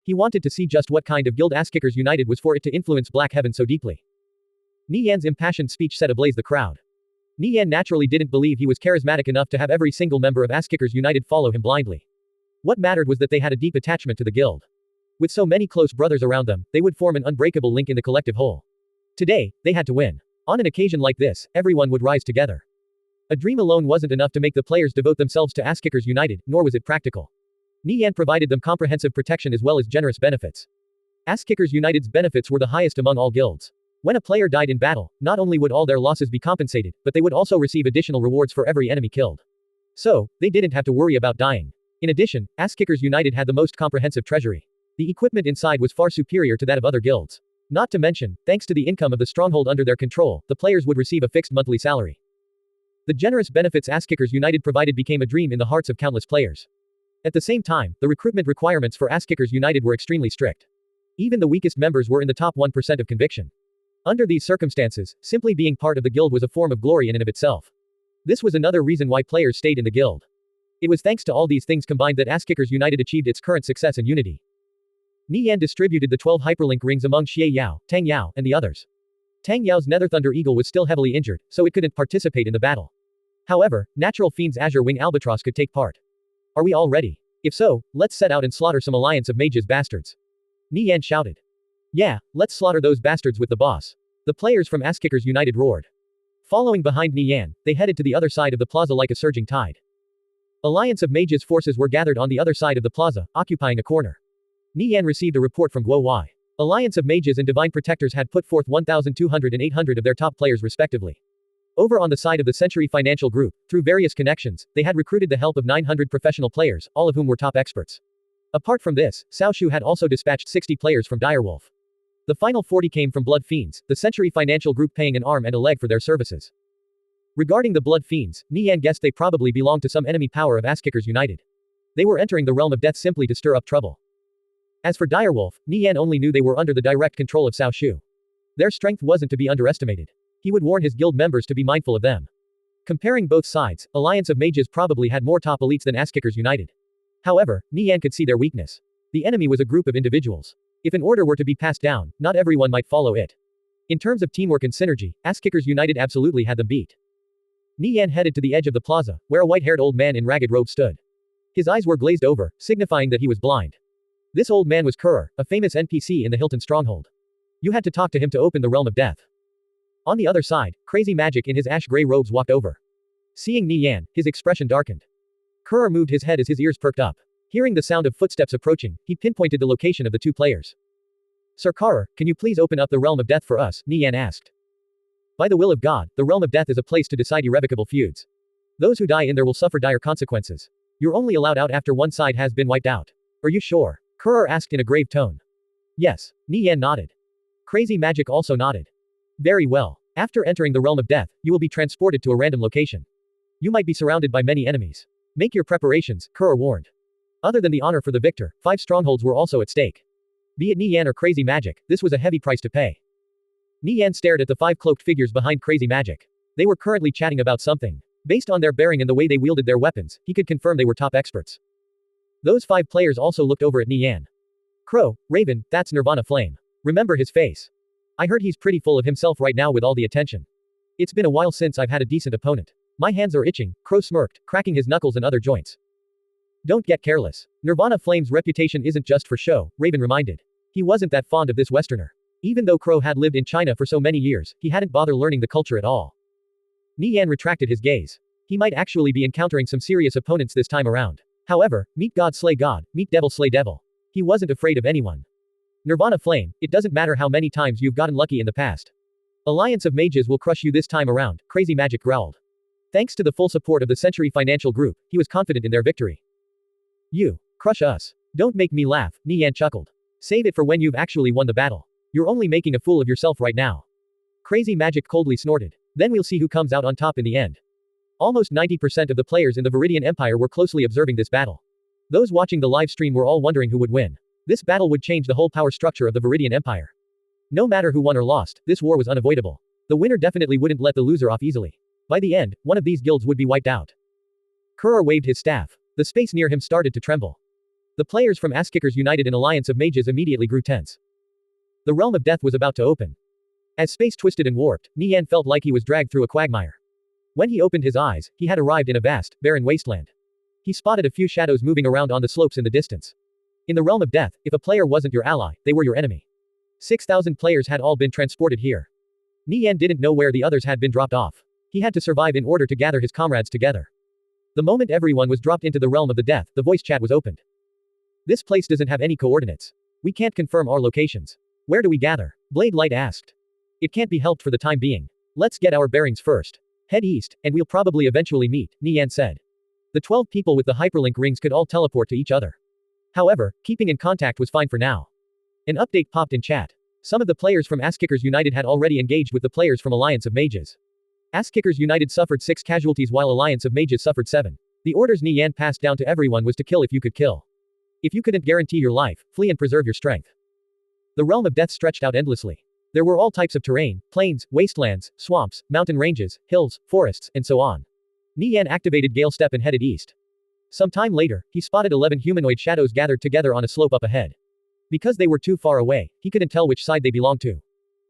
He wanted to see just what kind of guild Ass-Kickers United was for it to influence Black Heaven so deeply. Nie Yan's impassioned speech set ablaze the crowd. Nie Yan naturally didn't believe he was charismatic enough to have every single member of Ass-Kickers United follow him blindly. What mattered was that they had a deep attachment to the guild. With so many close brothers around them, they would form an unbreakable link in the collective whole. Today, they had to win. On an occasion like this, everyone would rise together. A dream alone wasn't enough to make the players devote themselves to Ass-Kickers United, nor was it practical. Nie Yan provided them comprehensive protection as well as generous benefits. Ass-Kickers United's benefits were the highest among all guilds. When a player died in battle, not only would all their losses be compensated, but they would also receive additional rewards for every enemy killed. So, they didn't have to worry about dying. In addition, Ass-Kickers United had the most comprehensive treasury. The equipment inside was far superior to that of other guilds. Not to mention, thanks to the income of the stronghold under their control, the players would receive a fixed monthly salary. The generous benefits Ass-Kickers United provided became a dream in the hearts of countless players. At the same time, the recruitment requirements for Ass-Kickers United were extremely strict. Even the weakest members were in the top 1% of conviction. Under these circumstances, simply being part of the guild was a form of glory in and of itself. This was another reason why players stayed in the guild. It was thanks to all these things combined that Ass-Kickers United achieved its current success and unity. Nie Yan distributed the 12 hyperlink rings among Xie Yao, Tang Yao, and the others. Tang Yao's Nether Thunder Eagle was still heavily injured, so it couldn't participate in the battle. However, Natural Fiend's Azure Wing Albatross could take part. Are we all ready? If so, let's set out and slaughter some Alliance of Mages bastards. Nie Yan shouted. Yeah, let's slaughter those bastards with the boss. The players from Ass-Kickers United roared. Following behind Nie Yan, they headed to the other side of the plaza like a surging tide. Alliance of Mages forces were gathered on the other side of the plaza, occupying a corner. Nie Yan received a report from Guo Wai. Alliance of Mages and Divine Protectors had put forth 1,200 and 800 of their top players respectively. Over on the side of the Century Financial Group, through various connections, they had recruited the help of 900 professional players, all of whom were top experts. Apart from this, Cao Shu had also dispatched 60 players from Direwolf. The final 40 came from Blood Fiends, the Century Financial Group paying an arm and a leg for their services. Regarding the Blood Fiends, Nie Yan guessed they probably belonged to some enemy power of Ass-Kickers United. They were entering the realm of death simply to stir up trouble. As for Direwolf, Nie Yan only knew they were under the direct control of Cao Shu. Their strength wasn't to be underestimated. He would warn his guild members to be mindful of them. Comparing both sides, Alliance of Mages probably had more top elites than Ass-Kickers United. However, Nie Yan could see their weakness. The enemy was a group of individuals. If an order were to be passed down, not everyone might follow it. In terms of teamwork and synergy, Ass-Kickers United absolutely had them beat. Nie Yan headed to the edge of the plaza, where a white-haired old man in ragged robe stood. His eyes were glazed over, signifying that he was blind. This old man was Kurer, a famous NPC in the Hilton stronghold. You had to talk to him to open the realm of death. On the other side, Crazy Magic in his ash-gray robes walked over. Seeing Nie Yan, his expression darkened. Kurer moved his head as his ears perked up. Hearing the sound of footsteps approaching, he pinpointed the location of the two players. Sir Kurer, can you please open up the realm of death for us? Nie Yan asked. By the will of God, the realm of death is a place to decide irrevocable feuds. Those who die in there will suffer dire consequences. You're only allowed out after one side has been wiped out. Are you sure? Kurer asked in a grave tone. Yes. Nie Yan nodded. Crazy Magic also nodded. Very well. After entering the realm of death, you will be transported to a random location. You might be surrounded by many enemies. Make your preparations, Kurer warned. Other than the honor for the victor, 5 strongholds were also at stake. Be it Nie Yan or Crazy Magic, this was a heavy price to pay. Nie Yan stared at the 5 cloaked figures behind Crazy Magic. They were currently chatting about something. Based on their bearing and the way they wielded their weapons, he could confirm they were top experts. Those 5 players also looked over at Nie Yan. Crow, Raven, that's Nirvana Flame. Remember his face. I heard he's pretty full of himself right now with all the attention. It's been a while since I've had a decent opponent. My hands are itching, Crow smirked, cracking his knuckles and other joints. Don't get careless. Nirvana Flame's reputation isn't just for show, Raven reminded. He wasn't that fond of this Westerner. Even though Crow had lived in China for so many years, he hadn't bothered learning the culture at all. Nie Yan retracted his gaze. He might actually be encountering some serious opponents this time around. However, meet God slay God, meet devil slay devil. He wasn't afraid of anyone. Nirvana Flame, it doesn't matter how many times you've gotten lucky in the past. Alliance of Mages will crush you this time around, Crazy Magic growled. Thanks to the full support of the Century Financial Group, he was confident in their victory. You crush us. Don't make me laugh, Nie Yan chuckled. Save it for when you've actually won the battle. You're only making a fool of yourself right now. Crazy Magic coldly snorted. Then we'll see who comes out on top in the end. Almost 90% of the players in the Viridian Empire were closely observing this battle. Those watching the live stream were all wondering who would win. This battle would change the whole power structure of the Viridian Empire. No matter who won or lost, this war was unavoidable. The winner definitely wouldn't let the loser off easily. By the end, one of these guilds would be wiped out. Kurer waved his staff. The space near him started to tremble. The players from Asskickers United and Alliance of Mages immediately grew tense. The realm of death was about to open. As space twisted and warped, Nie Yan felt like he was dragged through a quagmire. When he opened his eyes, he had arrived in a vast, barren wasteland. He spotted a few shadows moving around on the slopes in the distance. In the realm of death, if a player wasn't your ally, they were your enemy. 6,000 players had all been transported here. Nie Yan didn't know where the others had been dropped off. He had to survive in order to gather his comrades together. The moment everyone was dropped into the realm of the death, the voice chat was opened. This place doesn't have any coordinates. We can't confirm our locations. Where do we gather? Blade Light asked. It can't be helped for the time being. Let's get our bearings first. Head east, and we'll probably eventually meet, Nie Yan said. The 12 people with the hyperlink rings could all teleport to each other. However, keeping in contact was fine for now. An update popped in chat. Some of the players from Asskickers United had already engaged with the players from Alliance of Mages. Asskickers United suffered 6 casualties while Alliance of Mages suffered 7. The orders Nie Yan passed down to everyone was to kill if you could kill. If you couldn't guarantee your life, flee and preserve your strength. The realm of death stretched out endlessly. There were all types of terrain, plains, wastelands, swamps, mountain ranges, hills, forests, and so on. Nie Yan activated Gale Step and headed east. Some time later, he spotted 11 humanoid shadows gathered together on a slope up ahead. Because they were too far away, he couldn't tell which side they belonged to.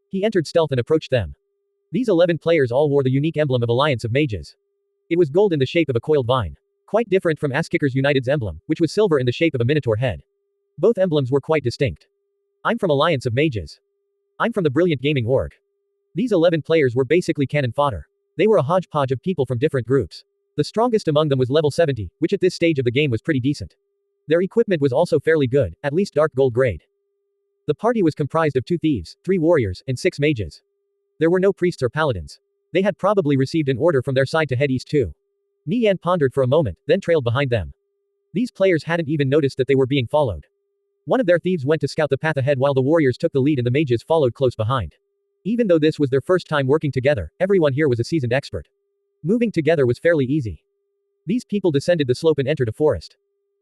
He entered stealth and approached them. These 11 players all wore the unique emblem of Alliance of Mages. It was gold in the shape of a coiled vine. Quite different from Asskickers United's emblem, which was silver in the shape of a minotaur head. Both emblems were quite distinct. I'm from Alliance of Mages. I'm from the Brilliant Gaming Org. These 11 players were basically cannon fodder. They were a hodgepodge of people from different groups. The strongest among them was level 70, which at this stage of the game was pretty decent. Their equipment was also fairly good, at least dark gold grade. The party was comprised of 2 thieves, 3 warriors, and 6 mages. There were no priests or paladins. They had probably received an order from their side to head east too. Nie Yan pondered for a moment, then trailed behind them. These players hadn't even noticed that they were being followed. One of their thieves went to scout the path ahead while the warriors took the lead and the mages followed close behind. Even though this was their first time working together, everyone here was a seasoned expert. Moving together was fairly easy. These people descended the slope and entered a forest.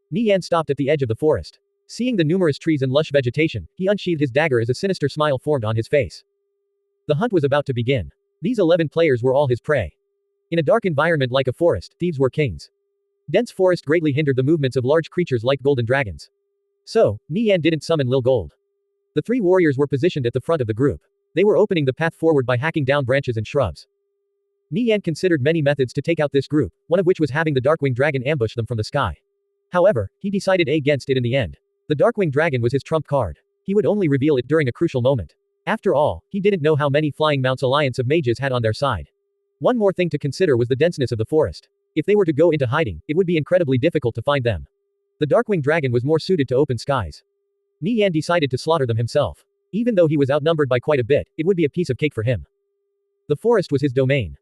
Nie Yan stopped at the edge of the forest. Seeing the numerous trees and lush vegetation, he unsheathed his dagger as a sinister smile formed on his face. The hunt was about to begin. These 11 players were all his prey. In a dark environment like a forest, thieves were kings. Dense forest greatly hindered the movements of large creatures like golden dragons. So, Nie Yan didn't summon Lil Gold. The 3 warriors were positioned at the front of the group. They were opening the path forward by hacking down branches and shrubs. Nie Yan considered many methods to take out this group, one of which was having the Darkwing Dragon ambush them from the sky. However, he decided against it in the end. The Darkwing Dragon was his trump card. He would only reveal it during a crucial moment. After all, he didn't know how many flying mounts Alliance of Mages had on their side. One more thing to consider was the denseness of the forest. If they were to go into hiding, it would be incredibly difficult to find them. The Darkwing Dragon was more suited to open skies. Nie Yan decided to slaughter them himself. Even though he was outnumbered by quite a bit, it would be a piece of cake for him. The forest was his domain.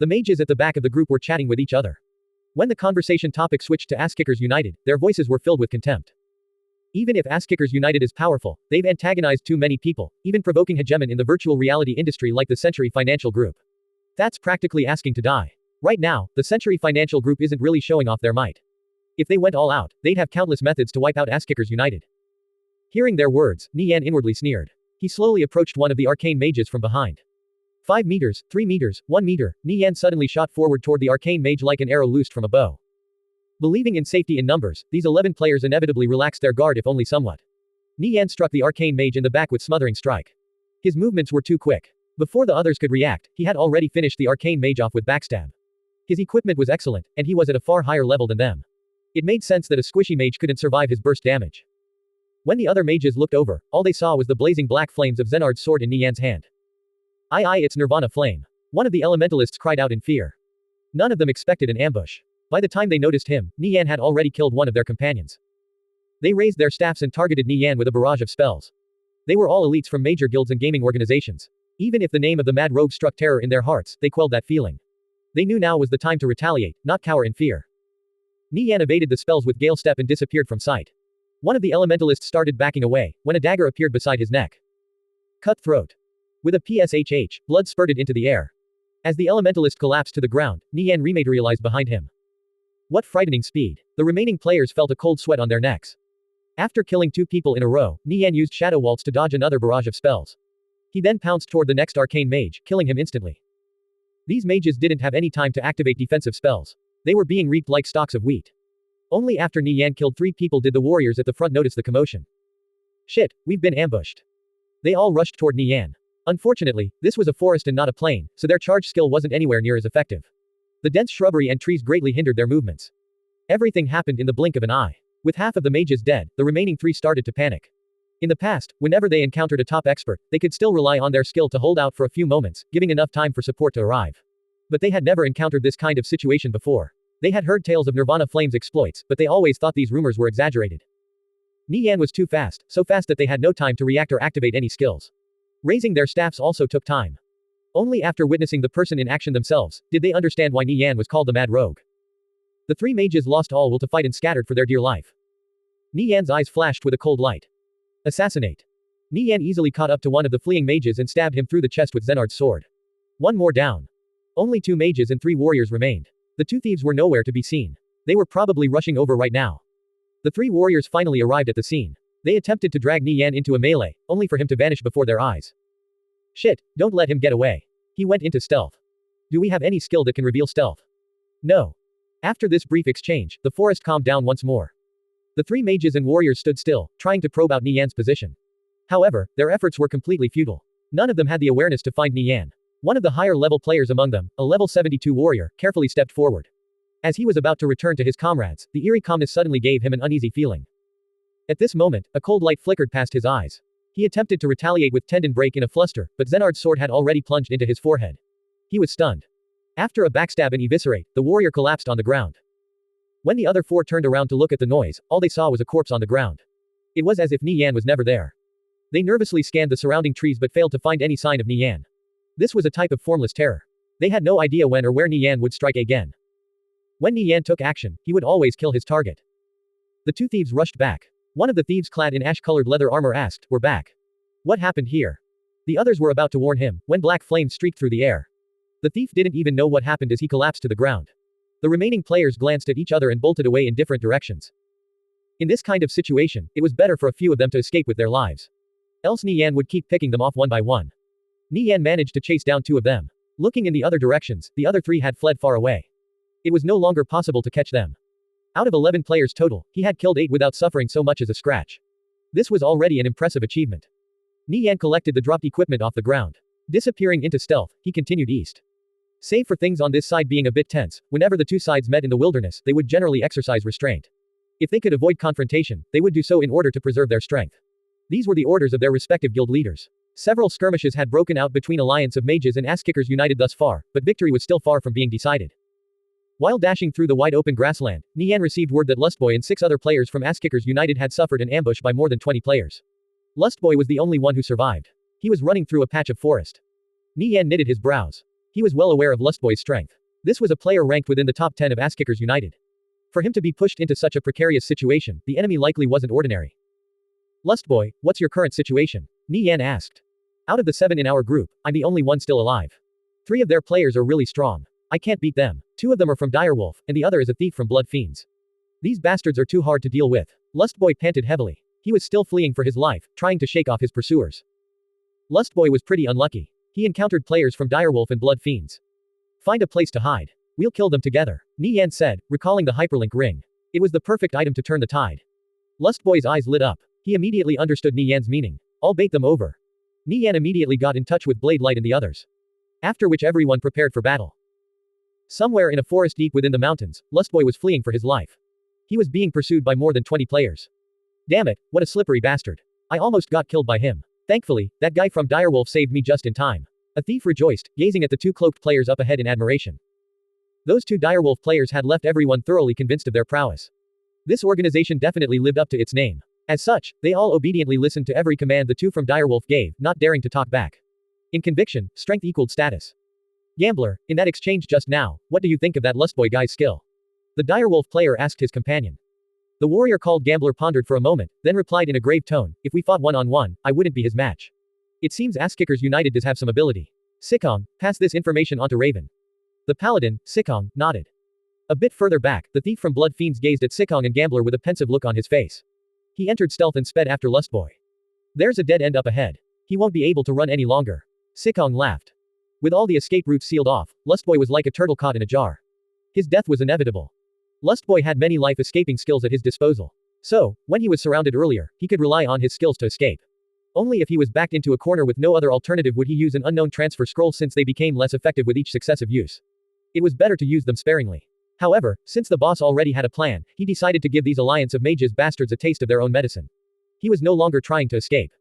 The mages at the back of the group were chatting with each other. When the conversation topic switched to Asskickers United, their voices were filled with contempt. Even if Asskickers United is powerful, they've antagonized too many people, even provoking hegemon in the virtual reality industry like the Century Financial Group. That's practically asking to die. Right now, the Century Financial Group isn't really showing off their might. If they went all out, they'd have countless methods to wipe out Asskickers United. Hearing their words, Nie Yan inwardly sneered. He slowly approached one of the arcane mages from behind. 5 meters, 3 meters, 1 meter, Nie Yan suddenly shot forward toward the arcane mage like an arrow loosed from a bow. Believing in safety in numbers, these 11 players inevitably relaxed their guard if only somewhat. Nie Yan struck the arcane mage in the back with smothering strike. His movements were too quick. Before the others could react, he had already finished the arcane mage off with backstab. His equipment was excellent, and he was at a far higher level than them. It made sense that a squishy mage couldn't survive his burst damage. When the other mages looked over, all they saw was the blazing black flames of Zenard's sword in Nie Yan's hand. Aye, it's Nirvana Flame. One of the elementalists cried out in fear. None of them expected an ambush. By the time they noticed him, Nie Yan had already killed one of their companions. They raised their staffs and targeted Nie Yan with a barrage of spells. They were all elites from major guilds and gaming organizations. Even if the name of the mad rogue struck terror in their hearts, they quelled that feeling. They knew now was the time to retaliate, not cower in fear. Nie Yan evaded the spells with Gale Step and disappeared from sight. One of the elementalists started backing away, when a dagger appeared beside his neck. Cut throat. With a PSHH, blood spurted into the air. As the elementalist collapsed to the ground, Nie Yan rematerialized behind him. What frightening speed. The remaining players felt a cold sweat on their necks. After killing 2 people in a row, Nie Yan used Shadow Waltz to dodge another barrage of spells. He then pounced toward the next arcane mage, killing him instantly. These mages didn't have any time to activate defensive spells. They were being reaped like stalks of wheat. Only after Nie Yan killed 3 people did the warriors at the front notice the commotion. Shit, we've been ambushed. They all rushed toward Nie Yan. Unfortunately, this was a forest and not a plain, so their charge skill wasn't anywhere near as effective. The dense shrubbery and trees greatly hindered their movements. Everything happened in the blink of an eye. With half of the mages dead, the remaining 3 started to panic. In the past, whenever they encountered a top expert, they could still rely on their skill to hold out for a few moments, giving enough time for support to arrive. But they had never encountered this kind of situation before. They had heard tales of Nirvana Flame's exploits, but they always thought these rumors were exaggerated. Nie Yan was too fast, so fast that they had no time to react or activate any skills. Raising their staffs also took time. Only after witnessing the person in action themselves, did they understand why Nie Yan was called the Mad Rogue. The 3 mages lost all will to fight and scattered for their dear life. Nie Yan's eyes flashed with a cold light. Assassinate. Nie Yan easily caught up to one of the fleeing mages and stabbed him through the chest with Zenard's sword. One more down. Only 2 mages and 3 warriors remained. The 2 thieves were nowhere to be seen. They were probably rushing over right now. The 3 warriors finally arrived at the scene. They attempted to drag Nie Yan into a melee, only for him to vanish before their eyes. Shit, don't let him get away. He went into stealth. Do we have any skill that can reveal stealth? No. After this brief exchange, the forest calmed down once more. The 3 mages and warriors stood still, trying to probe out Nie Yan's position. However, their efforts were completely futile. None of them had the awareness to find Nie Yan. One of the higher level players among them, a level 72 warrior, carefully stepped forward. As he was about to return to his comrades, the eerie calmness suddenly gave him an uneasy feeling. At this moment, a cold light flickered past his eyes. He attempted to retaliate with tendon break in a fluster, but Zenard's sword had already plunged into his forehead. He was stunned. After a backstab and eviscerate, the warrior collapsed on the ground. When the other 4 turned around to look at the noise, all they saw was a corpse on the ground. It was as if Nie Yan was never there. They nervously scanned the surrounding trees but failed to find any sign of Nie Yan. This was a type of formless terror. They had no idea when or where Nie Yan would strike again. When Nie Yan took action, he would always kill his target. The 2 thieves rushed back. One of the thieves clad in ash-colored leather armor asked, "We're back. What happened here?" The others were about to warn him, when black flames streaked through the air. The thief didn't even know what happened as he collapsed to the ground. The remaining players glanced at each other and bolted away in different directions. In this kind of situation, it was better for a few of them to escape with their lives. Else Nie Yan would keep picking them off one by one. Nie Yan managed to chase down 2 of them. Looking in the other directions, the other 3 had fled far away. It was no longer possible to catch them. Out of 11 players total, he had killed 8 without suffering so much as a scratch. This was already an impressive achievement. Nie Yan collected the dropped equipment off the ground. Disappearing into stealth, he continued east. Save for things on this side being a bit tense, whenever the 2 sides met in the wilderness, they would generally exercise restraint. If they could avoid confrontation, they would do so in order to preserve their strength. These were the orders of their respective guild leaders. Several skirmishes had broken out between Alliance of Mages and Ass-Kickers United thus far, but victory was still far from being decided. While dashing through the wide open grassland, Nie Yan received word that Lustboy and 6 other players from Ass-Kickers United had suffered an ambush by more than 20 players. Lustboy was the only one who survived. He was running through a patch of forest. Nie Yan knitted his brows. He was well aware of Lustboy's strength. This was a player ranked within the top 10 of Ass-Kickers United. For him to be pushed into such a precarious situation, the enemy likely wasn't ordinary. Lustboy, what's your current situation? Nie Yan asked. Out of the 7 in our group, I'm the only one still alive. 3 of their players are really strong. I can't beat them. 2 of them are from Direwolf, and the other is a thief from Blood Fiends. These bastards are too hard to deal with. Lustboy panted heavily. He was still fleeing for his life, trying to shake off his pursuers. Lustboy was pretty unlucky. He encountered players from Direwolf and Blood Fiends. Find a place to hide. We'll kill them together, Nie Yan said, recalling the hyperlink ring. It was the perfect item to turn the tide. Lustboy's eyes lit up. He immediately understood Nie Yan's meaning. I'll bait them over. Nie Yan immediately got in touch with Blade Light and the others. After which everyone prepared for battle. Somewhere in a forest deep within the mountains, Lustboy was fleeing for his life. He was being pursued by more than 20 players. Damn it, what a slippery bastard. I almost got killed by him. Thankfully, that guy from Direwolf saved me just in time. A thief rejoiced, gazing at the 2 cloaked players up ahead in admiration. Those 2 Direwolf players had left everyone thoroughly convinced of their prowess. This organization definitely lived up to its name. As such, they all obediently listened to every command the 2 from Direwolf gave, not daring to talk back. In conviction, strength equaled status. Gambler, in that exchange just now, what do you think of that Lustboy guy's skill? The Direwolf player asked his companion. The warrior called Gambler pondered for a moment, then replied in a grave tone, if we fought one-on-one, I wouldn't be his match. It seems Ass-Kickers United does have some ability. Sikong, pass this information on to Raven. The paladin, Sikong, nodded. A bit further back, the thief from Blood Fiends gazed at Sikong and Gambler with a pensive look on his face. He entered stealth and sped after Lustboy. There's a dead end up ahead. He won't be able to run any longer. Sikong laughed. With all the escape routes sealed off, Lustboy was like a turtle caught in a jar. His death was inevitable. Lustboy had many life escaping skills at his disposal. So, when he was surrounded earlier, he could rely on his skills to escape. Only if he was backed into a corner with no other alternative would he use an unknown transfer scroll, since they became less effective with each successive use. It was better to use them sparingly. However, since the boss already had a plan, he decided to give these Alliance of Mages bastards a taste of their own medicine. He was no longer trying to escape.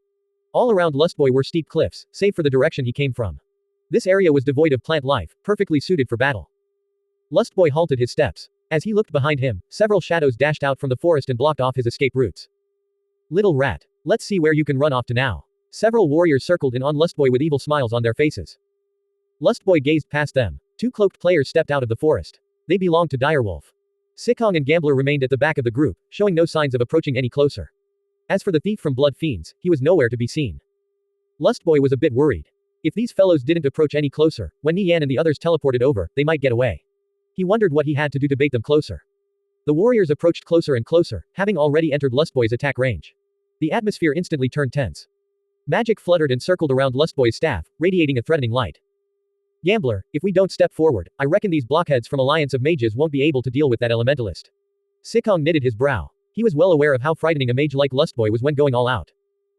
All around Lustboy were steep cliffs, save for the direction he came from. This area was devoid of plant life, perfectly suited for battle. Lustboy halted his steps. As he looked behind him, several shadows dashed out from the forest and blocked off his escape routes. Little rat. Let's see where you can run off to now. Several warriors circled in on Lustboy with evil smiles on their faces. Lustboy gazed past them. Two cloaked players stepped out of the forest. They belonged to Direwolf. Sikong and Gambler remained at the back of the group, showing no signs of approaching any closer. As for the thief from Blood Fiends, he was nowhere to be seen. Lustboy was a bit worried. If these fellows didn't approach any closer, when Nie Yan and the others teleported over, they might get away. He wondered what he had to do to bait them closer. The warriors approached closer and closer, having already entered Lustboy's attack range. The atmosphere instantly turned tense. Magic fluttered and circled around Lustboy's staff, radiating a threatening light. Gambler, if we don't step forward, I reckon these blockheads from Alliance of Mages won't be able to deal with that elementalist. Sikong knitted his brow. He was well aware of how frightening a mage like Lustboy was when going all out.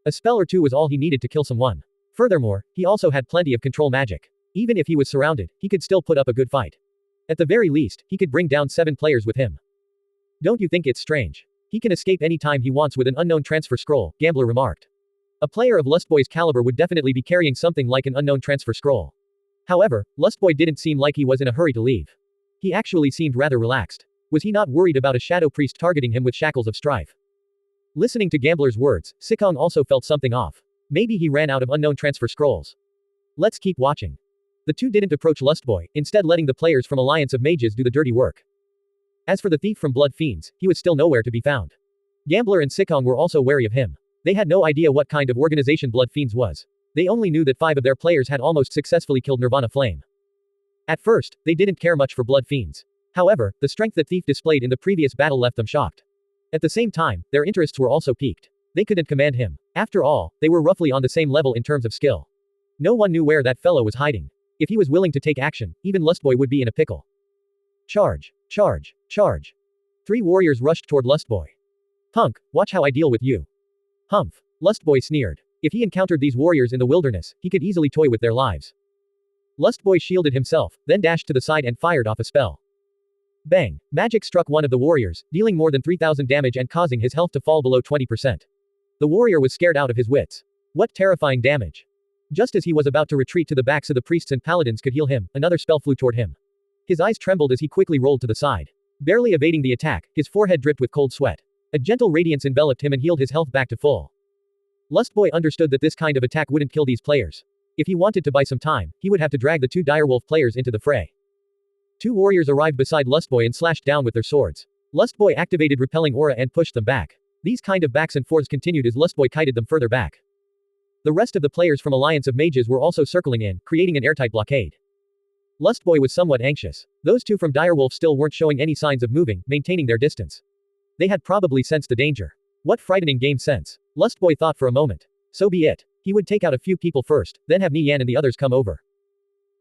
A spell or two was all he needed to kill someone. Furthermore, he also had plenty of control magic. Even if he was surrounded, he could still put up a good fight. At the very least, he could bring down 7 players with him. Don't you think it's strange? He can escape any time he wants with an unknown transfer scroll, Gambler remarked. A player of Lustboy's caliber would definitely be carrying something like an unknown transfer scroll. However, Lustboy didn't seem like he was in a hurry to leave. He actually seemed rather relaxed. Was he not worried about a shadow priest targeting him with shackles of strife? Listening to Gambler's words, Sikong also felt something off. Maybe he ran out of unknown transfer scrolls. Let's keep watching. The two didn't approach Lustboy, instead letting the players from Alliance of Mages do the dirty work. As for the thief from Blood Fiends, he was still nowhere to be found. Gambler and Sikong were also wary of him. They had no idea what kind of organization Blood Fiends was. They only knew that 5 of their players had almost successfully killed Nirvana Flame. At first, they didn't care much for Blood Fiends. However, the strength that Thief displayed in the previous battle left them shocked. At the same time, their interests were also piqued. They couldn't command him. After all, they were roughly on the same level in terms of skill. No one knew where that fellow was hiding. If he was willing to take action, even Lustboy would be in a pickle. Charge! Charge! Charge! 3 warriors rushed toward Lustboy. Punk, watch how I deal with you. Humph! Lustboy sneered. If he encountered these warriors in the wilderness, he could easily toy with their lives. Lustboy shielded himself, then dashed to the side and fired off a spell. Bang! Magic struck one of the warriors, dealing more than 3,000 damage and causing his health to fall below 20%. The warrior was scared out of his wits. What terrifying damage! Just as he was about to retreat to the back so the priests and paladins could heal him, another spell flew toward him. His eyes trembled as he quickly rolled to the side. Barely evading the attack, his forehead dripped with cold sweat. A gentle radiance enveloped him and healed his health back to full. Lustboy understood that this kind of attack wouldn't kill these players. If he wanted to buy some time, he would have to drag the 2 Direwolf players into the fray. 2 warriors arrived beside Lustboy and slashed down with their swords. Lustboy activated repelling aura and pushed them back. These kind of backs and forths continued as Lustboy kited them further back. The rest of the players from Alliance of Mages were also circling in, creating an airtight blockade. Lustboy was somewhat anxious. Those 2 from Direwolf still weren't showing any signs of moving, maintaining their distance. They had probably sensed the danger. What frightening game sense. Lustboy thought for a moment. So be it. He would take out a few people first, then have Nie Yan and the others come over.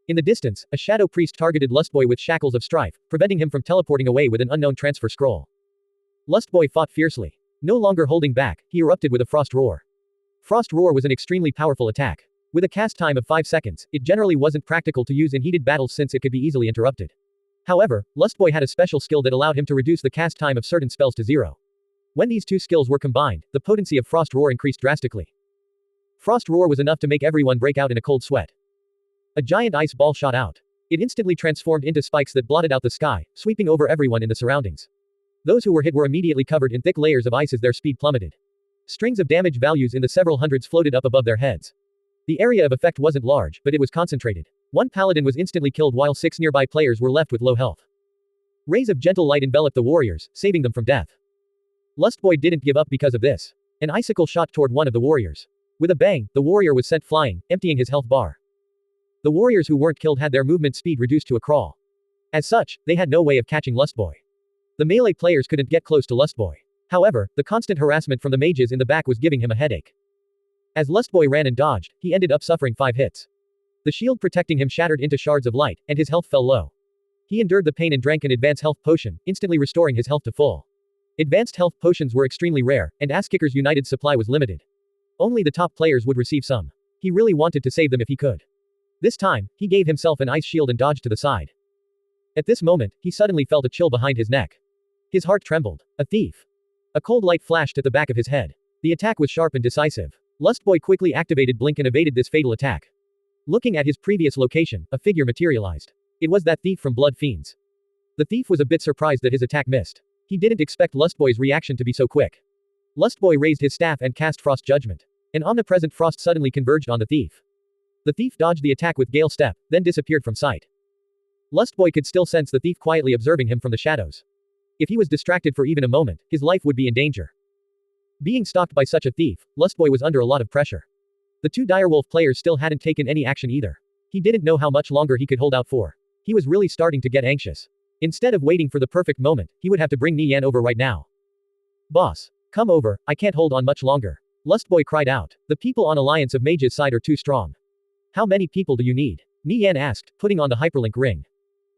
In the distance, a shadow priest targeted Lustboy with shackles of strife, preventing him from teleporting away with an unknown transfer scroll. Lustboy fought fiercely. No longer holding back, he erupted with a frost roar. Frost roar was an extremely powerful attack. With a cast time of 5 seconds, it generally wasn't practical to use in heated battles since it could be easily interrupted. However, Lustboy had a special skill that allowed him to reduce the cast time of certain spells to 0. When these 2 skills were combined, the potency of Frost roar increased drastically. Frost roar was enough to make everyone break out in a cold sweat. A giant ice ball shot out. It instantly transformed into spikes that blotted out the sky, sweeping over everyone in the surroundings. Those who were hit were immediately covered in thick layers of ice as their speed plummeted. Strings of damage values in the several hundreds floated up above their heads. The area of effect wasn't large, but it was concentrated. 1 paladin was instantly killed while 6 nearby players were left with low health. Rays of gentle light enveloped the warriors, saving them from death. Lustboy didn't give up because of this. An icicle shot toward one of the warriors. With a bang, the warrior was sent flying, emptying his health bar. The warriors who weren't killed had their movement speed reduced to a crawl. As such, they had no way of catching Lustboy. The melee players couldn't get close to Lustboy. However, the constant harassment from the mages in the back was giving him a headache. As Lustboy ran and dodged, he ended up suffering 5 hits. The shield protecting him shattered into shards of light, and his health fell low. He endured the pain and drank an advanced health potion, instantly restoring his health to full. Advanced health potions were extremely rare, and Asskickers United's supply was limited. Only the top players would receive some. He really wanted to save them if he could. This time, he gave himself an ice shield and dodged to the side. At this moment, he suddenly felt a chill behind his neck. His heart trembled. A thief. A cold light flashed at the back of his head. The attack was sharp and decisive. Lustboy quickly activated Blink and evaded this fatal attack. Looking at his previous location, a figure materialized. It was that thief from Blood Fiends. The thief was a bit surprised that his attack missed. He didn't expect Lustboy's reaction to be so quick. Lustboy raised his staff and cast Frost Judgment. An omnipresent frost suddenly converged on the thief. The thief dodged the attack with Gale Step, then disappeared from sight. Lustboy could still sense the thief quietly observing him from the shadows. If he was distracted for even a moment, his life would be in danger. Being stalked by such a thief, Lustboy was under a lot of pressure. The two Direwolf players still hadn't taken any action either. He didn't know how much longer he could hold out for. He was really starting to get anxious. Instead of waiting for the perfect moment, he would have to bring Nie Yan over right now. Boss. Come over, I can't hold on much longer. Lustboy cried out. The people on Alliance of Mages side are too strong. How many people do you need? Nie Yan asked, putting on the hyperlink ring.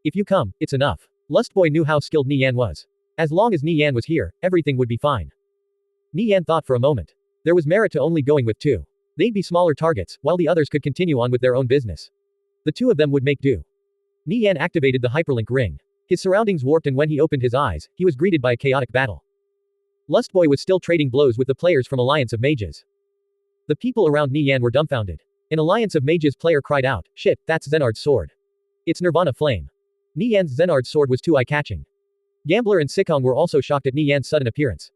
If you come, it's enough. Lustboy knew how skilled Nie Yan was. As long as Nie Yan was here, everything would be fine. Nie Yan thought for a moment. There was merit to only going with two. They'd be smaller targets, while the others could continue on with their own business. The two of them would make do. Nie Yan activated the hyperlink ring. His surroundings warped, and when he opened his eyes, he was greeted by a chaotic battle. Lustboy was still trading blows with the players from Alliance of Mages. The people around Nie Yan were dumbfounded. An Alliance of Mages player cried out, "Shit, that's Zenard's sword. It's Nirvana Flame." Nie Yan's Zenard's sword was too eye-catching. Gambler and Sikong were also shocked at Nie Yan's sudden appearance.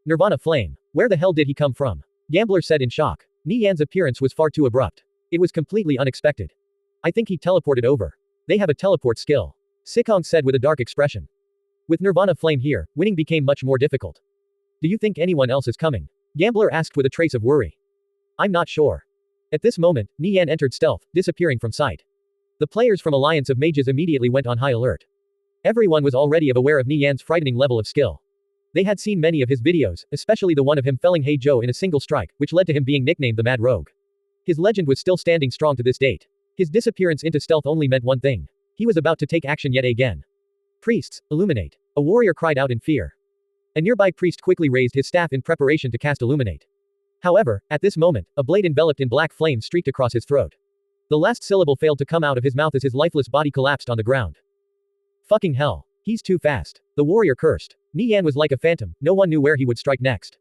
Nirvana Flame. Where the hell did he come from? Gambler said in shock. Nie Yan's appearance was far too abrupt. It was completely unexpected. I think he teleported over. They have a teleport skill. Sikong said with a dark expression. With Nirvana Flame here, winning became much more difficult. Do you think anyone else is coming? Gambler asked with a trace of worry. I'm not sure. At this moment, Nie Yan entered stealth, disappearing from sight. The players from Alliance of Mages immediately went on high alert. Everyone was already aware of Nie Yan's frightening level of skill. They had seen many of his videos, especially the one of him felling He Zhou in a single strike, which led to him being nicknamed the Mad Rogue. His legend was still standing strong to this date. His disappearance into stealth only meant one thing. He was about to take action yet again. Priests, illuminate. A warrior cried out in fear. A nearby priest quickly raised his staff in preparation to cast illuminate. However, at this moment, a blade enveloped in black flame streaked across his throat. The last syllable failed to come out of his mouth as his lifeless body collapsed on the ground. Fucking hell. He's too fast. The warrior cursed. Nie Yan was like a phantom, no one knew where he would strike next.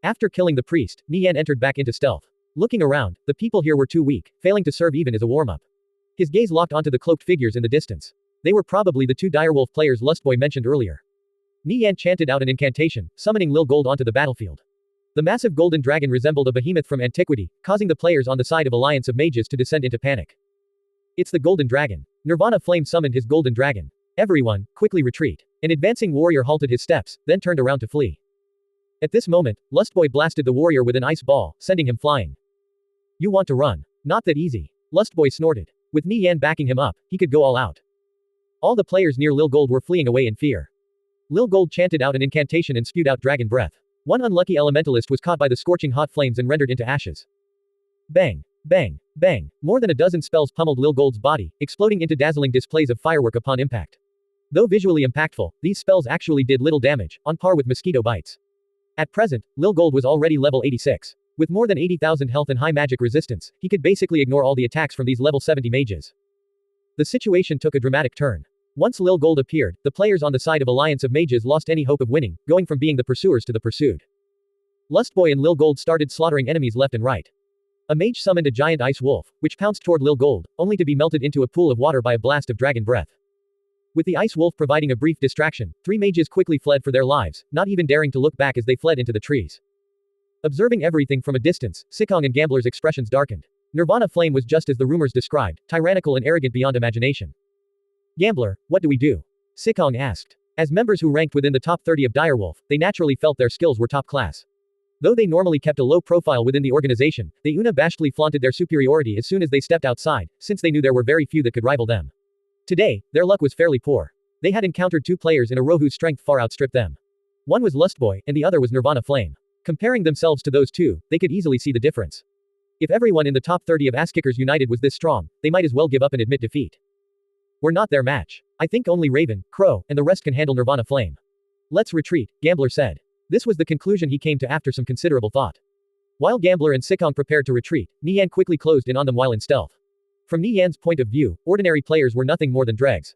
After killing the priest, Nie Yan entered back into stealth. Looking around, the people here were too weak, failing to serve even as a warm-up. His gaze locked onto the cloaked figures in the distance. They were probably the two Direwolf players Lustboy mentioned earlier. Nie Yan chanted out an incantation, summoning Lil Gold onto the battlefield. The massive golden dragon resembled a behemoth from antiquity, causing the players on the side of Alliance of Mages to descend into panic. It's the golden dragon. Nirvana Flame summoned his golden dragon. Everyone, quickly retreat. An advancing warrior halted his steps, then turned around to flee. At this moment, Lustboy blasted the warrior with an ice ball, sending him flying. You want to run? Not that easy. Lustboy snorted. With Nie Yan backing him up, he could go all out. All the players near Lil Gold were fleeing away in fear. Lil Gold chanted out an incantation and spewed out dragon breath. One unlucky elementalist was caught by the scorching hot flames and rendered into ashes. Bang! Bang! Bang! More than a dozen spells pummeled Lil Gold's body, exploding into dazzling displays of firework upon impact. Though visually impactful, these spells actually did little damage, on par with mosquito bites. At present, Lil Gold was already level 86. With more than 80,000 health and high magic resistance, he could basically ignore all the attacks from these level 70 mages. The situation took a dramatic turn. Once Lil Gold appeared, the players on the side of Alliance of Mages lost any hope of winning, going from being the pursuers to the pursued. Lustboy and Lil Gold started slaughtering enemies left and right. A mage summoned a giant ice wolf, which pounced toward Lil Gold, only to be melted into a pool of water by a blast of dragon breath. With the ice wolf providing a brief distraction, three mages quickly fled for their lives, not even daring to look back as they fled into the trees. Observing everything from a distance, Sikong and Gambler's expressions darkened. Nirvana Flame was just as the rumors described, tyrannical and arrogant beyond imagination. Gambler, what do we do? Sikong asked. As members who ranked within the top 30 of Direwolf, they naturally felt their skills were top class. Though they normally kept a low profile within the organization, they unabashedly flaunted their superiority as soon as they stepped outside, since they knew there were very few that could rival them. Today, their luck was fairly poor. They had encountered two players in a row whose strength far outstripped them. One was Lustboy, and the other was Nirvana Flame. Comparing themselves to those two, they could easily see the difference. If everyone in the top 30 of Asskickers United was this strong, they might as well give up and admit defeat. We're not their match. I think only Raven, Crow, and the rest can handle Nirvana Flame. Let's retreat, Gambler said. This was the conclusion he came to after some considerable thought. While Gambler and Sikong prepared to retreat, Nie Yan quickly closed in on them while in stealth. From Nie Yan's point of view, ordinary players were nothing more than dregs.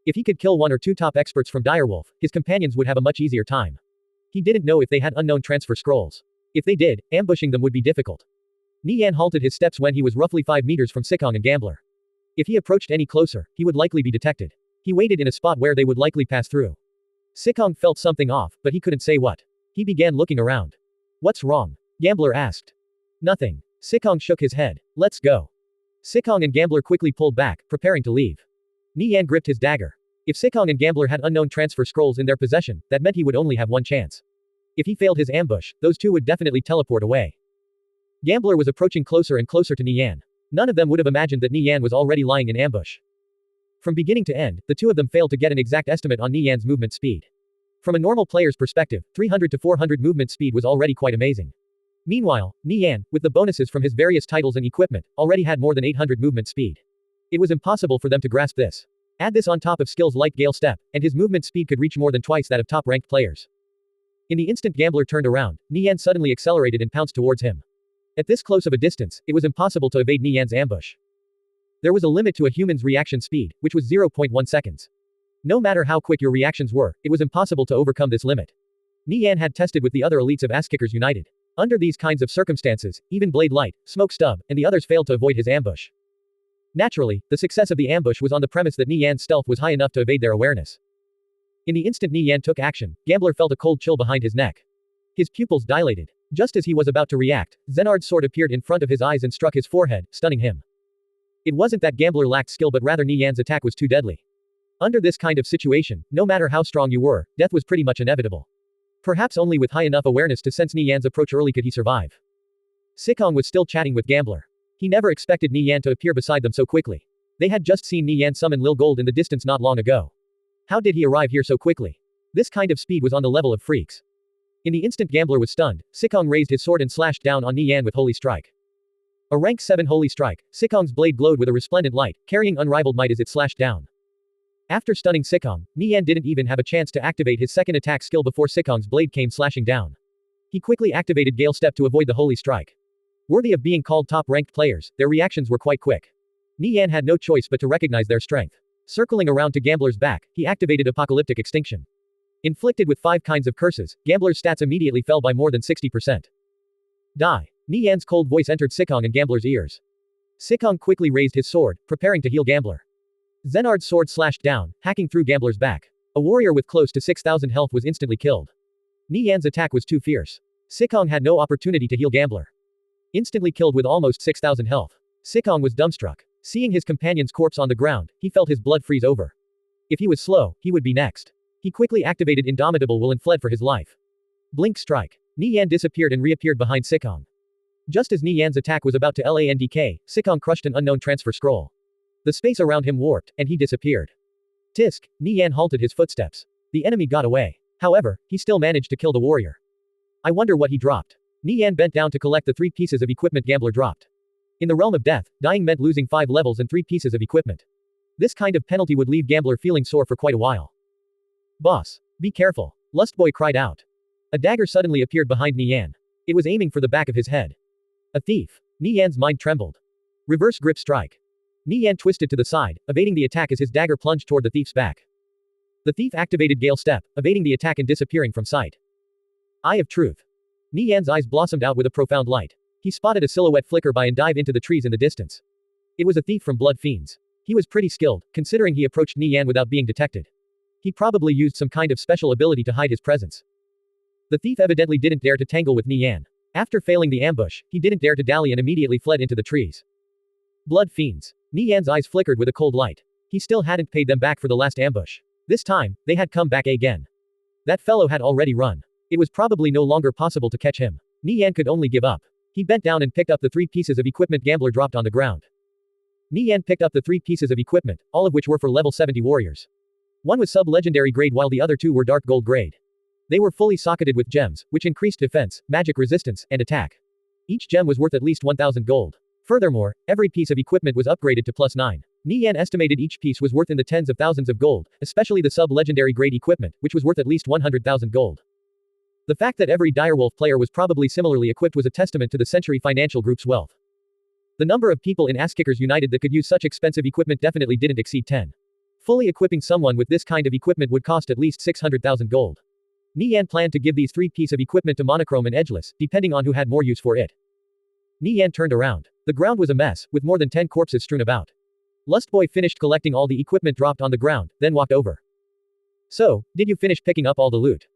If he could kill one or two top experts from Direwolf, his companions would have a much easier time. He didn't know if they had unknown transfer scrolls. If they did, ambushing them would be difficult. Nie Yan halted his steps when he was roughly 5 meters from Sikong and Gambler. If he approached any closer, he would likely be detected. He waited in a spot where they would likely pass through. Sikong felt something off, but he couldn't say what. He began looking around. What's wrong? Gambler asked. Nothing. Sikong shook his head. Let's go. Sikong and Gambler quickly pulled back, preparing to leave. Nie Yan gripped his dagger. If Sikong and Gambler had unknown transfer scrolls in their possession, that meant he would only have one chance. If he failed his ambush, those two would definitely teleport away. Gambler was approaching closer and closer to Nie Yan. None of them would have imagined that Nie Yan was already lying in ambush. From beginning to end, the two of them failed to get an exact estimate on Nie Yan's movement speed. From a normal player's perspective, 300 to 400 movement speed was already quite amazing. Meanwhile, Nie Yan, with the bonuses from his various titles and equipment, already had more than 800 movement speed. It was impossible for them to grasp this. Add this on top of skills like Gale Step, and his movement speed could reach more than twice that of top-ranked players. In the instant Gambler turned around, Nie Yan suddenly accelerated and pounced towards him. At this close of a distance, it was impossible to evade Nie Yan's ambush. There was a limit to a human's reaction speed, which was 0.1 seconds. No matter how quick your reactions were, it was impossible to overcome this limit. Nie Yan had tested with the other elites of Asskickers United. Under these kinds of circumstances, even Blade Light, Smoke Stub, and the others failed to avoid his ambush. Naturally, the success of the ambush was on the premise that Nie Yan's stealth was high enough to evade their awareness. In the instant Nie Yan took action, Gambler felt a cold chill behind his neck. His pupils dilated. Just as he was about to react, Zenard's sword appeared in front of his eyes and struck his forehead, stunning him. It wasn't that Gambler lacked skill but rather Nie Yan's attack was too deadly. Under this kind of situation, no matter how strong you were, death was pretty much inevitable. Perhaps only with high enough awareness to sense Nie Yan's approach early could he survive. Sikong was still chatting with Gambler. He never expected Nie Yan to appear beside them so quickly. They had just seen Nie Yan summon Lil Gold in the distance not long ago. How did he arrive here so quickly? This kind of speed was on the level of freaks. In the instant Gambler was stunned, Sikong raised his sword and slashed down on Nie Yan with Holy Strike. A rank 7 Holy Strike, Sikong's blade glowed with a resplendent light, carrying unrivaled might as it slashed down. After stunning Sikong, Nie Yan didn't even have a chance to activate his second attack skill before Sikong's blade came slashing down. He quickly activated Gale Step to avoid the Holy Strike. Worthy of being called top-ranked players, their reactions were quite quick. Nie Yan had no choice but to recognize their strength. Circling around to Gambler's back, he activated Apocalyptic Extinction. Inflicted with 5 kinds of curses, Gambler's stats immediately fell by more than 60%. Die. Nie Yan's cold voice entered Sikong and Gambler's ears. Sikong quickly raised his sword, preparing to heal Gambler. Zenard's sword slashed down, hacking through Gambler's back. A warrior with close to 6,000 health was instantly killed. Nie Yan's attack was too fierce. Sikong had no opportunity to heal Gambler. Instantly killed with almost 6,000 health. Sikong was dumbstruck. Seeing his companion's corpse on the ground, he felt his blood freeze over. If he was slow, he would be next. He quickly activated Indomitable Will and fled for his life. Blink Strike. Nie Yan disappeared and reappeared behind Sikong. Just as Nie Yan's attack was about to landk, Sikong crushed an unknown transfer scroll. The space around him warped, and he disappeared. Tisk, Nie Yan halted his footsteps. The enemy got away. However, he still managed to kill the warrior. I wonder what he dropped. Nie Yan bent down to collect the 3 pieces of equipment Gambler dropped. In the realm of death, dying meant losing 5 levels and 3 pieces of equipment. This kind of penalty would leave Gambler feeling sore for quite a while. Boss. Be careful. Lustboy cried out. A dagger suddenly appeared behind Nie Yan. It was aiming for the back of his head. A thief. Nie Yan's mind trembled. Reverse Grip Strike. Nie Yan twisted to the side, evading the attack as his dagger plunged toward the thief's back. The thief activated Gale Step, evading the attack and disappearing from sight. Eye of Truth. Nie Yan's eyes blossomed out with a profound light. He spotted a silhouette flicker by and dive into the trees in the distance. It was a thief from Blood Fiends. He was pretty skilled, considering he approached Nie Yan without being detected. He probably used some kind of special ability to hide his presence. The thief evidently didn't dare to tangle with Nie Yan. After failing the ambush, he didn't dare to dally and immediately fled into the trees. Blood Fiends. Nie Yan's eyes flickered with a cold light. He still hadn't paid them back for the last ambush. This time, they had come back again. That fellow had already run. It was probably no longer possible to catch him. Nie Yan could only give up. He bent down and picked up the 3 pieces of equipment Gambler dropped on the ground. Nie Yan picked up the 3 pieces of equipment, all of which were for level 70 warriors. One was sub-legendary grade while the other 2 were dark gold grade. They were fully socketed with gems, which increased defense, magic resistance, and attack. Each gem was worth at least 1,000 gold. Furthermore, every piece of equipment was upgraded to +9. Nie Yan estimated each piece was worth in the tens of thousands of gold, especially the sub-legendary grade equipment, which was worth at least 100,000 gold. The fact that every direwolf player was probably similarly equipped was a testament to the Century Financial Group's wealth. The number of people in Asskickers United that could use such expensive equipment definitely didn't exceed 10. Fully equipping someone with this kind of equipment would cost at least 600,000 gold. Nie Yan planned to give these three pieces of equipment to Monochrome and Edgeless, depending on who had more use for it. Nie Yan turned around. The ground was a mess, with more than 10 corpses strewn about. Lustboy finished collecting all the equipment dropped on the ground, then walked over. So, did you finish picking up all the loot?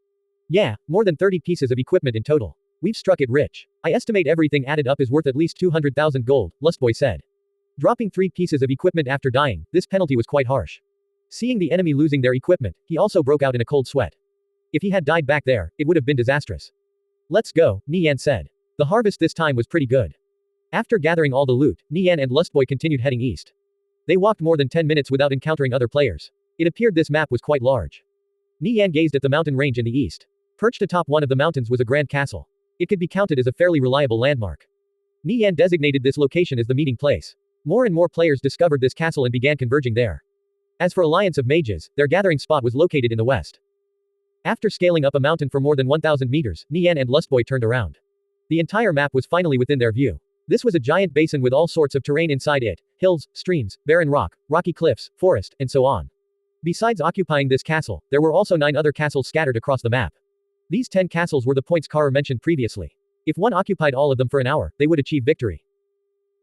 Yeah, more than 30 pieces of equipment in total. We've struck it rich. I estimate everything added up is worth at least 200,000 gold, Lustboy said. Dropping 3 pieces of equipment after dying, this penalty was quite harsh. Seeing the enemy losing their equipment, he also broke out in a cold sweat. If he had died back there, it would have been disastrous. Let's go, Nie Yan said. The harvest this time was pretty good. After gathering all the loot, Nie Yan and Lustboy continued heading east. They walked more than 10 minutes without encountering other players. It appeared this map was quite large. Nie Yan gazed at the mountain range in the east. Perched atop one of the mountains was a grand castle. It could be counted as a fairly reliable landmark. Nie Yan designated this location as the meeting place. More and more players discovered this castle and began converging there. As for Alliance of Mages, their gathering spot was located in the west. After scaling up a mountain for more than 1,000 meters, Nie Yan and Lustboy turned around. The entire map was finally within their view. This was a giant basin with all sorts of terrain inside it: hills, streams, barren rock, rocky cliffs, forest, and so on. Besides occupying this castle, there were also 9 other castles scattered across the map. These 10 castles were the points Kara mentioned previously. If one occupied all of them for an hour, they would achieve victory.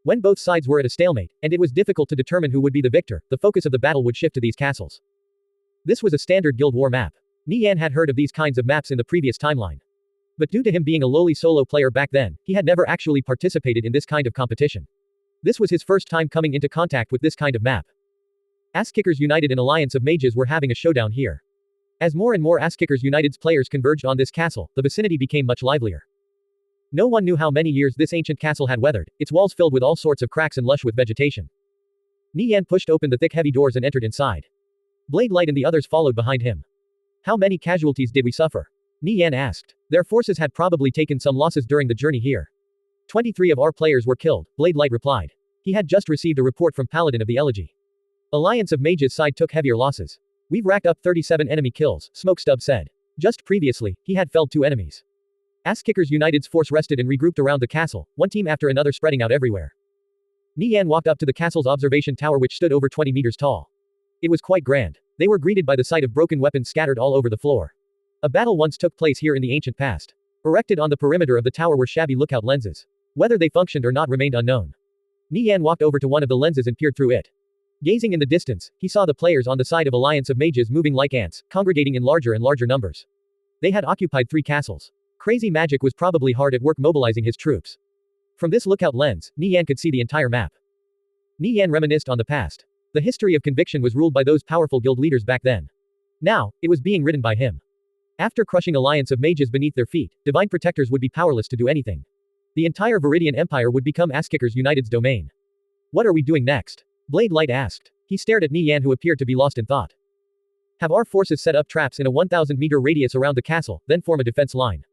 When both sides were at a stalemate, and it was difficult to determine who would be the victor, the focus of the battle would shift to these castles. This was a standard Guild War map. Nie Yan had heard of these kinds of maps in the previous timeline. But due to him being a lowly solo player back then, he had never actually participated in this kind of competition. This was his first time coming into contact with this kind of map. Asskickers United and Alliance of Mages were having a showdown here. As more and more Asskickers United's players converged on this castle, the vicinity became much livelier. No one knew how many years this ancient castle had weathered, its walls filled with all sorts of cracks and lush with vegetation. Nie Yan pushed open the thick heavy doors and entered inside. Blade Light and the others followed behind him. How many casualties did we suffer? Nie Yan asked. Their forces had probably taken some losses during the journey here. 23 of our players were killed, Blade Light replied. He had just received a report from Paladin of the Elegy. Alliance of Mages side took heavier losses. We've racked up 37 enemy kills, Smokestub said. Just previously, he had felled 2 enemies. Asskickers United's force rested and regrouped around the castle, one team after another spreading out everywhere. Nie Yan walked up to the castle's observation tower, which stood over 20 meters tall. It was quite grand. They were greeted by the sight of broken weapons scattered all over the floor. A battle once took place here in the ancient past. Erected on the perimeter of the tower were shabby lookout lenses. Whether they functioned or not remained unknown. Nie Yan walked over to one of the lenses and peered through it. Gazing in the distance, he saw the players on the side of Alliance of Mages moving like ants, congregating in larger and larger numbers. They had occupied 3 castles. Crazy Magic was probably hard at work mobilizing his troops. From this lookout lens, Nie Yan could see the entire map. Nie Yan reminisced on the past. The history of conviction was ruled by those powerful guild leaders back then. Now, it was being written by him. After crushing Alliance of Mages beneath their feet, Divine Protectors would be powerless to do anything. The entire Viridian Empire would become Asskickers United's domain. What are we doing next? Blade Light asked. He stared at Nie Yan, who appeared to be lost in thought. Have our forces set up traps in a 1,000-meter radius around the castle, then form a defense line.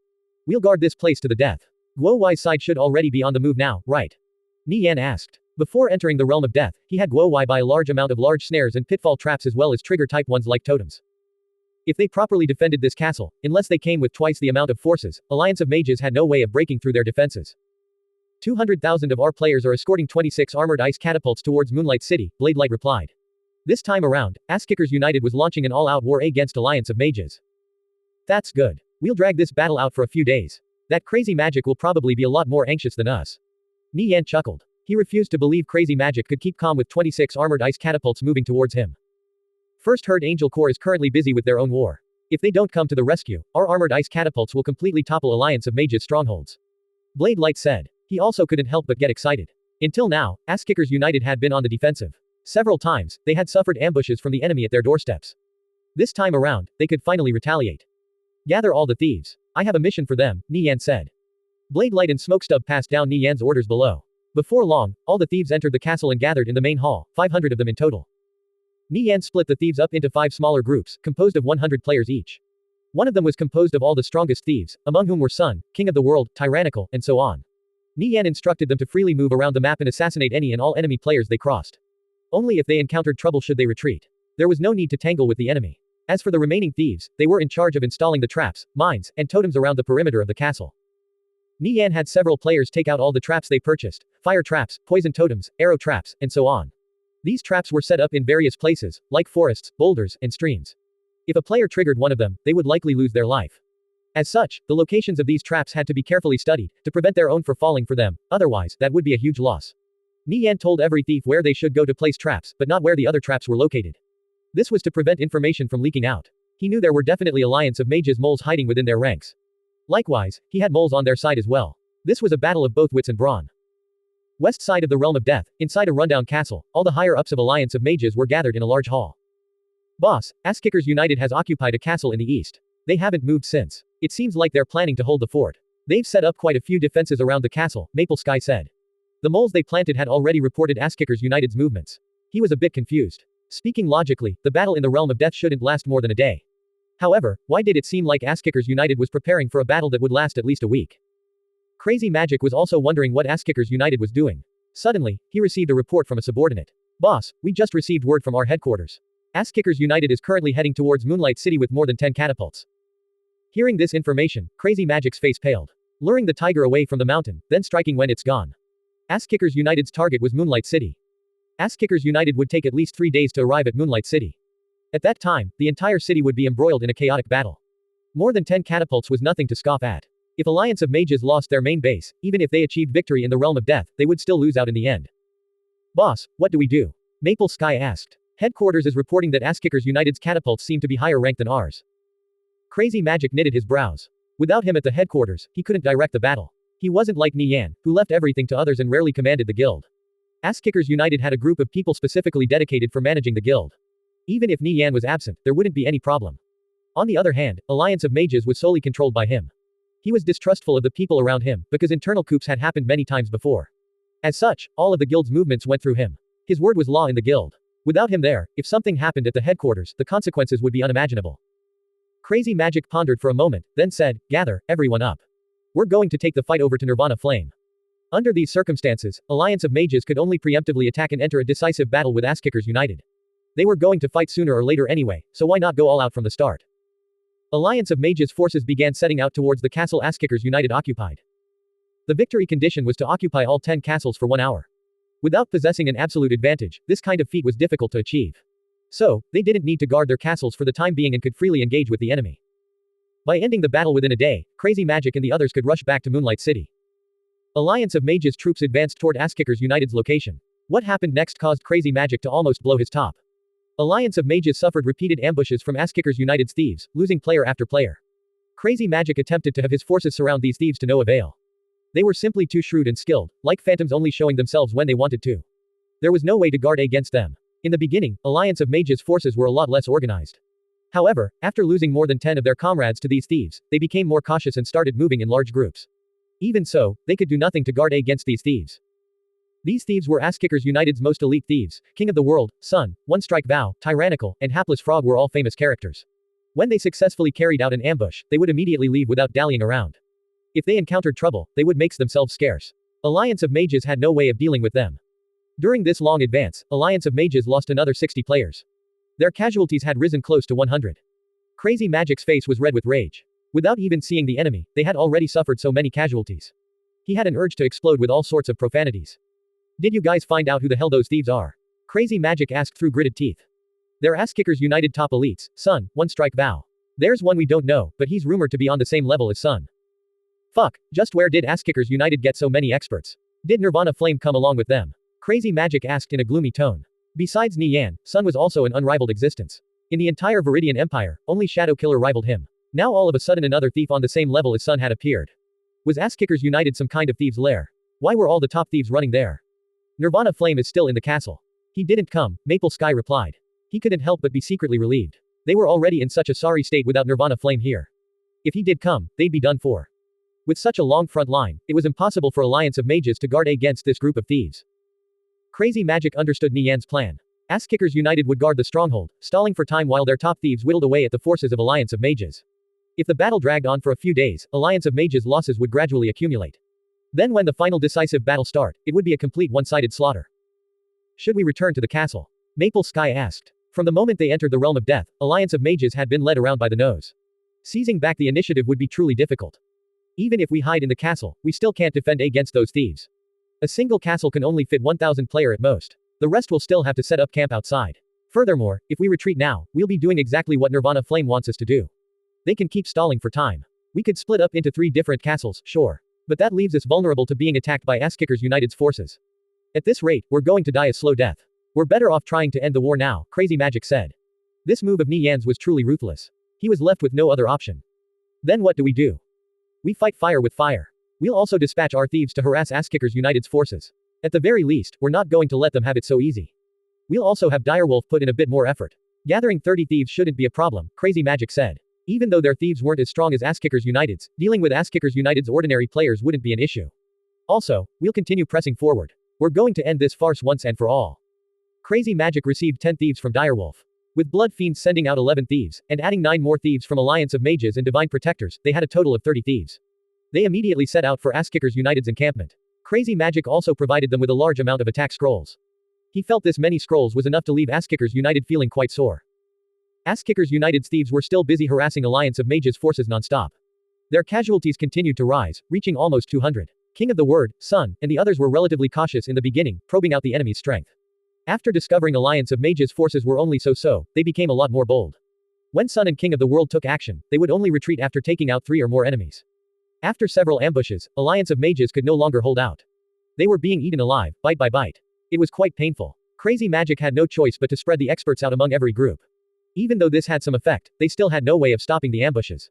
We'll guard this place to the death. Guo Wei's side should already be on the move now, right? Nie Yan asked. Before entering the realm of death, he had Guo Wei buy a large amount of large snares and pitfall traps as well as trigger-type ones like totems. If they properly defended this castle, unless they came with twice the amount of forces, Alliance of Mages had no way of breaking through their defenses. 200,000 of our players are escorting 26 armored ice catapults towards Moonlight City, Blade Light replied. This time around, Asskickers United was launching an all-out war against Alliance of Mages. That's good. We'll drag this battle out for a few days. That Crazy Magic will probably be a lot more anxious than us. Nie Yan chuckled. He refused to believe Crazy Magic could keep calm with 26 armored ice catapults moving towards him. First Herd Angel Corps is currently busy with their own war. If they don't come to the rescue, our armored ice catapults will completely topple Alliance of Mages' strongholds. Blade Light said. He also couldn't help but get excited. Until now, Asskickers United had been on the defensive. Several times, they had suffered ambushes from the enemy at their doorsteps. This time around, they could finally retaliate. Gather all the thieves. I have a mission for them, Nie Yan said. Blade Light and Smokestub passed down Nie Yan's orders below. Before long, all the thieves entered the castle and gathered in the main hall, 500 of them in total. Nie Yan split the thieves up into 5 smaller groups, composed of 100 players each. One of them was composed of all the strongest thieves, among whom were Sun, King of the World, Tyrannical, and so on. Nie Yan instructed them to freely move around the map and assassinate any and all enemy players they crossed. Only if they encountered trouble should they retreat. There was no need to tangle with the enemy. As for the remaining thieves, they were in charge of installing the traps, mines, and totems around the perimeter of the castle. Nie Yan had several players take out all the traps they purchased, fire traps, poison totems, arrow traps, and so on. These traps were set up in various places, like forests, boulders, and streams. If a player triggered one of them, they would likely lose their life. As such, the locations of these traps had to be carefully studied, to prevent their own from falling for them, otherwise, that would be a huge loss. Nie Yan told every thief where they should go to place traps, but not where the other traps were located. This was to prevent information from leaking out. He knew there were definitely alliance of mages moles hiding within their ranks. Likewise, he had moles on their side as well. This was a battle of both wits and brawn. West side of the Realm of Death, inside a rundown castle, all the higher-ups of Alliance of Mages were gathered in a large hall. Boss, Asskickers United has occupied a castle in the east. They haven't moved since. It seems like they're planning to hold the fort. They've set up quite a few defenses around the castle, Maple Sky said. The moles they planted had already reported Asskickers United's movements. He was a bit confused. Speaking logically, the battle in the Realm of Death shouldn't last more than a day. However, why did it seem like Asskickers United was preparing for a battle that would last at least a week? Crazy Magic was also wondering what Asskickers United was doing. Suddenly, he received a report from a subordinate. Boss, we just received word from our headquarters. Asskickers United is currently heading towards Moonlight City with more than 10 catapults. Hearing this information, Crazy Magic's face paled. Luring the tiger away from the mountain, then striking when it's gone. Asskickers United's target was Moonlight City. Asskickers United would take at least 3 days to arrive at Moonlight City. At that time, the entire city would be embroiled in a chaotic battle. More than 10 catapults was nothing to scoff at. If Alliance of Mages lost their main base, even if they achieved victory in the Realm of Death, they would still lose out in the end. Boss, what do we do? Maple Sky asked. Headquarters is reporting that Asskickers United's catapults seem to be higher ranked than ours. Crazy Magic knitted his brows. Without him at the headquarters, he couldn't direct the battle. He wasn't like Nie Yan, who left everything to others and rarely commanded the guild. Asskickers United had a group of people specifically dedicated for managing the guild. Even if Nie Yan was absent, there wouldn't be any problem. On the other hand, Alliance of Mages was solely controlled by him. He was distrustful of the people around him, because internal coups had happened many times before. As such, all of the guild's movements went through him. His word was law in the guild. Without him there, if something happened at the headquarters, the consequences would be unimaginable. Crazy Magic pondered for a moment, then said, gather, everyone up. We're going to take the fight over to Nirvana Flame. Under these circumstances, Alliance of Mages could only preemptively attack and enter a decisive battle with Asskickers United. They were going to fight sooner or later anyway, so why not go all out from the start? Alliance of Mages forces began setting out towards the castle Asskickers United occupied. The victory condition was to occupy all 10 castles for 1 hour. Without possessing an absolute advantage, this kind of feat was difficult to achieve. So, they didn't need to guard their castles for the time being and could freely engage with the enemy. By ending the battle within a day, Crazy Magic and the others could rush back to Moonlight City. Alliance of Mages troops advanced toward Asskickers United's location. What happened next caused Crazy Magic to almost blow his top. Alliance of Mages suffered repeated ambushes from Asskickers United's thieves, losing player after player. Crazy Magic attempted to have his forces surround these thieves to no avail. They were simply too shrewd and skilled, like phantoms only showing themselves when they wanted to. There was no way to guard against them. In the beginning, Alliance of Mages forces were a lot less organized. However, after losing more than 10 of their comrades to these thieves, they became more cautious and started moving in large groups. Even so, they could do nothing to guard against these thieves. These thieves were Asskickers United's most elite thieves. King of the World, Sun, One Strike Vow, Tyrannical, and Hapless Frog were all famous characters. When they successfully carried out an ambush, they would immediately leave without dallying around. If they encountered trouble, they would make themselves scarce. Alliance of Mages had no way of dealing with them. During this long advance, Alliance of Mages lost another 60 players. Their casualties had risen close to 100. Crazy Magic's face was red with rage. Without even seeing the enemy, they had already suffered so many casualties. He had an urge to explode with all sorts of profanities. Did you guys find out who the hell those thieves are? Crazy Magic asked through gritted teeth. They're Asskickers United top elites, Sun, One Strike Vow. There's one we don't know, but he's rumored to be on the same level as Sun. Fuck, just where did Asskickers United get so many experts? Did Nirvana Flame come along with them? Crazy Magic asked in a gloomy tone. Besides Nie Yan, Sun was also an unrivaled existence. In the entire Viridian Empire, only Shadow Killer rivaled him. Now all of a sudden another thief on the same level as Sun had appeared. Was Asskickers United some kind of thieves' lair? Why were all the top thieves running there? Nirvana Flame is still in the castle. He didn't come, Maple Sky replied. He couldn't help but be secretly relieved. They were already in such a sorry state without Nirvana Flame here. If he did come, they'd be done for. With such a long front line, it was impossible for Alliance of Mages to guard against this group of thieves. Crazy Magic understood Nie Yan's plan. Asskickers United would guard the stronghold, stalling for time while their top thieves whittled away at the forces of Alliance of Mages. If the battle dragged on for a few days, Alliance of Mages losses would gradually accumulate. Then when the final decisive battle start, it would be a complete one-sided slaughter. Should we return to the castle? Maple Sky asked. From the moment they entered the realm of death, Alliance of Mages had been led around by the nose. Seizing back the initiative would be truly difficult. Even if we hide in the castle, we still can't defend against those thieves. A single castle can only fit 1,000 player at most. The rest will still have to set up camp outside. Furthermore, if we retreat now, we'll be doing exactly what Nirvana Flame wants us to do. They can keep stalling for time. We could split up into 3 different castles, sure. But that leaves us vulnerable to being attacked by Asskickers United's forces. At this rate, we're going to die a slow death. We're better off trying to end the war now, Crazy Magic said. This move of Nie Yan's was truly ruthless. He was left with no other option. Then what do? We fight fire with fire. We'll also dispatch our thieves to harass Asskickers United's forces. At the very least, we're not going to let them have it so easy. We'll also have Direwolf put in a bit more effort. Gathering 30 thieves shouldn't be a problem, Crazy Magic said. Even though their thieves weren't as strong as Asskickers United's, dealing with Asskickers United's ordinary players wouldn't be an issue. Also, we'll continue pressing forward. We're going to end this farce once and for all. Crazy Magic received 10 thieves from Direwolf. With Blood Fiends sending out 11 thieves, and adding 9 more thieves from Alliance of Mages and Divine Protectors, they had a total of 30 thieves. They immediately set out for Asskickers United's encampment. Crazy Magic also provided them with a large amount of attack scrolls. He felt this many scrolls was enough to leave Asskickers United feeling quite sore. Asskickers United's thieves were still busy harassing Alliance of Mages forces non-stop. Their casualties continued to rise, reaching almost 200. King of the Word, Sun, and the others were relatively cautious in the beginning, probing out the enemy's strength. After discovering Alliance of Mages forces were only so-so, they became a lot more bold. When Sun and King of the World took action, they would only retreat after taking out 3 or more enemies. After several ambushes, Alliance of Mages could no longer hold out. They were being eaten alive, bite by bite. It was quite painful. Crazy Magic had no choice but to spread the experts out among every group. Even though this had some effect, they still had no way of stopping the ambushes.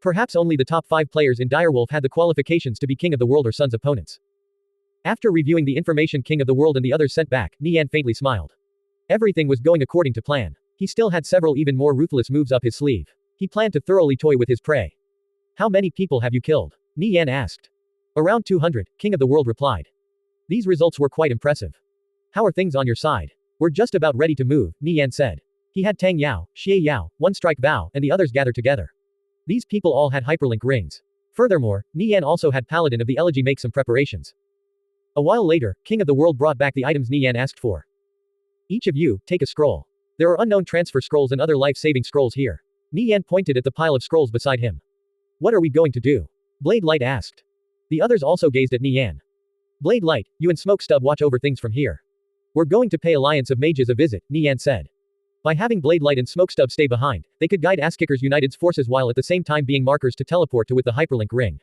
Perhaps only the top 5 players in Direwolf had the qualifications to be King of the World or Sun's opponents. After reviewing the information King of the World and the others sent back, Nie Yan faintly smiled. Everything was going according to plan. He still had several even more ruthless moves up his sleeve. He planned to thoroughly toy with his prey. How many people have you killed? Nie Yan asked. Around 200, King of the World replied. These results were quite impressive. How are things on your side? We're just about ready to move, Nie Yan said. He had Tang Yao, Xie Yao, One Strike Bao, and the others gathered together. These people all had hyperlink rings. Furthermore, Nie Yan also had Paladin of the Elegy make some preparations. A while later, King of the World brought back the items Nie Yan asked for. Each of you, take a scroll. There are unknown transfer scrolls and other life-saving scrolls here. Nie Yan pointed at the pile of scrolls beside him. What are we going to do? Blade Light asked. The others also gazed at Nie Yan. Blade Light, you and Smoke Stub watch over things from here. We're going to pay Alliance of Mages a visit, Nie Yan said. By having Blade Light and Smoke Stub stay behind, they could guide Asskickers United's forces while at the same time being markers to teleport to with the hyperlink ring.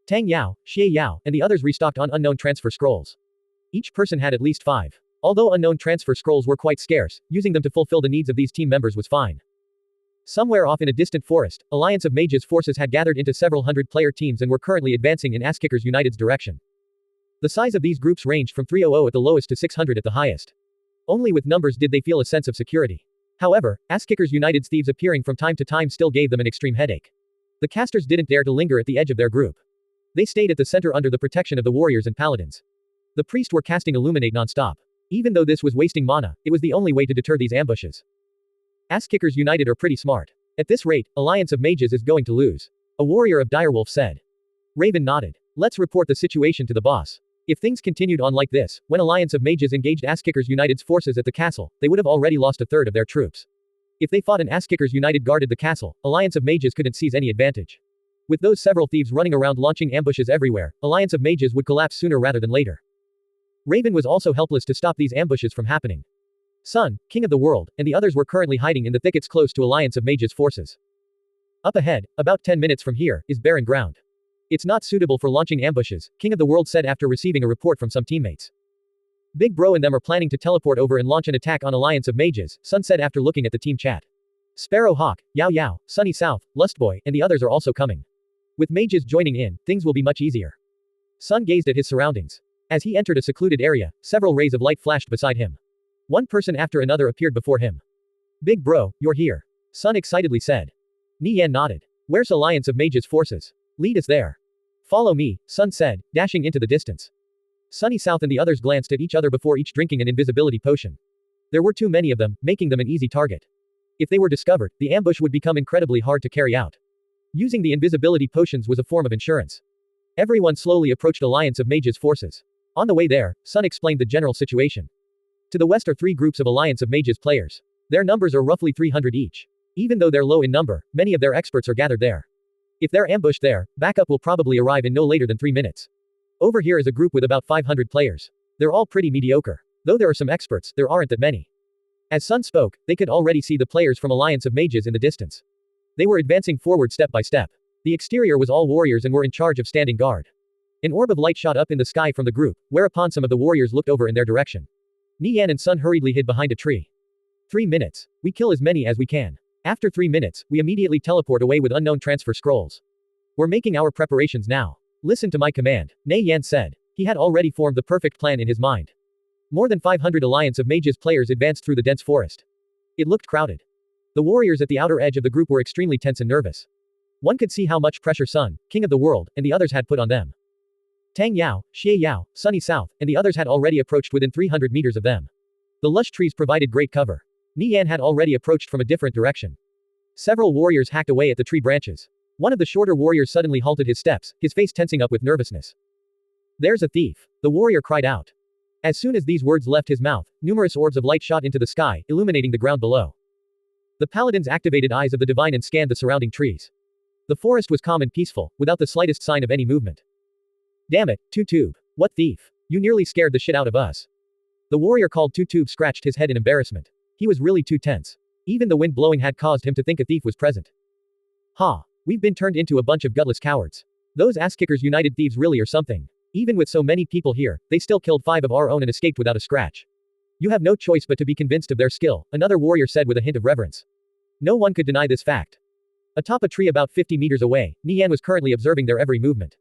Tang Yao, Xie Yao, and the others restocked on unknown transfer scrolls. Each person had at least 5. Although unknown transfer scrolls were quite scarce, using them to fulfill the needs of these team members was fine. Somewhere off in a distant forest, Alliance of Mages forces had gathered into several hundred-player teams and were currently advancing in Asskickers United's direction. The size of these groups ranged from 300 at the lowest to 600 at the highest. Only with numbers did they feel a sense of security. However, Asskickers United's thieves appearing from time to time still gave them an extreme headache. The casters didn't dare to linger at the edge of their group. They stayed at the center under the protection of the warriors and paladins. The priests were casting Illuminate non-stop. Even though this was wasting mana, it was the only way to deter these ambushes. Asskickers United are pretty smart. At this rate, Alliance of Mages is going to lose. A warrior of Direwolf said. Raven nodded. Let's report the situation to the boss. If things continued on like this, when Alliance of Mages engaged Asskickers United's forces at the castle, they would have already lost a third of their troops. If they fought and Asskickers United guarded the castle, Alliance of Mages couldn't seize any advantage. With those several thieves running around launching ambushes everywhere, Alliance of Mages would collapse sooner rather than later. Raven was also helpless to stop these ambushes from happening. Sun, King of the World, and the others were currently hiding in the thickets close to Alliance of Mages forces. Up ahead, about 10 minutes from here, is barren ground. It's not suitable for launching ambushes, King of the World said after receiving a report from some teammates. Big Bro and them are planning to teleport over and launch an attack on Alliance of Mages, Sun said after looking at the team chat. Sparrow Hawk, Yao Yao, Sunny South, Lustboy, and the others are also coming. With mages joining in, things will be much easier. Sun gazed at his surroundings. As he entered a secluded area, several rays of light flashed beside him. One person after another appeared before him. Big Bro, you're here. Sun excitedly said. Nie Yan nodded. Where's Alliance of Mages forces? Lead us there. Follow me, Sun said, dashing into the distance. Sunny South and the others glanced at each other before each drinking an invisibility potion. There were too many of them, making them an easy target. If they were discovered, the ambush would become incredibly hard to carry out. Using the invisibility potions was a form of insurance. Everyone slowly approached Alliance of Mages forces. On the way there, Sun explained the general situation. To the west are 3 groups of Alliance of Mages players. Their numbers are roughly 300 each. Even though they're low in number, many of their experts are gathered there. If they're ambushed there, backup will probably arrive in no later than 3 minutes. Over here is a group with about 500 players. They're all pretty mediocre. Though there are some experts, there aren't that many. As Sun spoke, they could already see the players from Alliance of Mages in the distance. They were advancing forward step by step. The exterior was all warriors and were in charge of standing guard. An orb of light shot up in the sky from the group, whereupon some of the warriors looked over in their direction. Nie Yan and Sun hurriedly hid behind a tree. 3 minutes. We kill as many as we can. After 3 minutes, we immediately teleport away with unknown transfer scrolls. We're making our preparations now. Listen to my command, Nie Yan said. He had already formed the perfect plan in his mind. More than 500 Alliance of Mages players advanced through the dense forest. It looked crowded. The warriors at the outer edge of the group were extremely tense and nervous. One could see how much pressure Sun, king of the world, and the others had put on them. Tang Yao, Xie Yao, Sunny South, and the others had already approached within 300 meters of them. The lush trees provided great cover. Nie Yan had already approached from a different direction. Several warriors hacked away at the tree branches. One of the shorter warriors suddenly halted his steps, his face tensing up with nervousness. There's a thief. The warrior cried out. As soon as these words left his mouth, numerous orbs of light shot into the sky, illuminating the ground below. The paladins activated eyes of the divine and scanned the surrounding trees. The forest was calm and peaceful, without the slightest sign of any movement. Damn it, Tutube. What thief? You nearly scared the shit out of us. The warrior called Tutube scratched his head in embarrassment. He was really too tense. Even the wind blowing had caused him to think a thief was present. Ha! We've been turned into a bunch of gutless cowards. Those ass-kickers United thieves really are something. Even with so many people here, they still killed 5 of our own and escaped without a scratch. You have no choice but to be convinced of their skill, another warrior said with a hint of reverence. No one could deny this fact. Atop a tree about 50 meters away, Nie Yan was currently observing their every movement.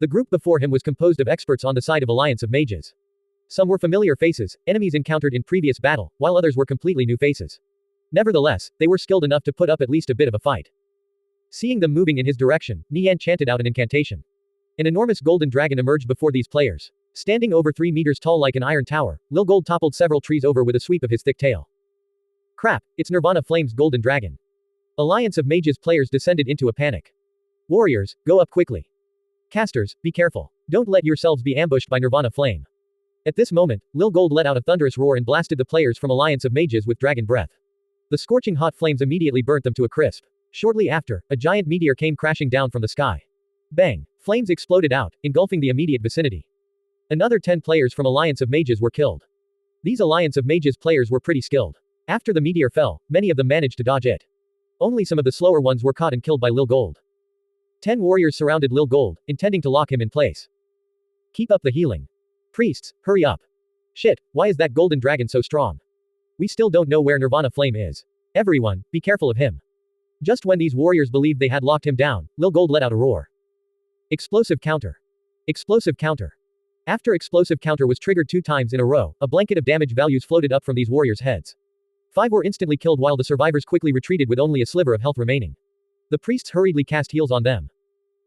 The group before him was composed of experts on the side of Alliance of Mages. Some were familiar faces, enemies encountered in previous battle, while others were completely new faces. Nevertheless, they were skilled enough to put up at least a bit of a fight. Seeing them moving in his direction, Nie Yan chanted out an incantation. An enormous golden dragon emerged before these players. Standing over 3 meters tall like an iron tower, Lil Gold toppled several trees over with a sweep of his thick tail. Crap, it's Nirvana Flame's golden dragon. Alliance of Mages players descended into a panic. Warriors, go up quickly. Casters, be careful. Don't let yourselves be ambushed by Nirvana Flame. At this moment, Lil Gold let out a thunderous roar and blasted the players from Alliance of Mages with dragon breath. The scorching hot flames immediately burnt them to a crisp. Shortly after, a giant meteor came crashing down from the sky. Bang! Flames exploded out, engulfing the immediate vicinity. Another 10 players from Alliance of Mages were killed. These Alliance of Mages players were pretty skilled. After the meteor fell, many of them managed to dodge it. Only some of the slower ones were caught and killed by Lil Gold. 10 warriors surrounded Lil Gold, intending to lock him in place. Keep up the healing. Priests, hurry up. Shit, why is that golden dragon so strong? We still don't know where Nirvana Flame is. Everyone, be careful of him. Just when these warriors believed they had locked him down, Lil Gold let out a roar. Explosive counter. Explosive counter. After explosive counter was triggered 2 times in a row, a blanket of damage values floated up from these warriors' heads. 5 were instantly killed while the survivors quickly retreated with only a sliver of health remaining. The priests hurriedly cast heals on them.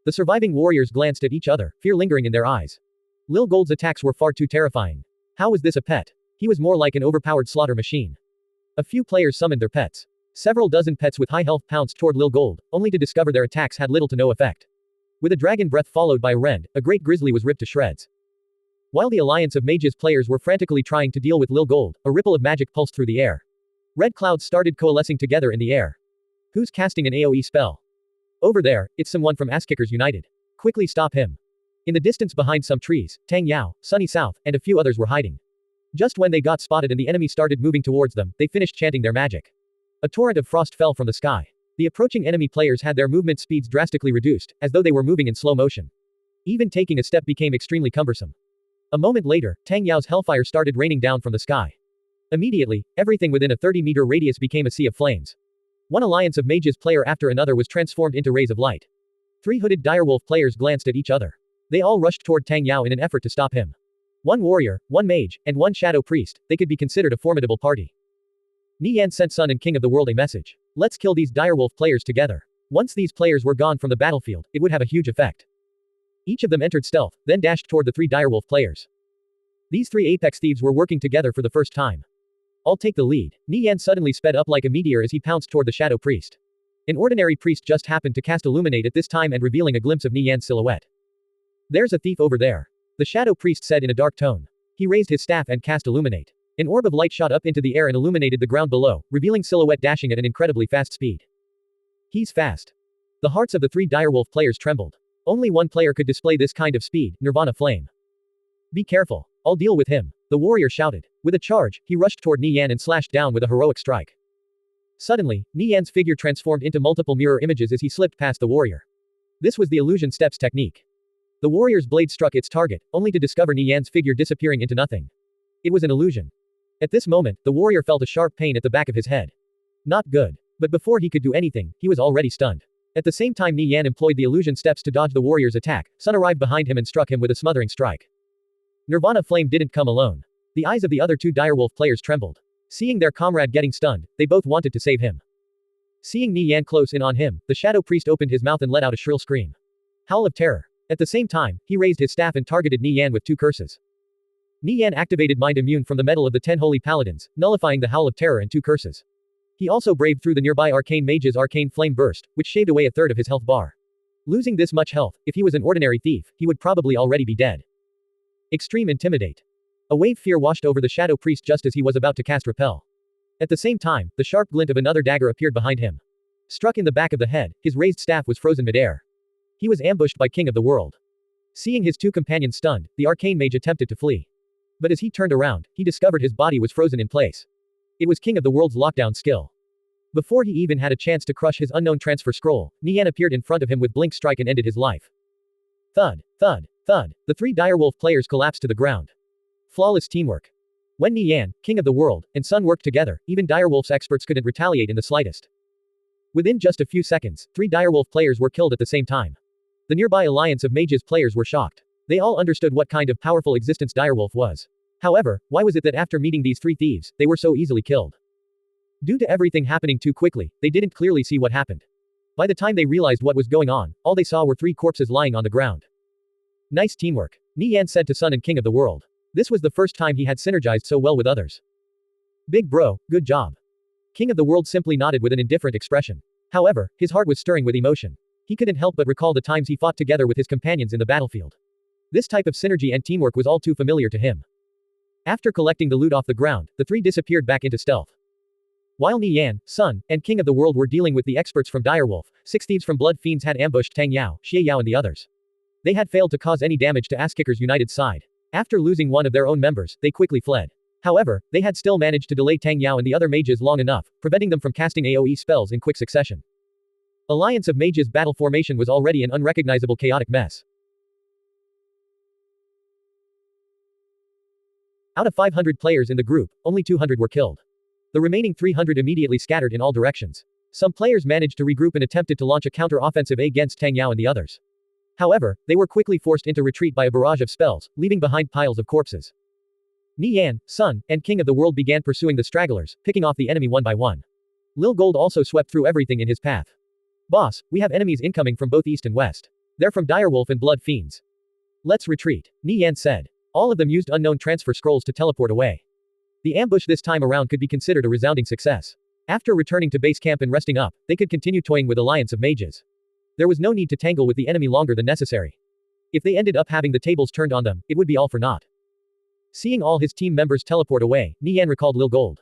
The surviving warriors glanced at each other, fear lingering in their eyes. Lil Gold's attacks were far too terrifying. How was this a pet? He was more like an overpowered slaughter machine. A few players summoned their pets. Several dozen pets with high health pounced toward Lil Gold, only to discover their attacks had little to no effect. With a dragon breath followed by a rend, a great grizzly was ripped to shreds. While the Alliance of Mages players were frantically trying to deal with Lil Gold, a ripple of magic pulsed through the air. Red clouds started coalescing together in the air. Who's casting an AoE spell? Over there, it's someone from Ass-Kickers United. Quickly stop him. In the distance behind some trees, Tang Yao, Sunny South, and a few others were hiding. Just when they got spotted and the enemy started moving towards them, they finished chanting their magic. A torrent of frost fell from the sky. The approaching enemy players had their movement speeds drastically reduced, as though they were moving in slow motion. Even taking a step became extremely cumbersome. A moment later, Tang Yao's hellfire started raining down from the sky. Immediately, everything within a 30-meter radius became a sea of flames. One Alliance of Mages player after another was transformed into rays of light. 3 hooded direwolf players glanced at each other. They all rushed toward Tang Yao in an effort to stop him. 1 warrior, 1 mage, and 1 shadow priest, they could be considered a formidable party. Nie Yan sent Sun and King of the World a message. Let's kill these direwolf players together. Once these players were gone from the battlefield, it would have a huge effect. Each of them entered stealth, then dashed toward the 3 direwolf players. These 3 apex thieves were working together for the first time. I'll take the lead. Nie Yan suddenly sped up like a meteor as he pounced toward the shadow priest. An ordinary priest just happened to cast Illuminate at this time and revealing a glimpse of Nie Yan's silhouette. There's a thief over there. The shadow priest said in a dark tone. He raised his staff and cast Illuminate. An orb of light shot up into the air and illuminated the ground below, revealing silhouette dashing at an incredibly fast speed. He's fast. The hearts of the three direwolf players trembled. Only one player could display this kind of speed, Nirvana Flame. Be careful. I'll deal with him, the warrior shouted. With a charge, he rushed toward Nie Yan and slashed down with a heroic strike. Suddenly, Nie Yan's figure transformed into multiple mirror images as he slipped past the warrior. This was the illusion steps technique. The warrior's blade struck its target, only to discover Nie Yan's figure disappearing into nothing. It was an illusion. At this moment, the warrior felt a sharp pain at the back of his head. Not good. But before he could do anything, he was already stunned. At the same time Nie Yan employed the illusion steps to dodge the warrior's attack, Sun arrived behind him and struck him with a smothering strike. Nirvana Flame didn't come alone. The eyes of the other two direwolf players trembled. Seeing their comrade getting stunned, they both wanted to save him. Seeing Nie Yan close in on him, the shadow priest opened his mouth and let out a shrill scream. Howl of terror. At the same time, he raised his staff and targeted Nie Yan with 2 curses. Nie Yan activated Mind Immune from the metal of the 10 Holy Paladins, nullifying the Howl of Terror and 2 curses. He also braved through the nearby Arcane Mage's Arcane Flame Burst, which shaved away a third of his health bar. Losing this much health, if he was an ordinary thief, he would probably already be dead. Extreme Intimidate. A wave fear washed over the Shadow Priest just as he was about to cast Repel. At the same time, the sharp glint of another dagger appeared behind him. Struck in the back of the head, his raised staff was frozen midair. He was ambushed by King of the World. Seeing his 2 companions stunned, the Arcane Mage attempted to flee. But as he turned around, he discovered his body was frozen in place. It was King of the World's lockdown skill. Before he even had a chance to crush his unknown transfer scroll, Nie Yan appeared in front of him with Blink Strike and ended his life. Thud, thud, thud. The 3 direwolf players collapsed to the ground. Flawless teamwork. When Nie Yan, King of the World, and Sun worked together, even direwolf's experts couldn't retaliate in the slightest. Within just a few seconds, 3 direwolf players were killed at the same time. The nearby alliance of mages players were shocked. They all understood what kind of powerful existence direwolf was. However, why was it that after meeting these 3 thieves, they were so easily killed? Due to everything happening too quickly, they didn't clearly see what happened. By the time they realized what was going on, all they saw were 3 corpses lying on the ground. Nice teamwork, Nie Yan said to Sun and King of the World. This was the first time he had synergized so well with others. Big bro, good job. King of the World simply nodded with an indifferent expression. However, his heart was stirring with emotion. He couldn't help but recall the times he fought together with his companions in the battlefield. This type of synergy and teamwork was all too familiar to him. After collecting the loot off the ground, the 3 disappeared back into stealth. While Nie Yan, Sun, and King of the World were dealing with the experts from Direwolf, 6 thieves from Blood Fiends had ambushed Tang Yao, Xie Yao and the others. They had failed to cause any damage to Asskickers United's side. After losing one of their own members, they quickly fled. However, they had still managed to delay Tang Yao and the other mages long enough, preventing them from casting AoE spells in quick succession. Alliance of Mages battle formation was already an unrecognizable chaotic mess. Out of 500 players in the group, only 200 were killed. The remaining 300 immediately scattered in all directions. Some players managed to regroup and attempted to launch a counter-offensive against Tang Yao and the others. However, they were quickly forced into retreat by a barrage of spells, leaving behind piles of corpses. Nie Yan, Sun, and King of the World began pursuing the stragglers, picking off the enemy one by one. Lil Gold also swept through everything in his path. Boss, we have enemies incoming from both east and west. They're from Direwolf and Blood Fiends. Let's retreat, Nie Yan said. All of them used unknown transfer scrolls to teleport away. The ambush this time around could be considered a resounding success. After returning to base camp and resting up, they could continue toying with Alliance of Mages. There was no need to tangle with the enemy longer than necessary. If they ended up having the tables turned on them, it would be all for naught. Seeing all his team members teleport away, Nie Yan recalled Lil Gold.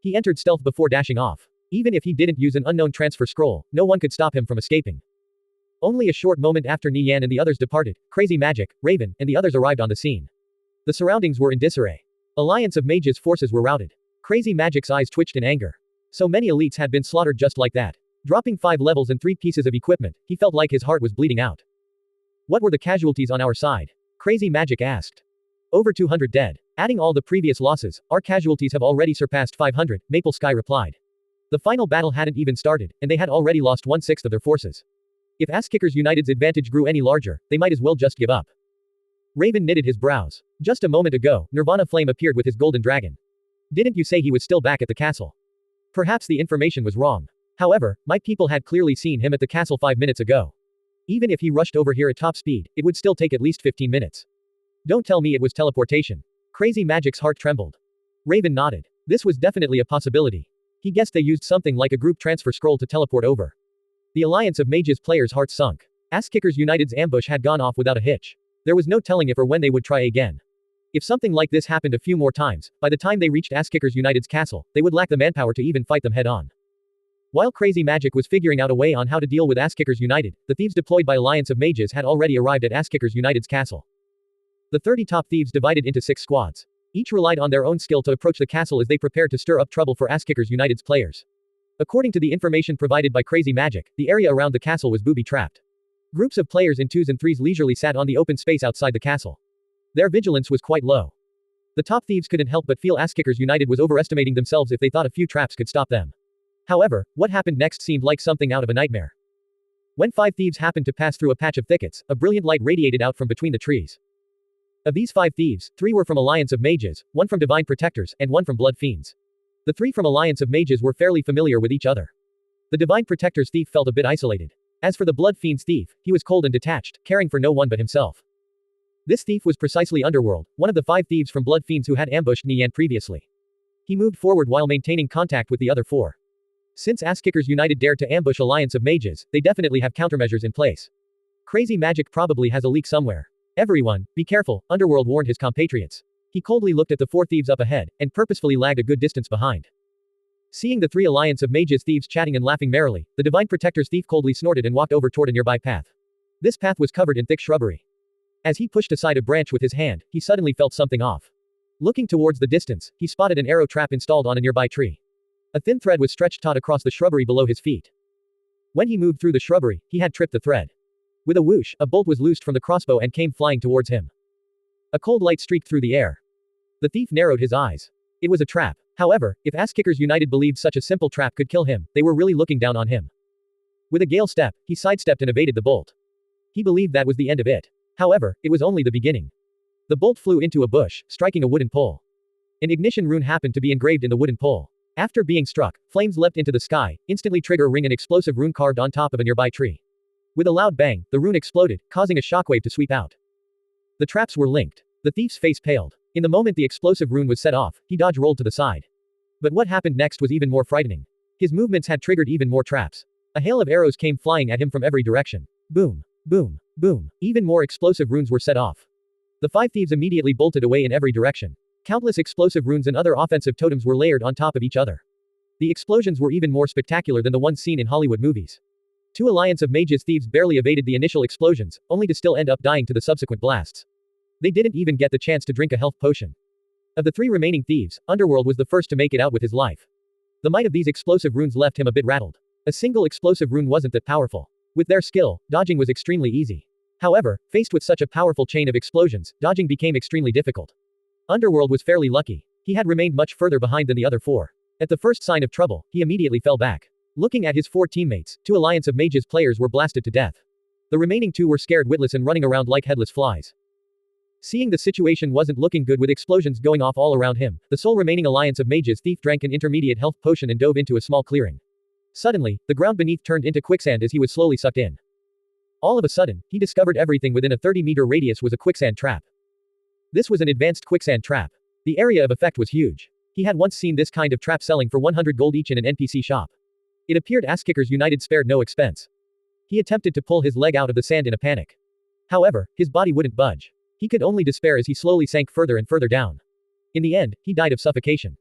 He entered stealth before dashing off. Even if he didn't use an unknown transfer scroll, no one could stop him from escaping. Only a short moment after Nie Yan and the others departed, Crazy Magic, Raven, and the others arrived on the scene. The surroundings were in disarray. Alliance of Mages forces were routed. Crazy Magic's eyes twitched in anger. So many elites had been slaughtered just like that. Dropping 5 levels and 3 pieces of equipment, he felt like his heart was bleeding out. What were the casualties on our side? Crazy Magic asked. Over 200 dead. Adding all the previous losses, our casualties have already surpassed 500, Maple Sky replied. The final battle hadn't even started, and they had already lost 1/6 of their forces. If Asskickers United's advantage grew any larger, they might as well just give up. Raven knitted his brows. Just a moment ago, Nirvana Flame appeared with his golden dragon. Didn't you say he was still back at the castle? Perhaps the information was wrong. However, my people had clearly seen him at the castle 5 minutes ago. Even if he rushed over here at top speed, it would still take at least 15 minutes. Don't tell me it was teleportation. Crazy Magic's heart trembled. Raven nodded. This was definitely a possibility. He guessed they used something like a group transfer scroll to teleport over. The Alliance of Mages players' hearts sunk. Asskickers United's ambush had gone off without a hitch. There was no telling if or when they would try again. If something like this happened a few more times, by the time they reached Asskickers United's castle, they would lack the manpower to even fight them head-on. While Crazy Magic was figuring out a way on how to deal with Asskickers United, the thieves deployed by Alliance of Mages had already arrived at Asskickers United's castle. The 30 top thieves divided into 6 squads. Each relied on their own skill to approach the castle as they prepared to stir up trouble for Asskickers United's players. According to the information provided by Crazy Magic, the area around the castle was booby-trapped. Groups of players in 2s and 3s leisurely sat on the open space outside the castle. Their vigilance was quite low. The top thieves couldn't help but feel Asskickers United was overestimating themselves if they thought a few traps could stop them. However, what happened next seemed like something out of a nightmare. When 5 thieves happened to pass through a patch of thickets, a brilliant light radiated out from between the trees. Of these 5 thieves, 3 were from Alliance of Mages, 1 from Divine Protectors, and 1 from Blood Fiends. The 3 from Alliance of Mages were fairly familiar with each other. The Divine Protector's thief felt a bit isolated. As for the Blood Fiend's thief, he was cold and detached, caring for no one but himself. This thief was precisely Underworld, one of the 5 thieves from Blood Fiends who had ambushed Nie Yan previously. He moved forward while maintaining contact with the other 4. Since Asskickers United dared to ambush Alliance of Mages, they definitely have countermeasures in place. Crazy Magic probably has a leak somewhere. Everyone, be careful, Underworld warned his compatriots. He coldly looked at the 4 thieves up ahead, and purposefully lagged a good distance behind. Seeing the 3 Alliance of Mages thieves chatting and laughing merrily, the Divine Protector's thief coldly snorted and walked over toward a nearby path. This path was covered in thick shrubbery. As he pushed aside a branch with his hand, he suddenly felt something off. Looking towards the distance, he spotted an arrow trap installed on a nearby tree. A thin thread was stretched taut across the shrubbery below his feet. When he moved through the shrubbery, he had tripped the thread. With a whoosh, a bolt was loosed from the crossbow and came flying towards him. A cold light streaked through the air. The thief narrowed his eyes. It was a trap. However, if Asskickers United believed such a simple trap could kill him, they were really looking down on him. With a gale step, he sidestepped and evaded the bolt. He believed that was the end of it. However, it was only the beginning. The bolt flew into a bush, striking a wooden pole. An ignition rune happened to be engraved in the wooden pole. After being struck, flames leapt into the sky, instantly trigger ring an explosive rune carved on top of a nearby tree. With a loud bang, the rune exploded, causing a shockwave to sweep out. The traps were linked. The thief's face paled. In the moment the explosive rune was set off, he rolled to the side. But what happened next was even more frightening. His movements had triggered even more traps. A hail of arrows came flying at him from every direction. Boom, boom, boom. Even more explosive runes were set off. The 5 thieves immediately bolted away in every direction. Countless explosive runes and other offensive totems were layered on top of each other. The explosions were even more spectacular than the ones seen in Hollywood movies. 2 Alliance of Mages thieves barely evaded the initial explosions, only to still end up dying to the subsequent blasts. They didn't even get the chance to drink a health potion. Of the 3 remaining thieves, Underworld was the first to make it out with his life. The might of these explosive runes left him a bit rattled. A single explosive rune wasn't that powerful. With their skill, dodging was extremely easy. However, faced with such a powerful chain of explosions, dodging became extremely difficult. Underworld was fairly lucky. He had remained much further behind than the other 4. At the first sign of trouble, he immediately fell back. Looking at his 4 teammates, 2 Alliance of Mages players were blasted to death. The remaining 2 were scared witless and running around like headless flies. Seeing the situation wasn't looking good with explosions going off all around him, the sole remaining Alliance of Mages thief drank an intermediate health potion and dove into a small clearing. Suddenly, the ground beneath turned into quicksand as he was slowly sucked in. All of a sudden, he discovered everything within a 30-meter radius was a quicksand trap. This was an advanced quicksand trap. The area of effect was huge. He had once seen this kind of trap selling for 100 gold each in an NPC shop. It appeared Asskickers United spared no expense. He attempted to pull his leg out of the sand in a panic. However, his body wouldn't budge. He could only despair as he slowly sank further and further down. In the end, he died of suffocation.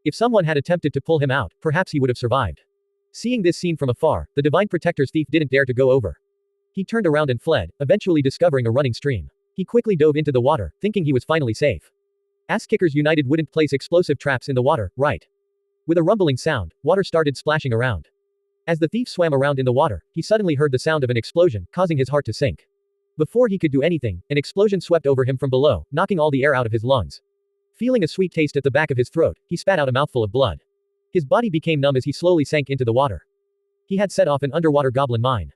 If someone had attempted to pull him out, perhaps he would have survived. Seeing this scene from afar, the Divine Protector's thief didn't dare to go over. He turned around and fled, eventually discovering a running stream. He quickly dove into the water, thinking he was finally safe. Asskickers United wouldn't place explosive traps in the water, right? With a rumbling sound, water started splashing around. As the thief swam around in the water, he suddenly heard the sound of an explosion, causing his heart to sink. Before he could do anything, an explosion swept over him from below, knocking all the air out of his lungs. Feeling a sweet taste at the back of his throat, he spat out a mouthful of blood. His body became numb as he slowly sank into the water. He had set off an underwater goblin mine.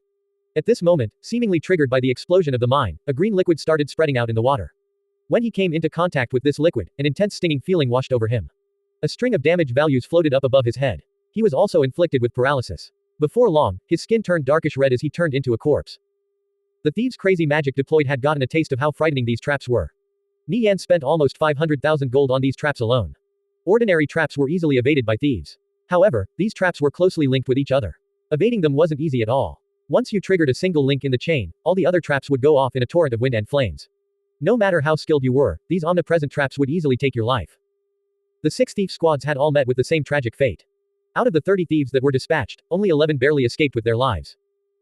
At this moment, seemingly triggered by the explosion of the mine, a green liquid started spreading out in the water. When he came into contact with this liquid, an intense stinging feeling washed over him. A string of damage values floated up above his head. He was also inflicted with paralysis. Before long, his skin turned darkish red as he turned into a corpse. The thieves' crazy magic deployed had gotten a taste of how frightening these traps were. Nie Yan spent almost 500,000 gold on these traps alone. Ordinary traps were easily evaded by thieves. However, these traps were closely linked with each other. Evading them wasn't easy at all. Once you triggered a single link in the chain, all the other traps would go off in a torrent of wind and flames. No matter how skilled you were, these omnipresent traps would easily take your life. The 6 thief squads had all met with the same tragic fate. Out of the 30 thieves that were dispatched, only 11 barely escaped with their lives.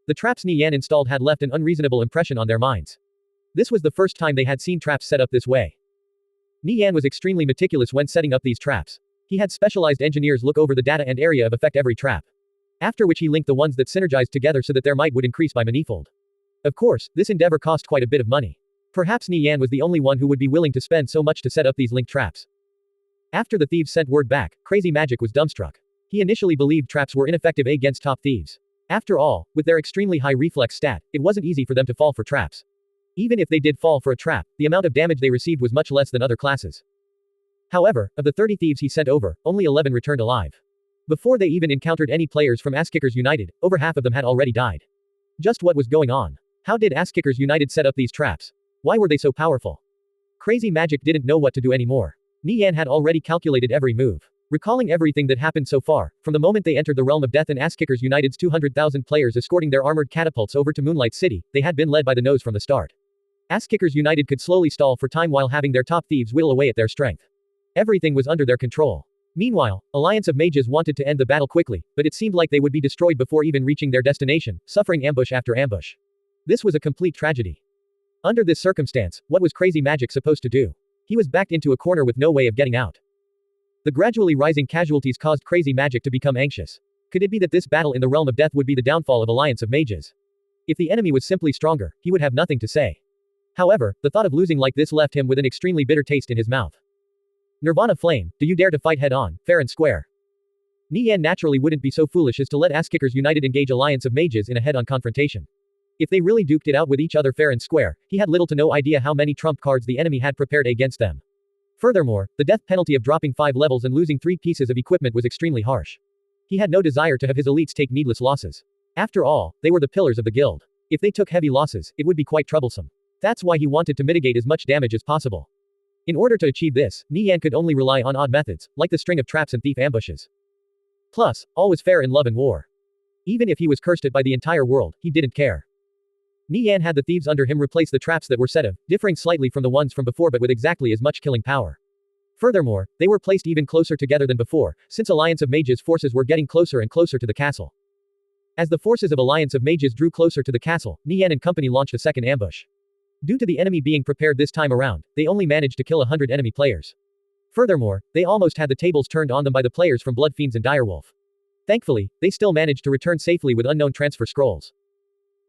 The traps Nie Yan installed had left an unreasonable impression on their minds. This was the first time they had seen traps set up this way. Nie Yan was extremely meticulous when setting up these traps. He had specialized engineers look over the data and area of effect every trap. After which he linked the ones that synergized together so that their might would increase by manifold. Of course, this endeavor cost quite a bit of money. Perhaps Nie Yan was the only one who would be willing to spend so much to set up these linked traps. After the thieves sent word back, Crazy Magic was dumbstruck. He initially believed traps were ineffective against top thieves. After all, with their extremely high reflex stat, it wasn't easy for them to fall for traps. Even if they did fall for a trap, the amount of damage they received was much less than other classes. However, of the 30 thieves he sent over, only 11 returned alive. Before they even encountered any players from Asskickers United, over half of them had already died. Just what was going on? How did Asskickers United set up these traps? Why were they so powerful? Crazy Magic didn't know what to do anymore. Nie Yan had already calculated every move. Recalling everything that happened so far, from the moment they entered the realm of death and Asskickers United's 200,000 players escorting their armored catapults over to Moonlight City, they had been led by the nose from the start. Asskickers United could slowly stall for time while having their top thieves whittle away at their strength. Everything was under their control. Meanwhile, Alliance of Mages wanted to end the battle quickly, but it seemed like they would be destroyed before even reaching their destination, suffering ambush after ambush. This was a complete tragedy. Under this circumstance, what was Crazy Magic supposed to do? He was backed into a corner with no way of getting out. The gradually rising casualties caused Crazy Magic to become anxious. Could it be that this battle in the realm of death would be the downfall of Alliance of Mages? If the enemy was simply stronger, he would have nothing to say. However, the thought of losing like this left him with an extremely bitter taste in his mouth. Nirvana Flame, do you dare to fight head-on, fair and square? Nie Yan naturally wouldn't be so foolish as to let Asskickers United engage Alliance of Mages in a head-on confrontation. If they really duked it out with each other fair and square, he had little to no idea how many trump cards the enemy had prepared against them. Furthermore, the death penalty of dropping 5 levels and losing 3 pieces of equipment was extremely harsh. He had no desire to have his elites take needless losses. After all, they were the pillars of the guild. If they took heavy losses, it would be quite troublesome. That's why he wanted to mitigate as much damage as possible. In order to achieve this, Nie Yan could only rely on odd methods, like the string of traps and thief ambushes. Plus, all was fair in love and war. Even if he was cursed at by the entire world, he didn't care. Nie Yan had the thieves under him replace the traps that were set of, differing slightly from the ones from before but with exactly as much killing power. Furthermore, they were placed even closer together than before, since Alliance of Mages forces were getting closer and closer to the castle. As the forces of Alliance of Mages drew closer to the castle, Nie Yan and company launched a second ambush. Due to the enemy being prepared this time around, they only managed to kill 100 enemy players. Furthermore, they almost had the tables turned on them by the players from Blood Fiends and Direwolf. Thankfully, they still managed to return safely with unknown transfer scrolls.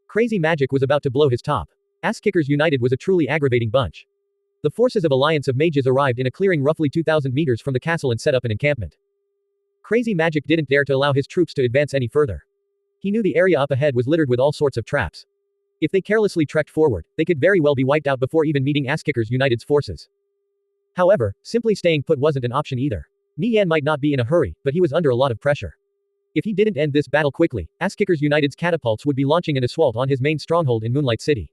Crazy Magic was about to blow his top. Asskickers United was a truly aggravating bunch. The forces of Alliance of Mages arrived in a clearing roughly 2,000 meters from the castle and set up an encampment. Crazy Magic didn't dare to allow his troops to advance any further. He knew the area up ahead was littered with all sorts of traps. If they carelessly trekked forward, they could very well be wiped out before even meeting Asskickers United's forces. However, simply staying put wasn't an option either. Nie Yan might not be in a hurry, but he was under a lot of pressure. If he didn't end this battle quickly, Asskickers United's catapults would be launching an assault on his main stronghold in Moonlight City.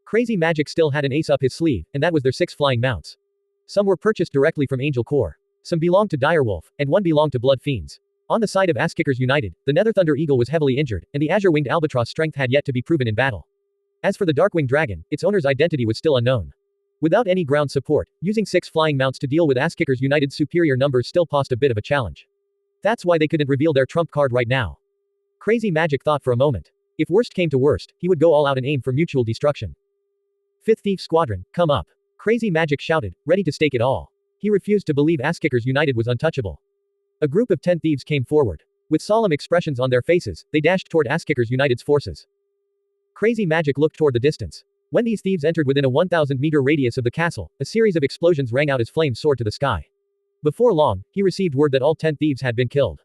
Crazy Magic still had an ace up his sleeve, and that was their 6 flying mounts. Some were purchased directly from Angel Corps. Some belonged to Direwolf, and one belonged to Blood Fiends. On the side of Asskickers United, the Nether Thunder Eagle was heavily injured, and the Azure-Winged Albatross strength had yet to be proven in battle. As for the Darkwing Dragon, its owner's identity was still unknown. Without any ground support, using 6 flying mounts to deal with Asskickers United's superior numbers still posed a bit of a challenge. That's why they couldn't reveal their trump card right now. Crazy Magic thought for a moment. If worst came to worst, he would go all out and aim for mutual destruction. 5th Thief Squadron, come up. Crazy Magic shouted, ready to stake it all. He refused to believe Asskickers United was untouchable. A group of 10 thieves came forward. With solemn expressions on their faces, they dashed toward Asskickers United's forces. Crazy Magic looked toward the distance. When these thieves entered within a 1,000-meter radius of the castle, a series of explosions rang out as flames soared to the sky. Before long, he received word that all 10 thieves had been killed.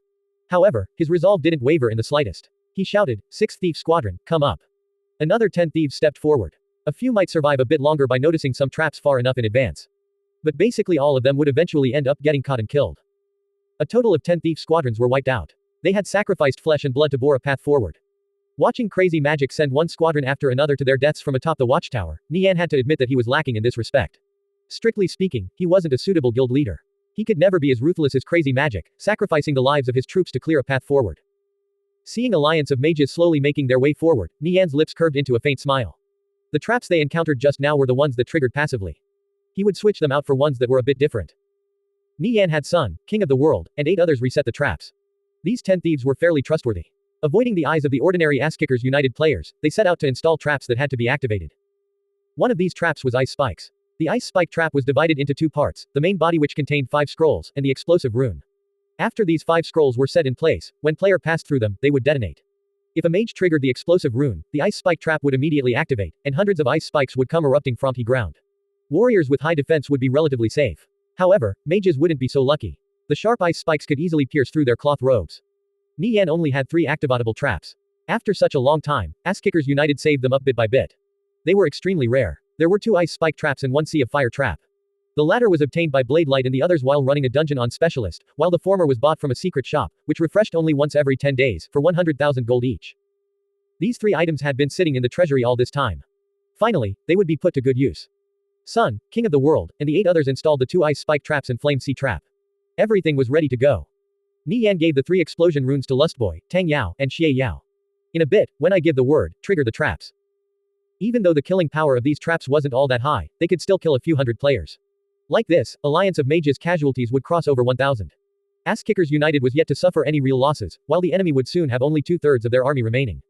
However, his resolve didn't waver in the slightest. He shouted, 6th Thief Squadron, come up. Another 10 thieves stepped forward. A few might survive a bit longer by noticing some traps far enough in advance. But basically all of them would eventually end up getting caught and killed. A total of 10 thief squadrons were wiped out. They had sacrificed flesh and blood to bore a path forward. Watching Crazy Magic send one squadron after another to their deaths from atop the watchtower, Nie Yan had to admit that he was lacking in this respect. Strictly speaking, he wasn't a suitable guild leader. He could never be as ruthless as Crazy Magic, sacrificing the lives of his troops to clear a path forward. Seeing Alliance of Mages slowly making their way forward, Nie Yan's lips curved into a faint smile. The traps they encountered just now were the ones that triggered passively. He would switch them out for ones that were a bit different. Nie Yan had Sun, king of the world, and 8 others reset the traps. These 10 thieves were fairly trustworthy. Avoiding the eyes of the ordinary Ass-Kickers United players, they set out to install traps that had to be activated. One of these traps was ice spikes. The ice spike trap was divided into 2 parts, the main body which contained 5 scrolls, and the explosive rune. After these 5 scrolls were set in place, when player passed through them, they would detonate. If a mage triggered the explosive rune, the ice spike trap would immediately activate, and hundreds of ice spikes would come erupting from the ground. Warriors with high defense would be relatively safe. However, mages wouldn't be so lucky. The sharp ice spikes could easily pierce through their cloth robes. Nie Yan only had 3 activatable traps. After such a long time, Ass-Kickers United saved them up bit by bit. They were extremely rare. There were 2 ice spike traps and 1 sea of fire trap. The latter was obtained by Blade Light and the others while running a dungeon on Specialist, while the former was bought from a secret shop, which refreshed only once every 10 days, for 100,000 gold each. These 3 items had been sitting in the treasury all this time. Finally, they would be put to good use. Sun, king of the world, and the 8 others installed the 2 ice spike traps and flame sea trap. Everything was ready to go. Nie Yan gave the 3 explosion runes to Lustboy, Tang Yao, and Xie Yao. In a bit, when I give the word, trigger the traps. Even though the killing power of these traps wasn't all that high, they could still kill a few hundred players. Like this, Alliance of Mages casualties would cross over 1,000. Ass-Kickers United was yet to suffer any real losses, while the enemy would soon have only 2/3 of their army remaining.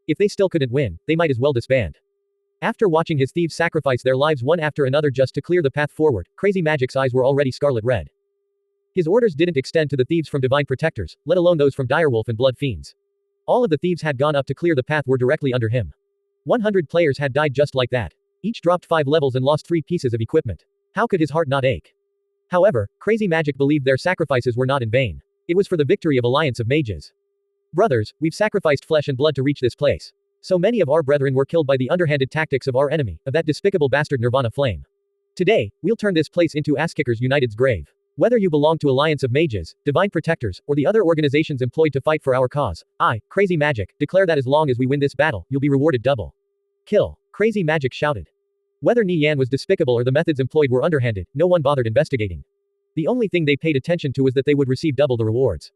If they still couldn't win, they might as well disband. After watching his thieves sacrifice their lives one after another just to clear the path forward, Crazy Magic's eyes were already scarlet red. His orders didn't extend to the thieves from Divine Protectors, let alone those from Direwolf and Blood Fiends. All of the thieves had gone up to clear the path were directly under him. 100 players had died just like that. Each dropped 5 levels and lost 3 pieces of equipment. How could his heart not ache? However, Crazy Magic believed their sacrifices were not in vain. It was for the victory of Alliance of Mages. Brothers, we've sacrificed flesh and blood to reach this place. So many of our brethren were killed by the underhanded tactics of our enemy, of that despicable bastard Nirvana Flame. Today, we'll turn this place into Ass-Kickers United's grave. Whether you belong to Alliance of Mages, Divine Protectors, or the other organizations employed to fight for our cause, I, Crazy Magic, declare that as long as we win this battle, you'll be rewarded double. Kill. Crazy Magic shouted. Whether Nie Yan was despicable or the methods employed were underhanded, no one bothered investigating. The only thing they paid attention to was that they would receive double the rewards.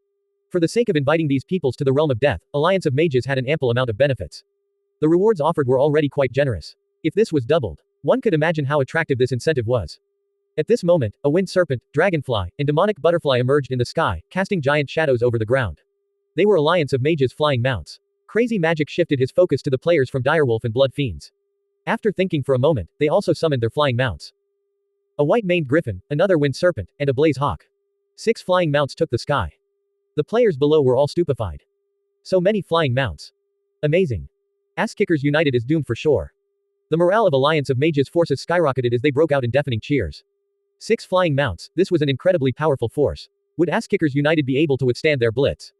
For the sake of inviting these peoples to the realm of death, Alliance of Mages had an ample amount of benefits. The rewards offered were already quite generous. If this was doubled, one could imagine how attractive this incentive was. At this moment, a wind serpent, dragonfly, and demonic butterfly emerged in the sky, casting giant shadows over the ground. They were Alliance of Mages flying mounts. Crazy Magic shifted his focus to the players from Direwolf and Blood Fiends. After thinking for a moment, they also summoned their flying mounts. A white-maned griffin, another wind serpent, and a blaze hawk. 6 flying mounts took the sky. The players below were all stupefied. So many flying mounts. Amazing. Ass-Kickers United is doomed for sure. The morale of Alliance of Mages forces skyrocketed as they broke out in deafening cheers. 6 flying mounts, this was an incredibly powerful force. Would Ass-Kickers United be able to withstand their blitz?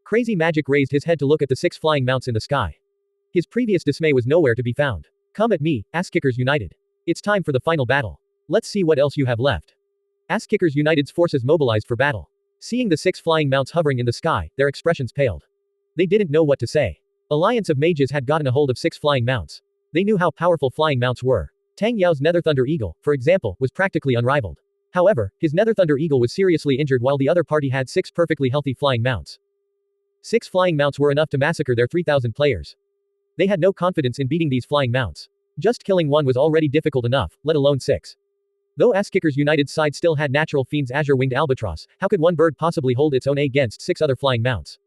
Crazy Magic raised his head to look at the 6 flying mounts in the sky. His previous dismay was nowhere to be found. Come at me, Ass-Kickers United. It's time for the final battle. Let's see what else you have left. Ass-Kickers United's forces mobilized for battle. Seeing the 6 flying mounts hovering in the sky, their expressions paled. They didn't know what to say. Alliance of Mages had gotten a hold of 6 flying mounts. They knew how powerful flying mounts were. Tang Yao's Nether Thunder Eagle, for example, was practically unrivaled. However, his Nether Thunder Eagle was seriously injured while the other party had 6 perfectly healthy flying mounts. 6 flying mounts were enough to massacre their 3,000 players. They had no confidence in beating these flying mounts. Just killing one was already difficult enough, let alone 6. Though Ass-Kickers United's side still had Natural Fiend's Azure-Winged Albatross, how could one bird possibly hold its own against 6 other flying mounts?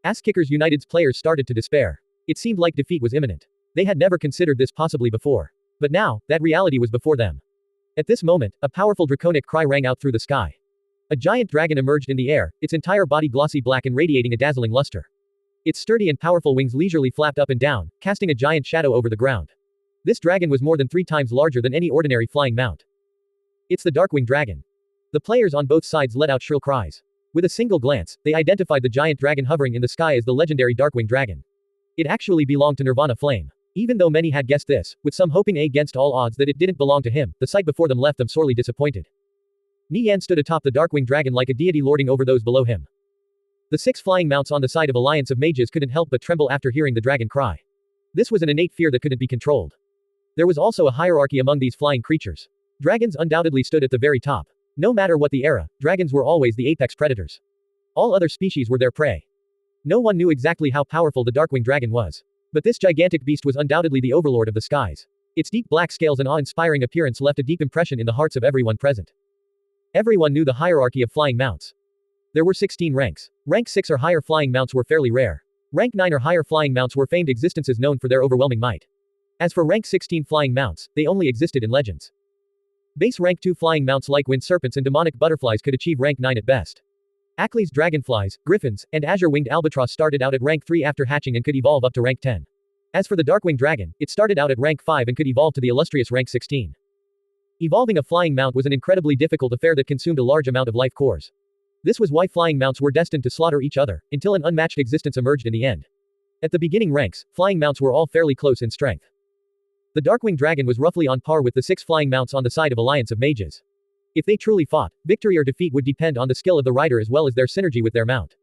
Ass-Kickers United's players started to despair. It seemed like defeat was imminent. They had never considered this possibly before. But now, that reality was before them. At this moment, a powerful draconic cry rang out through the sky. A giant dragon emerged in the air, its entire body glossy black and radiating a dazzling luster. Its sturdy and powerful wings leisurely flapped up and down, casting a giant shadow over the ground. This dragon was more than 3 times larger than any ordinary flying mount. It's the Darkwing Dragon. The players on both sides let out shrill cries. With a single glance, they identified the giant dragon hovering in the sky as the legendary Darkwing Dragon. It actually belonged to Nirvana Flame. Even though many had guessed this, with some hoping against all odds that it didn't belong to him, the sight before them left them sorely disappointed. Nie Yan stood atop the Darkwing Dragon like a deity lording over those below him. The 6 flying mounts on the side of Alliance of Mages couldn't help but tremble after hearing the dragon cry. This was an innate fear that couldn't be controlled. There was also a hierarchy among these flying creatures. Dragons undoubtedly stood at the very top. No matter what the era, dragons were always the apex predators. All other species were their prey. No one knew exactly how powerful the Darkwing Dragon was. But this gigantic beast was undoubtedly the overlord of the skies. Its deep black scales and awe-inspiring appearance left a deep impression in the hearts of everyone present. Everyone knew the hierarchy of flying mounts. There were 16 ranks. Rank 6 or higher flying mounts were fairly rare. Rank 9 or higher flying mounts were famed existences known for their overwhelming might. As for rank 16 flying mounts, they only existed in legends. Base rank 2 flying mounts like wind serpents and demonic butterflies could achieve rank 9 at best. Ackley's dragonflies, griffins, and azure-winged albatross started out at rank 3 after hatching and could evolve up to rank 10. As for the darkwing dragon, it started out at rank 5 and could evolve to the illustrious rank 16. Evolving a flying mount was an incredibly difficult affair that consumed a large amount of life cores. This was why flying mounts were destined to slaughter each other, until an unmatched existence emerged in the end. At the beginning ranks, flying mounts were all fairly close in strength. The darkwing dragon was roughly on par with the 6 flying mounts on the side of Alliance of Mages. If they truly fought, victory or defeat would depend on the skill of the rider as well as their synergy with their mount.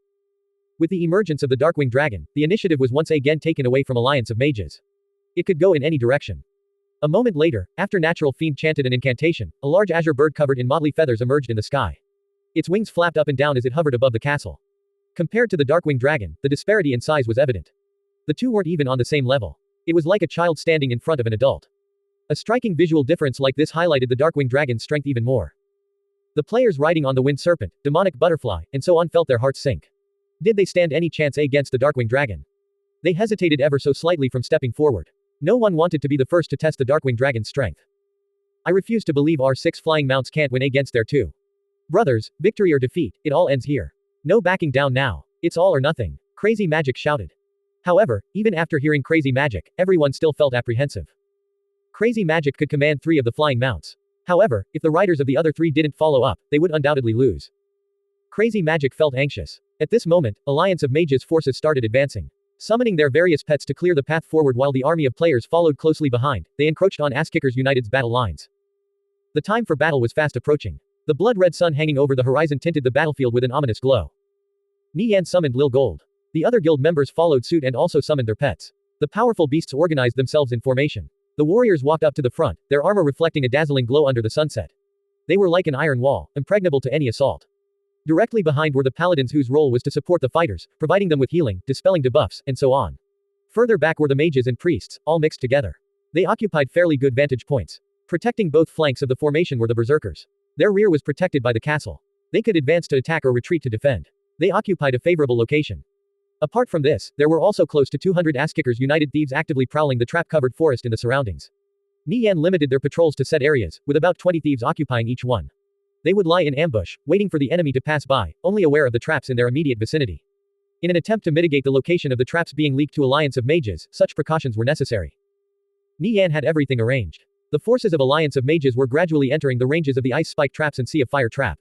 With the emergence of the darkwing dragon, the initiative was once again taken away from Alliance of Mages. It could go in any direction. A moment later, after Natural Fiend chanted an incantation, a large azure bird covered in motley feathers emerged in the sky. Its wings flapped up and down as it hovered above the castle. Compared to the darkwing dragon, the disparity in size was evident. The two weren't even on the same level. It was like a child standing in front of an adult. A striking visual difference like this highlighted the darkwing dragon's strength even more. The players riding on the wind serpent, demonic butterfly, and so on felt their hearts sink. Did they stand any chance against the darkwing dragon? They hesitated ever so slightly from stepping forward. No one wanted to be the first to test the darkwing dragon's strength. I refuse to believe our 6 flying mounts can't win against their 2. Brothers, victory or defeat, it all ends here. No backing down now. It's all or nothing. Crazy Magic shouted. However, even after hearing Crazy Magic, everyone still felt apprehensive. Crazy Magic could command 3 of the flying mounts. However, if the riders of the other 3 didn't follow up, they would undoubtedly lose. Crazy Magic felt anxious. At this moment, Alliance of Mages forces started advancing. Summoning their various pets to clear the path forward while the army of players followed closely behind, they encroached on Asskickers United's battle lines. The time for battle was fast approaching. The blood-red sun hanging over the horizon tinted the battlefield with an ominous glow. Nie Yan summoned Lil Gold. The other guild members followed suit and also summoned their pets. The powerful beasts organized themselves in formation. The warriors walked up to the front, their armor reflecting a dazzling glow under the sunset. They were like an iron wall, impregnable to any assault. Directly behind were the paladins whose role was to support the fighters, providing them with healing, dispelling debuffs, and so on. Further back were the mages and priests, all mixed together. They occupied fairly good vantage points. Protecting both flanks of the formation were the berserkers. Their rear was protected by the castle. They could advance to attack or retreat to defend. They occupied a favorable location. Apart from this, there were also close to 200 Asskickers United thieves actively prowling the trap-covered forest in the surroundings. Nie Yan limited their patrols to set areas, with about 20 thieves occupying each one. They would lie in ambush, waiting for the enemy to pass by, only aware of the traps in their immediate vicinity. In an attempt to mitigate the location of the traps being leaked to Alliance of Mages, such precautions were necessary. Nie Yan had everything arranged. The forces of Alliance of Mages were gradually entering the ranges of the ice spike traps and sea of fire trap.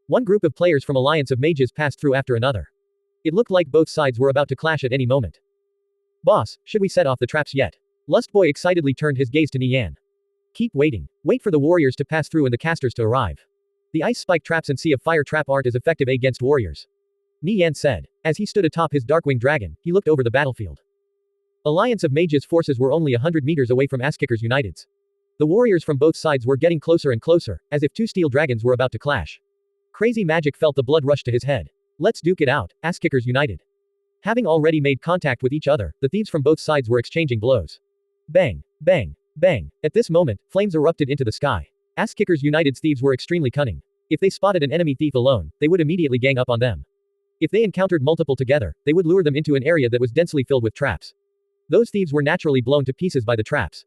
One group of players from Alliance of Mages passed through after another. It looked like both sides were about to clash at any moment. Boss, should we set off the traps yet? Lustboy excitedly turned his gaze to Nie Yan. Keep waiting. Wait for the warriors to pass through and the casters to arrive. The ice spike traps and sea of fire trap aren't as effective against warriors. Nie Yan said. As he stood atop his darkwing dragon, he looked over the battlefield. Alliance of Mages forces were only 100 meters away from Asskickers United's. The warriors from both sides were getting closer and closer, as if 2 steel dragons were about to clash. Crazy Magic felt the blood rush to his head. Let's duke it out, Asskickers United. Having already made contact with each other, the thieves from both sides were exchanging blows. Bang, bang, bang. At this moment, flames erupted into the sky. Asskickers United's thieves were extremely cunning. If they spotted an enemy thief alone, they would immediately gang up on them. If they encountered multiple together, they would lure them into an area that was densely filled with traps. Those thieves were naturally blown to pieces by the traps.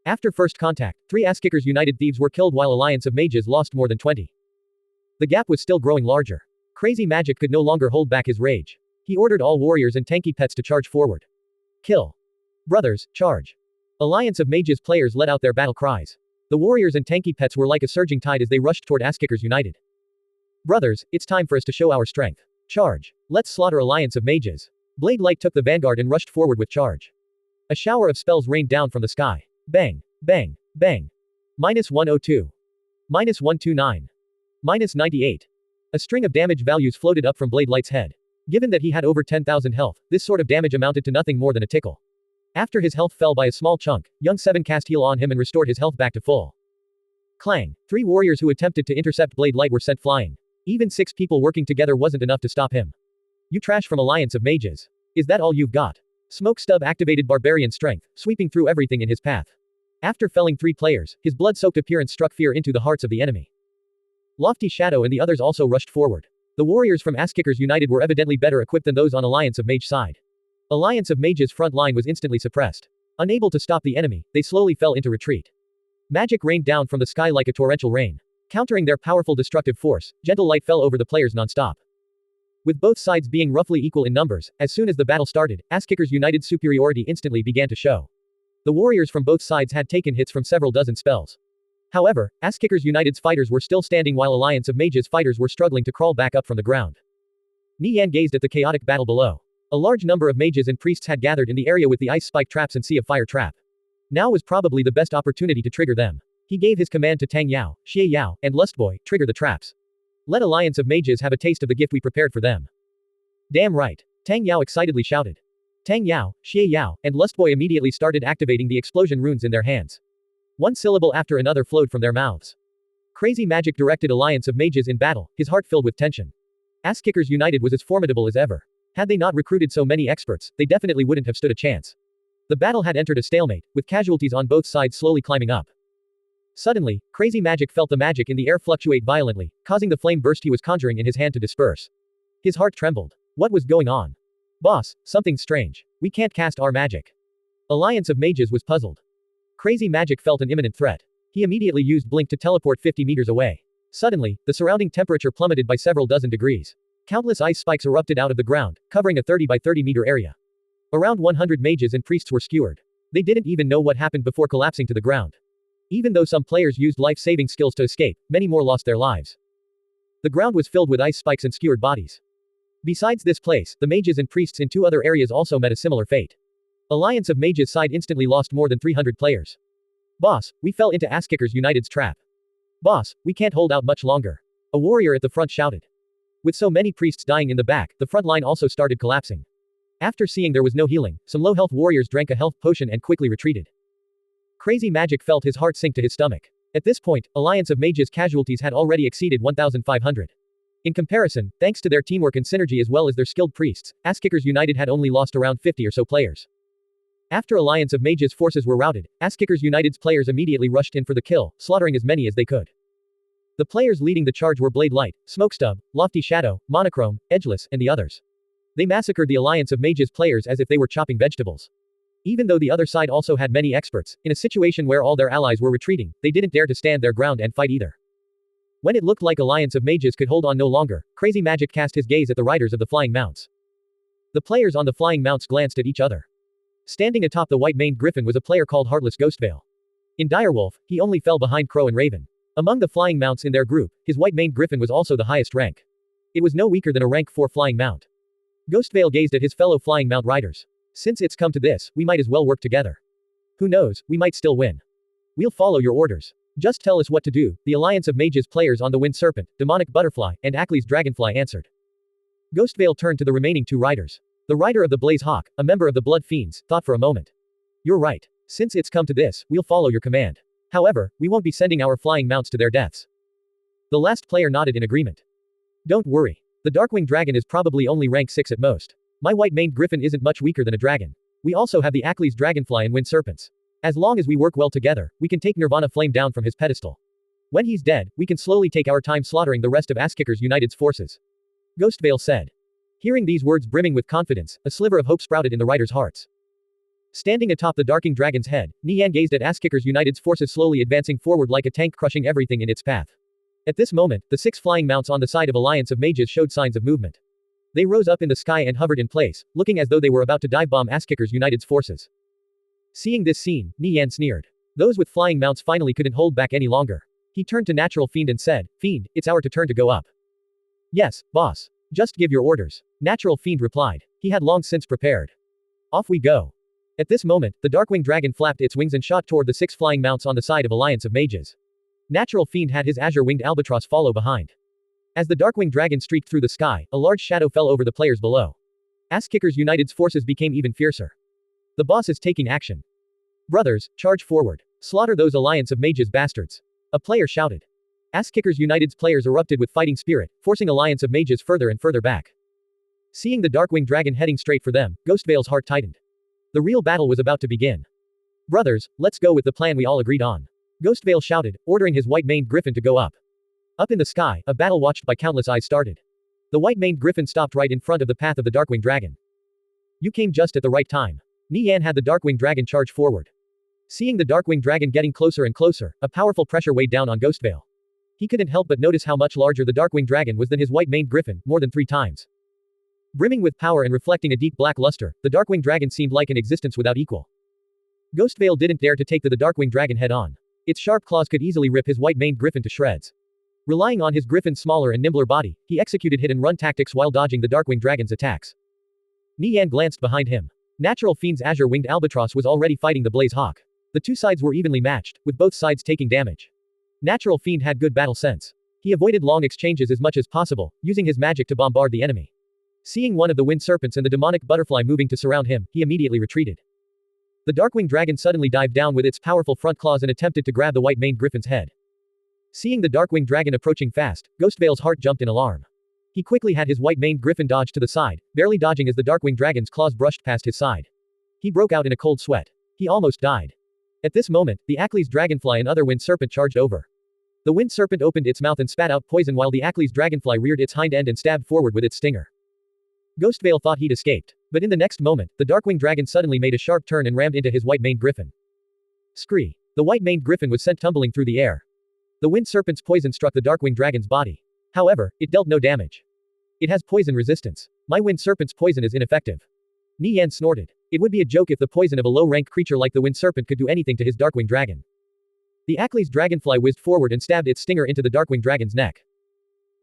After first contact, 3 Asskickers United thieves were killed while Alliance of Mages lost more than 20. The gap was still growing larger. Crazy Magic could no longer hold back his rage. He ordered all warriors and tanky pets to charge forward. Kill. Brothers, charge. Alliance of Mages players let out their battle cries. The warriors and tanky pets were like a surging tide as they rushed toward Asskickers United. Brothers, it's time for us to show our strength. Charge. Let's slaughter Alliance of Mages. Blade Light took the vanguard and rushed forward with charge. A shower of spells rained down from the sky. Bang, bang, bang. -102. -129. -98. A string of damage values floated up from Blade Light's head. Given that he had over 10,000 health, this sort of damage amounted to nothing more than a tickle. After his health fell by a small chunk, Young 7 cast heal on him and restored his health back to full. Clang. 3 warriors who attempted to intercept Blade Light were sent flying. Even 6 people working together wasn't enough to stop him. You trash from Alliance of Mages. Is that all you've got? Smoke Stub activated barbarian strength, sweeping through everything in his path. After felling 3 players, his blood-soaked appearance struck fear into the hearts of the enemy. Lofty Shadow and the others also rushed forward. The warriors from Asskickers United were evidently better equipped than those on Alliance of Mage side. Alliance of Mage's front line was instantly suppressed. Unable to stop the enemy, they slowly fell into retreat. Magic rained down from the sky like a torrential rain. Countering their powerful destructive force, gentle light fell over the players non-stop. With both sides being roughly equal in numbers, as soon as the battle started, Asskickers United's superiority instantly began to show. The warriors from both sides had taken hits from several dozen spells. However, Asskickers United's fighters were still standing while Alliance of Mage's fighters were struggling to crawl back up from the ground. Nie Yan gazed at the chaotic battle below. A large number of mages and priests had gathered in the area with the ice spike traps and sea of fire trap. Now was probably the best opportunity to trigger them. He gave his command to Tang Yao, Xie Yao, and Lustboy, trigger the traps. Let Alliance of Mages have a taste of the gift we prepared for them. Damn right. Tang Yao excitedly shouted. Tang Yao, Xie Yao, and Lustboy immediately started activating the explosion runes in their hands. One syllable after another flowed from their mouths. Crazy Magic directed Alliance of Mages in battle, his heart filled with tension. Asskickers United was as formidable as ever. Had they not recruited so many experts, they definitely wouldn't have stood a chance. The battle had entered a stalemate, with casualties on both sides slowly climbing up. Suddenly, Crazy Magic felt the magic in the air fluctuate violently, causing the flame burst he was conjuring in his hand to disperse. His heart trembled. What was going on? Boss, something's strange. We can't cast our magic. Alliance of Mages was puzzled. Crazy Magic felt an imminent threat. He immediately used Blink to teleport 50 meters away. Suddenly, the surrounding temperature plummeted by several dozen degrees. Countless ice spikes erupted out of the ground, covering a 30 by 30 meter area. Around 100 mages and priests were skewered. They didn't even know what happened before collapsing to the ground. Even though some players used life-saving skills to escape, many more lost their lives. The ground was filled with ice spikes and skewered bodies. Besides this place, the mages and priests in 2 other areas also met a similar fate. Alliance of Mages side instantly lost more than 300 players. Boss, we fell into Asskickers United's trap. Boss, we can't hold out much longer. A warrior at the front shouted. With so many priests dying in the back, the front line also started collapsing. After seeing there was no healing, some low-health warriors drank a health potion and quickly retreated. Crazy Magic felt his heart sink to his stomach. At this point, Alliance of Mages casualties had already exceeded 1,500. In comparison, thanks to their teamwork and synergy as well as their skilled priests, Asskickers United had only lost around 50 or so players. After Alliance of Mages forces were routed, Asskickers United's players immediately rushed in for the kill, slaughtering as many as they could. The players leading the charge were Blade Light, Smokestub, Lofty Shadow, Monochrome, Edgeless, and the others. They massacred the Alliance of Mages players as if they were chopping vegetables. Even though the other side also had many experts, in a situation where all their allies were retreating, they didn't dare to stand their ground and fight either. When it looked like Alliance of Mages could hold on no longer, Crazy Magic cast his gaze at the riders of the flying mounts. The players on the flying mounts glanced at each other. Standing atop the white-maned griffin was a player called Heartless Ghostveil. In Direwolf, he only fell behind Crow and Raven. Among the flying mounts in their group, his white-maned griffin was also the highest rank. It was no weaker than a rank 4 flying mount. Ghostveil gazed at his fellow flying mount riders. Since it's come to this, we might as well work together. Who knows, we might still win. We'll follow your orders. Just tell us what to do, the Alliance of Mages players on the Wind Serpent, Demonic Butterfly, and Ackley's Dragonfly answered. Ghostveil turned to the remaining 2 riders. The rider of the Blaze Hawk, a member of the Blood Fiends, thought for a moment. You're right. Since it's come to this, we'll follow your command. However, we won't be sending our flying mounts to their deaths. The last player nodded in agreement. Don't worry. The Darkwing Dragon is probably only rank 6 at most. My white-maned griffin isn't much weaker than a dragon. We also have the Ackley's Dragonfly and Wind Serpents. As long as we work well together, we can take Nirvana Flame down from his pedestal. When he's dead, we can slowly take our time slaughtering the rest of Asskickers United's forces. Ghostveil said. Hearing these words brimming with confidence, a sliver of hope sprouted in the riders' hearts. Standing atop the Darking Dragon's head, Nie Yan gazed at Asskickers United's forces slowly advancing forward like a tank crushing everything in its path. At this moment, the 6 flying mounts on the side of Alliance of Mages showed signs of movement. They rose up in the sky and hovered in place, looking as though they were about to dive bomb Asskickers United's forces. Seeing this scene, Nie Yan sneered. Those with flying mounts finally couldn't hold back any longer. He turned to Natural Fiend and said, Fiend, it's our turn to go up. Yes, boss. Just give your orders. Natural Fiend replied. He had long since prepared. Off we go. At this moment, the Darkwing Dragon flapped its wings and shot toward the 6 flying mounts on the side of Alliance of Mages. Natural Fiend had his azure-winged albatross follow behind. As the Darkwing Dragon streaked through the sky, a large shadow fell over the players below. Asskickers United's forces became even fiercer. The boss is taking action. Brothers, charge forward. Slaughter those Alliance of Mages bastards. A player shouted. Asskickers United's players erupted with fighting spirit, forcing Alliance of Mages further and further back. Seeing the Darkwing Dragon heading straight for them, Ghostveil's heart tightened. The real battle was about to begin. Brothers, let's go with the plan we all agreed on. Ghostvale shouted, ordering his white-maned griffin to go up. Up in the sky, a battle watched by countless eyes started. The white-maned griffin stopped right in front of the path of the Darkwing Dragon. You came just at the right time. Nie Yan had the Darkwing Dragon charge forward. Seeing the Darkwing Dragon getting closer and closer, a powerful pressure weighed down on Ghostvale. He couldn't help but notice how much larger the Darkwing Dragon was than his white-maned griffin, more than 3 times. Brimming with power and reflecting a deep black luster, the Darkwing Dragon seemed like an existence without equal. Ghostvale didn't dare to take the Darkwing Dragon head-on. Its sharp claws could easily rip his white-maned griffin to shreds. Relying on his griffin's smaller and nimbler body, he executed hit-and-run tactics while dodging the Darkwing Dragon's attacks. Nie Yan glanced behind him. Natural Fiend's azure-winged albatross was already fighting the Blaze Hawk. The two sides were evenly matched, with both sides taking damage. Natural Fiend had good battle sense. He avoided long exchanges as much as possible, using his magic to bombard the enemy. Seeing one of the wind serpents and the demonic butterfly moving to surround him, he immediately retreated. The Darkwing Dragon suddenly dived down with its powerful front claws and attempted to grab the white-maned griffin's head. Seeing the Darkwing Dragon approaching fast, Ghostvale's heart jumped in alarm. He quickly had his white-maned griffin dodge to the side, barely dodging as the Darkwing Dragon's claws brushed past his side. He broke out in a cold sweat. He almost died. At this moment, the Ackley's dragonfly and other wind serpent charged over. The wind serpent opened its mouth and spat out poison while the Ackley's dragonfly reared its hind end and stabbed forward with its stinger. Ghostvale thought he'd escaped. But in the next moment, the Darkwing Dragon suddenly made a sharp turn and rammed into his white-maned griffin. Scree! The white-maned griffin was sent tumbling through the air. The wind serpent's poison struck the Darkwing Dragon's body. However, it dealt no damage. It has poison resistance. My wind serpent's poison is ineffective. Nie Yan snorted. It would be a joke if the poison of a low-ranked creature like the wind serpent could do anything to his Darkwing Dragon. The Ackley's dragonfly whizzed forward and stabbed its stinger into the Darkwing Dragon's neck.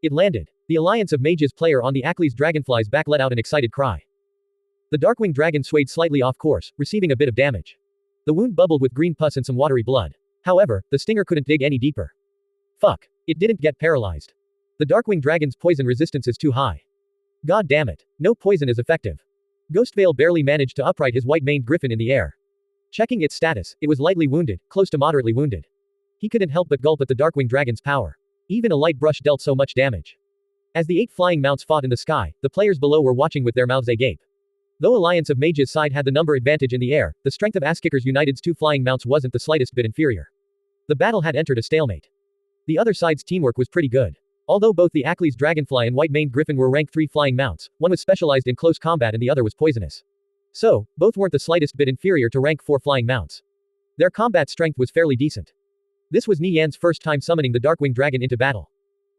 It landed. The Alliance of Mages player on the Ackley's dragonfly's back let out an excited cry. The Darkwing Dragon swayed slightly off course, receiving a bit of damage. The wound bubbled with green pus and some watery blood. However, the stinger couldn't dig any deeper. Fuck. It didn't get paralyzed. The Darkwing Dragon's poison resistance is too high. God damn it. No poison is effective. Ghostvale barely managed to upright his white-maned griffin in the air. Checking its status, it was lightly wounded, close to moderately wounded. He couldn't help but gulp at the Darkwing Dragon's power. Even a light brush dealt so much damage. As the 8 flying mounts fought in the sky, the players below were watching with their mouths agape. Though Alliance of Mages' side had the number advantage in the air, the strength of Asskickers United's 2 flying mounts wasn't the slightest bit inferior. The battle had entered a stalemate. The other side's teamwork was pretty good. Although both the Ackley's dragonfly and white-maned griffin were rank 3 flying mounts, one was specialized in close combat and the other was poisonous. So, both weren't the slightest bit inferior to rank 4 flying mounts. Their combat strength was fairly decent. This was Nie Yan's first time summoning the Darkwing Dragon into battle.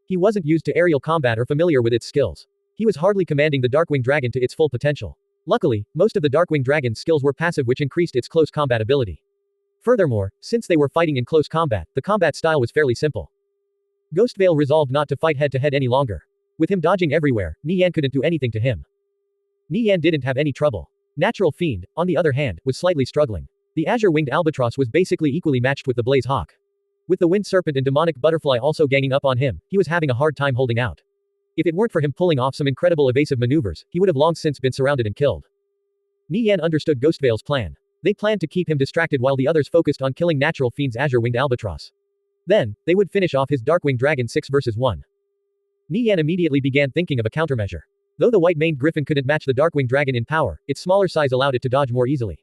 He wasn't used to aerial combat or familiar with its skills. He was hardly commanding the Darkwing Dragon to its full potential. Luckily, most of the Darkwing Dragon's skills were passive, which increased its close combat ability. Furthermore, since they were fighting in close combat, the combat style was fairly simple. Ghostvale resolved not to fight head-to-head any longer. With him dodging everywhere, Nie Yan couldn't do anything to him. Nie Yan didn't have any trouble. Natural Fiend, on the other hand, was slightly struggling. The azure-winged albatross was basically equally matched with the Blaze Hawk. With the wind serpent and demonic butterfly also ganging up on him, he was having a hard time holding out. If it weren't for him pulling off some incredible evasive maneuvers, he would have long since been surrounded and killed. Nie Yan understood Ghostvale's plan. They planned to keep him distracted while the others focused on killing Natural Fiend's azure-winged albatross. Then, they would finish off his Darkwing Dragon 6 vs 1. Nie Yan immediately began thinking of a countermeasure. Though the white-maned griffin couldn't match the Darkwing Dragon in power, its smaller size allowed it to dodge more easily.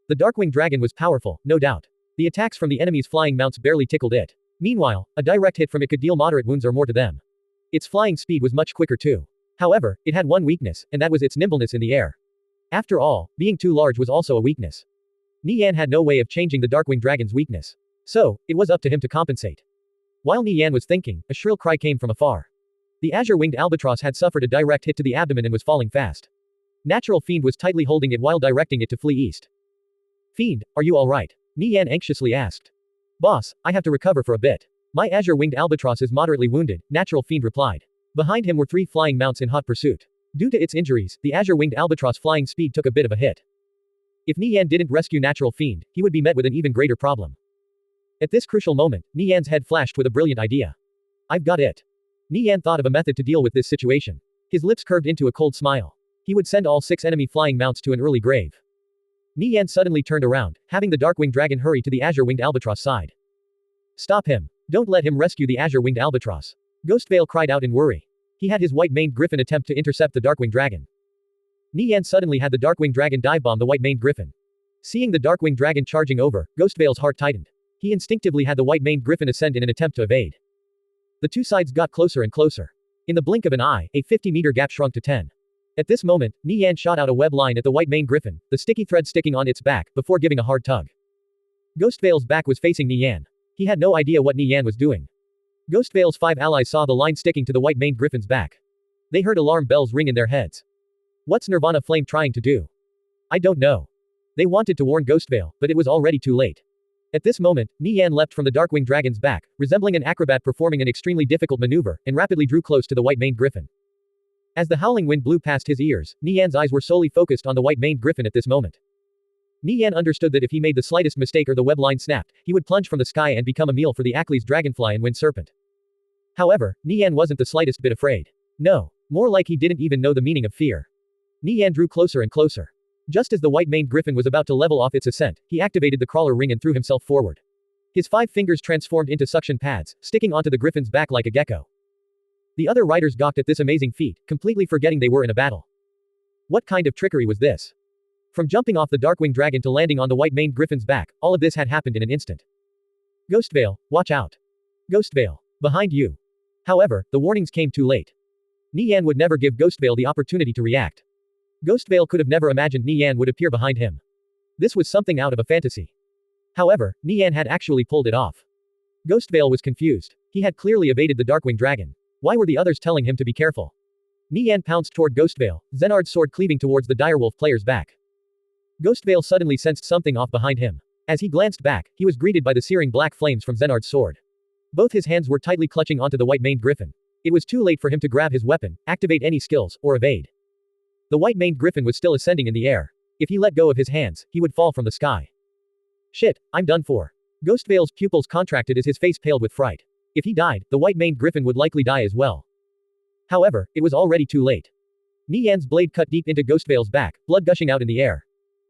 The Darkwing Dragon was powerful, no doubt. The attacks from the enemy's flying mounts barely tickled it. Meanwhile, a direct hit from it could deal moderate wounds or more to them. Its flying speed was much quicker too. However, it had one weakness, and that was its nimbleness in the air. After all, being too large was also a weakness. Nie Yan had no way of changing the Darkwing Dragon's weakness. So, it was up to him to compensate. While Nie Yan was thinking, a shrill cry came from afar. The azure-winged albatross had suffered a direct hit to the abdomen and was falling fast. Natural Fiend was tightly holding it while directing it to flee east. Fiend, are you alright? Nie Yan anxiously asked. Boss, I have to recover for a bit. My azure-winged albatross is moderately wounded, Natural Fiend replied. Behind him were 3 flying mounts in hot pursuit. Due to its injuries, the azure-winged albatross flying speed took a bit of a hit. If Nie Yan didn't rescue Natural Fiend, he would be met with an even greater problem. At this crucial moment, Nie Yan's head flashed with a brilliant idea. I've got it. Nie Yan thought of a method to deal with this situation. His lips curved into a cold smile. He would send all 6 enemy flying mounts to an early grave. Nie Yan suddenly turned around, having the Darkwing Dragon hurry to the azure-winged albatross side. Stop him. Don't let him rescue the azure-winged albatross. Ghostvale cried out in worry. He had his white-maned griffin attempt to intercept the Darkwing Dragon. Nie Yan suddenly had the Darkwing Dragon dive bomb the white-maned griffin. Seeing the Darkwing Dragon charging over, Ghostveil's heart tightened. He instinctively had the white-maned griffin ascend in an attempt to evade. The two sides got closer and closer. In the blink of an eye, a 50-meter gap shrunk to 10. At this moment, Nie Yan shot out a web line at the white-maned griffin, the sticky thread sticking on its back, before giving a hard tug. Ghostveil's back was facing Nie Yan. He had no idea what Nie Yan was doing. Ghostveil's 5 allies saw the line sticking to the white-maned griffin's back. They heard alarm bells ring in their heads. What's Nirvana Flame trying to do? I don't know. They wanted to warn Ghostveil, but it was already too late. At this moment, Nie Yan leapt from the Darkwing Dragon's back, resembling an acrobat performing an extremely difficult maneuver, and rapidly drew close to the white-maned griffin. As the howling wind blew past his ears, Nie Yan's eyes were solely focused on the white-maned griffin at this moment. Nie Yan understood that if he made the slightest mistake or the web line snapped, he would plunge from the sky and become a meal for the Ackley's dragonfly and wind serpent. However, Nie Yan wasn't the slightest bit afraid. No. More like he didn't even know the meaning of fear. Nie Yan drew closer and closer. Just as the white-maned griffin was about to level off its ascent, he activated the crawler ring and threw himself forward. His 5 fingers transformed into suction pads, sticking onto the griffin's back like a gecko. The other riders gawked at this amazing feat, completely forgetting they were in a battle. What kind of trickery was this? From jumping off the Darkwing Dragon to landing on the white-maned griffin's back, all of this had happened in an instant. Ghostveil, watch out. Ghostveil, behind you. However, the warnings came too late. Nie Yan would never give Ghostveil the opportunity to react. Ghostveil could have never imagined Nie Yan would appear behind him. This was something out of a fantasy. However, Nie Yan had actually pulled it off. Ghostveil was confused. He had clearly evaded the Darkwing Dragon. Why were the others telling him to be careful? Nie Yan pounced toward Ghostveil, Xenard's sword cleaving towards the direwolf player's back. Ghostveil suddenly sensed something off behind him. As he glanced back, he was greeted by the searing black flames from Xenard's sword. Both his hands were tightly clutching onto the white-maned griffin. It was too late for him to grab his weapon, activate any skills, or evade. The white-maned griffin was still ascending in the air. If he let go of his hands, he would fall from the sky. Shit, I'm done for. Ghostveil's pupils contracted as his face paled with fright. If he died, the white-maned griffin would likely die as well. However, it was already too late. Nie Yan's blade cut deep into Ghostveil's back, blood gushing out in the air.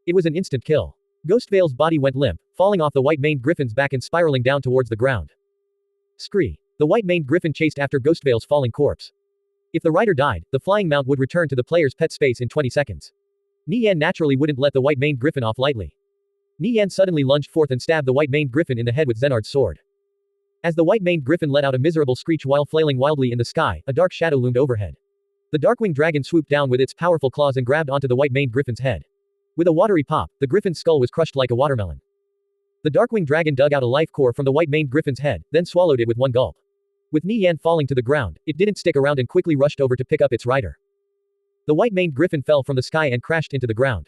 It was an instant kill. Ghostveil's body went limp, falling off the white-maned griffin's back and spiraling down towards the ground. Scree. The white-maned griffin chased after Ghostveil's falling corpse. If the rider died, the flying mount would return to the player's pet space in 20 seconds. Nie Yan naturally wouldn't let the white-maned griffin off lightly. Nie Yan suddenly lunged forth and stabbed the white-maned griffin in the head with Xenard's sword. As the white-maned griffin let out a miserable screech while flailing wildly in the sky, a dark shadow loomed overhead. The Darkwing Dragon swooped down with its powerful claws and grabbed onto the white-maned griffin's head. With a watery pop, the griffin's skull was crushed like a watermelon. The Darkwing Dragon dug out a life core from the white-maned griffin's head, then swallowed it with one gulp. With Nie Yan falling to the ground, it didn't stick around and quickly rushed over to pick up its rider. The white-maned griffin fell from the sky and crashed into the ground.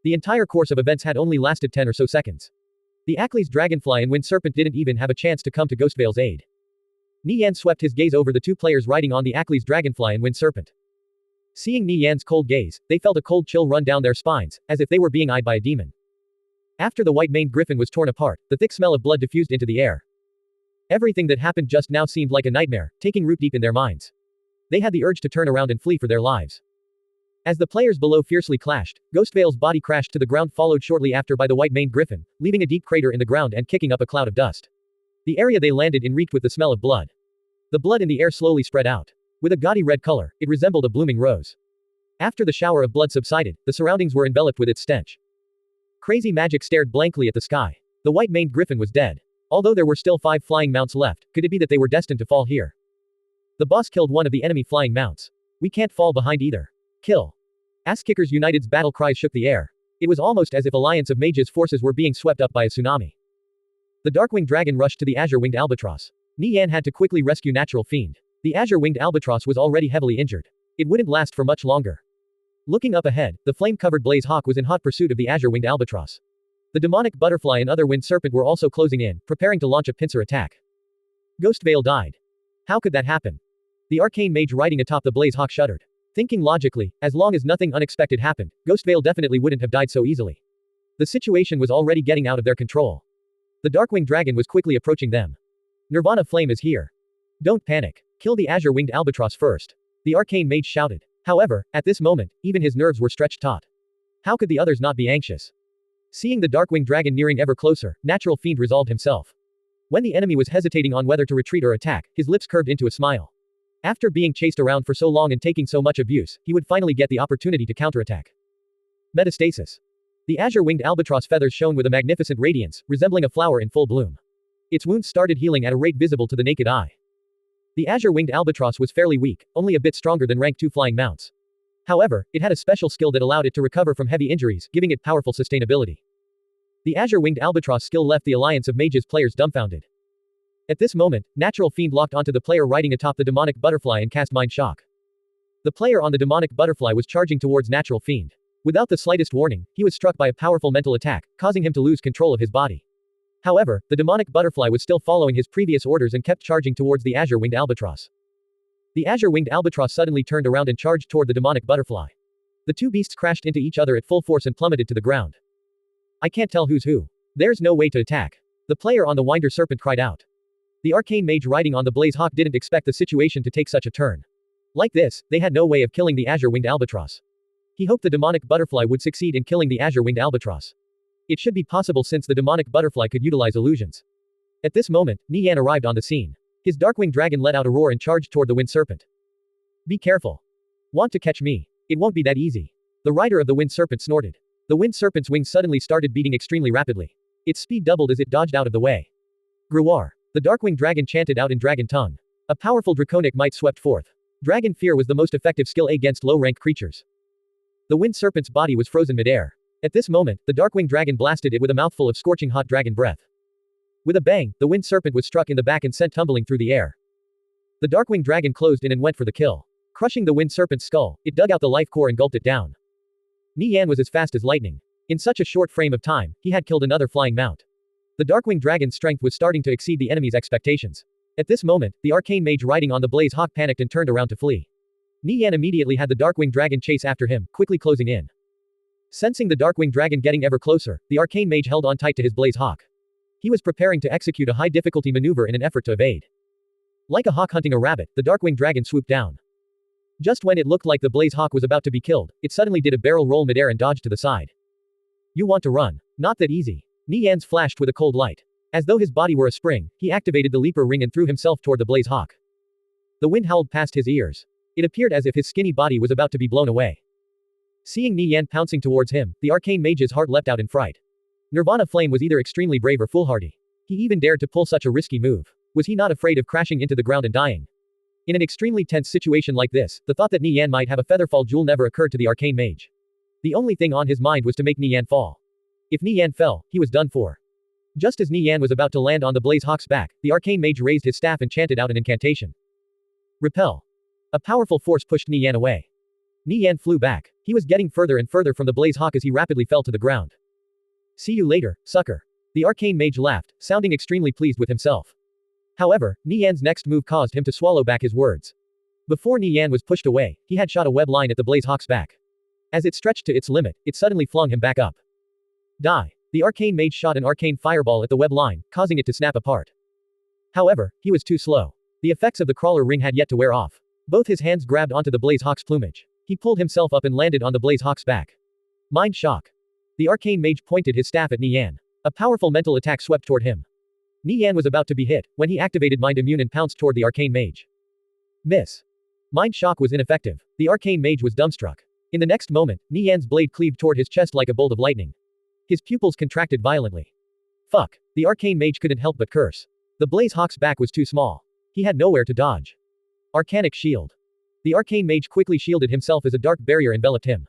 The entire course of events had only lasted 10 or so seconds. The Ackley's dragonfly and wind serpent didn't even have a chance to come to Ghostveil's aid. Nie Yan swept his gaze over the two players riding on the Ackley's dragonfly and wind serpent. Seeing Nie Yan's cold gaze, they felt a cold chill run down their spines, as if they were being eyed by a demon. After the white-maned griffin was torn apart, the thick smell of blood diffused into the air. Everything that happened just now seemed like a nightmare, taking root deep in their minds. They had the urge to turn around and flee for their lives. As the players below fiercely clashed, Ghostveil's body crashed to the ground, followed shortly after by the white-maned griffin, leaving a deep crater in the ground and kicking up a cloud of dust. The area they landed in reeked with the smell of blood. The blood in the air slowly spread out. With a gaudy red color, it resembled a blooming rose. After the shower of blood subsided, the surroundings were enveloped with its stench. Crazy magic stared blankly at the sky. The white-maned griffin was dead. Although there were still 5 flying mounts left, could it be that they were destined to fall here? The boss killed one of the enemy flying mounts. We can't fall behind either. Kill. Ass-Kickers United's battle cries shook the air. It was almost as if Alliance of Mages forces were being swept up by a tsunami. The Darkwing Dragon rushed to the Azure-Winged Albatross. Nie Yan had to quickly rescue Natural Fiend. The Azure-Winged Albatross was already heavily injured. It wouldn't last for much longer. Looking up ahead, the flame-covered Blaze Hawk was in hot pursuit of the Azure-Winged Albatross. The demonic butterfly and other wind serpent were also closing in, preparing to launch a pincer attack. Ghostveil died. How could that happen? The arcane mage riding atop the Blaze Hawk shuddered. Thinking logically, as long as nothing unexpected happened, Ghostveil definitely wouldn't have died so easily. The situation was already getting out of their control. The Darkwing Dragon was quickly approaching them. Nirvana Flame is here. Don't panic. Kill the Azure-Winged Albatross first. The arcane mage shouted. However, at this moment, even his nerves were stretched taut. How could the others not be anxious? Seeing the Darkwing Dragon nearing ever closer, Natural Fiend resolved himself. When the enemy was hesitating on whether to retreat or attack, his lips curved into a smile. After being chased around for so long and taking so much abuse, he would finally get the opportunity to counterattack. Metastasis. The azure-winged albatross feathers shone with a magnificent radiance, resembling a flower in full bloom. Its wounds started healing at a rate visible to the naked eye. The azure-winged albatross was fairly weak, only a bit stronger than rank 2 flying mounts. However, it had a special skill that allowed it to recover from heavy injuries, giving it powerful sustainability. The azure-winged albatross skill left the alliance of mages players dumbfounded. At this moment, Natural Fiend locked onto the player riding atop the demonic butterfly and cast Mind Shock. The player on the demonic butterfly was charging towards Natural Fiend. Without the slightest warning, he was struck by a powerful mental attack, causing him to lose control of his body. However, the demonic butterfly was still following his previous orders and kept charging towards the azure-winged albatross. The azure-winged albatross suddenly turned around and charged toward the demonic butterfly. The two beasts crashed into each other at full force and plummeted to the ground. I can't tell who's who. There's no way to attack. The player on the winder serpent cried out. The arcane mage riding on the blaze hawk didn't expect the situation to take such a turn. Like this, they had no way of killing the azure-winged albatross. He hoped the demonic butterfly would succeed in killing the azure-winged albatross. It should be possible since the demonic butterfly could utilize illusions. At this moment, Nie Yan arrived on the scene. His darkwing dragon let out a roar and charged toward the wind serpent. Be careful. Want to catch me? It won't be that easy. The rider of the wind serpent snorted. The wind serpent's wings suddenly started beating extremely rapidly. Its speed doubled as it dodged out of the way. Gruar. The darkwing dragon chanted out in dragon tongue. A powerful draconic might swept forth. Dragon fear was the most effective skill against low-rank creatures. The wind serpent's body was frozen midair. At this moment, the darkwing dragon blasted it with a mouthful of scorching hot dragon breath. With a bang, the wind serpent was struck in the back and sent tumbling through the air. The darkwing dragon closed in and went for the kill. Crushing the wind serpent's skull, it dug out the life core and gulped it down. Nie Yan was as fast as lightning. In such a short frame of time, he had killed another flying mount. The darkwing dragon's strength was starting to exceed the enemy's expectations. At this moment, the arcane mage riding on the blaze hawk panicked and turned around to flee. Nie Yan immediately had the darkwing dragon chase after him, quickly closing in. Sensing the darkwing dragon getting ever closer, the arcane mage held on tight to his blaze hawk. He was preparing to execute a high-difficulty maneuver in an effort to evade. Like a hawk hunting a rabbit, the darkwing dragon swooped down. Just when it looked like the blaze hawk was about to be killed, it suddenly did a barrel roll midair and dodged to the side. You want to run? Not that easy. Nie Yan's flashed with a cold light. As though his body were a spring, he activated the leaper ring and threw himself toward the blaze hawk. The wind howled past his ears. It appeared as if his skinny body was about to be blown away. Seeing Nie Yan pouncing towards him, the arcane mage's heart leapt out in fright. Nirvana Flame was either extremely brave or foolhardy. He even dared to pull such a risky move. Was he not afraid of crashing into the ground and dying? In an extremely tense situation like this, the thought that Nie Yan might have a featherfall jewel never occurred to the arcane mage. The only thing on his mind was to make Nie Yan fall. If Nie Yan fell, he was done for. Just as Nie Yan was about to land on the blaze hawk's back, the arcane mage raised his staff and chanted out an incantation. Repel. A powerful force pushed Nie Yan away. Nie Yan flew back. He was getting further and further from the blaze hawk as he rapidly fell to the ground. See you later, sucker. The arcane mage laughed, sounding extremely pleased with himself. However, Nie Yan's next move caused him to swallow back his words. Before Nie Yan was pushed away, he had shot a web line at the blaze hawk's back. As it stretched to its limit, it suddenly flung him back up. Die. The arcane mage shot an arcane fireball at the web line, causing it to snap apart. However, he was too slow. The effects of the crawler ring had yet to wear off. Both his hands grabbed onto the blaze hawk's plumage. He pulled himself up and landed on the blaze hawk's back. Mind shock. The arcane mage pointed his staff at Nie Yan. A powerful mental attack swept toward him. Nie Yan was about to be hit, when he activated Mind Immune and pounced toward the arcane mage. Miss. Mind shock was ineffective. The arcane mage was dumbstruck. In the next moment, Nie Yan's blade cleaved toward his chest like a bolt of lightning. His pupils contracted violently. Fuck. The arcane mage couldn't help but curse. The blaze hawk's back was too small. He had nowhere to dodge. Arcanic shield. The arcane mage quickly shielded himself as a dark barrier enveloped him.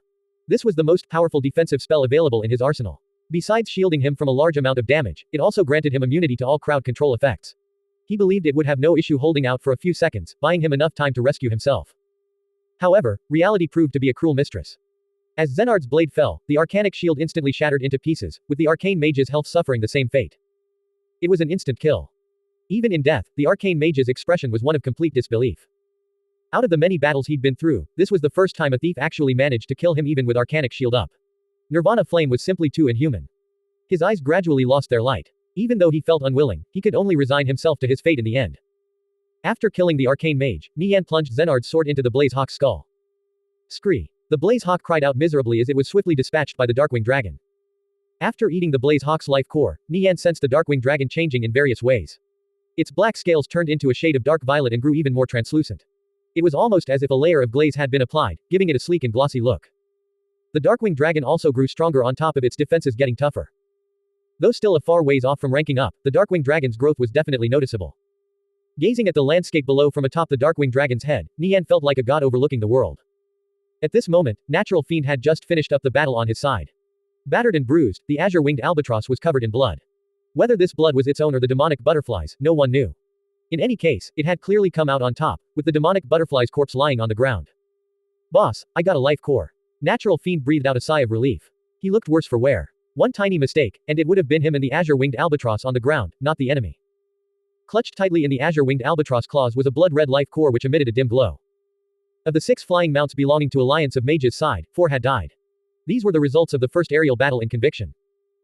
This was the most powerful defensive spell available in his arsenal. Besides shielding him from a large amount of damage, it also granted him immunity to all crowd control effects. He believed it would have no issue holding out for a few seconds, buying him enough time to rescue himself. However, reality proved to be a cruel mistress. As Zenard's blade fell, the arcanic shield instantly shattered into pieces, with the arcane mage's health suffering the same fate. It was an instant kill. Even in death, the arcane mage's expression was one of complete disbelief. Out of the many battles he'd been through, this was the first time a thief actually managed to kill him even with arcanic shield up. Nirvana Flame was simply too inhuman. His eyes gradually lost their light. Even though he felt unwilling, he could only resign himself to his fate in the end. After killing the arcane mage, Nie Yan plunged Zenard's sword into the blaze hawk's skull. Scree. The blaze hawk cried out miserably as it was swiftly dispatched by the darkwing dragon. After eating the blaze hawk's life core, Nie Yan sensed the darkwing dragon changing in various ways. Its black scales turned into a shade of dark violet and grew even more translucent. It was almost as if a layer of glaze had been applied, giving it a sleek and glossy look. The Darkwing Dragon also grew stronger on top of its defenses getting tougher. Though still a far ways off from ranking up, the Darkwing Dragon's growth was definitely noticeable. Gazing at the landscape below from atop the Darkwing Dragon's head, Nie Yan felt like a god overlooking the world. At this moment, Natural Fiend had just finished up the battle on his side. Battered and bruised, the azure-winged albatross was covered in blood. Whether this blood was its own or the demonic butterflies, no one knew. In any case, it had clearly come out on top, with the demonic butterfly's corpse lying on the ground. Boss, I got a life core. Natural Fiend breathed out a sigh of relief. He looked worse for wear. One tiny mistake, and it would have been him and the azure-winged albatross on the ground, not the enemy. Clutched tightly in the azure-winged albatross claws was a blood-red life core which emitted a dim glow. Of the 6 flying mounts belonging to Alliance of Mages' side, 4 had died. These were the results of the first aerial battle in Conviction.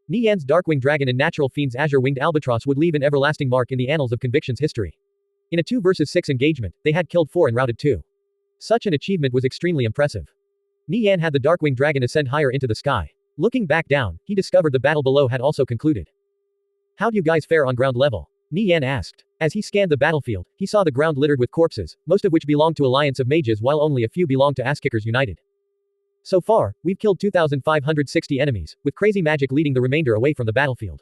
Nie Yan's Darkwing Dragon and Natural Fiend's azure-winged albatross would leave an everlasting mark in the annals of Conviction's history. In a 2 versus 6 engagement, they had killed 4 and routed 2. Such an achievement was extremely impressive. Nie Yan had the Darkwing Dragon ascend higher into the sky. Looking back down, he discovered the battle below had also concluded. How'd you guys fare on ground level? Nie Yan asked. As he scanned the battlefield, he saw the ground littered with corpses, most of which belonged to Alliance of Mages while only a few belonged to Asskickers United. So far, we've killed 2,560 enemies, with Crazy Magic leading the remainder away from the battlefield.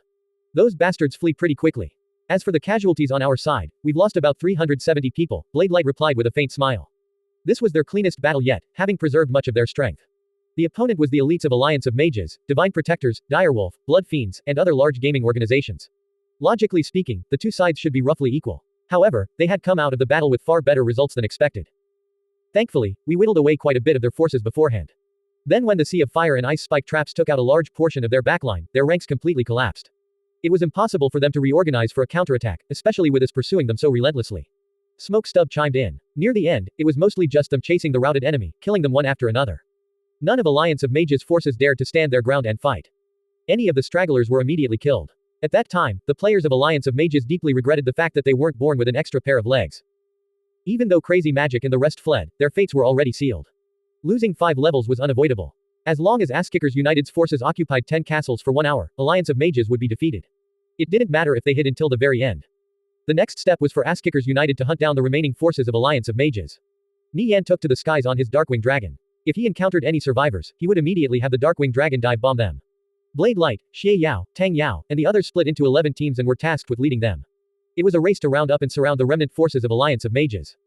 Those bastards flee pretty quickly. As for the casualties on our side, we've lost about 370 people, Bladelight replied with a faint smile. This was their cleanest battle yet, having preserved much of their strength. The opponent was the elites of Alliance of Mages, Divine Protectors, Direwolf, Blood Fiends, and other large gaming organizations. Logically speaking, the 2 sides should be roughly equal. However, they had come out of the battle with far better results than expected. Thankfully, we whittled away quite a bit of their forces beforehand. Then when the Sea of Fire and Ice spike traps took out a large portion of their backline, their ranks completely collapsed. It was impossible for them to reorganize for a counterattack, especially with us pursuing them so relentlessly. Smoke Stub chimed in. Near the end, it was mostly just them chasing the routed enemy, killing them one after another. None of Alliance of Mages' forces dared to stand their ground and fight. Any of the stragglers were immediately killed. At that time, the players of Alliance of Mages deeply regretted the fact that they weren't born with an extra pair of legs. Even though Crazy Magic and the rest fled, their fates were already sealed. Losing 5 levels was unavoidable. As long as Asskickers United's forces occupied 10 castles for 1 hour, Alliance of Mages would be defeated. It didn't matter if they hid until the very end. The next step was for Asskickers United to hunt down the remaining forces of Alliance of Mages. Nie Yan took to the skies on his Darkwing Dragon. If he encountered any survivors, he would immediately have the Darkwing Dragon dive bomb them. Blade Light, Xie Yao, Tang Yao, and the others split into 11 teams and were tasked with leading them. It was a race to round up and surround the remnant forces of Alliance of Mages.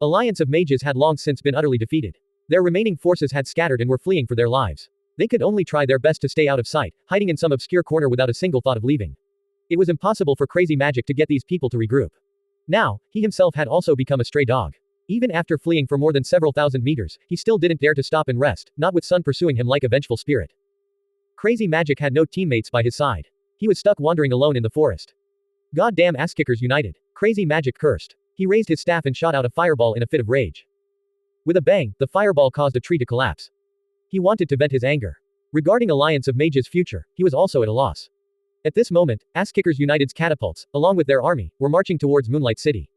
Alliance of Mages had long since been utterly defeated. Their remaining forces had scattered and were fleeing for their lives. They could only try their best to stay out of sight, hiding in some obscure corner without a single thought of leaving. It was impossible for Crazy Magic to get these people to regroup. Now, he himself had also become a stray dog. Even after fleeing for more than several thousand meters, he still didn't dare to stop and rest, not with Sun pursuing him like a vengeful spirit. Crazy Magic had no teammates by his side. He was stuck wandering alone in the forest. Goddamn Asskickers United. Crazy Magic cursed. He raised his staff and shot out a fireball in a fit of rage. With a bang, the fireball caused a tree to collapse. He wanted to vent his anger. Regarding Alliance of Mages' future, he was also at a loss. At this moment, Asskickers United's catapults, along with their army, were marching towards Moonlight City.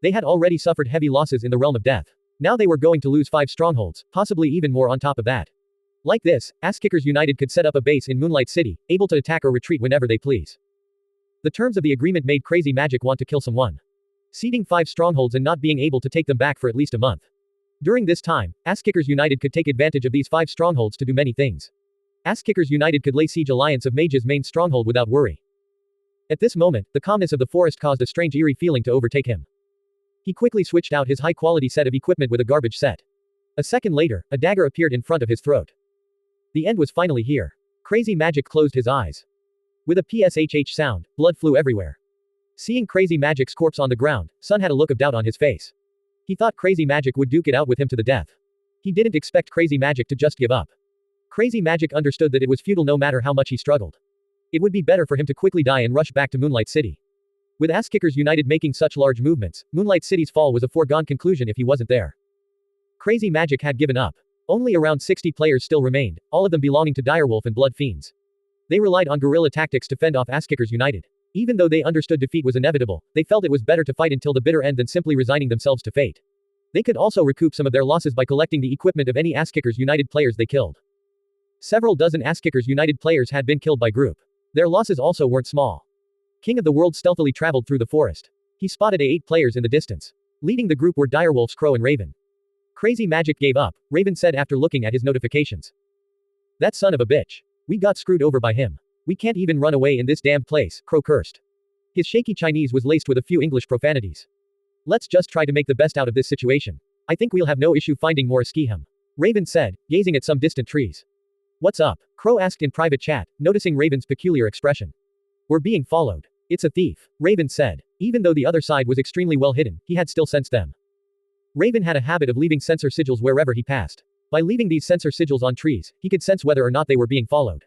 They had already suffered heavy losses in the realm of death. Now they were going to lose 5 strongholds, possibly even more on top of that. Like this, Asskickers United could set up a base in Moonlight City, able to attack or retreat whenever they please. The terms of the agreement made Crazy Magic want to kill someone. Ceding 5 strongholds and not being able to take them back for at least a month. During this time, Asskickers United could take advantage of these 5 strongholds to do many things. Asskickers United could lay siege Alliance of Mages' main stronghold without worry. At this moment, the calmness of the forest caused a strange eerie feeling to overtake him. He quickly switched out his high-quality set of equipment with a garbage set. A second later, a dagger appeared in front of his throat. The end was finally here. Crazy Magic closed his eyes. With a pshh sound, blood flew everywhere. Seeing Crazy Magic's corpse on the ground, Sun had a look of doubt on his face. He thought Crazy Magic would duke it out with him to the death. He didn't expect Crazy Magic to just give up. Crazy Magic understood that it was futile no matter how much he struggled. It would be better for him to quickly die and rush back to Moonlight City. With Asskickers United making such large movements, Moonlight City's fall was a foregone conclusion if he wasn't there. Crazy Magic had given up. Only around 60 players still remained, all of them belonging to Direwolf and Blood Fiends. They relied on guerrilla tactics to fend off Asskickers United. Even though they understood defeat was inevitable, they felt it was better to fight until the bitter end than simply resigning themselves to fate. They could also recoup some of their losses by collecting the equipment of any Asskickers United players they killed. Several dozen Asskickers United players had been killed by group. Their losses also weren't small. King of the World stealthily traveled through the forest. He spotted 8 players in the distance. Leading the group were Direwolves Crow and Raven. Crazy magic gave up, Raven said after looking at his notifications. That son of a bitch. We got screwed over by him. We can't even run away in this damned place, Crow cursed. His shaky Chinese was laced with a few English profanities. Let's just try to make the best out of this situation. I think we'll have no issue finding more Eskihim. Raven said, gazing at some distant trees. What's up? Crow asked in private chat, noticing Raven's peculiar expression. We're being followed. It's a thief, Raven said. Even though the other side was extremely well hidden, he had still sensed them. Raven had a habit of leaving sensor sigils wherever he passed. By leaving these sensor sigils on trees, he could sense whether or not they were being followed.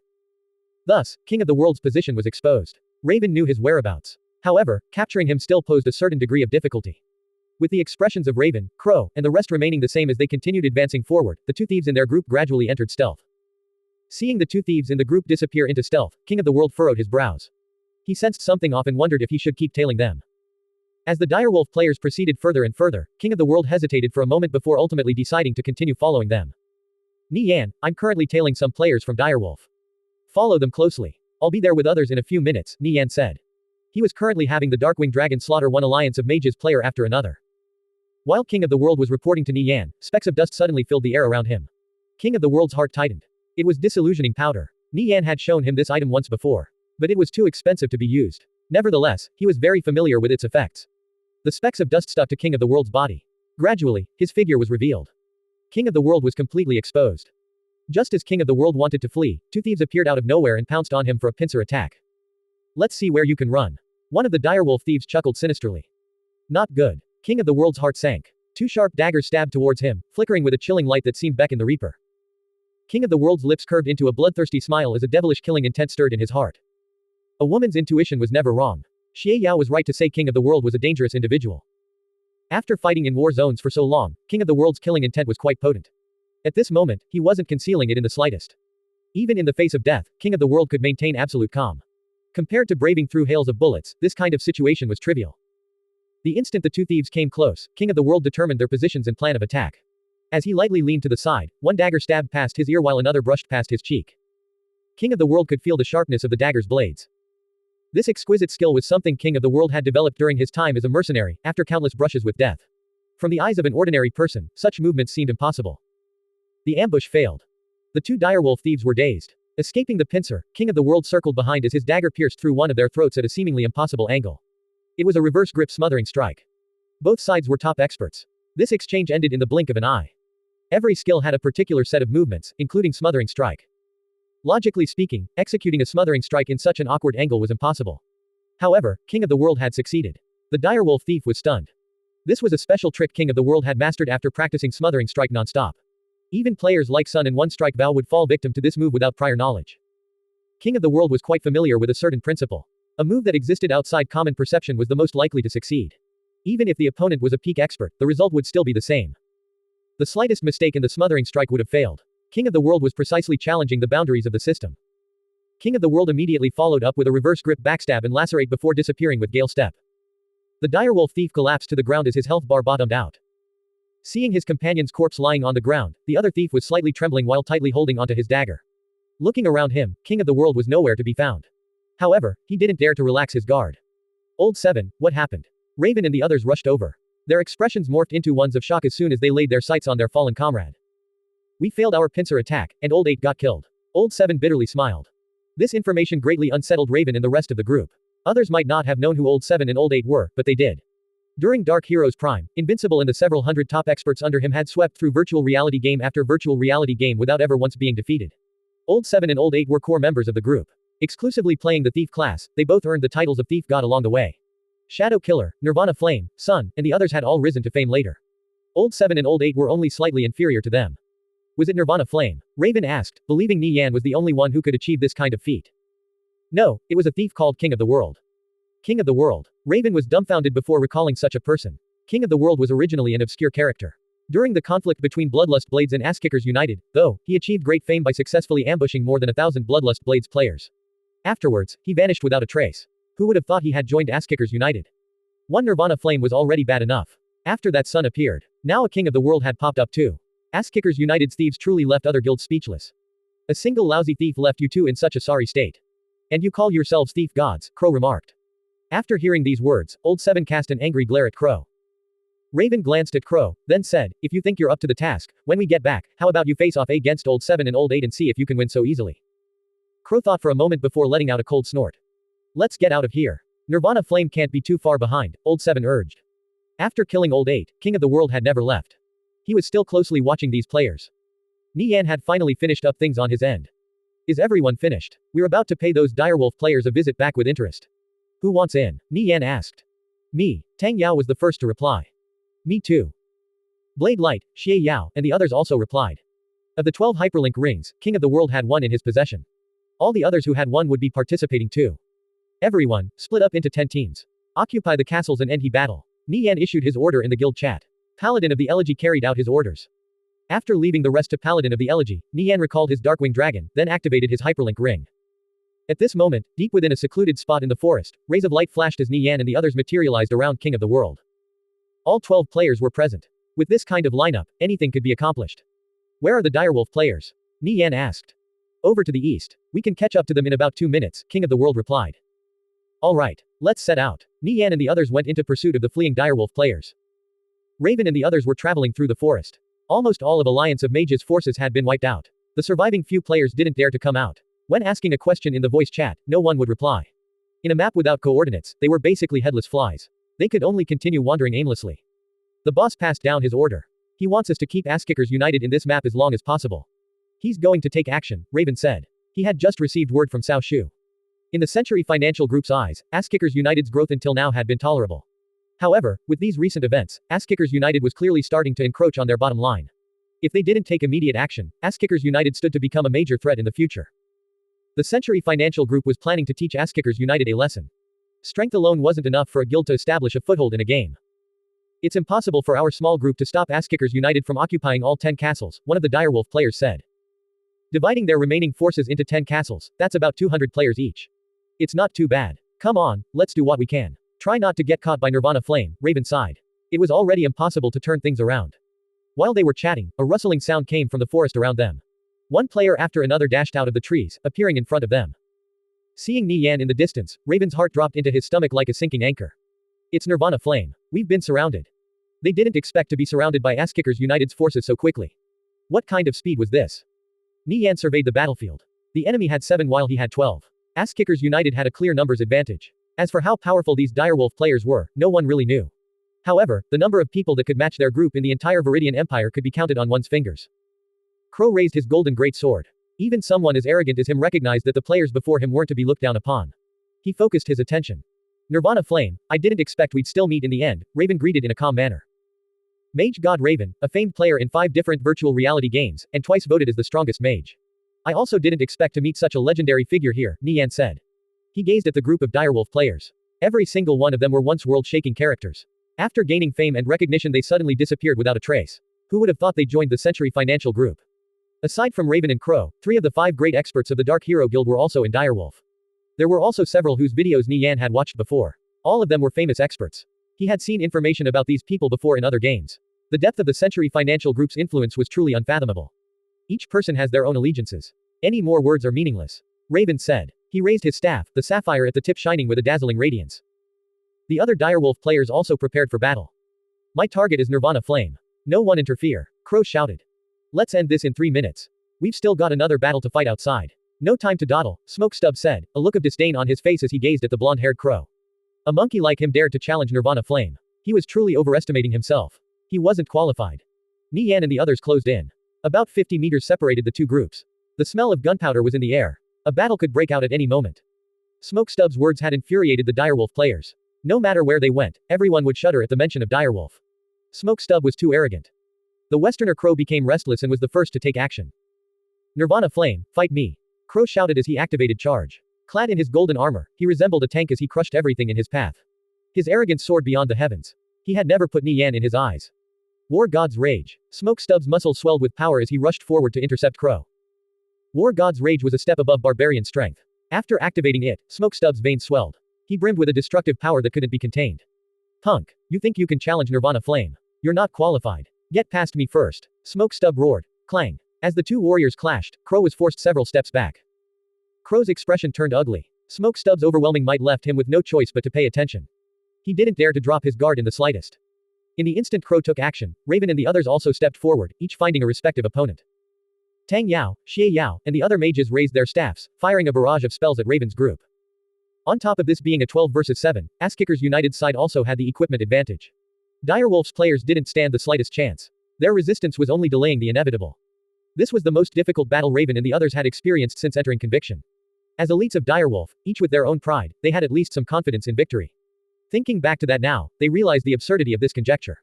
Thus, King of the World's position was exposed. Raven knew his whereabouts. However, capturing him still posed a certain degree of difficulty. With the expressions of Raven, Crow, and the rest remaining the same as they continued advancing forward, the two thieves in their group gradually entered stealth. Seeing the two thieves in the group disappear into stealth, King of the World furrowed his brows. He sensed something off and wondered if he should keep tailing them. As the direwolf players proceeded further and further, King of the World hesitated for a moment before ultimately deciding to continue following them. Nie Yan, I'm currently tailing some players from Direwolf. Follow them closely. I'll be there with others in a few minutes, Nie Yan said. He was currently having the Darkwing Dragon slaughter one alliance of mages player after another. While King of the World was reporting to Nie Yan, specks of dust suddenly filled the air around him. King of the World's heart tightened. It was disillusioning powder. Nie Yan had shown him this item once before. But it was too expensive to be used. Nevertheless, he was very familiar with its effects. The specks of dust stuck to King of the World's body. Gradually, his figure was revealed. King of the World was completely exposed. Just as King of the World wanted to flee, two thieves appeared out of nowhere and pounced on him for a pincer attack. Let's see where you can run. One of the direwolf thieves chuckled sinisterly. Not good. King of the World's heart sank. Two sharp daggers stabbed towards him, flickering with a chilling light that seemed Beck the Reaper. King of the World's lips curved into a bloodthirsty smile as a devilish killing intent stirred in his heart. A woman's intuition was never wrong. Xie Yao was right to say King of the World was a dangerous individual. After fighting in war zones for so long, King of the World's killing intent was quite potent. At this moment, he wasn't concealing it in the slightest. Even in the face of death, King of the World could maintain absolute calm. Compared to braving through hails of bullets, this kind of situation was trivial. The instant the two thieves came close, King of the World determined their positions and plan of attack. As he lightly leaned to the side, one dagger stabbed past his ear while another brushed past his cheek. King of the World could feel the sharpness of the dagger's blades. This exquisite skill was something King of the World had developed during his time as a mercenary, after countless brushes with death. From the eyes of an ordinary person, such movements seemed impossible. The ambush failed. The two direwolf thieves were dazed. Escaping the pincer, King of the World circled behind as his dagger pierced through one of their throats at a seemingly impossible angle. It was a reverse grip smothering strike. Both sides were top experts. This exchange ended in the blink of an eye. Every skill had a particular set of movements, including smothering strike. Logically speaking, executing a smothering strike in such an awkward angle was impossible. However, King of the World had succeeded. The direwolf thief was stunned. This was a special trick King of the World had mastered after practicing smothering strike non-stop. Even players like Sun and One Strike Val would fall victim to this move without prior knowledge. King of the World was quite familiar with a certain principle. A move that existed outside common perception was the most likely to succeed. Even if the opponent was a peak expert, the result would still be the same. The slightest mistake in the smothering strike would have failed. King of the World was precisely challenging the boundaries of the system. King of the World immediately followed up with a reverse grip backstab and lacerate before disappearing with Gale Step. The direwolf thief collapsed to the ground as his health bar bottomed out. Seeing his companion's corpse lying on the ground, the other thief was slightly trembling while tightly holding onto his dagger. Looking around him, King of the World was nowhere to be found. However, he didn't dare to relax his guard. Old 7, what happened? Raven and the others rushed over. Their expressions morphed into ones of shock as soon as they laid their sights on their fallen comrade. We failed our pincer attack, and Old 8 got killed. Old 7 bitterly smiled. This information greatly unsettled Raven and the rest of the group. Others might not have known who Old 7 and Old 8 were, but they did. During Dark Heroes Prime, Invincible and the several hundred top experts under him had swept through virtual reality game after virtual reality game without ever once being defeated. Old 7 and Old 8 were core members of the group. Exclusively playing the Thief class, they both earned the titles of Thief God along the way. Shadow Killer, Nirvana Flame, Sun, and the others had all risen to fame later. Old 7 and Old 8 were only slightly inferior to them. Was it Nirvana Flame? Raven asked, believing Nie Yan was the only one who could achieve this kind of feat. No, it was a thief called King of the World. King of the World. Raven was dumbfounded before recalling such a person. King of the World was originally an obscure character. During the conflict between Bloodlust Blades and Asskickers United, though, he achieved great fame by successfully ambushing more than 1,000 Bloodlust Blades players. Afterwards, he vanished without a trace. Who would have thought he had joined Asskickers United? One Nirvana Flame was already bad enough. After that Sun appeared. Now a King of the World had popped up too. Asskickers United's thieves truly left other guilds speechless. A single lousy thief left you two in such a sorry state. And you call yourselves thief gods, Crow remarked. After hearing these words, Old 7 cast an angry glare at Crow. Raven glanced at Crow, then said, if you think you're up to the task, when we get back, how about you face off against Old 7 and Old 8 and see if you can win so easily. Crow thought for a moment before letting out a cold snort. Let's get out of here. Nirvana Flame can't be too far behind, Old 7 urged. After killing Old 8, King of the World had never left. He was still closely watching these players. Nie Yan had finally finished up things on his end. Is everyone finished? We're about to pay those direwolf players a visit back with interest. Who wants in? Nie Yan asked. Me. Tang Yao was the first to reply. Me too. Blade Light, Xie Yao, and the others also replied. Of the 12 hyperlink rings, King of the World had one in his possession. All the others who had one would be participating too. Everyone, split up into 10 teams. Occupy the castles and end the battle. Nie Yan issued his order in the guild chat. Paladin of the Elegy carried out his orders. After leaving the rest to Paladin of the Elegy, Nie Yan recalled his Darkwing Dragon, then activated his hyperlink ring. At this moment, deep within a secluded spot in the forest, rays of light flashed as Nie Yan and the others materialized around King of the World. All 12 players were present. With this kind of lineup, anything could be accomplished. Where are the direwolf players? Nie Yan asked. Over to the east. We can catch up to them in about 2 minutes, King of the World replied. Alright, let's set out. Nie Yan and the others went into pursuit of the fleeing direwolf players. Raven and the others were traveling through the forest. Almost all of Alliance of Mages forces had been wiped out. The surviving few players didn't dare to come out. When asking a question in the voice chat, no one would reply. In a map without coordinates, they were basically headless flies. They could only continue wandering aimlessly. The boss passed down his order. He wants us to keep Asskickers united in this map as long as possible. He's going to take action, Raven said. He had just received word from Cao Shu. In the Century Financial Group's eyes, Asskickers United's growth until now had been tolerable. However, with these recent events, Asskickers United was clearly starting to encroach on their bottom line. If they didn't take immediate action, Asskickers United stood to become a major threat in the future. The Century Financial Group was planning to teach Asskickers United a lesson. Strength alone wasn't enough for a guild to establish a foothold in a game. It's impossible for our small group to stop Asskickers United from occupying all 10 castles, one of the direwolf players said. Dividing their remaining forces into 10 castles, that's about 200 players each. It's not too bad. Come on, let's do what we can. Try not to get caught by Nirvana Flame, Raven sighed. It was already impossible to turn things around. While they were chatting, a rustling sound came from the forest around them. One player after another dashed out of the trees, appearing in front of them. Seeing Nie Yan in the distance, Raven's heart dropped into his stomach like a sinking anchor. It's Nirvana Flame. We've been surrounded. They didn't expect to be surrounded by Asskickers United's forces so quickly. What kind of speed was this? Nie Yan surveyed the battlefield. The enemy had 7 while he had 12. Asskickers United had a clear numbers advantage. As for how powerful these direwolf players were, no one really knew. However, the number of people that could match their group in the entire Viridian Empire could be counted on one's fingers. Crow raised his golden great sword. Even someone as arrogant as him recognized that the players before him weren't to be looked down upon. He focused his attention. Nirvana Flame, I didn't expect we'd still meet in the end, Raven greeted in a calm manner. Mage God Raven, a famed player in 5 different virtual reality games, and twice voted as the strongest mage. I also didn't expect to meet such a legendary figure here, Nie Yan said. He gazed at the group of direwolf players. Every single one of them were once world-shaking characters. After gaining fame and recognition they suddenly disappeared without a trace. Who would have thought they joined the Century Financial Group? Aside from Raven and Crow, 3 of the 5 great experts of the Dark Hero Guild were also in direwolf. There were also several whose videos Nie Yan had watched before. All of them were famous experts. He had seen information about these people before in other games. The depth of the Century Financial Group's influence was truly unfathomable. Each person has their own allegiances. Any more words are meaningless. Raven said. He raised his staff, the sapphire at the tip shining with a dazzling radiance. The other direwolf players also prepared for battle. My target is Nirvana Flame. No one interfere, Crow shouted. Let's end this in 3 minutes. We've still got another battle to fight outside. No time to dawdle, Smokestub said, a look of disdain on his face as he gazed at the blonde-haired Crow. A monkey like him dared to challenge Nirvana Flame. He was truly overestimating himself. He wasn't qualified. Nie Yan and the others closed in. About 50 meters separated the 2 groups. The smell of gunpowder was in the air. A battle could break out at any moment. Smokestub's words had infuriated the direwolf players. No matter where they went, everyone would shudder at the mention of direwolf. Smokestub was too arrogant. The Westerner Crow became restless and was the first to take action. Nirvana Flame, fight me. Crow shouted as he activated charge. Clad in his golden armor, he resembled a tank as he crushed everything in his path. His arrogance soared beyond the heavens. He had never put Nie Yan in his eyes. War God's Rage. Smokestub's muscles swelled with power as he rushed forward to intercept Crow. War God's Rage was a step above barbarian strength. After activating it, Smokestub's veins swelled. He brimmed with a destructive power that couldn't be contained. Punk, you think you can challenge Nirvana Flame? You're not qualified. Get past me first. Smokestub roared. Clang. As the 2 warriors clashed, Crow was forced several steps back. Crow's expression turned ugly. Smokestub's overwhelming might left him with no choice but to pay attention. He didn't dare to drop his guard in the slightest. In the instant Crow took action, Raven and the others also stepped forward, each finding a respective opponent. Tang Yao, Xie Yao, and the other mages raised their staffs, firing a barrage of spells at Raven's group. On top of this being a 12 versus 7, Asskickers United side also had the equipment advantage. Direwolf's players didn't stand the slightest chance. Their resistance was only delaying the inevitable. This was the most difficult battle Raven and the others had experienced since entering Conviction. As elites of Direwolf, each with their own pride, they had at least some confidence in victory. Thinking back to that now, they realized the absurdity of this conjecture.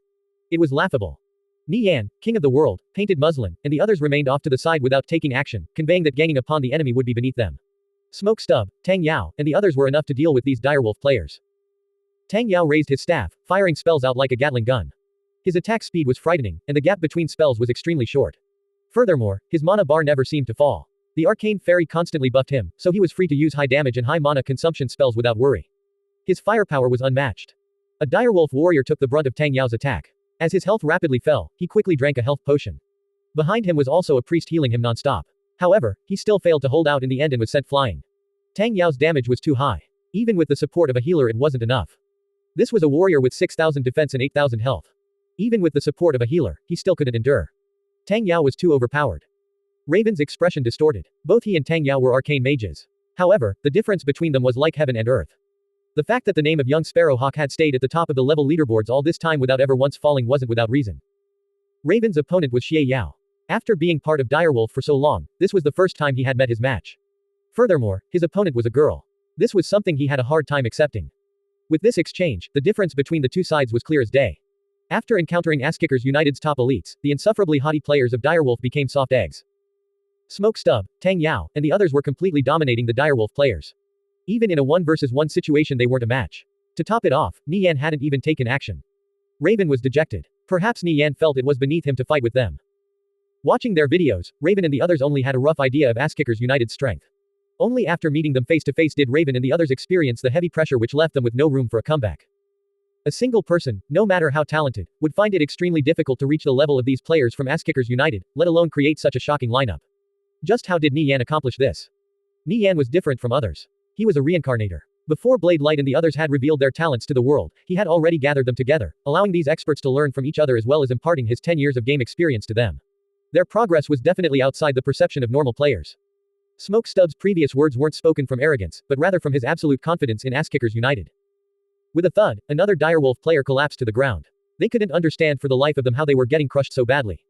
It was laughable. Nie Yan, king of the world, painted muslin, and the others remained off to the side without taking action, conveying that ganging upon the enemy would be beneath them. Smoke Stub, Tang Yao, and the others were enough to deal with these Direwolf players. Tang Yao raised his staff, firing spells out like a Gatling gun. His attack speed was frightening, and the gap between spells was extremely short. Furthermore, his mana bar never seemed to fall. The arcane fairy constantly buffed him, so he was free to use high damage and high mana consumption spells without worry. His firepower was unmatched. A Direwolf warrior took the brunt of Tang Yao's attack. As his health rapidly fell, he quickly drank a health potion. Behind him was also a priest healing him non-stop. However, he still failed to hold out in the end and was sent flying. Tang Yao's damage was too high. Even with the support of a healer it wasn't enough. This was a warrior with 6,000 defense and 8,000 health. Even with the support of a healer, he still couldn't endure. Tang Yao was too overpowered. Raven's expression distorted. Both he and Tang Yao were arcane mages. However, the difference between them was like heaven and earth. The fact that the name of young Sparrowhawk had stayed at the top of the level leaderboards all this time without ever once falling wasn't without reason. Raven's opponent was Xie Yao. After being part of Direwolf for so long, this was the first time he had met his match. Furthermore, his opponent was a girl. This was something he had a hard time accepting. With this exchange, the difference between the two sides was clear as day. After encountering Asskickers United's top elites, the insufferably haughty players of Direwolf became soft eggs. Smoke Stub, Tang Yao, and the others were completely dominating the Direwolf players. Even in a 1 versus 1 situation they weren't a match. To top it off, Nie Yan hadn't even taken action. Raven was dejected. Perhaps Nie Yan felt it was beneath him to fight with them. Watching their videos, Raven and the others only had a rough idea of Asskickers United's strength. Only after meeting them face to face did Raven and the others experience the heavy pressure which left them with no room for a comeback. A single person, no matter how talented, would find it extremely difficult to reach the level of these players from Asskickers United, let alone create such a shocking lineup. Just how did Nie Yan accomplish this? Nie Yan was different from others. He was a reincarnator. Before Blade Light and the others had revealed their talents to the world, he had already gathered them together, allowing these experts to learn from each other as well as imparting his 10 years of game experience to them. Their progress was definitely outside the perception of normal players. Smoke Stub's previous words weren't spoken from arrogance, but rather from his absolute confidence in Asskickers United. With a thud, another Direwolf player collapsed to the ground. They couldn't understand for the life of them how they were getting crushed so badly.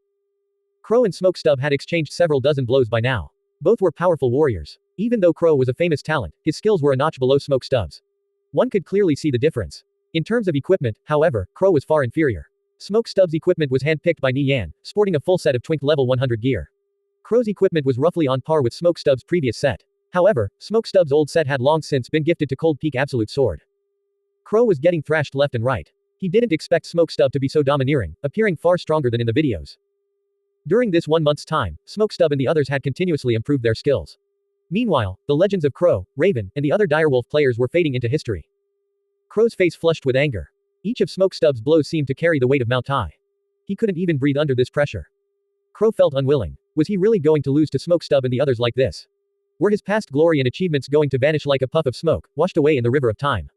Crow and Smoke Stub had exchanged several dozen blows by now. Both were powerful warriors. Even though Crow was a famous talent, his skills were a notch below Smoke Stub's. One could clearly see the difference. In terms of equipment, however, Crow was far inferior. Smoke Stub's equipment was handpicked by Nie Yan, sporting a full set of Twink level 100 gear. Crow's equipment was roughly on par with Smoke Stub's previous set. However, Smoke Stub's old set had long since been gifted to Cold Peak Absolute Sword. Crow was getting thrashed left and right. He didn't expect Smoke Stub to be so domineering, appearing far stronger than in the videos. During this 1 month's time, Smoke Stub and the others had continuously improved their skills. Meanwhile, the legends of Crow, Raven, and the other Direwolf players were fading into history. Crow's face flushed with anger. Each of Smoke Stub's blows seemed to carry the weight of Mount Tai. He couldn't even breathe under this pressure. Crow felt unwilling. Was he really going to lose to Smoke Stub and the others like this? Were his past glory and achievements going to vanish like a puff of smoke, washed away in the river of time?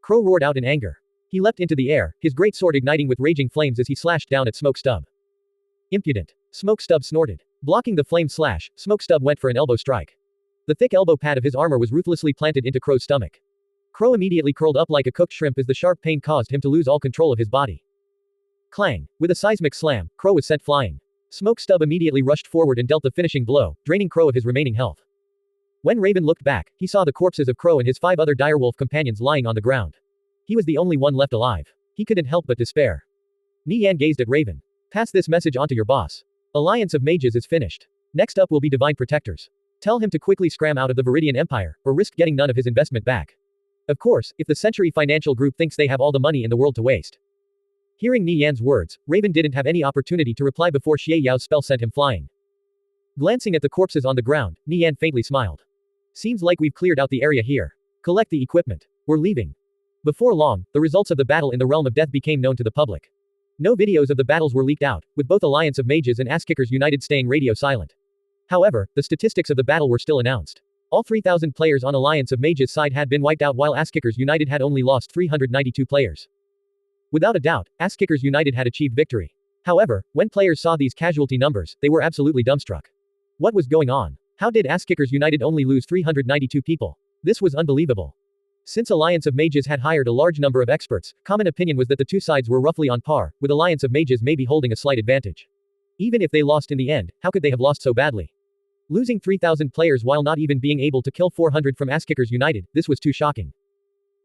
Crow roared out in anger. He leapt into the air, his great sword igniting with raging flames as he slashed down at Smoke Stub. Impudent. Smoke Stub snorted. Blocking the flame slash, Smoke Stub went for an elbow strike. The thick elbow pad of his armor was ruthlessly planted into Crow's stomach. Crow immediately curled up like a cooked shrimp as the sharp pain caused him to lose all control of his body. Clang. With a seismic slam, Crow was sent flying. Smoke Stub immediately rushed forward and dealt the finishing blow, draining Crow of his remaining health. When Raven looked back, he saw the corpses of Crow and his 5 other Direwolf companions lying on the ground. He was the only one left alive. He couldn't help but despair. Nie Yan gazed at Raven. Pass this message on to your boss. Alliance of Mages is finished. Next up will be Divine Protectors. Tell him to quickly scram out of the Viridian Empire, or risk getting none of his investment back. Of course, if the Century Financial Group thinks they have all the money in the world to waste. Hearing Nie Yan's words, Raven didn't have any opportunity to reply before Xie Yao's spell sent him flying. Glancing at the corpses on the ground, Nie Yan faintly smiled. Seems like we've cleared out the area here. Collect the equipment. We're leaving. Before long, the results of the battle in the Realm of Death became known to the public. No videos of the battles were leaked out, with both Alliance of Mages and Asskickers United staying radio silent. However, the statistics of the battle were still announced. All 3,000 players on Alliance of Mages side had been wiped out while Asskickers United had only lost 392 players. Without a doubt, Ass-Kickers United had achieved victory. However, when players saw these casualty numbers, they were absolutely dumbstruck. What was going on? How did Ass-Kickers United only lose 392 people? This was unbelievable. Since Alliance of Mages had hired a large number of experts, common opinion was that the two sides were roughly on par, with Alliance of Mages maybe holding a slight advantage. Even if they lost in the end, how could they have lost so badly? Losing 3,000 players while not even being able to kill 400 from Ass-Kickers United, this was too shocking.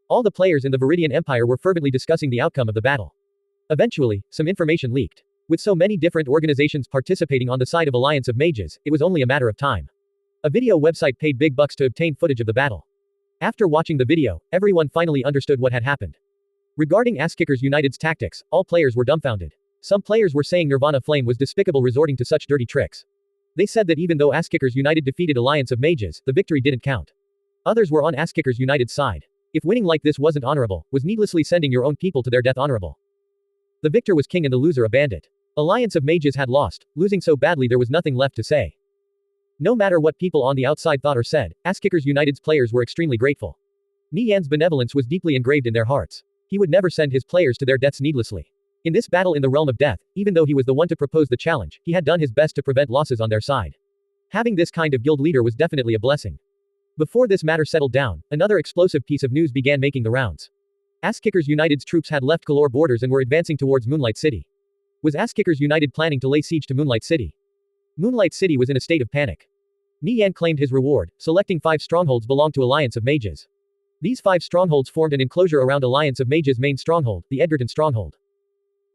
All the players in the Viridian Empire were fervently discussing the outcome of the battle. Eventually, some information leaked. With so many different organizations participating on the side of Alliance of Mages, it was only a matter of time. A video website paid big bucks to obtain footage of the battle. After watching the video, everyone finally understood what had happened. Regarding Ass-Kickers United's tactics, all players were dumbfounded. Some players were saying Nirvana Flame was despicable resorting to such dirty tricks. They said that even though Ass-Kickers United defeated Alliance of Mages, the victory didn't count. Others were on Ass-Kickers United's side. If winning like this wasn't honorable, was needlessly sending your own people to their death honorable? The victor was king and the loser a bandit. Alliance of Mages had lost, losing so badly there was nothing left to say. No matter what people on the outside thought or said, Ass-Kickers United's players were extremely grateful. Nie Yan's benevolence was deeply engraved in their hearts. He would never send his players to their deaths needlessly. In this battle in the realm of death, even though he was the one to propose the challenge, he had done his best to prevent losses on their side. Having this kind of guild leader was definitely a blessing. Before this matter settled down, another explosive piece of news began making the rounds. Ass-Kickers United's troops had left Galore borders and were advancing towards Moonlight City. Was Ass-Kickers United planning to lay siege to Moonlight City? Moonlight City was in a state of panic. Nie Yan claimed his reward, selecting 5 strongholds belonged to Alliance of Mages. These 5 strongholds formed an enclosure around Alliance of Mages' main stronghold, the Edgerton Stronghold.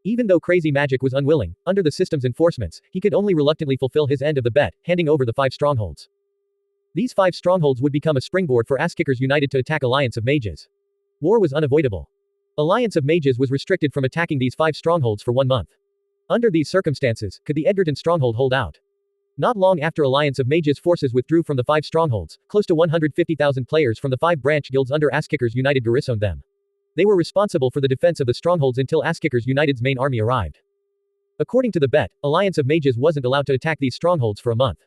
Even though Crazy Magic was unwilling, under the system's enforcements, he could only reluctantly fulfill his end of the bet, handing over the 5 strongholds. These 5 strongholds would become a springboard for Ass-Kickers United to attack Alliance of Mages. War was unavoidable. Alliance of Mages was restricted from attacking these 5 strongholds for 1 month. Under these circumstances, could the Edgerton Stronghold hold out? Not long after Alliance of Mages forces withdrew from the 5 strongholds, close to 150,000 players from the 5 branch guilds under Ass-Kickers United garrisoned them. They were responsible for the defense of the strongholds until Ass-Kickers United's main army arrived. According to the bet, Alliance of Mages wasn't allowed to attack these strongholds for a month.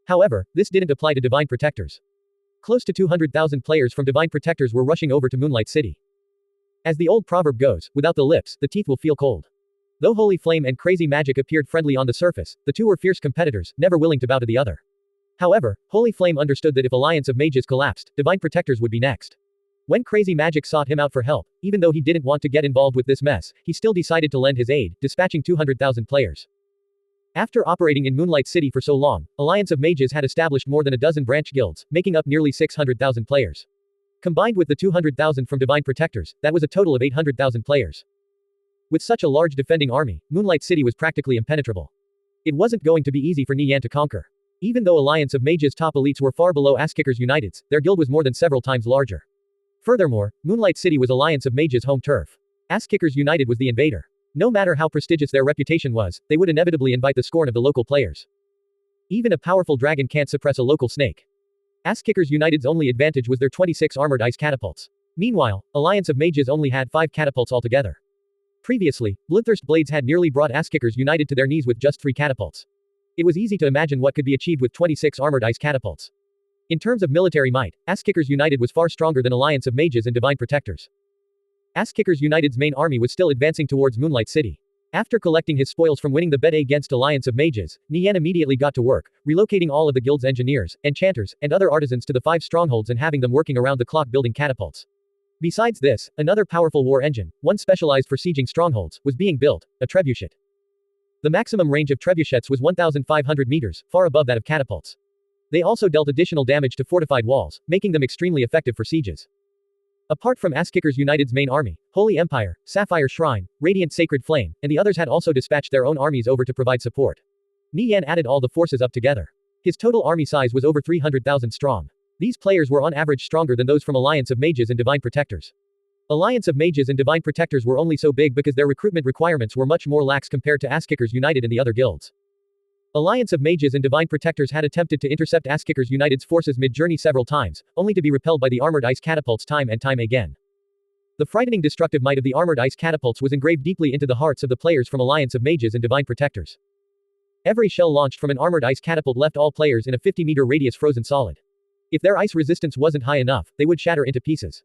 However, this didn't apply to Divine Protectors. Close to 200,000 players from Divine Protectors were rushing over to Moonlight City. As the old proverb goes, without the lips, the teeth will feel cold. Though Holy Flame and Crazy Magic appeared friendly on the surface, the two were fierce competitors, never willing to bow to the other. However, Holy Flame understood that if Alliance of Mages collapsed, Divine Protectors would be next. When Crazy Magic sought him out for help, even though he didn't want to get involved with this mess, he still decided to lend his aid, dispatching 200,000 players. After operating in Moonlight City for so long, Alliance of Mages had established more than a dozen branch guilds, making up nearly 600,000 players. Combined with the 200,000 from Divine Protectors, that was a total of 800,000 players. With such a large defending army, Moonlight City was practically impenetrable. It wasn't going to be easy for Nie Yan to conquer. Even though Alliance of Mages' top elites were far below Ass-Kickers United's, their guild was more than several times larger. Furthermore, Moonlight City was Alliance of Mages' home turf. Ass-Kickers United was the invader. No matter how prestigious their reputation was, they would inevitably invite the scorn of the local players. Even a powerful dragon can't suppress a local snake. Ass-Kickers United's only advantage was their 26 armored ice catapults. Meanwhile, Alliance of Mages only had 5 catapults altogether. Previously, Bloodthirst Blades had nearly brought Ass-Kickers United to their knees with just 3 catapults. It was easy to imagine what could be achieved with 26 armored ice catapults. In terms of military might, Ass-Kickers United was far stronger than Alliance of Mages and Divine Protectors. Ass-Kickers United's main army was still advancing towards Moonlight City. After collecting his spoils from winning the bet against Alliance of Mages, Nie Yan immediately got to work, relocating all of the guild's engineers, enchanters, and other artisans to the 5 strongholds and having them working around the clock building catapults. Besides this, another powerful war engine, one specialized for sieging strongholds, was being built, a trebuchet. The maximum range of trebuchets was 1,500 meters, far above that of catapults. They also dealt additional damage to fortified walls, making them extremely effective for sieges. Apart from Ass-Kickers United's main army, Holy Empire, Sapphire Shrine, Radiant Sacred Flame, and the others had also dispatched their own armies over to provide support. Nie Yan added all the forces up together. His total army size was over 300,000 strong. These players were on average stronger than those from Alliance of Mages and Divine Protectors. Alliance of Mages and Divine Protectors were only so big because their recruitment requirements were much more lax compared to Ass-Kickers United and the other guilds. Alliance of Mages and Divine Protectors had attempted to intercept Ass-Kickers United's forces mid-journey several times, only to be repelled by the armored ice catapults time and time again. The frightening destructive might of the armored ice catapults was engraved deeply into the hearts of the players from Alliance of Mages and Divine Protectors. Every shell launched from an armored ice catapult left all players in a 50-meter radius frozen solid. If their ice resistance wasn't high enough, they would shatter into pieces.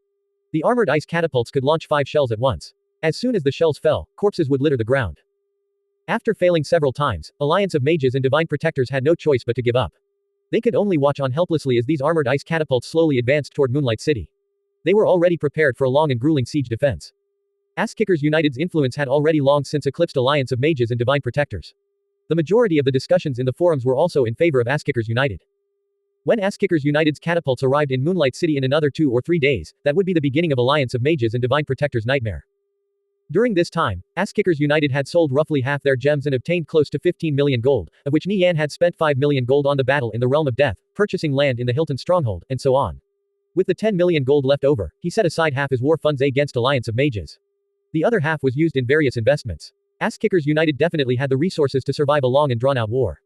The armored ice catapults could launch 5 shells at once. As soon as the shells fell, corpses would litter the ground. After failing several times, Alliance of Mages and Divine Protectors had no choice but to give up. They could only watch on helplessly as these armored ice catapults slowly advanced toward Moonlight City. They were already prepared for a long and grueling siege defense. Ass-Kickers United's influence had already long since eclipsed Alliance of Mages and Divine Protectors. The majority of the discussions in the forums were also in favor of Ass-Kickers United. When Ass-Kickers United's catapults arrived in Moonlight City in another 2 or 3 days, that would be the beginning of Alliance of Mages and Divine Protectors' nightmare. During this time, Ass-Kickers United had sold roughly half their gems and obtained close to 15 million gold, of which Nie Yan had spent 5 million gold on the battle in the Realm of Death, purchasing land in the Hilton Stronghold, and so on. With the 10 million gold left over, he set aside half as war funds against Alliance of Mages. The other half was used in various investments. Ass-Kickers United definitely had the resources to survive a long and drawn-out war.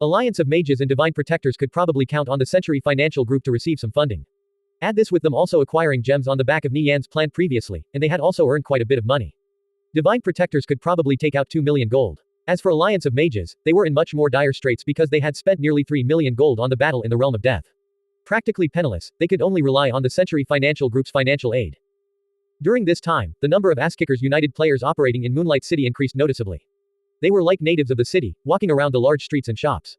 Alliance of Mages and Divine Protectors could probably count on the Century Financial Group to receive some funding. Add this with them also acquiring gems on the back of Nie Yan's plan previously, and they had also earned quite a bit of money. Divine Protectors could probably take out 2 million gold. As for Alliance of Mages, they were in much more dire straits because they had spent nearly 3 million gold on the battle in the Realm of Death. Practically penniless, they could only rely on the Century Financial Group's financial aid. During this time, the number of Ass-Kickers United players operating in Moonlight City increased noticeably. They were like natives of the city, walking around the large streets and shops.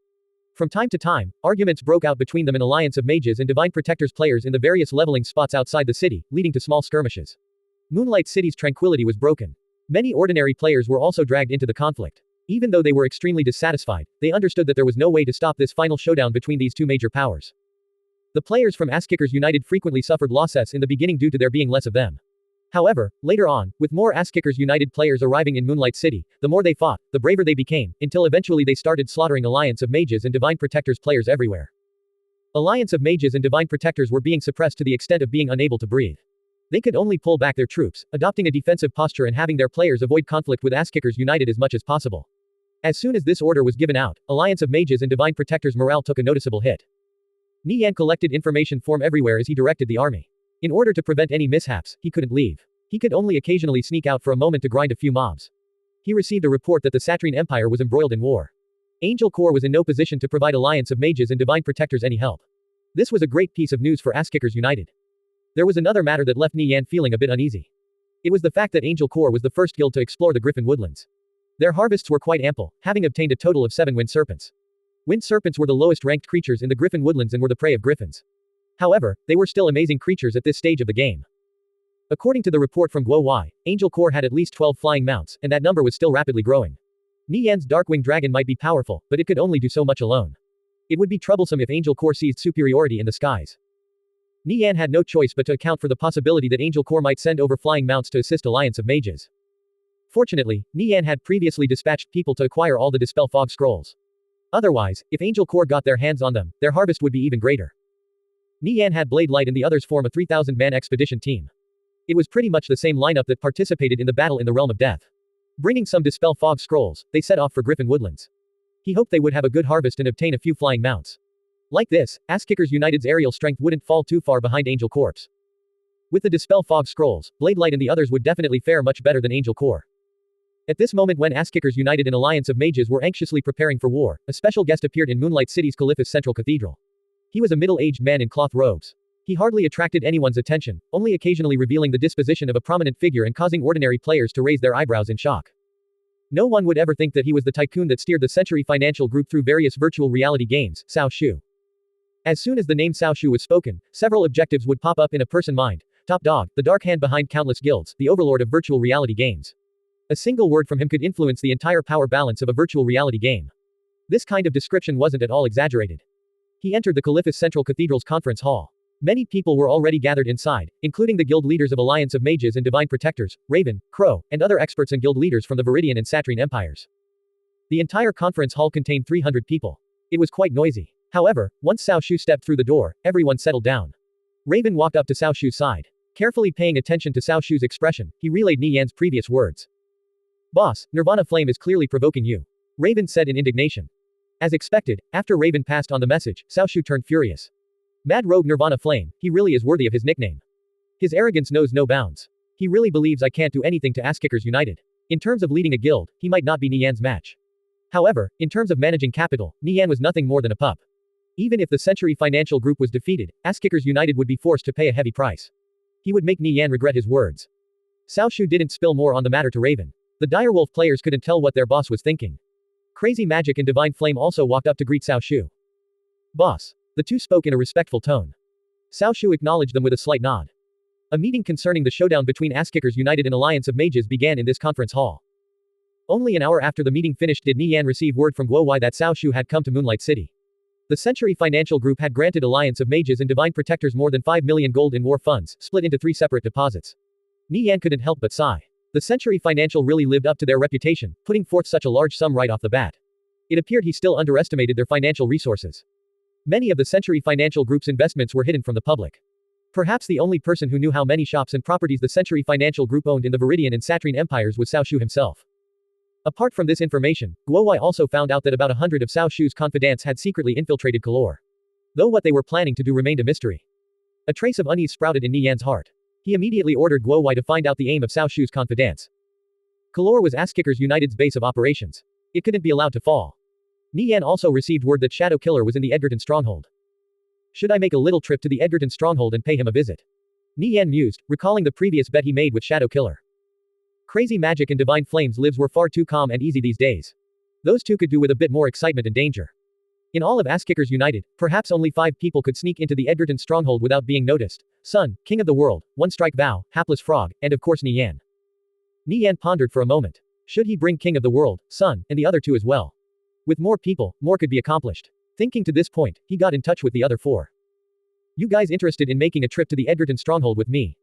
From time to time, arguments broke out between them and Alliance of Mages and Divine Protectors players in the various leveling spots outside the city, leading to small skirmishes. Moonlight City's tranquility was broken. Many ordinary players were also dragged into the conflict. Even though they were extremely dissatisfied, they understood that there was no way to stop this final showdown between these two major powers. The players from Ass-Kickers United frequently suffered losses in the beginning due to there being less of them. However, later on, with more Ass-Kickers United players arriving in Moonlight City, the more they fought, the braver they became, until eventually they started slaughtering Alliance of Mages and Divine Protectors players everywhere. Alliance of Mages and Divine Protectors were being suppressed to the extent of being unable to breathe. They could only pull back their troops, adopting a defensive posture and having their players avoid conflict with Ass-Kickers United as much as possible. As soon as this order was given out, Alliance of Mages and Divine Protectors' morale took a noticeable hit. Nie Yan collected information from everywhere as he directed the army. In order to prevent any mishaps, he couldn't leave. He could only occasionally sneak out for a moment to grind a few mobs. He received a report that the Satrine Empire was embroiled in war. Angel Corps was in no position to provide Alliance of Mages and Divine Protectors any help. This was a great piece of news for Ass-Kickers United. There was another matter that left Nie Yan feeling a bit uneasy. It was the fact that Angel Corps was the first guild to explore the Griffin Woodlands. Their harvests were quite ample, having obtained a total of 7 wind serpents. Wind serpents were the lowest ranked creatures in the Griffin Woodlands and were the prey of griffins. However, they were still amazing creatures at this stage of the game. According to the report from Guo Wai, Angel Corps had at least 12 flying mounts, and that number was still rapidly growing. Nie Yan's Darkwing Dragon might be powerful, but it could only do so much alone. It would be troublesome if Angel Corps seized superiority in the skies. Nie Yan had no choice but to account for the possibility that Angel Corps might send over flying mounts to assist Alliance of Mages. Fortunately, Nie Yan had previously dispatched people to acquire all the Dispel Fog scrolls. Otherwise, if Angel Corps got their hands on them, their harvest would be even greater. Nie Yan had Blade Light and the others form a 3,000-man expedition team. It was pretty much the same lineup that participated in the battle in the Realm of Death. Bringing some Dispel Fog scrolls, they set off for Griffin Woodlands. He hoped they would have a good harvest and obtain a few flying mounts. Like this, Ass-Kickers United's aerial strength wouldn't fall too far behind Angel Corps. With the Dispel Fog scrolls, Blade Light and the others would definitely fare much better than Angel Corps. At this moment when Ass-Kickers United and Alliance of Mages were anxiously preparing for war, a special guest appeared in Moonlight City's Caliphus Central Cathedral. He was a middle-aged man in cloth robes. He hardly attracted anyone's attention, only occasionally revealing the disposition of a prominent figure and causing ordinary players to raise their eyebrows in shock. No one would ever think that he was the tycoon that steered the Century Financial Group through various virtual reality games, Cao Shu. As soon as the name Cao Shu was spoken, several objectives would pop up in a person's mind. Top Dog, the dark hand behind countless guilds, the overlord of virtual reality games. A single word from him could influence the entire power balance of a virtual reality game. This kind of description wasn't at all exaggerated. He entered the Caliphus Central Cathedral's conference hall. Many people were already gathered inside, including the guild leaders of Alliance of Mages and Divine Protectors, Raven, Crow, and other experts and guild leaders from the Viridian and Satrine empires. The entire conference hall contained 300 people. It was quite noisy. However, once Cao Shu stepped through the door, everyone settled down. Raven walked up to Cao Shu's side. Carefully paying attention to Cao Shu's expression, he relayed Nie Yan's previous words. Boss, Nirvana Flame is clearly provoking you. Raven said in indignation. As expected, after Raven passed on the message, Cao Shu turned furious. Mad Rogue Nirvana Flame, he really is worthy of his nickname. His arrogance knows no bounds. He really believes I can't do anything to Ass-Kickers United. In terms of leading a guild, he might not be Nie Yan's match. However, in terms of managing capital, Nie Yan was nothing more than a pup. Even if the Century Financial Group was defeated, Ass-Kickers United would be forced to pay a heavy price. He would make Nie Yan regret his words. Cao Shu didn't spill more on the matter to Raven. The direwolf players couldn't tell what their boss was thinking. Crazy Magic and Divine Flame also walked up to greet Cao Shu. Boss. The two spoke in a respectful tone. Cao Shu acknowledged them with a slight nod. A meeting concerning the showdown between Ass-Kickers United and Alliance of Mages began in this conference hall. Only an hour after the meeting finished did Nie Yan receive word from Guowai that Cao Shu had come to Moonlight City. The Century Financial Group had granted Alliance of Mages and Divine Protectors more than 5 million gold in war funds, split into 3 separate deposits. Nie Yan couldn't help but sigh. The Century Financial really lived up to their reputation, putting forth such a large sum right off the bat. It appeared he still underestimated their financial resources. Many of the Century Financial Group's investments were hidden from the public. Perhaps the only person who knew how many shops and properties the Century Financial Group owned in the Viridian and Satrine empires was Cao Shu himself. Apart from this information, Guowai also found out that about 100 of Cao Shu's confidants had secretly infiltrated Kalor. Though what they were planning to do remained a mystery. A trace of unease sprouted in Nie Yan's heart. He immediately ordered Guowai to find out the aim of Cao Shu's confidants. Kalor was Ass-Kickers United's base of operations. It couldn't be allowed to fall. Nie Yan also received word that Shadow Killer was in the Edgerton stronghold. Should I make a little trip to the Edgerton stronghold and pay him a visit? Nie Yan mused, recalling the previous bet he made with Shadow Killer. Crazy Magic and Divine Flame's lives were far too calm and easy these days. Those two could do with a bit more excitement and danger. In all of Ass-Kickers United, perhaps only 5 people could sneak into the Edgerton stronghold without being noticed. Sun, King of the World, One Strike Vow, Hapless Frog, and of course Nie Yan. Nie Yan pondered for a moment. Should he bring King of the World, Sun, and the other 2 as well? With more people, more could be accomplished. Thinking to this point, he got in touch with the other 4. You guys interested in making a trip to the Edgerton stronghold with me?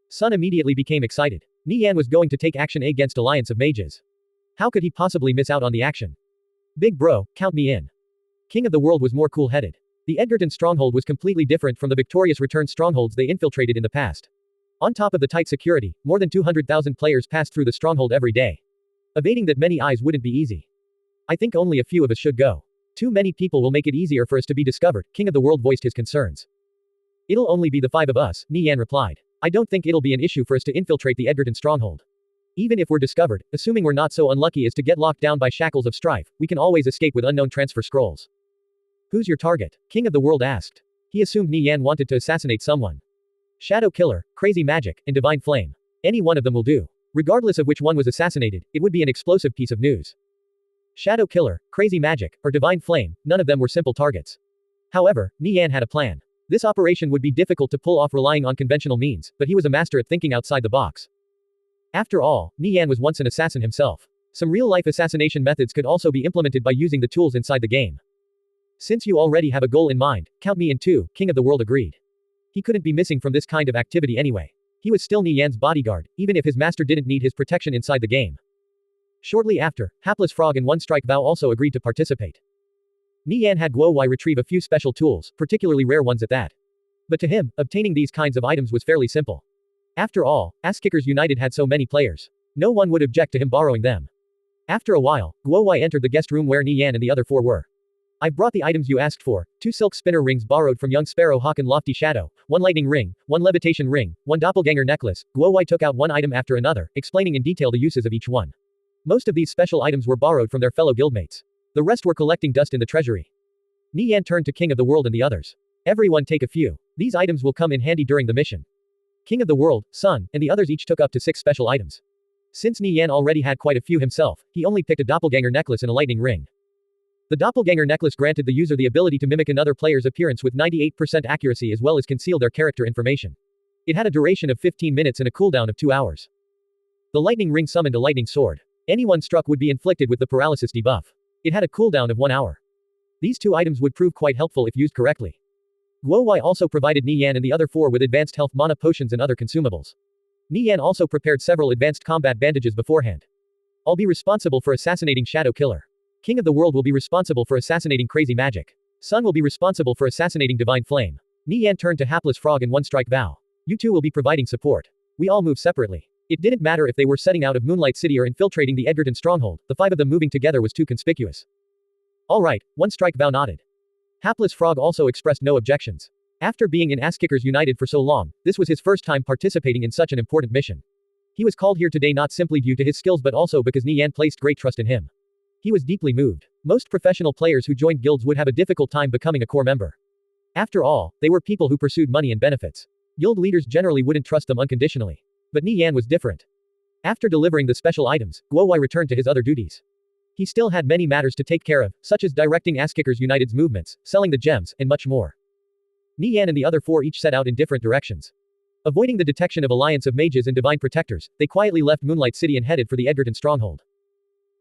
Sun immediately became excited. Nie Yan was going to take action against Alliance of Mages. How could he possibly miss out on the action? Big bro, count me in. King of the World was more cool-headed. The Edgerton stronghold was completely different from the victorious return strongholds they infiltrated in the past. On top of the tight security, more than 200,000 players passed through the stronghold every day. Evading that many eyes wouldn't be easy. I think only a few of us should go. Too many people will make it easier for us to be discovered, King of the World voiced his concerns. It'll only be the 5 of us, Nie Yan replied. I don't think it'll be an issue for us to infiltrate the Edgerton stronghold. Even if we're discovered, assuming we're not so unlucky as to get locked down by shackles of strife, we can always escape with unknown transfer scrolls. Who's your target? King of the World asked. He assumed Nie Yan wanted to assassinate someone. Shadow Killer, Crazy Magic, and Divine Flame. Any one of them will do. Regardless of which one was assassinated, it would be an explosive piece of news. Shadow Killer, Crazy Magic, or Divine Flame, none of them were simple targets. However, Nie Yan had a plan. This operation would be difficult to pull off relying on conventional means, but he was a master at thinking outside the box. After all, Nie Yan was once an assassin himself. Some real-life assassination methods could also be implemented by using the tools inside the game. Since you already have a goal in mind, count me in too, King of the World agreed. He couldn't be missing from this kind of activity anyway. He was still Nie Yan's bodyguard, even if his master didn't need his protection inside the game. Shortly after, Hapless Frog and One Strike Vow also agreed to participate. Nie Yan had Guowai retrieve a few special tools, particularly rare ones at that. But to him, obtaining these kinds of items was fairly simple. After all, Ass-Kickers United had so many players. No one would object to him borrowing them. After a while, Guowai entered the guest room where Nie Yan and the other 4 were. I've brought the items you asked for, 2 silk spinner rings borrowed from young Sparrow Hawk and Lofty Shadow, 1 lightning ring, 1 levitation ring, 1 doppelganger necklace. Guowai took out one item after another, explaining in detail the uses of each one. Most of these special items were borrowed from their fellow guildmates. The rest were collecting dust in the treasury. Nie Yan turned to King of the World and the others. Everyone take a few. These items will come in handy during the mission. King of the World, Sun, and the others each took up to 6 special items. Since Nie Yan already had quite a few himself, he only picked a doppelganger necklace and a lightning ring. The doppelganger necklace granted the user the ability to mimic another player's appearance with 98% accuracy as well as conceal their character information. It had a duration of 15 minutes and a cooldown of 2 hours. The lightning ring summoned a lightning sword. Anyone struck would be inflicted with the paralysis debuff. It had a cooldown of 1 hour. These 2 items would prove quite helpful if used correctly. Guowai also provided Nie Yan and the other 4 with advanced health mana potions and other consumables. Nie Yan also prepared several advanced combat bandages beforehand. I'll be responsible for assassinating Shadow Killer. King of the World will be responsible for assassinating Crazy Magic. Sun will be responsible for assassinating Divine Flame. Nie Yan turned to Hapless Frog and One Strike Vow. You 2 will be providing support. We all move separately. It didn't matter if they were setting out of Moonlight City or infiltrating the Edgerton stronghold, the 5 of them moving together was too conspicuous. Alright, One Strike Vow nodded. Hapless Frog also expressed no objections. After being in Ass-Kickers United for so long, this was his first time participating in such an important mission. He was called here today not simply due to his skills but also because Nie Yan placed great trust in him. He was deeply moved. Most professional players who joined guilds would have a difficult time becoming a core member. After all, they were people who pursued money and benefits. Guild leaders generally wouldn't trust them unconditionally. But Nie Yan was different. After delivering the special items, Guowai returned to his other duties. He still had many matters to take care of, such as directing Asskickers United's movements, selling the gems, and much more. Nie Yan and the other four each set out in different directions. Avoiding the detection of Alliance of Mages and Divine Protectors, they quietly left Moonlight City and headed for the Edgerton stronghold.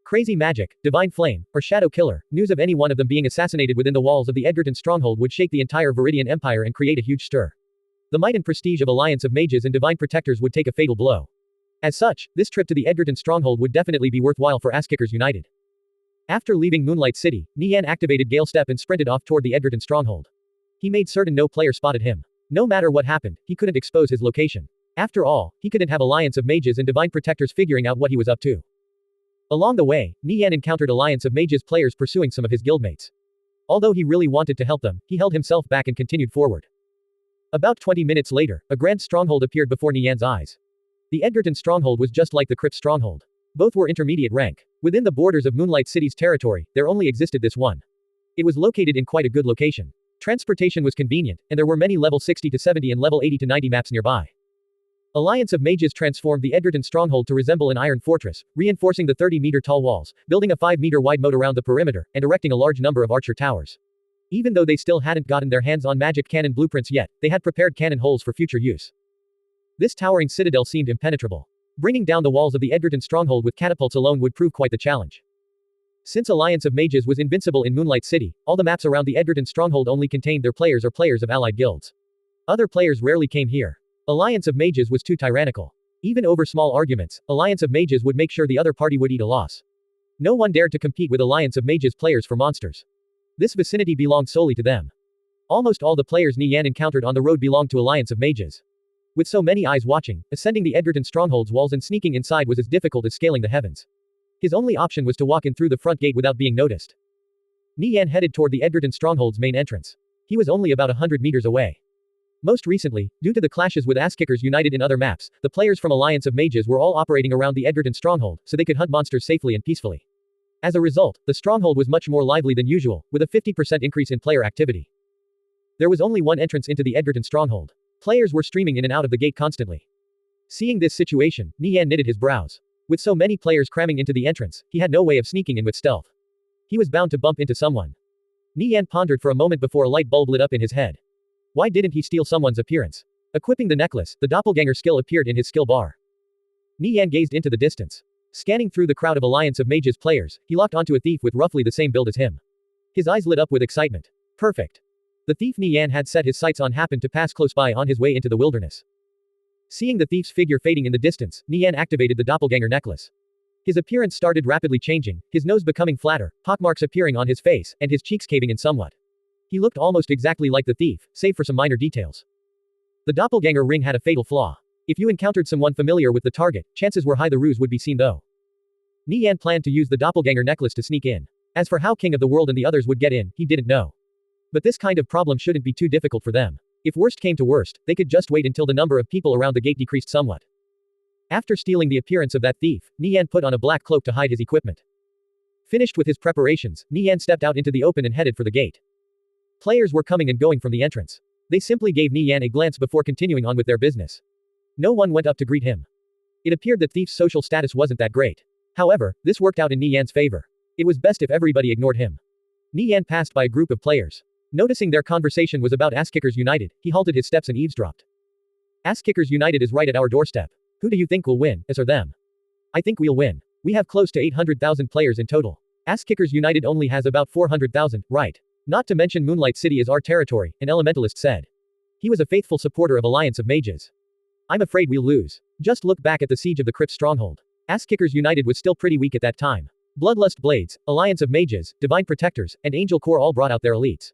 Crazy Magic, Divine Flame, or Shadow Killer, news of any one of them being assassinated within the walls of the Edgerton stronghold would shake the entire Viridian Empire and create a huge stir. The might and prestige of Alliance of Mages and Divine Protectors would take a fatal blow. As such, this trip to the Edgerton stronghold would definitely be worthwhile for Asskickers United. After leaving Moonlight City, Nie Yan activated Gale Step and sprinted off toward the Edgerton stronghold. He made certain no player spotted him. No matter what happened, he couldn't expose his location. After all, he couldn't have Alliance of Mages and Divine Protectors figuring out what he was up to. Along the way, Nie Yan encountered Alliance of Mages players pursuing some of his guildmates. Although he really wanted to help them, he held himself back and continued forward. About 20 minutes later, a grand stronghold appeared before Nie Yan's eyes. The Edgerton stronghold was just like the Crypt stronghold. Both were intermediate rank. Within the borders of Moonlight City's territory, there only existed this one. It was located in quite a good location. Transportation was convenient, and there were many level 60 to 70 and level 80 to 90 maps nearby. Alliance of Mages transformed the Edgerton stronghold to resemble an iron fortress, reinforcing the 30-meter tall walls, building a 5-meter wide moat around the perimeter, and erecting a large number of archer towers. Even though they still hadn't gotten their hands on magic cannon blueprints yet, they had prepared cannon holes for future use. This towering citadel seemed impenetrable. Bringing down the walls of the Edgerton stronghold with catapults alone would prove quite the challenge. Since Alliance of Mages was invincible in Moonlight City, all the maps around the Edgerton stronghold only contained their players or players of allied guilds. Other players rarely came here. Alliance of Mages was too tyrannical. Even over small arguments, Alliance of Mages would make sure the other party would eat a loss. No one dared to compete with Alliance of Mages players for monsters. This vicinity belonged solely to them. Almost all the players Nie Yan encountered on the road belonged to Alliance of Mages. With so many eyes watching, ascending the Edgerton stronghold's walls and sneaking inside was as difficult as scaling the heavens. His only option was to walk in through the front gate without being noticed. Nie Yan headed toward the Edgerton stronghold's main entrance. He was only about 100 meters away. Most recently, due to the clashes with Asskickers United in other maps, the players from Alliance of Mages were all operating around the Edgerton stronghold, so they could hunt monsters safely and peacefully. As a result, the stronghold was much more lively than usual, with a 50% increase in player activity. There was only one entrance into the Edgerton stronghold. Players were streaming in and out of the gate constantly. Seeing this situation, Nie Yan knitted his brows. With so many players cramming into the entrance, he had no way of sneaking in with stealth. He was bound to bump into someone. Nie Yan pondered for a moment before a light bulb lit up in his head. Why didn't he steal someone's appearance? Equipping the necklace, the doppelganger skill appeared in his skill bar. Nie Yan gazed into the distance. Scanning through the crowd of Alliance of Mages players, he locked onto a thief with roughly the same build as him. His eyes lit up with excitement. Perfect. The thief Nie Yan had set his sights on happened to pass close by on his way into the wilderness. Seeing the thief's figure fading in the distance, Nie Yan activated the doppelganger necklace. His appearance started rapidly changing, his nose becoming flatter, pockmarks appearing on his face, and his cheeks caving in somewhat. He looked almost exactly like the thief, save for some minor details. The doppelganger ring had a fatal flaw. If you encountered someone familiar with the target, chances were high the ruse would be seen though. Nie Yan planned to use the doppelganger necklace to sneak in. As for how King of the World and the others would get in, he didn't know. But this kind of problem shouldn't be too difficult for them. If worst came to worst, they could just wait until the number of people around the gate decreased somewhat. After stealing the appearance of that thief, Nie Yan put on a black cloak to hide his equipment. Finished with his preparations, Nie Yan stepped out into the open and headed for the gate. Players were coming and going from the entrance. They simply gave Nie Yan a glance before continuing on with their business. No one went up to greet him. It appeared that thief's social status wasn't that great. However, this worked out in Nie Yan's favor. It was best if everybody ignored him. Nie Yan passed by a group of players. Noticing their conversation was about Asskickers United, he halted his steps and eavesdropped. Asskickers United is right at our doorstep. Who do you think will win, us or them? I think we'll win. We have close to 800,000 players in total. Asskickers United only has about 400,000, right? Not to mention Moonlight City is our territory, an elementalist said. He was a faithful supporter of Alliance of Mages. I'm afraid we'll lose. Just look back at the siege of the Crypt stronghold. Asskickers United was still pretty weak at that time. Bloodlust Blades, Alliance of Mages, Divine Protectors, and Angel Corps all brought out their elites.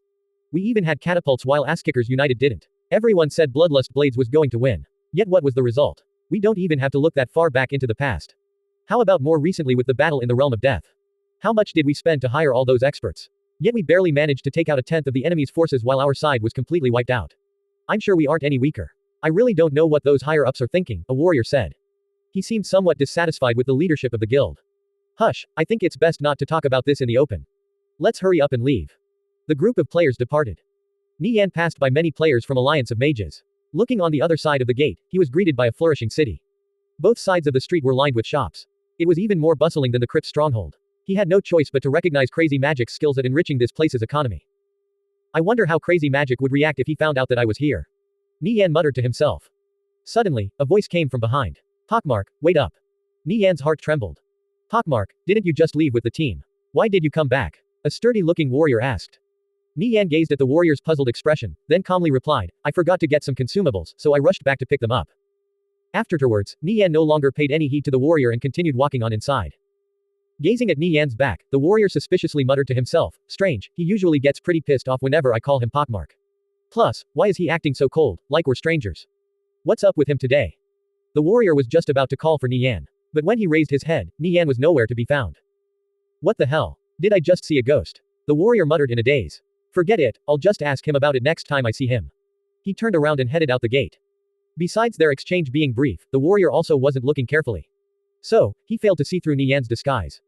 We even had catapults while Asskickers United didn't. Everyone said Bloodlust Blades was going to win. Yet what was the result? We don't even have to look that far back into the past. How about more recently with the battle in the Realm of Death? How much did we spend to hire all those experts? Yet we barely managed to take out a tenth of the enemy's forces while our side was completely wiped out. I'm sure we aren't any weaker. I really don't know what those higher-ups are thinking, a warrior said. He seemed somewhat dissatisfied with the leadership of the guild. Hush, I think it's best not to talk about this in the open. Let's hurry up and leave. The group of players departed. Nie Yan passed by many players from Alliance of Mages. Looking on the other side of the gate, he was greeted by a flourishing city. Both sides of the street were lined with shops. It was even more bustling than the crypt's stronghold. He had no choice but to recognize Crazy Magic's skills at enriching this place's economy. I wonder how Crazy Magic would react if he found out that I was here. Nie Yan muttered to himself. Suddenly, a voice came from behind. Pockmark, wait up. Nie Yan's heart trembled. Pockmark, didn't you just leave with the team? Why did you come back? A sturdy-looking warrior asked. Nie Yan gazed at the warrior's puzzled expression, then calmly replied, I forgot to get some consumables, so I rushed back to pick them up. Afterwards, Nie Yan no longer paid any heed to the warrior and continued walking on inside. Gazing at Nie Yan's back, the warrior suspiciously muttered to himself, strange, he usually gets pretty pissed off whenever I call him Pockmark. Plus, why is he acting so cold, like we're strangers? What's up with him today? The warrior was just about to call for Nie Yan. But when he raised his head, Nie Yan was nowhere to be found. What the hell? Did I just see a ghost? The warrior muttered in a daze. Forget it, I'll just ask him about it next time I see him. He turned around and headed out the gate. Besides their exchange being brief, the warrior also wasn't looking carefully. So, he failed to see through Nie Yan's disguise.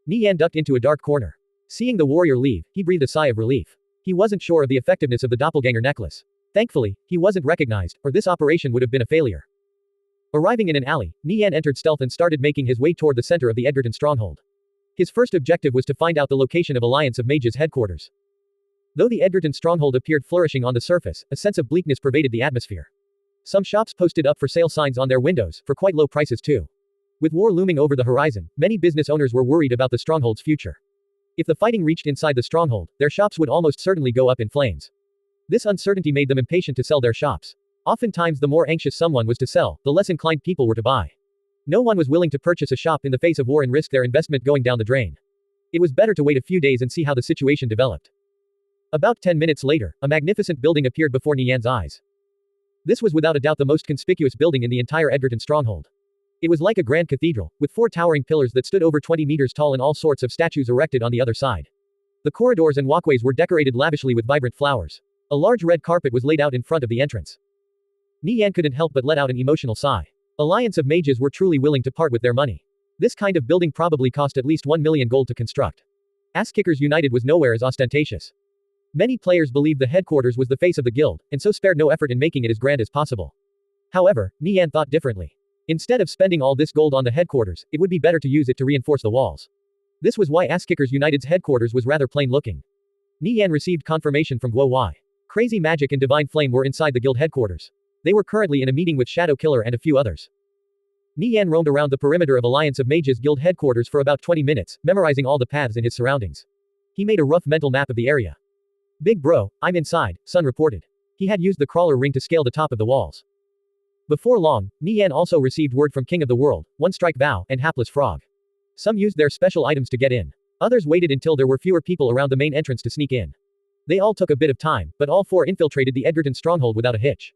Nie Yan ducked into a dark corner. Seeing the warrior leave, he breathed a sigh of relief. He wasn't sure of the effectiveness of the doppelganger necklace. Thankfully, he wasn't recognized, or this operation would have been a failure. Arriving in an alley, Nie Yan entered stealth and started making his way toward the center of the Edgerton stronghold. His first objective was to find out the location of Alliance of Mages headquarters. Though the Edgerton stronghold appeared flourishing on the surface, a sense of bleakness pervaded the atmosphere. Some shops posted up for sale signs on their windows, for quite low prices too. With war looming over the horizon, many business owners were worried about the stronghold's future. If the fighting reached inside the stronghold, their shops would almost certainly go up in flames. This uncertainty made them impatient to sell their shops. Oftentimes the more anxious someone was to sell, the less inclined people were to buy. No one was willing to purchase a shop in the face of war and risk their investment going down the drain. It was better to wait a few days and see how the situation developed. About 10 minutes later, a magnificent building appeared before Nie Yan's eyes. This was without a doubt the most conspicuous building in the entire Edgerton stronghold. It was like a grand cathedral, with 4 towering pillars that stood over 20 meters tall and all sorts of statues erected on the other side. The corridors and walkways were decorated lavishly with vibrant flowers. A large red carpet was laid out in front of the entrance. Nie Yan couldn't help but let out an emotional sigh. Alliance of Mages were truly willing to part with their money. This kind of building probably cost at least 1 million gold to construct. Ass-Kickers United was nowhere as ostentatious. Many players believed the headquarters was the face of the guild, and so spared no effort in making it as grand as possible. However, Nie Yan thought differently. Instead of spending all this gold on the headquarters, it would be better to use it to reinforce the walls. This was why Ass-Kickers United's headquarters was rather plain looking. Nie Yan received confirmation from Guo Wai. Crazy Magic and Divine Flame were inside the guild headquarters. They were currently in a meeting with Shadow Killer and a few others. Nie Yan roamed around the perimeter of Alliance of Mages guild headquarters for about 20 minutes, memorizing all the paths in his surroundings. He made a rough mental map of the area. Big bro, I'm inside, Sun reported. He had used the crawler ring to scale the top of the walls. Before long, Nie Yan also received word from King of the World, One Strike Vow, and Hapless Frog. Some used their special items to get in. Others waited until there were fewer people around the main entrance to sneak in. They all took a bit of time, but all 4 infiltrated the Edgerton stronghold without a hitch.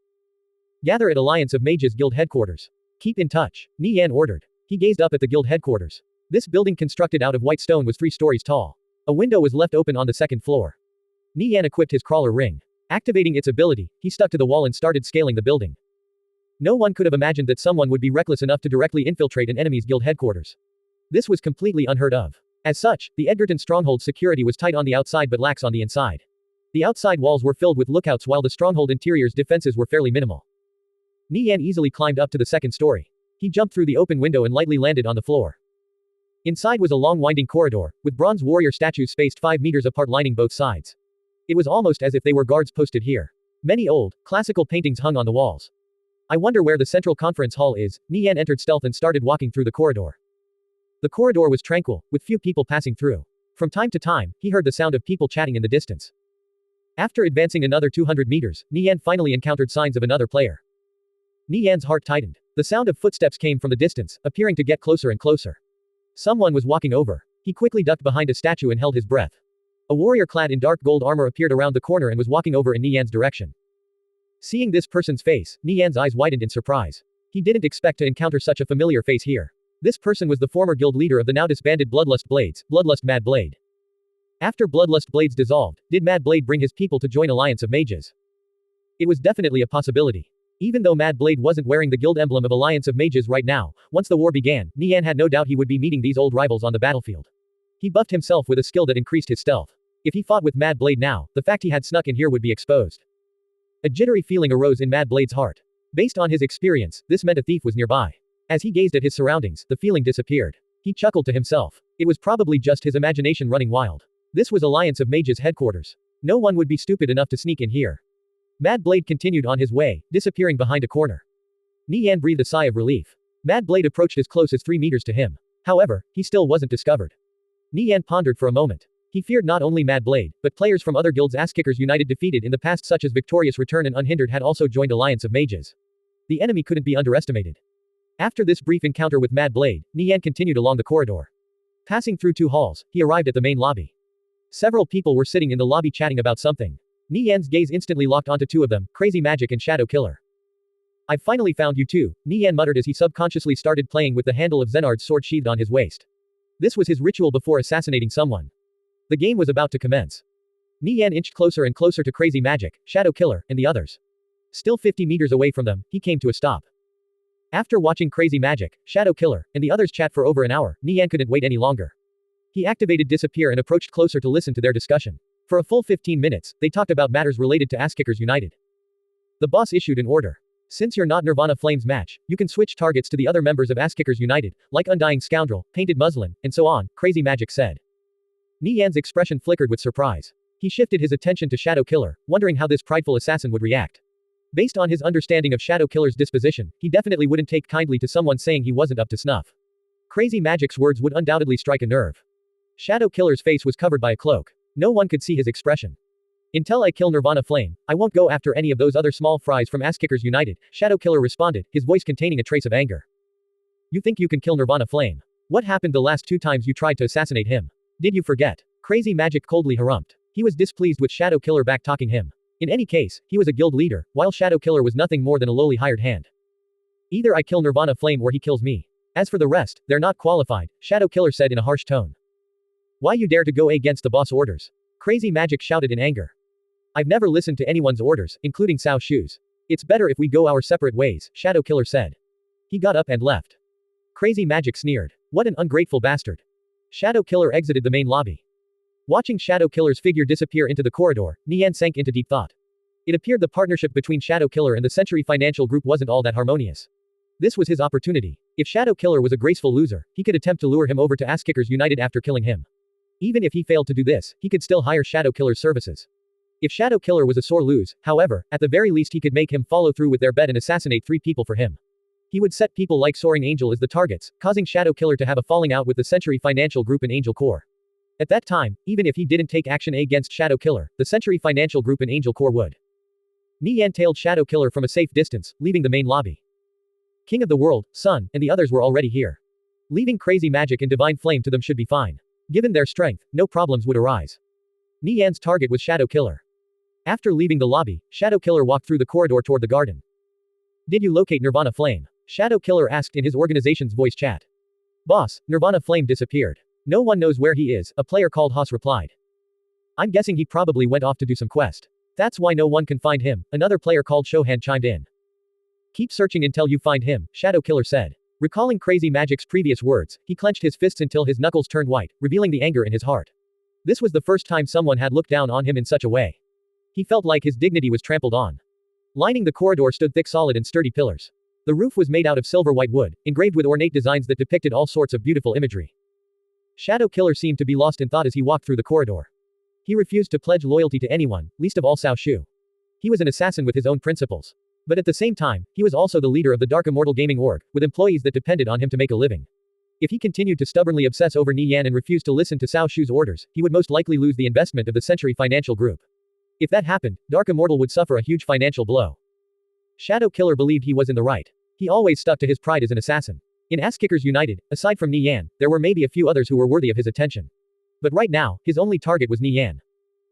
Gather at Alliance of Mages guild headquarters. Keep in touch, Nie Yan ordered. He gazed up at the guild headquarters. This building constructed out of white stone was 3 stories tall. A window was left open on the 2nd floor. Nie Yan equipped his crawler ring. Activating its ability, he stuck to the wall and started scaling the building. No one could have imagined that someone would be reckless enough to directly infiltrate an enemy's guild headquarters. This was completely unheard of. As such, the Edgerton stronghold's security was tight on the outside but lax on the inside. The outside walls were filled with lookouts while the stronghold interior's defenses were fairly minimal. Nie Yan easily climbed up to the 2nd story. He jumped through the open window and lightly landed on the floor. Inside was a long winding corridor, with bronze warrior statues spaced 5 meters apart lining both sides. It was almost as if they were guards posted here. Many old, classical paintings hung on the walls. I wonder where the central conference hall is. Nie Yan entered stealth and started walking through the corridor. The corridor was tranquil, with few people passing through. From time to time, he heard the sound of people chatting in the distance. After advancing another 200 meters, Nie Yan finally encountered signs of another player. Nie Yan's heart tightened. The sound of footsteps came from the distance, appearing to get closer and closer. Someone was walking over. He quickly ducked behind a statue and held his breath. A warrior clad in dark gold armor appeared around the corner and was walking over in Nie Yan's direction. Seeing this person's face, Nie Yan's eyes widened in surprise. He didn't expect to encounter such a familiar face here. This person was the former guild leader of the now disbanded Bloodlust Blades, Bloodlust Mad Blade. After Bloodlust Blades dissolved, did Mad Blade bring his people to join Alliance of Mages? It was definitely a possibility. Even though Mad Blade wasn't wearing the guild emblem of Alliance of Mages right now, once the war began, Nie Yan had no doubt he would be meeting these old rivals on the battlefield. He buffed himself with a skill that increased his stealth. If he fought with Mad Blade now, the fact he had snuck in here would be exposed. A jittery feeling arose in Mad Blade's heart. Based on his experience, this meant a thief was nearby. As he gazed at his surroundings, the feeling disappeared. He chuckled to himself. It was probably just his imagination running wild. This was Alliance of Mages headquarters. No one would be stupid enough to sneak in here. Mad Blade continued on his way, disappearing behind a corner. Nie Yan breathed a sigh of relief. Mad Blade approached as close as 3 meters to him. However, he still wasn't discovered. Nie Yan pondered for a moment. He feared not only Mad Blade, but players from other guilds Ass-Kickers United defeated in the past such as Victorious Return and Unhindered had also joined Alliance of Mages. The enemy couldn't be underestimated. After this brief encounter with Mad Blade, Nie Yan continued along the corridor. Passing through 2 halls, he arrived at the main lobby. Several people were sitting in the lobby chatting about something. Nie Yan's gaze instantly locked onto 2 of them, Crazy Magic and Shadow Killer. "I've finally found you too," Nie Yan muttered as he subconsciously started playing with the handle of Zenard's sword sheathed on his waist. This was his ritual before assassinating someone. The game was about to commence. Nie Yan inched closer and closer to Crazy Magic, Shadow Killer, and the others. Still 50 meters away from them, he came to a stop. After watching Crazy Magic, Shadow Killer, and the others chat for over an hour, Nie Yan couldn't wait any longer. He activated Disappear and approached closer to listen to their discussion. For a full 15 minutes, they talked about matters related to Ass-Kickers United. The boss issued an order. "Since you're not Nirvana Flame's match, you can switch targets to the other members of Ass-Kickers United, like Undying Scoundrel, Painted Muslin, and so on," Crazy Magic said. Nie Yan's expression flickered with surprise. He shifted his attention to Shadow Killer, wondering how this prideful assassin would react. Based on his understanding of Shadow Killer's disposition, he definitely wouldn't take kindly to someone saying he wasn't up to snuff. Crazy Magic's words would undoubtedly strike a nerve. Shadow Killer's face was covered by a cloak. No one could see his expression. "Until I kill Nirvana Flame, I won't go after any of those other small fries from Ass-Kickers United," Shadow Killer responded, his voice containing a trace of anger. "You think you can kill Nirvana Flame? What happened the last 2 times you tried to assassinate him? Did you forget?" Crazy Magic coldly harumphed. He was displeased with Shadow Killer back-talking him. In any case, he was a guild leader, while Shadow Killer was nothing more than a lowly hired hand. "Either I kill Nirvana Flame or he kills me. As for the rest, they're not qualified," Shadow Killer said in a harsh tone. "Why you dare to go against the boss orders?" Crazy Magic shouted in anger. "I've never listened to anyone's orders, including Sao Shu's. It's better if we go our separate ways," Shadow Killer said. He got up and left. Crazy Magic sneered. "What an ungrateful bastard." Shadow Killer exited the main lobby. Watching Shadow Killer's figure disappear into the corridor, Nie Yan sank into deep thought. It appeared the partnership between Shadow Killer and the Century Financial Group wasn't all that harmonious. This was his opportunity. If Shadow Killer was a graceful loser, he could attempt to lure him over to Ass-Kickers United after killing him. Even if he failed to do this, he could still hire Shadow Killer's services. If Shadow Killer was a sore lose, however, at the very least he could make him follow through with their bet and assassinate 3 people for him. He would set people like Soaring Angel as the targets, causing Shadow Killer to have a falling out with the Century Financial Group and Angel Corps. At that time, even if he didn't take action against Shadow Killer, the Century Financial Group and Angel Corps would. Nie Yan tailed Shadow Killer from a safe distance, leaving the main lobby. King of the World, Sun, and the others were already here. Leaving Crazy Magic and Divine Flame to them should be fine. Given their strength, no problems would arise. Nie Yan's target was Shadow Killer. After leaving the lobby, Shadow Killer walked through the corridor toward the garden. "Did you locate Nirvana Flame?" Shadow Killer asked in his organization's voice chat. "Boss, Nirvana Flame disappeared. No one knows where he is," a player called Haas replied. "I'm guessing he probably went off to do some quest. That's why no one can find him," another player called Shohan chimed in. "Keep searching until you find him," Shadow Killer said. Recalling Crazy Magic's previous words, he clenched his fists until his knuckles turned white, revealing the anger in his heart. This was the first time someone had looked down on him in such a way. He felt like his dignity was trampled on. Lining the corridor stood thick solid and sturdy pillars. The roof was made out of silver-white wood, engraved with ornate designs that depicted all sorts of beautiful imagery. Shadow Killer seemed to be lost in thought as he walked through the corridor. He refused to pledge loyalty to anyone, least of all Sao Shu. He was an assassin with his own principles. But at the same time, he was also the leader of the Dark Immortal Gaming Org, with employees that depended on him to make a living. If he continued to stubbornly obsess over Nie Yan and refused to listen to Sao Shu's orders, he would most likely lose the investment of the Century Financial Group. If that happened, Dark Immortal would suffer a huge financial blow. Shadow Killer believed he was in the right. He always stuck to his pride as an assassin. In Ass-Kickers United, aside from Nie Yan, there were maybe a few others who were worthy of his attention. But right now, his only target was Nie Yan.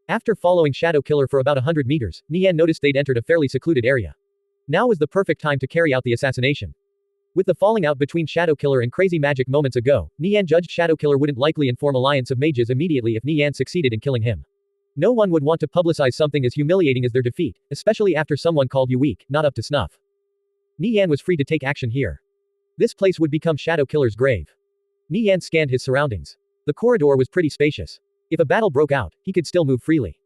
After following Shadow Killer for about 100 meters, Nie Yan noticed they'd entered a fairly secluded area. Now was the perfect time to carry out the assassination. With the falling out between Shadow Killer and Crazy Magic moments ago, Nie Yan judged Shadow Killer wouldn't likely inform Alliance of Mages immediately if Nie Yan succeeded in killing him. No one would want to publicize something as humiliating as their defeat, especially after someone called you weak, not up to snuff. Nie Yan was free to take action here. This place would become Shadow Killer's grave. Nie Yan scanned his surroundings. The corridor was pretty spacious. If a battle broke out, he could still move freely.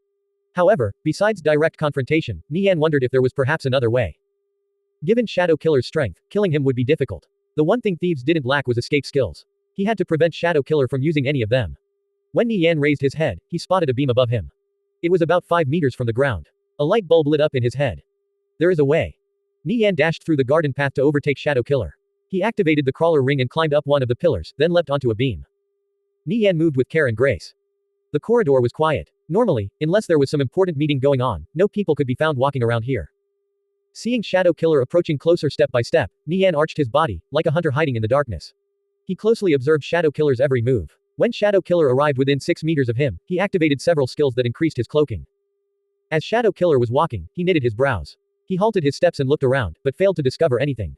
However, besides direct confrontation, Nie Yan wondered if there was perhaps another way. Given Shadow Killer's strength, killing him would be difficult. The one thing thieves didn't lack was escape skills. He had to prevent Shadow Killer from using any of them. When Nie Yan raised his head, he spotted a beam above him. It was about 5 meters from the ground. A light bulb lit up in his head. There is a way. Nie Yan dashed through the garden path to overtake Shadow Killer. He activated the crawler ring and climbed up one of the pillars, then leapt onto a beam. Nie Yan moved with care and grace. The corridor was quiet. Normally, unless there was some important meeting going on, no people could be found walking around here. Seeing Shadow Killer approaching closer step by step, Nie Yan arched his body, like a hunter hiding in the darkness. He closely observed Shadow Killer's every move. When Shadow Killer arrived within 6 meters of him, he activated several skills that increased his cloaking. As Shadow Killer was walking, he knitted his brows. He halted his steps and looked around, but failed to discover anything.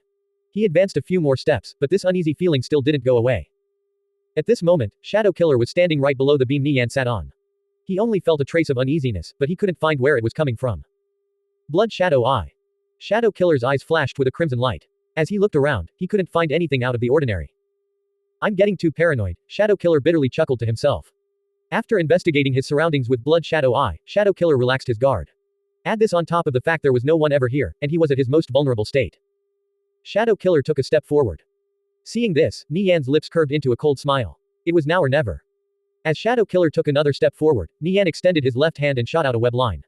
He advanced a few more steps, but this uneasy feeling still didn't go away. At this moment, Shadow Killer was standing right below the beam Nie Yan sat on. He only felt a trace of uneasiness, but he couldn't find where it was coming from. Blood Shadow Eye. Shadow Killer's eyes flashed with a crimson light. As he looked around, he couldn't find anything out of the ordinary. I'm getting too paranoid, Shadow Killer bitterly chuckled to himself. After investigating his surroundings with Blood Shadow Eye, Shadow Killer relaxed his guard. Add this on top of the fact there was no one ever here, and he was at his most vulnerable state. Shadow Killer took a step forward. Seeing this, Nie Yan's lips curved into a cold smile. It was now or never. As Shadow Killer took another step forward, Nie Yan extended his left hand and shot out a web line.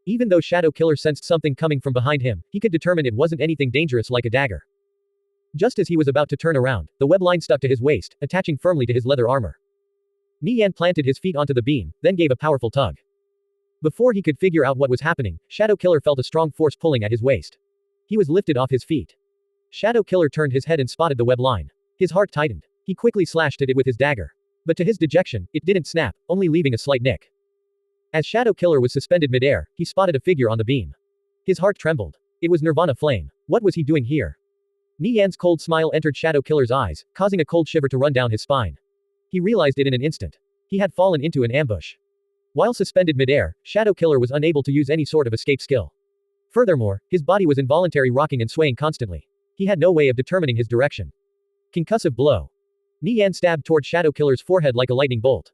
Even though Shadow Killer sensed something coming from behind him, he could determine it wasn't anything dangerous like a dagger. Just as he was about to turn around, the web line stuck to his waist, attaching firmly to his leather armor. Nie Yan planted his feet onto the beam, then gave a powerful tug. Before he could figure out what was happening, Shadow Killer felt a strong force pulling at his waist. He was lifted off his feet. Shadow Killer turned his head and spotted the web line. His heart tightened. He quickly slashed at it with his dagger. But to his dejection, it didn't snap, only leaving a slight nick. As Shadow Killer was suspended midair, he spotted a figure on the beam. His heart trembled. It was Nirvana Flame. What was he doing here? Nie Yan's cold smile entered Shadow Killer's eyes, causing a cold shiver to run down his spine. He realized it in an instant. He had fallen into an ambush. While suspended midair, Shadow Killer was unable to use any sort of escape skill. Furthermore, his body was involuntarily rocking and swaying constantly. He had no way of determining his direction. Concussive blow. Nie Yan stabbed toward Shadow Killer's forehead like a lightning bolt.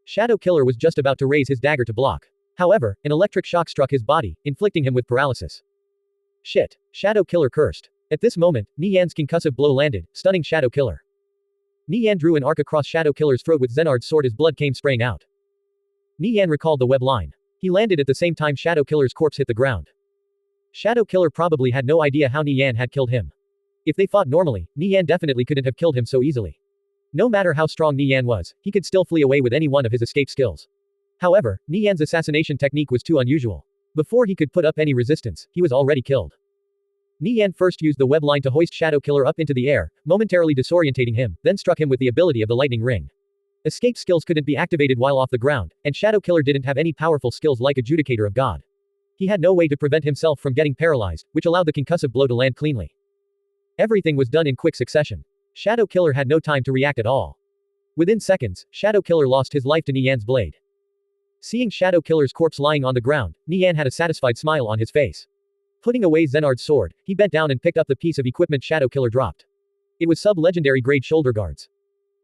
Shadow Killer was just about to raise his dagger to block. However, an electric shock struck his body, inflicting him with paralysis. Shit. Shadow Killer cursed. At this moment, Nie Yan's concussive blow landed, stunning Shadow Killer. Nie Yan drew an arc across Shadow Killer's throat with Zenard's sword as blood came spraying out. Nie Yan recalled the web line. He landed at the same time Shadow Killer's corpse hit the ground. Shadow Killer probably had no idea how Nie Yan had killed him. If they fought normally, Nie Yan definitely couldn't have killed him so easily. No matter how strong Nie Yan was, he could still flee away with any one of his escape skills. However, Nie Yan's assassination technique was too unusual. Before he could put up any resistance, he was already killed. Nie Yan first used the web line to hoist Shadow Killer up into the air, momentarily disorientating him, then struck him with the ability of the lightning ring. Escape skills couldn't be activated while off the ground, and Shadow Killer didn't have any powerful skills like Adjudicator of God. He had no way to prevent himself from getting paralyzed, which allowed the concussive blow to land cleanly. Everything was done in quick succession. Shadow Killer had no time to react at all. Within seconds, Shadow Killer lost his life to Nie Yan's blade. Seeing Shadow Killer's corpse lying on the ground, Nie Yan had a satisfied smile on his face. Putting away Zenard's sword, he bent down and picked up the piece of equipment Shadow Killer dropped. It was sub-legendary grade shoulder guards.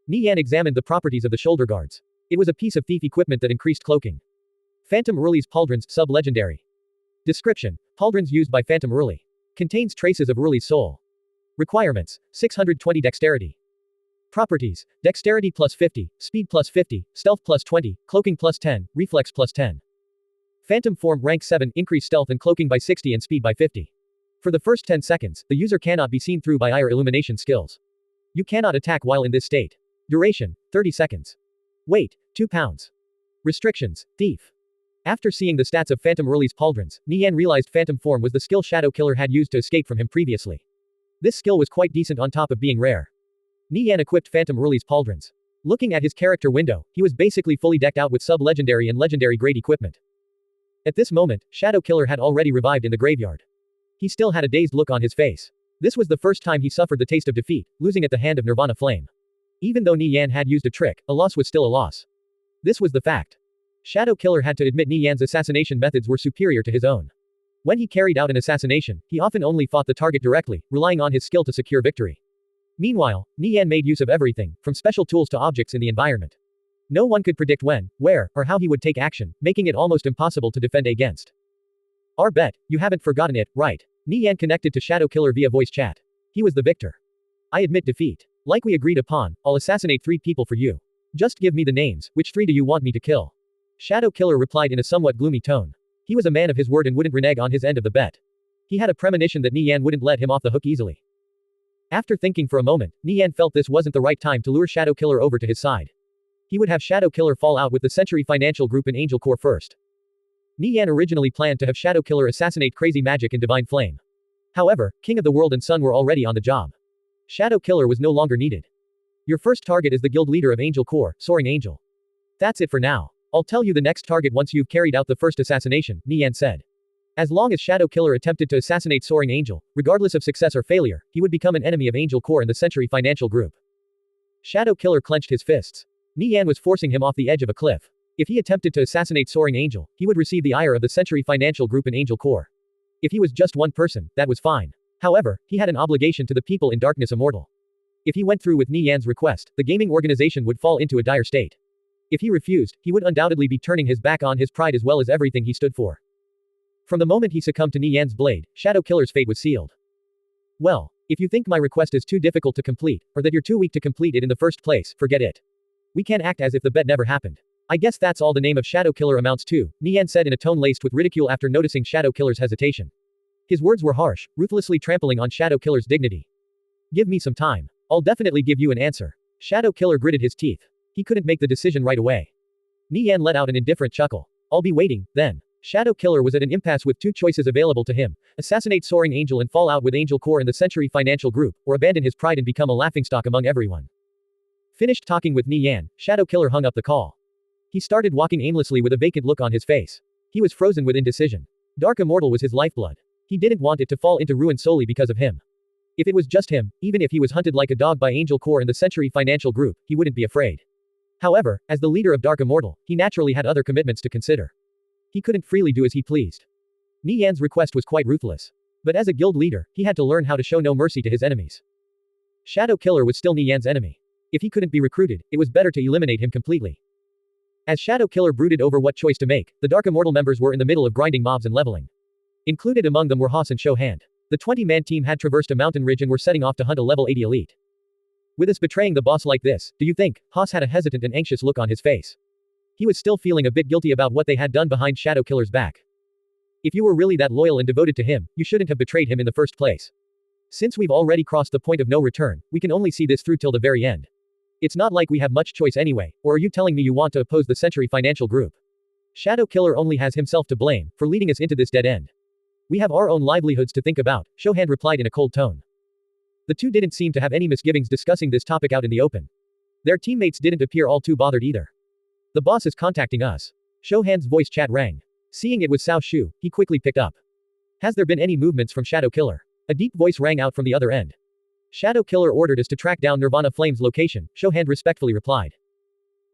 Nie Yan examined the properties of the shoulder guards. It was a piece of thief equipment that increased cloaking. Phantom Ruli's pauldrons, sub-legendary. Description: pauldrons used by Phantom Ruli. Contains traces of Ruli's soul. Requirements: 620 dexterity. Properties: dexterity plus 50, speed plus 50, stealth plus 20, cloaking plus 10, reflex plus 10. Phantom form rank 7, increase stealth and cloaking by 60 and speed by 50. For the first 10 seconds, the user cannot be seen through by eye or illumination skills. You cannot attack while in this state. Duration: 30 seconds. Weight: 2 pounds. Restrictions: thief. After seeing the stats of Phantom Ruli's pauldrons, Nie Yan realized Phantom form was the skill Shadow Killer had used to escape from him previously. This skill was quite decent on top of being rare. Nie Yan equipped Phantom Ruli's pauldrons. Looking at his character window, he was basically fully decked out with sub-legendary and legendary grade equipment. At this moment, Shadow Killer had already revived in the graveyard. He still had a dazed look on his face. This was the first time he suffered the taste of defeat, losing at the hand of Nirvana Flame. Even though Nie Yan had used a trick, a loss was still a loss. This was the fact. Shadow Killer had to admit Nie Yan's assassination methods were superior to his own. When he carried out an assassination, he often only fought the target directly, relying on his skill to secure victory. Meanwhile, Nie Yan made use of everything, from special tools to objects in the environment. No one could predict when, where, or how he would take action, making it almost impossible to defend against. Our bet, you haven't forgotten it, right? Nie Yan connected to Shadow Killer via voice chat. He was the victor. I admit defeat. Like we agreed upon, I'll assassinate 3 people for you. Just give me the names, which 3 do you want me to kill? Shadow Killer replied in a somewhat gloomy tone. He was a man of his word and wouldn't renege on his end of the bet. He had a premonition that Nie Yan wouldn't let him off the hook easily. After thinking for a moment, Nie Yan felt this wasn't the right time to lure Shadow Killer over to his side. He would have Shadow Killer fall out with the Century Financial Group and Angel Corps first. Nie Yan originally planned to have Shadow Killer assassinate Crazy Magic and Divine Flame. However, King of the World and Sun were already on the job. Shadow Killer was no longer needed. Your first target is the guild leader of Angel Corps, Soaring Angel. That's it for now. I'll tell you the next target once you've carried out the first assassination, Nie Yan said. As long as Shadow Killer attempted to assassinate Soaring Angel, regardless of success or failure, he would become an enemy of Angel Corps and the Century Financial Group. Shadow Killer clenched his fists. Nie Yan was forcing him off the edge of a cliff. If he attempted to assassinate Soaring Angel, he would receive the ire of the Century Financial Group and Angel Corps. If he was just one person, that was fine. However, he had an obligation to the people in Darkness Immortal. If he went through with Nie Yan's request, the gaming organization would fall into a dire state. If he refused, he would undoubtedly be turning his back on his pride as well as everything he stood for. From the moment he succumbed to Nie Yan's blade, Shadow Killer's fate was sealed. Well, if you think my request is too difficult to complete, or that you're too weak to complete it in the first place, forget it. We can act as if the bet never happened. I guess that's all the name of Shadow Killer amounts to, Nie Yan said in a tone laced with ridicule after noticing Shadow Killer's hesitation. His words were harsh, ruthlessly trampling on Shadow Killer's dignity. Give me some time. I'll definitely give you an answer. Shadow Killer gritted his teeth. He couldn't make the decision right away. Nie Yan let out an indifferent chuckle. I'll be waiting, then. Shadow Killer was at an impasse with 2 choices available to him: assassinate Soaring Angel and fall out with Angel Corps and the Century Financial Group, or abandon his pride and become a laughingstock among everyone. Finished talking with Nie Yan, Shadow Killer hung up the call. He started walking aimlessly with a vacant look on his face. He was frozen with indecision. Dark Immortal was his lifeblood. He didn't want it to fall into ruin solely because of him. If it was just him, even if he was hunted like a dog by Angel Corps and the Century Financial Group, he wouldn't be afraid. However, as the leader of Dark Immortal, he naturally had other commitments to consider. He couldn't freely do as he pleased. Nie Yan's request was quite ruthless. But as a guild leader, he had to learn how to show no mercy to his enemies. Shadow Killer was still Nie Yan's enemy. If he couldn't be recruited, it was better to eliminate him completely. As Shadow Killer brooded over what choice to make, the Dark Immortal members were in the middle of grinding mobs and leveling. Included among them were Haas and Shohand. The 20-man team had traversed a mountain ridge and were setting off to hunt a level 80 elite. With us betraying the boss like this, do you think? Haas had a hesitant and anxious look on his face. He was still feeling a bit guilty about what they had done behind Shadow Killer's back. If you were really that loyal and devoted to him, you shouldn't have betrayed him in the first place. Since we've already crossed the point of no return, we can only see this through till the very end. It's not like we have much choice anyway, or are you telling me you want to oppose the Century Financial Group? Shadow Killer only has himself to blame for leading us into this dead end. We have our own livelihoods to think about, Shohand replied in a cold tone. The two didn't seem to have any misgivings discussing this topic out in the open. Their teammates didn't appear all too bothered either. The boss is contacting us. Shohand's voice chat rang. Seeing it was Cao Shu, he quickly picked up. Has there been any movements from Shadow Killer? A deep voice rang out from the other end. Shadow Killer ordered us to track down Nirvana Flame's location, Shohand respectfully replied.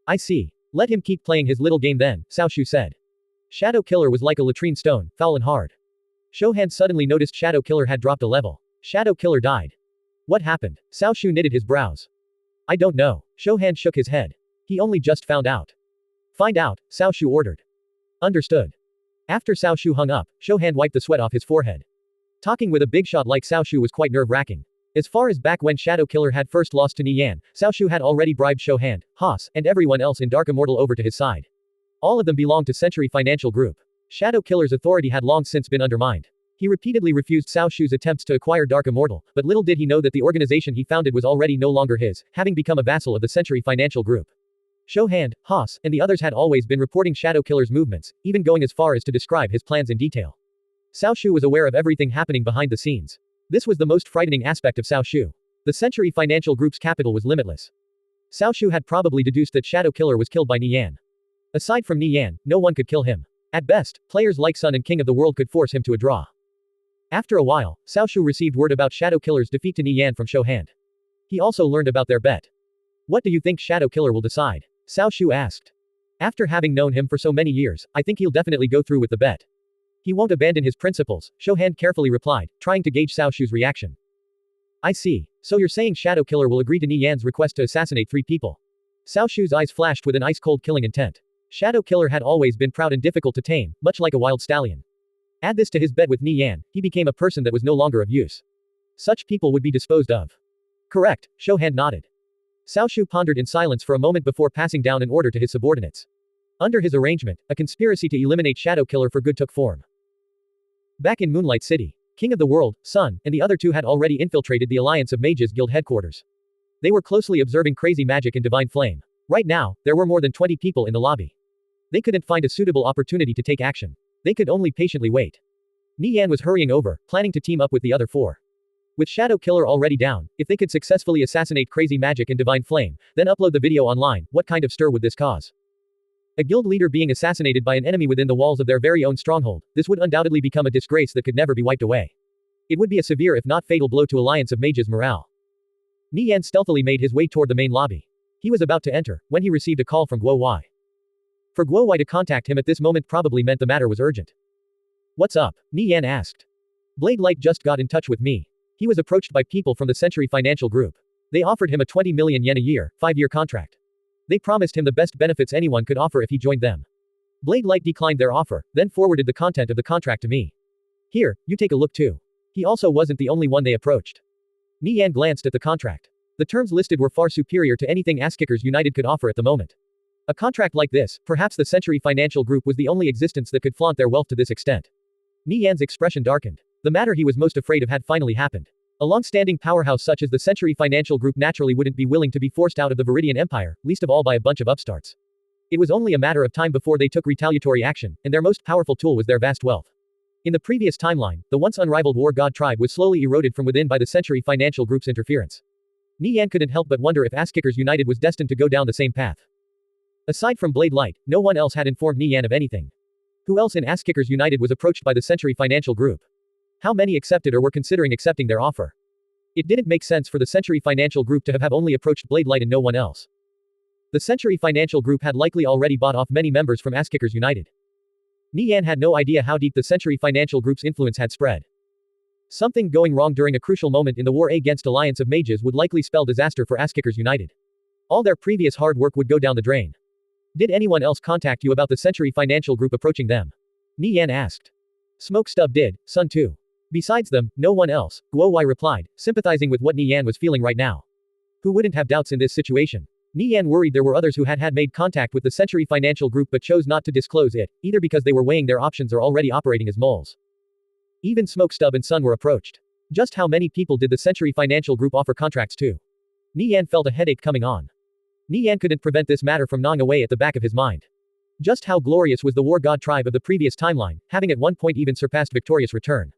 I see. Let him keep playing his little game then, Cao Shu said. Shadow Killer was like a latrine stone, foul and hard. Shohand suddenly noticed Shadow Killer had dropped a level. Shadow Killer died. What happened? Cao Shu knitted his brows. I don't know. Shohand shook his head. He only just found out. Find out, Cao Shu ordered. Understood. After Cao Shu hung up, Shohand wiped the sweat off his forehead. Talking with a big shot like Cao Shu was quite nerve-wracking. As far as back when Shadow Killer had first lost to Nie Yan, Cao Shu had already bribed Shohand, Haas, and everyone else in Dark Immortal over to his side. All of them belonged to Century Financial Group. Shadow Killer's authority had long since been undermined. He repeatedly refused Cao Shu's attempts to acquire Dark Immortal, but little did he know that the organization he founded was already no longer his, having become a vassal of the Century Financial Group. Shohand, Haas, and the others had always been reporting Shadow Killer's movements, even going as far as to describe his plans in detail. Cao Shu was aware of everything happening behind the scenes. This was the most frightening aspect of Cao Shu. The Century Financial Group's capital was limitless. Cao Shu had probably deduced that Shadow Killer was killed by Nie Yan. Aside from Nie Yan, no one could kill him. At best, players like Sun and King of the World could force him to a draw. After a while, Cao Shu received word about Shadow Killer's defeat to Nie Yan from Shohand. He also learned about their bet. What do you think Shadow Killer will decide? Cao Shu asked. After having known him for so many years, I think he'll definitely go through with the bet. He won't abandon his principles, Shohand carefully replied, trying to gauge Cao Shu's reaction. I see. So you're saying Shadow Killer will agree to Nie Yan's request to assassinate 3 people. Cao Shu's eyes flashed with an ice-cold killing intent. Shadow Killer had always been proud and difficult to tame, much like a wild stallion. Add this to his bet with Nie Yan, he became a person that was no longer of use. Such people would be disposed of. Correct, Shohan nodded. Cao Shu pondered in silence for a moment before passing down an order to his subordinates. Under his arrangement, a conspiracy to eliminate Shadow Killer for good took form. Back in Moonlight City, King of the World, Sun, and the other two had already infiltrated the Alliance of Mages Guild headquarters. They were closely observing Crazy Magic and Divine Flame. Right now, there were more than 20 people in the lobby. They couldn't find a suitable opportunity to take action. They could only patiently wait. Nie Yan was hurrying over, planning to team up with the other four. With Shadow Killer already down, if they could successfully assassinate Crazy Magic and Divine Flame, then upload the video online, what kind of stir would this cause? A guild leader being assassinated by an enemy within the walls of their very own stronghold, this would undoubtedly become a disgrace that could never be wiped away. It would be a severe if not fatal blow to Alliance of Mages morale. Nie Yan stealthily made his way toward the main lobby. He was about to enter, when he received a call from Guo Wai. For Guo Wai to contact him at this moment probably meant the matter was urgent. What's up? Nie Yan asked. Blade Light just got in touch with me. He was approached by people from the Century Financial Group. They offered him a 20 million yen a year, 5-year contract. They promised him the best benefits anyone could offer if he joined them. Blade Light declined their offer, then forwarded the content of the contract to me. Here, you take a look too. He also wasn't the only one they approached. Nie Yan glanced at the contract. The terms listed were far superior to anything Ass-Kickers United could offer at the moment. A contract like this, perhaps the Century Financial Group was the only existence that could flaunt their wealth to this extent. Nie Yan's expression darkened. The matter he was most afraid of had finally happened. A long-standing powerhouse such as the Century Financial Group naturally wouldn't be willing to be forced out of the Viridian Empire, least of all by a bunch of upstarts. It was only a matter of time before they took retaliatory action, and their most powerful tool was their vast wealth. In the previous timeline, the once unrivaled War God tribe was slowly eroded from within by the Century Financial Group's interference. Nie Yan couldn't help but wonder if Ass-Kickers United was destined to go down the same path. Aside from Blade Light, no one else had informed Nie Yan of anything. Who else in Ass-Kickers United was approached by the Century Financial Group? How many accepted or were considering accepting their offer? It didn't make sense for the Century Financial Group to have only approached Blade Light and no one else. The Century Financial Group had likely already bought off many members from Ass-Kickers United. Nie Yan had no idea how deep the Century Financial Group's influence had spread. Something going wrong during a crucial moment in the war against Alliance of Mages would likely spell disaster for Ass-Kickers United. All their previous hard work would go down the drain. Did anyone else contact you about the Century Financial Group approaching them? Nie Yan asked. Smoke Stub did, Sun too. Besides them, no one else, Guo Wai replied, sympathizing with what Nie Yan was feeling right now. Who wouldn't have doubts in this situation? Nie Yan worried there were others who had made contact with the Century Financial Group but chose not to disclose it, either because they were weighing their options or already operating as moles. Even Smoke Stub and Sun were approached. Just how many people did the Century Financial Group offer contracts to? Nie Yan felt a headache coming on. Nie Yan couldn't prevent this matter from gnawing away at the back of his mind. Just how glorious was the War God tribe of the previous timeline, having at one point even surpassed Victorious Return.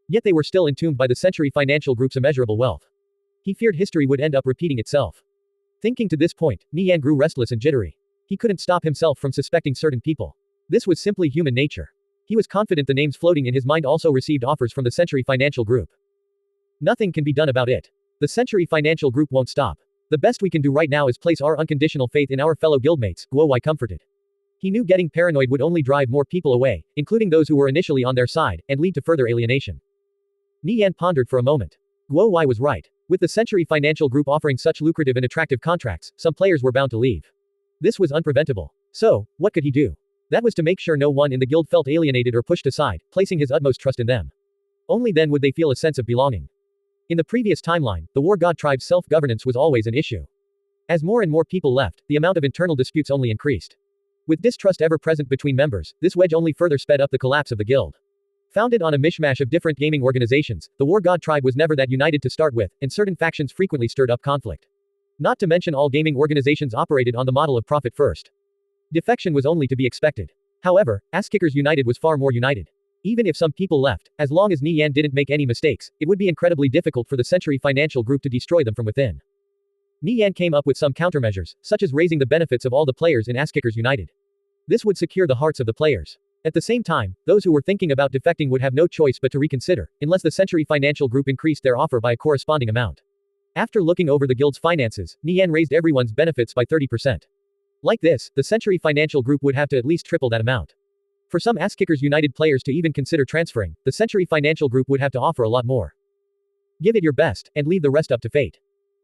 Yet they were still entombed by the Century Financial Group's immeasurable wealth. He feared history would end up repeating itself. Thinking to this point, Nie Yan grew restless and jittery. He couldn't stop himself from suspecting certain people. This was simply human nature. He was confident the names floating in his mind also received offers from the Century Financial Group. Nothing can be done about it. The Century Financial Group won't stop. The best we can do right now is place our unconditional faith in our fellow guildmates, Guo Wai comforted. He knew getting paranoid would only drive more people away, including those who were initially on their side, and lead to further alienation. Nie Yan pondered for a moment. Guo Wai was right. With the Century Financial Group offering such lucrative and attractive contracts, some players were bound to leave. This was unpreventable. So, what could he do? That was to make sure no one in the guild felt alienated or pushed aside, placing his utmost trust in them. Only then would they feel a sense of belonging. In the previous timeline, the War God tribe's self-governance was always an issue. As more and more people left, the amount of internal disputes only increased. With distrust ever present between members, this wedge only further sped up the collapse of the guild. Founded on a mishmash of different gaming organizations, the War God tribe was never that united to start with, and certain factions frequently stirred up conflict. Not to mention all gaming organizations operated on the model of profit first. Defection was only to be expected. However, Ass-Kickers United was far more united. Even if some people left, as long as Nie Yan didn't make any mistakes, it would be incredibly difficult for the Century Financial Group to destroy them from within. Nie Yan came up with some countermeasures, such as raising the benefits of all the players in Ass-Kickers United. This would secure the hearts of the players. At the same time, those who were thinking about defecting would have no choice but to reconsider, unless the Century Financial Group increased their offer by a corresponding amount. After looking over the guild's finances, Nie Yan raised everyone's benefits by 30%. Like this, the Century Financial Group would have to at least triple that amount. For some Ass-Kickers United players to even consider transferring, the Century Financial Group would have to offer a lot more. Give it your best, and leave the rest up to fate.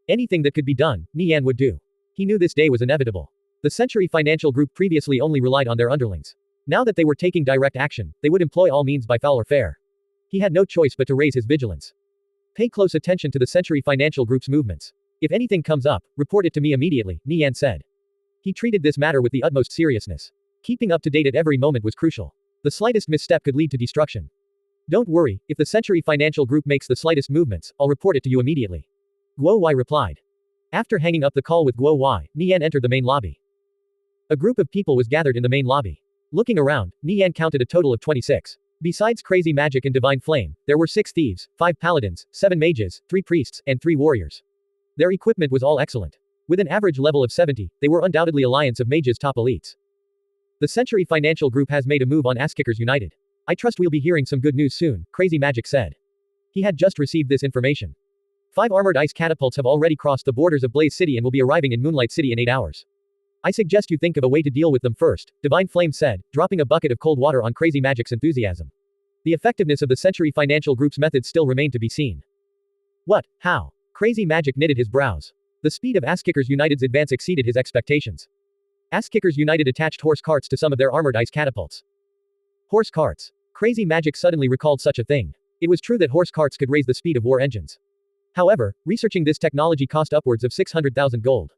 Anything that could be done, Nie Yan would do. He knew this day was inevitable. The Century Financial Group previously only relied on their underlings. Now that they were taking direct action, they would employ all means by foul or fair. He had no choice but to raise his vigilance. Pay close attention to the Century Financial Group's movements. If anything comes up, report it to me immediately, Nie Yan said. He treated this matter with the utmost seriousness. Keeping up to date at every moment was crucial. The slightest misstep could lead to destruction. Don't worry, if the Century Financial Group makes the slightest movements, I'll report it to you immediately. Guo Wai replied. After hanging up the call with Guo Wai, Nie Yan entered the main lobby. A group of people was gathered in the main lobby. Looking around, Nie Yan counted a total of 26. Besides Crazy Magic and Divine Flame, there were 6 thieves, 5 paladins, 7 mages, 3 priests, and 3 warriors. Their equipment was all excellent. With an average level of 70, they were undoubtedly Alliance of Mages top elites. The Century Financial Group has made a move on Asskickers United. I trust we'll be hearing some good news soon, Crazy Magic said. He had just received this information. 5 armored ice catapults have already crossed the borders of Blaze City and will be arriving in Moonlight City in 8 hours. I suggest you think of a way to deal with them first, Divine Flame said, dropping a bucket of cold water on Crazy Magic's enthusiasm. The effectiveness of the Century Financial Group's methods still remained to be seen. What? How? Crazy Magic knitted his brows. The speed of Asskickers United's advance exceeded his expectations. Asskickers United attached horse carts to some of their armored ice catapults. Horse carts. Crazy Magic suddenly recalled such a thing. It was true that horse carts could raise the speed of war engines. However, researching this technology cost upwards of 600,000 gold.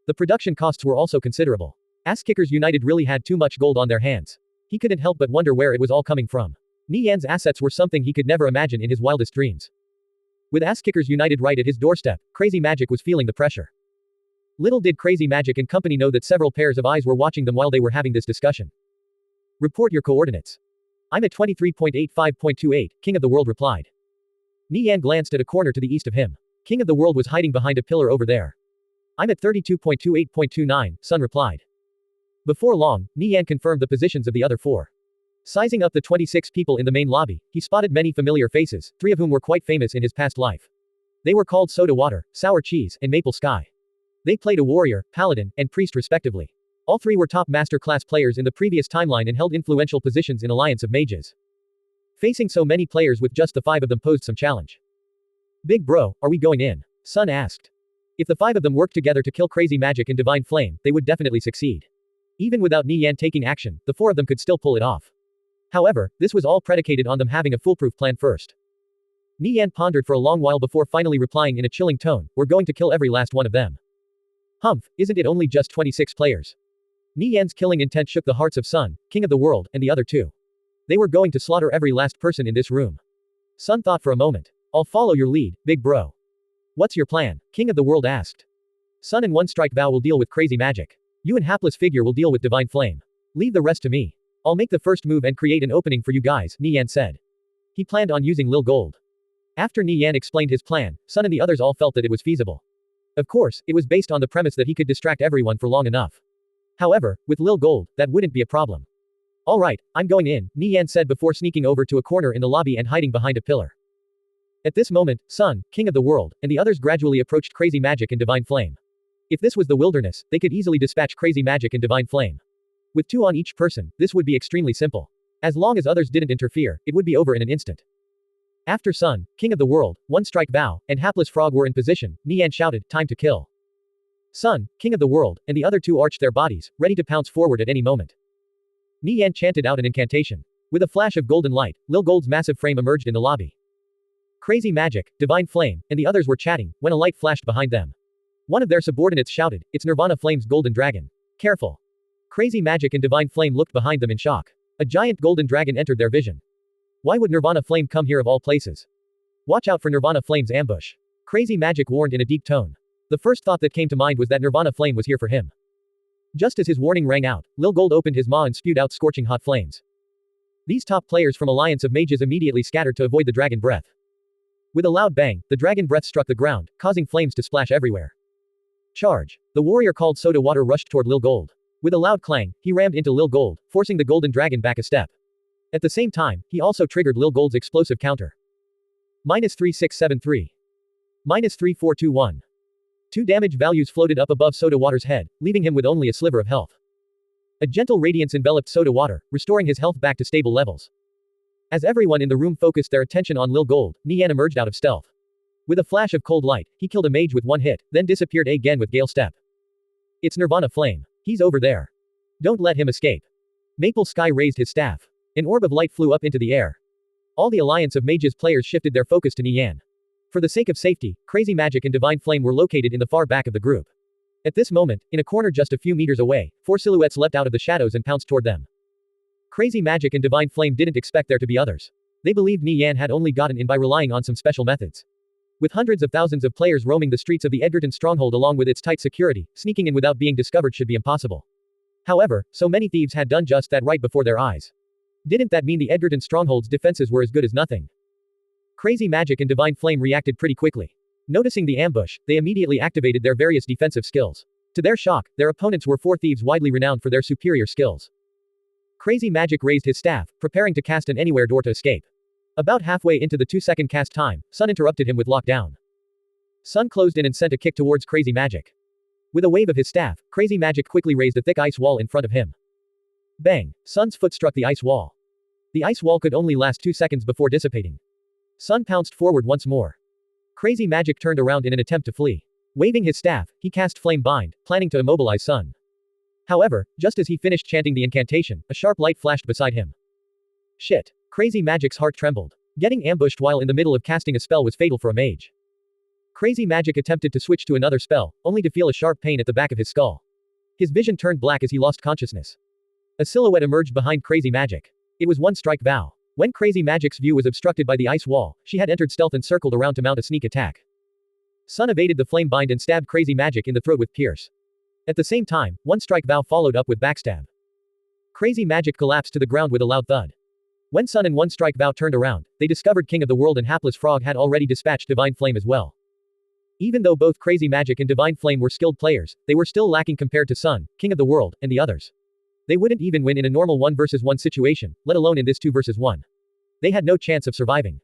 The production costs were also considerable. Asskickers United really had too much gold on their hands. He couldn't help but wonder where it was all coming from. Nie Yan's assets were something he could never imagine in his wildest dreams. With Asskickers United right at his doorstep, Crazy Magic was feeling the pressure. Little did Crazy Magic and company know that several pairs of eyes were watching them while they were having this discussion. Report your coordinates. I'm at 23.85.28, King of the World replied. Nie Yan glanced at a corner to the east of him. King of the World was hiding behind a pillar over there. I'm at 32.28.29, Sun replied. Before long, Nie Yan confirmed the positions of the other 4. Sizing up the 26 people in the main lobby, he spotted many familiar faces, 3 of whom were quite famous in his past life. They were called Soda Water, Sour Cheese, and Maple Sky. They played a warrior, paladin, and priest respectively. All 3 were top master class players in the previous timeline and held influential positions in Alliance of Mages. Facing so many players with just the 5 of them posed some challenge. Big bro, are we going in? Sun asked. If the 5 of them worked together to kill Crazy Magic and Divine Flame, they would definitely succeed. Even without Nie Yan taking action, the 4 of them could still pull it off. However, this was all predicated on them having a foolproof plan first. Nie Yan pondered for a long while before finally replying in a chilling tone, we're going to kill every last one of them. Humph, isn't it only just 26 players? Nie Yan's killing intent shook the hearts of Sun, King of the World, and the other 2. They were going to slaughter every last person in this room. Sun thought for a moment. I'll follow your lead, big bro. What's your plan? King of the World asked. Sun and One Strike Vow will deal with Crazy Magic. You and Hapless Figure will deal with Divine Flame. Leave the rest to me. I'll make the first move and create an opening for you guys, Nie Yan said. He planned on using Lil Gold. After Nie Yan explained his plan, Sun and the others all felt that it was feasible. Of course, it was based on the premise that he could distract everyone for long enough. However, with Lil Gold, that wouldn't be a problem. Alright, I'm going in, Nie Yan said before sneaking over to a corner in the lobby and hiding behind a pillar. At this moment, Sun, King of the World, and the others gradually approached Crazy Magic and Divine Flame. If this was the wilderness, they could easily dispatch Crazy Magic and Divine Flame. With 2 on each person, this would be extremely simple. As long as others didn't interfere, it would be over in an instant. After Sun, King of the World, One Strike Vow, and Hapless Frog were in position, Nie Yan shouted, time to kill. Sun, King of the World, and the other 2 arched their bodies, ready to pounce forward at any moment. Nie Yan chanted out an incantation. With a flash of golden light, Lil Gold's massive frame emerged in the lobby. Crazy Magic, Divine Flame, and the others were chatting, when a light flashed behind them. One of their subordinates shouted, it's Nirvana Flame's golden dragon. Careful. Crazy Magic and Divine Flame looked behind them in shock. A giant golden dragon entered their vision. Why would Nirvana Flame come here of all places? Watch out for Nirvana Flame's ambush. Crazy Magic warned in a deep tone. The first thought that came to mind was that Nirvana Flame was here for him. Just as his warning rang out, Lil Gold opened his maw and spewed out scorching hot flames. These top players from Alliance of Mages immediately scattered to avoid the dragon breath. With a loud bang, the dragon breath struck the ground, causing flames to splash everywhere. Charge. The warrior called Soda Water rushed toward Lil Gold. With a loud clang, he rammed into Lil Gold, forcing the golden dragon back a step. At the same time, he also triggered Lil Gold's explosive counter. -3673. -3421. 2 damage values floated up above Soda Water's head, leaving him with only a sliver of health. A gentle radiance enveloped Soda Water, restoring his health back to stable levels. As everyone in the room focused their attention on Lil Gold, Nie Yan emerged out of stealth. With a flash of cold light, he killed a mage with 1 hit, then disappeared again with Gale Step. It's Nirvana Flame. He's over there. Don't let him escape. Maple Sky raised his staff. An orb of light flew up into the air. All the Alliance of Mages players shifted their focus to Nie Yan. For the sake of safety, Crazy Magic and Divine Flame were located in the far back of the group. At this moment, in a corner just a few meters away, 4 silhouettes leapt out of the shadows and pounced toward them. Crazy Magic and Divine Flame didn't expect there to be others. They believed Nie Yan had only gotten in by relying on some special methods. With hundreds of thousands of players roaming the streets of the Edgerton stronghold along with its tight security, sneaking in without being discovered should be impossible. However, so many thieves had done just that right before their eyes. Didn't that mean the Edgerton stronghold's defenses were as good as nothing? Crazy Magic and Divine Flame reacted pretty quickly. Noticing the ambush, they immediately activated their various defensive skills. To their shock, their opponents were 4 thieves widely renowned for their superior skills. Crazy Magic raised his staff, preparing to cast an anywhere door to escape. About halfway into the 2-second cast time, Sun interrupted him with lockdown. Sun closed in and sent a kick towards Crazy Magic. With a wave of his staff, Crazy Magic quickly raised a thick ice wall in front of him. Bang! Sun's foot struck the ice wall. The ice wall could only last 2 seconds before dissipating. Sun pounced forward once more. Crazy Magic turned around in an attempt to flee. Waving his staff, he cast Flame Bind, planning to immobilize Sun. However, just as he finished chanting the incantation, a sharp light flashed beside him. Shit! Crazy Magic's heart trembled. Getting ambushed while in the middle of casting a spell was fatal for a mage. Crazy Magic attempted to switch to another spell, only to feel a sharp pain at the back of his skull. His vision turned black as he lost consciousness. A silhouette emerged behind Crazy Magic. It was One Strike Vow. When Crazy Magic's view was obstructed by the ice wall, she had entered stealth and circled around to mount a sneak attack. Sun evaded the flame bind and stabbed Crazy Magic in the throat with Pierce. At the same time, One Strike Vow followed up with Backstab. Crazy Magic collapsed to the ground with a loud thud. When Sun and One Strike Vow turned around, they discovered King of the World and Hapless Frog had already dispatched Divine Flame as well. Even though both Crazy Magic and Divine Flame were skilled players, they were still lacking compared to Sun, King of the World, and the others. They wouldn't even win in a normal 1 versus 1 situation, let alone in this 2 versus 1. They had no chance of surviving.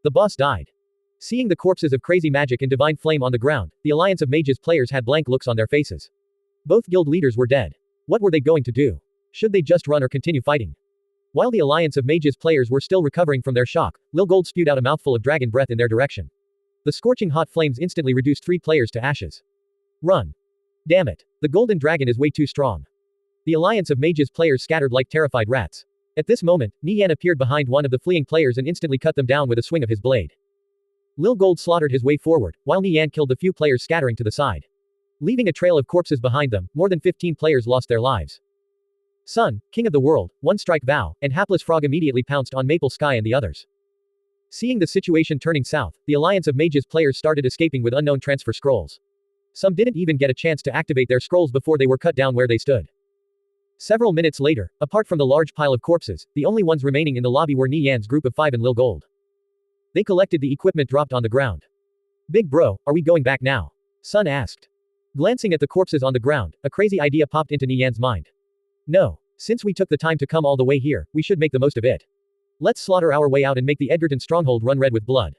The boss died. Seeing the corpses of Crazy Magic and Divine Flame on the ground, the Alliance of Mages players had blank looks on their faces. Both guild leaders were dead. What were they going to do? Should they just run or continue fighting? While the Alliance of Mages players were still recovering from their shock, Lil Gold spewed out a mouthful of dragon breath in their direction. The scorching hot flames instantly reduced 3 players to ashes. Run. Damn it. The golden dragon is way too strong. The Alliance of Mages players scattered like terrified rats. At this moment, Nie Yan appeared behind one of the fleeing players and instantly cut them down with a swing of his blade. Lil Gold slaughtered his way forward, while Nie Yan killed the few players scattering to the side. Leaving a trail of corpses behind them, more than 15 players lost their lives. Sun, King of the World, One Strike Vow, and Hapless Frog immediately pounced on Maple Sky and the others. Seeing the situation turning south, the Alliance of Mages players started escaping with unknown transfer scrolls. Some didn't even get a chance to activate their scrolls before they were cut down where they stood. Several minutes later, apart from the large pile of corpses, the only ones remaining in the lobby were Nie Yan's group of 5 and Lil Gold. They collected the equipment dropped on the ground. Big bro, are we going back now? Sun asked. Glancing at the corpses on the ground, a crazy idea popped into Nie Yan's mind. No. Since we took the time to come all the way here, we should make the most of it. Let's slaughter our way out and make the Edgerton stronghold run red with blood.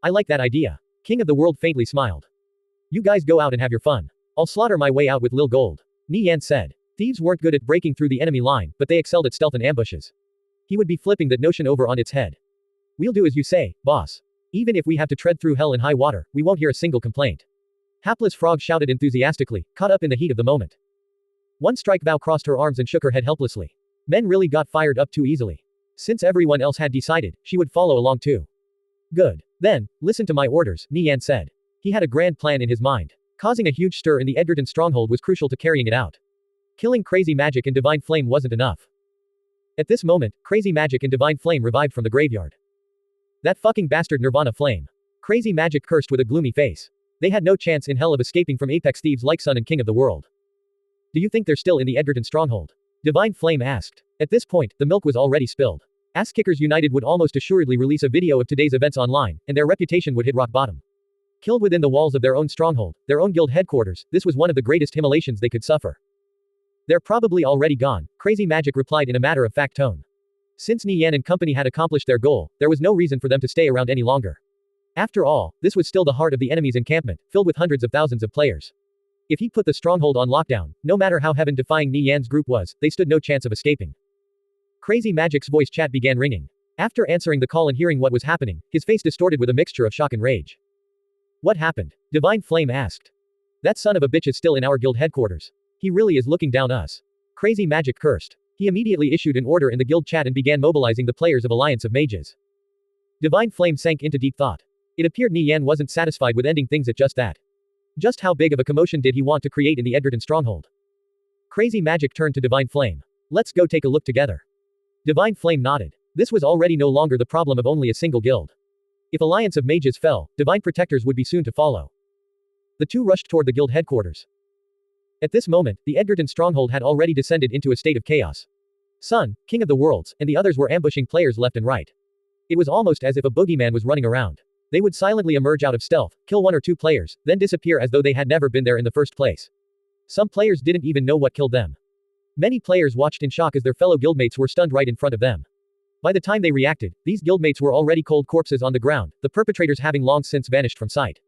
I like that idea. King of the World faintly smiled. You guys go out and have your fun. I'll slaughter my way out with Lil Gold. Nie Yan said. Thieves weren't good at breaking through the enemy line, but they excelled at stealth and ambushes. He would be flipping that notion over on its head. We'll do as you say, boss. Even if we have to tread through hell and high water, we won't hear a single complaint. Hapless Frog shouted enthusiastically, caught up in the heat of the moment. One Strike Vow crossed her arms and shook her head helplessly. Men really got fired up too easily. Since everyone else had decided, she would follow along too. Good. Then, listen to my orders, Nie Yan said. He had a grand plan in his mind. Causing a huge stir in the Edgerton stronghold was crucial to carrying it out. Killing Crazy Magic and Divine Flame wasn't enough. At this moment, Crazy Magic and Divine Flame revived from the graveyard. That fucking bastard Nirvana Flame. Crazy Magic cursed with a gloomy face. They had no chance in hell of escaping from apex thieves like Sun and King of the World. Do you think they're still in the Edgerton stronghold? Divine Flame asked. At this point, the milk was already spilled. Ass Kickers United would almost assuredly release a video of today's events online, and their reputation would hit rock bottom. Killed within the walls of their own stronghold, their own guild headquarters, this was one of the greatest humiliations they could suffer. They're probably already gone, Crazy Magic replied in a matter-of-fact tone. Since Nie Yan and company had accomplished their goal, there was no reason for them to stay around any longer. After all, this was still the heart of the enemy's encampment, filled with hundreds of thousands of players. If he put the stronghold on lockdown, no matter how heaven-defying Nie Yan's group was, they stood no chance of escaping. Crazy Magic's voice chat began ringing. After answering the call and hearing what was happening, his face distorted with a mixture of shock and rage. What happened? Divine Flame asked. That son of a bitch is still in our guild headquarters. He really is looking down us. Crazy Magic cursed. He immediately issued an order in the guild chat and began mobilizing the players of Alliance of Mages. Divine Flame sank into deep thought. It appeared Nie Yan wasn't satisfied with ending things at just that. Just how big of a commotion did he want to create in the Edgerton stronghold? Crazy Magic turned to Divine Flame. Let's go take a look together. Divine Flame nodded. This was already no longer the problem of only a single guild. If Alliance of Mages fell, Divine Protectors would be soon to follow. The two rushed toward the guild headquarters. At this moment, the Edgerton stronghold had already descended into a state of chaos. Sun, King of the Worlds, and the others were ambushing players left and right. It was almost as if a boogeyman was running around. They would silently emerge out of stealth, kill one or two players, then disappear as though they had never been there in the first place. Some players didn't even know what killed them. Many players watched in shock as their fellow guildmates were stunned right in front of them. By the time they reacted, these guildmates were already cold corpses on the ground, the perpetrators having long since vanished from sight.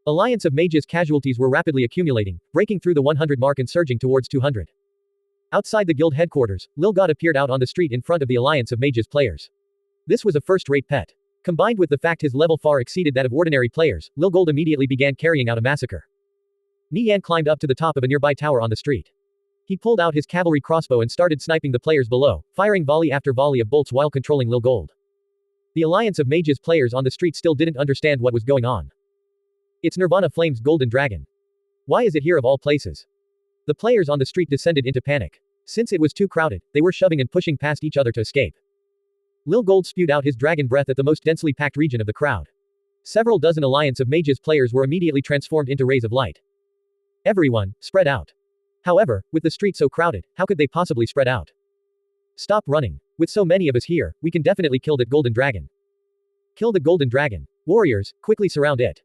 Alliance of Mages casualties were rapidly accumulating, breaking through the 100 mark and surging towards 200. Outside the guild headquarters, Lil God appeared out on the street in front of the Alliance of Mages players. This was a first-rate pet. Combined with the fact his level far exceeded that of ordinary players, Lil Gold immediately began carrying out a massacre. Nie Yan climbed up to the top of a nearby tower on the street. He pulled out his cavalry crossbow and started sniping the players below, firing volley after volley of bolts while controlling Lil Gold. The Alliance of Mages players on the street still didn't understand what was going on. It's Nirvana Flame's Golden Dragon. Why is it here of all places? The players on the street descended into panic. Since it was too crowded, they were shoving and pushing past each other to escape. Lil Gold spewed out his dragon breath at the most densely packed region of the crowd. Several dozen Alliance of Mages players were immediately transformed into rays of light. Everyone, spread out. However, with the street so crowded, how could they possibly spread out? Stop running. With so many of us here, we can definitely kill that Golden Dragon. Kill the Golden Dragon. Warriors, quickly surround it.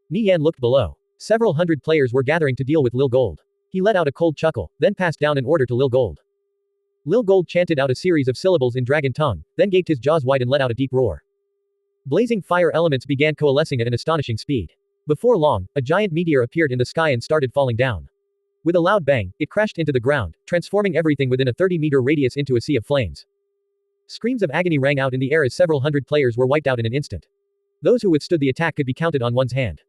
Nie Yan looked below. Several hundred players were gathering to deal with Lil Gold. He let out a cold chuckle, then passed down an order to Lil Gold. Lil Gold chanted out a series of syllables in dragon tongue, then gaped his jaws wide and let out a deep roar. Blazing fire elements began coalescing at an astonishing speed. Before long, a giant meteor appeared in the sky and started falling down. With a loud bang, it crashed into the ground, transforming everything within a 30-meter radius into a sea of flames. Screams of agony rang out in the air as several hundred players were wiped out in an instant. Those who withstood the attack could be counted on one's hand.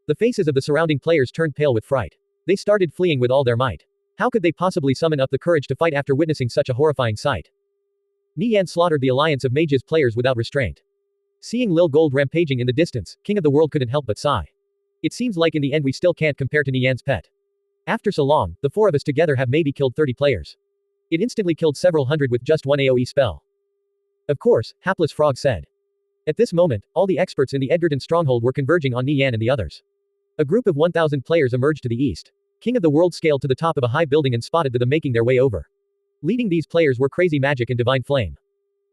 The faces of the surrounding players turned pale with fright. They started fleeing with all their might. How could they possibly summon up the courage to fight after witnessing such a horrifying sight? Nie Yan slaughtered the Alliance of Mages players without restraint. Seeing Lil Gold rampaging in the distance, King of the World couldn't help but sigh. It seems like in the end we still can't compare to Nie Yan's pet. After so long, the four of us together have maybe killed 30 players. It instantly killed several hundred with just one AoE spell. Of course, Hapless Frog said. At this moment, all the experts in the Edgerton stronghold were converging on Nie Yan and the others. A group of 1,000 players emerged to the east. King of the World scaled to the top of a high building and spotted them making their way over. Leading these players were Crazy Magic and Divine Flame.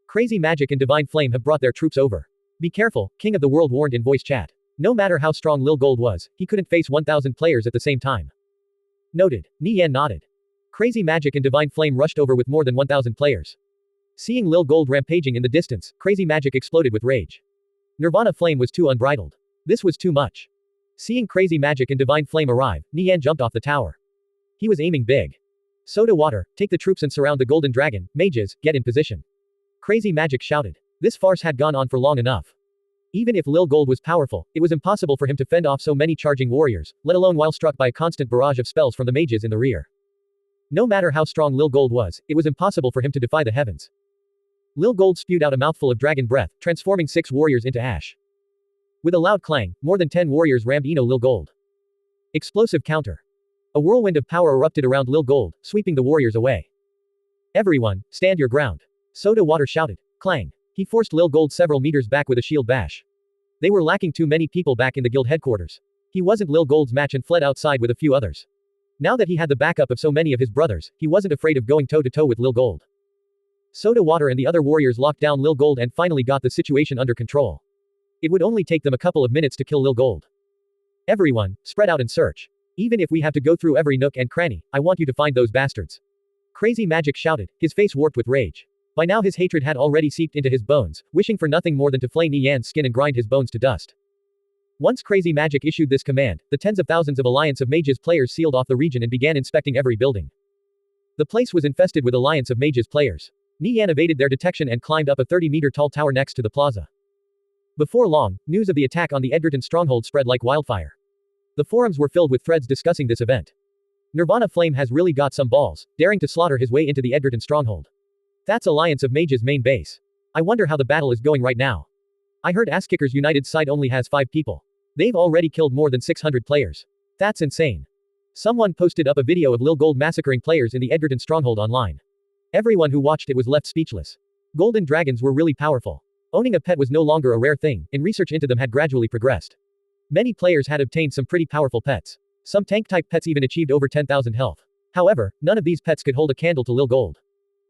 Crazy Magic and Divine Flame have brought their troops over. Be careful, King of the World warned in voice chat. No matter how strong Lil Gold was, he couldn't face 1,000 players at the same time. Noted. Nie Yan nodded. Crazy Magic and Divine Flame rushed over with more than 1,000 players. Seeing Lil Gold rampaging in the distance, Crazy Magic exploded with rage. Nirvana Flame was too unbridled. This was too much. Seeing Crazy Magic and Divine Flame arrive, Nie Yan jumped off the tower. He was aiming big. Soda Water, take the troops and surround the Golden Dragon. Mages, get in position. Crazy Magic shouted. This farce had gone on for long enough. Even if Lil Gold was powerful, it was impossible for him to fend off so many charging warriors, let alone while struck by a constant barrage of spells from the mages in the rear. No matter how strong Lil Gold was, it was impossible for him to defy the heavens. Lil Gold spewed out a mouthful of dragon breath, transforming 6 warriors into ash. With a loud clang, more than 10 warriors rammed Lil Gold. Explosive counter. A whirlwind of power erupted around Lil Gold, sweeping the warriors away. Everyone, stand your ground. Soda Water shouted. Clang. He forced Lil Gold several meters back with a shield bash. They were lacking too many people back in the guild headquarters. He wasn't Lil Gold's match and fled outside with a few others. Now that he had the backup of so many of his brothers, he wasn't afraid of going toe-to-toe with Lil Gold. Soda Water and the other warriors locked down Lil Gold and finally got the situation under control. It would only take them a couple of minutes to kill Lil Gold. Everyone, spread out and search. Even if we have to go through every nook and cranny, I want you to find those bastards. Crazy Magic shouted, his face warped with rage. By now his hatred had already seeped into his bones, wishing for nothing more than to flay Nie Yan's skin and grind his bones to dust. Once Crazy Magic issued this command, the tens of thousands of Alliance of Mages players sealed off the region and began inspecting every building. The place was infested with Alliance of Mages players. Nie Yan evaded their detection and climbed up a 30-meter tall tower next to the plaza. Before long, news of the attack on the Edgerton stronghold spread like wildfire. The forums were filled with threads discussing this event. Nirvana Flame has really got some balls, daring to slaughter his way into the Edgerton stronghold. That's Alliance of Mages' main base. I wonder how the battle is going right now. I heard Asskickers United's side only has 5 people. They've already killed more than 600 players. That's insane. Someone posted up a video of Lil Gold massacring players in the Edgerton stronghold online. Everyone who watched it was left speechless. Golden dragons were really powerful. Owning a pet was no longer a rare thing, and research into them had gradually progressed. Many players had obtained some pretty powerful pets. Some tank-type pets even achieved over 10,000 health. However, none of these pets could hold a candle to Lil Gold.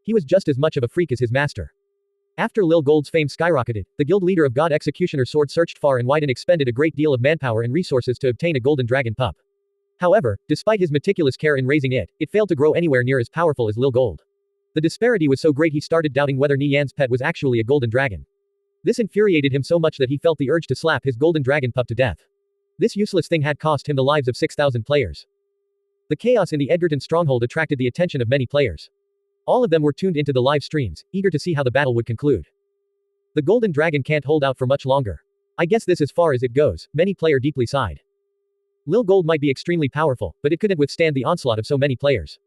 He was just as much of a freak as his master. After Lil Gold's fame skyrocketed, the guild leader of God Executioner Sword searched far and wide and expended a great deal of manpower and resources to obtain a golden dragon pup. However, despite his meticulous care in raising it, it failed to grow anywhere near as powerful as Lil Gold. The disparity was so great he started doubting whether Nie Yan's pet was actually a golden dragon. This infuriated him so much that he felt the urge to slap his golden dragon pup to death. This useless thing had cost him the lives of 6,000 players. The chaos in the Edgerton stronghold attracted the attention of many players. All of them were tuned into the live streams, eager to see how the battle would conclude. The golden dragon can't hold out for much longer. I guess this as far as it goes, many players deeply sighed. Lil Gold might be extremely powerful, but it couldn't withstand the onslaught of so many players.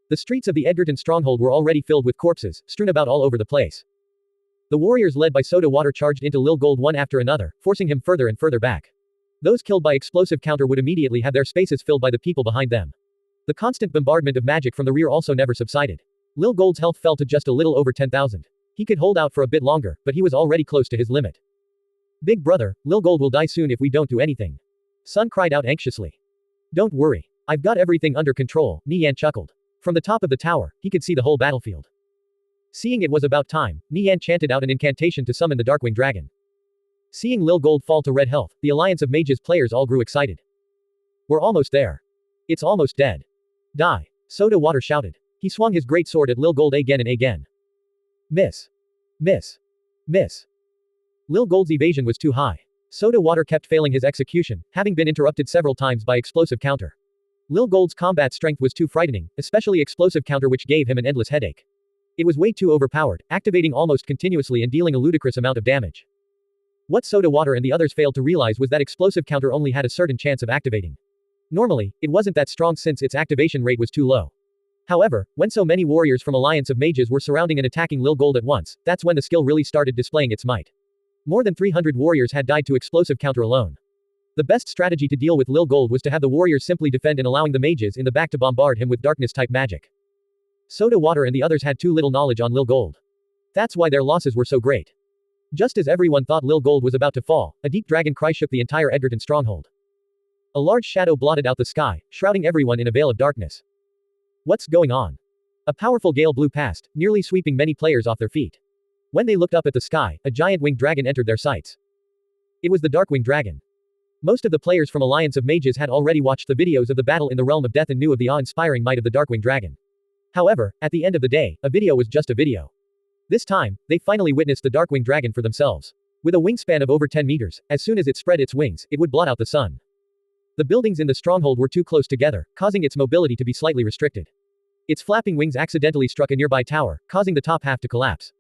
The streets of the Edgerton stronghold were already filled with corpses, strewn about all over the place. The warriors led by Soda Water charged into Lil Gold one after another, forcing him further and further back. Those killed by explosive counter would immediately have their spaces filled by the people behind them. The constant bombardment of magic from the rear also never subsided. Lil Gold's health fell to just a little over 10,000. He could hold out for a bit longer, but he was already close to his limit. Big brother, Lil Gold will die soon if we don't do anything. Son cried out anxiously. Don't worry. I've got everything under control, Nie Yan chuckled. From the top of the tower, he could see the whole battlefield. Seeing it was about time, Nie Yan chanted out an incantation to summon the Darkwing Dragon. Seeing Lil Gold fall to red health, the Alliance of Mages players all grew excited. We're almost there. It's almost dead. Die. Soda Water shouted. He swung his great sword at Lil Gold again and again. Miss. Miss. Miss. Lil Gold's evasion was too high. Soda Water kept failing his execution, having been interrupted several times by explosive counter. Lil Gold's combat strength was too frightening, especially explosive counter, which gave him an endless headache. It was way too overpowered, activating almost continuously and dealing a ludicrous amount of damage. What Soda Water and the others failed to realize was that explosive counter only had a certain chance of activating. Normally, it wasn't that strong since its activation rate was too low. However, when so many warriors from Alliance of Mages were surrounding and attacking Lil Gold at once, that's when the skill really started displaying its might. More than 300 warriors had died to explosive counter alone. The best strategy to deal with Lil Gold was to have the warriors simply defend and allowing the mages in the back to bombard him with darkness-type magic. Soda Water and the others had too little knowledge on Lil Gold. That's why their losses were so great. Just as everyone thought Lil Gold was about to fall, a deep dragon cry shook the entire Edgerton stronghold. A large shadow blotted out the sky, shrouding everyone in a veil of darkness. What's going on? A powerful gale blew past, nearly sweeping many players off their feet. When they looked up at the sky, a giant winged dragon entered their sights. It was the Darkwing Dragon. Most of the players from Alliance of Mages had already watched the videos of the battle in the realm of death and knew of the awe-inspiring might of the Darkwing Dragon. However, at the end of the day, a video was just a video. This time, they finally witnessed the Darkwing Dragon for themselves. With a wingspan of over 10 meters, as soon as it spread its wings, it would blot out the sun. The buildings in the stronghold were too close together, causing its mobility to be slightly restricted. Its flapping wings accidentally struck a nearby tower, causing the top half to collapse.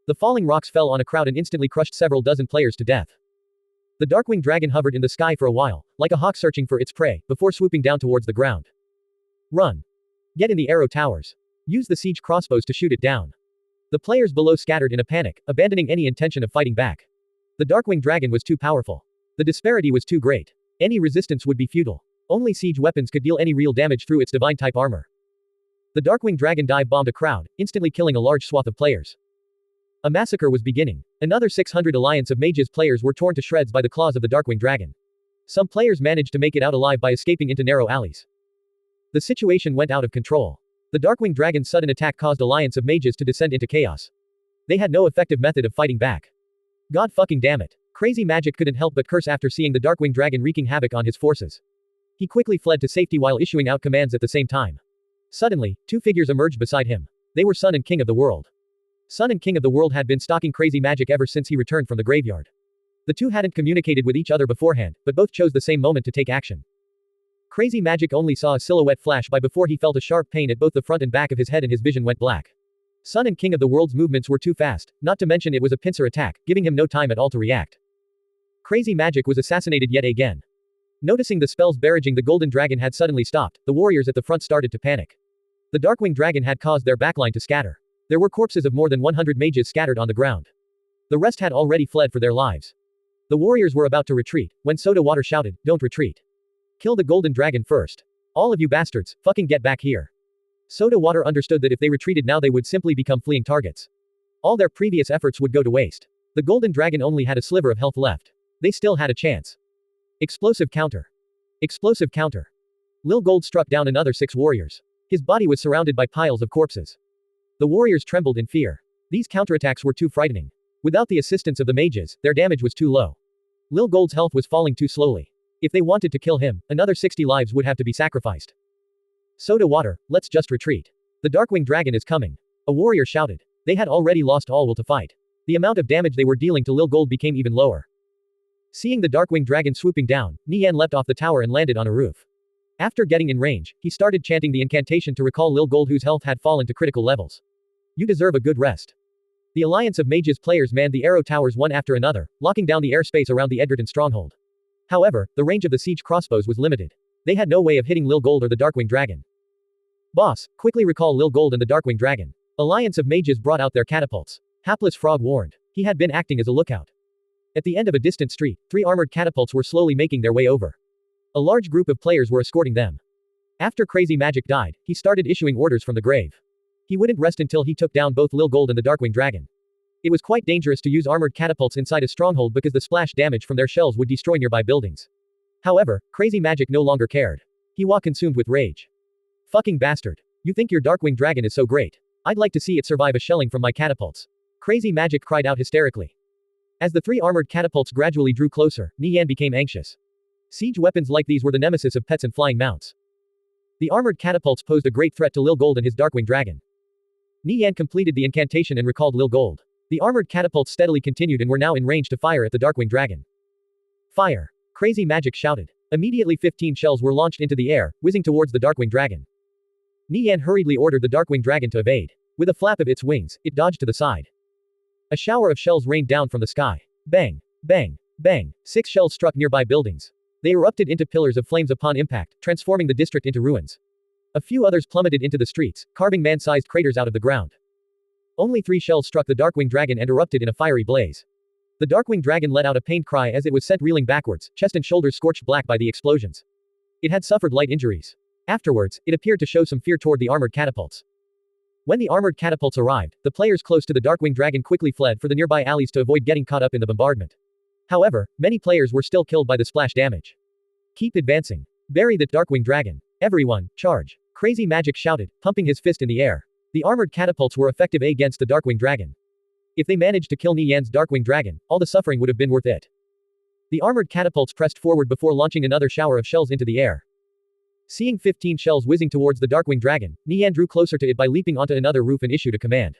The falling rocks fell on a crowd and instantly crushed several dozen players to death. The Darkwing Dragon hovered in the sky for a while, like a hawk searching for its prey, before swooping down towards the ground. Run. Get in the arrow towers. Use the siege crossbows to shoot it down. The players below scattered in a panic, abandoning any intention of fighting back. The Darkwing Dragon was too powerful. The disparity was too great. Any resistance would be futile. Only siege weapons could deal any real damage through its divine-type armor. The Darkwing Dragon dive-bombed a crowd, instantly killing a large swath of players. A massacre was beginning. Another 600 Alliance of Mages players were torn to shreds by the claws of the Darkwing Dragon. Some players managed to make it out alive by escaping into narrow alleys. The situation went out of control. The Darkwing Dragon's sudden attack caused Alliance of Mages to descend into chaos. They had no effective method of fighting back. God fucking damn it. Crazy Magic couldn't help but curse after seeing the Darkwing Dragon wreaking havoc on his forces. He quickly fled to safety while issuing out commands at the same time. Suddenly, two figures emerged beside him. They were Sun and King of the World. Sun and King of the World had been stalking Crazy Magic ever since he returned from the graveyard. The two hadn't communicated with each other beforehand, but both chose the same moment to take action. Crazy Magic only saw a silhouette flash by before he felt a sharp pain at both the front and back of his head and his vision went black. Sun and King of the World's movements were too fast, not to mention it was a pincer attack, giving him no time at all to react. Crazy Magic was assassinated yet again. Noticing the spells barraging the Golden Dragon had suddenly stopped, the warriors at the front started to panic. The Darkwing Dragon had caused their backline to scatter. There were corpses of more than 100 mages scattered on the ground. The rest had already fled for their lives. The warriors were about to retreat, when Soda Water shouted, "Don't retreat. Kill the golden dragon first. All of you bastards, fucking get back here." Soda Water understood that if they retreated now they would simply become fleeing targets. All their previous efforts would go to waste. The golden dragon only had a sliver of health left. They still had a chance. Explosive counter. Explosive counter. Lil Gold struck down another 6 warriors. His body was surrounded by piles of corpses. The warriors trembled in fear. These counterattacks were too frightening. Without the assistance of the mages, their damage was too low. Lil Gold's health was falling too slowly. If they wanted to kill him, another 60 lives would have to be sacrificed. Soda Water, let's just retreat. The Darkwing Dragon is coming. A warrior shouted. They had already lost all will to fight. The amount of damage they were dealing to Lil Gold became even lower. Seeing the Darkwing Dragon swooping down, Nie Yan leapt off the tower and landed on a roof. After getting in range, he started chanting the incantation to recall Lil Gold whose health had fallen to critical levels. You deserve a good rest. The Alliance of Mages players manned the arrow towers one after another, locking down the airspace around the Edgerton stronghold. However, the range of the siege crossbows was limited. They had no way of hitting Lil Gold or the Darkwing Dragon. Boss, quickly recall Lil Gold and the Darkwing Dragon. Alliance of Mages brought out their catapults. Hapless Frog warned. He had been acting as a lookout. At the end of a distant street, 3 armored catapults were slowly making their way over. A large group of players were escorting them. After Crazy Magic died, he started issuing orders from the grave. He wouldn't rest until he took down both Lil Gold and the Darkwing Dragon. It was quite dangerous to use armored catapults inside a stronghold because the splash damage from their shells would destroy nearby buildings. However, Crazy Magic no longer cared. He was consumed with rage. Fucking bastard. You think your Darkwing Dragon is so great? I'd like to see it survive a shelling from my catapults. Crazy Magic cried out hysterically. As the 3 armored catapults gradually drew closer, Nie Yan became anxious. Siege weapons like these were the nemesis of pets and flying mounts. The armored catapults posed a great threat to Lil Gold and his Darkwing Dragon. Nie Yan completed the incantation and recalled Lil Gold. The armored catapults steadily continued and were now in range to fire at the Darkwing Dragon. Fire! Crazy Magic shouted. Immediately 15 shells were launched into the air, whizzing towards the Darkwing Dragon. Nie Yan hurriedly ordered the Darkwing Dragon to evade. With a flap of its wings, it dodged to the side. A shower of shells rained down from the sky. Bang! Bang! Bang! 6 shells struck nearby buildings. They erupted into pillars of flames upon impact, transforming the district into ruins. A few others plummeted into the streets, carving man-sized craters out of the ground. Only 3 shells struck the Darkwing Dragon and erupted in a fiery blaze. The Darkwing Dragon let out a pained cry as it was sent reeling backwards, chest and shoulders scorched black by the explosions. It had suffered light injuries. Afterwards, it appeared to show some fear toward the armored catapults. When the armored catapults arrived, the players close to the Darkwing Dragon quickly fled for the nearby alleys to avoid getting caught up in the bombardment. However, many players were still killed by the splash damage. Keep advancing. Bury the Darkwing Dragon. Everyone, charge. Crazy Magic shouted, pumping his fist in the air. The armored catapults were effective against the Darkwing Dragon. If they managed to kill Nie Yan's Darkwing Dragon, all the suffering would have been worth it. The armored catapults pressed forward before launching another shower of shells into the air. Seeing 15 shells whizzing towards the Darkwing Dragon, Nie Yan drew closer to it by leaping onto another roof and issued a command.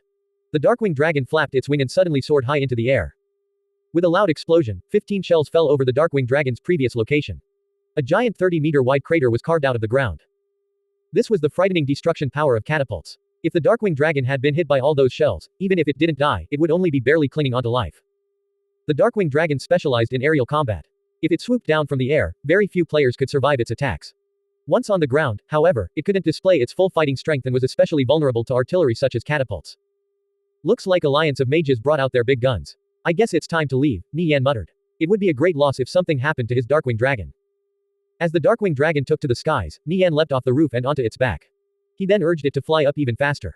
The Darkwing Dragon flapped its wing and suddenly soared high into the air. With a loud explosion, 15 shells fell over the Darkwing Dragon's previous location. A giant 30-meter wide crater was carved out of the ground. This was the frightening destruction power of catapults. If the Darkwing Dragon had been hit by all those shells, even if it didn't die, it would only be barely clinging onto life. The Darkwing Dragon specialized in aerial combat. If it swooped down from the air, very few players could survive its attacks. Once on the ground, however, it couldn't display its full fighting strength and was especially vulnerable to artillery such as catapults. Looks like Alliance of Mages brought out their big guns. I guess it's time to leave, Nie Yan muttered. It would be a great loss if something happened to his Darkwing Dragon. As the Darkwing Dragon took to the skies, Nie Yan leapt off the roof and onto its back. He then urged it to fly up even faster.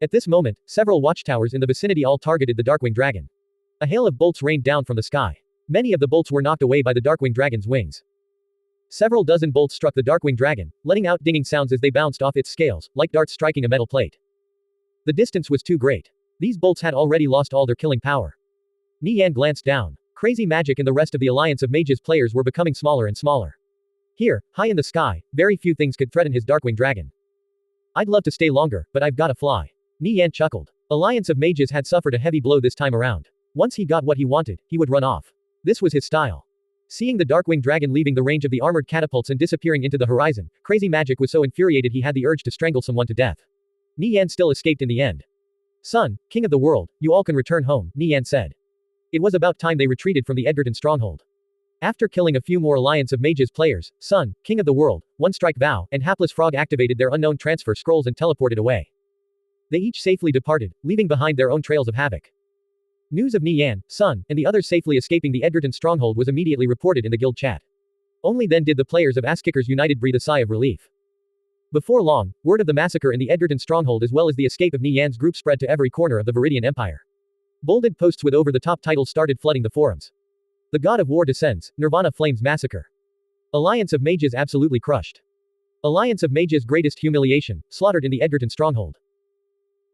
At this moment, several watchtowers in the vicinity all targeted the Darkwing Dragon. A hail of bolts rained down from the sky. Many of the bolts were knocked away by the Darkwing Dragon's wings. Several dozen bolts struck the Darkwing Dragon, letting out dinging sounds as they bounced off its scales, like darts striking a metal plate. The distance was too great. These bolts had already lost all their killing power. Nie Yan glanced down. Crazy Magic and the rest of the Alliance of Mages players were becoming smaller and smaller. Here, high in the sky, very few things could threaten his Darkwing Dragon. I'd love to stay longer, but I've gotta fly. Nie Yan chuckled. Alliance of Mages had suffered a heavy blow this time around. Once he got what he wanted, he would run off. This was his style. Seeing the Darkwing Dragon leaving the range of the armored catapults and disappearing into the horizon, Crazy Magic was so infuriated he had the urge to strangle someone to death. Nie Yan still escaped in the end. Son, King of the World, you all can return home, Nie Yan said. It was about time they retreated from the Edgerton stronghold. After killing a few more Alliance of Mages players, Sun, King of the World, One Strike Vow, and Hapless Frog activated their unknown transfer scrolls and teleported away. They each safely departed, leaving behind their own trails of havoc. News of Nie Yan, Sun, and the others safely escaping the Edgerton stronghold was immediately reported in the guild chat. Only then did the players of Asskickers United breathe a sigh of relief. Before long, word of the massacre in the Edgerton stronghold as well as the escape of Nie Yan's group spread to every corner of the Viridian Empire. Bolded posts with over-the-top titles started flooding the forums. The God of War descends, Nirvana flames massacre. Alliance of Mages absolutely crushed. Alliance of Mages greatest humiliation, slaughtered in the Edgerton stronghold.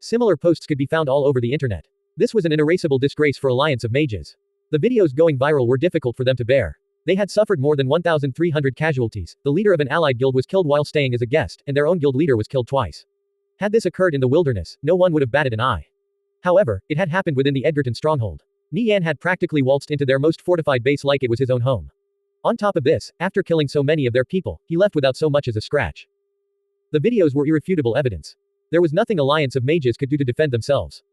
Similar posts could be found all over the internet. This was an inerasable disgrace for Alliance of Mages. The videos going viral were difficult for them to bear. They had suffered more than 1,300 casualties, the leader of an allied guild was killed while staying as a guest, and their own guild leader was killed twice. Had this occurred in the wilderness, no one would have batted an eye. However, it had happened within the Edgerton stronghold. Nie Yan had practically waltzed into their most fortified base like it was his own home. On top of this, after killing so many of their people, he left without so much as a scratch. The videos were irrefutable evidence. There was nothing Alliance of Mages could do to defend themselves.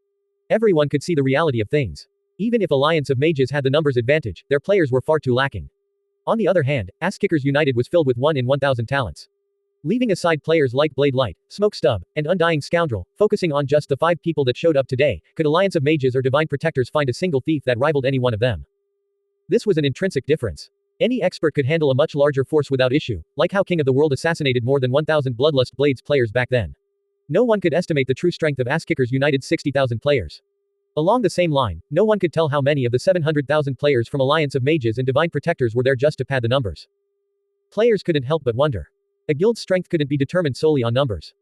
Everyone could see the reality of things. Even if Alliance of Mages had the numbers advantage, their players were far too lacking. On the other hand, Asskickers United was filled with 1 in 1,000 talents. Leaving aside players like Blade Light, Smoke Stub, and Undying Scoundrel, focusing on just the 5 people that showed up today, could Alliance of Mages or Divine Protectors find a single thief that rivaled any one of them? This was an intrinsic difference. Any expert could handle a much larger force without issue, like how King of the World assassinated more than 1,000 Bloodlust Blades players back then. No one could estimate the true strength of Asskickers United's 60,000 players. Along the same line, no one could tell how many of the 700,000 players from Alliance of Mages and Divine Protectors were there just to pad the numbers. Players couldn't help but wonder. A guild's strength couldn't be determined solely on numbers.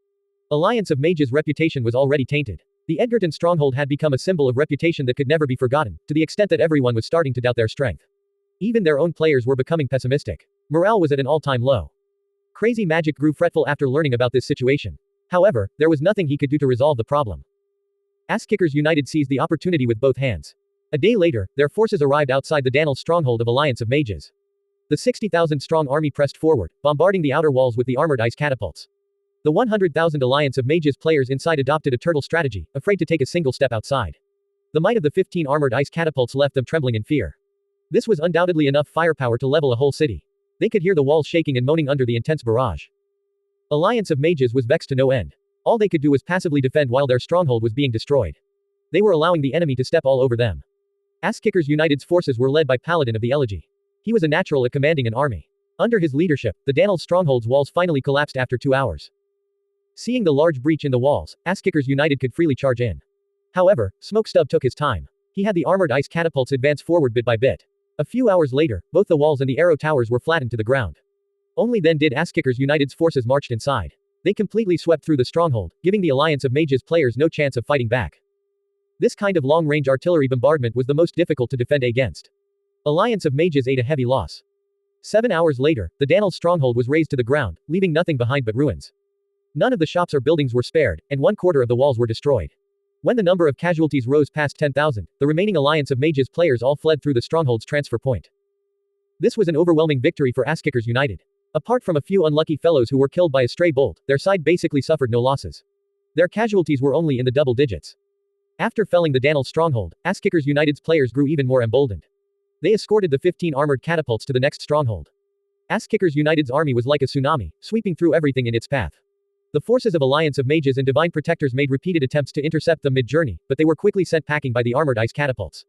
Alliance of Mages' reputation was already tainted. The Edgerton stronghold had become a symbol of reputation that could never be forgotten, to the extent that everyone was starting to doubt their strength. Even their own players were becoming pessimistic. Morale was at an all-time low. Crazy Magic grew fretful after learning about this situation. However, there was nothing he could do to resolve the problem. Asskickers United seized the opportunity with both hands. A day later, their forces arrived outside the Danel stronghold of Alliance of Mages. The 60,000-strong army pressed forward, bombarding the outer walls with the armored ice catapults. The 100,000 Alliance of Mages players inside adopted a turtle strategy, afraid to take a single step outside. The might of the 15 armored ice catapults left them trembling in fear. This was undoubtedly enough firepower to level a whole city. They could hear the walls shaking and moaning under the intense barrage. Alliance of Mages was vexed to no end. All they could do was passively defend while their stronghold was being destroyed. They were allowing the enemy to step all over them. Asskickers United's forces were led by Paladin of the Elegy. He was a natural at commanding an army. Under his leadership, the Danel stronghold's walls finally collapsed after 2 hours. Seeing the large breach in the walls, Asskickers United could freely charge in. However, Smokestub took his time. He had the armored ice catapults advance forward bit by bit. A few hours later, both the walls and the arrow towers were flattened to the ground. Only then did Asskickers United's forces marched inside. They completely swept through the stronghold, giving the Alliance of Mages players no chance of fighting back. This kind of long-range artillery bombardment was the most difficult to defend against. Alliance of Mages ate a heavy loss. 7 hours later, the Danel stronghold was razed to the ground, leaving nothing behind but ruins. None of the shops or buildings were spared, and 1/4 of the walls were destroyed. When the number of casualties rose past 10,000, the remaining Alliance of Mages players all fled through the stronghold's transfer point. This was an overwhelming victory for Asskickers United. Apart from a few unlucky fellows who were killed by a stray bolt, their side basically suffered no losses. Their casualties were only in the double digits. After felling the Danel stronghold, Asskickers United's players grew even more emboldened. They escorted the 15 armored catapults to the next stronghold. Asskickers United's army was like a tsunami, sweeping through everything in its path. The forces of Alliance of Mages and Divine Protectors made repeated attempts to intercept them mid-journey, but they were quickly sent packing by the armored ice catapults.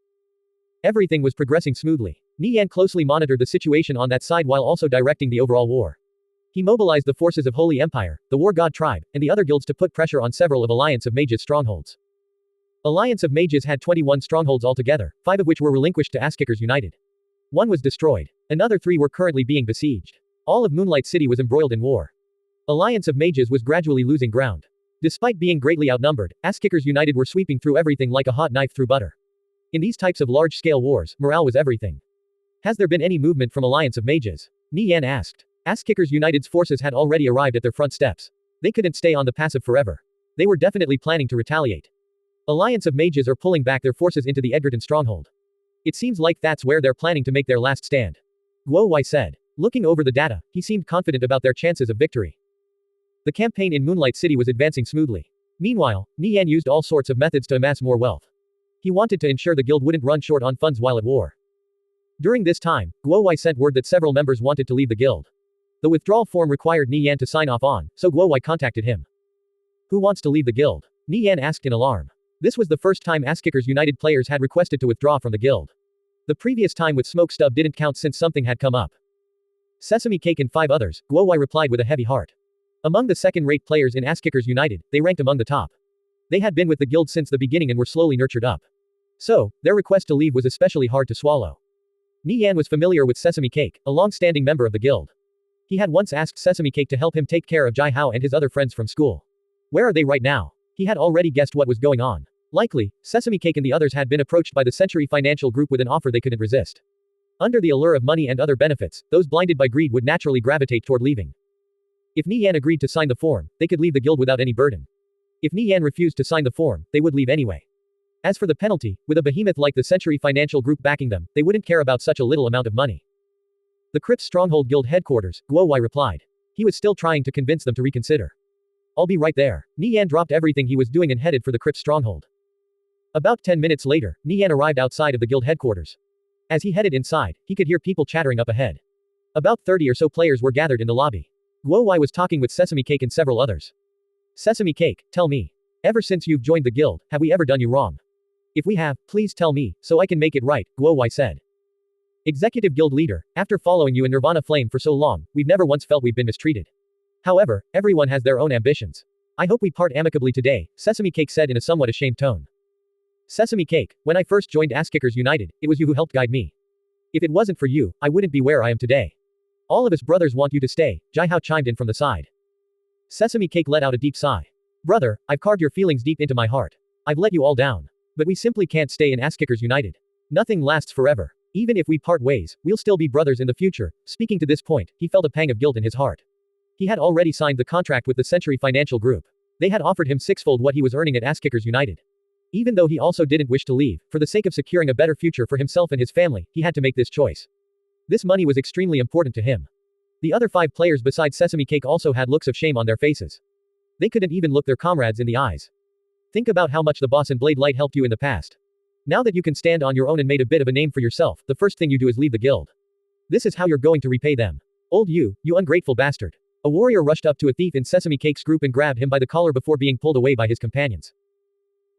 Everything was progressing smoothly. Nie Yan closely monitored the situation on that side while also directing the overall war. He mobilized the forces of Holy Empire, the War God Tribe, and the other guilds to put pressure on several of Alliance of Mages' strongholds. Alliance of Mages had 21 strongholds altogether, 5 of which were relinquished to Asskickers United. 1 was destroyed. Another 3 were currently being besieged. All of Moonlight City was embroiled in war. Alliance of Mages was gradually losing ground. Despite being greatly outnumbered, Asskickers United were sweeping through everything like a hot knife through butter. In these types of large-scale wars, morale was everything. Has there been any movement from Alliance of Mages? Nie Yan asked. Asskickers United's forces had already arrived at their front steps. They couldn't stay on the passive forever. They were definitely planning to retaliate. Alliance of Mages are pulling back their forces into the Edgerton stronghold. It seems like that's where they're planning to make their last stand. Guo Wai said. Looking over the data, he seemed confident about their chances of victory. The campaign in Moonlight City was advancing smoothly. Meanwhile, Nie Yan used all sorts of methods to amass more wealth. He wanted to ensure the guild wouldn't run short on funds while at war. During this time, Guo Wai sent word that several members wanted to leave the guild. The withdrawal form required Nie Yan to sign off on, so Guo Wai contacted him. Who wants to leave the guild? Nie Yan asked in alarm. This was the first time Asskickers United players had requested to withdraw from the guild. The previous time with Smoke Stub didn't count since something had come up. Sesame Cake and 5 others, Guowai replied with a heavy heart. Among the second-rate players in Asskickers United, they ranked among the top. They had been with the guild since the beginning and were slowly nurtured up. So, their request to leave was especially hard to swallow. Nie Yan was familiar with Sesame Cake, a long-standing member of the guild. He had once asked Sesame Cake to help him take care of Jai Hao and his other friends from school. Where are they right now? He had already guessed what was going on. Likely, Sesame Cake and the others had been approached by the Century Financial Group with an offer they couldn't resist. Under the allure of money and other benefits, those blinded by greed would naturally gravitate toward leaving. If Nie Yan agreed to sign the form, they could leave the guild without any burden. If Nie Yan refused to sign the form, they would leave anyway. As for the penalty, with a behemoth like the Century Financial Group backing them, they wouldn't care about such a little amount of money. The Crips Stronghold Guild headquarters, Guowai replied. He was still trying to convince them to reconsider. I'll be right there. Nie Yan dropped everything he was doing and headed for the Crips Stronghold. About 10 minutes later, Nie Yan arrived outside of the guild headquarters. As he headed inside, he could hear people chattering up ahead. About 30 or so players were gathered in the lobby. Guowai was talking with Sesame Cake and several others. Sesame Cake, tell me. Ever since you've joined the guild, have we ever done you wrong? If we have, please tell me, so I can make it right, Guowai said. Executive Guild Leader, after following you in Nirvana Flame for so long, we've never once felt we've been mistreated. However, everyone has their own ambitions. I hope we part amicably today, Sesame Cake said in a somewhat ashamed tone. Sesame Cake, when I first joined Asskickers United, it was you who helped guide me. If it wasn't for you, I wouldn't be where I am today. All of us brothers want you to stay, Jai Hao chimed in from the side. Sesame Cake let out a deep sigh. Brother, I've carved your feelings deep into my heart. I've let you all down. But we simply can't stay in Asskickers United. Nothing lasts forever. Even if we part ways, we'll still be brothers in the future. Speaking to this point, he felt a pang of guilt in his heart. He had already signed the contract with the Century Financial Group. They had offered him sixfold what he was earning at Asskickers United. Even though he also didn't wish to leave, for the sake of securing a better future for himself and his family, he had to make this choice. This money was extremely important to him. The other 5 players besides Sesame Cake also had looks of shame on their faces. They couldn't even look their comrades in the eyes. Think about how much the boss and Blade Light helped you in the past. Now that you can stand on your own and made a bit of a name for yourself, the first thing you do is leave the guild. This is how you're going to repay them. Old you ungrateful bastard. A warrior rushed up to a thief in Sesame Cake's group and grabbed him by the collar before being pulled away by his companions.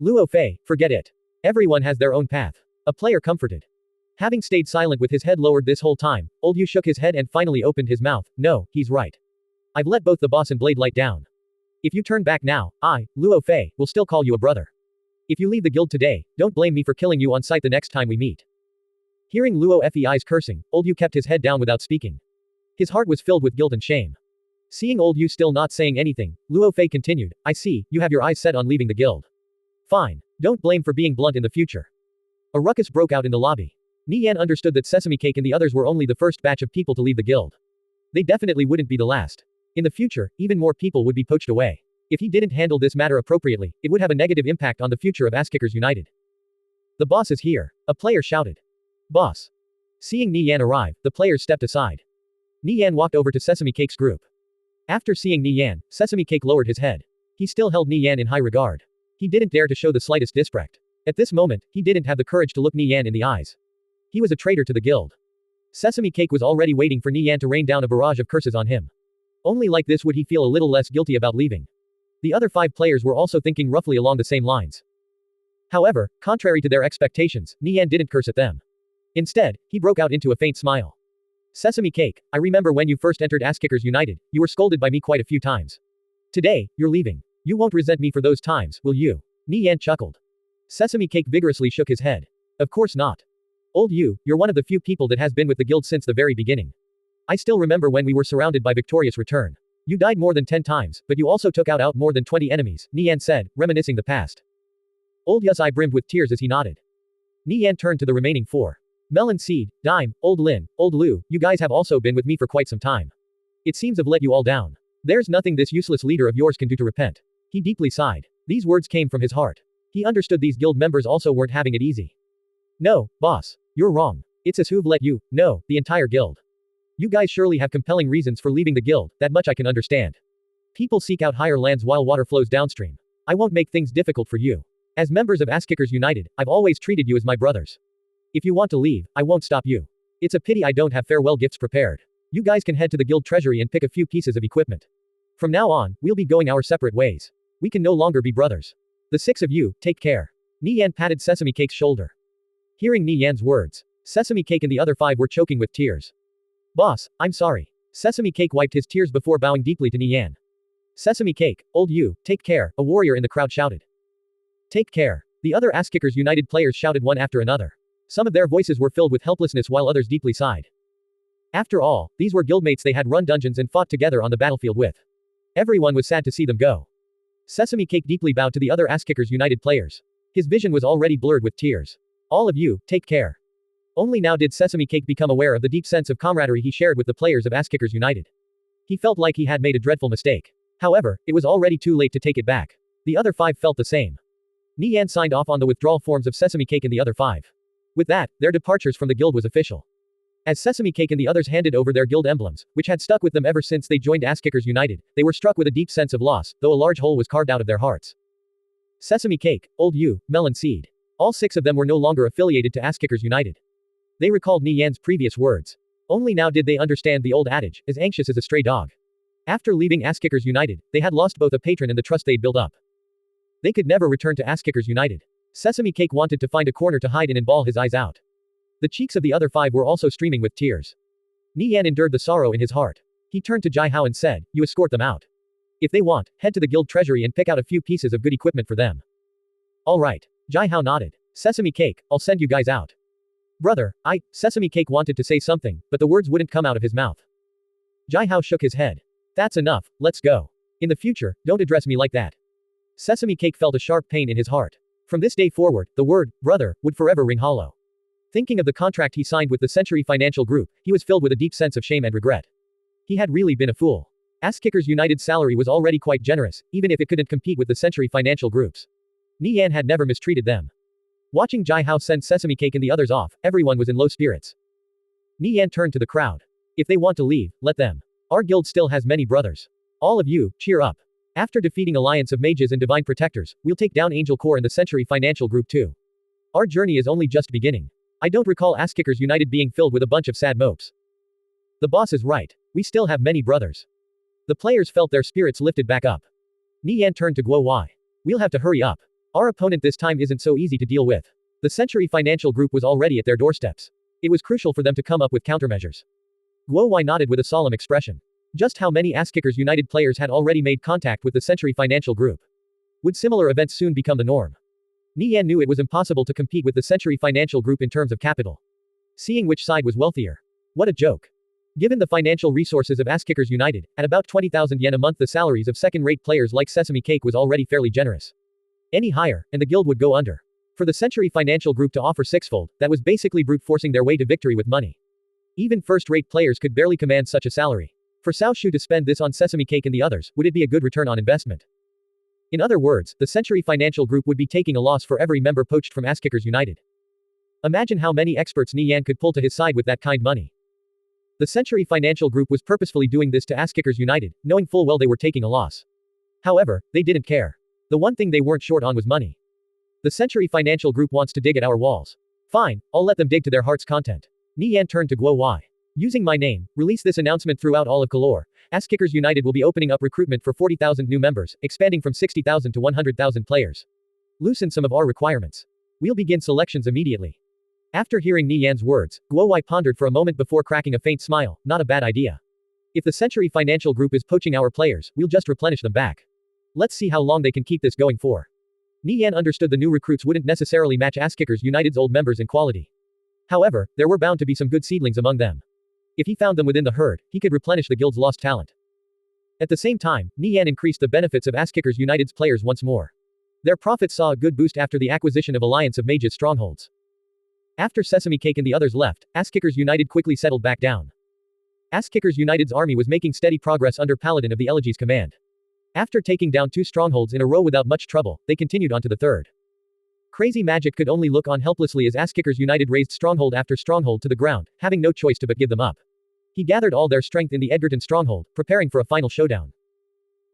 Luo Fei, forget it. Everyone has their own path. A player comforted. Having stayed silent with his head lowered this whole time, Old Yu shook his head and finally opened his mouth. No, he's right. I've let both the boss and Blade Light down. If you turn back now, I, Luo Fei, will still call you a brother. If you leave the guild today, don't blame me for killing you on sight the next time we meet. Hearing Luo Fei's cursing, Old Yu kept his head down without speaking. His heart was filled with guilt and shame. Seeing Old Yu still not saying anything, Luo Fei continued, I see, you have your eyes set on leaving the guild. Fine. Don't blame for being blunt in the future. A ruckus broke out in the lobby. Nie Yan understood that Sesame Cake and the others were only the first batch of people to leave the guild. They definitely wouldn't be the last. In the future, even more people would be poached away. If he didn't handle this matter appropriately, it would have a negative impact on the future of Asskickers United. The boss is here. A player shouted. Boss. Seeing Nie Yan arrive, the players stepped aside. Nie Yan walked over to Sesame Cake's group. After seeing Nie Yan, Sesame Cake lowered his head. He still held Nie Yan in high regard. He didn't dare to show the slightest disrespect. At this moment, he didn't have the courage to look Nie Yan in the eyes. He was a traitor to the guild. Sesame Cake was already waiting for Nie Yan to rain down a barrage of curses on him. Only like this would he feel a little less guilty about leaving. The other 5 players were also thinking roughly along the same lines. However, contrary to their expectations, Nie Yan didn't curse at them. Instead, he broke out into a faint smile. Sesame Cake, I remember when you first entered Asskickers United, you were scolded by me quite a few times. Today, you're leaving. You won't resent me for those times, will you? Nie Yan chuckled. Sesame Cake vigorously shook his head. Of course not. Old you, you're one of the few people that has been with the guild since the very beginning. I still remember when we were surrounded by victorious return. You died more than 10 times, but you also took out more than 20 enemies, Nie Yan said, reminiscing the past. Old Yu's eye brimmed with tears as he nodded. Nie Yan turned to the remaining 4. Melon Seed, Dime, Old Lin, Old Lu, you guys have also been with me for quite some time. It seems I've let you all down. There's nothing this useless leader of yours can do to repent. He deeply sighed. These words came from his heart. He understood these guild members also weren't having it easy. No, boss. You're wrong. It's us who've let you, no, the entire guild. You guys surely have compelling reasons for leaving the guild, that much I can understand. People seek out higher lands while water flows downstream. I won't make things difficult for you. As members of Asskickers United, I've always treated you as my brothers. If you want to leave, I won't stop you. It's a pity I don't have farewell gifts prepared. You guys can head to the guild treasury and pick a few pieces of equipment. From now on, we'll be going our separate ways. We can no longer be brothers. The 6 of you, take care. Nie Yan patted Sesame Cake's shoulder. Hearing Nie Yan's words, Sesame Cake and the other 5 were choking with tears. Boss, I'm sorry. Sesame Cake wiped his tears before bowing deeply to Nie Yan. Sesame Cake, old you, take care, a warrior in the crowd shouted. Take care. The other Ass Kickers United players shouted one after another. Some of their voices were filled with helplessness while others deeply sighed. After all, these were guildmates they had run dungeons and fought together on the battlefield with. Everyone was sad to see them go. Sesame Cake deeply bowed to the other Ass Kickers United players. His vision was already blurred with tears. All of you, take care. Only now did Sesame Cake become aware of the deep sense of camaraderie he shared with the players of Ass Kickers United. He felt like he had made a dreadful mistake. However, it was already too late to take it back. The other 5 felt the same. Nie Yan signed off on the withdrawal forms of Sesame Cake and the other 5. With that, their departures from the guild was official. As Sesame Cake and the others handed over their guild emblems, which had stuck with them ever since they joined Ass Kickers United, they were struck with a deep sense of loss, though a large hole was carved out of their hearts. Sesame Cake, Old You, Melon Seed. All 6 of them were no longer affiliated to Ass Kickers United. They recalled Nie Yan's previous words. Only now did they understand the old adage, as anxious as a stray dog. After leaving Ass Kickers United, they had lost both a patron and the trust they'd built up. They could never return to Ass Kickers United. Sesame Cake wanted to find a corner to hide in and bawl his eyes out. The cheeks of the other 5 were also streaming with tears. Nie Yan endured the sorrow in his heart. He turned to Jai Hao and said, you escort them out. If they want, head to the guild treasury and pick out a few pieces of good equipment for them. Alright. Jai Hao nodded. Sesame Cake, I'll send you guys out. Brother, Sesame Cake wanted to say something, but the words wouldn't come out of his mouth. Jai Hao shook his head. That's enough, let's go. In the future, don't address me like that. Sesame Cake felt a sharp pain in his heart. From this day forward, the word, brother, would forever ring hollow. Thinking of the contract he signed with the Century Financial Group, he was filled with a deep sense of shame and regret. He had really been a fool. Ass Kickers United's salary was already quite generous, even if it couldn't compete with the Century Financial Group's. Nie Yan had never mistreated them. Watching Jai Hao send Sesame Cake and the others off, everyone was in low spirits. Nie Yan turned to the crowd. If they want to leave, let them. Our guild still has many brothers. All of you, cheer up. After defeating Alliance of Mages and Divine Protectors, we'll take down Angel Corps and the Century Financial Group too. Our journey is only just beginning. I don't recall Ass Kickers United being filled with a bunch of sad mopes. The boss is right. We still have many brothers. The players felt their spirits lifted back up. Nie Yan turned to Guo Wai. We'll have to hurry up. Our opponent this time isn't so easy to deal with. The Century Financial Group was already at their doorsteps. It was crucial for them to come up with countermeasures. Guo Wai nodded with a solemn expression. Just how many Ass Kickers United players had already made contact with the Century Financial Group? Would similar events soon become the norm? Nie Yan knew it was impossible to compete with the Century Financial Group in terms of capital. Seeing which side was wealthier. What a joke. Given the financial resources of Ass Kickers United, at about 20,000 yen a month the salaries of second-rate players like Sesame Cake was already fairly generous. Any higher, and the guild would go under. For the Century Financial Group to offer sixfold, that was basically brute forcing their way to victory with money. Even first-rate players could barely command such a salary. For Cao Shu to spend this on Sesame Cake and the others, would it be a good return on investment? In other words, the Century Financial Group would be taking a loss for every member poached from Ass Kickers United. Imagine how many experts Nie Yan could pull to his side with that kind money. The Century Financial Group was purposefully doing this to Ass Kickers United, knowing full well they were taking a loss. However, they didn't care. The one thing they weren't short on was money. The Century Financial Group wants to dig at our walls. Fine, I'll let them dig to their heart's content. Nie Yan turned to Guo Wai. Using my name, release this announcement throughout all of Kalor. Ass Kickers United will be opening up recruitment for 40,000 new members, expanding from 60,000 to 100,000 players. Loosen some of our requirements. We'll begin selections immediately. After hearing Nie Yan's words, Guo Wai pondered for a moment before cracking a faint smile. Not a bad idea. If the Century Financial Group is poaching our players, we'll just replenish them back. Let's see how long they can keep this going for. Nie Yan understood the new recruits wouldn't necessarily match Ass Kickers United's old members in quality. However, there were bound to be some good seedlings among them. If he found them within the herd, he could replenish the guild's lost talent. At the same time, Nie Yan increased the benefits of Ass Kickers United's players once more. Their profits saw a good boost after the acquisition of Alliance of Mages strongholds. After Sesame Cake and the others left, Ass Kickers United quickly settled back down. Ass Kickers United's army was making steady progress under Paladin of the Elegies command. After taking down 2 strongholds in a row without much trouble, they continued on to the third. Crazy Magic could only look on helplessly as Ass Kickers United razed stronghold after stronghold to the ground, having no choice to but give them up. He gathered all their strength in the Edgerton stronghold, preparing for a final showdown.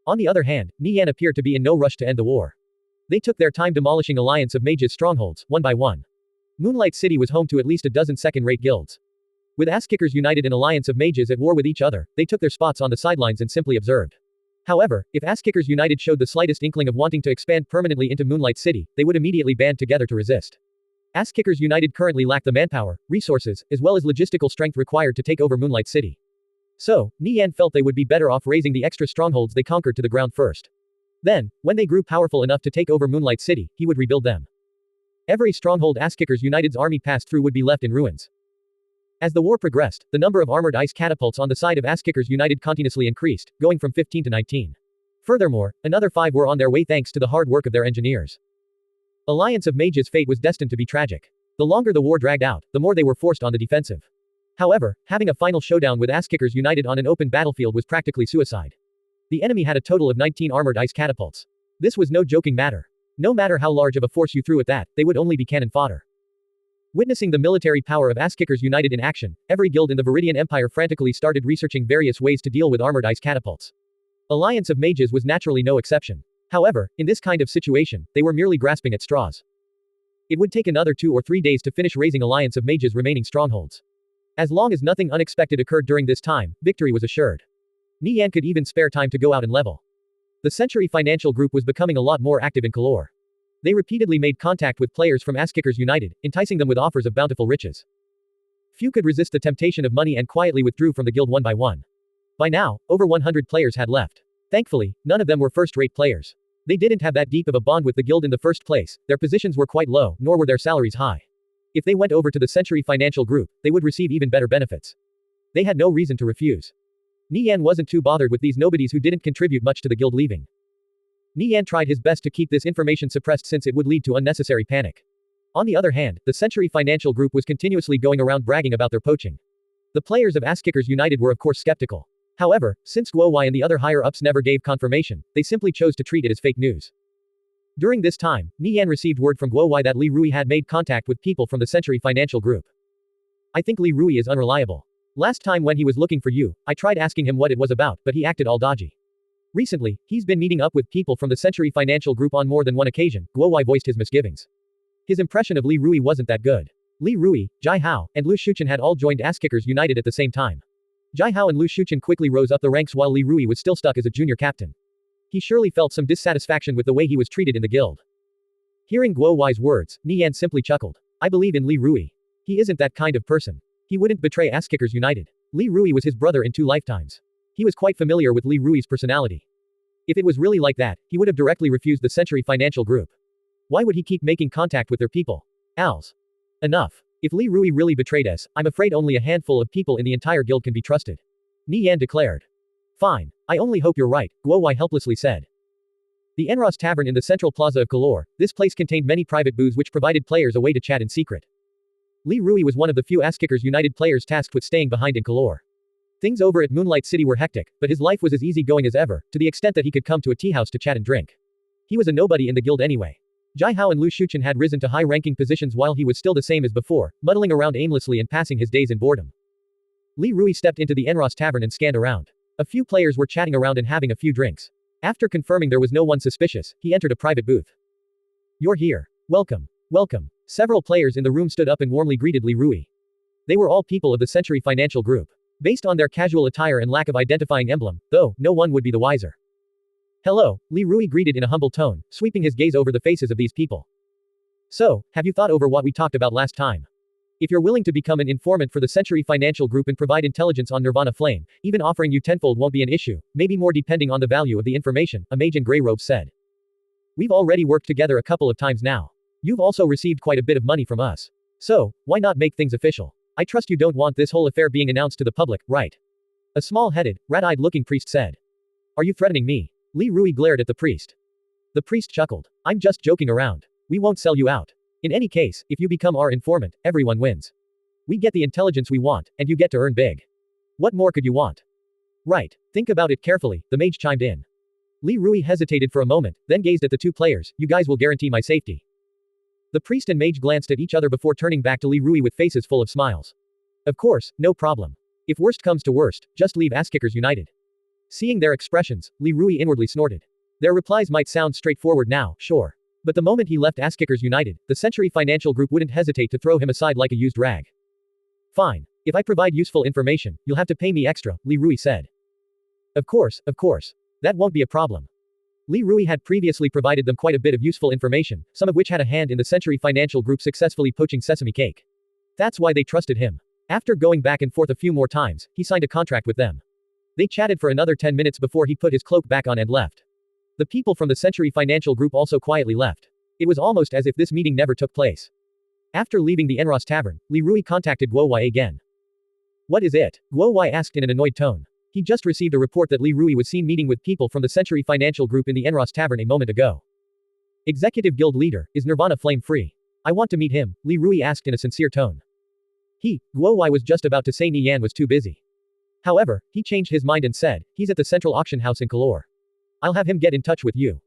On the other hand, Nie Yan appeared to be in no rush to end the war. They took their time demolishing Alliance of Mages strongholds, one by one. Moonlight City was home to at least a dozen second-rate guilds. With Ass Kickers United and Alliance of Mages at war with each other, they took their spots on the sidelines and simply observed. However, if Ass-Kickers United showed the slightest inkling of wanting to expand permanently into Moonlight City, they would immediately band together to resist. Ass-Kickers United currently lack the manpower, resources, as well as logistical strength required to take over Moonlight City. So, Nie Yan felt they would be better off razing the extra strongholds they conquered to the ground first. Then, when they grew powerful enough to take over Moonlight City, he would rebuild them. Every stronghold Ass-Kickers United's army passed through would be left in ruins. As the war progressed, the number of armored ice catapults on the side of Ass-Kickers United continuously increased, going from 15 to 19. Furthermore, another 5 were on their way thanks to the hard work of their engineers. Alliance of Mages' fate was destined to be tragic. The longer the war dragged out, the more they were forced on the defensive. However, having a final showdown with Ass-Kickers United on an open battlefield was practically suicide. The enemy had a total of 19 armored ice catapults. This was no joking matter. No matter how large of a force you threw at that, they would only be cannon fodder. Witnessing the military power of Ass-Kickers United in action, every guild in the Viridian Empire frantically started researching various ways to deal with armored ice catapults. Alliance of Mages was naturally no exception. However, in this kind of situation, they were merely grasping at straws. It would take another 2 or 3 days to finish razing Alliance of Mages' remaining strongholds. As long as nothing unexpected occurred during this time, victory was assured. Nie Yan could even spare time to go out and level. The Century Financial Group was becoming a lot more active in Kalor. They repeatedly made contact with players from Ass-Kickers United, enticing them with offers of bountiful riches. Few could resist the temptation of money and quietly withdrew from the guild one by one. By now, over 100 players had left. Thankfully, none of them were first-rate players. They didn't have that deep of a bond with the guild in the first place, their positions were quite low, nor were their salaries high. If they went over to the Century Financial Group, they would receive even better benefits. They had no reason to refuse. Nie Yan wasn't too bothered with these nobodies who didn't contribute much to the guild leaving. Nie Yan tried his best to keep this information suppressed since it would lead to unnecessary panic. On the other hand, the Century Financial Group was continuously going around bragging about their poaching. The players of Ass-Kickers United were of course skeptical. However, since Guowai and the other higher-ups never gave confirmation, they simply chose to treat it as fake news. During this time, Nie Yan received word from Guowai that Li Rui had made contact with people from the Century Financial Group. I think Li Rui is unreliable. Last time when he was looking for you, I tried asking him what it was about, but he acted all dodgy. Recently, he's been meeting up with people from the Century Financial Group on more than one occasion. Guowai voiced his misgivings. His impression of Li Rui wasn't that good. Li Rui, Jai Hao, and Lu Shuchen had all joined Ass-Kickers United at the same time. Jai Hao and Lu Shuchen quickly rose up the ranks while Li Rui was still stuck as a junior captain. He surely felt some dissatisfaction with the way he was treated in the guild. Hearing Guowai's words, Nie Yan simply chuckled. I believe in Li Rui. He isn't that kind of person. He wouldn't betray Ass-Kickers United. Li Rui was his brother in 2 lifetimes. He was quite familiar with Li Rui's personality. If it was really like that, he would have directly refused the Century Financial Group. Why would he keep making contact with their people? Als. Enough. If Li Rui really betrayed us, I'm afraid only a handful of people in the entire guild can be trusted. Nie Yan declared. Fine. I only hope you're right, Guowai helplessly said. The Enros Tavern in the central plaza of Kalor, this place contained many private booths which provided players a way to chat in secret. Li Rui was one of the few Ass-Kickers United players tasked with staying behind in Kalor. Things over at Moonlight City were hectic, but his life was as easygoing as ever, to the extent that he could come to a tea house to chat and drink. He was a nobody in the guild anyway. Jai Hao and Lu Shuchen had risen to high-ranking positions while he was still the same as before, muddling around aimlessly and passing his days in boredom. Li Rui stepped into the Enros Tavern and scanned around. A few players were chatting around and having a few drinks. After confirming there was no one suspicious, he entered a private booth. You're here. Welcome. Welcome. Several players in the room stood up and warmly greeted Li Rui. They were all people of the Century Financial Group. Based on their casual attire and lack of identifying emblem, though, no one would be the wiser. Hello, Li Rui greeted in a humble tone, sweeping his gaze over the faces of these people. So, have you thought over what we talked about last time? If you're willing to become an informant for the Century Financial Group and provide intelligence on Nirvana Flame, even offering you tenfold won't be an issue, maybe more depending on the value of the information, a mage in grey robe said. We've already worked together a couple of times now. You've also received quite a bit of money from us. So, why not make things official? I trust you don't want this whole affair being announced to the public, right? A small-headed, rat-eyed looking priest said. Are you threatening me? Li Rui glared at the priest. The priest chuckled. I'm just joking around. We won't sell you out. In any case, if you become our informant, everyone wins. We get the intelligence we want, and you get to earn big. What more could you want? Right. Think about it carefully, the mage chimed in. Li Rui hesitated for a moment, then gazed at the 2 players. You guys will guarantee my safety. The priest and mage glanced at each other before turning back to Li Rui with faces full of smiles. Of course, no problem. If worst comes to worst, just leave Ass-Kickers United. Seeing their expressions, Li Rui inwardly snorted. Their replies might sound straightforward now, sure. But the moment he left Ass-Kickers United, the Century Financial Group wouldn't hesitate to throw him aside like a used rag. Fine. If I provide useful information, you'll have to pay me extra, Li Rui said. Of course, of course. That won't be a problem. Li Rui had previously provided them quite a bit of useful information, some of which had a hand in the Century Financial Group successfully poaching Sesame Cake. That's why they trusted him. After going back and forth a few more times, he signed a contract with them. They chatted for another 10 minutes before he put his cloak back on and left. The people from the Century Financial Group also quietly left. It was almost as if this meeting never took place. After leaving the Enros Tavern, Li Rui contacted Guo Wai again. What is it? Guo Wai asked in an annoyed tone. He just received a report that Li Rui was seen meeting with people from the Century Financial Group in the Enros Tavern a moment ago. Executive Guild Leader, is Nirvana flame-free? I want to meet him, Li Rui asked in a sincere tone. Guo Wai was just about to say Nie Yan was too busy. However, he changed his mind and said, he's at the Central Auction House in Kalor. I'll have him get in touch with you.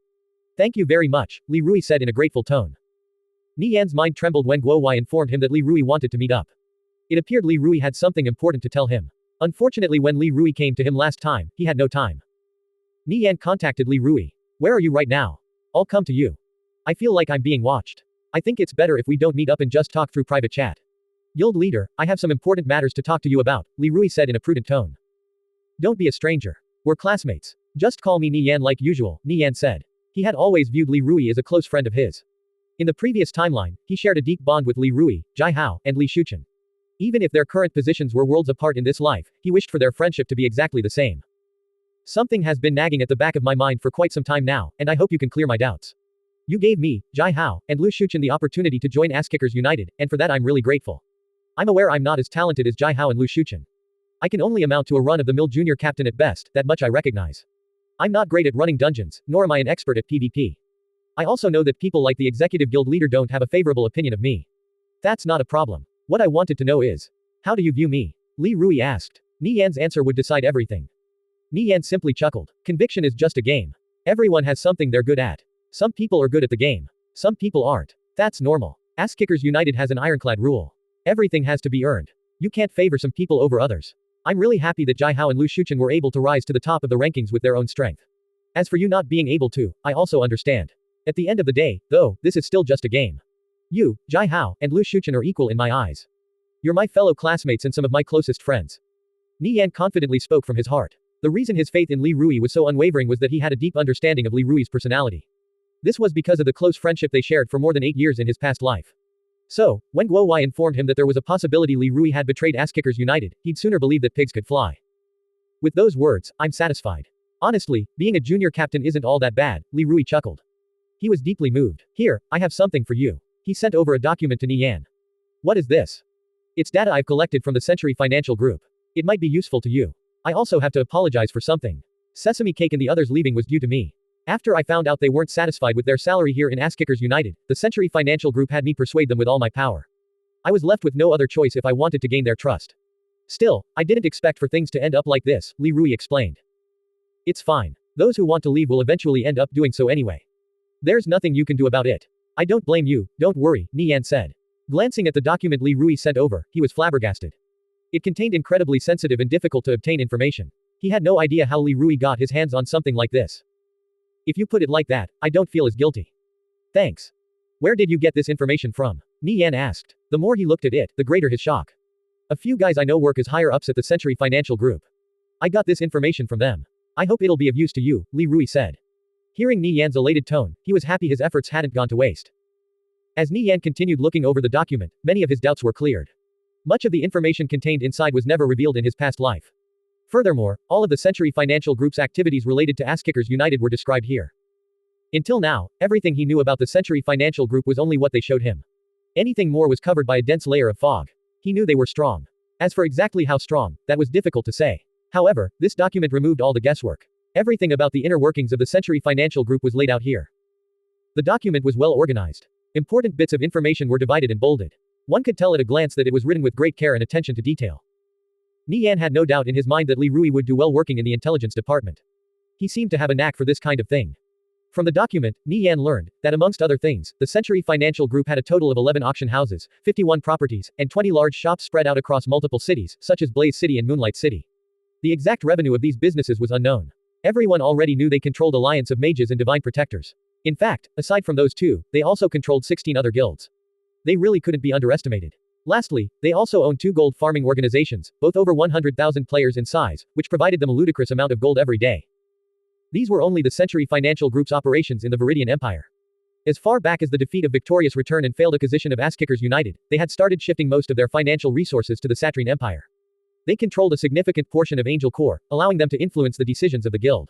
Thank you very much, Li Rui said in a grateful tone. Nie Yan's mind trembled when Guo Wai informed him that Li Rui wanted to meet up. It appeared Li Rui had something important to tell him. Unfortunately, when Li Rui came to him last time, he had no time. Nie Yan contacted Li Rui. Where are you right now? I'll come to you. I feel like I'm being watched. I think it's better if we don't meet up and just talk through private chat. Guild leader, I have some important matters to talk to you about, Li Rui said in a prudent tone. Don't be a stranger. We're classmates. Just call me Nie Yan like usual, Nie Yan said. He had always viewed Li Rui as a close friend of his. In the previous timeline, he shared a deep bond with Li Rui, Jai Hao, and Li Shuchen. Even if their current positions were worlds apart in this life, he wished for their friendship to be exactly the same. Something has been nagging at the back of my mind for quite some time now, and I hope you can clear my doubts. You gave me, Jai Hao, and Lu Shuchen the opportunity to join Asskickers United, and for that I'm really grateful. I'm aware I'm not as talented as Jai Hao and Lu Shuchen. I can only amount to a run-of-the-mill junior captain at best, that much I recognize. I'm not great at running dungeons, nor am I an expert at PvP. I also know that people like the Executive Guild Leader don't have a favorable opinion of me. That's not a problem. What I wanted to know is, how do you view me? Li Rui asked. Nie Yan's answer would decide everything. Nie Yan simply chuckled. Conviction is just a game. Everyone has something they're good at. Some people are good at the game. Some people aren't. That's normal. Asskickers United has an ironclad rule. Everything has to be earned. You can't favor some people over others. I'm really happy that Jai Hao and Lu Shuchen were able to rise to the top of the rankings with their own strength. As for you not being able to, I also understand. At the end of the day, though, this is still just a game. You, Jai Hao, and Lu Shuchen are equal in my eyes. You're my fellow classmates and some of my closest friends. Nie Yan confidently spoke from his heart. The reason his faith in Li Rui was so unwavering was that he had a deep understanding of Li Rui's personality. This was because of the close friendship they shared for more than 8 years in his past life. So, when Guo Wai informed him that there was a possibility Li Rui had betrayed Asskickers United, he'd sooner believe that pigs could fly. With those words, I'm satisfied. Honestly, being a junior captain isn't all that bad, Li Rui chuckled. He was deeply moved. Here, I have something for you. He sent over a document to Nie Yan. What is this? It's data I've collected from the Century Financial Group. It might be useful to you. I also have to apologize for something. Sesame Cake and the others leaving was due to me. After I found out they weren't satisfied with their salary here in Asskickers United, the Century Financial Group had me persuade them with all my power. I was left with no other choice if I wanted to gain their trust. Still, I didn't expect for things to end up like this, Li Rui explained. It's fine. Those who want to leave will eventually end up doing so anyway. There's nothing you can do about it. I don't blame you, don't worry, Nie Yan said. Glancing at the document Li Rui sent over, he was flabbergasted. It contained incredibly sensitive and difficult to obtain information. He had no idea how Li Rui got his hands on something like this. If you put it like that, I don't feel as guilty. Thanks. Where did you get this information from? Nie Yan asked. The more he looked at it, the greater his shock. A few guys I know work as higher ups at the Century Financial Group. I got this information from them. I hope it'll be of use to you, Li Rui said. Hearing Nie Yan's elated tone, he was happy his efforts hadn't gone to waste. As Nie Yan continued looking over the document, many of his doubts were cleared. Much of the information contained inside was never revealed in his past life. Furthermore, all of the Century Financial Group's activities related to Asskickers United were described here. Until now, everything he knew about the Century Financial Group was only what they showed him. Anything more was covered by a dense layer of fog. He knew they were strong. As for exactly how strong, that was difficult to say. However, this document removed all the guesswork. Everything about the inner workings of the Century Financial Group was laid out here. The document was well organized. Important bits of information were divided and bolded. One could tell at a glance that it was written with great care and attention to detail. Nie Yan had no doubt in his mind that Li Rui would do well working in the intelligence department. He seemed to have a knack for this kind of thing. From the document, Nie Yan learned that amongst other things, the Century Financial Group had a total of 11 auction houses, 51 properties, and 20 large shops spread out across multiple cities, such as Blaze City and Moonlight City. The exact revenue of these businesses was unknown. Everyone already knew they controlled Alliance of Mages and Divine Protectors. In fact, aside from those two, they also controlled 16 other guilds. They really couldn't be underestimated. Lastly, they also owned 2 gold farming organizations, both over 100,000 players in size, which provided them a ludicrous amount of gold every day. These were only the Century Financial Group's operations in the Viridian Empire. As far back as the defeat of Victorious Return and failed acquisition of Asskickers United, they had started shifting most of their financial resources to the Satrine Empire. They controlled a significant portion of Angel Core, allowing them to influence the decisions of the guild.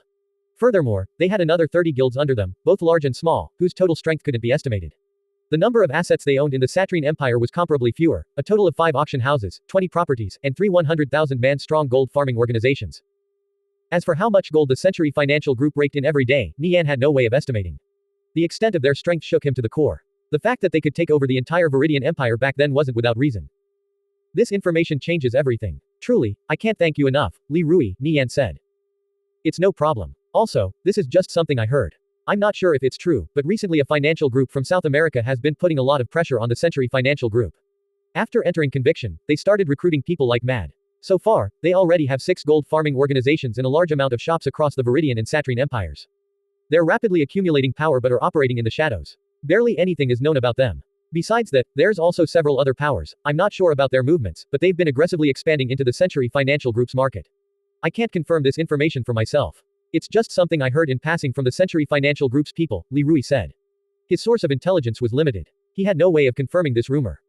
Furthermore, they had another 30 guilds under them, both large and small, whose total strength couldn't be estimated. The number of assets they owned in the Satrine Empire was comparably fewer, a total of 5 auction houses, 20 properties, and 3 100,000-man-strong gold farming organizations. As for how much gold the Century Financial Group raked in every day, Nie Yan had no way of estimating. The extent of their strength shook him to the core. The fact that they could take over the entire Viridian Empire back then wasn't without reason. This information changes everything. Truly, I can't thank you enough, Li Rui, Nie Yan said. It's no problem. Also, this is just something I heard. I'm not sure if it's true, but recently a financial group from South America has been putting a lot of pressure on the Century Financial Group. After entering conviction, they started recruiting people like mad. So far, they already have 6 gold farming organizations and a large amount of shops across the Viridian and Satrine empires. They're rapidly accumulating power but are operating in the shadows. Barely anything is known about them. Besides that, there's also several other powers. I'm not sure about their movements, but they've been aggressively expanding into the Century Financial Group's market. I can't confirm this information for myself. It's just something I heard in passing from the Century Financial Group's people, Li Rui said. His source of intelligence was limited. He had no way of confirming this rumor.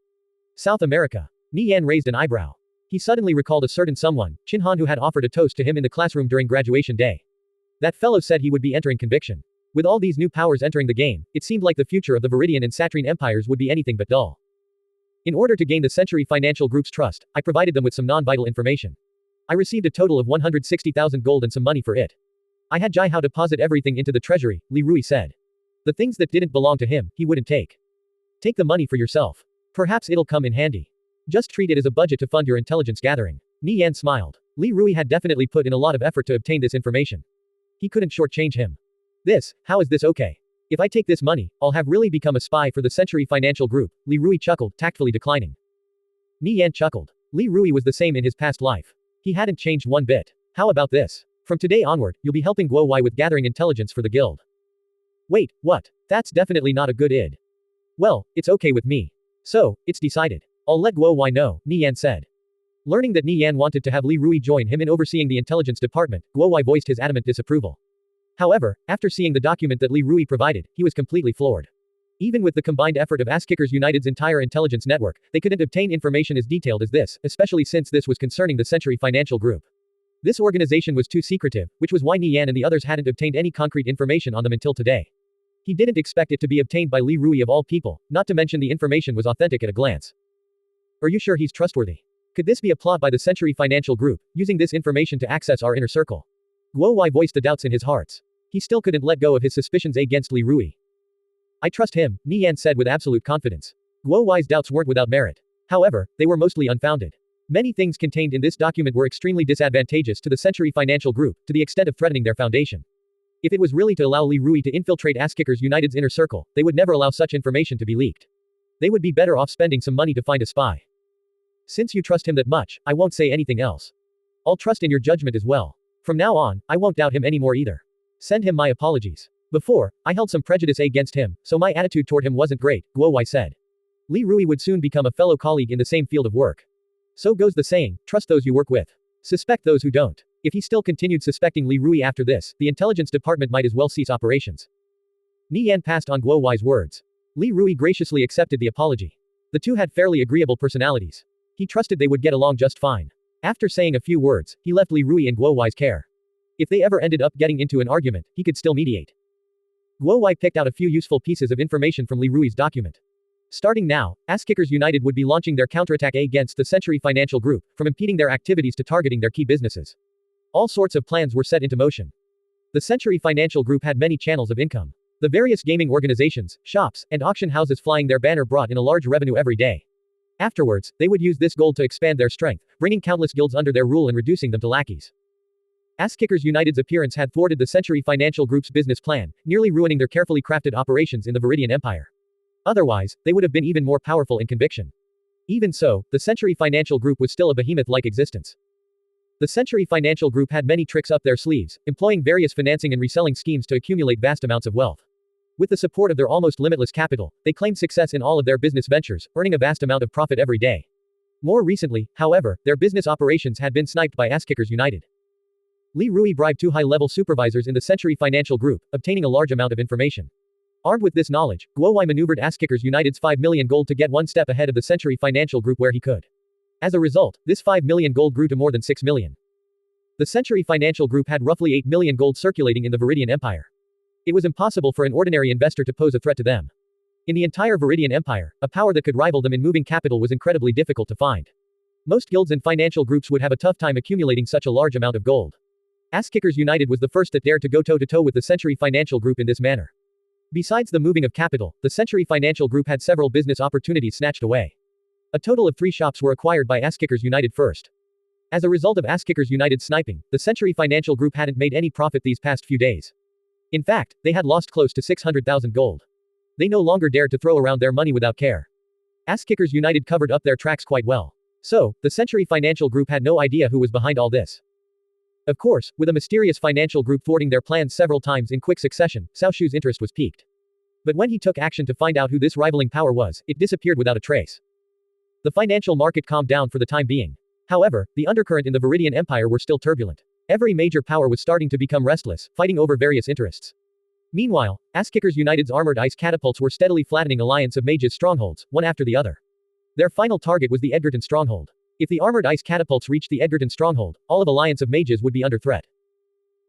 South America. Nie Yan raised an eyebrow. He suddenly recalled a certain someone, Chin Han, who had offered a toast to him in the classroom during graduation day. That fellow said he would be entering conviction. With all these new powers entering the game, it seemed like the future of the Viridian and Satrine empires would be anything but dull. In order to gain the Century Financial Group's trust, I provided them with some non-vital information. I received a total of 160,000 gold and some money for it. I had Jai Hao deposit everything into the treasury, Li Rui said. The things that didn't belong to him, he wouldn't take. Take the money for yourself. Perhaps it'll come in handy. Just treat it as a budget to fund your intelligence gathering. Nie Yan smiled. Li Rui had definitely put in a lot of effort to obtain this information. He couldn't shortchange him. How is this okay? If I take this money, I'll have really become a spy for the Century Financial Group, Li Rui chuckled, tactfully declining. Nie Yan chuckled. Li Rui was the same in his past life. He hadn't changed one bit. How about this? From today onward, you'll be helping Guo Wai with gathering intelligence for the guild. Wait, what? That's definitely not a good id. Well, it's okay with me. So, it's decided. I'll let Guo Wai know, Nie Yan said. Learning that Nie Yan wanted to have Li Rui join him in overseeing the intelligence department, Guo Wai voiced his adamant disapproval. However, after seeing the document that Li Rui provided, he was completely floored. Even with the combined effort of Asskickers United's entire intelligence network, they couldn't obtain information as detailed as this, especially since this was concerning the Century Financial Group. This organization was too secretive, which was why Nie Yan and the others hadn't obtained any concrete information on them until today. He didn't expect it to be obtained by Li Rui of all people, not to mention the information was authentic at a glance. Are you sure he's trustworthy? Could this be a plot by the Century Financial Group, using this information to access our inner circle? Guo Wai voiced the doubts in his hearts. He still couldn't let go of his suspicions against Li Rui. I trust him, Nie Yan said with absolute confidence. Guo Wai's doubts weren't without merit. However, they were mostly unfounded. Many things contained in this document were extremely disadvantageous to the Century Financial Group, to the extent of threatening their foundation. If it was really to allow Li Rui to infiltrate Asskickers United's inner circle, they would never allow such information to be leaked. They would be better off spending some money to find a spy. Since you trust him that much, I won't say anything else. I'll trust in your judgment as well. From now on, I won't doubt him anymore either. Send him my apologies. Before, I held some prejudice against him, so my attitude toward him wasn't great, Guo Wai said. Li Rui would soon become a fellow colleague in the same field of work. So goes the saying, trust those you work with. Suspect those who don't. If he still continued suspecting Li Rui after this, the intelligence department might as well cease operations. Nie Yan passed on Guo Wai's words. Li Rui graciously accepted the apology. The two had fairly agreeable personalities. He trusted they would get along just fine. After saying a few words, he left Li Rui in Guo Wai's care. If they ever ended up getting into an argument, he could still mediate. Guo Wai picked out a few useful pieces of information from Li Rui's document. Starting now, Asskickers United would be launching their counterattack against the Century Financial Group, from impeding their activities to targeting their key businesses. All sorts of plans were set into motion. The Century Financial Group had many channels of income. The various gaming organizations, shops, and auction houses flying their banner brought in a large revenue every day. Afterwards, they would use this gold to expand their strength, bringing countless guilds under their rule and reducing them to lackeys. Asskickers United's appearance had thwarted the Century Financial Group's business plan, nearly ruining their carefully crafted operations in the Viridian Empire. Otherwise, they would have been even more powerful in conviction. Even so, the Century Financial Group was still a behemoth-like existence. The Century Financial Group had many tricks up their sleeves, employing various financing and reselling schemes to accumulate vast amounts of wealth. With the support of their almost limitless capital, they claimed success in all of their business ventures, earning a vast amount of profit every day. More recently, however, their business operations had been sniped by Asskickers United. Li Rui bribed two high-level supervisors in the Century Financial Group, obtaining a large amount of information. Armed with this knowledge, Guo Wai maneuvered Askickers United's 5 million gold to get one step ahead of the Century Financial Group where he could. As a result, this 5 million gold grew to more than 6 million. The Century Financial Group had roughly 8 million gold circulating in the Viridian Empire. It was impossible for an ordinary investor to pose a threat to them. In the entire Viridian Empire, a power that could rival them in moving capital was incredibly difficult to find. Most guilds and financial groups would have a tough time accumulating such a large amount of gold. Askickers United was the first that dared to go toe-to-toe with the Century Financial Group in this manner. Besides the moving of capital, the Century Financial Group had several business opportunities snatched away. A total of 3 shops were acquired by Askickers United first. As a result of Askickers United sniping, the Century Financial Group hadn't made any profit these past few days. In fact, they had lost close to 600,000 gold. They no longer dared to throw around their money without care. Askickers United covered up their tracks quite well. So, the Century Financial Group had no idea who was behind all this. Of course, with a mysterious financial group thwarting their plans several times in quick succession, Cao Shu's interest was piqued. But when he took action to find out who this rivaling power was, it disappeared without a trace. The financial market calmed down for the time being. However, the undercurrent in the Viridian Empire were still turbulent. Every major power was starting to become restless, fighting over various interests. Meanwhile, Askickers United's armored ice catapults were steadily flattening alliance of mages' strongholds, one after the other. Their final target was the Edgerton stronghold. If the armored ice catapults reached the Edgerton stronghold, all of Alliance of Mages would be under threat.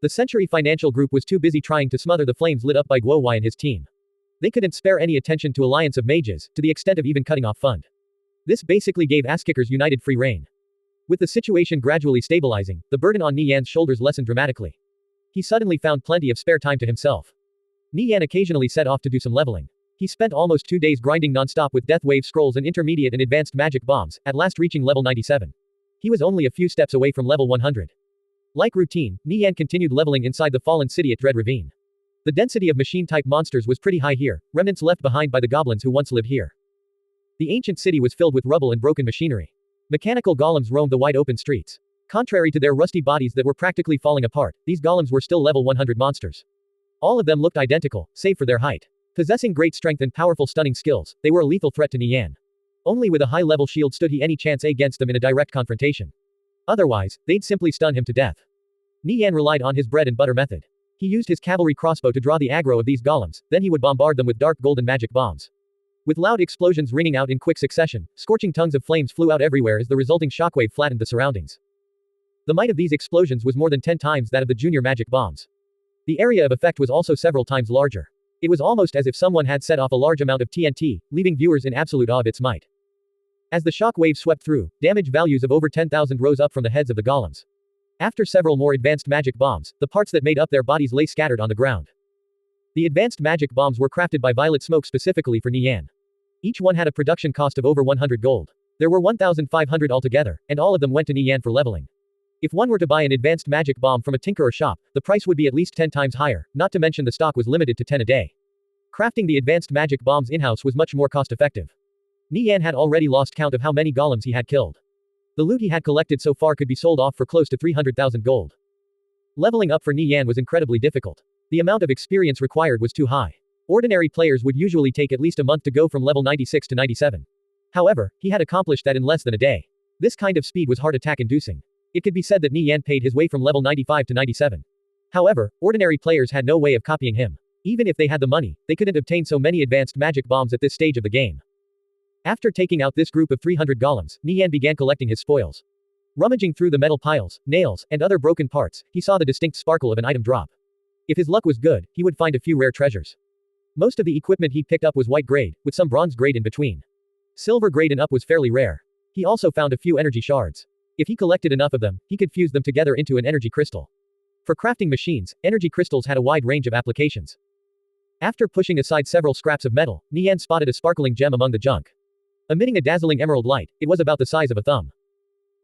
The Century Financial Group was too busy trying to smother the flames lit up by Guo Wai and his team. They couldn't spare any attention to Alliance of Mages, to the extent of even cutting off fund. This basically gave Askickers United free rein. With the situation gradually stabilizing, the burden on Nie Yan's shoulders lessened dramatically. He suddenly found plenty of spare time to himself. Nie Yan occasionally set off to do some leveling. He spent almost 2 days grinding non-stop with Death Wave scrolls and intermediate and advanced magic bombs, at last reaching level 97. He was only a few steps away from level 100. Like routine, Nie Yan continued leveling inside the fallen city at Dread Ravine. The density of machine-type monsters was pretty high here, remnants left behind by the goblins who once lived here. The ancient city was filled with rubble and broken machinery. Mechanical golems roamed the wide open streets. Contrary to their rusty bodies that were practically falling apart, these golems were still level 100 monsters. All of them looked identical, save for their height. Possessing great strength and powerful stunning skills, they were a lethal threat to Nie Yan. Only with a high-level shield stood he any chance against them in a direct confrontation. Otherwise, they'd simply stun him to death. Nie Yan relied on his bread and butter method. He used his cavalry crossbow to draw the aggro of these golems, then he would bombard them with dark golden magic bombs. With loud explosions ringing out in quick succession, scorching tongues of flames flew out everywhere as the resulting shockwave flattened the surroundings. The might of these explosions was more than 10 times that of the junior magic bombs. The area of effect was also several times larger. It was almost as if someone had set off a large amount of TNT, leaving viewers in absolute awe of its might. As the shock wave swept through, damage values of over 10,000 rose up from the heads of the golems. After several more advanced magic bombs, the parts that made up their bodies lay scattered on the ground. The advanced magic bombs were crafted by Violet Smoke specifically for Nie Yan. Each one had a production cost of over 100 gold. There were 1,500 altogether, and all of them went to Nie Yan for leveling. If one were to buy an advanced magic bomb from a tinkerer shop, the price would be at least 10 times higher, not to mention the stock was limited to 10 a day. Crafting the advanced magic bombs in-house was much more cost-effective. Nie Yan had already lost count of how many golems he had killed. The loot he had collected so far could be sold off for close to 300,000 gold. Leveling up for Nie Yan was incredibly difficult. The amount of experience required was too high. Ordinary players would usually take at least a month to go from level 96 to 97. However, he had accomplished that in less than a day. This kind of speed was heart attack-inducing. It could be said that Nie Yan paid his way from level 95 to 97. However, ordinary players had no way of copying him. Even if they had the money, they couldn't obtain so many advanced magic bombs at this stage of the game. After taking out this group of 300 golems, Nie Yan began collecting his spoils. Rummaging through the metal piles, nails, and other broken parts, he saw the distinct sparkle of an item drop. If his luck was good, he would find a few rare treasures. Most of the equipment he picked up was white grade, with some bronze grade in between. Silver grade and up was fairly rare. He also found a few energy shards. If he collected enough of them, he could fuse them together into an energy crystal. For crafting machines, energy crystals had a wide range of applications. After pushing aside several scraps of metal, Nie Yan spotted a sparkling gem among the junk. Emitting a dazzling emerald light, it was about the size of a thumb.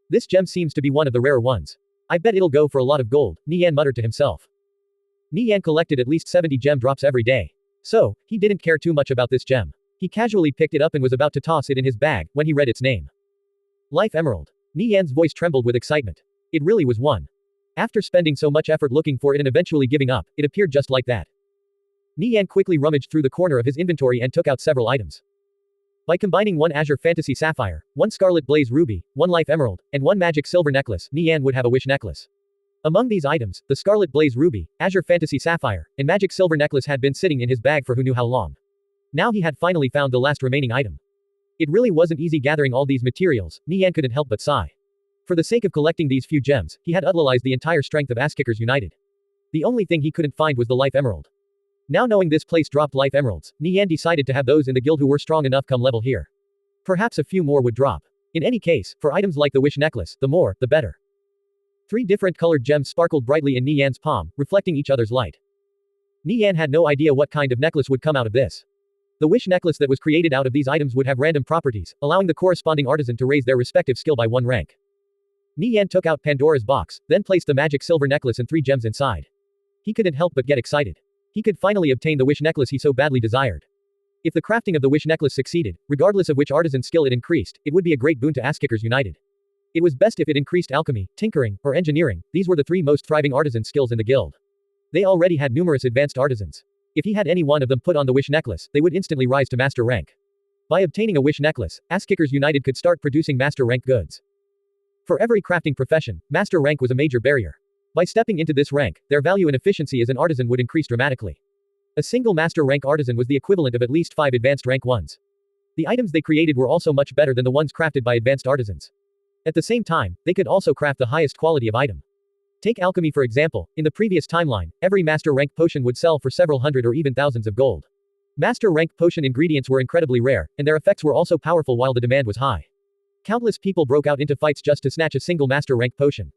This gem seems to be one of the rarer ones. I bet it'll go for a lot of gold, Nie Yan muttered to himself. Nie Yan collected at least 70 gem drops every day. So, he didn't care too much about this gem. He casually picked it up and was about to toss it in his bag, when he read its name. Life Emerald. Nie Yan's voice trembled with excitement. It really was one. After spending so much effort looking for it and eventually giving up, it appeared just like that. Nie Yan quickly rummaged through the corner of his inventory and took out several items. By combining one Azure Fantasy Sapphire, one Scarlet Blaze Ruby, one Life Emerald, and one Magic Silver Necklace, Nie Yan would have a wish necklace. Among these items, the Scarlet Blaze Ruby, Azure Fantasy Sapphire, and Magic Silver Necklace had been sitting in his bag for who knew how long. Now he had finally found the last remaining item. It really wasn't easy gathering all these materials, Nie Yan couldn't help but sigh. For the sake of collecting these few gems, he had utilized the entire strength of Asskickers United. The only thing he couldn't find was the Life Emerald. Now knowing this place dropped Life Emeralds, Nie Yan decided to have those in the guild who were strong enough come level here. Perhaps a few more would drop. In any case, for items like the Wish Necklace, the more, the better. 3 different colored gems sparkled brightly in Nie Yan's palm, reflecting each other's light. Nie Yan had no idea what kind of necklace would come out of this. The Wish Necklace that was created out of these items would have random properties, allowing the corresponding artisan to raise their respective skill by 1 rank. Nie Yan took out Pandora's box, then placed the Magic Silver Necklace and 3 gems inside. He couldn't help but get excited. He could finally obtain the Wish Necklace he so badly desired. If the crafting of the Wish Necklace succeeded, regardless of which artisan skill it increased, it would be a great boon to Asskickers United. It was best if it increased alchemy, tinkering, or engineering. These were the 3 most thriving artisan skills in the guild. They already had numerous advanced artisans. If he had any one of them put on the Wish Necklace, they would instantly rise to master rank. By obtaining a Wish Necklace, Asskickers United could start producing master rank goods. For every crafting profession, master rank was a major barrier. By stepping into this rank, their value and efficiency as an artisan would increase dramatically. A single master rank artisan was the equivalent of at least 5 advanced rank ones. The items they created were also much better than the ones crafted by advanced artisans. At the same time, they could also craft the highest quality of item. Take alchemy for example. In the previous timeline, every master rank potion would sell for several hundred or even thousands of gold. Master rank potion ingredients were incredibly rare, and their effects were also powerful while the demand was high. Countless people broke out into fights just to snatch a single master rank potion.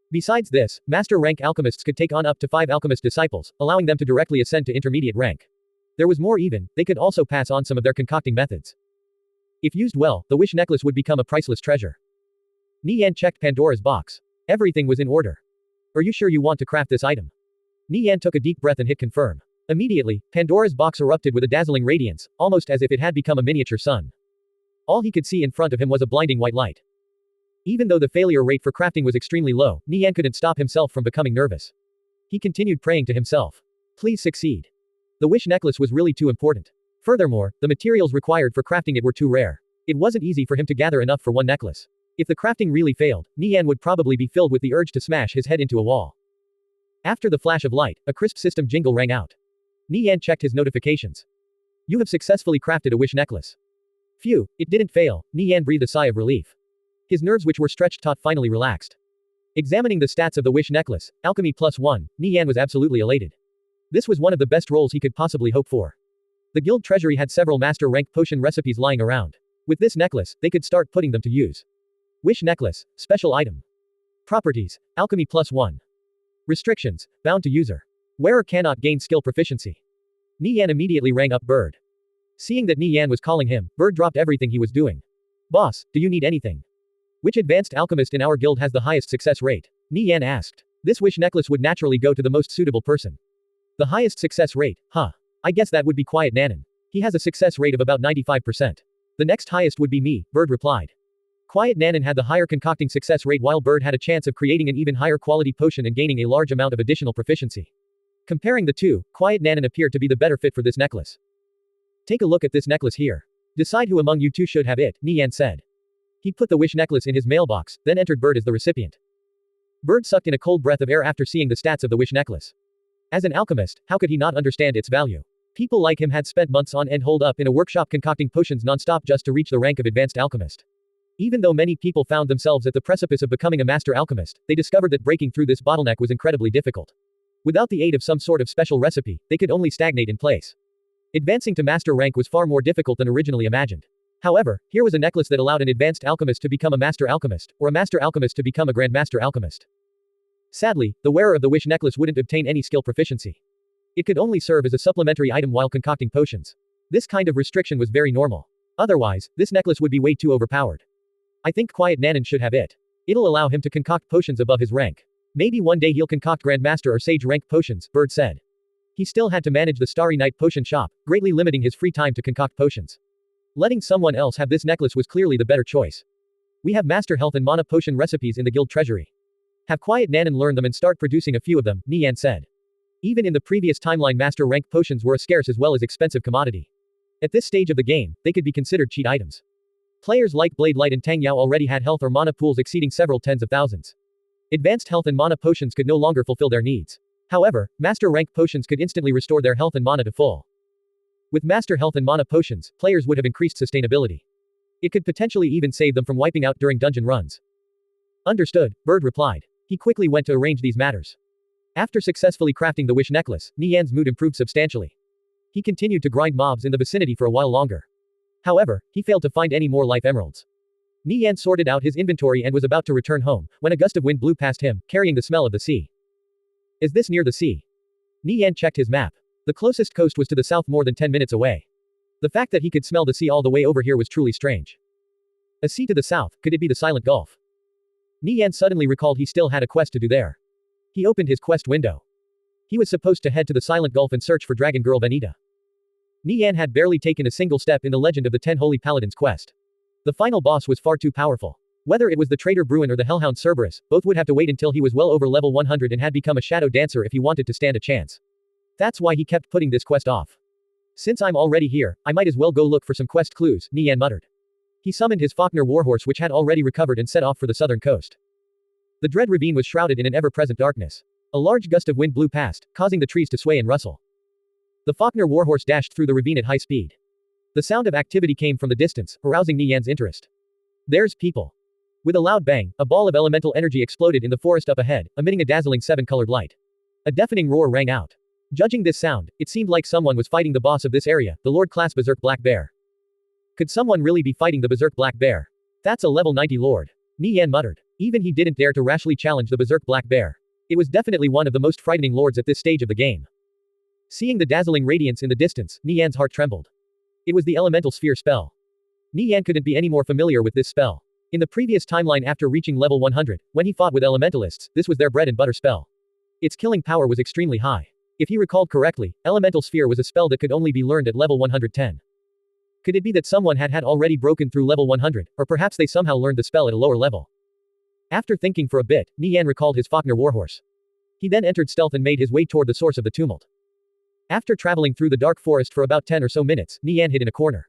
Besides this, master rank alchemists could take on up to 5 alchemist disciples, allowing them to directly ascend to intermediate rank. There was more even, they could also pass on some of their concocting methods. If used well, the Wish Necklace would become a priceless treasure. Nie Yan checked Pandora's box. Everything was in order. Are you sure you want to craft this item? Nie Yan took a deep breath and hit confirm. Immediately, Pandora's box erupted with a dazzling radiance, almost as if it had become a miniature sun. All he could see in front of him was a blinding white light. Even though the failure rate for crafting was extremely low, Nie Yan couldn't stop himself from becoming nervous. He continued praying to himself. Please succeed. The Wish Necklace was really too important. Furthermore, the materials required for crafting it were too rare. It wasn't easy for him to gather enough for one necklace. If the crafting really failed, Nie Yan would probably be filled with the urge to smash his head into a wall. After the flash of light, a crisp system jingle rang out. Nie Yan checked his notifications. You have successfully crafted a Wish Necklace. Phew, it didn't fail. Nie Yan breathed a sigh of relief. His nerves which were stretched taut finally relaxed. Examining the stats of the Wish Necklace, Alchemy +1, Nie Yan was absolutely elated. This was one of the best rolls he could possibly hope for. The guild treasury had several master rank potion recipes lying around. With this necklace, they could start putting them to use. Wish Necklace, special item. Properties, Alchemy +1. Restrictions, bound to user. Wearer cannot gain skill proficiency. Nie Yan immediately rang up Bird. Seeing that Nie Yan was calling him, Bird dropped everything he was doing. Boss, do you need anything? Which advanced alchemist in our guild has the highest success rate? Nie Yan asked. This Wish Necklace would naturally go to the most suitable person. The highest success rate, huh? I guess that would be Quiet Nanan. He has a success rate of about 95%. The next highest would be me, Bird replied. Quiet Nanan had the higher concocting success rate while Bird had a chance of creating an even higher quality potion and gaining a large amount of additional proficiency. Comparing the two, Quiet Nanan appeared to be the better fit for this necklace. Take a look at this necklace here. Decide who among you two should have it, Nie Yan said. He put the Wish Necklace in his mailbox, then entered Bird as the recipient. Bird sucked in a cold breath of air after seeing the stats of the Wish Necklace. As an alchemist, how could he not understand its value? People like him had spent months on end holed up in a workshop concocting potions non-stop just to reach the rank of advanced alchemist. Even though many people found themselves at the precipice of becoming a master alchemist, they discovered that breaking through this bottleneck was incredibly difficult. Without the aid of some sort of special recipe, they could only stagnate in place. Advancing to master rank was far more difficult than originally imagined. However, here was a necklace that allowed an advanced alchemist to become a master alchemist, or a master alchemist to become a grandmaster alchemist. Sadly, the wearer of the Wish Necklace wouldn't obtain any skill proficiency. It could only serve as a supplementary item while concocting potions. This kind of restriction was very normal. Otherwise, this necklace would be way too overpowered. I think Quiet Nanan should have it. It'll allow him to concoct potions above his rank. Maybe one day he'll concoct Grandmaster or Sage rank potions, Bird said. He still had to manage the Starry Night potion shop, greatly limiting his free time to concoct potions. Letting someone else have this necklace was clearly the better choice. We have master health and mana potion recipes in the guild treasury. Have Quiet Nanan learn them and start producing a few of them, Nie Yan said. Even in the previous timeline master rank potions were a scarce as well as expensive commodity. At this stage of the game, they could be considered cheat items. Players like Blade Light and Tang Yao already had health or mana pools exceeding several tens of thousands. Advanced health and mana potions could no longer fulfill their needs. However, master rank potions could instantly restore their health and mana to full. With master health and mana potions, players would have increased sustainability. It could potentially even save them from wiping out during dungeon runs. Understood, Bird replied. He quickly went to arrange these matters. After successfully crafting the wish necklace, Nie Yan's mood improved substantially. He continued to grind mobs in the vicinity for a while longer. However, he failed to find any more life emeralds. Nie Yan sorted out his inventory and was about to return home, when a gust of wind blew past him, carrying the smell of the sea. Is this near the sea? Nie Yan checked his map. The closest coast was to the south more than 10 minutes away. The fact that he could smell the sea all the way over here was truly strange. A sea to the south, could it be the Silent Gulf? Nie Yan suddenly recalled he still had a quest to do there. He opened his quest window. He was supposed to head to the Silent Gulf and search for Dragon Girl Venita. Nie Yan had barely taken a single step in the Legend of the 10 Holy Paladins quest. The final boss was far too powerful. Whether it was the traitor Bruin or the Hellhound Cerberus, both would have to wait until he was well over level 100 and had become a shadow dancer if he wanted to stand a chance. That's why he kept putting this quest off. Since I'm already here, I might as well go look for some quest clues, Nie Yan muttered. He summoned his Faulkner warhorse which had already recovered and set off for the southern coast. The dread ravine was shrouded in an ever-present darkness. A large gust of wind blew past, causing the trees to sway and rustle. The Faulkner warhorse dashed through the ravine at high speed. The sound of activity came from the distance, arousing Nie Yan's interest. There's people. With a loud bang, a ball of elemental energy exploded in the forest up ahead, emitting a dazzling seven-colored light. A deafening roar rang out. Judging this sound, it seemed like someone was fighting the boss of this area, the Lord-class Berserk Black Bear. Could someone really be fighting the Berserk Black Bear? That's a level 90 lord. Nie Yan muttered. Even he didn't dare to rashly challenge the Berserk Black Bear. It was definitely one of the most frightening lords at this stage of the game. Seeing the dazzling radiance in the distance, Nie Yan's heart trembled. It was the elemental sphere spell. Nie Yan couldn't be any more familiar with this spell. In the previous timeline after reaching level 100, when he fought with elementalists, this was their bread and butter spell. Its killing power was extremely high. If he recalled correctly, elemental sphere was a spell that could only be learned at level 110. Could it be that someone had already broken through level 100, or perhaps they somehow learned the spell at a lower level? After thinking for a bit, Nie Yan recalled his Faulkner warhorse. He then entered stealth and made his way toward the source of the tumult. After traveling through the dark forest for about 10 or so minutes, Nie Yan hid in a corner.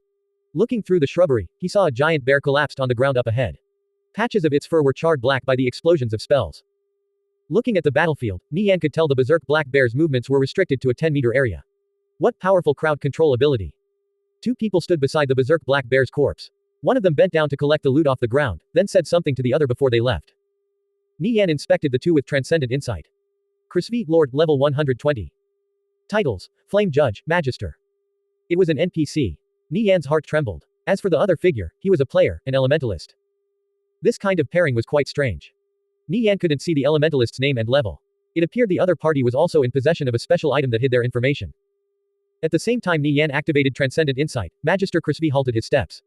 Looking through the shrubbery, he saw a giant bear collapsed on the ground up ahead. Patches of its fur were charred black by the explosions of spells. Looking at the battlefield, Nie Yan could tell the Berserk Black Bear's movements were restricted to a 10-meter area. What powerful crowd control ability. Two people stood beside the Berserk Black Bear's corpse. One of them bent down to collect the loot off the ground, then said something to the other before they left. Nie Yan inspected the two with transcendent insight. Crisvi, Lord, level 120. Titles: Flame Judge, Magister. It was an NPC. Nie Yan's heart trembled. As for the other figure, he was a player, an elementalist. This kind of pairing was quite strange. Nie Yan couldn't see the elementalist's name and level. It appeared the other party was also in possession of a special item that hid their information. At the same time Nie Yan activated Transcendent Insight, Magister Crisvi halted his steps.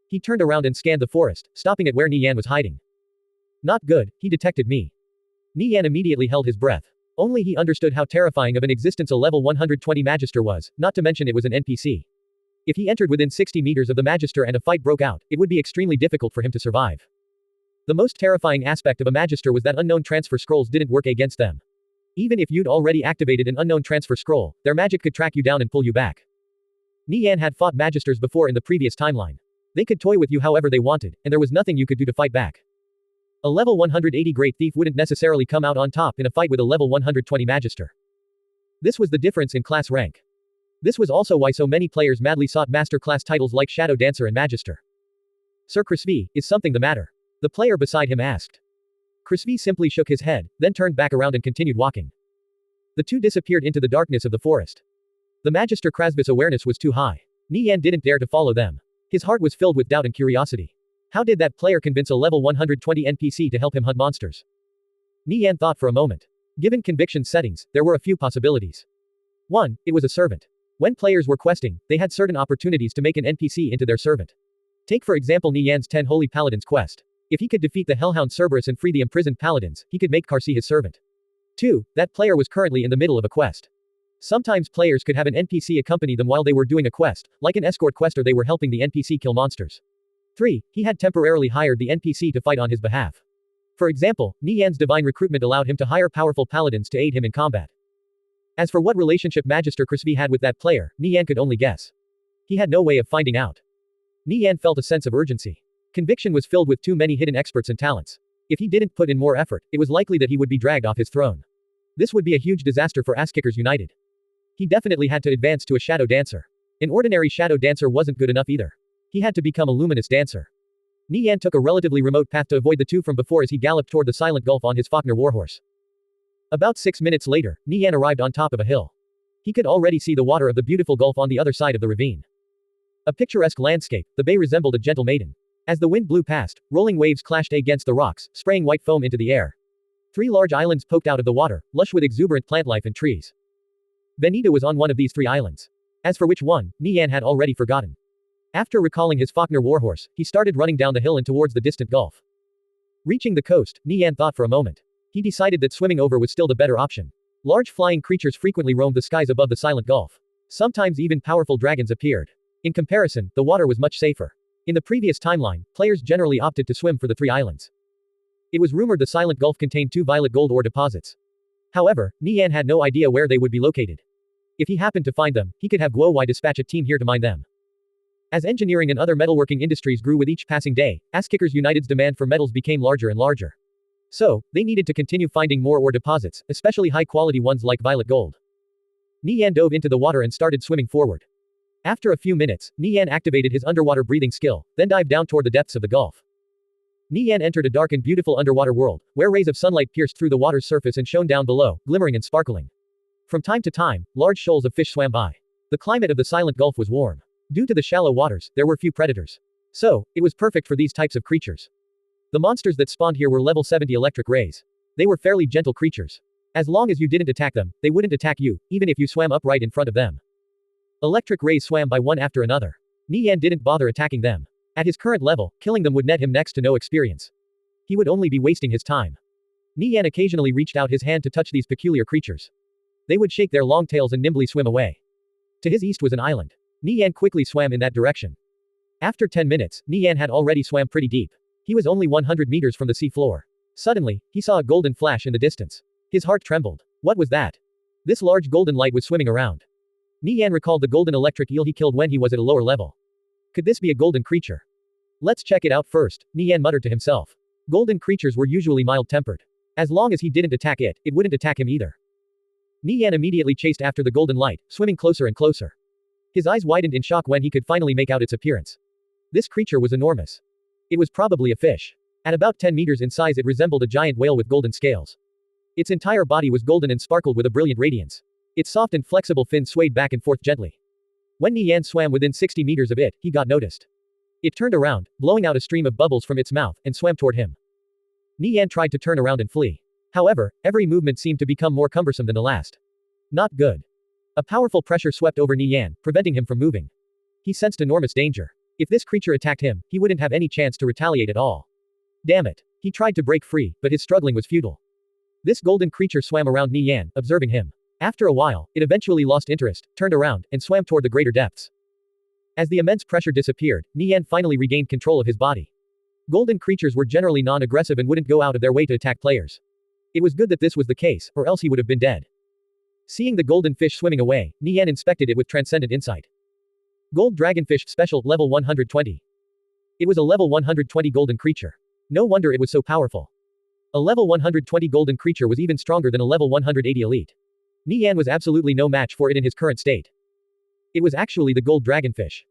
He turned around and scanned the forest, stopping at where Nie Yan was hiding. Not good, he detected me. Nie Yan immediately held his breath. Only he understood how terrifying of an existence a level 120 Magister was, not to mention it was an NPC. If he entered within 60 meters of the Magister and a fight broke out, it would be extremely difficult for him to survive. The most terrifying aspect of a Magister was that unknown transfer scrolls didn't work against them. Even if you'd already activated an unknown transfer scroll, their magic could track you down and pull you back. Nie Yan had fought Magisters before in the previous timeline. They could toy with you however they wanted, and there was nothing you could do to fight back. A level 180 Great Thief wouldn't necessarily come out on top in a fight with a level 120 Magister. This was the difference in class rank. This was also why so many players madly sought master class titles like Shadow Dancer and Magister. Sir Crisvi, is something the matter? The player beside him asked. Crisvi simply shook his head, then turned back around and continued walking. The two disappeared into the darkness of the forest. The Magister Krasbis' awareness was too high. Nie Yan didn't dare to follow them. His heart was filled with doubt and curiosity. How did that player convince a level 120 NPC to help him hunt monsters? Nie Yan thought for a moment. Given conviction settings, there were a few possibilities. 1. It was a servant. When players were questing, they had certain opportunities to make an NPC into their servant. Take for example Nie Yan's 10 Holy Paladins quest. If he could defeat the Hellhound Cerberus and free the imprisoned paladins, he could make Karsi his servant. 2. That player was currently in the middle of a quest. Sometimes players could have an NPC accompany them while they were doing a quest, like an escort quest, or they were helping the NPC kill monsters. 3. He had temporarily hired the NPC to fight on his behalf. For example, Nie Yan's divine recruitment allowed him to hire powerful paladins to aid him in combat. As for what relationship Magister Crisvi had with that player, Nie Yan could only guess. He had no way of finding out. Nie Yan felt a sense of urgency. Conviction was filled with too many hidden experts and talents. If he didn't put in more effort, it was likely that he would be dragged off his throne. This would be a huge disaster for Asskickers United. He definitely had to advance to a shadow dancer. An ordinary shadow dancer wasn't good enough either. He had to become a luminous dancer. Nie Yan took a relatively remote path to avoid the two from before as he galloped toward the silent gulf on his Faulkner warhorse. About 6 minutes later, Nie Yan arrived on top of a hill. He could already see the water of the beautiful gulf on the other side of the ravine. A picturesque landscape, the bay resembled a gentle maiden. As the wind blew past, rolling waves clashed against the rocks, spraying white foam into the air. 3 large islands poked out of the water, lush with exuberant plant life and trees. Benita was on one of these 3 islands. As for which one, Nie Yan had already forgotten. After recalling his Faulkner warhorse, he started running down the hill and towards the distant gulf. Reaching the coast, Nie Yan thought for a moment. He decided that swimming over was still the better option. Large flying creatures frequently roamed the skies above the silent gulf. Sometimes even powerful dragons appeared. In comparison, the water was much safer. In the previous timeline, players generally opted to swim for the 3 islands. It was rumored the silent gulf contained 2 violet gold ore deposits. However, Nie Yan had no idea where they would be located. If he happened to find them, he could have Guo dispatch a team here to mine them. As engineering and other metalworking industries grew with each passing day, Asskickers United's demand for metals became larger and larger. So, they needed to continue finding more ore deposits, especially high-quality ones like violet gold. Nie Yan dove into the water and started swimming forward. After a few minutes, Nie Yan activated his underwater breathing skill, then dived down toward the depths of the gulf. Nie Yan entered a dark and beautiful underwater world, where rays of sunlight pierced through the water's surface and shone down below, glimmering and sparkling. From time to time, large shoals of fish swam by. The climate of the silent gulf was warm. Due to the shallow waters, there were few predators. So, it was perfect for these types of creatures. The monsters that spawned here were level 70 electric rays. They were fairly gentle creatures. As long as you didn't attack them, they wouldn't attack you, even if you swam upright in front of them. Electric rays swam by one after another. Nie Yan didn't bother attacking them. At his current level, killing them would net him next to no experience. He would only be wasting his time. Nie Yan occasionally reached out his hand to touch these peculiar creatures. They would shake their long tails and nimbly swim away. To his east was an island. Nie Yan quickly swam in that direction. After 10 minutes, Nie Yan had already swam pretty deep. He was only 100 meters from the sea floor. Suddenly, he saw a golden flash in the distance. His heart trembled. What was that? This large golden light was swimming around. Nie Yan recalled the golden electric eel he killed when he was at a lower level. Could this be a golden creature? Let's check it out first, Nie Yan muttered to himself. Golden creatures were usually mild-tempered. As long as he didn't attack it, it wouldn't attack him either. Nie Yan immediately chased after the golden light, swimming closer and closer. His eyes widened in shock when he could finally make out its appearance. This creature was enormous. It was probably a fish. At about 10 meters in size, it resembled a giant whale with golden scales. Its entire body was golden and sparkled with a brilliant radiance. Its soft and flexible fin swayed back and forth gently. When Nie Yan swam within 60 meters of it, he got noticed. It turned around, blowing out a stream of bubbles from its mouth, and swam toward him. Nie Yan tried to turn around and flee. However, every movement seemed to become more cumbersome than the last. Not good. A powerful pressure swept over Nie Yan, preventing him from moving. He sensed enormous danger. If this creature attacked him, he wouldn't have any chance to retaliate at all. Damn it. He tried to break free, but his struggling was futile. This golden creature swam around Nie Yan, observing him. After a while, it eventually lost interest, turned around, and swam toward the greater depths. As the immense pressure disappeared, Nie Yan finally regained control of his body. Golden creatures were generally non-aggressive and wouldn't go out of their way to attack players. It was good that this was the case, or else he would have been dead. Seeing the golden fish swimming away, Nie Yan inspected it with transcendent insight. Gold Dragonfish Special, level 120. It was a level 120 golden creature. No wonder it was so powerful. A level 120 golden creature was even stronger than a level 180 elite. Nie Yan was absolutely no match for it in his current state. It was actually the gold dragonfish.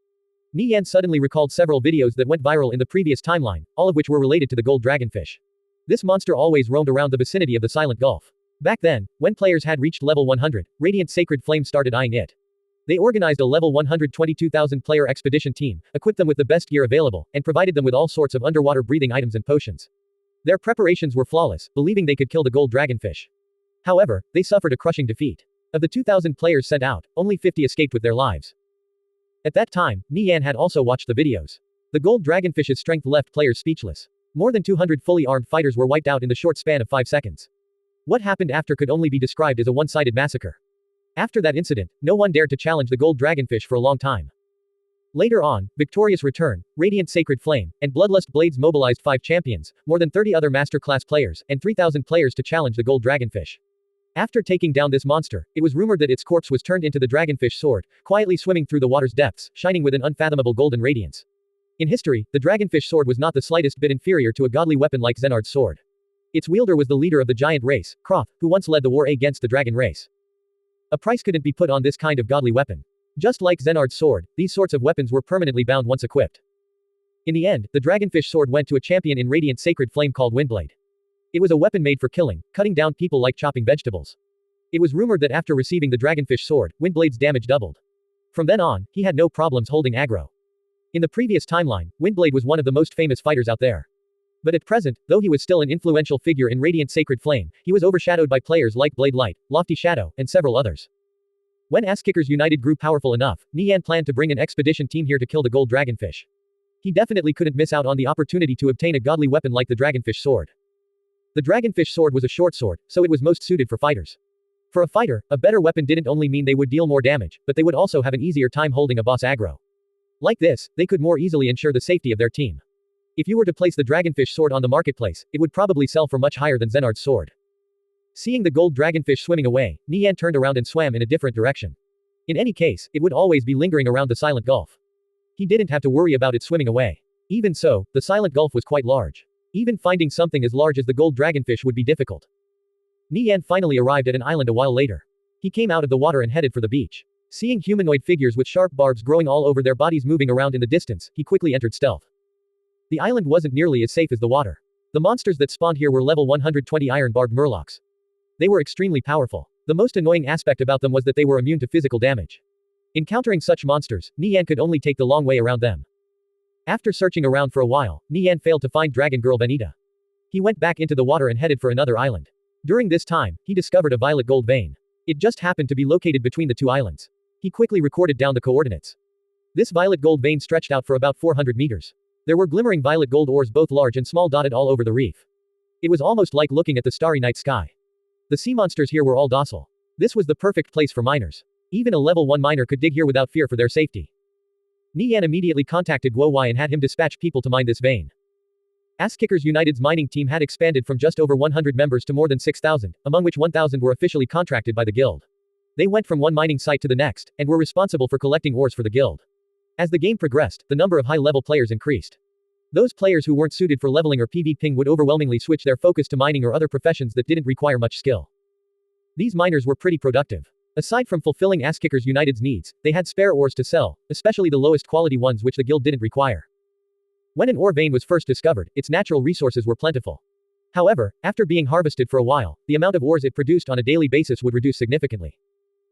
Nie Yan suddenly recalled several videos that went viral in the previous timeline, all of which were related to the gold dragonfish. This monster always roamed around the vicinity of the Silent Gulf. Back then, when players had reached level 100, Radiant Sacred Flame started eyeing it. They organized a level 122,000 player expedition team, equipped them with the best gear available, and provided them with all sorts of underwater breathing items and potions. Their preparations were flawless, believing they could kill the gold dragonfish. However, they suffered a crushing defeat. Of the 2,000 players sent out, only 50 escaped with their lives. At that time, Nie Yan had also watched the videos. The gold dragonfish's strength left players speechless. More than 200 fully armed fighters were wiped out in the short span of 5 seconds. What happened after could only be described as a one-sided massacre. After that incident, no one dared to challenge the gold dragonfish for a long time. Later on, Victorious Return, Radiant Sacred Flame, and Bloodlust Blades mobilized 5 champions, more than 30 other master class players, and 3,000 players to challenge the gold dragonfish. After taking down this monster, it was rumored that its corpse was turned into the dragonfish sword, quietly swimming through the water's depths, shining with an unfathomable golden radiance. In history, the dragonfish sword was not the slightest bit inferior to a godly weapon like Zenard's sword. Its wielder was the leader of the giant race, Croft, who once led the war against the dragon race. A price couldn't be put on this kind of godly weapon. Just like Xenard's sword, these sorts of weapons were permanently bound once equipped. In the end, the dragonfish sword went to a champion in radiant sacred flame called Windblade. It was a weapon made for killing, cutting down people like chopping vegetables. It was rumored that after receiving the dragonfish sword, Windblade's damage doubled. From then on, he had no problems holding aggro. In the previous timeline, Windblade was one of the most famous fighters out there. But at present, though he was still an influential figure in Radiant Sacred Flame, he was overshadowed by players like Blade Light, Lofty Shadow, and several others. When Asskickers United grew powerful enough, Nie Yan planned to bring an expedition team here to kill the gold dragonfish. He definitely couldn't miss out on the opportunity to obtain a godly weapon like the dragonfish sword. The dragonfish sword was a short sword, so it was most suited for fighters. For a fighter, a better weapon didn't only mean they would deal more damage, but they would also have an easier time holding a boss aggro. Like this, they could more easily ensure the safety of their team. If you were to place the dragonfish sword on the marketplace, it would probably sell for much higher than Xenard's sword. Seeing the gold dragonfish swimming away, Nie Yan turned around and swam in a different direction. In any case, it would always be lingering around the Silent Gulf. He didn't have to worry about it swimming away. Even so, the Silent Gulf was quite large. Even finding something as large as the gold dragonfish would be difficult. Nie Yan finally arrived at an island a while later. He came out of the water and headed for the beach. Seeing humanoid figures with sharp barbs growing all over their bodies moving around in the distance, he quickly entered stealth. The island wasn't nearly as safe as the water. The monsters that spawned here were level 120 iron-barbed murlocs. They were extremely powerful. The most annoying aspect about them was that they were immune to physical damage. Encountering such monsters, Nie Yan could only take the long way around them. After searching around for a while, Nie Yan failed to find Dragon Girl Venita. He went back into the water and headed for another island. During this time, he discovered a violet gold vein. It just happened to be located between the two islands. He quickly recorded down the coordinates. This violet gold vein stretched out for about 400 meters. There were glimmering violet gold ores both large and small dotted all over the reef. It was almost like looking at the starry night sky. The sea monsters here were all docile. This was the perfect place for miners. Even a level 1 miner could dig here without fear for their safety. Nie Yan immediately contacted Guo Wai and had him dispatch people to mine this vein. Asskickers United's mining team had expanded from just over 100 members to more than 6,000, among which 1,000 were officially contracted by the guild. They went from one mining site to the next, and were responsible for collecting ores for the guild. As the game progressed, the number of high-level players increased. Those players who weren't suited for leveling or PvPing would overwhelmingly switch their focus to mining or other professions that didn't require much skill. These miners were pretty productive. Aside from fulfilling Asskickers United's needs, they had spare ores to sell, especially the lowest quality ones which the guild didn't require. When an ore vein was first discovered, its natural resources were plentiful. However, after being harvested for a while, the amount of ores it produced on a daily basis would reduce significantly.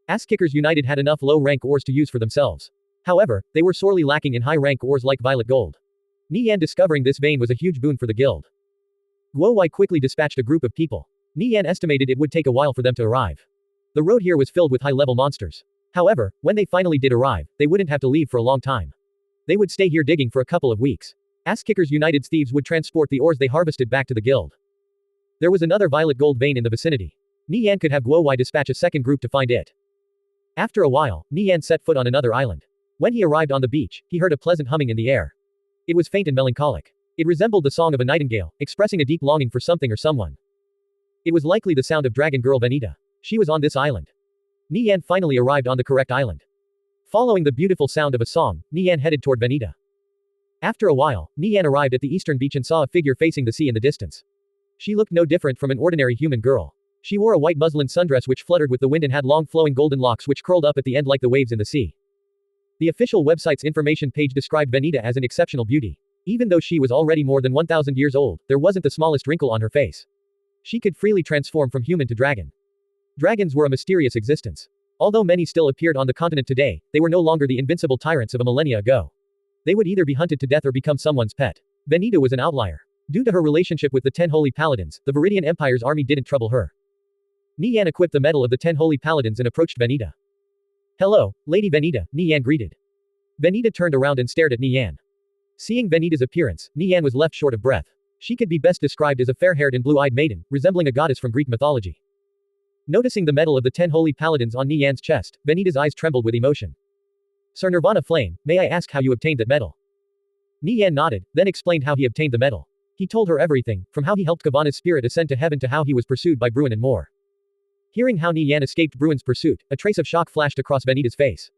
Asskickers United had enough low-rank ores to use for themselves. However, they were sorely lacking in high-rank ores like violet gold. Nie Yan discovering this vein was a huge boon for the guild. Guo Wai quickly dispatched a group of people. Nie Yan estimated it would take a while for them to arrive. The road here was filled with high-level monsters. However, when they finally did arrive, they wouldn't have to leave for a long time. They would stay here digging for a couple of weeks. Asskickers United's thieves would transport the ores they harvested back to the guild. There was another violet gold vein in the vicinity. Nie Yan could have Guo Wai dispatch a second group to find it. After a while, Nie Yan set foot on another island. When he arrived on the beach, he heard a pleasant humming in the air. It was faint and melancholic. It resembled the song of a nightingale, expressing a deep longing for something or someone. It was likely the sound of Dragon Girl Venita. She was on this island. Nie Yan finally arrived on the correct island. Following the beautiful sound of a song, Nie Yan headed toward Venita. After a while, Nie Yan arrived at the eastern beach and saw a figure facing the sea in the distance. She looked no different from an ordinary human girl. She wore a white muslin sundress which fluttered with the wind and had long flowing golden locks which curled up at the end like the waves in the sea. The official website's information page described Venita as an exceptional beauty. Even though she was already more than 1,000 years old, there wasn't the smallest wrinkle on her face. She could freely transform from human to dragon. Dragons were a mysterious existence. Although many still appeared on the continent today, they were no longer the invincible tyrants of a millennia ago. They would either be hunted to death or become someone's pet. Venita was an outlier. Due to her relationship with the 10 Holy Paladins, the Viridian Empire's army didn't trouble her. Nie Yan equipped the medal of the 10 Holy Paladins and approached Venita. "Hello, Lady Venita," Nie Yan greeted. Venita turned around and stared at Nie Yan. Seeing Venita's appearance, Nie Yan was left short of breath. She could be best described as a fair-haired and blue-eyed maiden, resembling a goddess from Greek mythology. Noticing the medal of the 10 Holy Paladins on Nie Yan's chest, Venita's eyes trembled with emotion. "Sir Nirvana Flame, may I ask how you obtained that medal?" Nie Yan nodded, then explained how he obtained the medal. He told her everything, from how he helped Kavana's spirit ascend to heaven to how he was pursued by Bruin and more. Hearing how Nie Yan escaped Bruin's pursuit, a trace of shock flashed across Venita's face.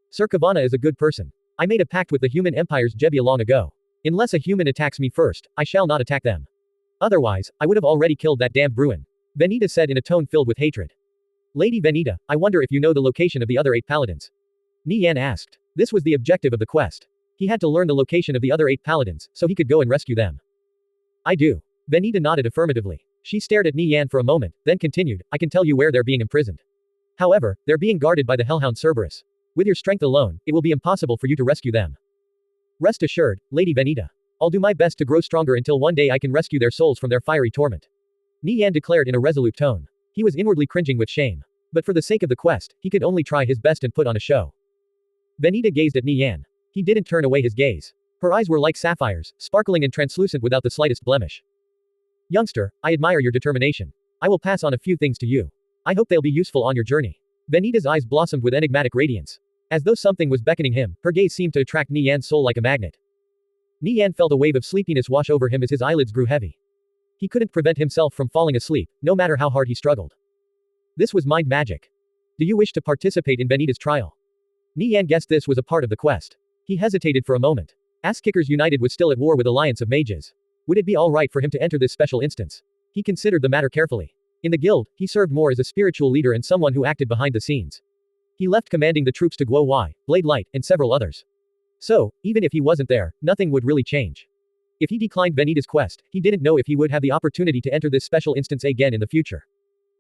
"Sir Kavana is a good person. I made a pact with the human empire's Jebbia long ago. Unless a human attacks me first, I shall not attack them." Otherwise, I would have already killed that damned Bruin. Venita said in a tone filled with hatred. Lady Venita, I wonder if you know the location of the other 8 paladins. Nie Yan asked. This was the objective of the quest. He had to learn the location of the other 8 paladins, so he could go and rescue them. I do. Venita nodded affirmatively. She stared at Nie Yan for a moment, then continued, I can tell you where they're being imprisoned. However, they're being guarded by the Hellhound Cerberus. With your strength alone, it will be impossible for you to rescue them. Rest assured, Lady Venita. I'll do my best to grow stronger until one day I can rescue their souls from their fiery torment. Nie Yan declared in a resolute tone. He was inwardly cringing with shame. But for the sake of the quest, he could only try his best and put on a show. Venita gazed at Nie Yan. He didn't turn away his gaze. Her eyes were like sapphires, sparkling and translucent without the slightest blemish. Youngster, I admire your determination. I will pass on a few things to you. I hope they'll be useful on your journey. Venita's eyes blossomed with enigmatic radiance. As though something was beckoning him, her gaze seemed to attract Nie Yan's soul like a magnet. Nie Yan felt a wave of sleepiness wash over him as his eyelids grew heavy. He couldn't prevent himself from falling asleep, no matter how hard he struggled. This was mind magic. Do you wish to participate in Venita's trial? Nie Yan guessed this was a part of the quest. He hesitated for a moment. Ass-Kickers United was still at war with Alliance of Mages. Would it be alright for him to enter this special instance? He considered the matter carefully. In the guild, he served more as a spiritual leader and someone who acted behind the scenes. He left commanding the troops to Guo Wai, Blade Light, and several others. So, even if he wasn't there, nothing would really change. If he declined Venita's quest, he didn't know if he would have the opportunity to enter this special instance again in the future.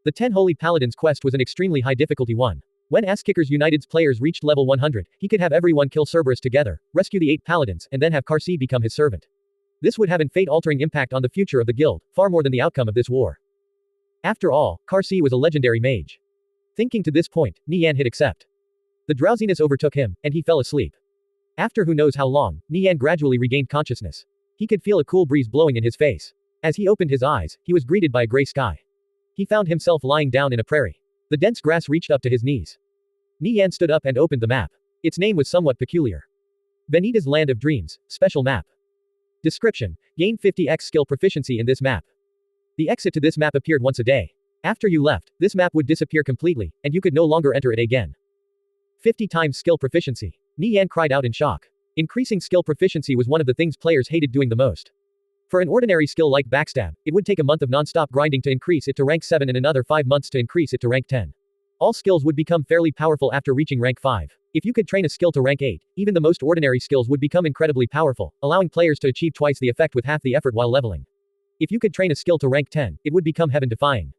The 10 Holy Paladins quest was an extremely high difficulty one. When Ass-Kickers United's players reached level 100, he could have everyone kill Cerberus together, rescue the 8 paladins, and then have Karsi become his servant. This would have an fate-altering impact on the future of the guild, far more than the outcome of this war. After all, Karsi was a legendary mage. Thinking to this point, Nie Yan hit accept. The drowsiness overtook him, and he fell asleep. After who knows how long, Nie Yan gradually regained consciousness. He could feel a cool breeze blowing in his face. As he opened his eyes, he was greeted by a gray sky. He found himself lying down in a prairie. The dense grass reached up to his knees. Nie Yan stood up and opened the map. Its name was somewhat peculiar. Venita's Land of Dreams, Special Map. Description: gain 50x skill proficiency in this map. The exit to this map appeared once a day. After you left, this map would disappear completely, and you could no longer enter it again. 50 times skill proficiency. Nie Yan cried out in shock. Increasing skill proficiency was one of the things players hated doing the most. For an ordinary skill like Backstab, it would take a month of non-stop grinding to increase it to rank 7 and another 5 months to increase it to rank 10. All skills would become fairly powerful after reaching rank 5. If you could train a skill to rank 8, even the most ordinary skills would become incredibly powerful, allowing players to achieve twice the effect with half the effort while leveling. If you could train a skill to rank 10, it would become heaven-defying.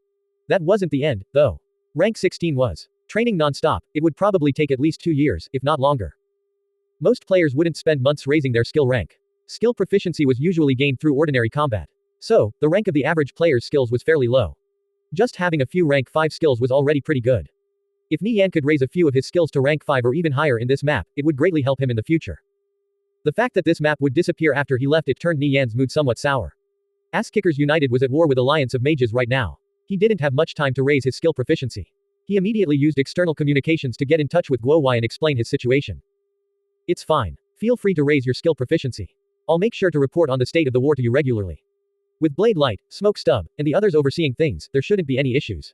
That wasn't the end, though. Rank 16 was. Training non-stop, it would probably take at least 2 years, if not longer. Most players wouldn't spend months raising their skill rank. Skill proficiency was usually gained through ordinary combat. So, the rank of the average player's skills was fairly low. Just having a few rank 5 skills was already pretty good. If Nie Yan could raise a few of his skills to rank 5 or even higher in this map, it would greatly help him in the future. The fact that this map would disappear after he left it turned Nie Yan's mood somewhat sour. Ass-Kickers United was at war with Alliance of Mages right now. He didn't have much time to raise his skill proficiency. He immediately used external communications to get in touch with Guo Wai and explain his situation. It's fine. Feel free to raise your skill proficiency. I'll make sure to report on the state of the war to you regularly. With Blade Light, Smoke Stub, and the others overseeing things, there shouldn't be any issues.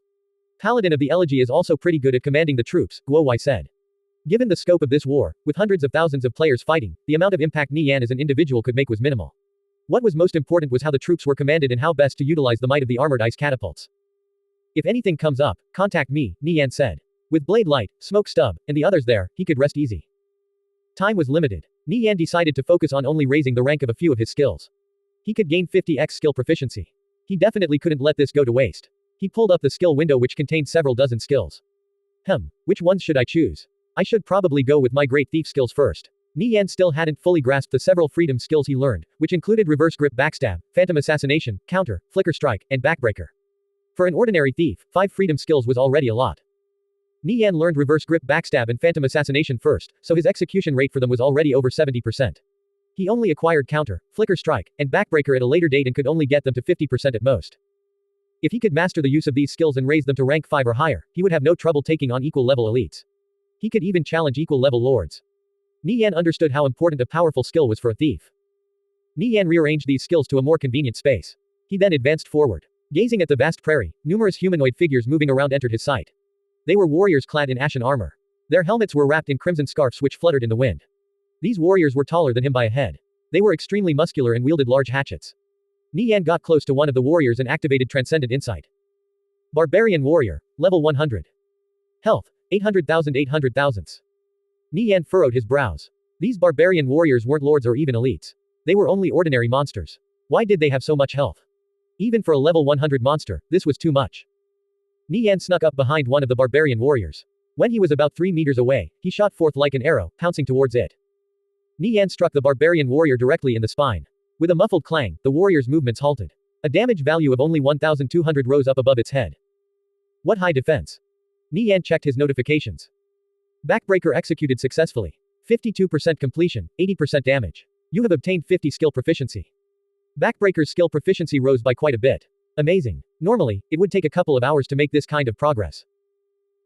Paladin of the Elegy is also pretty good at commanding the troops, Guo Wai said. Given the scope of this war, with hundreds of thousands of players fighting, the amount of impact Nie Yan as an individual could make was minimal. What was most important was how the troops were commanded and how best to utilize the might of the armored ice catapults. If anything comes up, contact me, Nie Yan said. With Blade Light, Smoke Stub, and the others there, he could rest easy. Time was limited. Nie Yan decided to focus on only raising the rank of a few of his skills. He could gain 50x skill proficiency. He definitely couldn't let this go to waste. He pulled up the skill window which contained several dozen skills. Which ones should I choose? I should probably go with my great thief skills first. Nie Yan still hadn't fully grasped the several freedom skills he learned, which included reverse grip backstab, phantom assassination, counter, flicker strike, and backbreaker. For an ordinary thief, 5 freedom skills was already a lot. Nie Yan learned reverse grip backstab and phantom assassination first, so his execution rate for them was already over 70%. He only acquired counter, flicker strike, and backbreaker at a later date and could only get them to 50% at most. If he could master the use of these skills and raise them to rank 5 or higher, he would have no trouble taking on equal level elites. He could even challenge equal level lords. Nie Yan understood how important a powerful skill was for a thief. Nie Yan rearranged these skills to a more convenient space. He then advanced forward. Gazing at the vast prairie, numerous humanoid figures moving around entered his sight. They were warriors clad in ashen armor. Their helmets were wrapped in crimson scarfs which fluttered in the wind. These warriors were taller than him by a head. They were extremely muscular and wielded large hatchets. Nie Yan got close to one of the warriors and activated Transcendent Insight. Barbarian Warrior, level 100. Health, 800,000. Nie Yan furrowed his brows. These barbarian warriors weren't lords or even elites. They were only ordinary monsters. Why did they have so much health? Even for a level 100 monster, this was too much. Nie Yan snuck up behind one of the barbarian warriors. When he was about 3 meters away, he shot forth like an arrow, pouncing towards it. Nie Yan struck the barbarian warrior directly in the spine. With a muffled clang, the warrior's movements halted. A damage value of only 1,200 rose up above its head. What high defense? Nie Yan checked his notifications. Backbreaker executed successfully. 52% completion, 80% damage. You have obtained 50 skill proficiency. Backbreaker's skill proficiency rose by quite a bit. Amazing. Normally, it would take a couple of hours to make this kind of progress.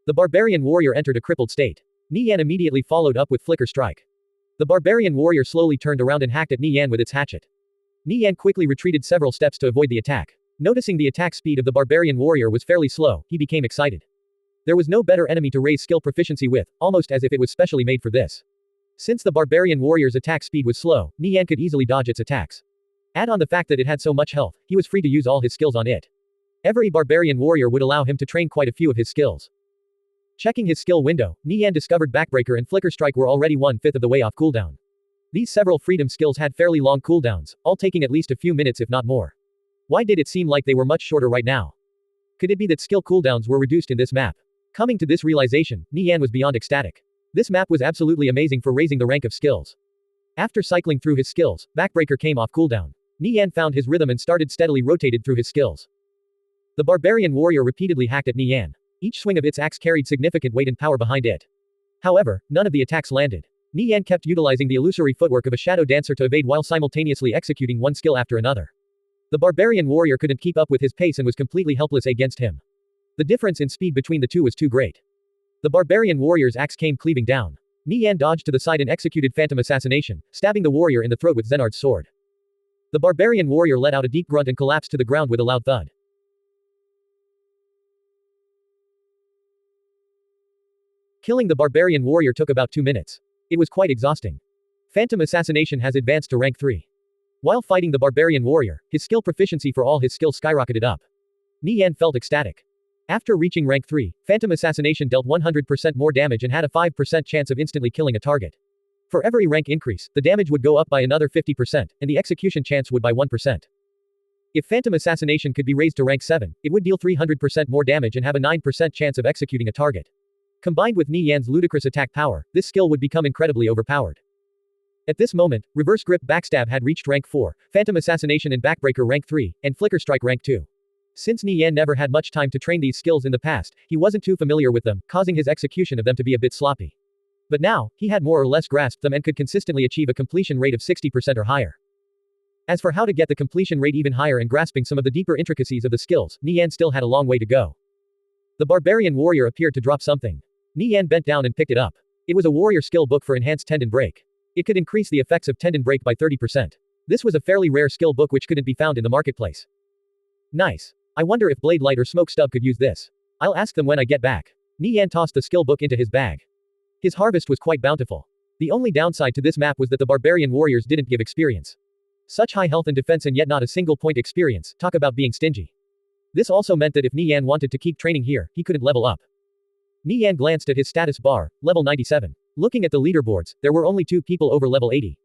The barbarian warrior entered a crippled state. Nie Yan immediately followed up with Flicker Strike. The barbarian warrior slowly turned around and hacked at Nie Yan with its hatchet. Nie Yan quickly retreated several steps to avoid the attack. Noticing the attack speed of the barbarian warrior was fairly slow, he became excited. There was no better enemy to raise skill proficiency with, almost as if it was specially made for this. Since the barbarian warrior's attack speed was slow, Nie Yan could easily dodge its attacks. Add on the fact that it had so much health, he was free to use all his skills on it. Every barbarian warrior would allow him to train quite a few of his skills. Checking his skill window, Nie Yan discovered Backbreaker and Flicker Strike were already 1/5 of the way off cooldown. These several freedom skills had fairly long cooldowns, all taking at least a few minutes if not more. Why did it seem like they were much shorter right now? Could it be that skill cooldowns were reduced in this map? Coming to this realization, Nie Yan was beyond ecstatic. This map was absolutely amazing for raising the rank of skills. After cycling through his skills, Backbreaker came off cooldown. Nie Yan found his rhythm and started steadily rotated through his skills. The barbarian warrior repeatedly hacked at Nie Yan. Each swing of its axe carried significant weight and power behind it. However, none of the attacks landed. Nie Yan kept utilizing the illusory footwork of a shadow dancer to evade while simultaneously executing one skill after another. The barbarian warrior couldn't keep up with his pace and was completely helpless against him. The difference in speed between the two was too great. The barbarian warrior's axe came cleaving down. Nie Yan dodged to the side and executed phantom assassination, stabbing the warrior in the throat with Zenard's sword. The barbarian warrior let out a deep grunt and collapsed to the ground with a loud thud. Killing the barbarian warrior took about 2 minutes. It was quite exhausting. Phantom assassination has advanced to rank 3. While fighting the barbarian warrior, his skill proficiency for all his skills skyrocketed up. Nie Yan felt ecstatic. After reaching rank 3, phantom assassination dealt 100% more damage and had a 5% chance of instantly killing a target. For every rank increase, the damage would go up by another 50%, and the execution chance would by 1%. If phantom assassination could be raised to rank 7, it would deal 300% more damage and have a 9% chance of executing a target. Combined with Nie Yan's ludicrous attack power, this skill would become incredibly overpowered. At this moment, Reverse Grip Backstab had reached rank 4, Phantom Assassination and Backbreaker rank 3, and Flicker Strike rank 2. Since Nie Yan never had much time to train these skills in the past, he wasn't too familiar with them, causing his execution of them to be a bit sloppy. But now, he had more or less grasped them and could consistently achieve a completion rate of 60% or higher. As for how to get the completion rate even higher and grasping some of the deeper intricacies of the skills, Nie Yan still had a long way to go. The barbarian warrior appeared to drop something. Nie Yan bent down and picked it up. It was a warrior skill book for enhanced tendon break. It could increase the effects of tendon break by 30%. This was a fairly rare skill book which couldn't be found in the marketplace. Nice. I wonder if Blade Light or Smoke Stub could use this. I'll ask them when I get back. Nie Yan tossed the skill book into his bag. His harvest was quite bountiful. The only downside to this map was that the barbarian warriors didn't give experience. Such high health and defense and yet not a single point experience, talk about being stingy. This also meant that if Nie Yan wanted to keep training here, he couldn't level up. Nie Yan glanced at his status bar, level 97. Looking at the leaderboards, there were only 2 people over level 80.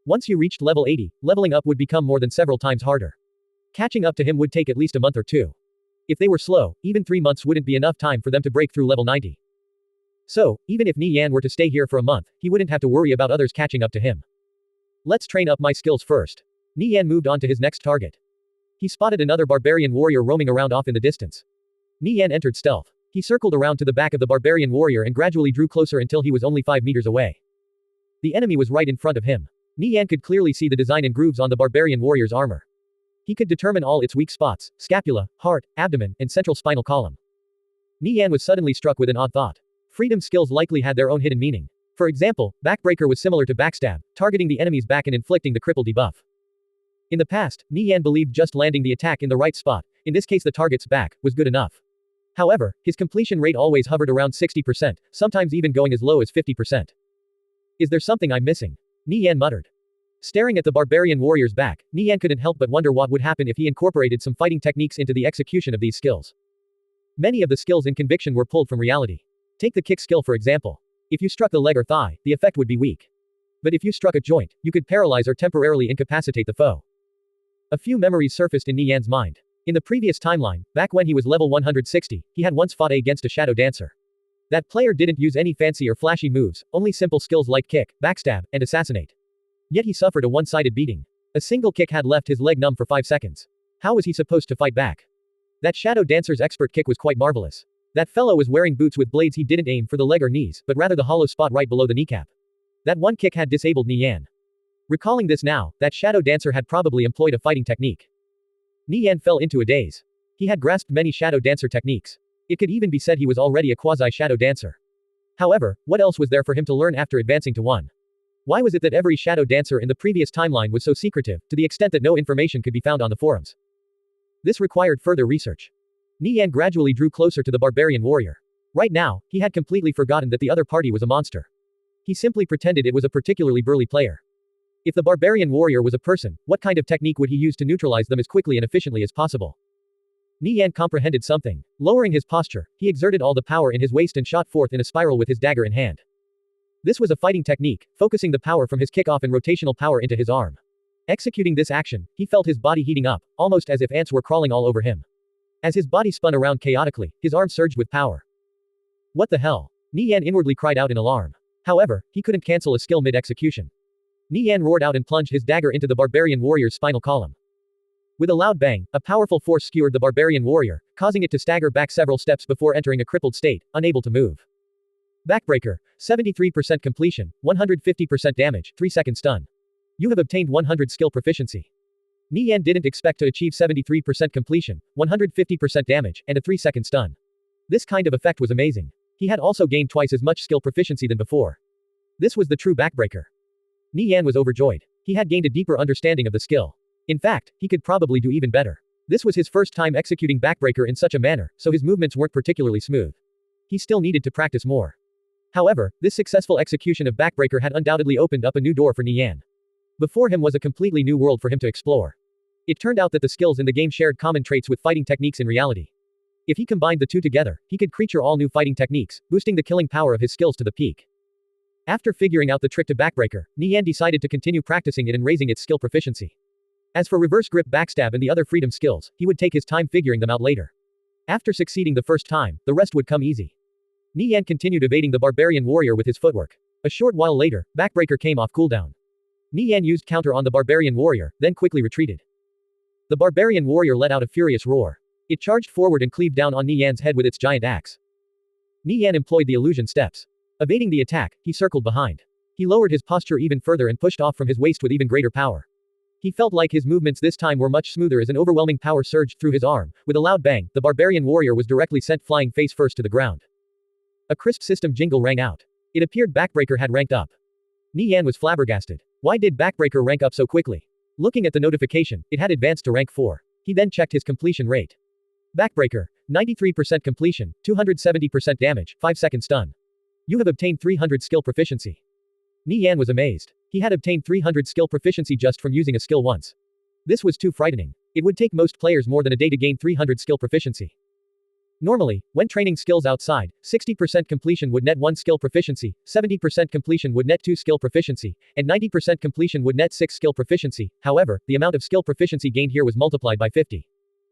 Once you reached level 80, leveling up would become more than several times harder. Catching up to him would take at least a month or 2. If they were slow, even 3 months wouldn't be enough time for them to break through level 90. So, even if Nie Yan were to stay here for a month, he wouldn't have to worry about others catching up to him. Let's train up my skills first. Nie Yan moved on to his next target. He spotted another barbarian warrior roaming around off in the distance. Nie Yan entered stealth. He circled around to the back of the barbarian warrior and gradually drew closer until he was only 5 meters away. The enemy was right in front of him. Nie Yan could clearly see the design and grooves on the barbarian warrior's armor. He could determine all its weak spots, scapula, heart, abdomen, and central spinal column. Nie Yan was suddenly struck with an odd thought. Freedom skills likely had their own hidden meaning. For example, Backbreaker was similar to Backstab, targeting the enemy's back and inflicting the cripple debuff. In the past, Nie Yan believed just landing the attack in the right spot, in this case the target's back, was good enough. However, his completion rate always hovered around 60%, sometimes even going as low as 50%. Is there something I'm missing? Nie Yan muttered. Staring at the barbarian warrior's back, Nie Yan couldn't help but wonder what would happen if he incorporated some fighting techniques into the execution of these skills. Many of the skills in Conviction were pulled from reality. Take the kick skill for example. If you struck the leg or thigh, the effect would be weak. But if you struck a joint, you could paralyze or temporarily incapacitate the foe. A few memories surfaced in Nie Yan's mind. In the previous timeline, back when he was level 160, he had once fought against a shadow dancer. That player didn't use any fancy or flashy moves, only simple skills like kick, backstab, and assassinate. Yet he suffered a one-sided beating. A single kick had left his leg numb for 5 seconds. How was he supposed to fight back? That shadow dancer's expert kick was quite marvelous. That fellow was wearing boots with blades. He didn't aim for the leg or knees, but rather the hollow spot right below the kneecap. That one kick had disabled Nie Yan. Recalling this now, that shadow dancer had probably employed a fighting technique. Nie Yan fell into a daze. He had grasped many shadow dancer techniques. It could even be said he was already a quasi-shadow dancer. However, what else was there for him to learn after advancing to 1? Why was it that every shadow dancer in the previous timeline was so secretive, to the extent that no information could be found on the forums? This required further research. Nie Yan gradually drew closer to the barbarian warrior. Right now, he had completely forgotten that the other party was a monster. He simply pretended it was a particularly burly player. If the barbarian warrior was a person, what kind of technique would he use to neutralize them as quickly and efficiently as possible? Nie Yan comprehended something. Lowering his posture, he exerted all the power in his waist and shot forth in a spiral with his dagger in hand. This was a fighting technique, focusing the power from his kickoff and rotational power into his arm. Executing this action, he felt his body heating up, almost as if ants were crawling all over him. As his body spun around chaotically, his arm surged with power. What the hell? Nie Yan inwardly cried out in alarm. However, he couldn't cancel a skill mid-execution. Nie Yan roared out and plunged his dagger into the barbarian warrior's spinal column. With a loud bang, a powerful force skewered the barbarian warrior, causing it to stagger back several steps before entering a crippled state, unable to move. Backbreaker, 73% completion, 150% damage, 3-second stun. You have obtained 100 skill proficiency. Nie Yan didn't expect to achieve 73% completion, 150% damage, and a 3-second stun. This kind of effect was amazing. He had also gained twice as much skill proficiency than before. This was the true backbreaker. Nie Yan was overjoyed. He had gained a deeper understanding of the skill. In fact, he could probably do even better. This was his first time executing backbreaker in such a manner, so his movements weren't particularly smooth. He still needed to practice more. However, this successful execution of backbreaker had undoubtedly opened up a new door for Nie Yan. Before him was a completely new world for him to explore. It turned out that the skills in the game shared common traits with fighting techniques in reality. If he combined the two together, he could create all new fighting techniques, boosting the killing power of his skills to the peak. After figuring out the trick to backbreaker, Nie Yan decided to continue practicing it and raising its skill proficiency. As for reverse grip backstab and the other freedom skills, he would take his time figuring them out later. After succeeding the first time, the rest would come easy. Nie Yan continued evading the barbarian warrior with his footwork. A short while later, backbreaker came off cooldown. Nie Yan used counter on the barbarian warrior, then quickly retreated. The barbarian warrior let out a furious roar. It charged forward and cleaved down on Nie Yan's head with its giant axe. Nie Yan employed the illusion steps. Evading the attack, he circled behind. He lowered his posture even further and pushed off from his waist with even greater power. He felt like his movements this time were much smoother as an overwhelming power surged through his arm. With a loud bang, the barbarian warrior was directly sent flying face first to the ground. A crisp system jingle rang out. It appeared backbreaker had ranked up. Nie Yan was flabbergasted. Why did backbreaker rank up so quickly? Looking at the notification, it had advanced to rank 4. He then checked his completion rate. Backbreaker, 93% completion, 270% damage, 5-second stun. You have obtained 300 skill proficiency. Nie Yan was amazed. He had obtained 300 skill proficiency just from using a skill once. This was too frightening. It would take most players more than a day to gain 300 skill proficiency. Normally, when training skills outside, 60% completion would net 1 skill proficiency, 70% completion would net 2 skill proficiency, and 90% completion would net 6 skill proficiency. However, the amount of skill proficiency gained here was multiplied by 50.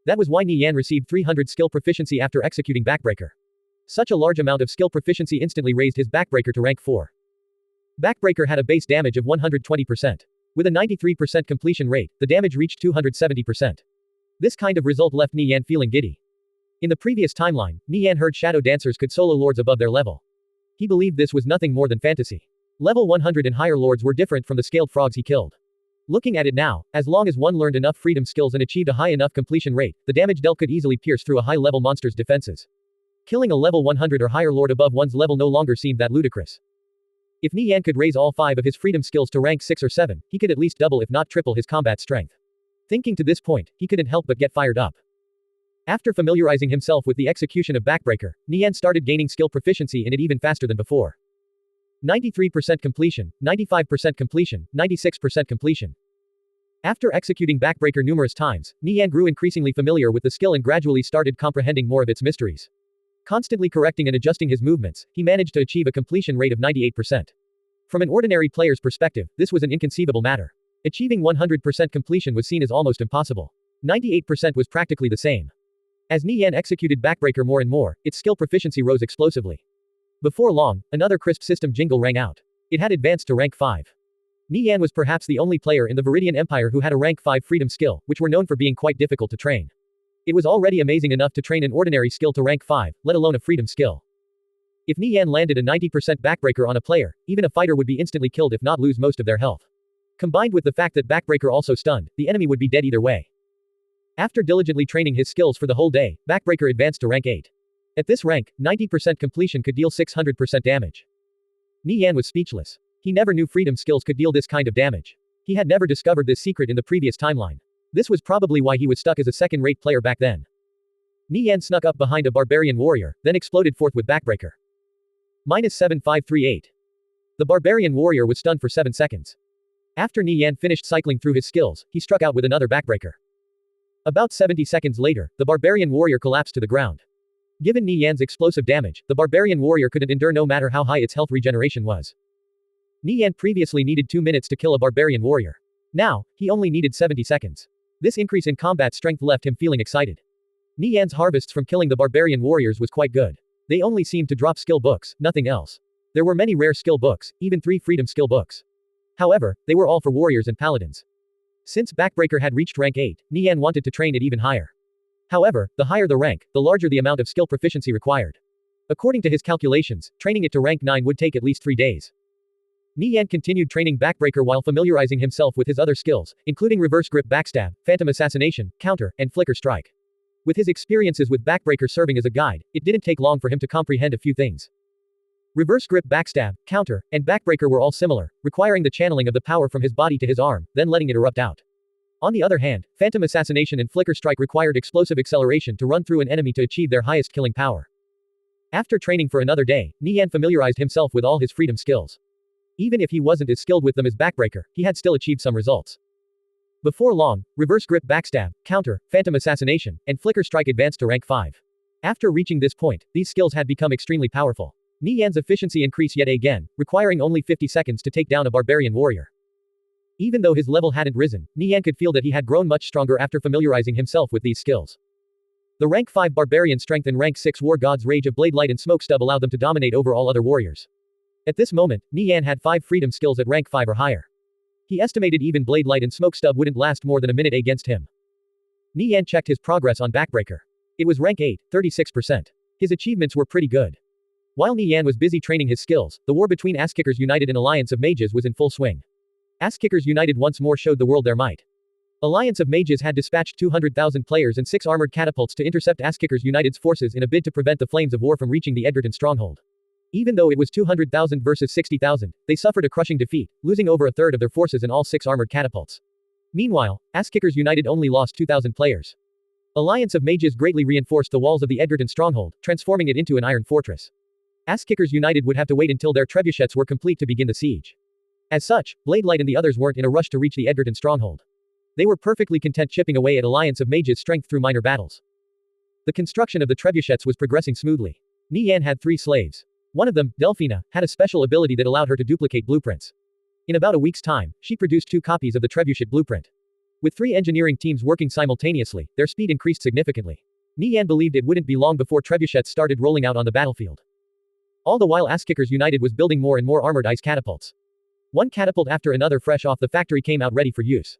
That was why Nie Yan received 300 skill proficiency after executing backbreaker. Such a large amount of skill proficiency instantly raised his backbreaker to rank 4. Backbreaker had a base damage of 120%. With a 93% completion rate, the damage reached 270%. This kind of result left Nie Yan feeling giddy. In the previous timeline, Nie Yan heard shadow dancers could solo lords above their level. He believed this was nothing more than fantasy. Level 100 and higher lords were different from the scaled frogs he killed. Looking at it now, as long as one learned enough freedom skills and achieved a high enough completion rate, the damage dealt could easily pierce through a high-level monster's defenses. Killing a level 100 or higher lord above one's level no longer seemed that ludicrous. If Nie Yan could raise all 5 of his freedom skills to rank 6 or 7, he could at least double if not triple his combat strength. Thinking to this point, he couldn't help but get fired up. After familiarizing himself with the execution of backbreaker, Nie Yan started gaining skill proficiency in it even faster than before. 93% completion, 95% completion, 96% completion. After executing backbreaker numerous times, Nie Yan grew increasingly familiar with the skill and gradually started comprehending more of its mysteries. Constantly correcting and adjusting his movements, he managed to achieve a completion rate of 98%. From an ordinary player's perspective, this was an inconceivable matter. Achieving 100% completion was seen as almost impossible. 98% was practically the same. As Nie Yan executed backbreaker more and more, its skill proficiency rose explosively. Before long, another crisp system jingle rang out. It had advanced to rank 5. Nie Yan was perhaps the only player in the Viridian Empire who had a rank 5 freedom skill, which were known for being quite difficult to train. It was already amazing enough to train an ordinary skill to rank 5, let alone a freedom skill. If Nie Yan landed a 90% backbreaker on a player, even a fighter would be instantly killed if not lose most of their health. Combined with the fact that backbreaker also stunned, the enemy would be dead either way. After diligently training his skills for the whole day, backbreaker advanced to rank 8. At this rank, 90% completion could deal 600% damage. Nie Yan was speechless. He never knew freedom skills could deal this kind of damage. He had never discovered this secret in the previous timeline. This was probably why he was stuck as a second-rate player back then. Nie Yan snuck up behind a barbarian warrior, then exploded forth with backbreaker. -7538. The barbarian warrior was stunned for 7 seconds. After Nie Yan finished cycling through his skills, he struck out with another backbreaker. About 70 seconds later, the barbarian warrior collapsed to the ground. Given Nie Yan's explosive damage, the barbarian warrior couldn't endure no matter how high its health regeneration was. Nie Yan previously needed 2 minutes to kill a barbarian warrior. Now, he only needed 70 seconds. This increase in combat strength left him feeling excited. Nie Yan's harvests from killing the barbarian warriors was quite good. They only seemed to drop skill books, nothing else. There were many rare skill books, even 3 freedom skill books. However, they were all for warriors and paladins. Since backbreaker had reached rank 8, Nie Yan wanted to train it even higher. However, the higher the rank, the larger the amount of skill proficiency required. According to his calculations, training it to rank 9 would take at least 3 days. Nie Yan continued training backbreaker while familiarizing himself with his other skills, including reverse grip backstab, phantom assassination, counter, and flicker strike. With his experiences with backbreaker serving as a guide, it didn't take long for him to comprehend a few things. Reverse grip backstab, counter, and backbreaker were all similar, requiring the channeling of the power from his body to his arm, then letting it erupt out. On the other hand, phantom assassination and flicker strike required explosive acceleration to run through an enemy to achieve their highest killing power. After training for another day, Nie Yan familiarized himself with all his freedom skills. Even if he wasn't as skilled with them as backbreaker, he had still achieved some results. Before long, reverse grip backstab, counter, phantom assassination, and flicker strike advanced to rank 5. After reaching this point, these skills had become extremely powerful. Nie Yan's efficiency increased yet again, requiring only 50 seconds to take down a barbarian warrior. Even though his level hadn't risen, Nie Yan could feel that he had grown much stronger after familiarizing himself with these skills. The rank 5 barbarian strength and rank 6 war god's rage of blade light and smoke stub allowed them to dominate over all other warriors. At this moment, Nie Yan had 5 freedom skills at rank 5 or higher. He estimated even blade light and smoke stub wouldn't last more than a minute against him. Nie Yan checked his progress on backbreaker. It was rank 8, 36%. His achievements were pretty good. While Nie Yan was busy training his skills, the war between Asskickers United and Alliance of Mages was in full swing. Asskickers United once more showed the world their might. Alliance of Mages had dispatched 200,000 players and 6 armored catapults to intercept Asskickers United's forces in a bid to prevent the flames of war from reaching the Edgerton stronghold. Even though it was 200,000 versus 60,000, they suffered a crushing defeat, losing over a third of their forces and all 6 armored catapults. Meanwhile, Asskickers United only lost 2,000 players. Alliance of Mages greatly reinforced the walls of the Edgerton stronghold, transforming it into an iron fortress. Asskickers United would have to wait until their trebuchets were complete to begin the siege. As such, Blade Light and the others weren't in a rush to reach the Edgerton stronghold. They were perfectly content chipping away at Alliance of Mages' strength through minor battles. The construction of the trebuchets was progressing smoothly. Nie Yan had 3 slaves. One of them, Delphina, had a special ability that allowed her to duplicate blueprints. In about a week's time, she produced 2 copies of the trebuchet blueprint. With 3 engineering teams working simultaneously, their speed increased significantly. Nie Yan believed it wouldn't be long before trebuchets started rolling out on the battlefield. All the while Asskickers United was building more and more armored ice catapults. One catapult after another fresh off the factory came out ready for use.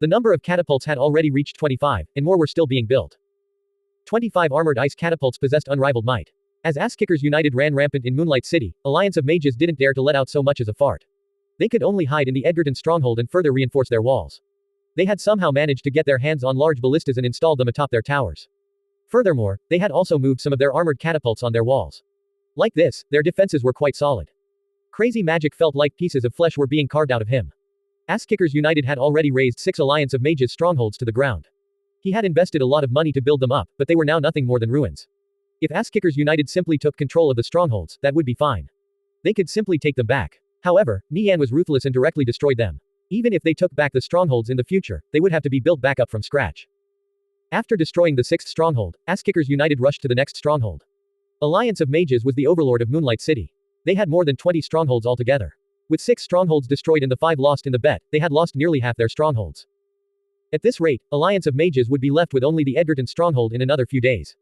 The number of catapults had already reached 25, and more were still being built. 25 armored ice catapults possessed unrivaled might. As Asskickers United ran rampant in Moonlight City, Alliance of Mages didn't dare to let out so much as a fart. They could only hide in the Edgerton stronghold and further reinforce their walls. They had somehow managed to get their hands on large ballistas and installed them atop their towers. Furthermore, they had also moved some of their armored catapults on their walls. Like this, their defenses were quite solid. Crazy Magic felt like pieces of flesh were being carved out of him. Asskickers United had already razed 6 Alliance of Mages strongholds to the ground. He had invested a lot of money to build them up, but they were now nothing more than ruins. If Asskickers United simply took control of the strongholds, that would be fine. They could simply take them back. However, Nie Yan was ruthless and directly destroyed them. Even if they took back the strongholds in the future, they would have to be built back up from scratch. After destroying the 6th stronghold, Asskickers United rushed to the next stronghold. Alliance of Mages was the overlord of Moonlight City. They had more than 20 strongholds altogether. With 6 strongholds destroyed and the 5 lost in the bet, they had lost nearly half their strongholds. At this rate, Alliance of Mages would be left with only the Edgerton stronghold in another few days.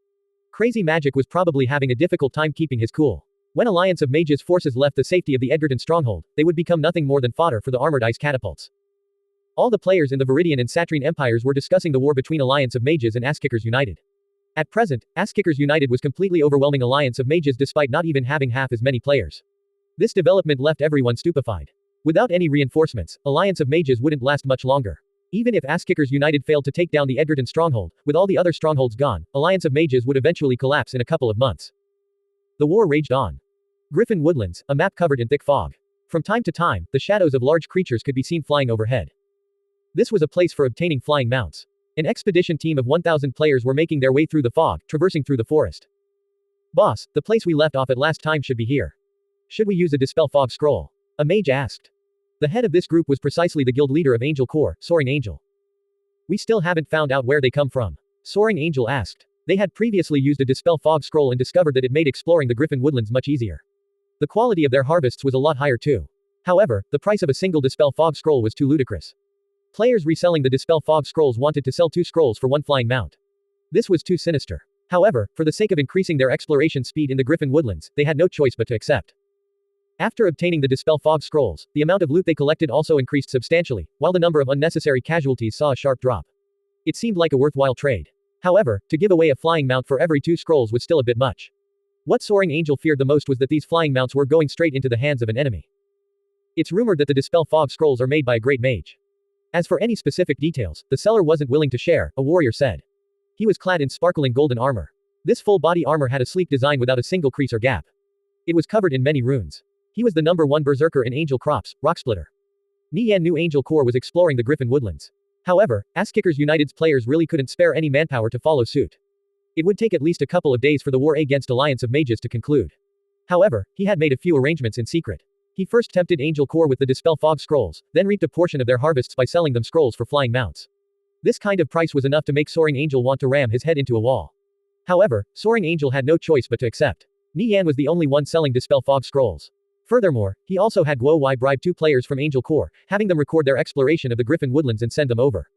Crazy Magic was probably having a difficult time keeping his cool. When Alliance of Mages forces left the safety of the Edgerton stronghold, they would become nothing more than fodder for the armored ice catapults. All the players in the Viridian and Satrine empires were discussing the war between Alliance of Mages and Asskickers United. At present, Asskickers United was completely overwhelming Alliance of Mages despite not even having half as many players. This development left everyone stupefied. Without any reinforcements, Alliance of Mages wouldn't last much longer. Even if Asskickers United failed to take down the Edgerton stronghold, with all the other strongholds gone, Alliance of Mages would eventually collapse in a couple of months. The war raged on. Griffin Woodlands, a map covered in thick fog. From time to time, the shadows of large creatures could be seen flying overhead. This was a place for obtaining flying mounts. An expedition team of 1,000 players were making their way through the fog, traversing through the forest. Boss, the place we left off at last time should be here. Should we use a Dispel Fog scroll? A mage asked. The head of this group was precisely the guild leader of Angel Corps, Soaring Angel. We still haven't found out where they come from. Soaring Angel asked. They had previously used a Dispel Fog scroll and discovered that it made exploring the Griffin Woodlands much easier. The quality of their harvests was a lot higher too. However, the price of a single Dispel Fog scroll was too ludicrous. Players reselling the Dispel Fog scrolls wanted to sell 2 scrolls for 1 flying mount. This was too sinister. However, for the sake of increasing their exploration speed in the Griffin Woodlands, they had no choice but to accept. After obtaining the Dispel Fog scrolls, the amount of loot they collected also increased substantially, while the number of unnecessary casualties saw a sharp drop. It seemed like a worthwhile trade. However, to give away a flying mount for every 2 scrolls was still a bit much. What Soaring Angel feared the most was that these flying mounts were going straight into the hands of an enemy. It's rumored that the Dispel Fog scrolls are made by a great mage. As for any specific details, the seller wasn't willing to share, a warrior said. He was clad in sparkling golden armor. This full body armor had a sleek design without a single crease or gap. It was covered in many runes. He was the #1 berserker in Angel Crops, Rocksplitter. Nie Yan knew Angel Corps was exploring the Griffin Woodlands. However, Asskickers United's players really couldn't spare any manpower to follow suit. It would take at least a couple of days for the war against Alliance of Mages to conclude. However, he had made a few arrangements in secret. He first tempted Angel Corps with the Dispel Fog scrolls, then reaped a portion of their harvests by selling them scrolls for flying mounts. This kind of price was enough to make Soaring Angel want to ram his head into a wall. However, Soaring Angel had no choice but to accept. Nie Yan was the only one selling Dispel Fog scrolls. Furthermore, he also had Guo Wai bribe 2 players from Angel Corps, having them record their exploration of the Griffin Woodlands and send them over.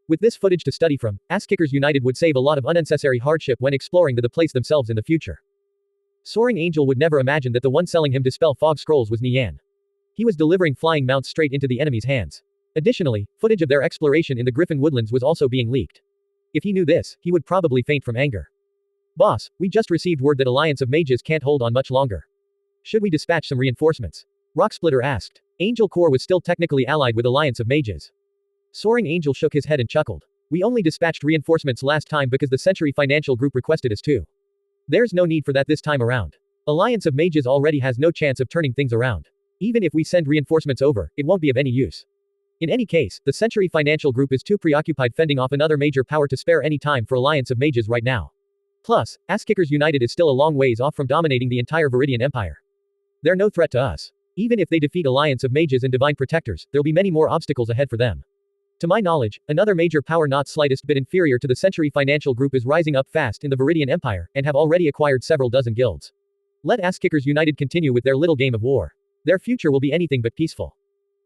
With this footage to study from, Asskickers United would save a lot of unnecessary hardship when exploring the place themselves in the future. Soaring Angel would never imagine that the one selling him Dispel Fog scrolls was Nie Yan. He was delivering flying mounts straight into the enemy's hands. Additionally, footage of their exploration in the Griffin Woodlands was also being leaked. If he knew this, he would probably faint from anger. Boss, we just received word that Alliance of Mages can't hold on much longer. Should we dispatch some reinforcements? Rocksplitter asked. Angel Corps was still technically allied with Alliance of Mages. Soaring Angel shook his head and chuckled. We only dispatched reinforcements last time because the Century Financial Group requested us to. There's no need for that this time around. Alliance of Mages already has no chance of turning things around. Even if we send reinforcements over, it won't be of any use. In any case, the Century Financial Group is too preoccupied fending off another major power to spare any time for Alliance of Mages right now. Plus, Asskickers United is still a long ways off from dominating the entire Viridian Empire. They're no threat to us. Even if they defeat Alliance of Mages and Divine Protectors, there'll be many more obstacles ahead for them. To my knowledge, another major power not slightest bit inferior to the Century Financial Group is rising up fast in the Viridian Empire, and have already acquired several dozen guilds. Let Asskickers United continue with their little game of war. Their future will be anything but peaceful.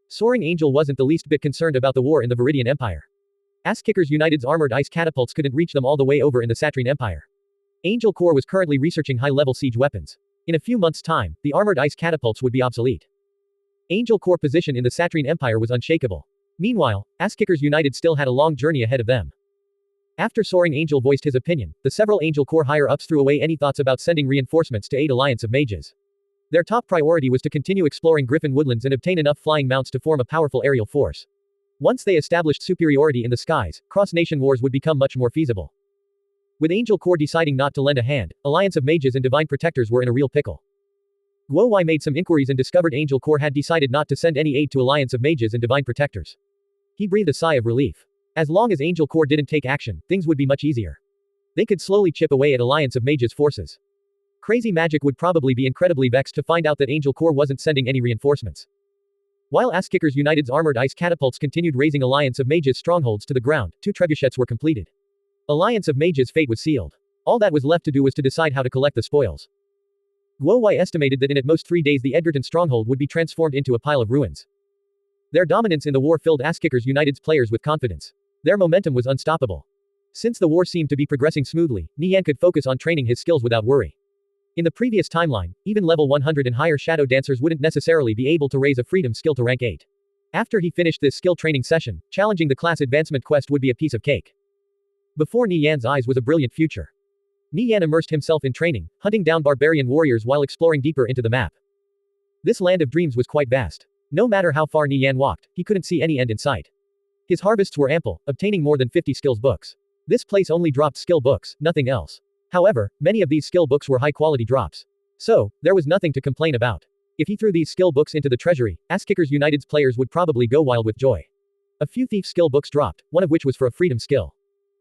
Soaring Angel wasn't the least bit concerned about the war in the Viridian Empire. Asskickers United's armored ice catapults couldn't reach them all the way over in the Satrine Empire. Angel Corps was currently researching high-level siege weapons. In a few months' time, the armored ice catapults would be obsolete. Angel Corps' position in the Satrine Empire was unshakable. Meanwhile, Asskickers United still had a long journey ahead of them. After Soaring Angel voiced his opinion, the several Angel Corps higher-ups threw away any thoughts about sending reinforcements to aid Alliance of Mages. Their top priority was to continue exploring Griffin Woodlands and obtain enough flying mounts to form a powerful aerial force. Once they established superiority in the skies, cross-nation wars would become much more feasible. With Angel Corps deciding not to lend a hand, Alliance of Mages and Divine Protectors were in a real pickle. Guo Wai made some inquiries and discovered Angel Corps had decided not to send any aid to Alliance of Mages and Divine Protectors. He breathed a sigh of relief. As long as Angel Corps didn't take action, things would be much easier. They could slowly chip away at Alliance of Mages forces. Crazy Magic would probably be incredibly vexed to find out that Angel Corps wasn't sending any reinforcements. While Asskickers United's armored ice catapults continued razing Alliance of Mages strongholds to the ground, 2 trebuchets were completed. Alliance of Mages' fate was sealed. All that was left to do was to decide how to collect the spoils. Guo estimated that in at most 3 days the Edgerton stronghold would be transformed into a pile of ruins. Their dominance in the war filled Asskickers United's players with confidence. Their momentum was unstoppable. Since the war seemed to be progressing smoothly, Nie Yan could focus on training his skills without worry. In the previous timeline, even level 100 and higher shadow dancers wouldn't necessarily be able to raise a freedom skill to rank 8. After he finished this skill training session, challenging the class advancement quest would be a piece of cake. Before Nie Yan's eyes was a brilliant future. Nie Yan immersed himself in training, hunting down barbarian warriors while exploring deeper into the map. This land of dreams was quite vast. No matter how far Nie Yan walked, he couldn't see any end in sight. His harvests were ample, obtaining more than 50 skills books. This place only dropped skill books, nothing else. However, many of these skill books were high-quality drops. So, there was nothing to complain about. If he threw these skill books into the treasury, Asskickers United's players would probably go wild with joy. A few thief skill books dropped, one of which was for a freedom skill.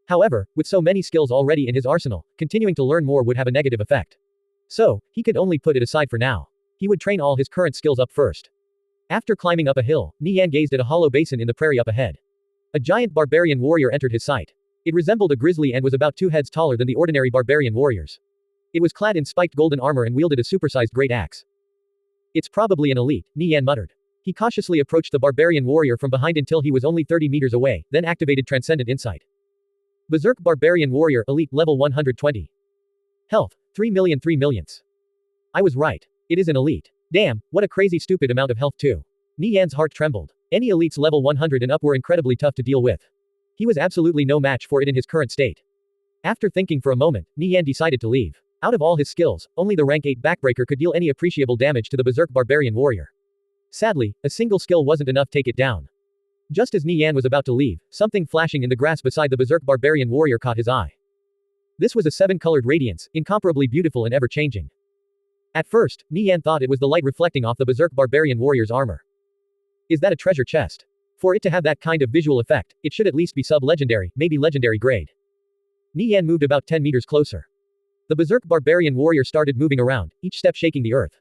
However, with so many skills already in his arsenal, continuing to learn more would have a negative effect. So, he could only put it aside for now. He would train all his current skills up first. After climbing up a hill, Nie Yan gazed at a hollow basin in the prairie up ahead. A giant barbarian warrior entered his sight. It resembled a grizzly and was about 2 heads taller than the ordinary barbarian warriors. It was clad in spiked golden armor and wielded a supersized great axe. It's probably an elite, Nie Yan muttered. He cautiously approached the barbarian warrior from behind until he was only 30 meters away, then activated Transcendent Insight. Berserk Barbarian Warrior, Elite, level 120. Health, 3 millions. I was right. It is an elite. Damn, what a crazy stupid amount of health too. Nie Yan's heart trembled. Any elites level 100 and up were incredibly tough to deal with. He was absolutely no match for it in his current state. After thinking for a moment, Nie Yan decided to leave. Out of all his skills, only the rank 8 backbreaker could deal any appreciable damage to the Berserk Barbarian Warrior. Sadly, a single skill wasn't enough to take it down. Just as Nie Yan was about to leave, something flashing in the grass beside the Berserk Barbarian Warrior caught his eye. This was a 7-colored radiance, incomparably beautiful and ever-changing. At first, Nie Yan thought it was the light reflecting off the Berserk Barbarian Warrior's armor. Is that a treasure chest? For it to have that kind of visual effect, it should at least be sub-legendary, maybe legendary grade. Nie Yan moved about 10 meters closer. The Berserk Barbarian Warrior started moving around, each step shaking the earth.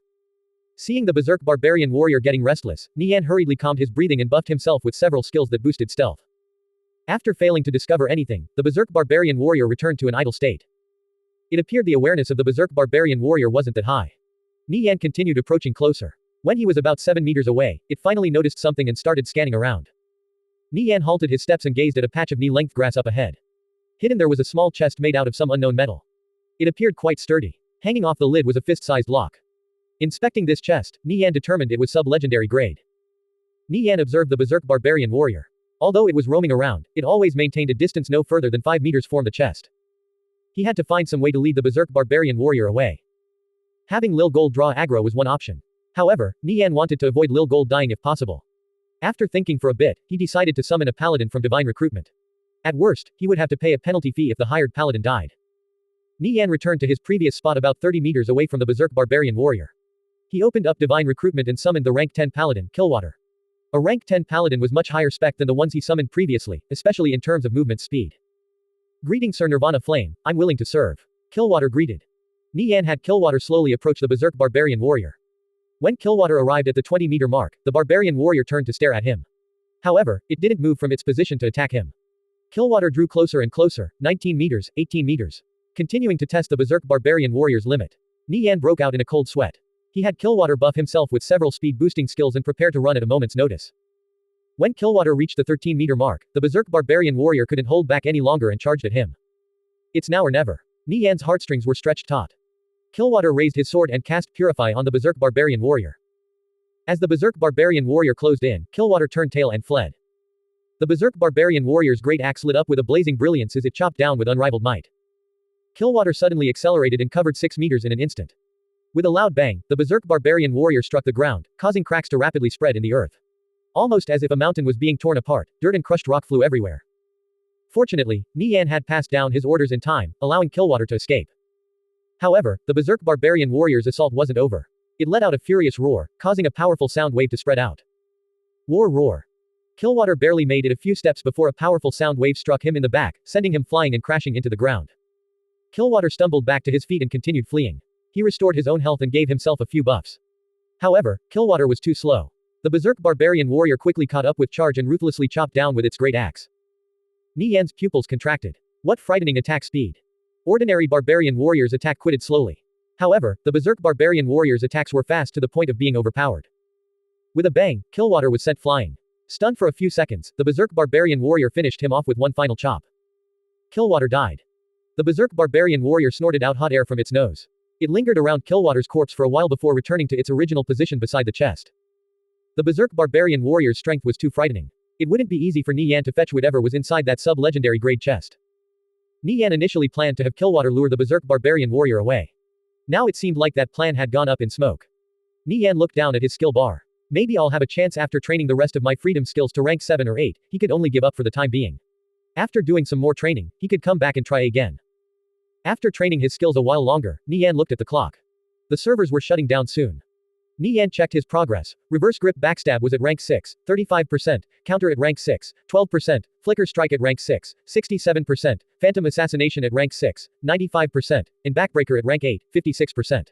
Seeing the Berserk Barbarian Warrior getting restless, Nie Yan hurriedly calmed his breathing and buffed himself with several skills that boosted stealth. After failing to discover anything, the Berserk Barbarian Warrior returned to an idle state. It appeared the awareness of the Berserk Barbarian Warrior wasn't that high. Nie Yan continued approaching closer. When he was about 7 meters away, it finally noticed something and started scanning around. Nie Yan halted his steps and gazed at a patch of knee-length grass up ahead. Hidden there was a small chest made out of some unknown metal. It appeared quite sturdy. Hanging off the lid was a fist-sized lock. Inspecting this chest, Nie Yan determined it was sub-legendary grade. Nie Yan observed the Berserk Barbarian Warrior. Although it was roaming around, it always maintained a distance no further than 5 meters from the chest. He had to find some way to lead the Berserk Barbarian Warrior away. Having Lil Gold draw aggro was one option. However, Nie Yan wanted to avoid Lil Gold dying if possible. After thinking for a bit, he decided to summon a paladin from divine recruitment. At worst, he would have to pay a penalty fee if the hired paladin died. Nie Yan returned to his previous spot about 30 meters away from the Berserk Barbarian Warrior. He opened up divine recruitment and summoned the rank 10 paladin, Killwater. A rank 10 paladin was much higher spec than the ones he summoned previously, especially in terms of movement speed. Greetings Sir Nirvana Flame, I'm willing to serve. Killwater greeted. Nie Yan had Killwater slowly approach the Berserk Barbarian Warrior. When Killwater arrived at the 20-meter mark, the Barbarian Warrior turned to stare at him. However, it didn't move from its position to attack him. Killwater drew closer and closer, 19 meters, 18 meters. Continuing to test the Berserk Barbarian Warrior's limit. Nie Yan broke out in a cold sweat. He had Killwater buff himself with several speed-boosting skills and prepare to run at a moment's notice. When Killwater reached the 13-meter mark, the Berserk Barbarian Warrior couldn't hold back any longer and charged at him. It's now or never. Nie Yan's heartstrings were stretched taut. Killwater raised his sword and cast Purify on the Berserk Barbarian Warrior. As the Berserk Barbarian Warrior closed in, Killwater turned tail and fled. The Berserk Barbarian Warrior's great axe lit up with a blazing brilliance as it chopped down with unrivaled might. Killwater suddenly accelerated and covered 6 meters in an instant. With a loud bang, the Berserk Barbarian Warrior struck the ground, causing cracks to rapidly spread in the earth. Almost as if a mountain was being torn apart, dirt and crushed rock flew everywhere. Fortunately, Nie Yan had passed down his orders in time, allowing Killwater to escape. However, the Berserk Barbarian Warrior's assault wasn't over. It let out a furious roar, causing a powerful sound wave to spread out. War roar. Killwater barely made it a few steps before a powerful sound wave struck him in the back, sending him flying and crashing into the ground. Killwater stumbled back to his feet and continued fleeing. He restored his own health and gave himself a few buffs. However, Killwater was too slow. The berserk barbarian warrior quickly caught up with charge and ruthlessly chopped down with its great axe. Nie Yan's pupils contracted. What frightening attack speed. Ordinary barbarian warriors' attack quitted slowly. However, the berserk barbarian warrior's attacks were fast to the point of being overpowered. With a bang, Killwater was sent flying. Stunned for a few seconds, the berserk barbarian warrior finished him off with one final chop. Killwater died. The berserk barbarian warrior snorted out hot air from its nose. It lingered around Killwater's corpse for a while before returning to its original position beside the chest. The berserk barbarian warrior's strength was too frightening. It wouldn't be easy for Nie Yan to fetch whatever was inside that sub-legendary grade chest. Nie Yan initially planned to have Killwater lure the berserk barbarian warrior away. Now it seemed like that plan had gone up in smoke. Nie Yan looked down at his skill bar. Maybe I'll have a chance after training the rest of my freedom skills to rank 7 or 8, he could only give up for the time being. After doing some more training, he could come back and try again. After training his skills a while longer, Nie Yan looked at the clock. The servers were shutting down soon. Nie Yan checked his progress. Reverse grip backstab was at rank 6, 35%, counter at rank 6, 12%, flicker strike at rank 6, 67%, phantom assassination at rank 6, 95%, and backbreaker at rank 8, 56%.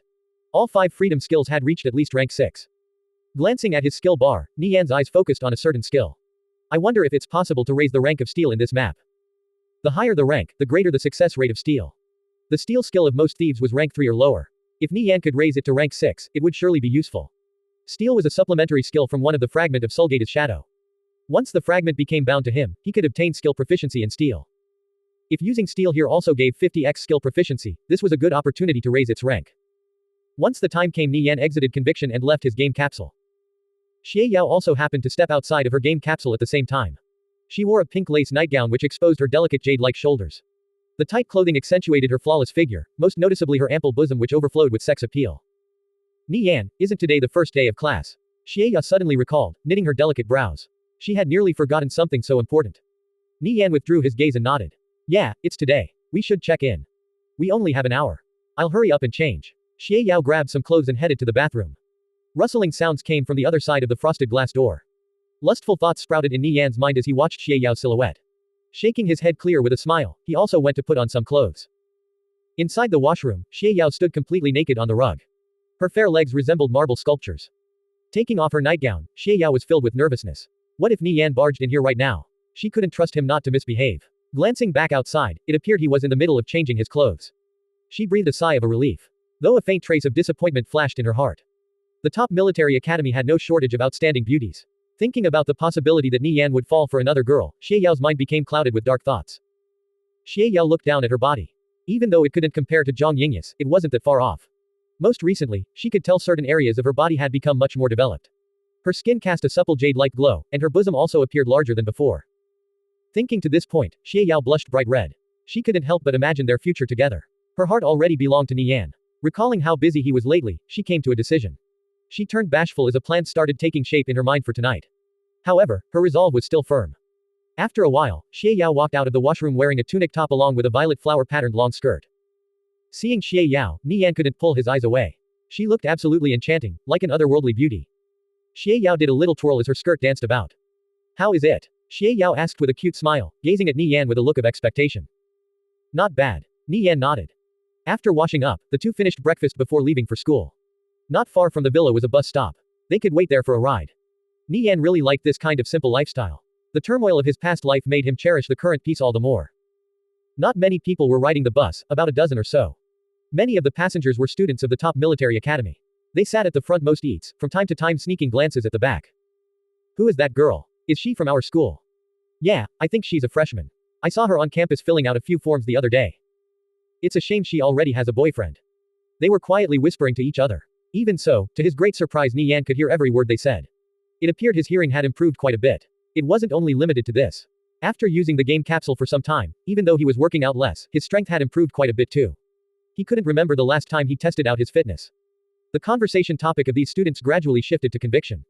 All 5 freedom skills had reached at least rank 6. Glancing at his skill bar, Nie Yan's eyes focused on a certain skill. I wonder if it's possible to raise the rank of steel in this map. The higher the rank, the greater the success rate of steel. The steel skill of most thieves was rank 3 or lower. If Nie Yan could raise it to rank 6, it would surely be useful. Steel was a supplementary skill from one of the fragment of Sulgate's shadow. Once the fragment became bound to him, he could obtain skill proficiency in steel. If using steel here also gave 50x skill proficiency, this was a good opportunity to raise its rank. Once the time came, Nie Yan exited conviction and left his game capsule. Xie Yao also happened to step outside of her game capsule at the same time. She wore a pink lace nightgown which exposed her delicate jade-like shoulders. The tight clothing accentuated her flawless figure, most noticeably her ample bosom which overflowed with sex appeal. Nie Yan, isn't today the first day of class? Xie Yao suddenly recalled, knitting her delicate brows. She had nearly forgotten something so important. Nie Yan withdrew his gaze and nodded. Yeah, it's today. We should check in. We only have an hour. I'll hurry up and change. Xie Yao grabbed some clothes and headed to the bathroom. Rustling sounds came from the other side of the frosted glass door. Lustful thoughts sprouted in Nie Yan's mind as he watched Xie Yao's silhouette. Shaking his head clear with a smile, he also went to put on some clothes. Inside the washroom, Xie Yao stood completely naked on the rug. Her fair legs resembled marble sculptures. Taking off her nightgown, Xie Yao was filled with nervousness. What if Nie Yan barged in here right now? She couldn't trust him not to misbehave. Glancing back outside, it appeared he was in the middle of changing his clothes. She breathed a sigh of relief. Though a faint trace of disappointment flashed in her heart. The top military academy had no shortage of outstanding beauties. Thinking about the possibility that Nie Yan would fall for another girl, Xie Yao's mind became clouded with dark thoughts. Xie Yao looked down at her body. Even though it couldn't compare to Zhang Yingya's, it wasn't that far off. Most recently, she could tell certain areas of her body had become much more developed. Her skin cast a supple jade-like glow, and her bosom also appeared larger than before. Thinking to this point, Xie Yao blushed bright red. She couldn't help but imagine their future together. Her heart already belonged to Nie Yan. Recalling how busy he was lately, she came to a decision. She turned bashful as a plan started taking shape in her mind for tonight. However, her resolve was still firm. After a while, Xie Yao walked out of the washroom wearing a tunic top along with a violet flower-patterned long skirt. Seeing Xie Yao, Nie Yan couldn't pull his eyes away. She looked absolutely enchanting, like an otherworldly beauty. Xie Yao did a little twirl as her skirt danced about. How is it? Xie Yao asked with a cute smile, gazing at Nie Yan with a look of expectation. Not bad. Nie Yan nodded. After washing up, the two finished breakfast before leaving for school. Not far from the villa was a bus stop. They could wait there for a ride. Nie Yan really liked this kind of simple lifestyle. The turmoil of his past life made him cherish the current peace all the more. Not many people were riding the bus, about a dozen or so. Many of the passengers were students of the top military academy. They sat at the front most seats, from time to time sneaking glances at the back. Who is that girl? Is she from our school? Yeah, I think she's a freshman. I saw her on campus filling out a few forms the other day. It's a shame she already has a boyfriend. They were quietly whispering to each other. Even so, to his great surprise, Nie Yan could hear every word they said. It appeared his hearing had improved quite a bit. It wasn't only limited to this. After using the game capsule for some time, even though he was working out less, his strength had improved quite a bit too. He couldn't remember the last time he tested out his fitness. The conversation topic of these students gradually shifted to conviction.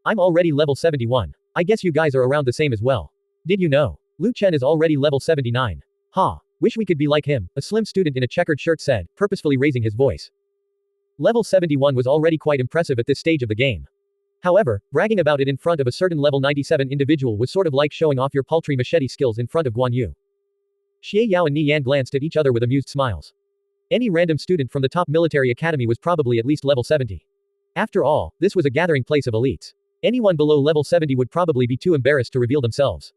I'm already level 71. I guess you guys are around the same as well. Did you know? Lu Chen is already level 79. Ha! Wish we could be like him, a slim student in a checkered shirt said, purposefully raising his voice. Level 71 was already quite impressive at this stage of the game. However, bragging about it in front of a certain level 97 individual was sort of like showing off your paltry machete skills in front of Guan Yu. Xie Yao and Nie Yan glanced at each other with amused smiles. Any random student from the top military academy was probably at least level 70. After all, this was a gathering place of elites. Anyone below level 70 would probably be too embarrassed to reveal themselves.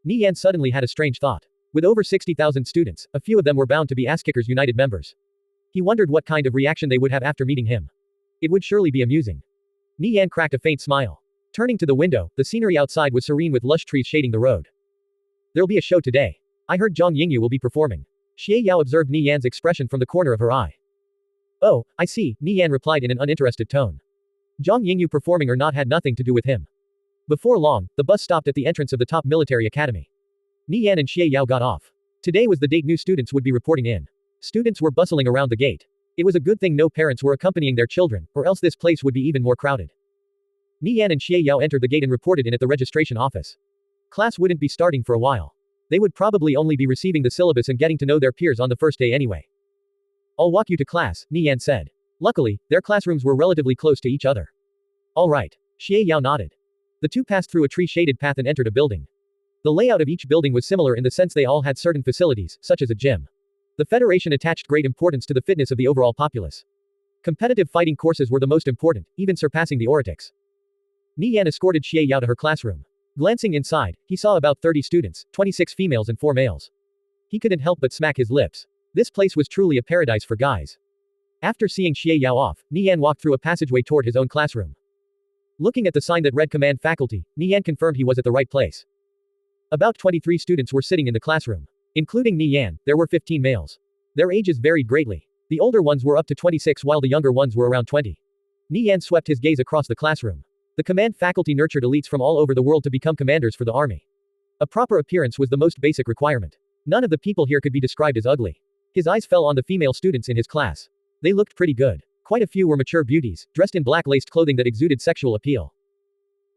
Nie Yan suddenly had a strange thought. With over 60,000 students, a few of them were bound to be Ass-Kickers United members. He wondered what kind of reaction they would have after meeting him. It would surely be amusing. Nie Yan cracked a faint smile. Turning to the window, the scenery outside was serene with lush trees shading the road. There'll be a show today. I heard Zhang Yingyu will be performing. Xie Yao observed Nie Yan's expression from the corner of her eye. Oh, I see, Nie Yan replied in an uninterested tone. Zhang Yingyu performing or not had nothing to do with him. Before long, the bus stopped at the entrance of the top military academy. Nie Yan and Xie Yao got off. Today was the date new students would be reporting in. Students were bustling around the gate. It was a good thing no parents were accompanying their children, or else this place would be even more crowded. Nie Yan and Xie Yao entered the gate and reported in at the registration office. Class wouldn't be starting for a while. They would probably only be receiving the syllabus and getting to know their peers on the first day anyway. I'll walk you to class, Nie Yan said. Luckily, their classrooms were relatively close to each other. All right. Xie Yao nodded. The two passed through a tree-shaded path and entered a building. The layout of each building was similar in the sense they all had certain facilities, such as a gym. The Federation attached great importance to the fitness of the overall populace. Competitive fighting courses were the most important, even surpassing the Oratics. Nie Yan escorted Xie Yao to her classroom. Glancing inside, he saw about 30 students, 26 females and 4 males. He couldn't help but smack his lips. This place was truly a paradise for guys. After seeing Xie Yao off, Nie Yan walked through a passageway toward his own classroom. Looking at the sign that read Command Faculty, Nie Yan confirmed he was at the right place. About 23 students were sitting in the classroom. Including Nie Yan, there were 15 males. Their ages varied greatly. The older ones were up to 26 while the younger ones were around 20. Nie Yan swept his gaze across the classroom. The command faculty nurtured elites from all over the world to become commanders for the army. A proper appearance was the most basic requirement. None of the people here could be described as ugly. His eyes fell on the female students in his class. They looked pretty good. Quite a few were mature beauties, dressed in black-laced clothing that exuded sexual appeal.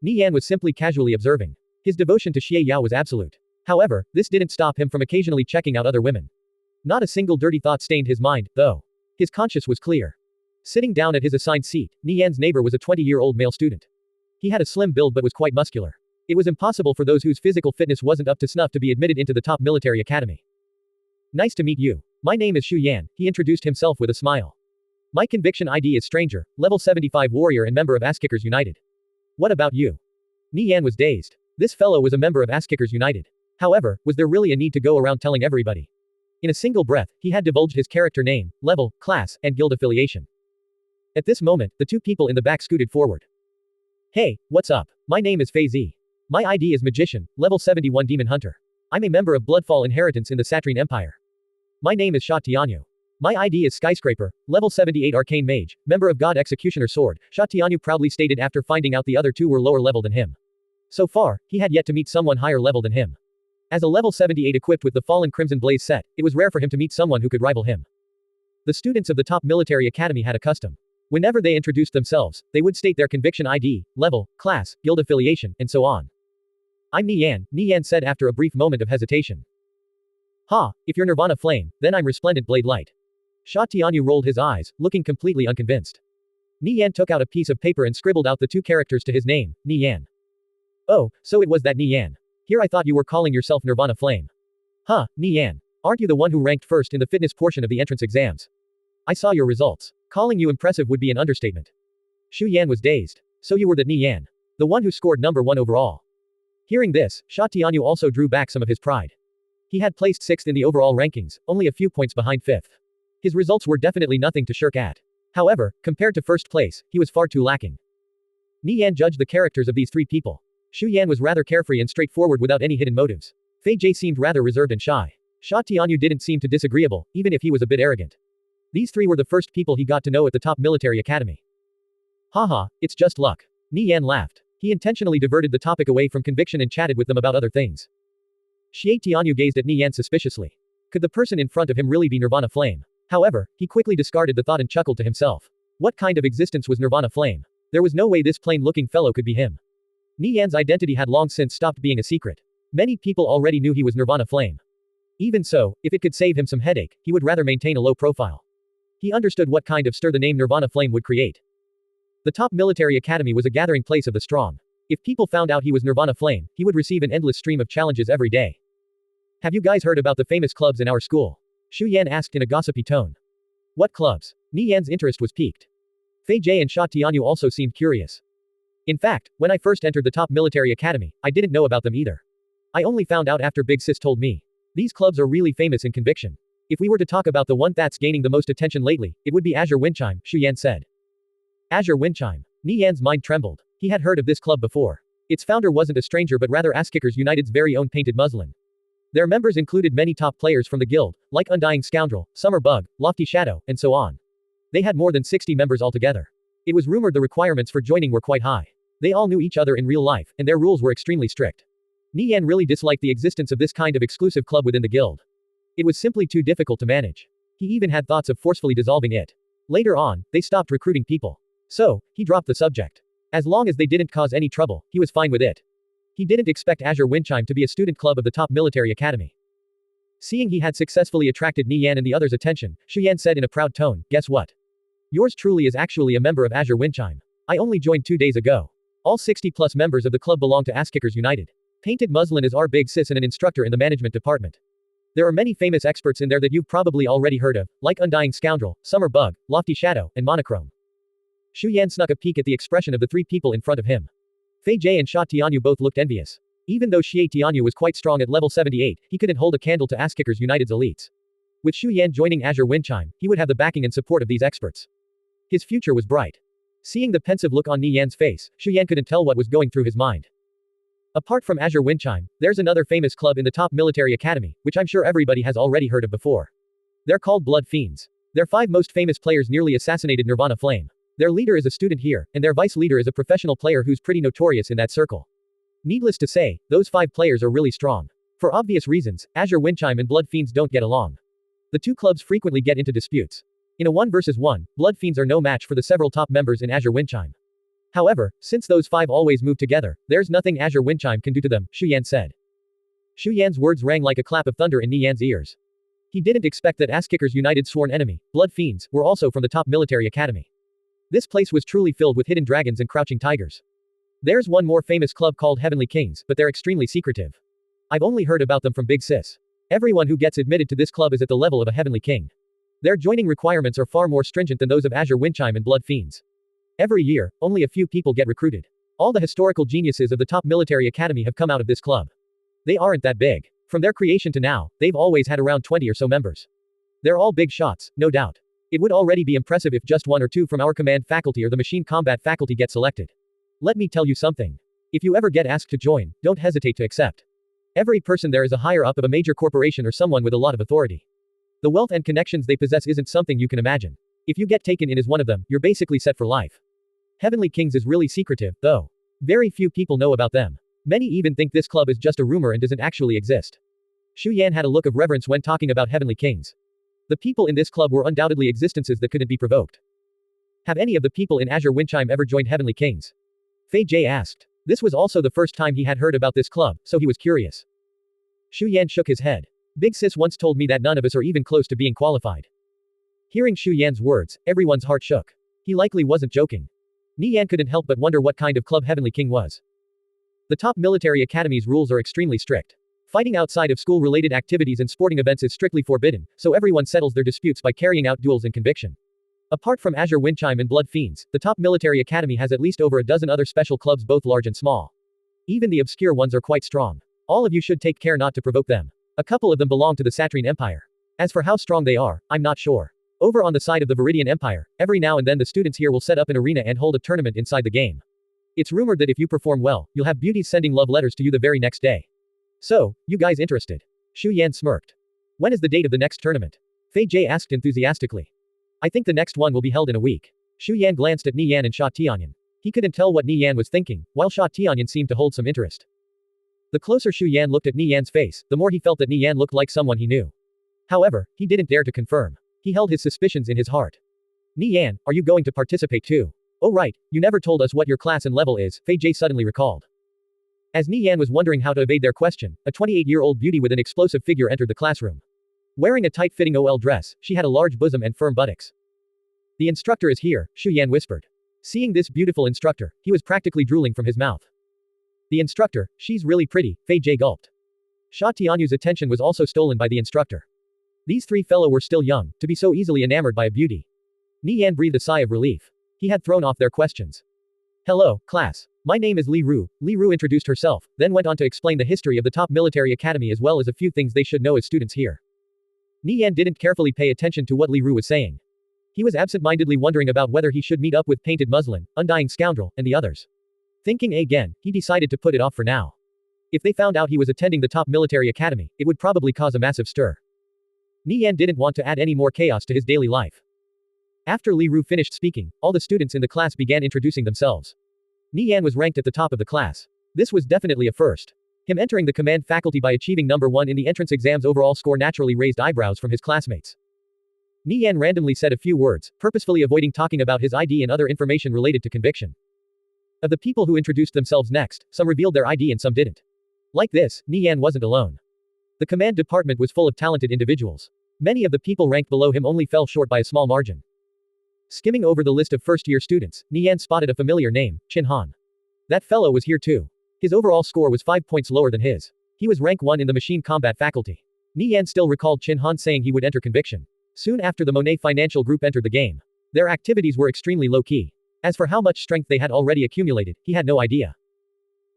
Nie Yan was simply casually observing. His devotion to Xie Yao was absolute. However, this didn't stop him from occasionally checking out other women. Not a single dirty thought stained his mind, though. His conscience was clear. Sitting down at his assigned seat, Nie Yan's neighbor was a 20-year-old male student. He had a slim build but was quite muscular. It was impossible for those whose physical fitness wasn't up to snuff to be admitted into the top military academy. Nice to meet you. My name is Xu Yan, he introduced himself with a smile. My conviction ID is Stranger, level 75 warrior and member of Ass-Kickers United. What about you? Nie Yan was dazed. This fellow was a member of Ass-Kickers United. However, was there really a need to go around telling everybody? In a single breath, he had divulged his character name, level, class, and guild affiliation. At this moment, the two people in the back scooted forward. Hey, what's up? My name is Fei Zi. My ID is Magician, level 71 Demon Hunter. I'm a member of Bloodfall Inheritance in the Satrine Empire. My name is Sha Tianyu. My ID is Skyscraper, level 78 Arcane Mage, member of God Executioner Sword, Sha Tianyu proudly stated after finding out the other two were lower level than him. So far, he had yet to meet someone higher level than him. As a level 78 equipped with the Fallen Crimson Blaze set, it was rare for him to meet someone who could rival him. The students of the top military academy had a custom. Whenever they introduced themselves, they would state their conviction ID, level, class, guild affiliation, and so on. I'm Nie Yan said after a brief moment of hesitation. Ha, if you're Nirvana Flame, then I'm Resplendent Blade Light. Sha Tianyu rolled his eyes, looking completely unconvinced. Nie Yan took out a piece of paper and scribbled out the two characters to his name, Nie Yan. Oh, so it was that Nie Yan. Here I thought you were calling yourself Nirvana Flame. Huh, Nie Yan. Aren't you the one who ranked first in the fitness portion of the entrance exams? I saw your results. Calling you impressive would be an understatement. Xu Yan was dazed. So you were the Nie Yan. The one who scored number 1 overall. Hearing this, Sha Tianyu also drew back some of his pride. He had placed 6th in the overall rankings, only a few points behind 5th. His results were definitely nothing to shirk at. However, compared to first place, he was far too lacking. Nie Yan judged the characters of these three people. Xu Yan was rather carefree and straightforward without any hidden motives. Fei Jie seemed rather reserved and shy. Sha Tianyu didn't seem too disagreeable, even if he was a bit arrogant. These three were the first people he got to know at the top military academy. Haha, it's just luck. Nie Yan laughed. He intentionally diverted the topic away from conviction and chatted with them about other things. Xie Tianyu gazed at Nie Yan suspiciously. Could the person in front of him really be Nirvana Flame? However, he quickly discarded the thought and chuckled to himself. What kind of existence was Nirvana Flame? There was no way this plain-looking fellow could be him. Nie Yan's identity had long since stopped being a secret. Many people already knew he was Nirvana Flame. Even so, if it could save him some headache, he would rather maintain a low profile. He understood what kind of stir the name Nirvana Flame would create. The top military academy was a gathering place of the strong. If people found out he was Nirvana Flame, he would receive an endless stream of challenges every day. Have you guys heard about the famous clubs in our school? Xu Yan asked in a gossipy tone. What clubs? Nie Yan's interest was piqued. Fei Jie and Sha Tianyu also seemed curious. In fact, when I first entered the top military academy, I didn't know about them either. I only found out after Big Sis told me. These clubs are really famous in conviction. If we were to talk about the one that's gaining the most attention lately, it would be Azure Windchime, Xu Yan said. Azure Windchime. Nie Yan's mind trembled. He had heard of this club before. Its founder wasn't a stranger but rather Asskickers United's very own Painted Muslin. Their members included many top players from the guild, like Undying Scoundrel, Summer Bug, Lofty Shadow, and so on. They had more than 60 members altogether. It was rumored the requirements for joining were quite high. They all knew each other in real life, and their rules were extremely strict. Nie Yan really disliked the existence of this kind of exclusive club within the guild. It was simply too difficult to manage. He even had thoughts of forcefully dissolving it. Later on, they stopped recruiting people. So, he dropped the subject. As long as they didn't cause any trouble, he was fine with it. He didn't expect Azure Windchime to be a student club of the top military academy. Seeing he had successfully attracted Nie Yan and the others' attention, Xu Yan said in a proud tone, "Guess what? Yours truly is actually a member of Azure Windchime. I only joined 2 days ago. All 60+ members of the club belong to Asskickers United. Painted Muslin is our big sis and an instructor in the management department. There are many famous experts in there that you've probably already heard of, like Undying Scoundrel, Summer Bug, Lofty Shadow, and Monochrome." Xu Yan snuck a peek at the expression of the 3 people in front of him. Fei Jie and Sha Tianyu both looked envious. Even though Xie Tianyu was quite strong at level 78, he couldn't hold a candle to Asskickers United's elites. With Xu Yan joining Azure Windchime, he would have the backing and support of these experts. His future was bright. Seeing the pensive look on Nie Yan's face, Xu Yan couldn't tell what was going through his mind. Apart from Azure Windchime, there's another famous club in the top military academy, which I'm sure everybody has already heard of before. They're called Blood Fiends. Their 5 most famous players nearly assassinated Nirvana Flame. Their leader is a student here, and their vice leader is a professional player who's pretty notorious in that circle. Needless to say, those 5 players are really strong. For obvious reasons, Azure Windchime and Blood Fiends don't get along. The 2 clubs frequently get into disputes. In a 1 versus 1, Blood Fiends are no match for the several top members in Azure Windchime. However, since those 5 always move together, there's nothing Azure Windchime can do to them, Xu Yan said. Xu Yan's words rang like a clap of thunder in Nie Yan's ears. He didn't expect that Asskickers United's sworn enemy, Blood Fiends, were also from the top military academy. This place was truly filled with hidden dragons and crouching tigers. There's one more famous club called Heavenly Kings, but they're extremely secretive. I've only heard about them from Big Sis. Everyone who gets admitted to this club is at the level of a Heavenly King. Their joining requirements are far more stringent than those of Azure Windchime and Blood Fiends. Every year, only a few people get recruited. All the historical geniuses of the top military academy have come out of this club. They aren't that big. From their creation to now, they've always had around 20 or so members. They're all big shots, no doubt. It would already be impressive if just 1 or 2 from our command faculty or the machine combat faculty get selected. Let me tell you something. If you ever get asked to join, don't hesitate to accept. Every person there is a higher up of a major corporation or someone with a lot of authority. The wealth and connections they possess isn't something you can imagine. If you get taken in as one of them, you're basically set for life. Heavenly Kings is really secretive, though. Very few people know about them. Many even think this club is just a rumor and doesn't actually exist. Xu Yan had a look of reverence when talking about Heavenly Kings. The people in this club were undoubtedly existences that couldn't be provoked. Have any of the people in Azure Windchime ever joined Heavenly Kings? Fei Jie asked. This was also the first time he had heard about this club, so he was curious. Xu Yan shook his head. Big Sis once told me that none of us are even close to being qualified. Hearing Xu Yan's words, everyone's heart shook. He likely wasn't joking. Nie Yan couldn't help but wonder what kind of club Heavenly King was. The top military academy's rules are extremely strict. Fighting outside of school-related activities and sporting events is strictly forbidden, so everyone settles their disputes by carrying out duels in conviction. Apart from Azure Windchime and Blood Fiends, the top military academy has at least over a dozen other special clubs, both large and small. Even the obscure ones are quite strong. All of you should take care not to provoke them. A couple of them belong to the Satrine Empire. As for how strong they are, I'm not sure. Over on the side of the Viridian Empire, every now and then the students here will set up an arena and hold a tournament inside the game. It's rumored that if you perform well, you'll have beauties sending love letters to you the very next day. So, you guys interested? Xu Yan smirked. When is the date of the next tournament? Fei Jie asked enthusiastically. I think the next one will be held in a week. Xu Yan glanced at Nie Yan and Sha Tianyan. He couldn't tell what Nie Yan was thinking, while Sha Tianyan seemed to hold some interest. The closer Xu Yan looked at Nie Yan's face, the more he felt that Nie Yan looked like someone he knew. However, he didn't dare to confirm. He held his suspicions in his heart. Nie Yan, are you going to participate too? Oh right, you never told us what your class and level is, Fei Jie suddenly recalled. As Nie Yan was wondering how to evade their question, a 28-year-old beauty with an explosive figure entered the classroom. Wearing a tight-fitting OL dress, she had a large bosom and firm buttocks. The instructor is here, Xu Yan whispered. Seeing this beautiful instructor, he was practically drooling from his mouth. The instructor, she's really pretty, Fei Jie gulped. Sha Tianyu's attention was also stolen by the instructor. These three fellow were still young, to be so easily enamored by a beauty. Nie Yan breathed a sigh of relief. He had thrown off their questions. Hello, class. My name is Li Ru. Li Ru introduced herself, then went on to explain the history of the top military academy as well as a few things they should know as students here. Nie Yan didn't carefully pay attention to what Li Ru was saying. He was absent-mindedly wondering about whether he should meet up with Painted Muslin, Undying Scoundrel, and the others. Thinking again, he decided to put it off for now. If they found out he was attending the top military academy, it would probably cause a massive stir. Nie Yan didn't want to add any more chaos to his daily life. After Li Ru finished speaking, all the students in the class began introducing themselves. Nie Yan was ranked at the top of the class. This was definitely a first. Him entering the command faculty by achieving number 1 in the entrance exam's overall score naturally raised eyebrows from his classmates. Nie Yan randomly said a few words, purposefully avoiding talking about his ID and other information related to conviction. Of the people who introduced themselves next, some revealed their ID and some didn't. Like this, Nie Yan wasn't alone. The command department was full of talented individuals. Many of the people ranked below him only fell short by a small margin. Skimming over the list of first-year students, Nie Yan spotted a familiar name, Chin Han. That fellow was here too. His overall score was 5 points lower than his. He was rank 1 in the machine combat faculty. Nie Yan still recalled Chin Han saying he would enter conviction. Soon after the Monet Financial Group entered the game. Their activities were extremely low-key. As for how much strength they had already accumulated, he had no idea.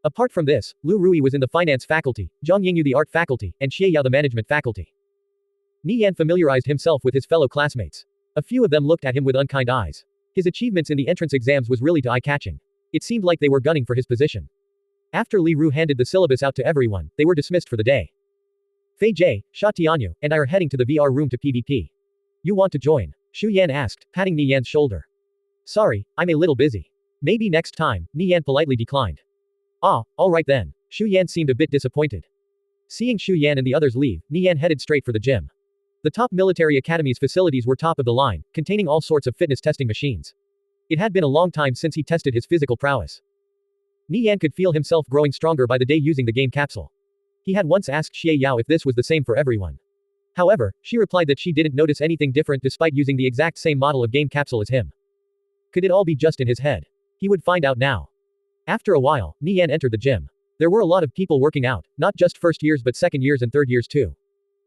Apart from this, Lu Rui was in the finance faculty, Zhang Yingyu the art faculty, and Xie Yao the management faculty. Nie Yan familiarized himself with his fellow classmates. A few of them looked at him with unkind eyes. His achievements in the entrance exams was really eye-catching. It seemed like they were gunning for his position. After Li Ru handed the syllabus out to everyone, they were dismissed for the day. Fei Jie, Sha Tianyu, and I are heading to the VR room to PvP. You want to join? Xu Yan asked, patting Nie Yan's shoulder. Sorry, I'm a little busy. Maybe next time, Nie Yan politely declined. Ah, alright then. Xu Yan seemed a bit disappointed. Seeing Xu Yan and the others leave, Nie Yan headed straight for the gym. The top military academy's facilities were top of the line, containing all sorts of fitness testing machines. It had been a long time since he tested his physical prowess. Nie Yan could feel himself growing stronger by the day using the game capsule. He had once asked Xie Yao if this was the same for everyone. However, she replied that she didn't notice anything different despite using the exact same model of game capsule as him. Could it all be just in his head? He would find out now. After a while, Nie Yan entered the gym. There were a lot of people working out, not just first years but second years and third years too.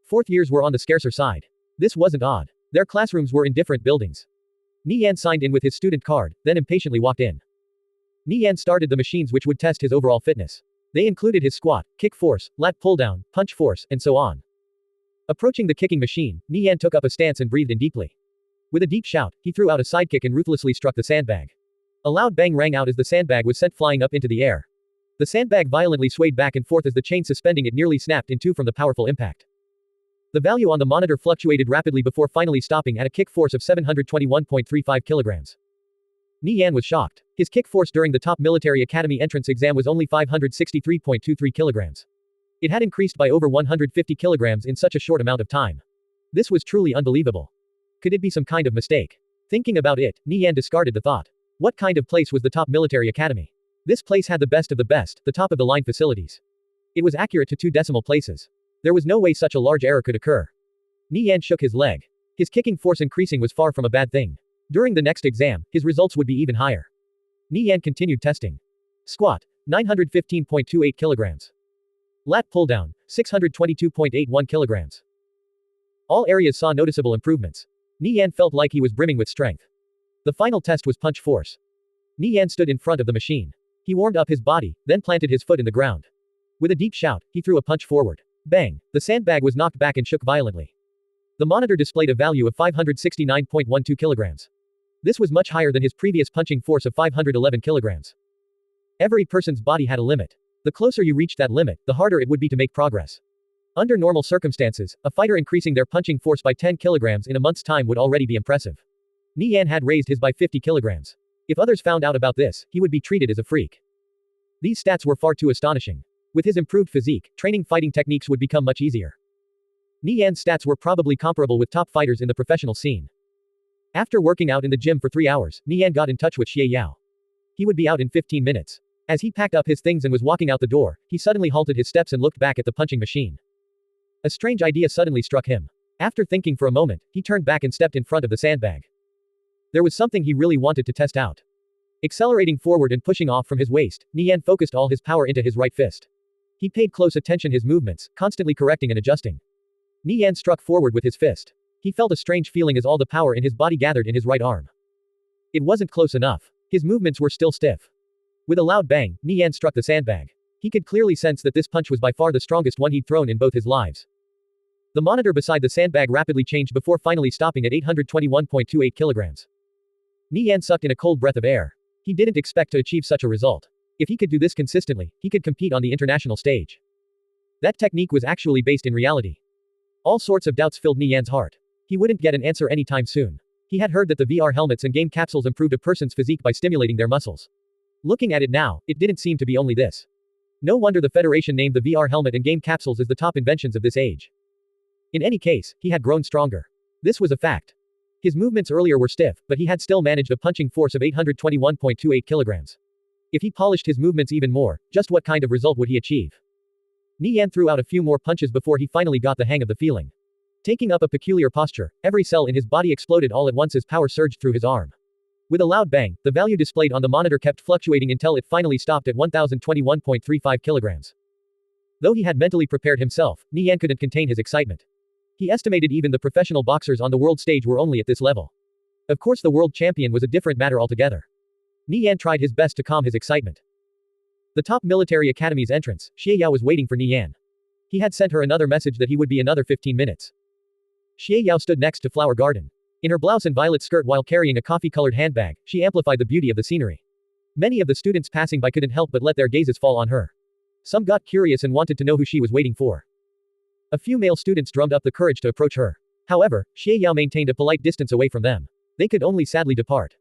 Fourth years were on the scarcer side. This wasn't odd. Their classrooms were in different buildings. Nie Yan signed in with his student card, then impatiently walked in. Nie Yan started the machines which would test his overall fitness. They included his squat, kick force, lat pull-down, punch force, and so on. Approaching the kicking machine, Nie Yan took up a stance and breathed in deeply. With a deep shout, he threw out a sidekick and ruthlessly struck the sandbag. A loud bang rang out as the sandbag was sent flying up into the air. The sandbag violently swayed back and forth as the chain suspending it nearly snapped in two from the powerful impact. The value on the monitor fluctuated rapidly before finally stopping at a kick force of 721.35 kilograms. Nie Yan was shocked. His kick force during the top military academy entrance exam was only 563.23 kilograms. It had increased by over 150 kilograms in such a short amount of time. This was truly unbelievable. Could it be some kind of mistake? Thinking about it, Nie Yan discarded the thought. What kind of place was the top military academy? This place had the best of the best, the top-of-the-line facilities. It was accurate to 2 decimal places. There was no way such a large error could occur. Nie Yan shook his leg. His kicking force increasing was far from a bad thing. During the next exam, his results would be even higher. Nie Yan continued testing. Squat, 915.28 kilograms. Lat pull-down, 622.81 kilograms. All areas saw noticeable improvements. Nie Yan felt like he was brimming with strength. The final test was punch force. Nie Yan stood in front of the machine. He warmed up his body, then planted his foot in the ground. With a deep shout, he threw a punch forward. Bang! The sandbag was knocked back and shook violently. The monitor displayed a value of 569.12 kilograms. This was much higher than his previous punching force of 511 kilograms. Every person's body had a limit. The closer you reached that limit, the harder it would be to make progress. Under normal circumstances, a fighter increasing their punching force by 10 kilograms in a month's time would already be impressive. Nie Yan had raised his by 50 kilograms. If others found out about this, he would be treated as a freak. These stats were far too astonishing. With his improved physique, training fighting techniques would become much easier. Nie Yan's stats were probably comparable with top fighters in the professional scene. After working out in the gym for 3 hours, Nie Yan got in touch with Xie Yao. He would be out in 15 minutes. As he packed up his things and was walking out the door, he suddenly halted his steps and looked back at the punching machine. A strange idea suddenly struck him. After thinking for a moment, he turned back and stepped in front of the sandbag. There was something he really wanted to test out. Accelerating forward and pushing off from his waist, Nie Yan focused all his power into his right fist. He paid close attention to his movements, constantly correcting and adjusting. Nie Yan struck forward with his fist. He felt a strange feeling as all the power in his body gathered in his right arm. It wasn't close enough. His movements were still stiff. With a loud bang, Nie Yan struck the sandbag. He could clearly sense that this punch was by far the strongest one he'd thrown in both his lives. The monitor beside the sandbag rapidly changed before finally stopping at 821.28 kilograms. Nie Yan sucked in a cold breath of air. He didn't expect to achieve such a result. If he could do this consistently, he could compete on the international stage. That technique was actually based in reality. All sorts of doubts filled Nie Yan's heart. He wouldn't get an answer anytime soon. He had heard that the VR helmets and game capsules improved a person's physique by stimulating their muscles. Looking at it now, it didn't seem to be only this. No wonder the Federation named the VR helmet and game capsules as the top inventions of this age. In any case, he had grown stronger. This was a fact. His movements earlier were stiff, but he had still managed a punching force of 821.28 kilograms. If he polished his movements even more, just what kind of result would he achieve? Nie Yan threw out a few more punches before he finally got the hang of the feeling. Taking up a peculiar posture, every cell in his body exploded all at once as power surged through his arm. With a loud bang, the value displayed on the monitor kept fluctuating until it finally stopped at 1021.35 kilograms. Though he had mentally prepared himself, Nie Yan couldn't contain his excitement. He estimated even the professional boxers on the world stage were only at this level. Of course, the world champion was a different matter altogether. Nie Yan tried his best to calm his excitement. The top military academy's entrance, Xie Yao was waiting for Nie Yan. He had sent her another message that he would be another 15 minutes. Xie Yao stood next to Flower Garden. In her blouse and violet skirt while carrying a coffee-colored handbag, she amplified the beauty of the scenery. Many of the students passing by couldn't help but let their gazes fall on her. Some got curious and wanted to know who she was waiting for. A few male students drummed up the courage to approach her. However, Xie Yao maintained a polite distance away from them. They could only sadly depart.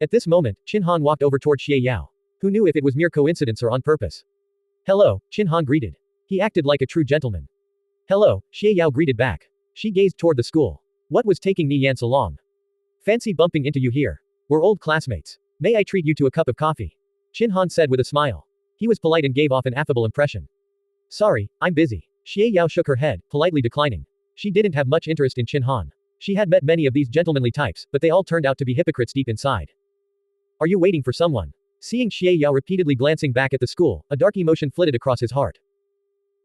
At this moment, Qin Han walked over toward Xie Yao. Who knew if it was mere coincidence or on purpose? Hello, Qin Han greeted. He acted like a true gentleman. Hello, Xie Yao greeted back. She gazed toward the school. What was taking Nie Yan so long? Fancy bumping into you here. We're old classmates. May I treat you to a cup of coffee? Qin Han said with a smile. He was polite and gave off an affable impression. Sorry, I'm busy. Xie Yao shook her head, politely declining. She didn't have much interest in Qin Han. She had met many of these gentlemanly types, but they all turned out to be hypocrites deep inside. Are you waiting for someone? Seeing Xie Yao repeatedly glancing back at the school, a dark emotion flitted across his heart.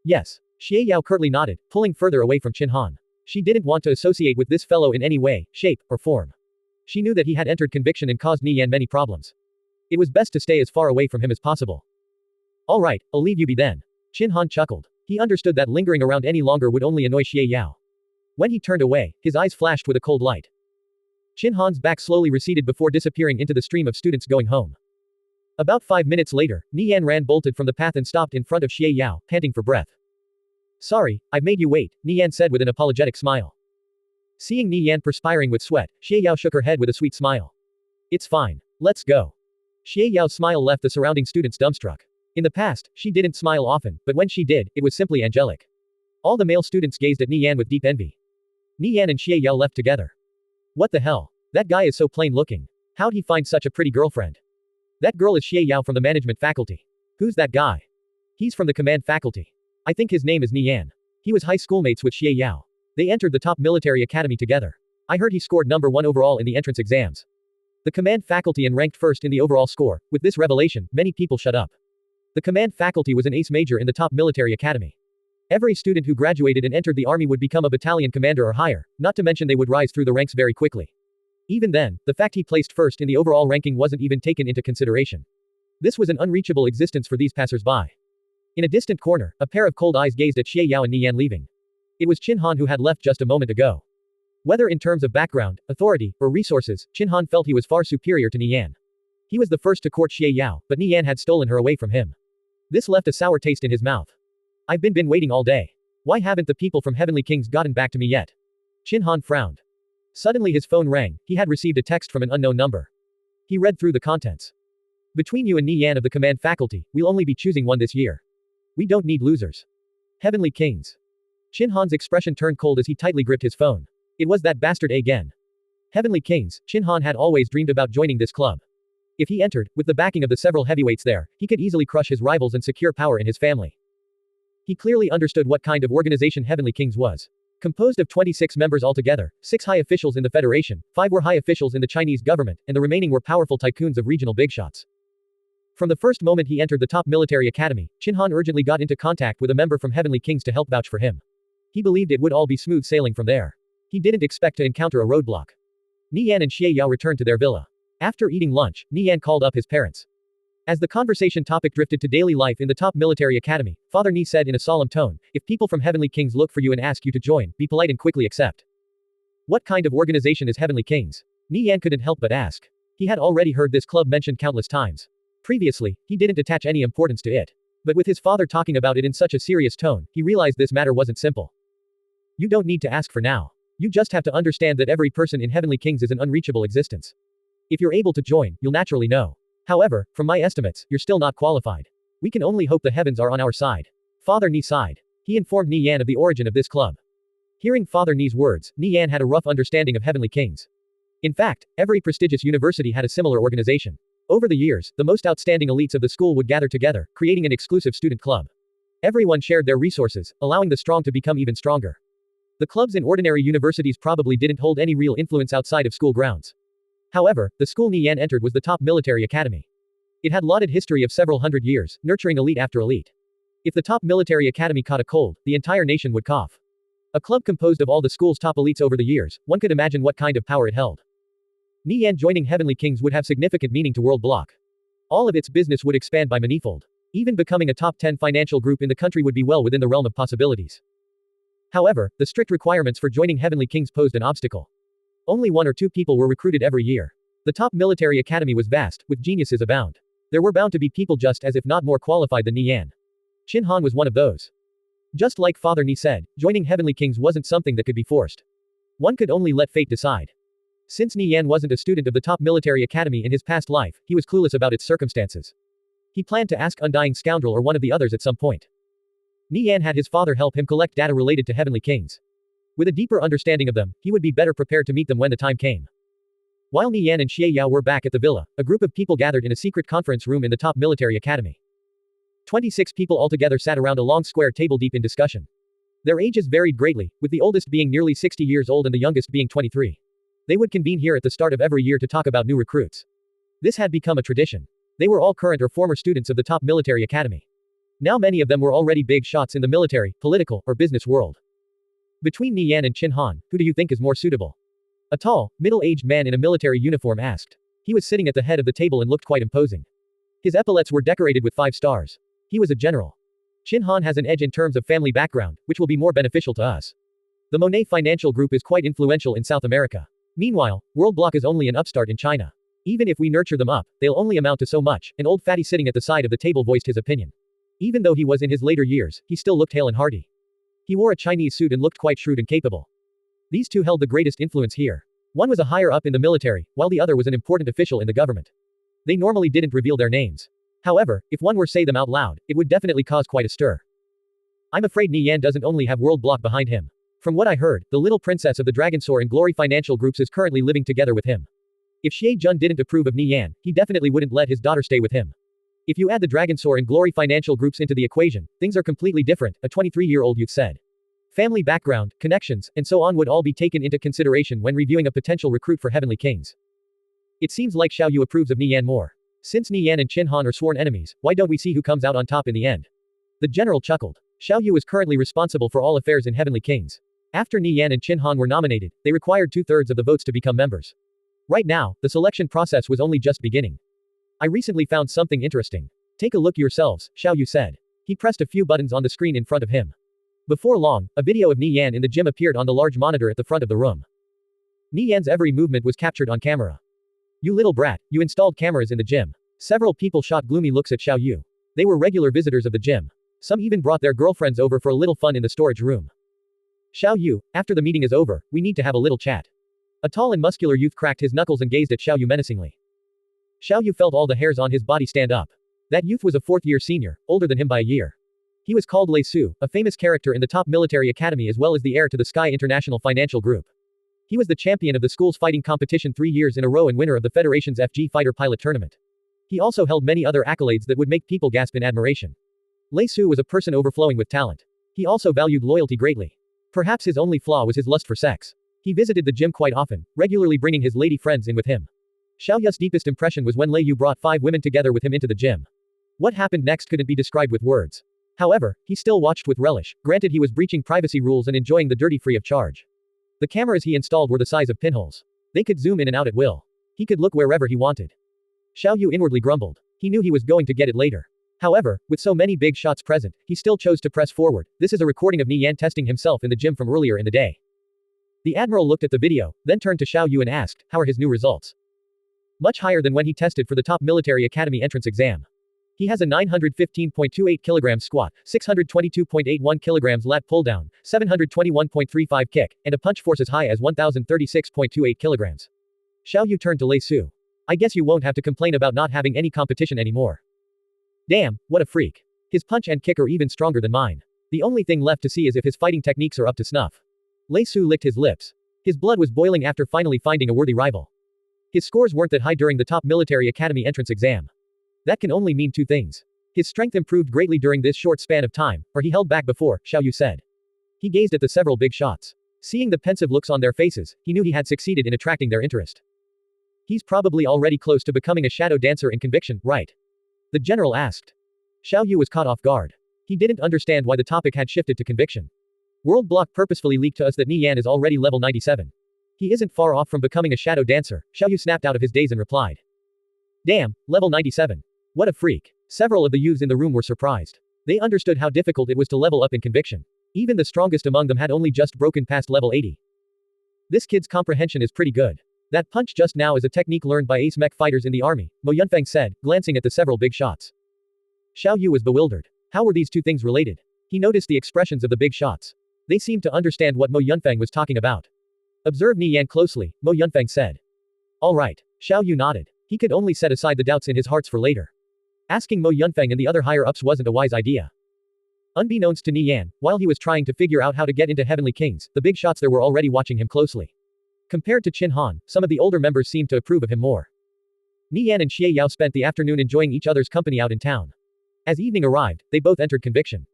Yes. Xie Yao curtly nodded, pulling further away from Qin Han. She didn't want to associate with this fellow in any way, shape, or form. She knew that he had entered conviction and caused Nie Yan many problems. It was best to stay as far away from him as possible. Alright, I'll leave you be then. Qin Han chuckled. He understood that lingering around any longer would only annoy Xie Yao. When he turned away, his eyes flashed with a cold light. Qin Han's back slowly receded before disappearing into the stream of students going home. About 5 minutes later, Nie Yan bolted from the path and stopped in front of Xie Yao, panting for breath. Sorry, I've made you wait, Nie Yan said with an apologetic smile. Seeing Nie Yan perspiring with sweat, Xie Yao shook her head with a sweet smile. It's fine. Let's go. Xie Yao's smile left the surrounding students dumbstruck. In the past, she didn't smile often, but when she did, it was simply angelic. All the male students gazed at Nie Yan with deep envy. Nie Yan and Xie Yao left together. What the hell? That guy is so plain looking. How'd he find such a pretty girlfriend? That girl is Xie Yao from the management faculty. Who's that guy? He's from the command faculty. I think his name is Nie Yan. He was high schoolmates with Xie Yao. They entered the top military academy together. I heard he scored number 1 overall in the entrance exams. The command faculty and ranked first in the overall score. With this revelation, many people shut up. The command faculty was an ace major in the top military academy. Every student who graduated and entered the army would become a battalion commander or higher, not to mention they would rise through the ranks very quickly. Even then, the fact he placed first in the overall ranking wasn't even taken into consideration. This was an unreachable existence for these passers-by. In a distant corner, a pair of cold eyes gazed at Xie Yao and Nie Yan leaving. It was Qin Han who had left just a moment ago. Whether in terms of background, authority, or resources, Qin Han felt he was far superior to Nie Yan. He was the first to court Xie Yao, but Nie Yan had stolen her away from him. This left a sour taste in his mouth. I've been waiting all day. Why haven't the people from Heavenly Kings gotten back to me yet? Qin Han frowned. Suddenly his phone rang. He had received a text from an unknown number. He read through the contents. Between you and Nie Yan of the command faculty, we'll only be choosing one this year. We don't need losers. Heavenly Kings. Qin Han's expression turned cold as he tightly gripped his phone. It was that bastard again. Heavenly Kings. Qin Han had always dreamed about joining this club. If he entered, with the backing of the several heavyweights there, he could easily crush his rivals and secure power in his family. He clearly understood what kind of organization Heavenly Kings was. Composed of 26 members altogether, 6 high officials in the Federation, 5 were high officials in the Chinese government, and the remaining were powerful tycoons of regional bigshots. From the first moment he entered the top military academy, Qin Han urgently got into contact with a member from Heavenly Kings to help vouch for him. He believed it would all be smooth sailing from there. He didn't expect to encounter a roadblock. Nie Yan and Xie Yao returned to their villa. After eating lunch, Nie Yan called up his parents. As the conversation topic drifted to daily life in the top military academy, Father Nie said in a solemn tone, "If people from Heavenly Kings look for you and ask you to join, be polite and quickly accept." What kind of organization is Heavenly Kings? Nie Yan couldn't help but ask. He had already heard this club mentioned countless times. Previously, he didn't attach any importance to it. But with his father talking about it in such a serious tone, he realized this matter wasn't simple. You don't need to ask for now. You just have to understand that every person in Heavenly Kings is an unreachable existence. If you're able to join, you'll naturally know. However, from my estimates, you're still not qualified. We can only hope the heavens are on our side. Father Nie sighed. He informed Nie Yan of the origin of this club. Hearing Father Nie's words, Nie Yan had a rough understanding of Heavenly Kings. In fact, every prestigious university had a similar organization. Over the years, the most outstanding elites of the school would gather together, creating an exclusive student club. Everyone shared their resources, allowing the strong to become even stronger. The clubs in ordinary universities probably didn't hold any real influence outside of school grounds. However, the school Nie Yan entered was the top military academy. It had lauded history of several hundred years, nurturing elite after elite. If the top military academy caught a cold, the entire nation would cough. A club composed of all the school's top elites over the years, one could imagine what kind of power it held. Nie Yan joining Heavenly Kings would have significant meaning to World Bloc. All of its business would expand by manifold. Even becoming a top 10 financial group in the country would be well within the realm of possibilities. However, the strict requirements for joining Heavenly Kings posed an obstacle. Only 1 or 2 people were recruited every year. The top military academy was vast, with geniuses abound. There were bound to be people just as if not more qualified than Nie Yan. Qin Han was one of those. Just like Father Nie said, joining Heavenly Kings wasn't something that could be forced. One could only let fate decide. Since Nie Yan wasn't a student of the top military academy in his past life, he was clueless about its circumstances. He planned to ask Undying Scoundrel or one of the others at some point. Nie Yan had his father help him collect data related to Heavenly Kings. With a deeper understanding of them, he would be better prepared to meet them when the time came. While Nie Yan and Xie Yao were back at the villa, a group of people gathered in a secret conference room in the top military academy. 26 people altogether sat around a long square table deep in discussion. Their ages varied greatly, with the oldest being nearly 60 years old and the youngest being 23. They would convene here at the start of every year to talk about new recruits. This had become a tradition. They were all current or former students of the top military academy. Now many of them were already big shots in the military, political, or business world. Between Nie Yan and Qin Han, who do you think is more suitable? A tall, middle-aged man in a military uniform asked. He was sitting at the head of the table and looked quite imposing. His epaulets were decorated with 5 stars. He was a general. Qin Han has an edge in terms of family background, which will be more beneficial to us. The Monet Financial Group is quite influential in South America. Meanwhile, World Bloc is only an upstart in China. Even if we nurture them up, they'll only amount to so much. An old fatty sitting at the side of the table voiced his opinion. Even though he was in his later years, he still looked hale and hearty. He wore a Chinese suit and looked quite shrewd and capable. These two held the greatest influence here. One was a higher up in the military, while the other was an important official in the government. They normally didn't reveal their names. However, if one were to say them out loud, it would definitely cause quite a stir. I'm afraid Nie Yan doesn't only have World Bloc behind him. From what I heard, the little princess of the Dragonsaur and Glory Financial Groups is currently living together with him. If Xie Jun didn't approve of Nie Yan, he definitely wouldn't let his daughter stay with him. If you add the Dragonsaur and Glory Financial Groups into the equation, things are completely different, a 23-year-old youth said. Family background, connections, and so on would all be taken into consideration when reviewing a potential recruit for Heavenly Kings. It seems like Xiao Yu approves of Nie Yan more. Since Nie Yan and Qin Han are sworn enemies, why don't we see who comes out on top in the end? The general chuckled. Xiao Yu is currently responsible for all affairs in Heavenly Kings. After Nie Yan and Qin Han were nominated, they required 2/3 of the votes to become members. Right now, the selection process was only just beginning. I recently found something interesting. Take a look yourselves, Xiao Yu said. He pressed a few buttons on the screen in front of him. Before long, a video of Nie Yan in the gym appeared on the large monitor at the front of the room. Nie Yan's every movement was captured on camera. You little brat, you installed cameras in the gym. Several people shot gloomy looks at Xiao Yu. They were regular visitors of the gym. Some even brought their girlfriends over for a little fun in the storage room. Xiao Yu, after the meeting is over, we need to have a little chat. A tall and muscular youth cracked his knuckles and gazed at Xiao Yu menacingly. Xiao Yu felt all the hairs on his body stand up. That youth was a 4th-year senior, older than him by a year. He was called Lei Su, a famous character in the top military academy as well as the heir to the Sky International Financial Group. He was the champion of the school's fighting competition 3 years in a row and winner of the Federation's FG fighter pilot tournament. He also held many other accolades that would make people gasp in admiration. Lei Su was a person overflowing with talent. He also valued loyalty greatly. Perhaps his only flaw was his lust for sex. He visited the gym quite often, regularly bringing his lady friends in with him. Xiao Yu's deepest impression was when Lei Yu brought 5 women together with him into the gym. What happened next couldn't be described with words. However, he still watched with relish, granted he was breaching privacy rules and enjoying the dirty free of charge. The cameras he installed were the size of pinholes. They could zoom in and out at will. He could look wherever he wanted. Xiao Yu inwardly grumbled. He knew he was going to get it later. However, with so many big shots present, he still chose to press forward. This is a recording of Nie Yan testing himself in the gym from earlier in the day. The admiral looked at the video, then turned to Xiao Yu and asked, how are his new results? Much higher than when he tested for the top military academy entrance exam. He has a 915.28 kg squat, 622.81 kg lat pull-down, 721.35 kick, and a punch force as high as 1036.28 kg. Xiao Yu turned to Lei Su. I guess you won't have to complain about not having any competition anymore. Damn, what a freak. His punch and kick are even stronger than mine. The only thing left to see is if his fighting techniques are up to snuff. Lei Su licked his lips. His blood was boiling after finally finding a worthy rival. His scores weren't that high during the top military academy entrance exam. That can only mean two things. His strength improved greatly during this short span of time, or he held back before, Xiao Yu said. He gazed at the several big shots. Seeing the pensive looks on their faces, he knew he had succeeded in attracting their interest. He's probably already close to becoming a shadow dancer in conviction, right? The general asked. Xiao Yu was caught off guard. He didn't understand why the topic had shifted to conviction. World Block purposefully leaked to us that Nie Yan is already level 97. He isn't far off from becoming a shadow dancer, Xiao Yu snapped out of his daze and replied. Damn, level 97. What a freak. Several of the youths in the room were surprised. They understood how difficult it was to level up in conviction. Even the strongest among them had only just broken past level 80. This kid's comprehension is pretty good. That punch just now is a technique learned by ace mech fighters in the army, Mo Yunfeng said, glancing at the several big shots. Xiao Yu was bewildered. How were these two things related? He noticed the expressions of the big shots. They seemed to understand what Mo Yunfeng was talking about. Observe Nie Yan closely, Mo Yunfeng said. Alright. Xiao Yu nodded. He could only set aside the doubts in his hearts for later. Asking Mo Yunfeng and the other higher-ups wasn't a wise idea. Unbeknownst to Nie Yan, while he was trying to figure out how to get into Heavenly Kings, the big shots there were already watching him closely. Compared to Qin Han, some of the older members seemed to approve of him more. Nie Yan and Xie Yao spent the afternoon enjoying each other's company out in town. As evening arrived, they both entered conviction.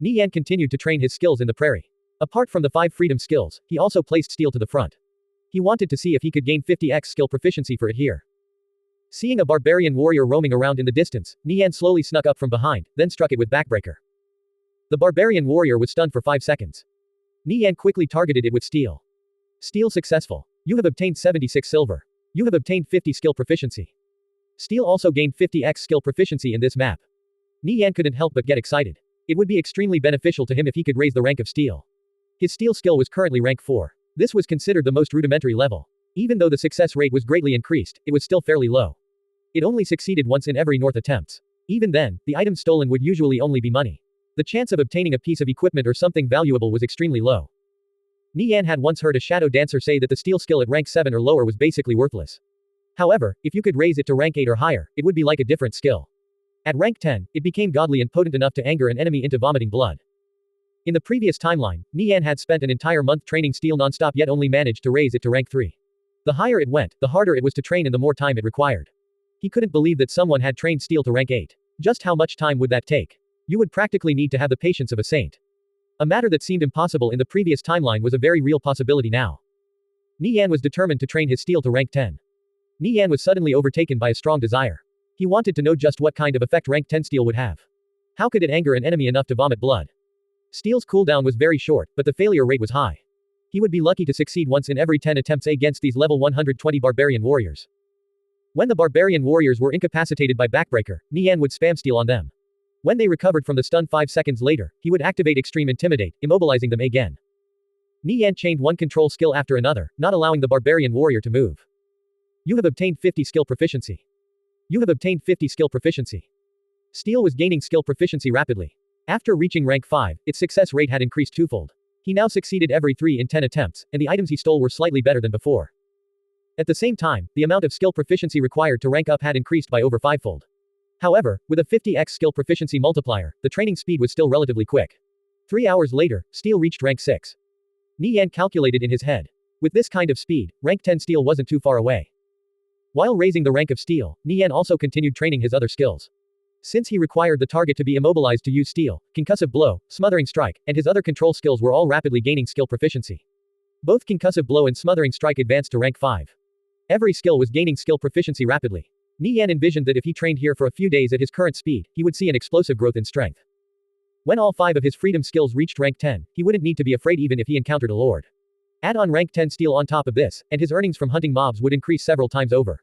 Nie Yan continued to train his skills in the prairie. Apart from the 5 freedom skills, he also placed steel to the front. He wanted to see if he could gain 50x skill proficiency for it here. Seeing a barbarian warrior roaming around in the distance, Nie Yan slowly snuck up from behind, then struck it with backbreaker. The barbarian warrior was stunned for 5 seconds. Nie Yan quickly targeted it with steel. Steel successful. You have obtained 76 silver. You have obtained 50 skill proficiency. Steel also gained 50x skill proficiency in this map. Nie Yan couldn't help but get excited. It would be extremely beneficial to him if he could raise the rank of steel. His steel skill was currently rank 4. This was considered the most rudimentary level. Even though the success rate was greatly increased, it was still fairly low. It only succeeded once in every north attempts. Even then, the items stolen would usually only be money. The chance of obtaining a piece of equipment or something valuable was extremely low. Nie Yan had once heard a shadow dancer say that the steel skill at rank 7 or lower was basically worthless. However, if you could raise it to rank 8 or higher, it would be like a different skill. At rank 10, it became godly and potent enough to anger an enemy into vomiting blood. In the previous timeline, Nie Yan had spent an entire month training steel non-stop yet only managed to raise it to rank 3. The higher it went, the harder it was to train and the more time it required. He couldn't believe that someone had trained steel to rank 8. Just how much time would that take? You would practically need to have the patience of a saint. A matter that seemed impossible in the previous timeline was a very real possibility now. Nie Yan was determined to train his steel to rank 10. Nie Yan was suddenly overtaken by a strong desire. He wanted to know just what kind of effect rank 10 steel would have. How could it anger an enemy enough to vomit blood? Steel's cooldown was very short, but the failure rate was high. He would be lucky to succeed once in every 10 attempts against these level 120 barbarian warriors. When the barbarian warriors were incapacitated by backbreaker, Nie Yan would spam steel on them. When they recovered from the stun 5 seconds later, he would activate Extreme Intimidate, immobilizing them again. Nie Yan chained one control skill after another, not allowing the barbarian warrior to move. You have obtained 50 skill proficiency. You have obtained 50 skill proficiency. Steel was gaining skill proficiency rapidly. After reaching rank 5, its success rate had increased twofold. He now succeeded every 3 in 10 attempts, and the items he stole were slightly better than before. At the same time, the amount of skill proficiency required to rank up had increased by over 5-fold. However, with a 50x skill proficiency multiplier, the training speed was still relatively quick. 3 hours later, steel reached rank 6. Nie Yan calculated in his head. With this kind of speed, rank 10 steel wasn't too far away. While raising the rank of steel, Nie Yan also continued training his other skills. Since he required the target to be immobilized to use steel, concussive blow, smothering strike, and his other control skills were all rapidly gaining skill proficiency. Both concussive blow and smothering strike advanced to rank 5. Every skill was gaining skill proficiency rapidly. Nie Yan envisioned that if he trained here for a few days at his current speed, he would see an explosive growth in strength. When all 5 of his freedom skills reached rank 10, he wouldn't need to be afraid even if he encountered a lord. Add on rank 10 steel on top of this, and his earnings from hunting mobs would increase several times over.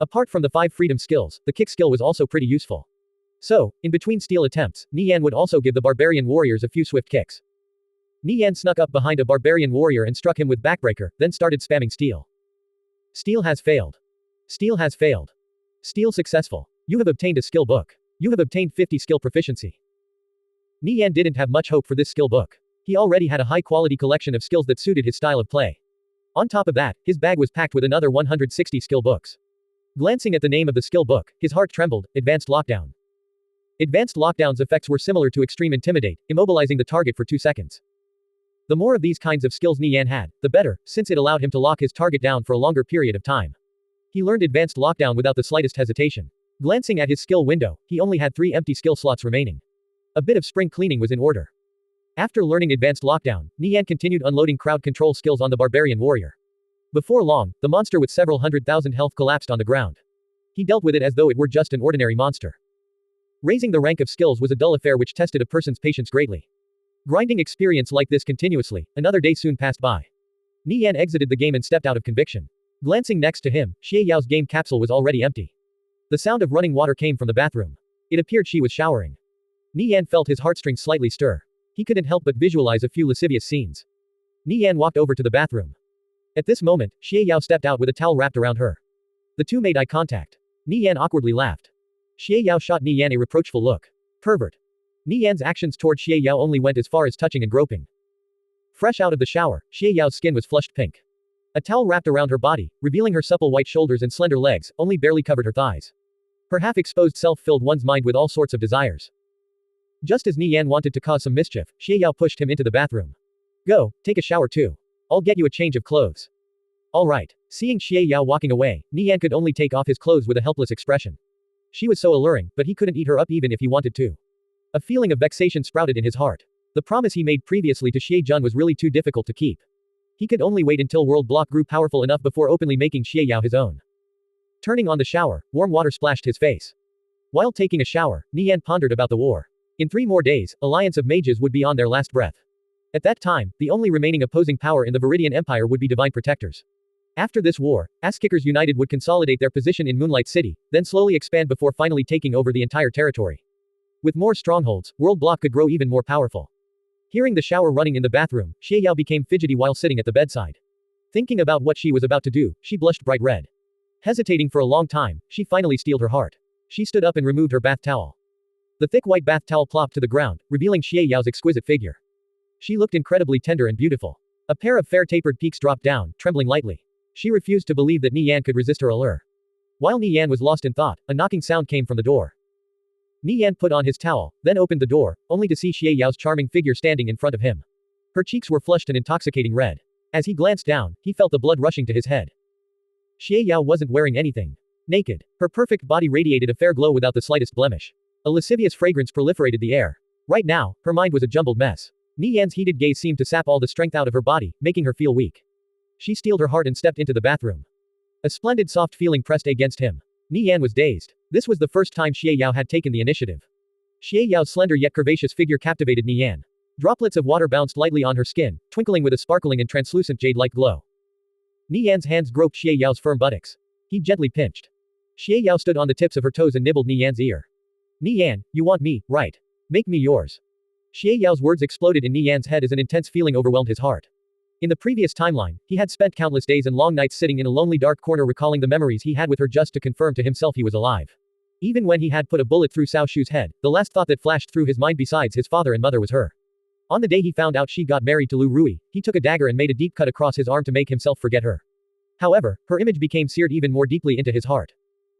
Apart from the 5 freedom skills, the kick skill was also pretty useful. So, in between steel attempts, Nie Yan would also give the barbarian warriors a few swift kicks. Nie Yan snuck up behind a barbarian warrior and struck him with backbreaker, then started spamming steel. Steel has failed. Steel has failed. Steel successful. You have obtained a skill book. You have obtained 50 skill proficiency. Nie Yan didn't have much hope for this skill book. He already had a high-quality collection of skills that suited his style of play. On top of that, his bag was packed with another 160 skill books. Glancing at the name of the skill book, his heart trembled. Advanced Lockdown. Advanced Lockdown's effects were similar to Extreme Intimidate, immobilizing the target for 2 seconds. The more of these kinds of skills Nie Yan had, the better, since it allowed him to lock his target down for a longer period of time. He learned Advanced Lockdown without the slightest hesitation. Glancing at his skill window, he only had 3 empty skill slots remaining. A bit of spring cleaning was in order. After learning Advanced Lockdown, Nie Yan continued unloading crowd control skills on the barbarian warrior. Before long, the monster with several 100,000 health collapsed on the ground. He dealt with it as though it were just an ordinary monster. Raising the rank of skills was a dull affair which tested a person's patience greatly. Grinding experience like this continuously, another day soon passed by. Nie Yan exited the game and stepped out of conviction. Glancing next to him, Xie Yao's game capsule was already empty. The sound of running water came from the bathroom. It appeared she was showering. Nie Yan felt his heartstrings slightly stir. He couldn't help but visualize a few lascivious scenes. Nie Yan walked over to the bathroom. At this moment, Xie Yao stepped out with a towel wrapped around her. The two made eye contact. Nie Yan awkwardly laughed. Xie Yao shot Nie Yan a reproachful look. Pervert. Nie Yan's actions toward Xie Yao only went as far as touching and groping. Fresh out of the shower, Xie Yao's skin was flushed pink. A towel wrapped around her body, revealing her supple white shoulders and slender legs, only barely covered her thighs. Her half-exposed self filled one's mind with all sorts of desires. Just as Nie Yan wanted to cause some mischief, Xie Yao pushed him into the bathroom. Go, take a shower too. I'll get you a change of clothes. Alright. Seeing Xie Yao walking away, Nie Yan could only take off his clothes with a helpless expression. She was so alluring, but he couldn't eat her up even if he wanted to. A feeling of vexation sprouted in his heart. The promise he made previously to Xie Jun was really too difficult to keep. He could only wait until World Block grew powerful enough before openly making Xie Yao his own. Turning on the shower, warm water splashed his face. While taking a shower, Nie Yan pondered about the war. In 3 more days, Alliance of Mages would be on their last breath. At that time, the only remaining opposing power in the Viridian Empire would be Divine Protectors. After this war, Ass-Kickers United would consolidate their position in Moonlight City, then slowly expand before finally taking over the entire territory. With more strongholds, World Block could grow even more powerful. Hearing the shower running in the bathroom, Xie Yao became fidgety while sitting at the bedside. Thinking about what she was about to do, she blushed bright red. Hesitating for a long time, she finally steeled her heart. She stood up and removed her bath towel. The thick white bath towel plopped to the ground, revealing Xie Yao's exquisite figure. She looked incredibly tender and beautiful. A pair of fair tapered peaks dropped down, trembling lightly. She refused to believe that Nie Yan could resist her allure. While Nie Yan was lost in thought, a knocking sound came from the door. Nie Yan put on his towel, then opened the door, only to see Xie Yao's charming figure standing in front of him. Her cheeks were flushed and intoxicating red. As he glanced down, he felt the blood rushing to his head. Xie Yao wasn't wearing anything. Naked. Her perfect body radiated a fair glow without the slightest blemish. A lascivious fragrance proliferated the air. Right now, her mind was a jumbled mess. Nie Yan's heated gaze seemed to sap all the strength out of her body, making her feel weak. She steeled her heart and stepped into the bathroom. A splendid soft feeling pressed against him. Nie Yan was dazed. This was the first time Xie Yao had taken the initiative. Xie Yao's slender yet curvaceous figure captivated Nie Yan. Droplets of water bounced lightly on her skin, twinkling with a sparkling and translucent jade-like glow. Nie Yan's hands groped Xie Yao's firm buttocks. He gently pinched. Xie Yao stood on the tips of her toes and nibbled Nie Yan's ear. Nie Yan, you want me, right? Make me yours. Xie Yao's words exploded in Nie Yan's head as an intense feeling overwhelmed his heart. In the previous timeline, he had spent countless days and long nights sitting in a lonely dark corner recalling the memories he had with her just to confirm to himself he was alive. Even when he had put a bullet through Cao Shu's head, the last thought that flashed through his mind besides his father and mother was her. On the day he found out she got married to Lu Rui, he took a dagger and made a deep cut across his arm to make himself forget her. However, her image became seared even more deeply into his heart.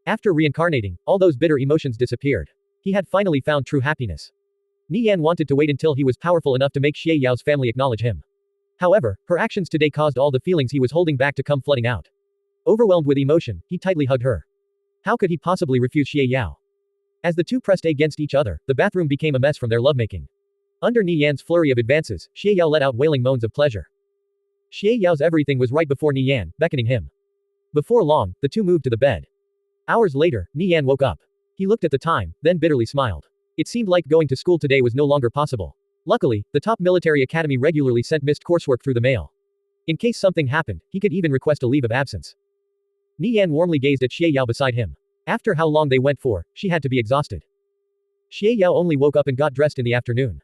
After reincarnating, all those bitter emotions disappeared. He had finally found true happiness. Nie Yan wanted to wait until he was powerful enough to make Xie Yao's family acknowledge him. However, her actions today caused all the feelings he was holding back to come flooding out. Overwhelmed with emotion, he tightly hugged her. How could he possibly refuse Xie Yao? As the two pressed against each other, the bathroom became a mess from their lovemaking. Under Nie Yan's flurry of advances, Xie Yao let out wailing moans of pleasure. Xie Yao's everything was right before Nie Yan, beckoning him. Before long, the two moved to the bed. Hours later, Nie Yan woke up. He looked at the time, then bitterly smiled. It seemed like going to school today was no longer possible. Luckily, the top military academy regularly sent missed coursework through the mail. In case something happened, he could even request a leave of absence. Nie Yan warmly gazed at Xie Yao beside him. After how long they went for, she had to be exhausted. Xie Yao only woke up and got dressed in the afternoon.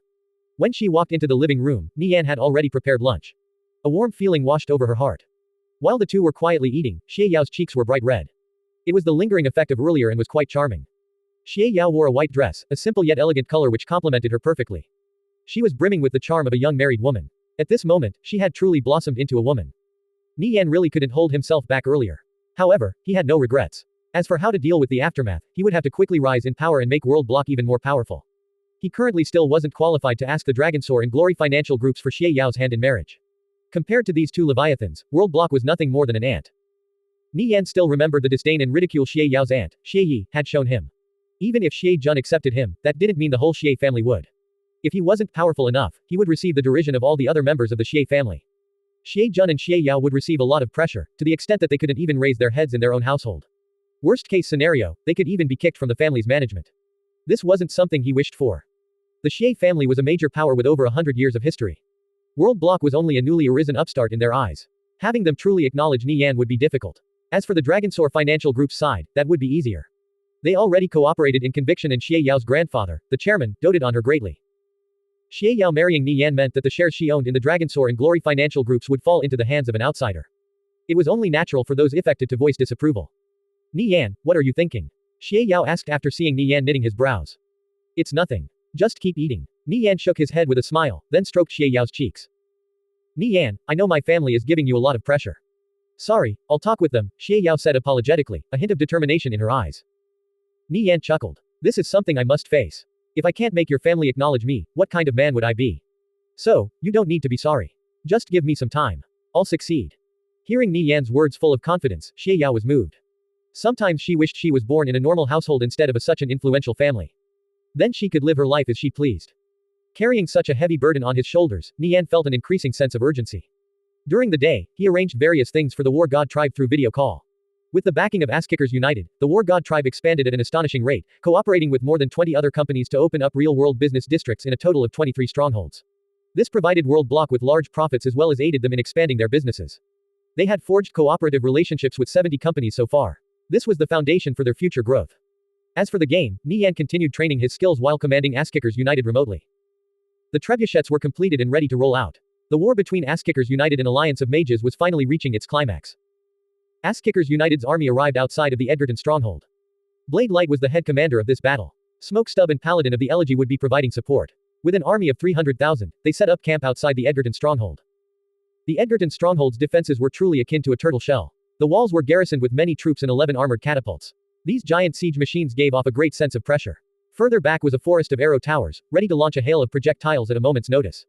When she walked into the living room, Nie Yan had already prepared lunch. A warm feeling washed over her heart. While the two were quietly eating, Xie Yao's cheeks were bright red. It was the lingering effect of earlier and was quite charming. Xie Yao wore a white dress, a simple yet elegant color which complemented her perfectly. She was brimming with the charm of a young married woman. At this moment, she had truly blossomed into a woman. Nie Yan really couldn't hold himself back earlier. However, he had no regrets. As for how to deal with the aftermath, he would have to quickly rise in power and make World Block even more powerful. He currently still wasn't qualified to ask the Dragonsaur and Glory financial groups for Xie Yao's hand in marriage. Compared to these two leviathans, World Block was nothing more than an ant. Nie Yan still remembered the disdain and ridicule Xie Yao's aunt, Xie Yi, had shown him. Even if Xie Jun accepted him, that didn't mean the whole Xie family would. If he wasn't powerful enough, he would receive the derision of all the other members of the Xie family. Xie Jun and Xie Yao would receive a lot of pressure, to the extent that they couldn't even raise their heads in their own household. Worst case scenario, they could even be kicked from the family's management. This wasn't something he wished for. The Xie family was a major power with over 100 years of history. World Block was only a newly arisen upstart in their eyes. Having them truly acknowledge Nie Yan would be difficult. As for the Dragonsaur financial group's side, that would be easier. They already cooperated in conviction and Xie Yao's grandfather, the chairman, doted on her greatly. Xie Yao marrying Nie Yan meant that the shares she owned in the Dragonsaur and Glory financial groups would fall into the hands of an outsider. It was only natural for those affected to voice disapproval. Nie Yan, what are you thinking? Xie Yao asked after seeing Nie Yan knitting his brows. It's nothing. Just keep eating. Nie Yan shook his head with a smile, then stroked Xie Yao's cheeks. Nie Yan, I know my family is giving you a lot of pressure. Sorry, I'll talk with them, Xie Yao said apologetically, a hint of determination in her eyes. Nie Yan chuckled. This is something I must face. If I can't make your family acknowledge me, what kind of man would I be? So, you don't need to be sorry. Just give me some time. I'll succeed. Hearing Nie Yan's words full of confidence, Xie Yao was moved. Sometimes she wished she was born in a normal household instead of such an influential family. Then she could live her life as she pleased. Carrying such a heavy burden on his shoulders, Nie Yan felt an increasing sense of urgency. During the day, he arranged various things for the War God tribe through video call. With the backing of Ass-Kickers United, the War God tribe expanded at an astonishing rate, cooperating with more than 20 other companies to open up real-world business districts in a total of 23 strongholds. This provided World Block with large profits as well as aided them in expanding their businesses. They had forged cooperative relationships with 70 companies so far. This was the foundation for their future growth. As for the game, Nie Yan continued training his skills while commanding Ass-Kickers United remotely. The trebuchets were completed and ready to roll out. The war between Ass-Kickers United and Alliance of Mages was finally reaching its climax. Ass-Kickers United's army arrived outside of the Edgerton stronghold. Blade Light was the head commander of this battle. Smokestub and Paladin of the Elegy would be providing support. With an army of 300,000, they set up camp outside the Edgerton stronghold. The Edgerton stronghold's defenses were truly akin to a turtle shell. The walls were garrisoned with many troops and 11 armored catapults. These giant siege machines gave off a great sense of pressure. Further back was a forest of arrow towers, ready to launch a hail of projectiles at a moment's notice.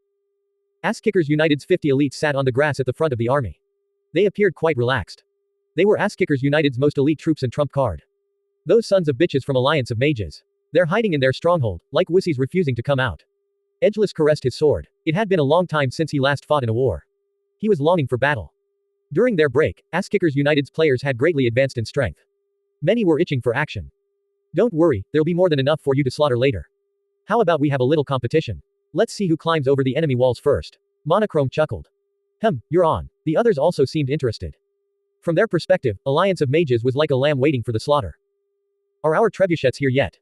Ass-Kickers United's 50 elites sat on the grass at the front of the army. They appeared quite relaxed. They were Ass-Kickers United's most elite troops and trump card. Those sons of bitches from Alliance of Mages. They're hiding in their stronghold, like wussies refusing to come out. Edgeless caressed his sword. It had been a long time since he last fought in a war. He was longing for battle. During their break, Ass-Kickers United's players had greatly advanced in strength. Many were itching for action. Don't worry, there'll be more than enough for you to slaughter later. How about we have a little competition? Let's see who climbs over the enemy walls first. Monochrome chuckled. You're on. The others also seemed interested. From their perspective, Alliance of Mages was like a lamb waiting for the slaughter. Are our trebuchets here yet?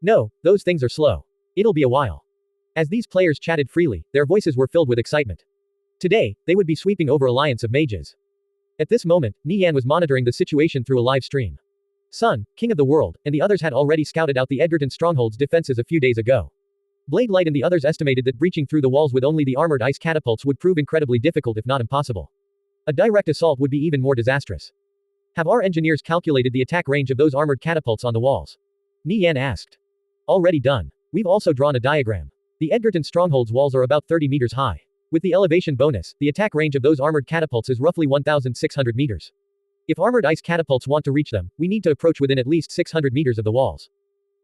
No, those things are slow. It'll be a while. As these players chatted freely, their voices were filled with excitement. Today, they would be sweeping over Alliance of Mages. At this moment, Nie Yan was monitoring the situation through a live stream. Sun, King of the World, and the others had already scouted out the Edgerton stronghold's defenses a few days ago. Blade Light and the others estimated that breaching through the walls with only the armored ice catapults would prove incredibly difficult if not impossible. A direct assault would be even more disastrous. Have our engineers calculated the attack range of those armored catapults on the walls? Nie Yan asked. Already done. We've also drawn a diagram. The Edgerton stronghold's walls are about 30 meters high. With the elevation bonus, the attack range of those armored catapults is roughly 1,600 meters. If armored ice catapults want to reach them, we need to approach within at least 600 meters of the walls.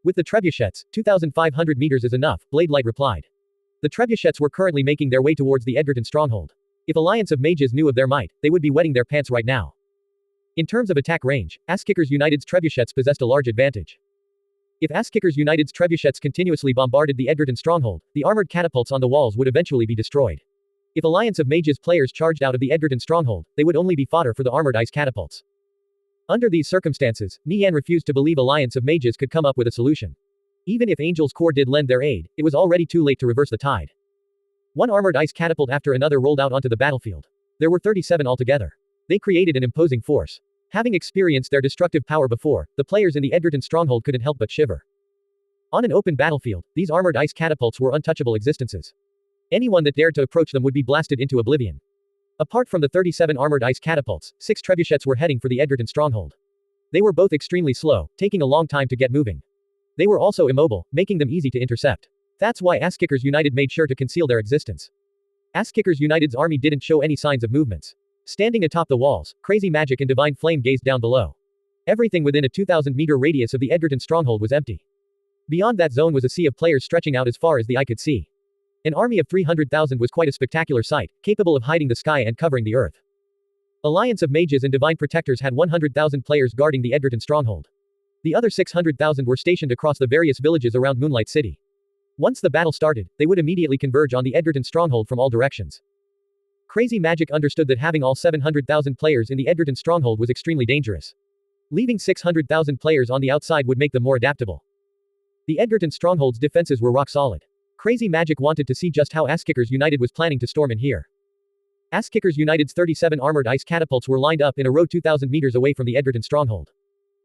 With the trebuchets, 2,500 meters is enough, Blade Light replied. The trebuchets were currently making their way towards the Edgerton stronghold. If Alliance of Mages knew of their might, they would be wetting their pants right now. In terms of attack range, Ass-Kickers United's trebuchets possessed a large advantage. If Ass-Kickers United's trebuchets continuously bombarded the Edgerton stronghold, the armored catapults on the walls would eventually be destroyed. If Alliance of Mages players charged out of the Edgerton stronghold, they would only be fodder for the armored ice catapults. Under these circumstances, Nie Yan refused to believe Alliance of Mages could come up with a solution. Even if Angel's Corps did lend their aid, it was already too late to reverse the tide. One armored ice catapult after another rolled out onto the battlefield. There were 37 altogether. They created an imposing force. Having experienced their destructive power before, the players in the Edgerton stronghold couldn't help but shiver. On an open battlefield, these armored ice catapults were untouchable existences. Anyone that dared to approach them would be blasted into oblivion. Apart from the 37 armored ice catapults, 6 trebuchets were heading for the Edgerton stronghold. They were both extremely slow, taking a long time to get moving. They were also immobile, making them easy to intercept. That's why Ass-Kickers United made sure to conceal their existence. Ass-Kickers United's army didn't show any signs of movements. Standing atop the walls, Crazy Magic and Divine Flame gazed down below. Everything within a 2,000-meter radius of the Edgerton stronghold was empty. Beyond that zone was a sea of players stretching out as far as the eye could see. An army of 300,000 was quite a spectacular sight, capable of hiding the sky and covering the earth. Alliance of Mages and Divine Protectors had 100,000 players guarding the Edgerton stronghold. The other 600,000 were stationed across the various villages around Moonlight City. Once the battle started, they would immediately converge on the Edgerton stronghold from all directions. Crazy Magic understood that having all 700,000 players in the Edgerton stronghold was extremely dangerous. Leaving 600,000 players on the outside would make them more adaptable. The Edgerton stronghold's defenses were rock solid. Crazy Magic wanted to see just how Ass-Kickers United was planning to storm in here. Ass-Kickers United's 37 armored ice catapults were lined up in a row 2,000 meters away from the Edgerton stronghold.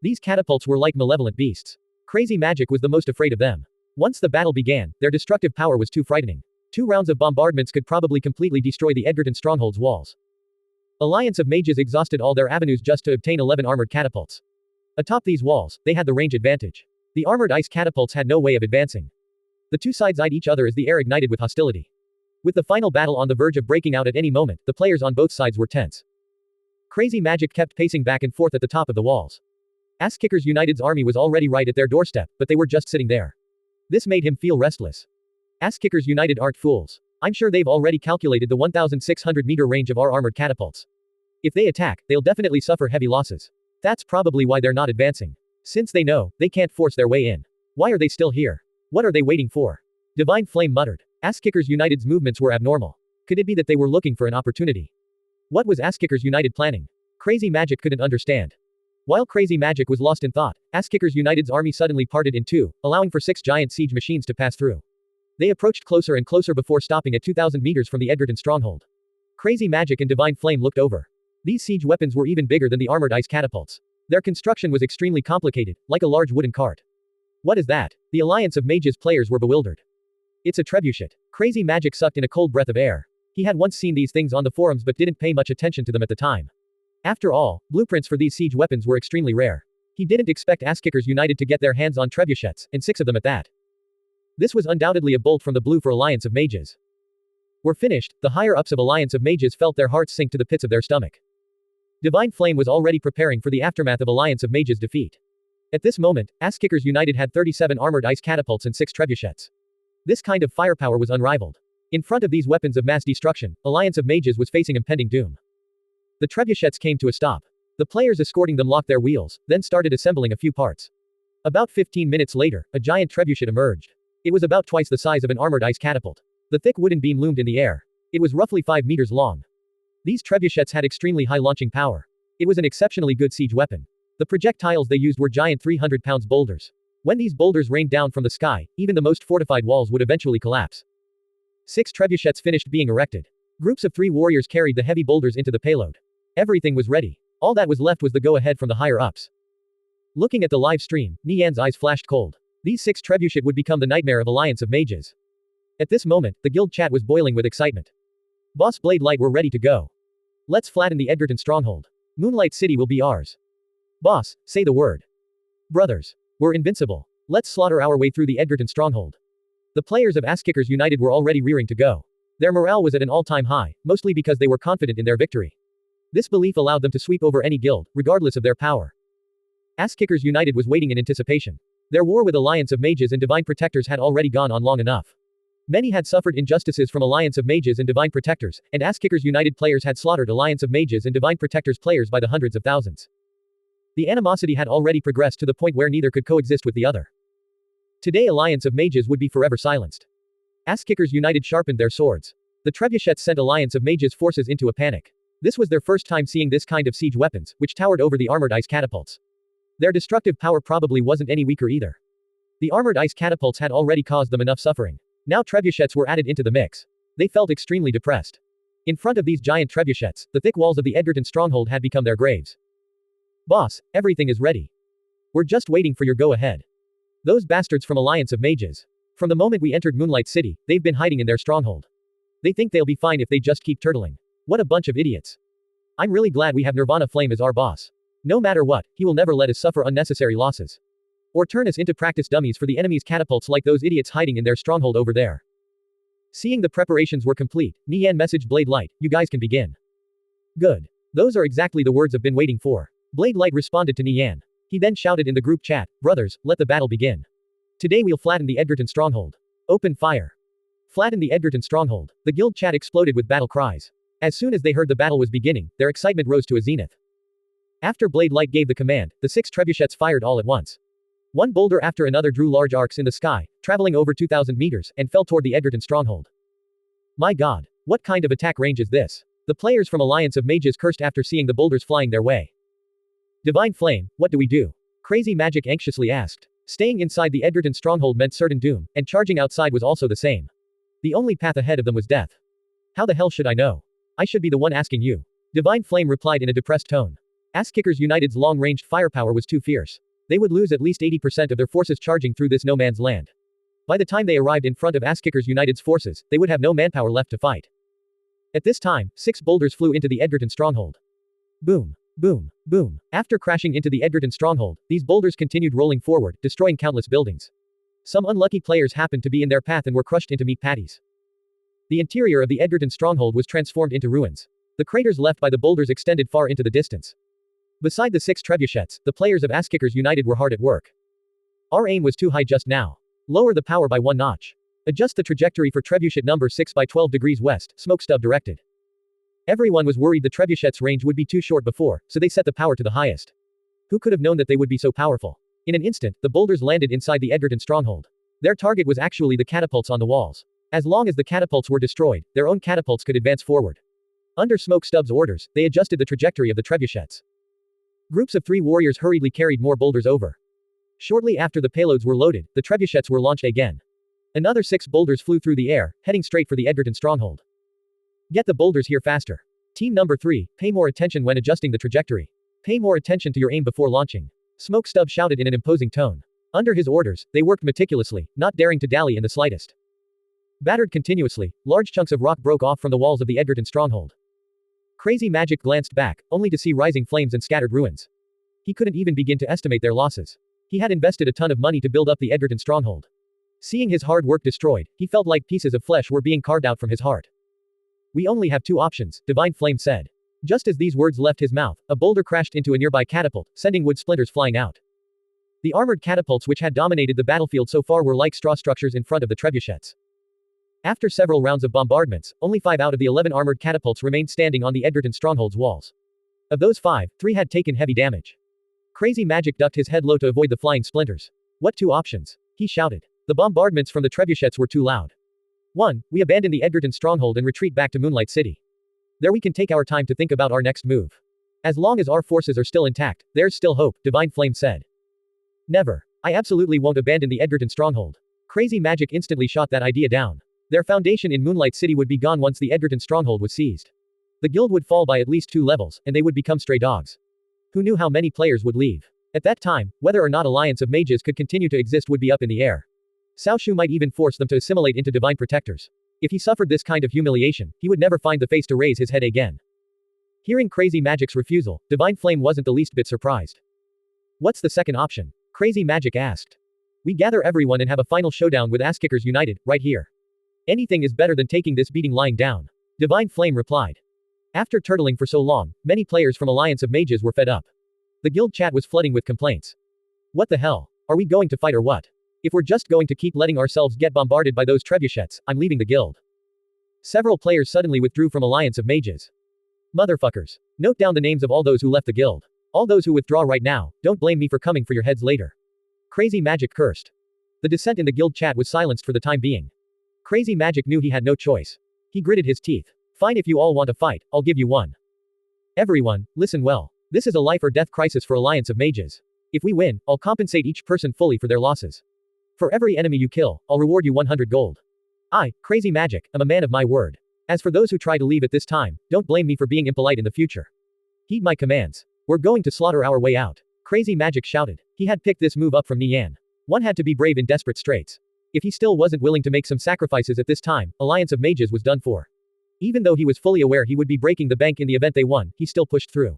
These catapults were like malevolent beasts. Crazy Magic was the most afraid of them. Once the battle began, their destructive power was too frightening. 2 rounds of bombardments could probably completely destroy the Edgerton stronghold's walls. Alliance of Mages exhausted all their avenues just to obtain 11 armored catapults. Atop these walls, they had the range advantage. The armored ice catapults had no way of advancing. The two sides eyed each other as the air ignited with hostility. With the final battle on the verge of breaking out at any moment, the players on both sides were tense. Crazy Magic kept pacing back and forth at the top of the walls. Ass-Kickers United's army was already right at their doorstep, but they were just sitting there. This made him feel restless. Ass-Kickers United aren't fools. I'm sure they've already calculated the 1,600-meter range of our armored catapults. If they attack, they'll definitely suffer heavy losses. That's probably why they're not advancing. Since they know, they can't force their way in. Why are they still here? What are they waiting for? Divine Flame muttered. Ass-Kickers United's movements were abnormal. Could it be that they were looking for an opportunity? What was Ass-Kickers United planning? Crazy Magic couldn't understand. While Crazy Magic was lost in thought, Ass-Kickers United's army suddenly parted in two, allowing for 6 giant siege machines to pass through. They approached closer and closer before stopping at 2,000 meters from the Edgerton stronghold. Crazy Magic and Divine Flame looked over. These siege weapons were even bigger than the armored ice catapults. Their construction was extremely complicated, like a large wooden cart. What is that? The Alliance of Mages players were bewildered. It's a trebuchet. Crazy Magic sucked in a cold breath of air. He had once seen these things on the forums but didn't pay much attention to them at the time. After all, blueprints for these siege weapons were extremely rare. He didn't expect Ass-Kickers United to get their hands on trebuchets, and 6 of them at that. This was undoubtedly a bolt from the blue for Alliance of Mages. We're finished. The higher-ups of Alliance of Mages felt their hearts sink to the pits of their stomach. Divine Flame was already preparing for the aftermath of Alliance of Mages' defeat. At this moment, Ass-Kickers United had 37 armored ice catapults and 6 trebuchets. This kind of firepower was unrivaled. In front of these weapons of mass destruction, Alliance of Mages was facing impending doom. The trebuchets came to a stop. The players escorting them locked their wheels, then started assembling a few parts. About 15 minutes later, a giant trebuchet emerged. It was about twice the size of an armored ice catapult. The thick wooden beam loomed in the air. It was roughly 5 meters long. These trebuchets had extremely high launching power. It was an exceptionally good siege weapon. The projectiles they used were giant 300-pound boulders. When these boulders rained down from the sky, even the most fortified walls would eventually collapse. 6 trebuchets finished being erected. Groups of 3 warriors carried the heavy boulders into the payload. Everything was ready. All that was left was the go-ahead from the higher-ups. Looking at the live stream, Nie Yan's eyes flashed cold. These 6 trebuchet would become the nightmare of Alliance of Mages. At this moment, the guild chat was boiling with excitement. Boss Blade Light were ready to go. Let's flatten the Edgerton stronghold. Moonlight City will be ours. Boss, say the word. Brothers. We're invincible. Let's slaughter our way through the Edgerton stronghold. The players of Ass-Kickers United were already rearing to go. Their morale was at an all-time high, mostly because they were confident in their victory. This belief allowed them to sweep over any guild, regardless of their power. Ass-Kickers United was waiting in anticipation. Their war with Alliance of Mages and Divine Protectors had already gone on long enough. Many had suffered injustices from Alliance of Mages and Divine Protectors, and Ass-Kickers United players had slaughtered Alliance of Mages and Divine Protectors players by the hundreds of thousands. The animosity had already progressed to the point where neither could coexist with the other. Today Alliance of Mages would be forever silenced. Ass-kickers united sharpened their swords. The trebuchets sent Alliance of Mages forces into a panic. This was their first time seeing this kind of siege weapons, which towered over the armored ice catapults. Their destructive power probably wasn't any weaker either. The armored ice catapults had already caused them enough suffering. Now trebuchets were added into the mix. They felt extremely depressed. In front of these giant trebuchets, the thick walls of the Edgerton stronghold had become their graves. Boss, everything is ready. We're just waiting for your go-ahead. Those bastards from Alliance of Mages. From the moment we entered Moonlight City, they've been hiding in their stronghold. They think they'll be fine if they just keep turtling. What a bunch of idiots. I'm really glad we have Nirvana Flame as our boss. No matter what, he will never let us suffer unnecessary losses. Or turn us into practice dummies for the enemy's catapults like those idiots hiding in their stronghold over there. Seeing the preparations were complete, Nie Yan messaged Blade Light, you guys can begin. Good. Those are exactly the words I've been waiting for. Blade Light responded to Nie Yan. He then shouted in the group chat, brothers, let the battle begin. Today we'll flatten the Edgerton stronghold. Open fire. Flatten the Edgerton stronghold. The guild chat exploded with battle cries. As soon as they heard the battle was beginning, their excitement rose to a zenith. After Blade Light gave the command, the 6 trebuchets fired all at once. One boulder after another drew large arcs in the sky, traveling over 2,000 meters, and fell toward the Edgerton stronghold. My god. What kind of attack range is this? The players from Alliance of Mages cursed after seeing the boulders flying their way. Divine Flame, what do we do? Crazy Magic anxiously asked. Staying inside the Edgerton stronghold meant certain doom, and charging outside was also the same. The only path ahead of them was death. How the hell should I know? I should be the one asking you. Divine Flame replied in a depressed tone. Ass-kickers United's long-ranged firepower was too fierce. They would lose at least 80% of their forces charging through this no-man's land. By the time they arrived in front of Ass-kickers United's forces, they would have no manpower left to fight. At this time, 6 boulders flew into the Edgerton stronghold. Boom. Boom. Boom. After crashing into the Edgerton stronghold, these boulders continued rolling forward, destroying countless buildings. Some unlucky players happened to be in their path and were crushed into meat patties. The interior of the Edgerton stronghold was transformed into ruins. The craters left by the boulders extended far into the distance. Beside the 6 trebuchets, the players of Ass-kickers United were hard at work. Our aim was too high just now. Lower the power by 1 notch. Adjust the trajectory for trebuchet number 6 by 12 degrees west, Smokestub directed. Everyone was worried the trebuchet's range would be too short before, so they set the power to the highest. Who could have known that they would be so powerful? In an instant, the boulders landed inside the Edgerton stronghold. Their target was actually the catapults on the walls. As long as the catapults were destroyed, their own catapults could advance forward. Under Smokestub's orders, they adjusted the trajectory of the trebuchets. Groups of 3 warriors hurriedly carried more boulders over. Shortly after the payloads were loaded, the trebuchets were launched again. Another 6 boulders flew through the air, heading straight for the Edgerton stronghold. Get the boulders here faster. Team number 3, pay more attention when adjusting the trajectory. Pay more attention to your aim before launching. Smokestub shouted in an imposing tone. Under his orders, they worked meticulously, not daring to dally in the slightest. Battered continuously, large chunks of rock broke off from the walls of the Edgerton stronghold. Crazy Magic glanced back, only to see rising flames and scattered ruins. He couldn't even begin to estimate their losses. He had invested a ton of money to build up the Edgerton stronghold. Seeing his hard work destroyed, he felt like pieces of flesh were being carved out from his heart. We only have 2 options, Divine Flame said. Just as these words left his mouth, a boulder crashed into a nearby catapult, sending wood splinters flying out. The armored catapults which had dominated the battlefield so far were like straw structures in front of the trebuchets. After several rounds of bombardments, only 5 out of the 11 armored catapults remained standing on the Edgerton stronghold's walls. Of those 5, 3 had taken heavy damage. Crazy Magic ducked his head low to avoid the flying splinters. What 2 options? He shouted. The bombardments from the trebuchets were too loud. 1. We abandon the Edgerton stronghold and retreat back to Moonlight City. There we can take our time to think about our next move. As long as our forces are still intact, there's still hope, Divine Flame said. Never. I absolutely won't abandon the Edgerton stronghold. Crazy Magic instantly shot that idea down. Their foundation in Moonlight City would be gone once the Edgerton stronghold was seized. The guild would fall by at least 2 levels, and they would become stray dogs. Who knew how many players would leave? At that time, whether or not Alliance of Mages could continue to exist would be up in the air. Cao Shu might even force them to assimilate into divine protectors. If he suffered this kind of humiliation, he would never find the face to raise his head again. Hearing Crazy Magic's refusal, Divine Flame wasn't the least bit surprised. What's the second option? Crazy Magic asked. We gather everyone and have a final showdown with Ass-kickers United, right here. Anything is better than taking this beating lying down. Divine Flame replied. After turtling for so long, many players from Alliance of Mages were fed up. The guild chat was flooding with complaints. What the hell? Are we going to fight or what? If we're just going to keep letting ourselves get bombarded by those trebuchets, I'm leaving the guild. Several players suddenly withdrew from Alliance of Mages. Motherfuckers. Note down the names of all those who left the guild. All those who withdraw right now, don't blame me for coming for your heads later. Crazy Magic cursed. The dissent in the guild chat was silenced for the time being. Crazy Magic knew he had no choice. He gritted his teeth. Fine, if you all want a fight, I'll give you one. Everyone, listen well. This is a life or death crisis for Alliance of Mages. If we win, I'll compensate each person fully for their losses. For every enemy you kill, I'll reward you 100 gold. I, Crazy Magic, am a man of my word. As for those who try to leave at this time, don't blame me for being impolite in the future. Heed my commands. We're going to slaughter our way out. Crazy Magic shouted. He had picked this move up from Nie Yan. One had to be brave in desperate straits. If he still wasn't willing to make some sacrifices at this time, Alliance of Mages was done for. Even though he was fully aware he would be breaking the bank in the event they won, he still pushed through.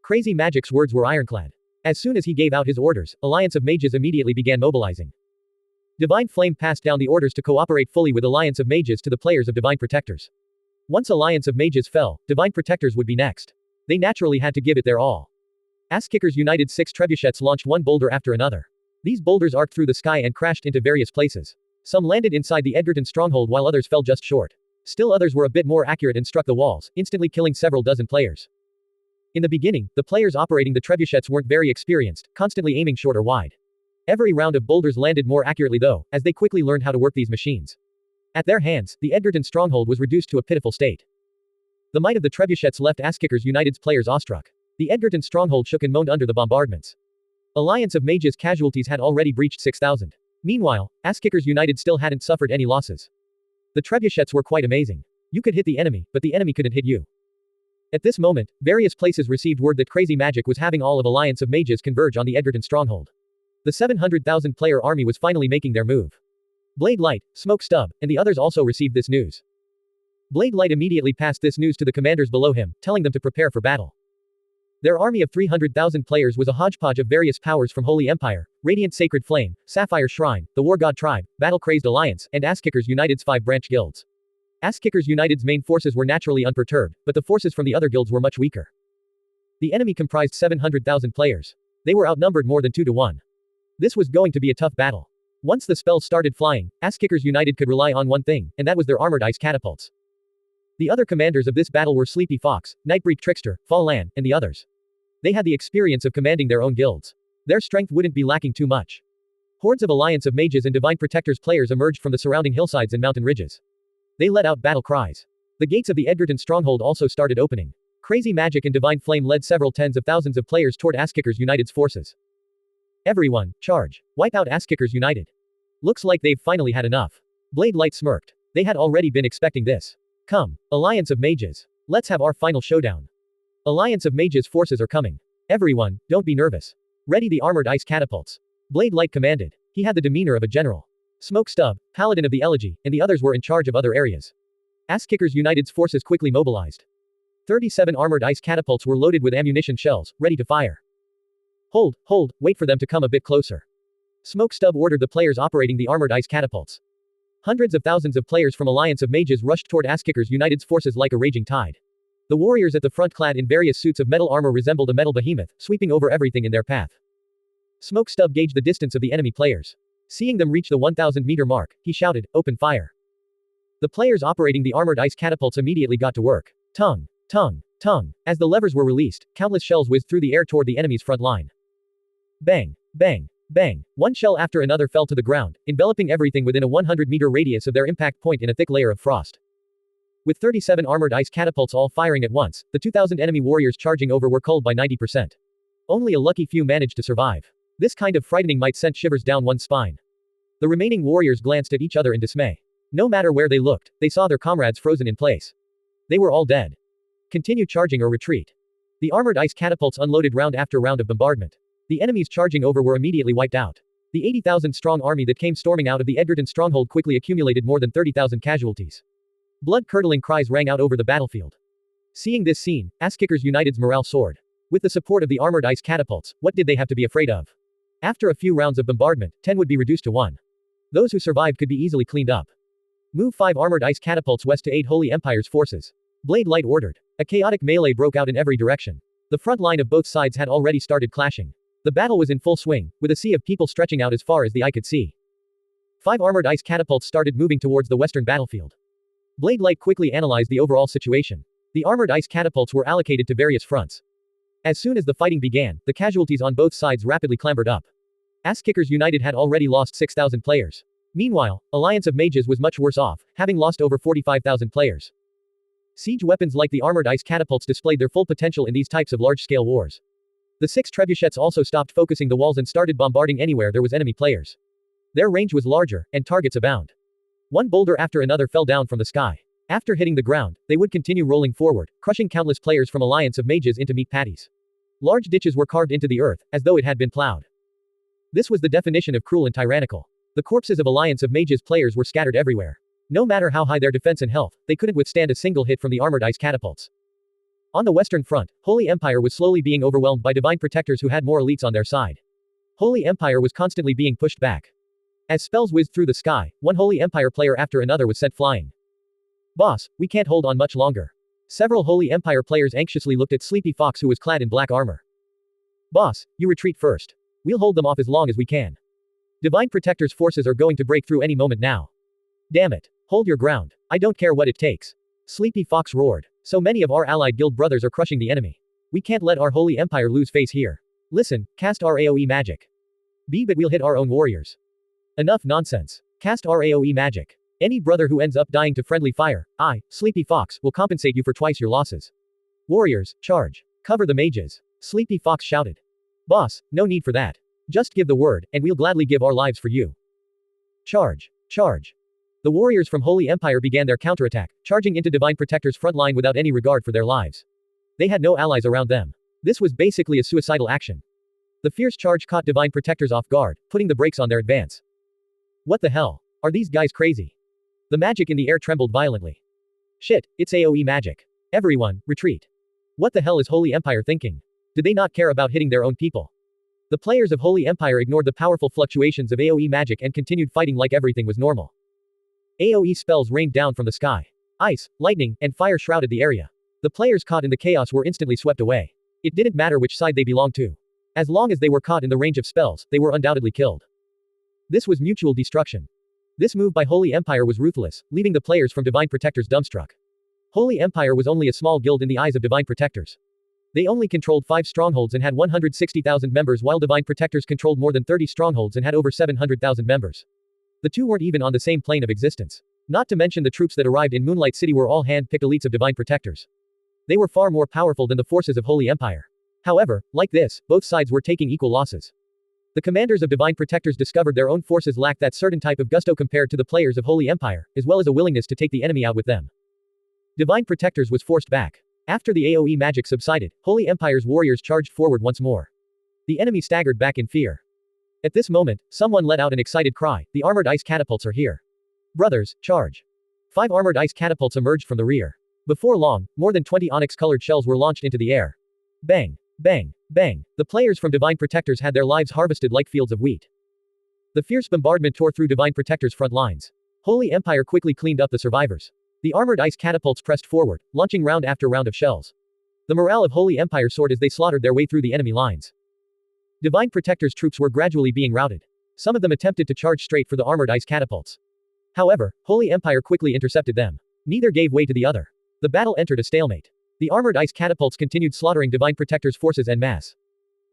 Crazy Magic's words were ironclad. As soon as he gave out his orders, Alliance of Mages immediately began mobilizing. Divine Flame passed down the orders to cooperate fully with Alliance of Mages to the players of Divine Protectors. Once Alliance of Mages fell, Divine Protectors would be next. They naturally had to give it their all. Ass-Kickers United 6 trebuchets launched one boulder after another. These boulders arced through the sky and crashed into various places. Some landed inside the Edgerton stronghold while others fell just short. Still others were a bit more accurate and struck the walls, instantly killing several dozen players. In the beginning, the players operating the trebuchets weren't very experienced, constantly aiming short or wide. Every round of boulders landed more accurately though, as they quickly learned how to work these machines. At their hands, the Edgerton stronghold was reduced to a pitiful state. The might of the trebuchets left Ass-Kickers United's players awestruck. The Edgerton stronghold shook and moaned under the bombardments. Alliance of Mages casualties had already breached 6,000. Meanwhile, Ass-Kickers United still hadn't suffered any losses. The trebuchets were quite amazing. You could hit the enemy, but the enemy couldn't hit you. At this moment, various places received word that Crazy Magic was having all of Alliance of Mages converge on the Edgerton stronghold. The 700,000 player army was finally making their move. Blade Light, Smoke Stub, and the others also received this news. Blade Light immediately passed this news to the commanders below him, telling them to prepare for battle. Their army of 300,000 players was a hodgepodge of various powers from Holy Empire, Radiant Sacred Flame, Sapphire Shrine, the War God Tribe, Battle-Crazed Alliance, and Ass-Kickers United's 5 branch guilds. Ass-Kickers United's main forces were naturally unperturbed, but the forces from the other guilds were much weaker. The enemy comprised 700,000 players. They were outnumbered more than 2 to 1. This was going to be a tough battle. Once the spells started flying, Ass-Kickers United could rely on one thing, and that was their armored ice catapults. The other commanders of this battle were Sleepy Fox, Nightbreak Trickster, Fall Lan, and the others. They had the experience of commanding their own guilds. Their strength wouldn't be lacking too much. Hordes of Alliance of Mages and Divine Protectors players emerged from the surrounding hillsides and mountain ridges. They let out battle cries. The gates of the Edgerton stronghold also started opening. Crazy Magic and Divine Flame led several tens of thousands of players toward Ass-Kickers United's forces. Everyone, charge. Wipe out Ass-Kickers United. Looks like they've finally had enough. Blade Light smirked. They had already been expecting this. Come, Alliance of Mages. Let's have our final showdown. Alliance of Mages forces are coming. Everyone, don't be nervous. Ready the armored ice catapults. Blade Light commanded. He had the demeanor of a general. Smoke Stub, Paladin of the Elegy, and the others were in charge of other areas. Ass-Kickers United's forces quickly mobilized. 37 armored ice catapults were loaded with ammunition shells, ready to fire. Hold, wait for them to come a bit closer. Smoke Stub ordered the players operating the armored ice catapults. Hundreds of thousands of players from Alliance of Mages rushed toward Ass-Kickers United's forces like a raging tide. The warriors at the front clad in various suits of metal armor resembled a metal behemoth, sweeping over everything in their path. Smoke Stub gauged the distance of the enemy players. Seeing them reach the 1,000-meter mark, he shouted, "Open fire." The players operating the armored ice catapults immediately got to work. Tongue. As the levers were released, countless shells whizzed through the air toward the enemy's front line. Bang, bang, bang. One shell after another fell to the ground, enveloping everything within a 100-meter radius of their impact point in a thick layer of frost. With 37 armored ice catapults all firing at once, the 2,000 enemy warriors charging over were culled by 90%. Only a lucky few managed to survive. This kind of frightening might sent shivers down one's spine. The remaining warriors glanced at each other in dismay. No matter where they looked, they saw their comrades frozen in place. They were all dead. Continue charging or retreat. The armored ice catapults unloaded round after round of bombardment. The enemies charging over were immediately wiped out. The 80,000-strong army that came storming out of the Edgerton stronghold quickly accumulated more than 30,000 casualties. Blood-curdling cries rang out over the battlefield. Seeing this scene, Ass-Kickers United's morale soared. With the support of the armored ice catapults, what did they have to be afraid of? After a few rounds of bombardment, 10 would be reduced to 1. Those who survived could be easily cleaned up. Move 5 armored ice catapults west to aid Holy Empire's forces. Blade Light ordered. A chaotic melee broke out in every direction. The front line of both sides had already started clashing. The battle was in full swing, with a sea of people stretching out as far as the eye could see. 5 armored ice catapults started moving towards the western battlefield. Blade Light quickly analyzed the overall situation. The armored ice catapults were allocated to various fronts. As soon as the fighting began, the casualties on both sides rapidly clambered up. Ass-Kickers United had already lost 6,000 players. Meanwhile, Alliance of Mages was much worse off, having lost over 45,000 players. Siege weapons like the armored ice catapults displayed their full potential in these types of large-scale wars. The 6 trebuchets also stopped focusing the walls and started bombarding anywhere there was enemy players. Their range was larger, and targets abound. One boulder after another fell down from the sky. After hitting the ground, they would continue rolling forward, crushing countless players from Alliance of Mages into meat patties. Large ditches were carved into the earth, as though it had been plowed. This was the definition of cruel and tyrannical. The corpses of Alliance of Mages players were scattered everywhere. No matter how high their defense and health, they couldn't withstand a single hit from the armored ice catapults. On the Western Front, Holy Empire was slowly being overwhelmed by divine protectors who had more elites on their side. Holy Empire was constantly being pushed back. As spells whizzed through the sky, one Holy Empire player after another was sent flying. Boss, we can't hold on much longer. Several Holy Empire players anxiously looked at Sleepy Fox, who was clad in black armor. Boss, you retreat first. We'll hold them off as long as we can. Divine Protector's forces are going to break through any moment now. Damn it. Hold your ground. I don't care what it takes. Sleepy Fox roared. So many of our allied guild brothers are crushing the enemy. We can't let our Holy Empire lose face here. Listen, cast our AoE magic. But we'll hit our own warriors. Enough nonsense. Cast our AoE magic. Any brother who ends up dying to friendly fire, I, Sleepy Fox, will compensate you for twice your losses. Warriors, charge. Cover the mages. Sleepy Fox shouted. Boss, no need for that. Just give the word, and we'll gladly give our lives for you. Charge. Charge. The warriors from Holy Empire began their counterattack, charging into Divine Protector's front line without any regard for their lives. They had no allies around them. This was basically a suicidal action. The fierce charge caught Divine Protectors off guard, putting the brakes on their advance. What the hell? Are these guys crazy? The magic in the air trembled violently. Shit, it's AoE magic. Everyone, retreat. What the hell is Holy Empire thinking? Did they not care about hitting their own people? The players of Holy Empire ignored the powerful fluctuations of AoE magic and continued fighting like everything was normal. AoE spells rained down from the sky. Ice, lightning, and fire shrouded the area. The players caught in the chaos were instantly swept away. It didn't matter which side they belonged to. As long as they were caught in the range of spells, they were undoubtedly killed. This was mutual destruction. This move by Holy Empire was ruthless, leaving the players from Divine Protectors dumbstruck. Holy Empire was only a small guild in the eyes of Divine Protectors. They only controlled 5 strongholds and had 160,000 members, while Divine Protectors controlled more than 30 strongholds and had over 700,000 members. The two weren't even on the same plane of existence. Not to mention the troops that arrived in Moonlight City were all hand-picked elites of Divine Protectors. They were far more powerful than the forces of Holy Empire. However, like this, both sides were taking equal losses. The commanders of Divine Protectors discovered their own forces lacked that certain type of gusto compared to the players of Holy Empire, as well as a willingness to take the enemy out with them. Divine Protectors was forced back. After the AoE magic subsided, Holy Empire's warriors charged forward once more. The enemy staggered back in fear. At this moment, someone let out an excited cry, the armored ice catapults are here. Brothers, charge. 5 armored ice catapults emerged from the rear. Before long, more than 20 onyx-colored shells were launched into the air. Bang, bang, bang. The players from Divine Protectors had their lives harvested like fields of wheat. The fierce bombardment tore through Divine Protectors' front lines. Holy Empire quickly cleaned up the survivors. The armored ice catapults pressed forward, launching round after round of shells. The morale of Holy Empire soared as they slaughtered their way through the enemy lines. Divine Protector's troops were gradually being routed. Some of them attempted to charge straight for the armored ice catapults. However, Holy Empire quickly intercepted them. Neither gave way to the other. The battle entered a stalemate. The armored ice catapults continued slaughtering Divine Protector's forces en masse.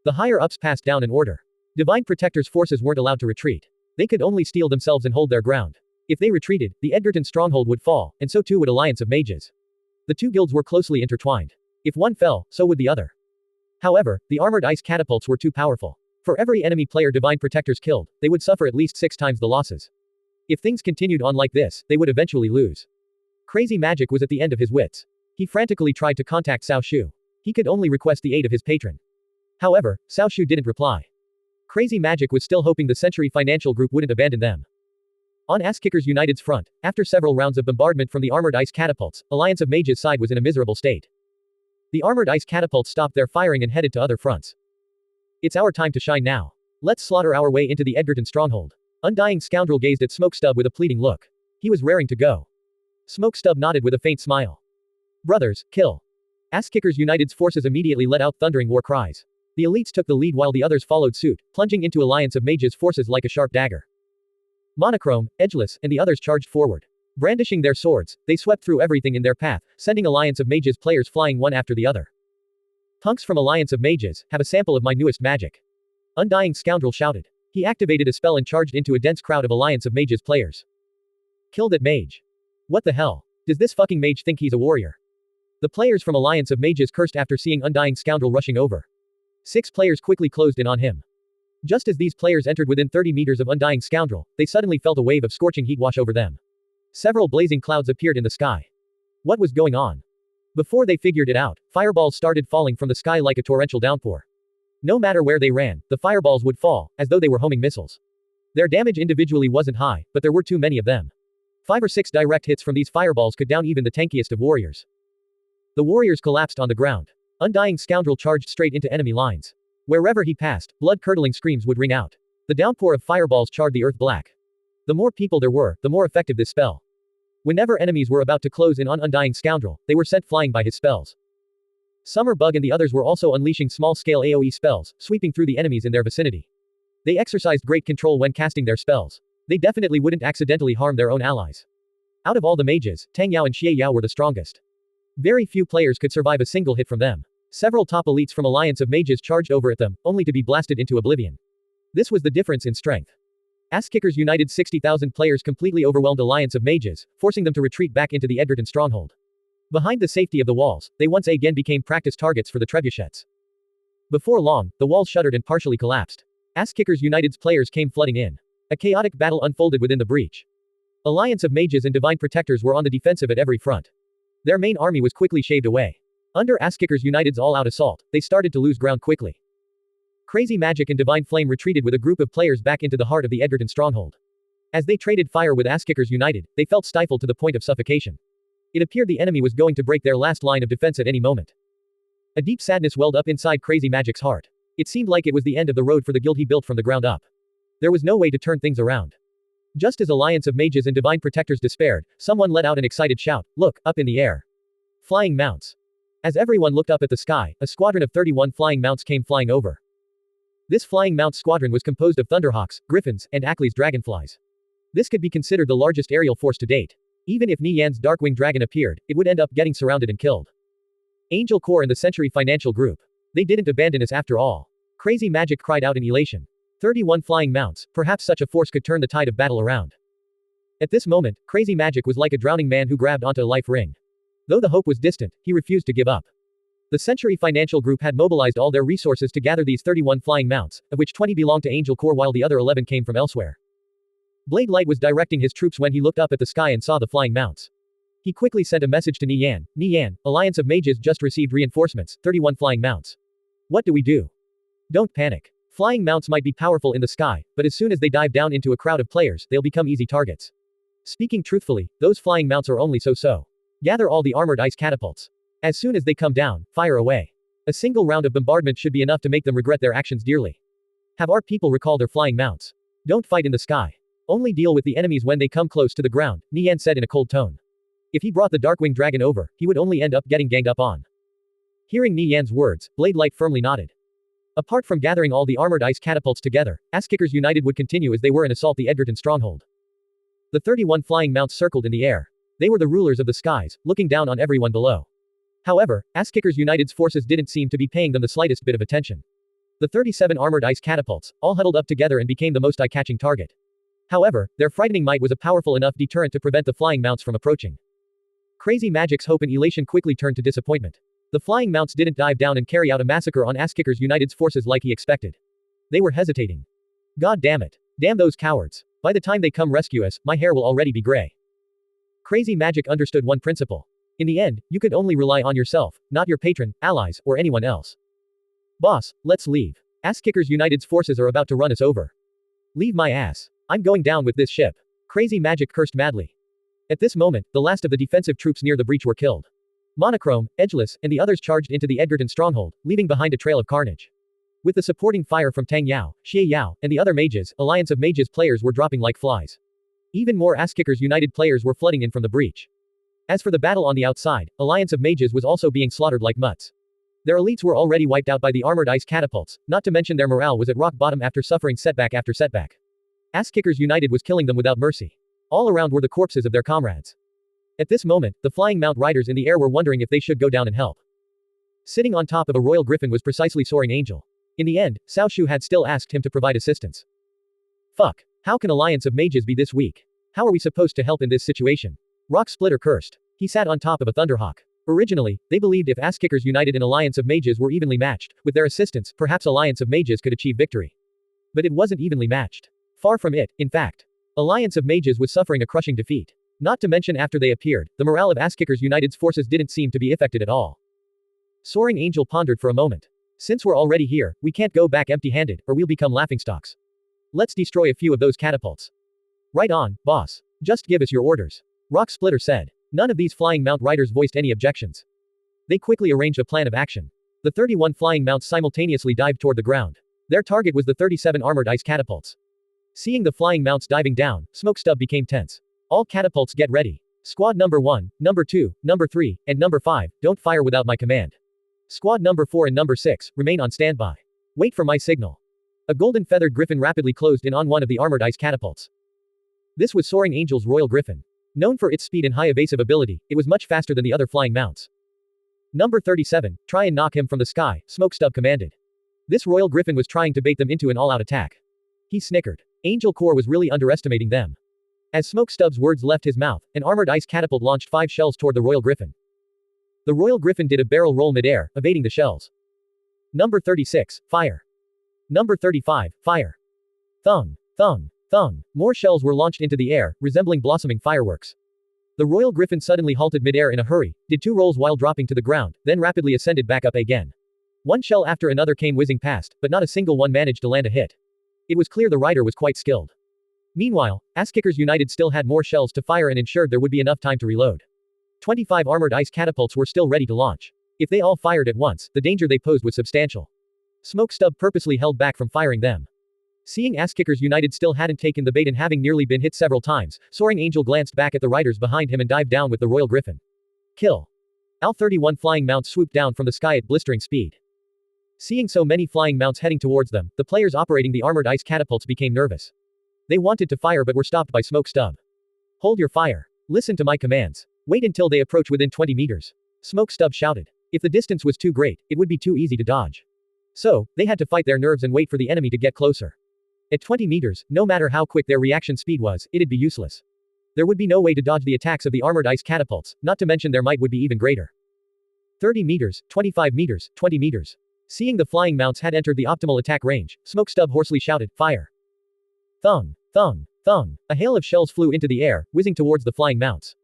The higher-ups passed down an order. Divine Protector's forces weren't allowed to retreat. They could only steel themselves and hold their ground. If they retreated, the Edgerton stronghold would fall, and so too would Alliance of Mages. The two guilds were closely intertwined. If one fell, so would the other. However, the armored ice catapults were too powerful. For every enemy player Divine Protectors killed, they would suffer at least 6 times the losses. If things continued on like this, they would eventually lose. Crazy Magic was at the end of his wits. He frantically tried to contact Cao Shu. He could only request the aid of his patron. However, Cao Shu didn't reply. Crazy Magic was still hoping the Century Financial Group wouldn't abandon them. On Ass-Kickers United's front, after several rounds of bombardment from the armored ice catapults, Alliance of Mages' side was in a miserable state. The armored ice catapults stopped their firing and headed to other fronts. It's our time to shine now. Let's slaughter our way into the Edgerton stronghold. Undying Scoundrel gazed at Smokestub with a pleading look. He was raring to go. Smokestub nodded with a faint smile. Brothers, kill. Ass-Kickers United's forces immediately let out thundering war cries. The elites took the lead while the others followed suit, plunging into Alliance of Mages' forces like a sharp dagger. Monochrome, Edgeless, and the others charged forward. Brandishing their swords, they swept through everything in their path, sending Alliance of Mages players flying one after the other. Punks from Alliance of Mages, have a sample of my newest magic. Undying Scoundrel shouted. He activated a spell and charged into a dense crowd of Alliance of Mages players. Kill that mage. What the hell? Does this fucking mage think he's a warrior? The players from Alliance of Mages cursed after seeing Undying Scoundrel rushing over. 6 players quickly closed in on him. Just as these players entered within 30 meters of Undying Scoundrel, they suddenly felt a wave of scorching heat wash over them. Several blazing clouds appeared in the sky. What was going on? Before they figured it out, fireballs started falling from the sky like a torrential downpour. No matter where they ran, the fireballs would fall, as though they were homing missiles. Their damage individually wasn't high, but there were too many of them. 5 or 6 direct hits from these fireballs could down even the tankiest of warriors. The warriors collapsed on the ground. Undying Scoundrel charged straight into enemy lines. Wherever he passed, blood-curdling screams would ring out. The downpour of fireballs charred the earth black. The more people there were, the more effective this spell. Whenever enemies were about to close in on Undying Scoundrel, they were sent flying by his spells. Summer Bug and the others were also unleashing small-scale AoE spells, sweeping through the enemies in their vicinity. They exercised great control when casting their spells. They definitely wouldn't accidentally harm their own allies. Out of all the mages, Tang Yao and Xie Yao were the strongest. Very few players could survive a single hit from them. Several top elites from Alliance of Mages charged over at them, only to be blasted into oblivion. This was the difference in strength. Asskickers United 60,000 players completely overwhelmed Alliance of Mages, forcing them to retreat back into the Edgerton stronghold. Behind the safety of the walls, they once again became practice targets for the trebuchets. Before long, the walls shuddered and partially collapsed. Asskickers United's players came flooding in. A chaotic battle unfolded within the breach. Alliance of Mages and Divine Protectors were on the defensive at every front. Their main army was quickly shaved away. Under Asskickers United's all-out assault, they started to lose ground quickly. Crazy Magic and Divine Flame retreated with a group of players back into the heart of the Edgerton stronghold. As they traded fire with Asskickers United, they felt stifled to the point of suffocation. It appeared the enemy was going to break their last line of defense at any moment. A deep sadness welled up inside Crazy Magic's heart. It seemed like it was the end of the road for the guild he built from the ground up. There was no way to turn things around. Just as Alliance of Mages and Divine Protectors despaired, someone let out an excited shout, "Look, up in the air. Flying mounts." As everyone looked up at the sky, a squadron of 31 flying mounts came flying over. This flying mount squadron was composed of Thunderhawks, Griffins, and Ackley's dragonflies. This could be considered the largest aerial force to date. Even if Nie Yan's Darkwing Dragon appeared, it would end up getting surrounded and killed. Angel Corps and the Century Financial Group. They didn't abandon us after all. Crazy Magic cried out in elation. 31 flying mounts, perhaps such a force could turn the tide of battle around. At this moment, Crazy Magic was like a drowning man who grabbed onto a life ring. Though the hope was distant, he refused to give up. The Century Financial Group had mobilized all their resources to gather these 31 flying mounts, of which 20 belonged to Angel Corps while the other 11 came from elsewhere. Blade Light was directing his troops when he looked up at the sky and saw the flying mounts. He quickly sent a message to Nie Yan. Nie Yan, Alliance of Mages just received reinforcements, 31 flying mounts. What do we do? Don't panic. Flying mounts might be powerful in the sky, but as soon as they dive down into a crowd of players, they'll become easy targets. Speaking truthfully, those flying mounts are only so-so. Gather all the armored ice catapults. As soon as they come down, fire away. A single round of bombardment should be enough to make them regret their actions dearly. Have our people recall their flying mounts. Don't fight in the sky. Only deal with the enemies when they come close to the ground, Nie Yan said in a cold tone. If he brought the Darkwing Dragon over, he would only end up getting ganged up on. Hearing Nie Yan's words, Blade Light firmly nodded. Apart from gathering all the armored ice catapults together, Asskickers United would continue as they were and assault the Edgerton stronghold. The 31 flying mounts circled in the air. They were the rulers of the skies, looking down on everyone below. However, Asskickers United's forces didn't seem to be paying them the slightest bit of attention. The 37 armored ice catapults, all huddled up together and became the most eye-catching target. However, their frightening might was a powerful enough deterrent to prevent the flying mounts from approaching. Crazy Magic's hope and elation quickly turned to disappointment. The flying mounts didn't dive down and carry out a massacre on Asskickers United's forces like he expected. They were hesitating. God damn it. Damn those cowards. By the time they come rescue us, my hair will already be gray. Crazy Magic understood one principle. In the end, you could only rely on yourself, not your patron, allies, or anyone else. Boss, let's leave. Asskickers United's forces are about to run us over. Leave my ass. I'm going down with this ship. Crazy Magic cursed madly. At this moment, the last of the defensive troops near the breach were killed. Monochrome, Edgeless, and the others charged into the Edgerton stronghold, leaving behind a trail of carnage. With the supporting fire from Tang Yao, Xie Yao, and the other mages, Alliance of Mages players were dropping like flies. Even more Asskickers United players were flooding in from the breach. As for the battle on the outside, Alliance of Mages was also being slaughtered like mutts. Their elites were already wiped out by the armored ice catapults, not to mention their morale was at rock bottom after suffering setback after setback. Asskickers United was killing them without mercy. All around were the corpses of their comrades. At this moment, the flying mount riders in the air were wondering if they should go down and help. Sitting on top of a royal griffin was precisely Soaring Angel. In the end, Cao Shu had still asked him to provide assistance. Fuck. How can Alliance of Mages be this weak? How are we supposed to help in this situation? Rock Splitter cursed. He sat on top of a Thunderhawk. Originally, they believed if Asskickers United and Alliance of Mages were evenly matched, with their assistance, perhaps Alliance of Mages could achieve victory. But it wasn't evenly matched. Far from it, in fact. Alliance of Mages was suffering a crushing defeat. Not to mention after they appeared, the morale of Asskickers United's forces didn't seem to be affected at all. Soaring Angel pondered for a moment. Since we're already here, we can't go back empty-handed, or we'll become laughingstocks. Let's destroy a few of those catapults. Right on, boss. Just give us your orders. Rock Splitter said. None of these flying mount riders voiced any objections. They quickly arranged a plan of action. The 31 flying mounts simultaneously dived toward the ground. Their target was the 37 armored ice catapults. Seeing the flying mounts diving down, Smokestub became tense. All catapults get ready. Squad number 1, number 2, number 3, and number 5, don't fire without my command. Squad number 4 and number 6, remain on standby. Wait for my signal. A golden feathered griffin rapidly closed in on one of the armored ice catapults. This was Soaring Angel's Royal Griffin. Known for its speed and high evasive ability, it was much faster than the other flying mounts. Number 37, try and knock him from the sky, Smokestub commanded. This Royal Griffin was trying to bait them into an all-out attack. He snickered. Angel Corps was really underestimating them. As Smokestub's words left his mouth, an armored ice catapult launched 5 shells toward the Royal Griffin. The Royal Griffin did a barrel roll midair, evading the shells. Number 36, fire. Number 35, fire. Thung, thung, thung. More shells were launched into the air, resembling blossoming fireworks. The Royal Griffin suddenly halted midair in a hurry, did 2 rolls while dropping to the ground, then rapidly ascended back up again. One shell after another came whizzing past, but not a single one managed to land a hit. It was clear the rider was quite skilled. Meanwhile, Asskickers United still had more shells to fire and ensured there would be enough time to reload. 25 armored ice catapults were still ready to launch. If they all fired at once, the danger they posed was substantial. Smokestub purposely held back from firing them. Seeing Asskickers United still hadn't taken the bait and having nearly been hit several times, Soaring Angel glanced back at the riders behind him and dived down with the Royal Griffin. Kill. Al-31 flying mounts swooped down from the sky at blistering speed. Seeing so many flying mounts heading towards them, the players operating the armored ice catapults became nervous. They wanted to fire but were stopped by Smokestub. Hold your fire. Listen to my commands. Wait until they approach within 20 meters. Smokestub shouted. If the distance was too great, it would be too easy to dodge. So, they had to fight their nerves and wait for the enemy to get closer. At 20 meters, no matter how quick their reaction speed was, it'd be useless. There would be no way to dodge the attacks of the armored ice catapults, not to mention their might would be even greater. 30 meters, 25 meters, 20 meters. Seeing the flying mounts had entered the optimal attack range, Smokestub hoarsely shouted, fire. Thung, thung, thung. A hail of shells flew into the air, whizzing towards the flying mounts.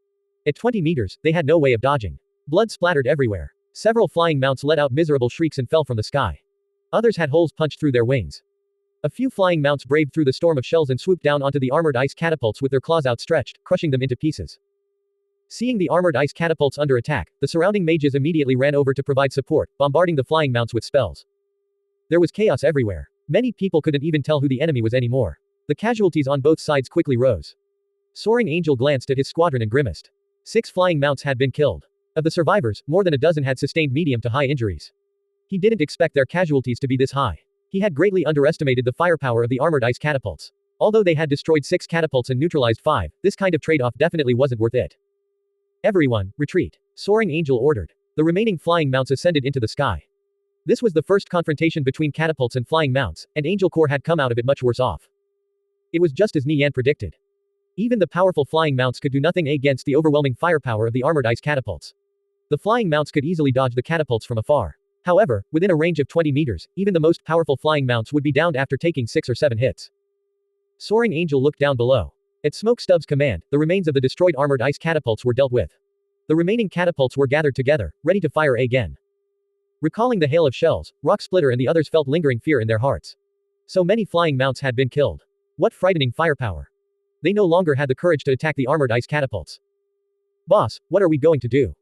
At 20 meters, they had no way of dodging. Blood splattered everywhere. Several flying mounts let out miserable shrieks and fell from the sky. Others had holes punched through their wings. A few flying mounts braved through the storm of shells and swooped down onto the armored ice catapults with their claws outstretched, crushing them into pieces. Seeing the armored ice catapults under attack, the surrounding mages immediately ran over to provide support, bombarding the flying mounts with spells. There was chaos everywhere. Many people couldn't even tell who the enemy was anymore. The casualties on both sides quickly rose. Soaring Angel glanced at his squadron and grimaced. 6 flying mounts had been killed. Of the survivors, more than a dozen had sustained medium to high injuries. He didn't expect their casualties to be this high. He had greatly underestimated the firepower of the armored ice catapults. Although they had destroyed 6 catapults and neutralized 5, this kind of trade-off definitely wasn't worth it. Everyone, retreat. Soaring Angel ordered. The remaining flying mounts ascended into the sky. This was the first confrontation between catapults and flying mounts, and Angel Corps had come out of it much worse off. It was just as Nie Yan predicted. Even the powerful flying mounts could do nothing against the overwhelming firepower of the armored ice catapults. The flying mounts could easily dodge the catapults from afar. However, within a range of 20 meters, even the most powerful flying mounts would be downed after taking 6 or 7 hits. Soaring Angel looked down below. At Smokestub's command, the remains of the destroyed armored ice catapults were dealt with. The remaining catapults were gathered together, ready to fire again. Recalling the hail of shells, Rock Splitter and the others felt lingering fear in their hearts. So many flying mounts had been killed. What frightening firepower. They no longer had the courage to attack the armored ice catapults. Boss, what are we going to do?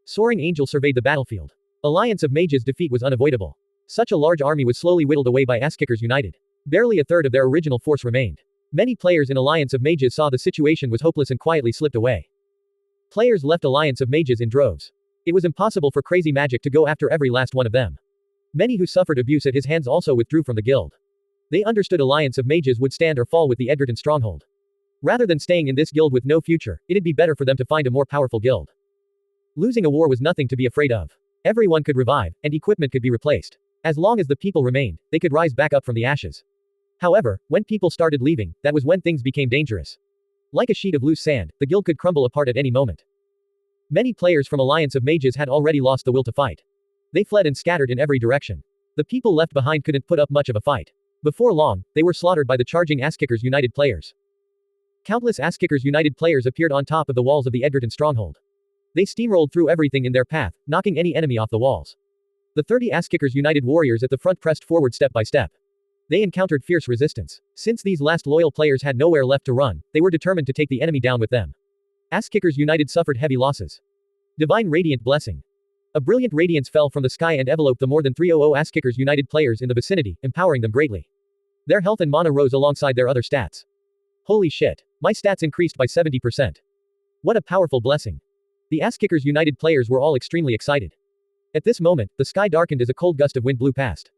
Soaring Angel surveyed the battlefield. Alliance of Mages' defeat was unavoidable. Such a large army was slowly whittled away by Asskickers United. Barely a third of their original force remained. Many players in Alliance of Mages saw the situation was hopeless and quietly slipped away. Players left Alliance of Mages in droves. It was impossible for Crazy Magic to go after every last one of them. Many who suffered abuse at his hands also withdrew from the guild. They understood Alliance of Mages would stand or fall with the Edgerton stronghold. Rather than staying in this guild with no future, it'd be better for them to find a more powerful guild. Losing a war was nothing to be afraid of. Everyone could revive, and equipment could be replaced. As long as the people remained, they could rise back up from the ashes. However, when people started leaving, that was when things became dangerous. Like a sheet of loose sand, the guild could crumble apart at any moment. Many players from Alliance of Mages had already lost the will to fight. They fled and scattered in every direction. The people left behind couldn't put up much of a fight. Before long, they were slaughtered by the charging Asskickers United players. Countless Asskickers United players appeared on top of the walls of the Edgerton stronghold. They steamrolled through everything in their path, knocking any enemy off the walls. The 30 Asskickers United warriors at the front pressed forward step by step. They encountered fierce resistance. Since these last loyal players had nowhere left to run, they were determined to take the enemy down with them. Asskickers United suffered heavy losses. Divine Radiant Blessing. A brilliant radiance fell from the sky and enveloped the more than 300 Asskickers United players in the vicinity, empowering them greatly. Their health and mana rose alongside their other stats. Holy shit. My stats increased by 70%. What a powerful blessing. The Asskickers United players were all extremely excited. At this moment, the sky darkened as a cold gust of wind blew past.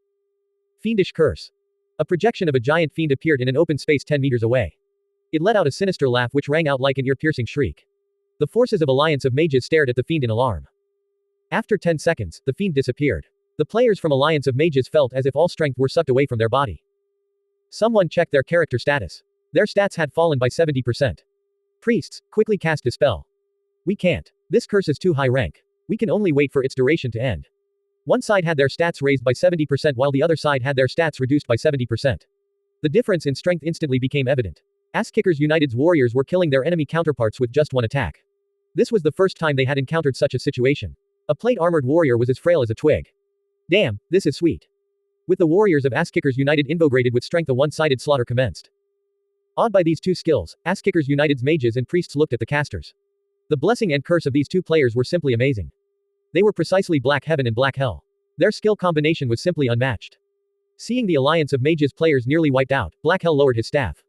Fiendish Curse. A projection of a giant fiend appeared in an open space 10 meters away. It let out a sinister laugh which rang out like an ear-piercing shriek. The forces of Alliance of Mages stared at the fiend in alarm. After 10 seconds, the fiend disappeared. The players from Alliance of Mages felt as if all strength were sucked away from their body. Someone checked their character status. Their stats had fallen by 70%. Priests, quickly cast Dispel. We can't. This curse is too high rank. We can only wait for its duration to end. One side had their stats raised by 70% while the other side had their stats reduced by 70%. The difference in strength instantly became evident. Asskickers United's warriors were killing their enemy counterparts with just one attack. This was the first time they had encountered such a situation. A plate-armored warrior was as frail as a twig. Damn, this is sweet. With the warriors of Asskickers United invograted with strength, a one-sided slaughter commenced. Awed by these two skills, Asskickers United's mages and priests looked at the casters. The blessing and curse of these two players were simply amazing. They were precisely Black Heaven and Black Hell. Their skill combination was simply unmatched. Seeing the Alliance of Mages players nearly wiped out, Black Hell lowered his staff.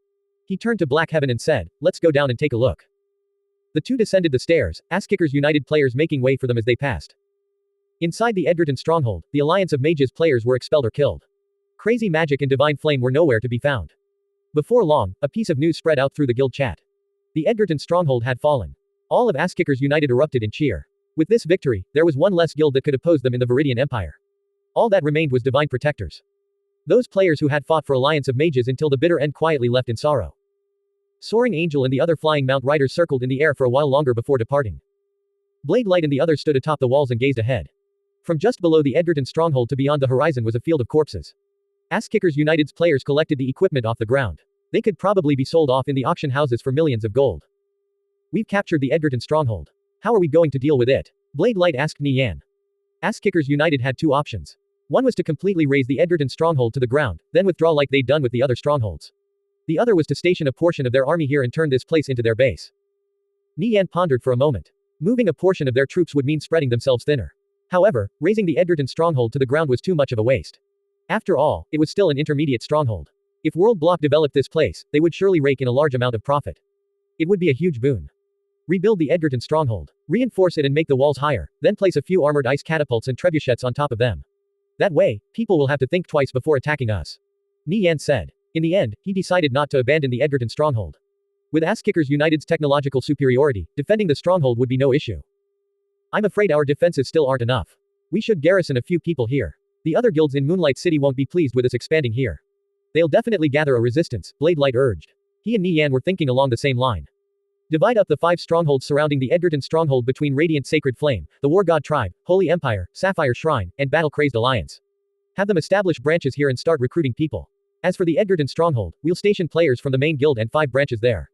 He turned to Black Heaven and said, "Let's go down and take a look." The two descended the stairs, Asskickers United players making way for them as they passed. Inside the Edgerton stronghold, the Alliance of Mages players were expelled or killed. Crazy Magic and Divine Flame were nowhere to be found. Before long, a piece of news spread out through the guild chat. The Edgerton stronghold had fallen. All of Asskickers United erupted in cheer. With this victory, there was one less guild that could oppose them in the Viridian Empire. All that remained was Divine Protectors. Those players who had fought for Alliance of Mages until the bitter end quietly left in sorrow. Soaring Angel and the other flying Mount Riders circled in the air for a while longer before departing. Blade Light and the others stood atop the walls and gazed ahead. From just below the Edgerton stronghold to beyond the horizon was a field of corpses. Asskickers United's players collected the equipment off the ground. They could probably be sold off in the auction houses for millions of gold. We've captured the Edgerton stronghold. How are we going to deal with it? Blade Light asked Nie Yan. Asskickers United had two options. One was to completely raze the Edgerton stronghold to the ground, then withdraw like they'd done with the other strongholds. The other was to station a portion of their army here and turn this place into their base. Nie Yan pondered for a moment. Moving a portion of their troops would mean spreading themselves thinner. However, razing the Edgerton stronghold to the ground was too much of a waste. After all, it was still an intermediate stronghold. If World Block developed this place, they would surely rake in a large amount of profit. It would be a huge boon. Rebuild the Edgerton stronghold. Reinforce it and make the walls higher, then place a few armored ice catapults and trebuchets on top of them. That way, people will have to think twice before attacking us. Nie Yan said. In the end, he decided not to abandon the Edgerton stronghold. With Asskickers United's technological superiority, defending the stronghold would be no issue. I'm afraid our defenses still aren't enough. We should garrison a few people here. The other guilds in Moonlight City won't be pleased with us expanding here. They'll definitely gather a resistance, Blade Light urged. He and Nie Yan were thinking along the same line. Divide up the 5 strongholds surrounding the Edgerton stronghold between Radiant Sacred Flame, the War God Tribe, Holy Empire, Sapphire Shrine, and Battle-Crazed Alliance. Have them establish branches here and start recruiting people. As for the Edgerton stronghold, we'll station players from the main guild and 5 branches there.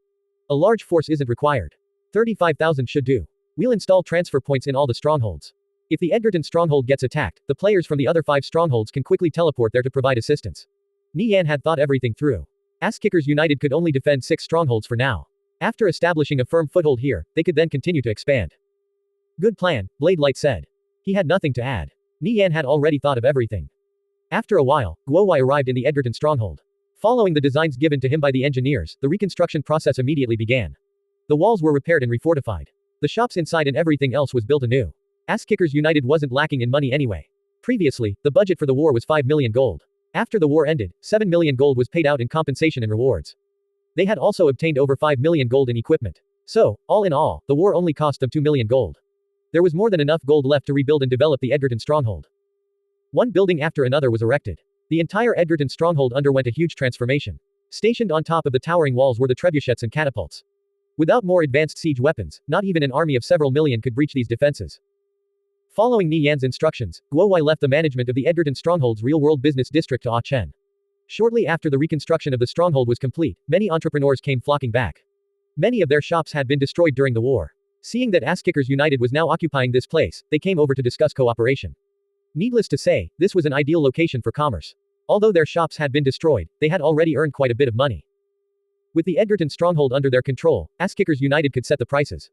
A large force isn't required. 35,000 should do. We'll install transfer points in all the strongholds. If the Edgerton stronghold gets attacked, the players from the other 5 strongholds can quickly teleport there to provide assistance. Nie Yan had thought everything through. Asskickers United could only defend 6 strongholds for now. After establishing a firm foothold here, they could then continue to expand. Good plan, Blade Light said. He had nothing to add. Nie Yan had already thought of everything. After a while, Guowai arrived in the Edgerton stronghold. Following the designs given to him by the engineers, the reconstruction process immediately began. The walls were repaired and refortified. The shops inside and everything else was built anew. Asskickers United wasn't lacking in money anyway. Previously, the budget for the war was 5 million gold. After the war ended, 7 million gold was paid out in compensation and rewards. They had also obtained over 5 million gold in equipment. So, all in all, the war only cost them 2 million gold. There was more than enough gold left to rebuild and develop the Edgerton stronghold. One building after another was erected. The entire Edgerton stronghold underwent a huge transformation. Stationed on top of the towering walls were the trebuchets and catapults. Without more advanced siege weapons, not even an army of several million could breach these defenses. Following Nie Yan's instructions, Guo Wai left the management of the Edgerton stronghold's real-world business district to Ah Chen. Shortly after the reconstruction of the stronghold was complete, many entrepreneurs came flocking back. Many of their shops had been destroyed during the war. Seeing that Asskickers United was now occupying this place, they came over to discuss cooperation. Needless to say, this was an ideal location for commerce. Although their shops had been destroyed, they had already earned quite a bit of money. With the Edgerton stronghold under their control, Asskickers United could set the prices.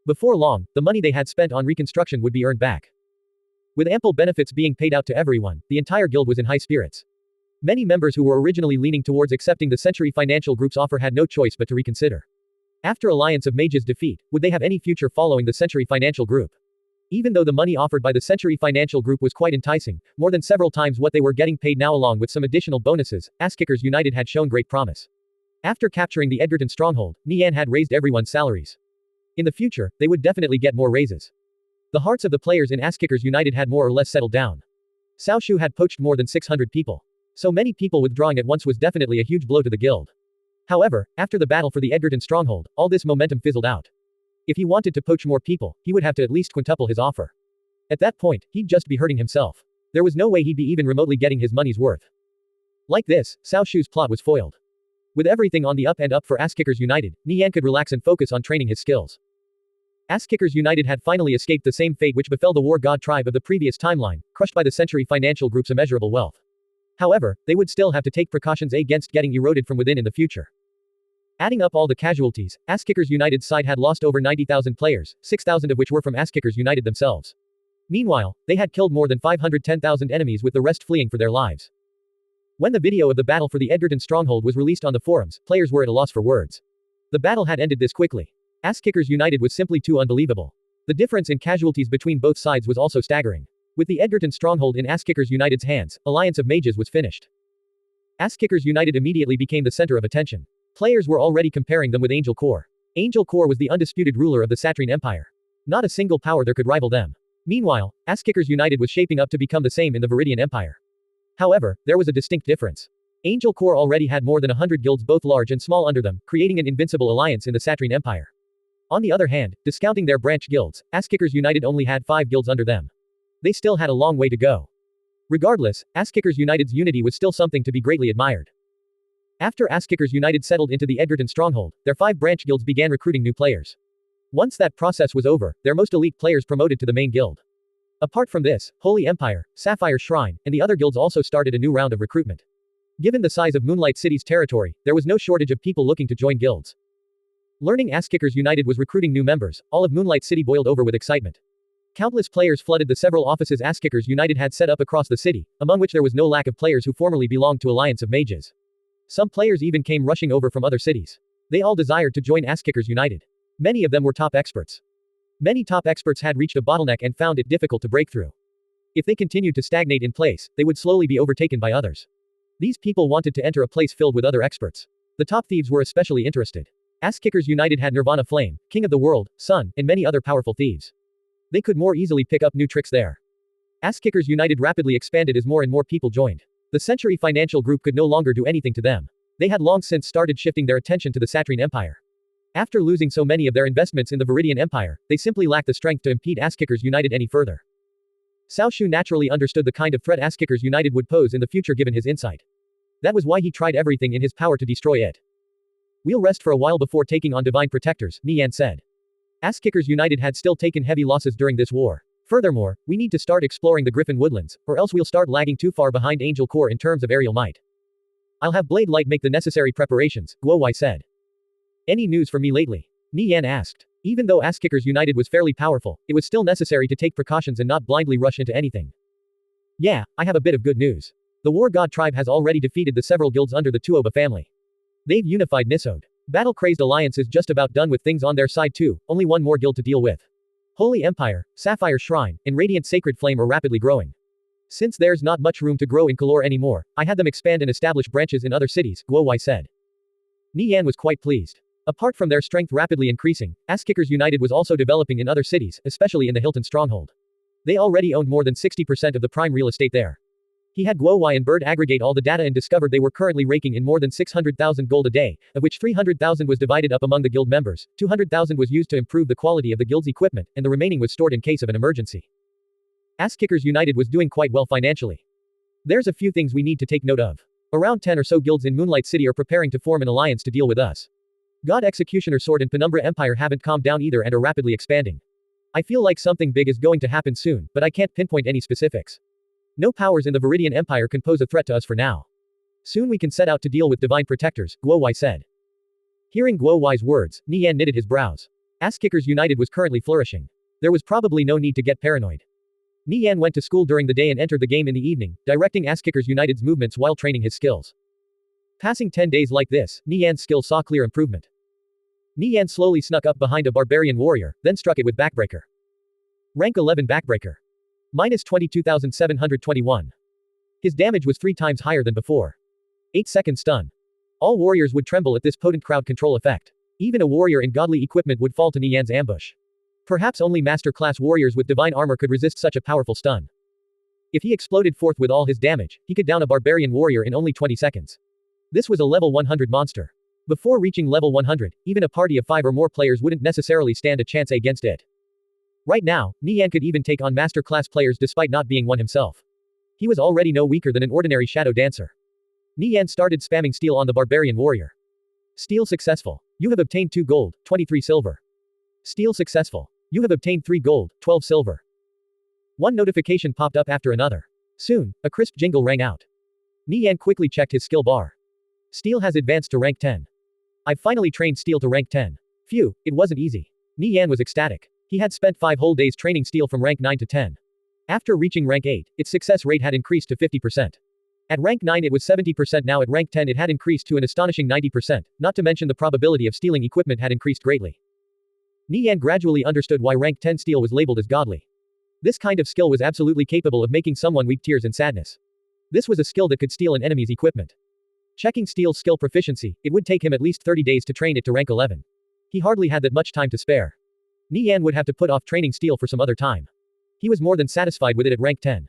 Before long, the money they had spent on reconstruction would be earned back. With ample benefits being paid out to everyone, the entire guild was in high spirits. Many members who were originally leaning towards accepting the Century Financial Group's offer had no choice but to reconsider. After Alliance of Mages' defeat, would they have any future following the Century Financial Group? Even though the money offered by the Century Financial Group was quite enticing, more than several times what they were getting paid now along with some additional bonuses, Asskickers United had shown great promise. After capturing the Edgerton stronghold, Nie Yan had raised everyone's salaries. In the future, they would definitely get more raises. The hearts of the players in Asskickers United had more or less settled down. Cao Shu had poached more than 600 people. So many people withdrawing at once was definitely a huge blow to the guild. However, after the battle for the Edgerton stronghold, all this momentum fizzled out. If he wanted to poach more people, he would have to at least quintuple his offer. At that point, he'd just be hurting himself. There was no way he'd be even remotely getting his money's worth. Like this, Cao Shu's plot was foiled. With everything on the up and up for Asskickers United, Nie Yan could relax and focus on training his skills. Asskickers United had finally escaped the same fate which befell the war god tribe of the previous timeline, crushed by the Century Financial Group's immeasurable wealth. However, they would still have to take precautions against getting eroded from within in the future. Adding up all the casualties, Asskickers United's side had lost over 90,000 players, 6,000 of which were from Asskickers United themselves. Meanwhile, they had killed more than 510,000 enemies with the rest fleeing for their lives. When the video of the battle for the Edgerton stronghold was released on the forums, players were at a loss for words. The battle had ended this quickly. Asskickers United was simply too unbelievable. The difference in casualties between both sides was also staggering. With the Edgerton stronghold in Asskickers United's hands, Alliance of Mages was finished. Asskickers United immediately became the center of attention. Players were already comparing them with Angel Corps. Angel Corps was the undisputed ruler of the Satrine Empire. Not a single power there could rival them. Meanwhile, Asskickers United was shaping up to become the same in the Viridian Empire. However, there was a distinct difference. Angel Corps already had more than 100 guilds both large and small under them, creating an invincible alliance in the Satrine Empire. On the other hand, discounting their branch guilds, Asskickers United only had 5 guilds under them. They still had a long way to go. Regardless, Asskickers United's unity was still something to be greatly admired. After Asskickers United settled into the Edgerton stronghold, their 5 branch guilds began recruiting new players. Once that process was over, their most elite players promoted to the main guild. Apart from this, Holy Empire, Sapphire Shrine, and the other guilds also started a new round of recruitment. Given the size of Moonlight City's territory, there was no shortage of people looking to join guilds. Learning Asskickers United was recruiting new members, all of Moonlight City boiled over with excitement. Countless players flooded the several offices Asskickers United had set up across the city, among which there was no lack of players who formerly belonged to Alliance of Mages. Some players even came rushing over from other cities. They all desired to join Asskickers United. Many of them were top experts. Many top experts had reached a bottleneck and found it difficult to break through. If they continued to stagnate in place, they would slowly be overtaken by others. These people wanted to enter a place filled with other experts. The top thieves were especially interested. Asskickers United had Nirvana Flame, King of the World, Sun, and many other powerful thieves. They could more easily pick up new tricks there. Asskickers United rapidly expanded as more and more people joined. The Century Financial Group could no longer do anything to them. They had long since started shifting their attention to the Satrine Empire. After losing so many of their investments in the Viridian Empire, they simply lacked the strength to impede Asskickers United any further. Cao Shu naturally understood the kind of threat Asskickers United would pose in the future given his insight. That was why he tried everything in his power to destroy it. "We'll rest for a while before taking on Divine Protectors," Nie Yan said. Asskickers United had still taken heavy losses during this war. Furthermore, we need to start exploring the Griffin Woodlands, or else we'll start lagging too far behind Angel Corps in terms of aerial might. "I'll have Blade Light make the necessary preparations," Guo Wai said. "Any news for me lately?" Nie Yan asked. Even though Asskickers United was fairly powerful, it was still necessary to take precautions and not blindly rush into anything. "Yeah, I have a bit of good news. The War God tribe has already defeated the several guilds under the Tuoba family. They've unified Nisode. Battle-crazed Alliance is just about done with things on their side too, only one more guild to deal with. Holy Empire, Sapphire Shrine, and Radiant Sacred Flame are rapidly growing. Since there's not much room to grow in Kalor anymore, I had them expand and establish branches in other cities," Guo Wai said. Nie Yan was quite pleased. Apart from their strength rapidly increasing, Asskickers United was also developing in other cities, especially in the Hilton stronghold. They already owned more than 60% of the prime real estate there. He had Guo and Bird aggregate all the data and discovered they were currently raking in more than 600,000 gold a day, of which 300,000 was divided up among the guild members, 200,000 was used to improve the quality of the guild's equipment, and the remaining was stored in case of an emergency. Asskickers United was doing quite well financially. There's a few things we need to take note of. Around 10 or so guilds in Moonlight City are preparing to form an alliance to deal with us. God Executioner Sword and Penumbra Empire haven't calmed down either and are rapidly expanding. I feel like something big is going to happen soon, but I can't pinpoint any specifics. No powers in the Viridian Empire can pose a threat to us for now. Soon we can set out to deal with divine protectors, Guo said. Hearing Guo words, Nie Yan knitted his brows. Asskickers United was currently flourishing. There was probably no need to get paranoid. Nie Yan went to school during the day and entered the game in the evening, directing Asskickers United's movements while training his skills. Passing 10 days like this, Nie Yan's skills saw clear improvement. Nie Yan slowly snuck up behind a barbarian warrior, then struck it with Backbreaker. Rank 11 Backbreaker. Minus 22,721. His damage was 3 times higher than before. 8-second stun. All warriors would tremble at this potent crowd control effect. Even a warrior in godly equipment would fall to Nie Yan's ambush. Perhaps only master-class warriors with divine armor could resist such a powerful stun. If he exploded forth with all his damage, he could down a barbarian warrior in only 20 seconds. This was a level 100 monster. Before reaching level 100, even a party of 5 or more players wouldn't necessarily stand a chance against it. Right now, Nie Yan could even take on master-class players despite not being one himself. He was already no weaker than an ordinary shadow dancer. Nie Yan started spamming steel on the barbarian warrior. Steal successful. You have obtained 2 gold, 23 silver. Steal successful. You have obtained 3 gold, 12 silver. One notification popped up after another. Soon, a crisp jingle rang out. Nie Yan quickly checked his skill bar. Steel has advanced to rank 10. I've finally trained steel to rank 10. Phew, it wasn't easy. Nie Yan was ecstatic. He had spent 5 whole days training steel from rank 9 to 10. After reaching rank 8, its success rate had increased to 50%. At rank 9 it was 70%, now at rank 10 it had increased to an astonishing 90%, not to mention the probability of stealing equipment had increased greatly. Nie Yan gradually understood why rank 10 steel was labeled as godly. This kind of skill was absolutely capable of making someone weep tears in sadness. This was a skill that could steal an enemy's equipment. Checking steel's skill proficiency, it would take him at least 30 days to train it to rank 11. He hardly had that much time to spare. Nie Yan would have to put off training steel for some other time. He was more than satisfied with it at rank 10.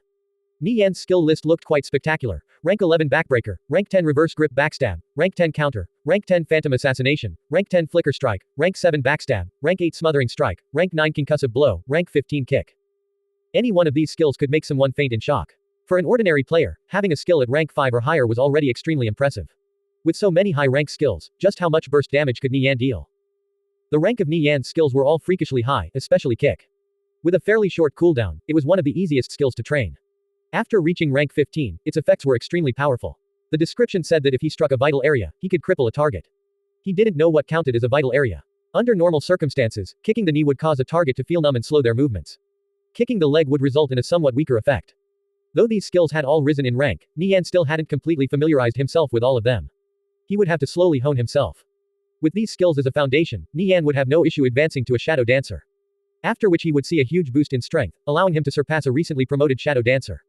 Nie Yan's skill list looked quite spectacular. Rank 11 Backbreaker, rank 10 Reverse Grip Backstab, rank 10 Counter, rank 10 Phantom Assassination, rank 10 Flicker Strike, rank 7 Backstab, rank 8 Smothering Strike, rank 9 Concussive Blow, rank 15 Kick. Any one of these skills could make someone faint in shock. For an ordinary player, having a skill at rank 5 or higher was already extremely impressive. With so many high rank skills, just how much burst damage could Nie Yan deal? The rank of Nie Yan's skills were all freakishly high, especially Kick. With a fairly short cooldown, it was one of the easiest skills to train. After reaching rank 15, its effects were extremely powerful. The description said that if he struck a vital area, he could cripple a target. He didn't know what counted as a vital area. Under normal circumstances, kicking the knee would cause a target to feel numb and slow their movements. Kicking the leg would result in a somewhat weaker effect. Though these skills had all risen in rank, Nie Yan still hadn't completely familiarized himself with all of them. He would have to slowly hone himself. With these skills as a foundation, Nie Yan would have no issue advancing to a shadow dancer. After which he would see a huge boost in strength, allowing him to surpass a recently promoted shadow dancer.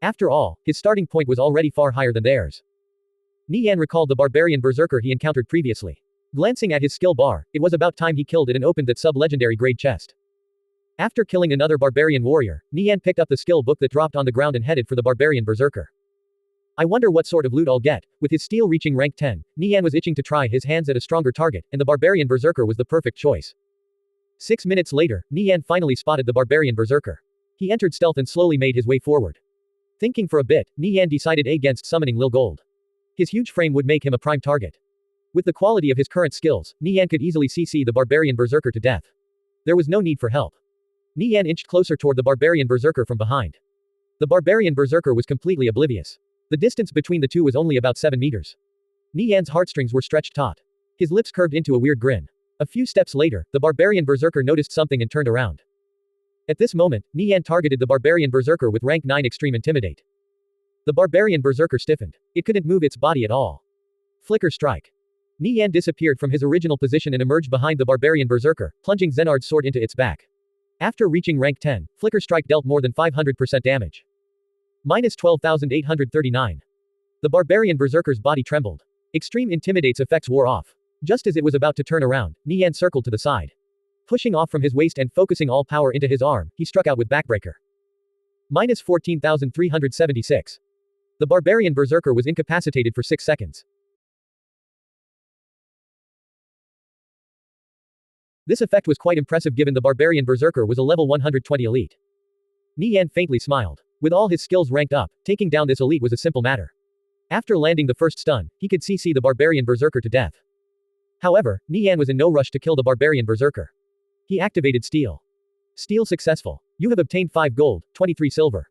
After all, his starting point was already far higher than theirs. Nie Yan recalled the barbarian berserker he encountered previously. Glancing at his skill bar, it was about time he killed it and opened that sub-legendary grade chest. After killing another barbarian warrior, Nie Yan picked up the skill book that dropped on the ground and headed for the barbarian berserker. I wonder what sort of loot I'll get. With his steel reaching rank 10, Nie Yan was itching to try his hands at a stronger target, and the barbarian berserker was the perfect choice. 6 minutes later, Nie Yan finally spotted the barbarian berserker. He entered stealth and slowly made his way forward. Thinking for a bit, Nie Yan decided against summoning Lil Gold. His huge frame would make him a prime target. With the quality of his current skills, Nie Yan could easily CC the barbarian berserker to death. There was no need for help. Nie Yan inched closer toward the barbarian berserker from behind. The barbarian berserker was completely oblivious. The distance between the two was only about 7 meters. Nie Yan's heartstrings were stretched taut. His lips curved into a weird grin. A few steps later, the barbarian berserker noticed something and turned around. At this moment, Nie Yan targeted the barbarian berserker with rank 9 Extreme Intimidate. The barbarian berserker stiffened. It couldn't move its body at all. Flicker Strike. Nie Yan disappeared from his original position and emerged behind the barbarian berserker, plunging Zenard's sword into its back. After reaching rank 10, Flicker Strike dealt more than 500% damage. Minus 12,839. The barbarian berserker's body trembled. Extreme Intimidate's effects wore off. Just as it was about to turn around, Nie Yan circled to the side. Pushing off from his waist and focusing all power into his arm, he struck out with Backbreaker. Minus 14,376. The barbarian berserker was incapacitated for 6 seconds. This effect was quite impressive given the barbarian berserker was a level 120 elite. Nie Yan faintly smiled. With all his skills ranked up, taking down this elite was a simple matter. After landing the first stun, he could CC the barbarian berserker to death. However, Nie Yan was in no rush to kill the barbarian berserker. He activated steal. Steal successful. You have obtained 5 gold, 23 silver.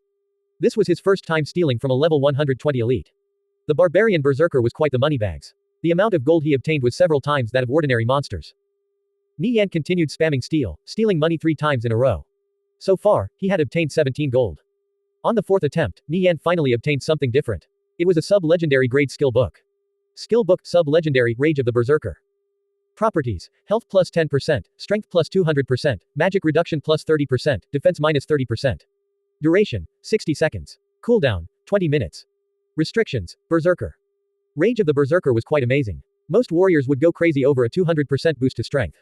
This was his first time stealing from a level 120 elite. The barbarian berserker was quite the moneybags. The amount of gold he obtained was several times that of ordinary monsters. Nie Yan continued spamming steal, stealing money 3 times in a row. So far, he had obtained 17 gold. On the 4th attempt, Nie Yan finally obtained something different. It was a sub-legendary grade skill book. Skill book, sub-legendary, Rage of the Berserker. Properties: Health plus 10%, Strength plus 200%, Magic reduction plus 30%, Defense minus 30%. Duration: 60 seconds. Cooldown: 20 minutes. Restrictions: Berserker. Rage of the Berserker was quite amazing. Most warriors would go crazy over a 200% boost to strength.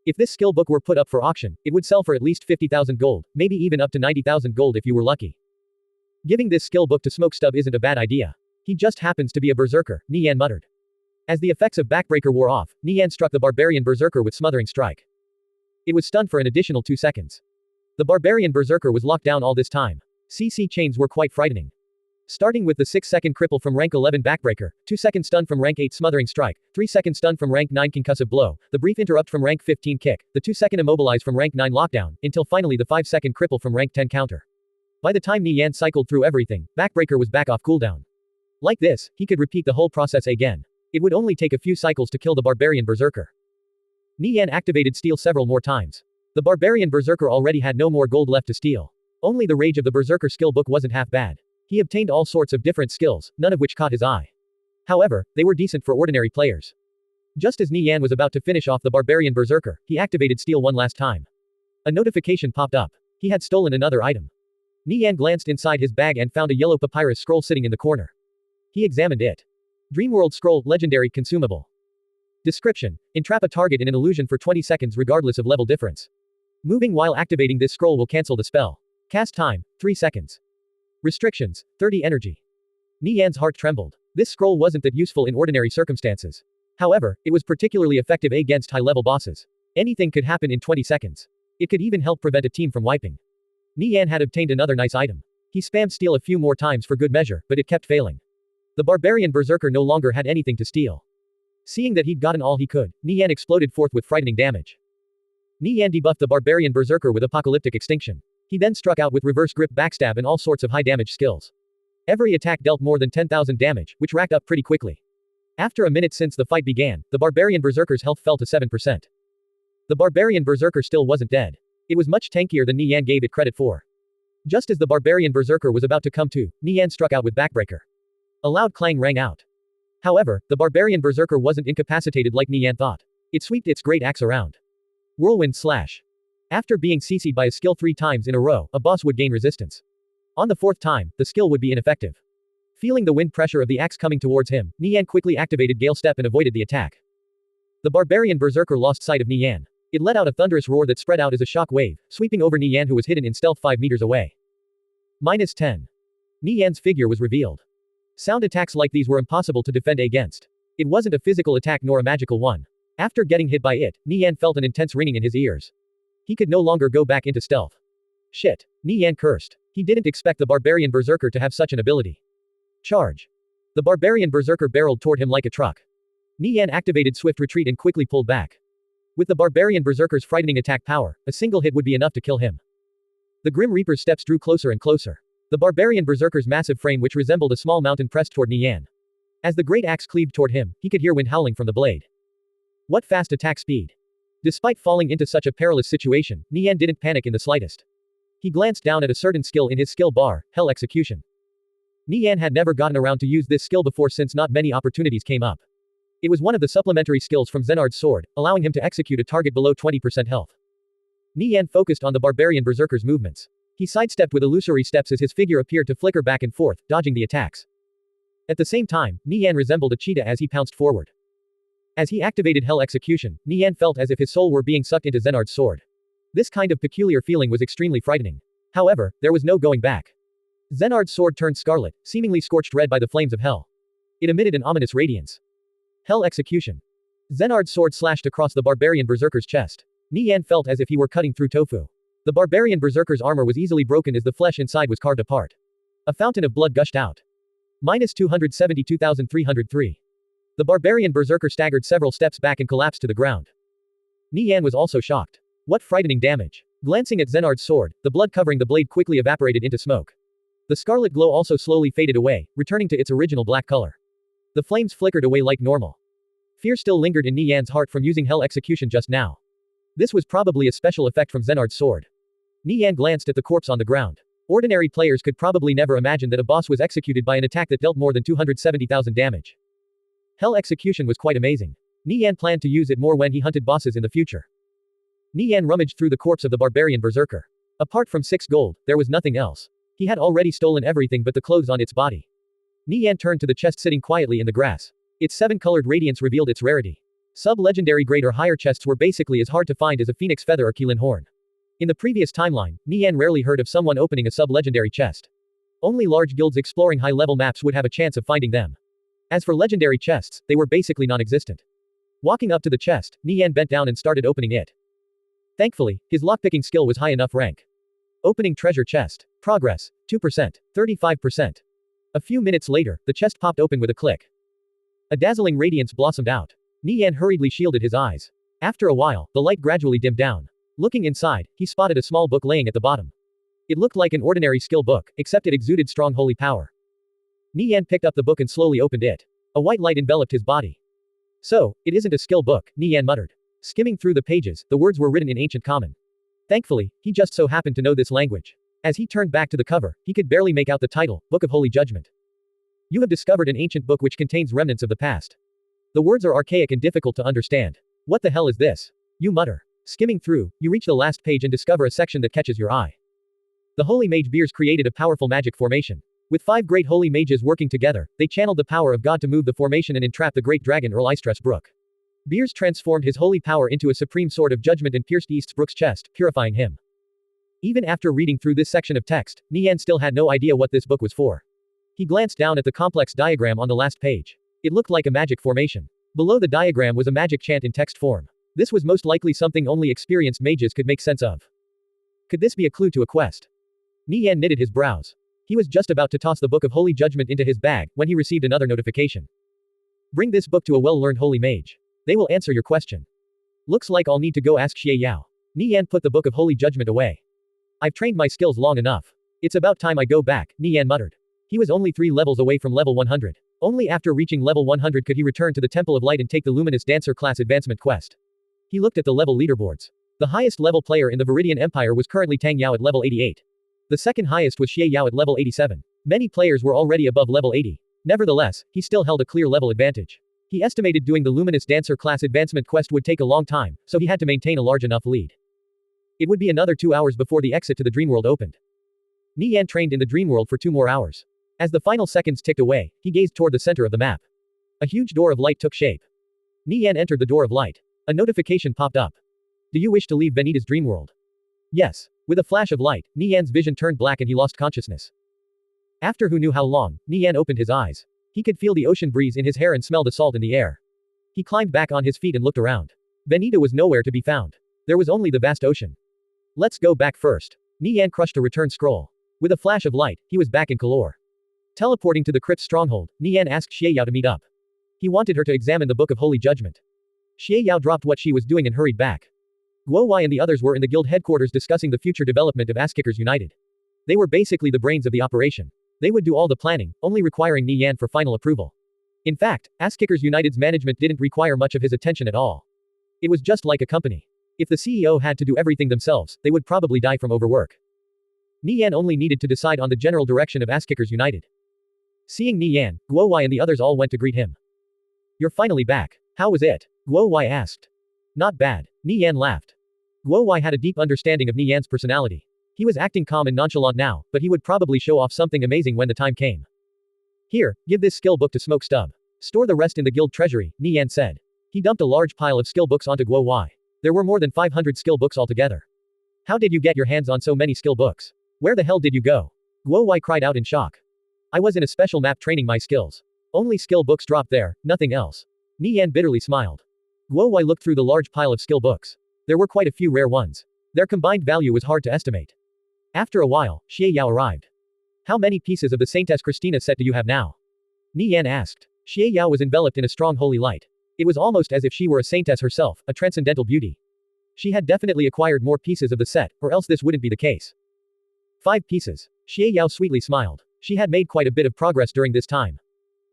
If this skill book were put up for auction, it would sell for at least 50,000 gold, maybe even up to 90,000 gold if you were lucky. Giving this skill book to Smokestub isn't a bad idea. He just happens to be a berserker, Nie Yan muttered. As the effects of Backbreaker wore off, Nie Yan struck the barbarian berserker with Smothering Strike. It was stunned for an additional 2 seconds. The barbarian berserker was locked down all this time. CC chains were quite frightening. Starting with the 6-second cripple from rank 11 Backbreaker, 2-second stun from rank 8 Smothering Strike, 3-second stun from rank 9 Concussive Blow, the brief interrupt from rank 15 Kick, the 2-second immobilize from rank 9 Lockdown, until finally the 5-second cripple from rank 10 Counter. By the time Nie Yan cycled through everything, Backbreaker was back off cooldown. Like this, he could repeat the whole process again. It would only take a few cycles to kill the barbarian berserker. Nie Yan activated steal several more times. The barbarian berserker already had no more gold left to steal. Only the Rage of the Berserker skill book wasn't half bad. He obtained all sorts of different skills, none of which caught his eye. However, they were decent for ordinary players. Just as Nie Yan was about to finish off the barbarian berserker, he activated steal one last time. A notification popped up. He had stolen another item. Nie Yan glanced inside his bag and found a yellow papyrus scroll sitting in the corner. He examined it. Dreamworld Scroll, Legendary, Consumable. Description: Entrap a target in an illusion for 20 seconds regardless of level difference. Moving while activating this scroll will cancel the spell. Cast time: 3 seconds. Restrictions: 30 energy. Nie Yan's heart trembled. This scroll wasn't that useful in ordinary circumstances. However, it was particularly effective against high-level bosses. Anything could happen in 20 seconds. It could even help prevent a team from wiping. Nie Yan had obtained another nice item. He spammed steal a few more times for good measure, but it kept failing. The barbarian berserker no longer had anything to steal. Seeing that he'd gotten all he could, Nie Yan exploded forth with frightening damage. Nie Yan debuffed the barbarian berserker with apocalyptic extinction. He then struck out with reverse grip, backstab, and all sorts of high damage skills. Every attack dealt more than 10,000 damage, which racked up pretty quickly. After a minute since the fight began, the barbarian berserker's health fell to 7%. The barbarian berserker still wasn't dead. It was much tankier than Nie Yan gave it credit for. Just as the barbarian berserker was about to come to, Nie Yan struck out with Backbreaker. A loud clang rang out. However, the barbarian berserker wasn't incapacitated like Nie Yan thought. It swept its great axe around. Whirlwind Slash. After being CC'd by a skill 3 times in a row, a boss would gain resistance. On the 4th time, the skill would be ineffective. Feeling the wind pressure of the axe coming towards him, Nie Yan quickly activated Gale Step and avoided the attack. The barbarian berserker lost sight of Nie Yan. It let out a thunderous roar that spread out as a shock wave, sweeping over Nie Yan, who was hidden in stealth 5 meters away. -10. Nie Yan's figure was revealed. Sound attacks like these were impossible to defend against. It wasn't a physical attack nor a magical one. After getting hit by it, Nie Yan felt an intense ringing in his ears. He could no longer go back into stealth. Shit. Nie Yan cursed. He didn't expect the barbarian berserker to have such an ability. Charge. The barbarian berserker barreled toward him like a truck. Nie Yan activated swift retreat and quickly pulled back. With the barbarian berserker's frightening attack power, a single hit would be enough to kill him. The Grim Reaper's steps drew closer and closer. The barbarian berserker's massive frame, which resembled a small mountain, pressed toward Nie Yan. As the great axe cleaved toward him, he could hear wind howling from the blade. What fast attack speed! Despite falling into such a perilous situation, Nie Yan didn't panic in the slightest. He glanced down at a certain skill in his skill bar, Hell Execution. Nie Yan had never gotten around to use this skill before since not many opportunities came up. It was one of the supplementary skills from Zenard's sword, allowing him to execute a target below 20% health. Nie Yan focused on the barbarian berserker's movements. He sidestepped with illusory steps as his figure appeared to flicker back and forth, dodging the attacks. At the same time, Nie Yan resembled a cheetah as he pounced forward. As he activated Hell Execution, Nie Yan felt as if his soul were being sucked into Zenard's sword. This kind of peculiar feeling was extremely frightening. However, there was no going back. Zenard's sword turned scarlet, seemingly scorched red by the flames of hell. It emitted an ominous radiance. Hell execution. Zenard's sword slashed across the barbarian berserker's chest. Nie Yan felt as if he were cutting through tofu. The barbarian berserker's armor was easily broken as the flesh inside was carved apart. A fountain of blood gushed out. -272,303. The barbarian berserker staggered several steps back and collapsed to the ground. Nie Yan was also shocked. What frightening damage. Glancing at Zenard's sword, the blood covering the blade quickly evaporated into smoke. The scarlet glow also slowly faded away, returning to its original black color. The flames flickered away like normal. Fear still lingered in Nie Yan's heart from using hell execution just now. This was probably a special effect from Zenard's sword. Nie Yan glanced at the corpse on the ground. Ordinary players could probably never imagine that a boss was executed by an attack that dealt more than 270,000 damage. Hell execution was quite amazing. Nie Yan planned to use it more when he hunted bosses in the future. Nie Yan rummaged through the corpse of the barbarian berserker. Apart from 6 gold, there was nothing else. He had already stolen everything but the clothes on its body. Nie Yan turned to the chest sitting quietly in the grass. Its 7-colored radiance revealed its rarity. Sub-legendary grade or higher chests were basically as hard to find as a phoenix feather or Keelan horn. In the previous timeline, Nie Yan rarely heard of someone opening a sub-legendary chest. Only large guilds exploring high-level maps would have a chance of finding them. As for legendary chests, they were basically non-existent. Walking up to the chest, Nie Yan bent down and started opening it. Thankfully, his lockpicking skill was high enough rank. Opening treasure chest. Progress. 2%. 35%. A few minutes later, the chest popped open with a click. A dazzling radiance blossomed out. Nie Yan hurriedly shielded his eyes. After a while, the light gradually dimmed down. Looking inside, he spotted a small book laying at the bottom. It looked like an ordinary skill book, except it exuded strong holy power. Nie Yan picked up the book and slowly opened it. A white light enveloped his body. So, it isn't a skill book, Nie Yan muttered. Skimming through the pages, the words were written in ancient common. Thankfully, he just so happened to know this language. As he turned back to the cover, he could barely make out the title, Book of Holy Judgment. You have discovered an ancient book which contains remnants of the past. The words are archaic and difficult to understand. What the hell is this? You mutter. Skimming through, you reach the last page and discover a section that catches your eye. The Holy Mage Beers created a powerful magic formation. With 5 great holy mages working together, they channeled the power of God to move the formation and entrap the great dragon Earl Brook. Beers transformed his holy power into a supreme sword of judgment and pierced Brook's chest, purifying him. Even after reading through this section of text, Nie Yan still had no idea what this book was for. He glanced down at the complex diagram on the last page. It looked like a magic formation. Below the diagram was a magic chant in text form. This was most likely something only experienced mages could make sense of. Could this be a clue to a quest? Nie Yan knitted his brows. He was just about to toss the Book of Holy Judgment into his bag, when he received another notification. Bring this book to a well-learned holy mage. They will answer your question. Looks like I'll need to go ask Xie Yao. Nie Yan put the Book of Holy Judgment away. I've trained my skills long enough. It's about time I go back, Nie Yan muttered. He was only 3 levels away from level 100. Only after reaching level 100 could he return to the Temple of Light and take the Luminous Dancer class advancement quest. He looked at the level leaderboards. The highest level player in the Viridian Empire was currently Tang Yao at level 88. The second highest was Xie Yao at level 87. Many players were already above level 80. Nevertheless, he still held a clear level advantage. He estimated doing the Luminous Dancer class advancement quest would take a long time, so he had to maintain a large enough lead. It would be another 2 hours before the exit to the Dreamworld opened. Nie Yan trained in the Dreamworld for 2 more hours. As the final seconds ticked away, he gazed toward the center of the map. A huge door of light took shape. Nie Yan entered the door of light. A notification popped up. Do you wish to leave Benita's Dreamworld? Yes. With a flash of light, Nie Yan's vision turned black and he lost consciousness. After who knew how long, Nie Yan opened his eyes. He could feel the ocean breeze in his hair and smell the salt in the air. He climbed back on his feet and looked around. Benita was nowhere to be found. There was only the vast ocean. Let's go back first. Nie Yan crushed a return scroll. With a flash of light, he was back in Kalor. Teleporting to the crypt's stronghold, Nie Yan asked Xie Yao to meet up. He wanted her to examine the Book of Holy Judgment. Xie Yao dropped what she was doing and hurried back. Guo Wai and the others were in the guild headquarters discussing the future development of Asskickers United. They were basically the brains of the operation. They would do all the planning, only requiring Nie Yan for final approval. In fact, Asskickers United's management didn't require much of his attention at all. It was just like a company. If the CEO had to do everything themselves, they would probably die from overwork. Nie Yan only needed to decide on the general direction of Asskickers United. Seeing Nie Yan, Guo Wai and the others all went to greet him. You're finally back. How was it? Guo Wai asked. Not bad. Nie Yan laughed. Guo Wai had a deep understanding of Nie Yan's personality. He was acting calm and nonchalant now, but he would probably show off something amazing when the time came. Here, give this skill book to Smoke Stub. Store the rest in the guild treasury, Nie Yan said. He dumped a large pile of skill books onto Guo Wai. There were more than 500 skill books altogether. How did you get your hands on so many skill books? Where the hell did you go? Guo Wai cried out in shock. I was in a special map training my skills. Only skill books dropped there, nothing else. Nie Yan bitterly smiled. Guo Wai looked through the large pile of skill books. There were quite a few rare ones. Their combined value was hard to estimate. After a while, Xie Yao arrived. How many pieces of the Saintess Christina set do you have now? Nie Yan asked. Xie Yao was enveloped in a strong holy light. It was almost as if she were a saintess herself, a transcendental beauty. She had definitely acquired more pieces of the set, or else this wouldn't be the case. 5 pieces. Xie Yao sweetly smiled. She had made quite a bit of progress during this time.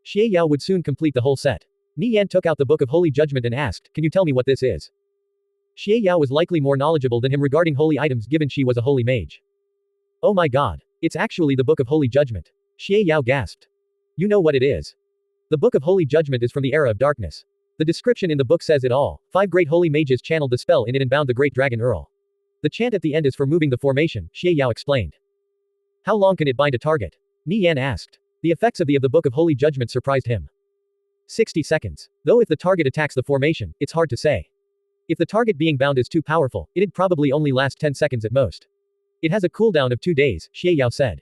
Xie Yao would soon complete the whole set. Nie Yan took out the Book of Holy Judgment and asked, can you tell me what this is? Xie Yao was likely more knowledgeable than him regarding holy items given she was a holy mage. Oh my god. It's actually the Book of Holy Judgment. Xie Yao gasped. You know what it is. The Book of Holy Judgment is from the era of darkness. The description in the book says it all. 5 great holy mages channeled the spell in it and bound the great dragon Earl. The chant at the end is for moving the formation, Xie Yao explained. How long can it bind a target? Nie Yan asked. The effects of the Book of Holy Judgment surprised him. 60 seconds. Though if the target attacks the formation, it's hard to say. If the target being bound is too powerful, it'd probably only last 10 seconds at most. It has a cooldown of 2 days, Xie Yao said.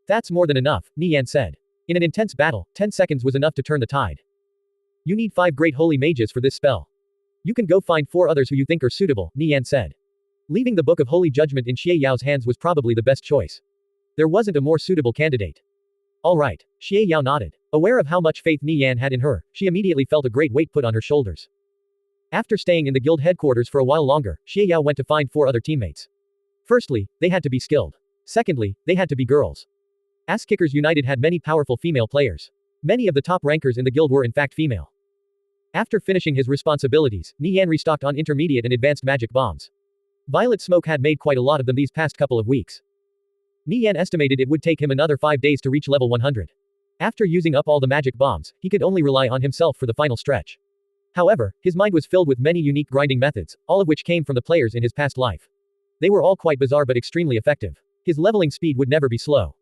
That's more than enough, Nie Yan said. In an intense battle, 10 seconds was enough to turn the tide. You need 5 great holy mages for this spell. You can go find 4 others who you think are suitable, Nie Yan said. Leaving the Book of Holy Judgment in Xie Yao's hands was probably the best choice. There wasn't a more suitable candidate. Alright, Xie Yao nodded. Aware of how much faith Nie Yan had in her, she immediately felt a great weight put on her shoulders. After staying in the guild headquarters for a while longer, Xie Yao went to find 4 other teammates. Firstly, they had to be skilled. Secondly, they had to be girls. Ass Kickers United had many powerful female players. Many of the top rankers in the guild were in fact female. After finishing his responsibilities, Nie Yan restocked on intermediate and advanced magic bombs. Violet Smoke had made quite a lot of them these past couple of weeks. Nie Yan estimated it would take him another 5 days to reach level 100. After using up all the magic bombs, he could only rely on himself for the final stretch. However, his mind was filled with many unique grinding methods, all of which came from the players in his past life. They were all quite bizarre but extremely effective. His leveling speed would never be slow.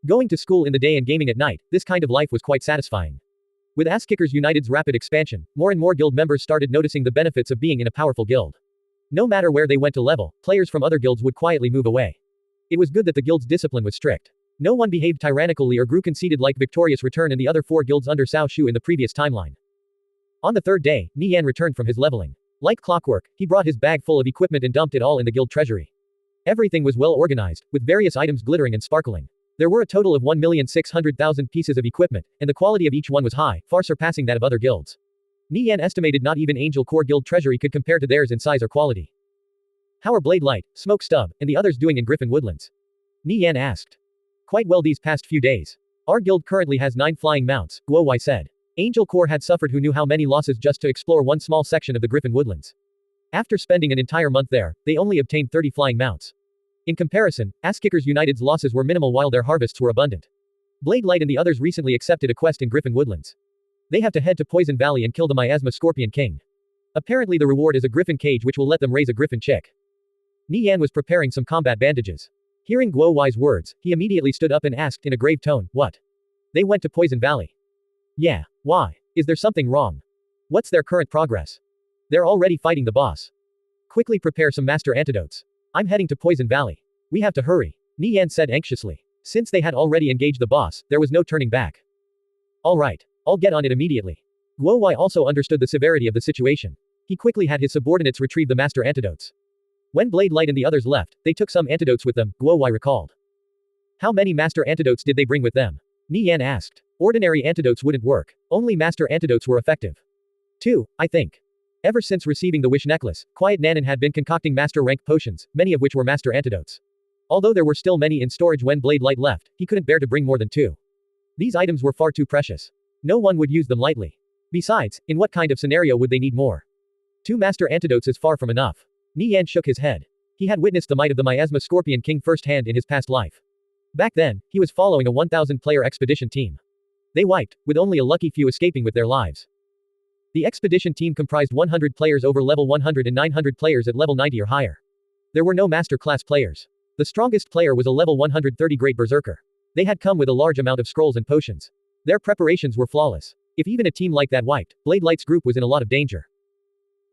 Going to school in the day and gaming at night, this kind of life was quite satisfying. With Ass Kickers United's rapid expansion, more and more guild members started noticing the benefits of being in a powerful guild. No matter where they went to level, players from other guilds would quietly move away. It was good that the guild's discipline was strict. No one behaved tyrannically or grew conceited like Victorious Return and the other 4 guilds under Cao Shu in the previous timeline. On the 3rd day, Nie Yan returned from his leveling. Like clockwork, he brought his bag full of equipment and dumped it all in the guild treasury. Everything was well organized, with various items glittering and sparkling. There were a total of 1,600,000 pieces of equipment, and the quality of each one was high, far surpassing that of other guilds. Nie Yan estimated not even Angel Core Guild treasury could compare to theirs in size or quality. How are Blade Light, Smoke Stub, and the others doing in Griffin Woodlands? Nie Yan asked. Quite well these past few days. Our guild currently has 9 flying mounts, Guo Wai said. Angel Core had suffered who knew how many losses just to explore one small section of the Griffin Woodlands. After spending an entire month there, they only obtained 30 flying mounts. In comparison, Ass Kickers United's losses were minimal while their harvests were abundant. Blade Light and the others recently accepted a quest in Griffin Woodlands. They have to head to Poison Valley and kill the Miasma Scorpion King. Apparently the reward is a griffin cage which will let them raise a griffin chick. Nie Yan was preparing some combat bandages. Hearing Guo Wai's words, he immediately stood up and asked in a grave tone, what? They went to Poison Valley. Yeah. Why? Is there something wrong? What's their current progress? They're already fighting the boss. Quickly prepare some master antidotes. I'm heading to Poison Valley. We have to hurry, Nie Yan said anxiously. Since they had already engaged the boss, there was no turning back. Alright. I'll get on it immediately. Guo Wai also understood the severity of the situation. He quickly had his subordinates retrieve the master antidotes. When Blade Light and the others left, they took some antidotes with them, Guo Wai recalled. How many master antidotes did they bring with them? Nie Yan asked. Ordinary antidotes wouldn't work. Only master antidotes were effective. 2, I think. Ever since receiving the wish necklace, Quiet Nanan had been concocting master rank potions, many of which were master antidotes. Although there were still many in storage when Blade Light left, he couldn't bear to bring more than 2. These items were far too precious. No one would use them lightly. Besides, in what kind of scenario would they need more? 2 master antidotes is far from enough. Nie Yan shook his head. He had witnessed the might of the Miasma Scorpion King firsthand in his past life. Back then, he was following a 1,000-player expedition team. They wiped, with only a lucky few escaping with their lives. The expedition team comprised 100 players over level 100 and 900 players at level 90 or higher. There were no master class players. The strongest player was a level 130 Great Berserker. They had come with a large amount of scrolls and potions. Their preparations were flawless. If even a team like that wiped, Blade Light's group was in a lot of danger.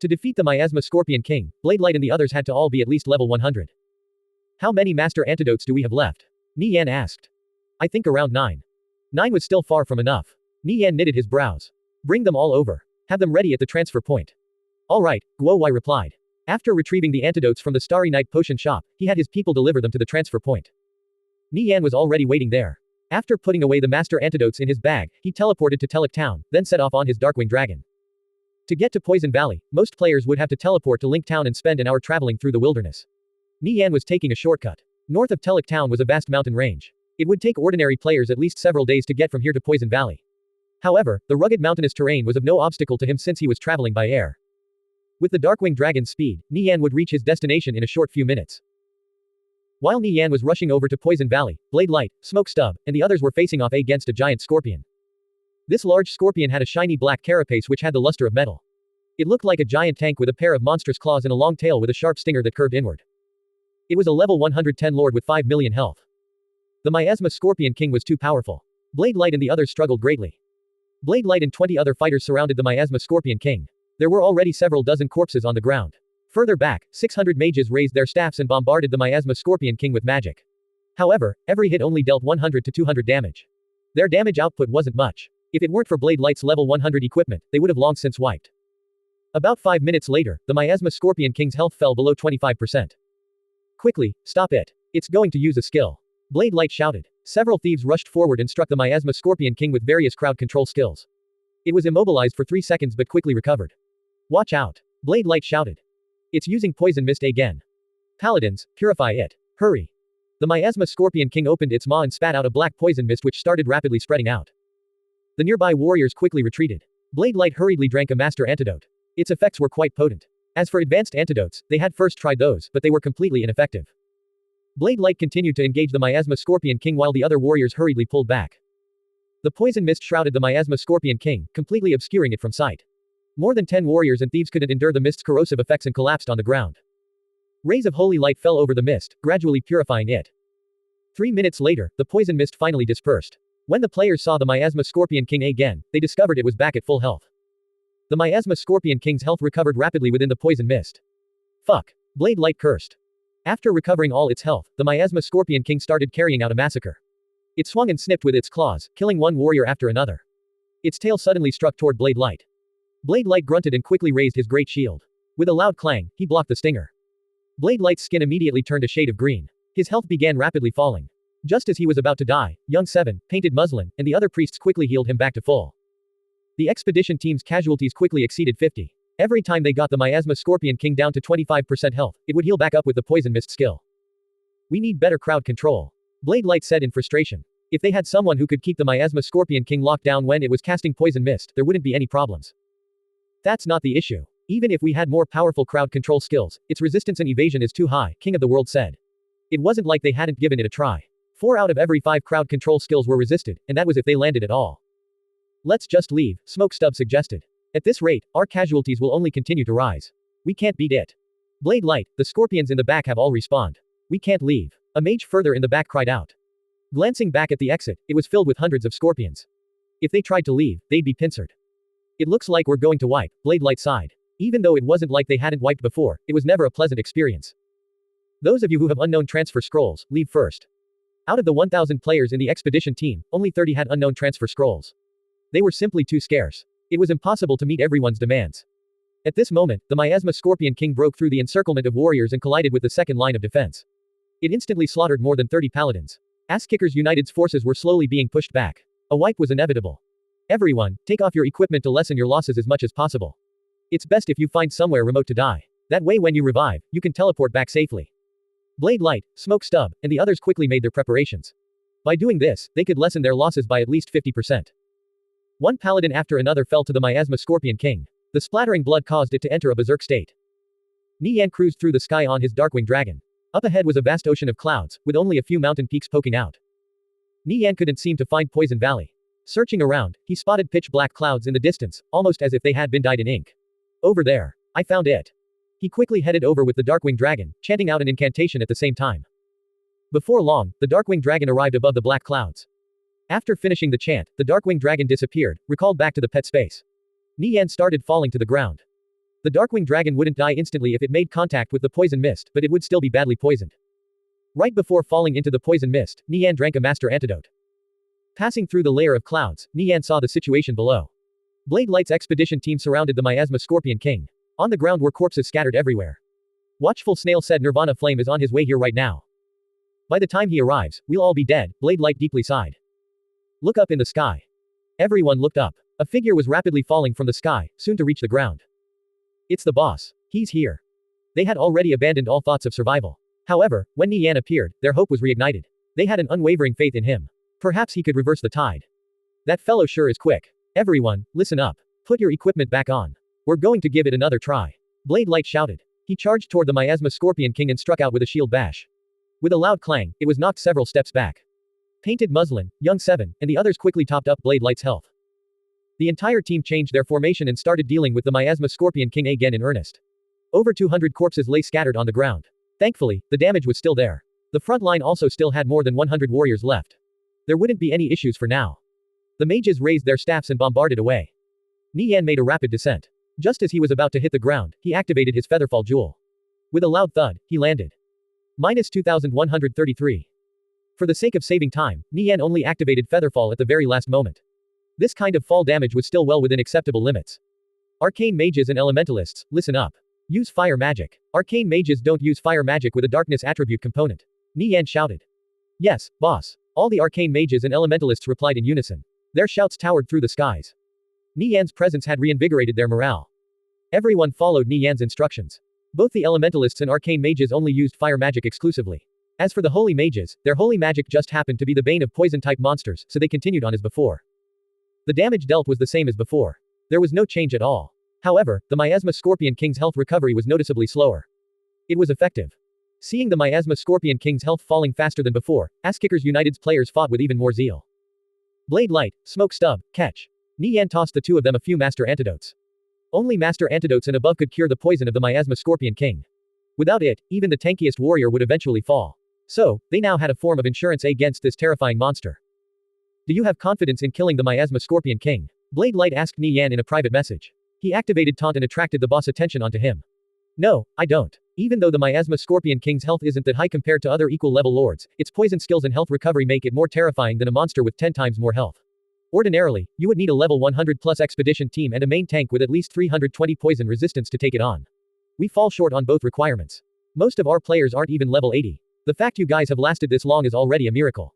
To defeat the Miasma Scorpion King, Blade Light and the others had to all be at least level 100. How many master antidotes do we have left? Nie Yan asked. I think around 9. 9 was still far from enough. Nie Yan knitted his brows. Bring them all over. Have them ready at the transfer point. All right, Guo Wai replied. After retrieving the antidotes from the Starry Night potion shop, he had his people deliver them to the transfer point. Nie Yan was already waiting there. After putting away the master antidotes in his bag, he teleported to Telek Town, then set off on his Darkwing Dragon. To get to Poison Valley, most players would have to teleport to Link Town and spend an hour traveling through the wilderness. Nie Yan was taking a shortcut. North of Telek Town was a vast mountain range. It would take ordinary players at least several days to get from here to Poison Valley. However, the rugged mountainous terrain was of no obstacle to him since he was traveling by air. With the Darkwing Dragon's speed, Nie Yan would reach his destination in a short few minutes. While Nie Yan was rushing over to Poison Valley, Blade Light, Smoke Stub, and the others were facing off against a giant scorpion. This large scorpion had a shiny black carapace which had the luster of metal. It looked like a giant tank with a pair of monstrous claws and a long tail with a sharp stinger that curved inward. It was a level 110 lord with 5 million health. The Miasma Scorpion King was too powerful. Blade Light and the others struggled greatly. Blade Light and 20 other fighters surrounded the Miasma Scorpion King. There were already several dozen corpses on the ground. Further back, 600 mages raised their staffs and bombarded the Miasma Scorpion King with magic. However, every hit only dealt 100 to 200 damage. Their damage output wasn't much. If it weren't for Blade Light's level 100 equipment, they would have long since wiped. About 5 minutes later, the Miasma Scorpion King's health fell below 25%. Quickly, stop it. It's going to use a skill. Blade Light shouted. Several thieves rushed forward and struck the Miasma Scorpion King with various crowd control skills. It was immobilized for 3 seconds but quickly recovered. Watch out. Blade Light shouted. It's using poison mist again. Paladins, purify it. Hurry. The Miasma Scorpion King opened its maw and spat out a black poison mist which started rapidly spreading out. The nearby warriors quickly retreated. Blade Light hurriedly drank a master antidote. Its effects were quite potent. As for advanced antidotes, they had first tried those, but they were completely ineffective. Blade Light continued to engage the Miasma Scorpion King while the other warriors hurriedly pulled back. The poison mist shrouded the Miasma Scorpion King, completely obscuring it from sight. More than 10 warriors and thieves couldn't endure the mist's corrosive effects and collapsed on the ground. Rays of holy light fell over the mist, gradually purifying it. 3 minutes later, the poison mist finally dispersed. When the players saw the Miasma Scorpion King again, they discovered it was back at full health. The Miasma Scorpion King's health recovered rapidly within the poison mist. Fuck. Blade Light cursed. After recovering all its health, the Miasma Scorpion King started carrying out a massacre. It swung and snipped with its claws, killing one warrior after another. Its tail suddenly struck toward Blade Light. Blade Light grunted and quickly raised his great shield. With a loud clang, he blocked the stinger. Blade Light's skin immediately turned a shade of green. His health began rapidly falling. Just as he was about to die, Young Seven, Painted Muslin, and the other priests quickly healed him back to full. The expedition team's casualties quickly exceeded 50. Every time they got the Miasma Scorpion King down to 25% health, it would heal back up with the poison mist skill. We need better crowd control. Blade Light said in frustration. If they had someone who could keep the Miasma Scorpion King locked down when it was casting poison mist, there wouldn't be any problems. That's not the issue. Even if we had more powerful crowd control skills, its resistance and evasion is too high, King of the World said. It wasn't like they hadn't given it a try. 4 out of every 5 crowd control skills were resisted, and that was if they landed at all. Let's just leave, Smoke Stub suggested. At this rate, our casualties will only continue to rise. We can't beat it. Blade Light, the scorpions in the back have all respawned. We can't leave. A mage further in the back cried out. Glancing back at the exit, it was filled with hundreds of scorpions. If they tried to leave, they'd be pincered. It looks like we're going to wipe, Blade Light sighed. Even though it wasn't like they hadn't wiped before, it was never a pleasant experience. Those of you who have unknown transfer scrolls, leave first. Out of the 1,000 players in the expedition team, only 30 had unknown transfer scrolls. They were simply too scarce. It was impossible to meet everyone's demands. At this moment, the Miasma Scorpion King broke through the encirclement of warriors and collided with the second line of defense. It instantly slaughtered more than 30 paladins. Ass-Kickers United's forces were slowly being pushed back. A wipe was inevitable. Everyone, take off your equipment to lessen your losses as much as possible. It's best if you find somewhere remote to die. That way when you revive, you can teleport back safely. Blade Light, Smoke Stub, and the others quickly made their preparations. By doing this, they could lessen their losses by at least 50%. One paladin after another fell to the Miasma Scorpion King. The splattering blood caused it to enter a berserk state. Nie Yan cruised through the sky on his Darkwing Dragon. Up ahead was a vast ocean of clouds, with only a few mountain peaks poking out. Nie Yan couldn't seem to find Poison Valley. Searching around, he spotted pitch black clouds in the distance, almost as if they had been dyed in ink. Over there. I found it. He quickly headed over with the Darkwing Dragon, chanting out an incantation at the same time. Before long, the Darkwing Dragon arrived above the black clouds. After finishing the chant, the Darkwing Dragon disappeared, recalled back to the pet space. Nie Yan started falling to the ground. The Darkwing Dragon wouldn't die instantly if it made contact with the poison mist, but it would still be badly poisoned. Right before falling into the poison mist, Nie Yan drank a master antidote. Passing through the layer of clouds, Nie Yan saw the situation below. Blade Light's expedition team surrounded the Miasma Scorpion King. On the ground were corpses scattered everywhere. Watchful Snail said Nirvana Flame is on his way here right now. By the time he arrives, we'll all be dead, Blade Light deeply sighed. Look up in the sky. Everyone looked up. A figure was rapidly falling from the sky, soon to reach the ground. It's the boss. He's here. They had already abandoned all thoughts of survival. However, when Nie Yan appeared, their hope was reignited. They had an unwavering faith in him. Perhaps he could reverse the tide. That fellow sure is quick. Everyone, listen up. Put your equipment back on. We're going to give it another try. Blade Light shouted. He charged toward the Miasma Scorpion King and struck out with a shield bash. With a loud clang, it was knocked several steps back. Painted Muslin, Young 7, and the others quickly topped up Blade Light's health. The entire team changed their formation and started dealing with the Miasma Scorpion King again in earnest. Over 200 corpses lay scattered on the ground. Thankfully, the damage was still there. The front line also still had more than 100 warriors left. There wouldn't be any issues for now. The mages raised their staffs and bombarded away. Nie Yan made a rapid descent. Just as he was about to hit the ground, he activated his Featherfall Jewel. With a loud thud, he landed. Minus 2133. For the sake of saving time, Nie Yan only activated Featherfall at the very last moment. This kind of fall damage was still well within acceptable limits. Arcane mages and elementalists, listen up. Use fire magic. Arcane mages don't use fire magic with a darkness attribute component. Nie Yan shouted. Yes, boss. All the arcane mages and elementalists replied in unison. Their shouts towered through the skies. Nie Yan's presence had reinvigorated their morale. Everyone followed Nie Yan's instructions. Both the elementalists and arcane mages only used fire magic exclusively. As for the holy mages, their holy magic just happened to be the bane of poison-type monsters, so they continued on as before. The damage dealt was the same as before. There was no change at all. However, the Miasma Scorpion King's health recovery was noticeably slower. It was effective. Seeing the Miasma Scorpion King's health falling faster than before, Asskickers United's players fought with even more zeal. Blade Light, Smoke Stub, catch. Nie Yan tossed the two of them a few master antidotes. Only master antidotes and above could cure the poison of the Miasma Scorpion King. Without it, even the tankiest warrior would eventually fall. So, they now had a form of insurance against this terrifying monster. Do you have confidence in killing the Miasma Scorpion King? Blade Light asked Nie Yan in a private message. He activated Taunt and attracted the boss' attention onto him. No, I don't. Even though the Miasma Scorpion King's health isn't that high compared to other equal level lords, its poison skills and health recovery make it more terrifying than a monster with 10 times more health. Ordinarily, you would need a level 100 plus expedition team and a main tank with at least 320 poison resistance to take it on. We fall short on both requirements. Most of our players aren't even level 80. The fact you guys have lasted this long is already a miracle.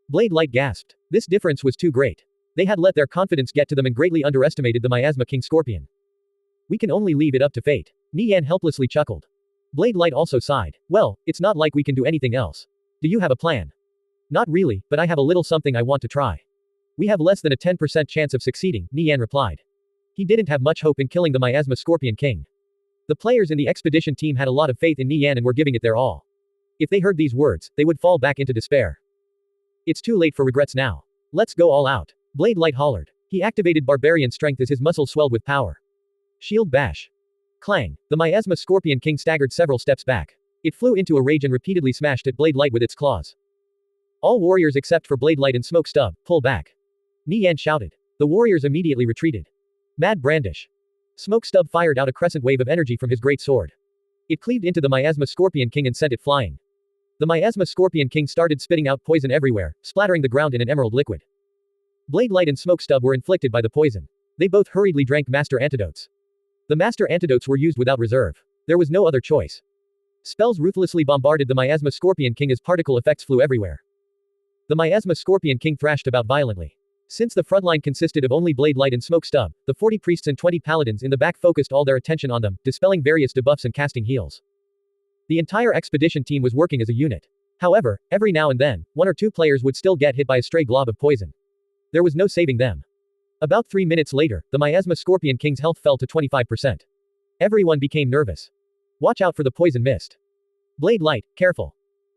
Blade Light gasped. This difference was too great. They had let their confidence get to them and greatly underestimated the Miasma King Scorpion. We can only leave it up to fate. Nie Yan helplessly chuckled. Blade Light also sighed. Well, it's not like we can do anything else. Do you have a plan? Not really, but I have a little something I want to try. We have less than a 10% chance of succeeding, Nie Yan replied. He didn't have much hope in killing the Miasma Scorpion King. The players in the expedition team had a lot of faith in Nie Yan and were giving it their all. If they heard these words, they would fall back into despair. It's too late for regrets now. Let's go all out. Blade Light hollered. He activated Barbarian Strength as his muscles swelled with power. Shield Bash. Clang. The Miasma Scorpion King staggered several steps back. It flew into a rage and repeatedly smashed at Blade Light with its claws. All warriors except for Blade Light and Smoke Stub, pull back. Nie Yan shouted. The warriors immediately retreated. Mad Brandish. Smoke Stub fired out a crescent wave of energy from his great sword. It cleaved into the Miasma Scorpion King and sent it flying. The Miasma Scorpion King started spitting out poison everywhere, splattering the ground in an emerald liquid. Blade Light and Smoke Stub were inflicted by the poison. They both hurriedly drank master antidotes. The master antidotes were used without reserve. There was no other choice. Spells ruthlessly bombarded the Miasma Scorpion King as particle effects flew everywhere. The Miasma Scorpion King thrashed about violently. Since the frontline consisted of only Blade Light and Smoke Stub, the 40 priests and 20 paladins in the back focused all their attention on them, dispelling various debuffs and casting heals. The entire expedition team was working as a unit. However, every now and then, one or two players would still get hit by a stray glob of poison. There was no saving them. About 3 minutes later, the Miasma Scorpion King's health fell to 25%. Everyone became nervous. Watch out for the poison mist. Blade Light, careful.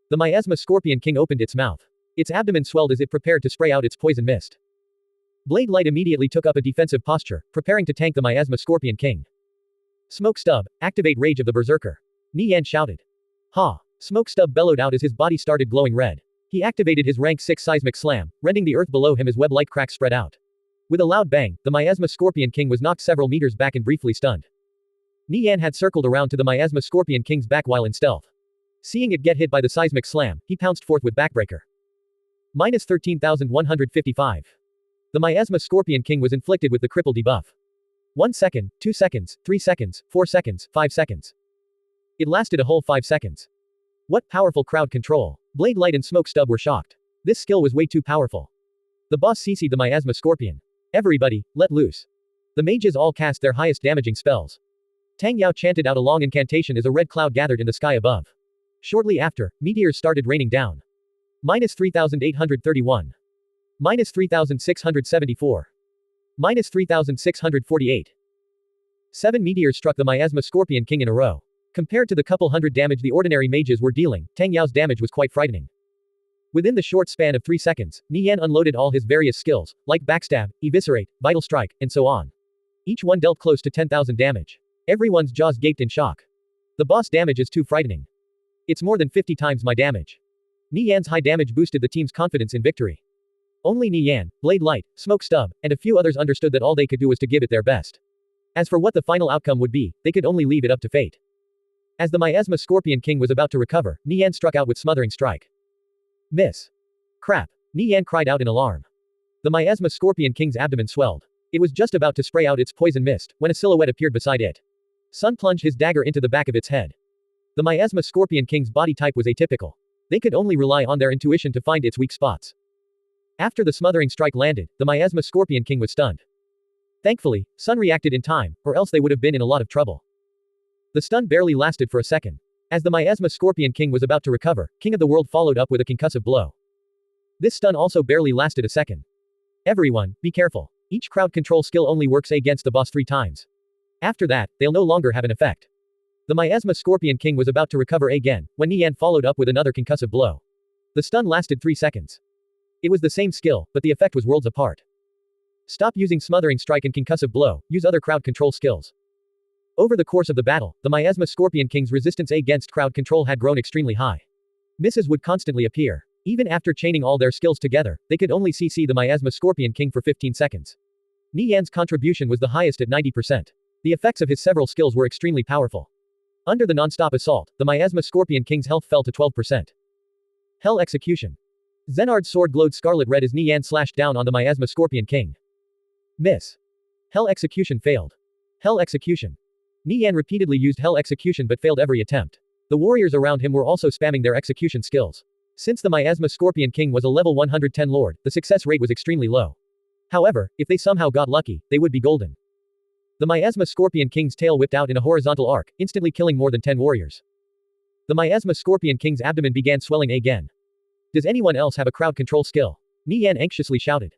The Miasma Scorpion King opened its mouth. Its abdomen swelled as it prepared to spray out its poison mist. Blade Light immediately took up a defensive posture, preparing to tank the Miasma Scorpion King. Smoke Stub, activate Rage of the Berserker. Nie Yan shouted. Ha! Smoke Stub bellowed out as his body started glowing red. He activated his rank 6 seismic slam, rending the earth below him as web-like cracks spread out. With a loud bang, the Miasma Scorpion King was knocked several meters back and briefly stunned. Nie Yan had circled around to the Miasma Scorpion King's back while in stealth. Seeing it get hit by the seismic slam, he pounced forth with Backbreaker. Minus 13,155. The Miasma Scorpion King was inflicted with the cripple debuff. 1 second, 2 seconds, 3 seconds, 4 seconds, 5 seconds. It lasted a whole 5 seconds. What powerful crowd control. Blade Light and Smoke Stub were shocked. This skill was way too powerful. The boss CC'd the Miasma Scorpion. Everybody, let loose. The mages all cast their highest damaging spells. Tang Yao chanted out a long incantation as a red cloud gathered in the sky above. Shortly after, meteors started raining down. Minus 3,831. Minus 3,674. Minus 3,648. 7 meteors struck the Miasma Scorpion King in a row. Compared to the couple hundred damage the ordinary mages were dealing, Tang Yao's damage was quite frightening. Within the short span of 3 seconds, Nie Yan unloaded all his various skills, like Backstab, Eviscerate, Vital Strike, and so on. Each one dealt close to 10,000 damage. Everyone's jaws gaped in shock. The boss damage is too frightening. It's more than 50 times my damage. Nie Yan's high damage boosted the team's confidence in victory. Only Nie Yan, Blade Light, Smoke Stub, and a few others understood that all they could do was to give it their best. As for what the final outcome would be, they could only leave it up to fate. As the Miasma Scorpion King was about to recover, Nie Yan struck out with Smothering Strike. Miss. Crap. Nie Yan cried out in alarm. The Miasma Scorpion King's abdomen swelled. It was just about to spray out its poison mist, when a silhouette appeared beside it. Sun plunged his dagger into the back of its head. The Miasma Scorpion King's body type was atypical. They could only rely on their intuition to find its weak spots. After the Smothering Strike landed, the Miasma Scorpion King was stunned. Thankfully, Sun reacted in time, or else they would have been in a lot of trouble. The stun barely lasted for a second. As the Miasma Scorpion King was about to recover, King of the World followed up with a concussive blow. This stun also barely lasted a second. Everyone, be careful. Each crowd control skill only works against the boss 3 times. After that, they'll no longer have an effect. The Miasma Scorpion King was about to recover again, when Nie Yan followed up with another concussive blow. The stun lasted 3 seconds. It was the same skill, but the effect was worlds apart. Stop using Smothering Strike and concussive blow, use other crowd control skills. Over the course of the battle, the Miasma Scorpion King's resistance against crowd control had grown extremely high. Misses would constantly appear. Even after chaining all their skills together, they could only CC the Miasma Scorpion King for 15 seconds. Nie Yan's contribution was the highest at 90%. The effects of his several skills were extremely powerful. Under the non-stop assault, the Miasma Scorpion King's health fell to 12%. Hell Execution. Zenard's sword glowed scarlet red as Nie Yan slashed down on the Miasma Scorpion King. Miss. Hell Execution failed. Hell Execution. Nie Yan repeatedly used Hell Execution but failed every attempt. The warriors around him were also spamming their execution skills. Since the Miasma Scorpion King was a level 110 lord, the success rate was extremely low. However, if they somehow got lucky, they would be golden. The Miasma Scorpion King's tail whipped out in a horizontal arc, instantly killing more than 10 warriors. The Miasma Scorpion King's abdomen began swelling again. Does anyone else have a crowd control skill? Nie Yan anxiously shouted.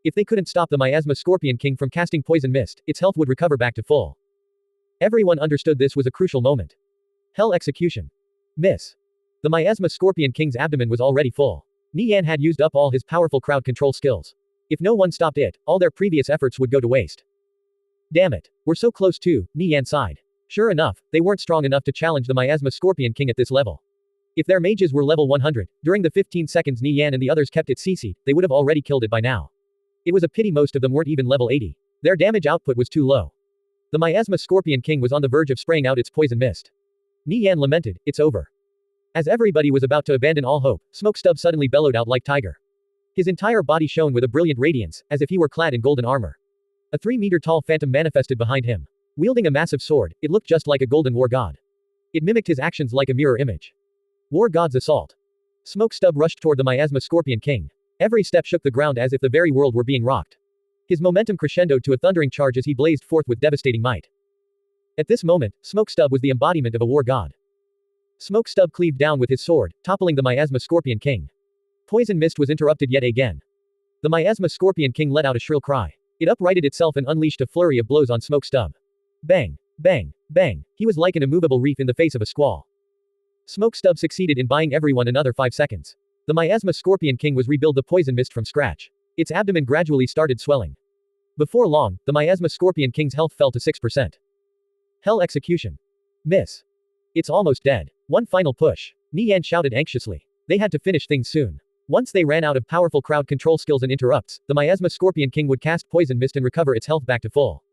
If they couldn't stop the Miasma Scorpion King from casting poison mist, its health would recover back to full. Everyone understood this was a crucial moment. Hell Execution. Miss. The Miasma Scorpion King's abdomen was already full. Nie Yan had used up all his powerful crowd control skills. If no one stopped it, all their previous efforts would go to waste. Damn it. We're so close too, Nie Yan sighed. Sure enough, they weren't strong enough to challenge the Miasma Scorpion King at this level. If their mages were level 100, during the 15 seconds Nie Yan and the others kept it CC'd, they would have already killed it by now. It was a pity most of them weren't even level 80. Their damage output was too low. The Miasma Scorpion King was on the verge of spraying out its poison mist. Nie Yan lamented, it's over. As everybody was about to abandon all hope, Smoke Stub suddenly bellowed out like tiger. His entire body shone with a brilliant radiance, as if he were clad in golden armor. A 3-meter-tall phantom manifested behind him. Wielding a massive sword, it looked just like a golden war god. It mimicked his actions like a mirror image. War God's Assault. Smoke Stub rushed toward the Miasma Scorpion King. Every step shook the ground as if the very world were being rocked. His momentum crescendoed to a thundering charge as he blazed forth with devastating might. At this moment, Smoke Stub was the embodiment of a war god. Smoke Stub cleaved down with his sword, toppling the Miasma Scorpion King. Poison mist was interrupted yet again. The Miasma Scorpion King let out a shrill cry. It uprighted itself and unleashed a flurry of blows on Smoke Stub. Bang, bang, bang. He was like an immovable reef in the face of a squall. Smoke Stub succeeded in buying everyone another 5 seconds. The Miasma Scorpion King was rebuild the poison mist from scratch. Its abdomen gradually started swelling. Before long, the Miasma Scorpion King's health fell to 6%. Hell Execution. Miss. It's almost dead. One final push. Nie Yan shouted anxiously. They had to finish things soon. Once they ran out of powerful crowd control skills and interrupts, the Miasma Scorpion King would cast poison mist and recover its health back to full.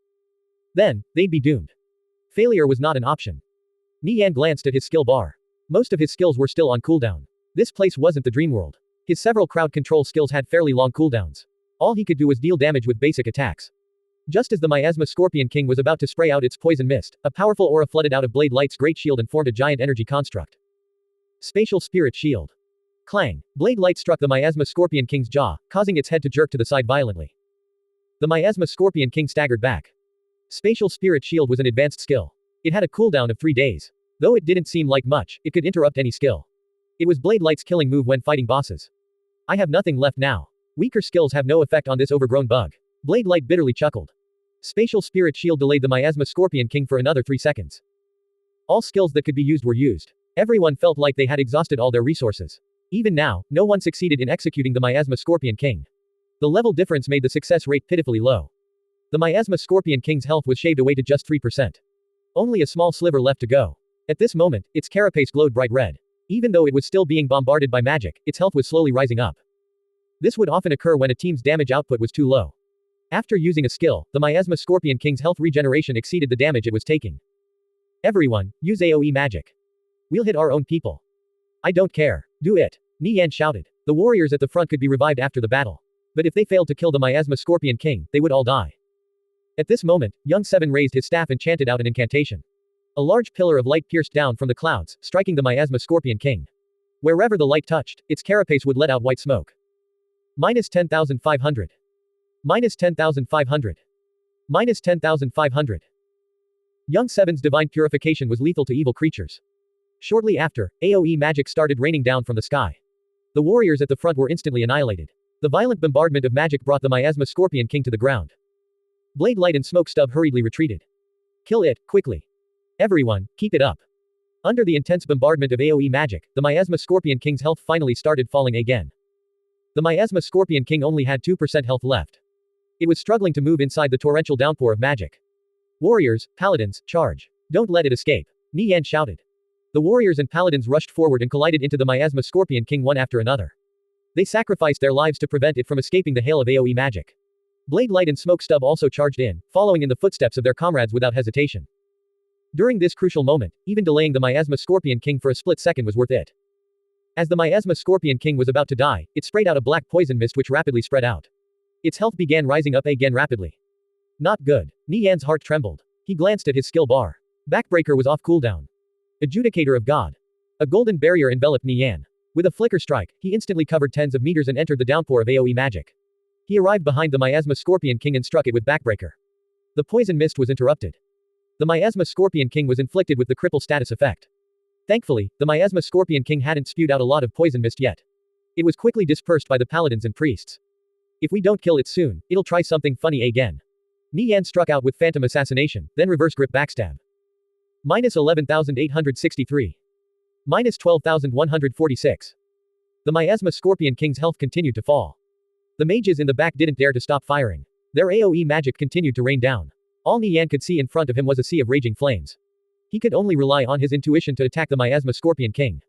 Then, they'd be doomed. Failure was not an option. Nie Yan glanced at his skill bar. Most of his skills were still on cooldown. This place wasn't the dream world. His several crowd control skills had fairly long cooldowns. All he could do was deal damage with basic attacks. Just as the Miasma Scorpion King was about to spray out its poison mist, a powerful aura flooded out of Blade Light's great shield and formed a giant energy construct. Spatial Spirit Shield. Clang! Blade Light struck the Miasma Scorpion King's jaw, causing its head to jerk to the side violently. The Miasma Scorpion King staggered back. Spatial Spirit Shield was an advanced skill. It had a cooldown of 3 days. Though it didn't seem like much, it could interrupt any skill. It was Blade Light's killing move when fighting bosses. I have nothing left now. Weaker skills have no effect on this overgrown bug. Blade Light bitterly chuckled. Spatial Spirit Shield delayed the Miasma Scorpion King for another 3 seconds. All skills that could be used were used. Everyone felt like they had exhausted all their resources. Even now, no one succeeded in executing the Miasma Scorpion King. The level difference made the success rate pitifully low. The Miasma Scorpion King's health was shaved away to just 3%. Only a small sliver left to go. At this moment, its carapace glowed bright red. Even though it was still being bombarded by magic, its health was slowly rising up. This would often occur when a team's damage output was too low. After using a skill, the Miasma Scorpion King's health regeneration exceeded the damage it was taking. Everyone, use AoE magic. We'll hit our own people. I don't care. Do it. Nie Yan shouted. The warriors at the front could be revived after the battle. But if they failed to kill the Miasma Scorpion King, they would all die. At this moment, Young Seven raised his staff and chanted out an incantation. A large pillar of light pierced down from the clouds, striking the Miasma Scorpion King. Wherever the light touched, its carapace would let out white smoke. Minus 10,500. Minus 10,500. Minus 10,500. Young Seven's divine purification was lethal to evil creatures. Shortly after, AoE magic started raining down from the sky. The warriors at the front were instantly annihilated. The violent bombardment of magic brought the Miasma Scorpion King to the ground. Blade Light and Smoke Stub hurriedly retreated. Kill it, quickly. Everyone, keep it up. Under the intense bombardment of AoE magic, the Miasma Scorpion King's health finally started falling again. The Miasma Scorpion King only had 2% health left. It was struggling to move inside the torrential downpour of magic. Warriors, paladins, charge. Don't let it escape. Nie Yan shouted. The warriors and paladins rushed forward and collided into the Miasma Scorpion King one after another. They sacrificed their lives to prevent it from escaping the hail of AoE magic. Blade Light and Smoke Stub also charged in, following in the footsteps of their comrades without hesitation. During this crucial moment, even delaying the Miasma Scorpion King for a split second was worth it. As the Miasma Scorpion King was about to die, it sprayed out a black poison mist which rapidly spread out. Its health began rising up again rapidly. Not good. Nie Yan's heart trembled. He glanced at his skill bar. Backbreaker was off cooldown. Adjudicator of God. A golden barrier enveloped Nie Yan. With a flicker strike, he instantly covered tens of meters and entered the downpour of AoE magic. He arrived behind the Miasma Scorpion King and struck it with Backbreaker. The poison mist was interrupted. The Miasma Scorpion King was inflicted with the cripple status effect. Thankfully, the Miasma Scorpion King hadn't spewed out a lot of poison mist yet. It was quickly dispersed by the paladins and priests. If we don't kill it soon, it'll try something funny again. Nie Yan struck out with Phantom Assassination, then Reverse Grip Backstab. Minus 11,863. Minus 12,146. The Miasma Scorpion King's health continued to fall. The mages in the back didn't dare to stop firing. Their AoE magic continued to rain down. All Nie Yan could see in front of him was a sea of raging flames. He could only rely on his intuition to attack the Miasma Scorpion King.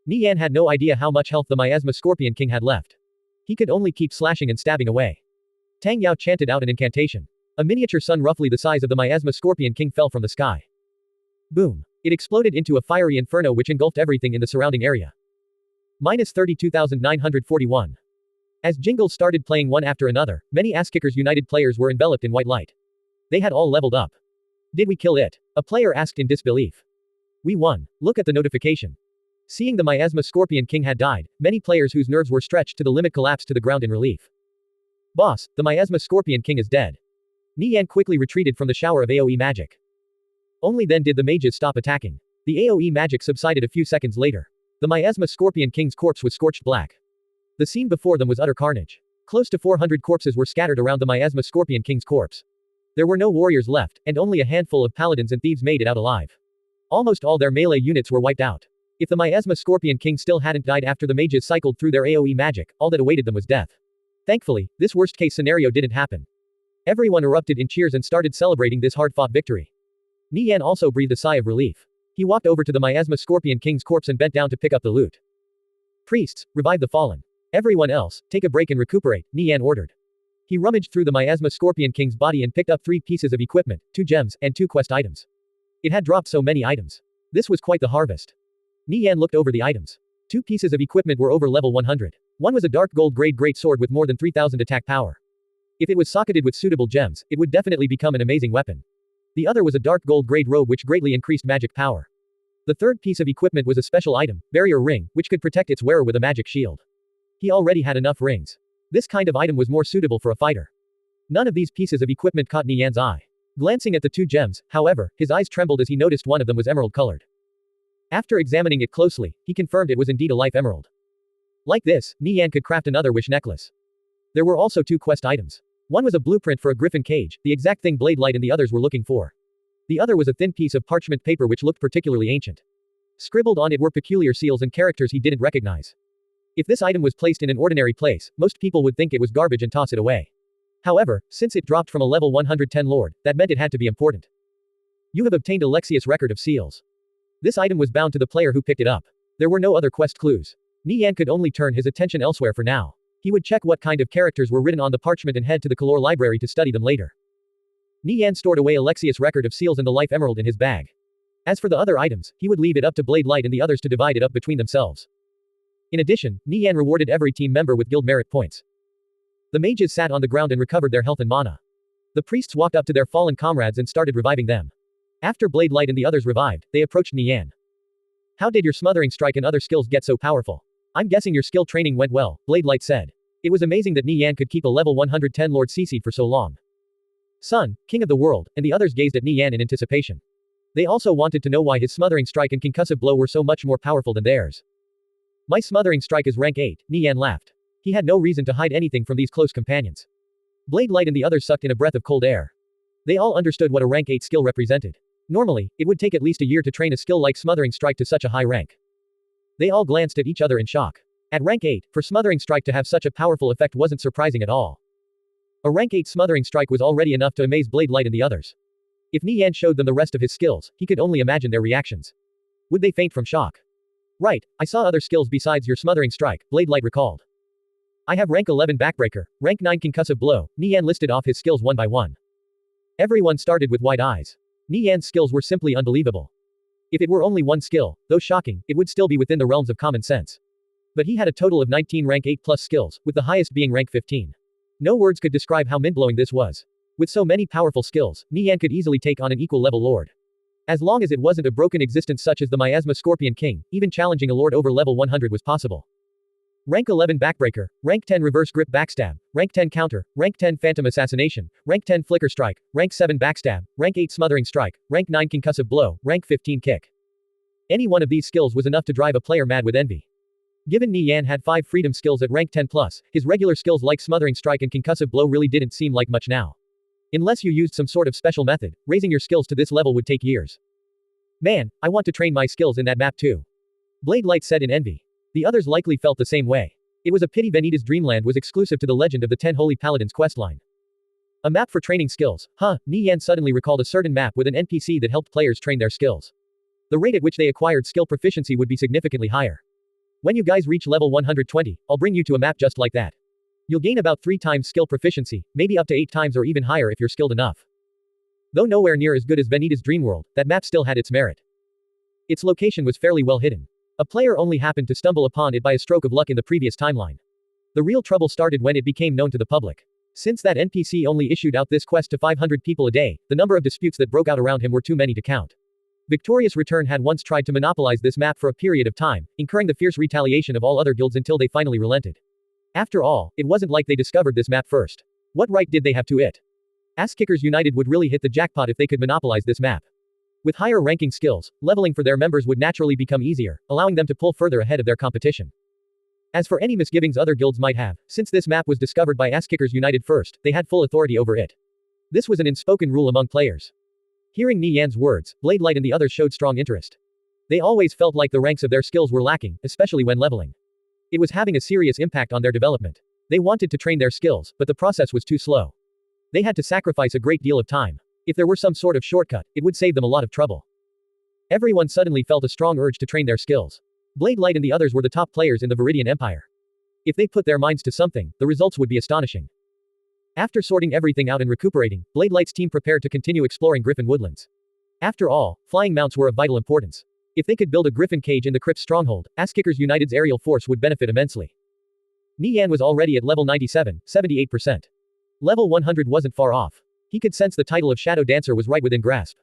Nie Yan had no idea how much health the Miasma Scorpion King had left. He could only keep slashing and stabbing away. Tang Yao chanted out an incantation. A miniature sun roughly the size of the Miasma Scorpion King fell from the sky. Boom. It exploded into a fiery inferno which engulfed everything in the surrounding area. Minus 32,941. As jingles started playing one after another, many Asskickers United players were enveloped in white light. They had all leveled up. Did we kill it? A player asked in disbelief. We won. Look at the notification. Seeing the Miasma Scorpion King had died, many players whose nerves were stretched to the limit collapsed to the ground in relief. Boss, the Miasma Scorpion King is dead. Nie Yan quickly retreated from the shower of AoE magic. Only then did the mages stop attacking. The AoE magic subsided a few seconds later. The Miasma Scorpion King's corpse was scorched black. The scene before them was utter carnage. Close to 400 corpses were scattered around the Miasma Scorpion King's corpse. There were no warriors left, and only a handful of paladins and thieves made it out alive. Almost all their melee units were wiped out. If the Miasma Scorpion King still hadn't died after the mages cycled through their AoE magic, all that awaited them was death. Thankfully, this worst-case scenario didn't happen. Everyone erupted in cheers and started celebrating this hard-fought victory. Nie Yan also breathed a sigh of relief. He walked over to the Miasma Scorpion King's corpse and bent down to pick up the loot. Priests, revive the fallen. Everyone else, take a break and recuperate, Nie Yan ordered. He rummaged through the Miasma Scorpion King's body and picked up 3 pieces of equipment, 2 gems, and 2 quest items. It had dropped so many items. This was quite the harvest. Nie Yan looked over the items. 2 pieces of equipment were over level 100. One was a dark gold grade great sword with more than 3000 attack power. If it was socketed with suitable gems, it would definitely become an amazing weapon. The other was a dark gold grade robe which greatly increased magic power. The third piece of equipment was a special item, barrier ring, which could protect its wearer with a magic shield. He already had enough rings. This kind of item was more suitable for a fighter. None of these pieces of equipment caught Nie Yan's eye. Glancing at the two gems, however, his eyes trembled as he noticed one of them was emerald-colored. After examining it closely, he confirmed it was indeed a life emerald. Like this, Nie Yan could craft another wish necklace. There were also two quest items. One was a blueprint for a griffin cage, the exact thing Blade Light and the others were looking for. The other was a thin piece of parchment paper which looked particularly ancient. Scribbled on it were peculiar seals and characters he didn't recognize. If this item was placed in an ordinary place, most people would think it was garbage and toss it away. However, since it dropped from a level 110 lord, that meant it had to be important. You have obtained a Lexius record of seals. This item was bound to the player who picked it up. There were no other quest clues. Nie Yan could only turn his attention elsewhere for now. He would check what kind of characters were written on the parchment and head to the Color library to study them later. Nie Yan stored away a Lexius record of seals and the life emerald in his bag. As for the other items, he would leave it up to Blade Light and the others to divide it up between themselves. In addition, Nie Yan rewarded every team member with guild merit points. The mages sat on the ground and recovered their health and mana. The priests walked up to their fallen comrades and started reviving them. After Blade Light and the others revived, they approached Nie Yan. How did your smothering strike and other skills get so powerful? I'm guessing your skill training went well, Blade Light said. It was amazing that Nie Yan could keep a level 110 Lord CC'd for so long. Sun, king of the world, and the others gazed at Nie Yan in anticipation. They also wanted to know why his smothering strike and concussive blow were so much more powerful than theirs. My smothering strike is rank 8, Nie Yan laughed. He had no reason to hide anything from these close companions. Blade Light and the others sucked in a breath of cold air. They all understood what a rank 8 skill represented. Normally, it would take at least a year to train a skill like smothering strike to such a high rank. They all glanced at each other in shock. At rank 8, for smothering strike to have such a powerful effect wasn't surprising at all. A rank 8 smothering strike was already enough to amaze Blade Light and the others. If Nie Yan showed them the rest of his skills, he could only imagine their reactions. Would they faint from shock? Right, I saw other skills besides your smothering strike, Blade Light recalled. I have rank 11 backbreaker, rank 9 concussive blow. Nie Yan listed off his skills one by one. Everyone started with wide eyes. Nie Yan's skills were simply unbelievable. If it were only one skill, though shocking, it would still be within the realms of common sense. But he had a total of 19 rank 8 plus skills, with the highest being rank 15. No words could describe how mind-blowing this was. With so many powerful skills, Nie Yan could easily take on an equal level lord. As long as it wasn't a broken existence such as the Miasma Scorpion King, even challenging a lord over level 100 was possible. Rank 11 backbreaker, rank 10 reverse grip backstab, rank 10 counter, rank 10 phantom assassination, rank 10 flicker strike, rank 7 backstab, rank 8 smothering strike, rank 9 concussive blow, rank 15 kick. Any one of these skills was enough to drive a player mad with envy. Given Nie Yan had 5 freedom skills at rank 10 plus, his regular skills like smothering strike and concussive blow really didn't seem like much now. Unless you used some sort of special method, raising your skills to this level would take years. Man, I want to train my skills in that map too. Blade Light said in envy. The others likely felt the same way. It was a pity Vanitas Dreamland was exclusive to the Legend of the 10 Holy Paladins questline. A map for training skills, huh? Nie Yan suddenly recalled a certain map with an NPC that helped players train their skills. The rate at which they acquired skill proficiency would be significantly higher. When you guys reach level 120, I'll bring you to a map just like that. You'll gain about 3 times skill proficiency, maybe up to 8 times or even higher if you're skilled enough. Though nowhere near as good as Vanitas Dreamworld, that map still had its merit. Its location was fairly well hidden. A player only happened to stumble upon it by a stroke of luck in the previous timeline. The real trouble started when it became known to the public. Since that NPC only issued out this quest to 500 people a day, the number of disputes that broke out around him were too many to count. Victorious Return had once tried to monopolize this map for a period of time, incurring the fierce retaliation of all other guilds until they finally relented. After all, it wasn't like they discovered this map first. What right did they have to it? Ass-Kickers United would really hit the jackpot if they could monopolize this map. With higher ranking skills, leveling for their members would naturally become easier, allowing them to pull further ahead of their competition. As for any misgivings other guilds might have, since this map was discovered by Ass-Kickers United first, they had full authority over it. This was an unspoken rule among players. Hearing Nie Yan's words, Blade Light and the others showed strong interest. They always felt like the ranks of their skills were lacking, especially when leveling. It was having a serious impact on their development. They wanted to train their skills, but the process was too slow. They had to sacrifice a great deal of time. If there were some sort of shortcut, it would save them a lot of trouble. Everyone suddenly felt a strong urge to train their skills. Blade Light and the others were the top players in the Viridian Empire. If they put their minds to something, the results would be astonishing. After sorting everything out and recuperating, Blade Light's team prepared to continue exploring Griffin Woodlands. After all, flying mounts were of vital importance. If they could build a Griffin cage in the Crypt stronghold, Ass-Kickers United's aerial force would benefit immensely. Nie Yan was already at level 97, 78%. Level 100 wasn't far off. He could sense the title of Shadow Dancer was right within grasp.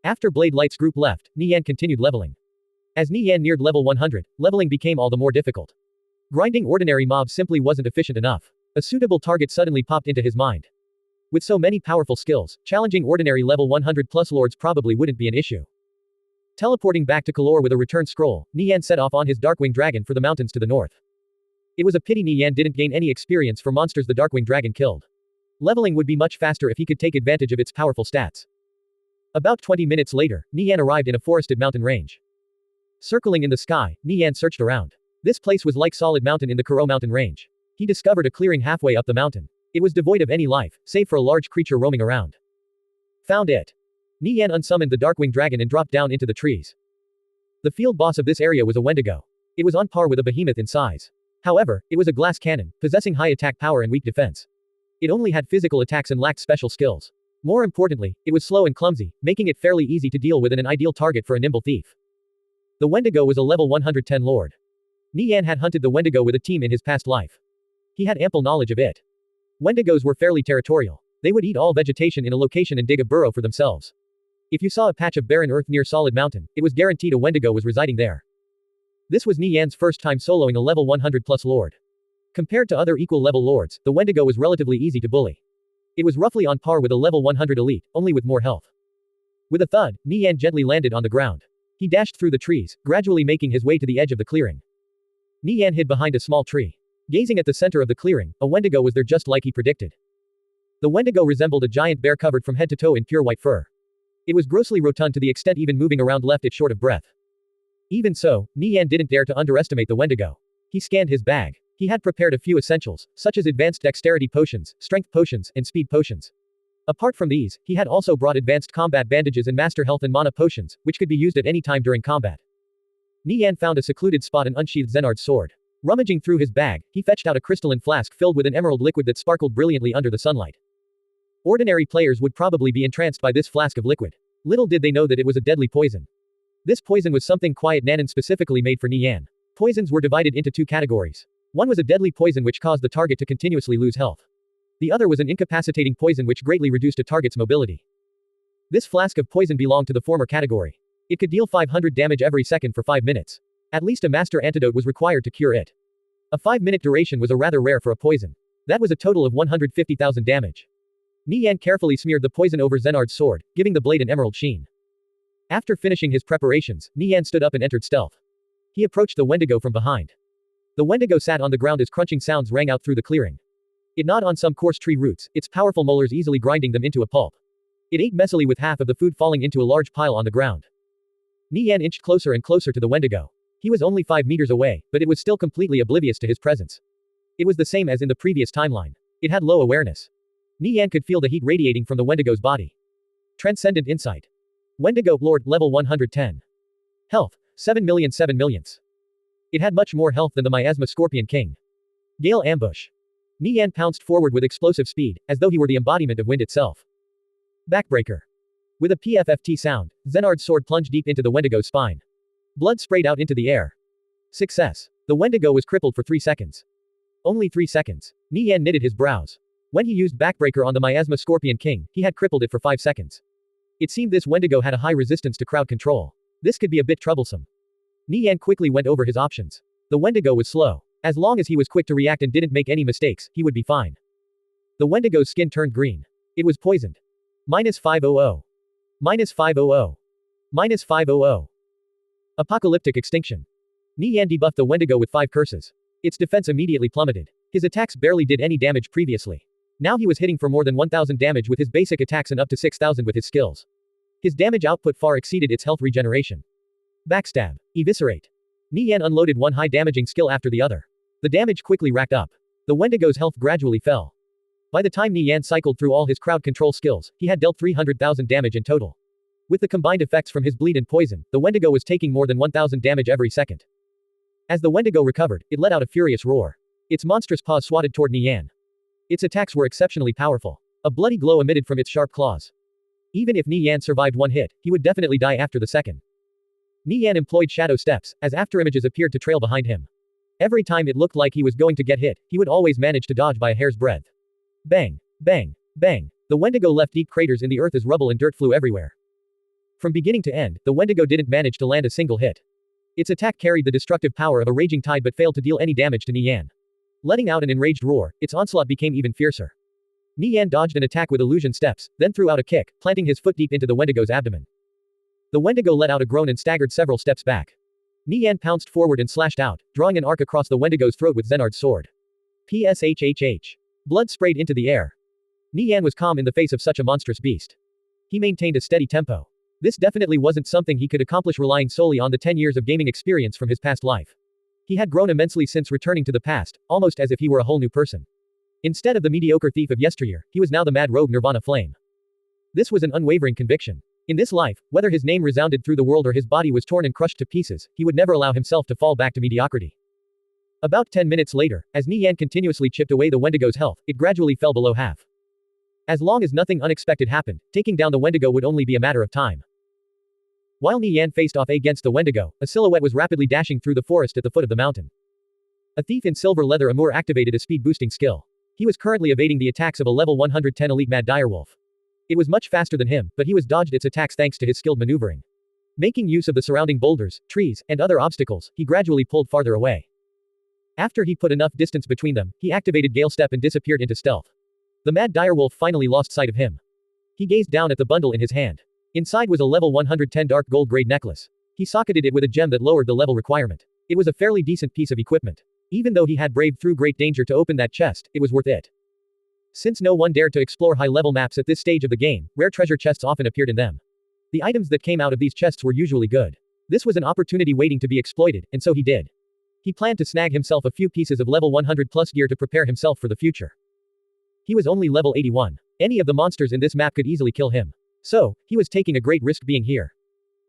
After Blade Light's group left, Nie Yan continued leveling. As Nie Yan neared level 100, leveling became all the more difficult. Grinding ordinary mobs simply wasn't efficient enough. A suitable target suddenly popped into his mind. With so many powerful skills, challenging ordinary level 100 plus lords probably wouldn't be an issue. Teleporting back to Kalor with a return scroll, Nie Yan set off on his Darkwing Dragon for the mountains to the north. It was a pity Nie Yan didn't gain any experience for monsters the Darkwing Dragon killed. Leveling would be much faster if he could take advantage of its powerful stats. About 20 minutes later, Nie Yan arrived in a forested mountain range. Circling in the sky, Nie Yan searched around. This place was like Solid Mountain in the Kuro mountain range. He discovered a clearing halfway up the mountain. It was devoid of any life, save for a large creature roaming around. Found it. Nie Yan unsummoned the Darkwing Dragon and dropped down into the trees. The field boss of this area was a Wendigo. It was on par with a behemoth in size. However, it was a glass cannon, possessing high attack power and weak defense. It only had physical attacks and lacked special skills. More importantly, it was slow and clumsy, making it fairly easy to deal with and an ideal target for a nimble thief. The Wendigo was a level 110 lord. Nie Yan had hunted the Wendigo with a team in his past life. He had ample knowledge of it. Wendigos were fairly territorial. They would eat all vegetation in a location and dig a burrow for themselves. If you saw a patch of barren earth near Solid Mountain, it was guaranteed a Wendigo was residing there. This was Nie Yan's first time soloing a level 100 plus lord. Compared to other equal level lords, the Wendigo was relatively easy to bully. It was roughly on par with a level 100 elite, only with more health. With a thud, Nie Yan gently landed on the ground. He dashed through the trees, gradually making his way to the edge of the clearing. Nie Yan hid behind a small tree. Gazing at the center of the clearing, a Wendigo was there just like he predicted. The Wendigo resembled a giant bear covered from head to toe in pure white fur. It was grossly rotund to the extent even moving around left it short of breath. Even so, Nie Yan didn't dare to underestimate the Wendigo. He scanned his bag. He had prepared a few essentials, such as advanced dexterity potions, strength potions, and speed potions. Apart from these, he had also brought advanced combat bandages and master health and mana potions, which could be used at any time during combat. Nie Yan found a secluded spot and unsheathed Zenard's sword. Rummaging through his bag, he fetched out a crystalline flask filled with an emerald liquid that sparkled brilliantly under the sunlight. Ordinary players would probably be entranced by this flask of liquid. Little did they know that it was a deadly poison. This poison was something Quiet Nanan specifically made for Nie Yan. Poisons were divided into two categories. One was a deadly poison which caused the target to continuously lose health. The other was an incapacitating poison which greatly reduced a target's mobility. This flask of poison belonged to the former category. It could deal 500 damage every second for 5 minutes. At least a master antidote was required to cure it. A 5-minute duration was a rather rare for a poison. That was a total of 150,000 damage. Nie Yan carefully smeared the poison over Zenard's sword, giving the blade an emerald sheen. After finishing his preparations, Nie Yan stood up and entered stealth. He approached the Wendigo from behind. The Wendigo sat on the ground as crunching sounds rang out through the clearing. It gnawed on some coarse tree roots, its powerful molars easily grinding them into a pulp. It ate messily with half of the food falling into a large pile on the ground. Nie Yan inched closer and closer to the Wendigo. He was only 5 meters away, but it was still completely oblivious to his presence. It was the same as in the previous timeline. It had low awareness. Nie Yan could feel the heat radiating from the Wendigo's body. Transcendent Insight. Wendigo Lord, level 110. Health, 7 million. It had much more health than the Miasma Scorpion King. Gale Ambush. Nie Yan pounced forward with explosive speed, as though he were the embodiment of wind itself. Backbreaker. With a PFFT sound, Zenard's sword plunged deep into the Wendigo's spine. Blood sprayed out into the air. Success. The Wendigo was crippled for 3 seconds. Only 3 seconds. Nie Yan knitted his brows. When he used Backbreaker on the Miasma Scorpion King, he had crippled it for 5 seconds. It seemed this Wendigo had a high resistance to crowd control. This could be a bit troublesome. Nie Yan quickly went over his options. The Wendigo was slow. As long as he was quick to react and didn't make any mistakes, he would be fine. The Wendigo's skin turned green. It was poisoned. -500. -500. -500. Apocalyptic Extinction. Nie Yan debuffed the Wendigo with 5 curses. Its defense immediately plummeted. His attacks barely did any damage previously. Now he was hitting for more than 1000 damage with his basic attacks and up to 6000 with his skills. His damage output far exceeded its health regeneration. Backstab. Eviscerate. Nie Yan unloaded one high damaging skill after the other. The damage quickly racked up. The Wendigo's health gradually fell. By the time Nie Yan cycled through all his crowd control skills, he had dealt 300,000 damage in total. With the combined effects from his bleed and poison, the Wendigo was taking more than 1000 damage every second. As the Wendigo recovered, it let out a furious roar. Its monstrous paws swatted toward Nie Yan. Its attacks were exceptionally powerful. A bloody glow emitted from its sharp claws. Even if Nie Yan survived one hit, he would definitely die after the second. Nie Yan employed shadow steps, as afterimages appeared to trail behind him. Every time it looked like he was going to get hit, he would always manage to dodge by a hair's breadth. Bang! Bang! Bang! The Wendigo left deep craters in the earth as rubble and dirt flew everywhere. From beginning to end, the Wendigo didn't manage to land a single hit. Its attack carried the destructive power of a raging tide but failed to deal any damage to Nie Yan. Letting out an enraged roar, its onslaught became even fiercer. Nie Yan dodged an attack with illusion steps, then threw out a kick, planting his foot deep into the Wendigo's abdomen. The Wendigo let out a groan and staggered several steps back. Nie Yan pounced forward and slashed out, drawing an arc across the Wendigo's throat with Zenard's sword. Pshhh. Blood sprayed into the air. Nie Yan was calm in the face of such a monstrous beast. He maintained a steady tempo. This definitely wasn't something he could accomplish relying solely on the 10 years of gaming experience from his past life. He had grown immensely since returning to the past, almost as if he were a whole new person. Instead of the mediocre thief of yesteryear, he was now the mad rogue Nirvana Flame. This was an unwavering conviction. In this life, whether his name resounded through the world or his body was torn and crushed to pieces, he would never allow himself to fall back to mediocrity. About 10 minutes later, as Nie Yan continuously chipped away the Wendigo's health, it gradually fell below half. As long as nothing unexpected happened, taking down the Wendigo would only be a matter of time. While Nie Yan faced off against the Wendigo, a silhouette was rapidly dashing through the forest at the foot of the mountain. A thief in silver leather Amur activated a speed-boosting skill. He was currently evading the attacks of a level 110 elite Mad Direwolf. It was much faster than him, but he was dodged its attacks thanks to his skilled maneuvering. Making use of the surrounding boulders, trees, and other obstacles, he gradually pulled farther away. After he put enough distance between them, he activated Gale Step and disappeared into stealth. The Mad Direwolf finally lost sight of him. He gazed down at the bundle in his hand. Inside was a level 110 dark gold grade necklace. He socketed it with a gem that lowered the level requirement. It was a fairly decent piece of equipment. Even though he had braved through great danger to open that chest, it was worth it. Since no one dared to explore high-level maps at this stage of the game, rare treasure chests often appeared in them. The items that came out of these chests were usually good. This was an opportunity waiting to be exploited, and so he did. He planned to snag himself a few pieces of level 100 plus gear to prepare himself for the future. He was only level 81. Any of the monsters in this map could easily kill him. So, he was taking a great risk being here.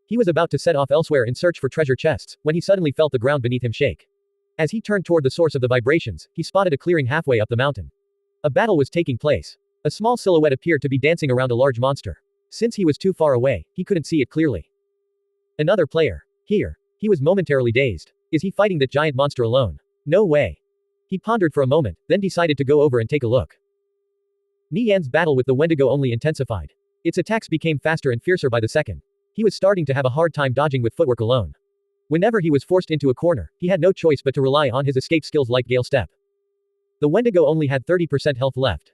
He was about to set off elsewhere in search for treasure chests, when he suddenly felt the ground beneath him shake. As he turned toward the source of the vibrations, he spotted a clearing halfway up the mountain. A battle was taking place. A small silhouette appeared to be dancing around a large monster. Since he was too far away, he couldn't see it clearly. Another player. Here. He was momentarily dazed. Is he fighting that giant monster alone? No way. He pondered for a moment, then decided to go over and take a look. Nie Yan's battle with the Wendigo only intensified. Its attacks became faster and fiercer by the second. He was starting to have a hard time dodging with footwork alone. Whenever he was forced into a corner, he had no choice but to rely on his escape skills like Gale Step. The Wendigo only had 30% health left.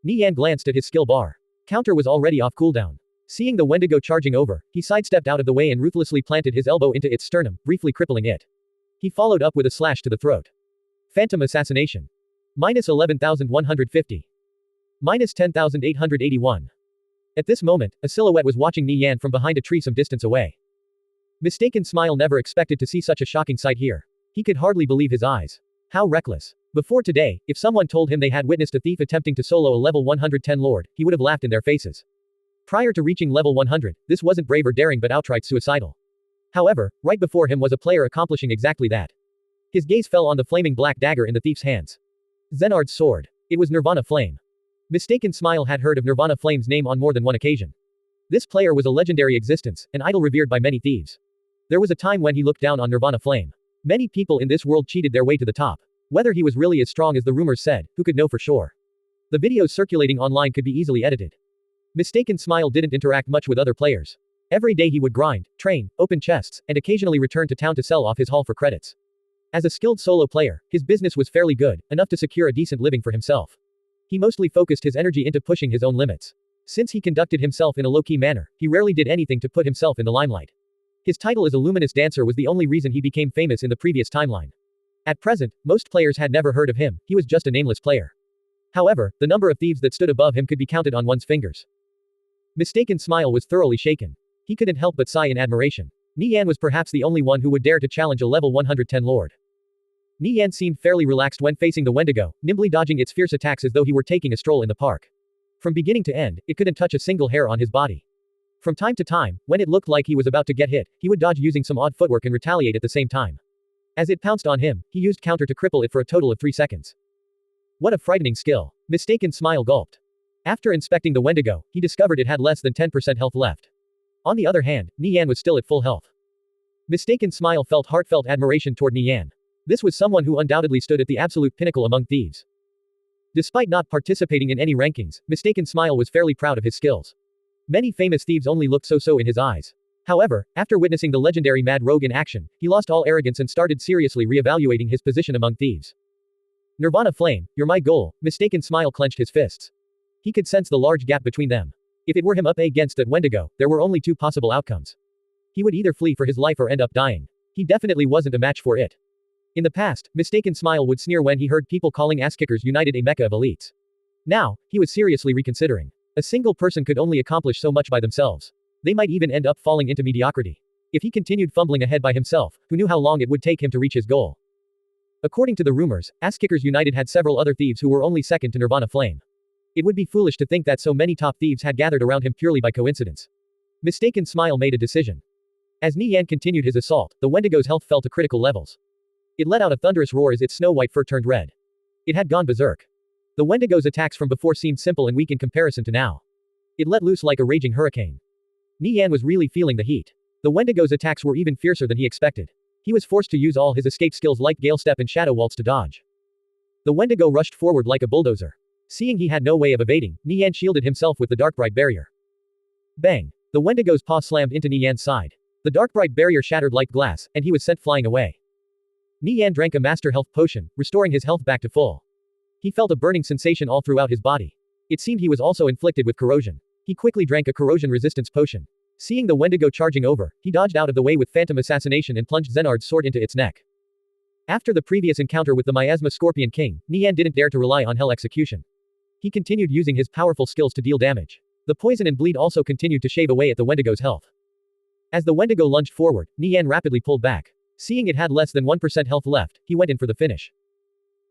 Nie Yan glanced at his skill bar. Counter was already off cooldown. Seeing the Wendigo charging over, he sidestepped out of the way and ruthlessly planted his elbow into its sternum, briefly crippling it. He followed up with a slash to the throat. Phantom Assassination. Minus 11,150. Minus 10,881. At this moment, a silhouette was watching Nie Yan from behind a tree some distance away. Mistaken Smile never expected to see such a shocking sight here. He could hardly believe his eyes. How reckless. Before today, if someone told him they had witnessed a thief attempting to solo a level 110 lord, he would have laughed in their faces. Prior to reaching level 100, this wasn't brave or daring but outright suicidal. However, right before him was a player accomplishing exactly that. His gaze fell on the flaming black dagger in the thief's hands. Zenard's sword. It was Nirvana Flame. Mistaken Smile had heard of Nirvana Flame's name on more than one occasion. This player was a legendary existence, an idol revered by many thieves. There was a time when he looked down on Nirvana Flame. Many people in this world cheated their way to the top. Whether he was really as strong as the rumors said, who could know for sure? The videos circulating online could be easily edited. Mistaken Smile didn't interact much with other players. Every day he would grind, train, open chests, and occasionally return to town to sell off his haul for credits. As a skilled solo player, his business was fairly good, enough to secure a decent living for himself. He mostly focused his energy into pushing his own limits. Since he conducted himself in a low-key manner, he rarely did anything to put himself in the limelight. His title as a luminous dancer was the only reason he became famous in the previous timeline. At present, most players had never heard of him, he was just a nameless player. However, the number of thieves that stood above him could be counted on one's fingers. Mistaken Smile was thoroughly shaken. He couldn't help but sigh in admiration. Nie Yan was perhaps the only one who would dare to challenge a level 110 lord. Nie Yan seemed fairly relaxed when facing the Wendigo, nimbly dodging its fierce attacks as though he were taking a stroll in the park. From beginning to end, it couldn't touch a single hair on his body. From time to time, when it looked like he was about to get hit, he would dodge using some odd footwork and retaliate at the same time. As it pounced on him, he used counter to cripple it for a total of 3 seconds. What a frightening skill. Mistaken Smile gulped. After inspecting the Wendigo, he discovered it had less than 10% health left. On the other hand, Nie Yan was still at full health. Mistaken Smile felt heartfelt admiration toward Nie Yan. This was someone who undoubtedly stood at the absolute pinnacle among thieves. Despite not participating in any rankings, Mistaken Smile was fairly proud of his skills. Many famous thieves only looked so-so in his eyes. However, after witnessing the legendary Mad Rogue in action, he lost all arrogance and started seriously re-evaluating his position among thieves. Nirvana Flame, you're my goal. Mistaken Smile clenched his fists. He could sense the large gap between them. If it were him up against that Wendigo, there were only two possible outcomes. He would either flee for his life or end up dying. He definitely wasn't a match for it. In the past, Mistaken Smile would sneer when he heard people calling Asskickers United a mecca of elites. Now, he was seriously reconsidering. A single person could only accomplish so much by themselves. They might even end up falling into mediocrity. If he continued fumbling ahead by himself, who knew how long it would take him to reach his goal? According to the rumors, Asskickers United had several other thieves who were only second to Nirvana Flame. It would be foolish to think that so many top thieves had gathered around him purely by coincidence. Mistaken Smile made a decision. As Nie Yan continued his assault, the Wendigo's health fell to critical levels. It let out a thunderous roar as its snow-white fur turned red. It had gone berserk. The Wendigo's attacks from before seemed simple and weak in comparison to now. It let loose like a raging hurricane. Nie Yan was really feeling the heat. The Wendigo's attacks were even fiercer than he expected. He was forced to use all his escape skills like Gale Step and Shadow Waltz to dodge. The Wendigo rushed forward like a bulldozer. Seeing he had no way of evading, Nie Yan shielded himself with the Dark Bright barrier. Bang! The Wendigo's paw slammed into Nie Yan's side. The Dark Bright barrier shattered like glass, and he was sent flying away. Nie Yan drank a Master Health Potion, restoring his health back to full. He felt a burning sensation all throughout his body. It seemed he was also inflicted with corrosion. He quickly drank a corrosion resistance potion. Seeing the Wendigo charging over, he dodged out of the way with Phantom Assassination and plunged Zenard's sword into its neck. After the previous encounter with the Miasma Scorpion King, Nie Yan didn't dare to rely on Hell Execution. He continued using his powerful skills to deal damage. The poison and bleed also continued to shave away at the Wendigo's health. As the Wendigo lunged forward, Nie Yan rapidly pulled back. Seeing it had less than 1% health left, he went in for the finish.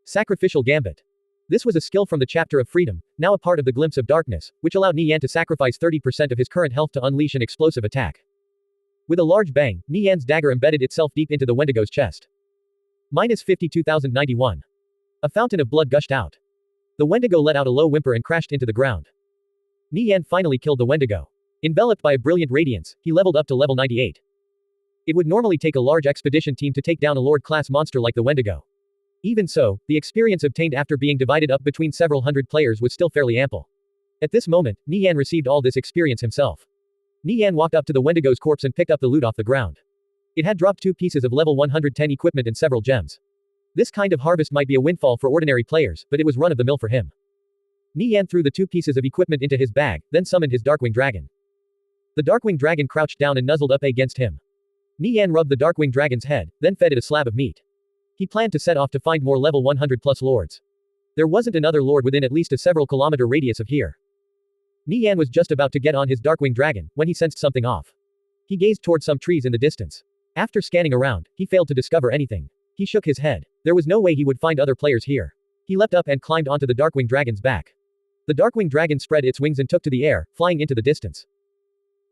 Sacrificial Gambit. This was a skill from the Chapter of Freedom, now a part of the Glimpse of Darkness, which allowed Nie Yan to sacrifice 30% of his current health to unleash an explosive attack. With a large bang, Nie Yan's dagger embedded itself deep into the Wendigo's chest. Minus 52,091. A fountain of blood gushed out. The Wendigo let out a low whimper and crashed into the ground. Nie Yan finally killed the Wendigo. Enveloped by a brilliant radiance, he leveled up to level 98. It would normally take a large expedition team to take down a Lord-class monster like the Wendigo. Even so, the experience obtained after being divided up between several hundred players was still fairly ample. At this moment, Nie Yan received all this experience himself. Nie Yan walked up to the Wendigo's corpse and picked up the loot off the ground. It had dropped 2 pieces of level 110 equipment and several gems. This kind of harvest might be a windfall for ordinary players, but it was run-of-the-mill for him. Nie Yan threw the 2 pieces of equipment into his bag, then summoned his Darkwing Dragon. The Darkwing Dragon crouched down and nuzzled up against him. Nie Yan rubbed the Darkwing Dragon's head, then fed it a slab of meat. He planned to set off to find more level 100+ lords. There wasn't another lord within at least a several kilometer radius of here. Nie Yan was just about to get on his Darkwing Dragon, when he sensed something off. He gazed toward some trees in the distance. After scanning around, he failed to discover anything. He shook his head. There was no way he would find other players here. He leapt up and climbed onto the Darkwing Dragon's back. The Darkwing Dragon spread its wings and took to the air, flying into the distance.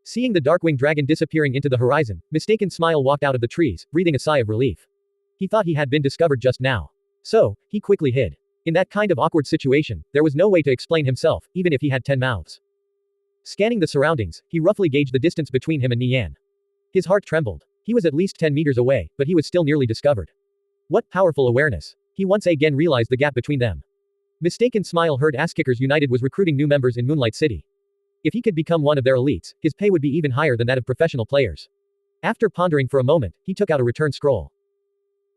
Seeing the Darkwing Dragon disappearing into the horizon, Mistaken Smile walked out of the trees, breathing a sigh of relief. He thought he had been discovered just now. So, he quickly hid. In that kind of awkward situation, there was no way to explain himself, even if he had 10 mouths. Scanning the surroundings, he roughly gauged the distance between him and Nie Yan. His heart trembled. He was at least 10 meters away, but he was still nearly discovered. What powerful awareness. He once again realized the gap between them. Mistaken Smile heard Asskickers United was recruiting new members in Moonlight City. If he could become one of their elites, his pay would be even higher than that of professional players. After pondering for a moment, he took out a return scroll.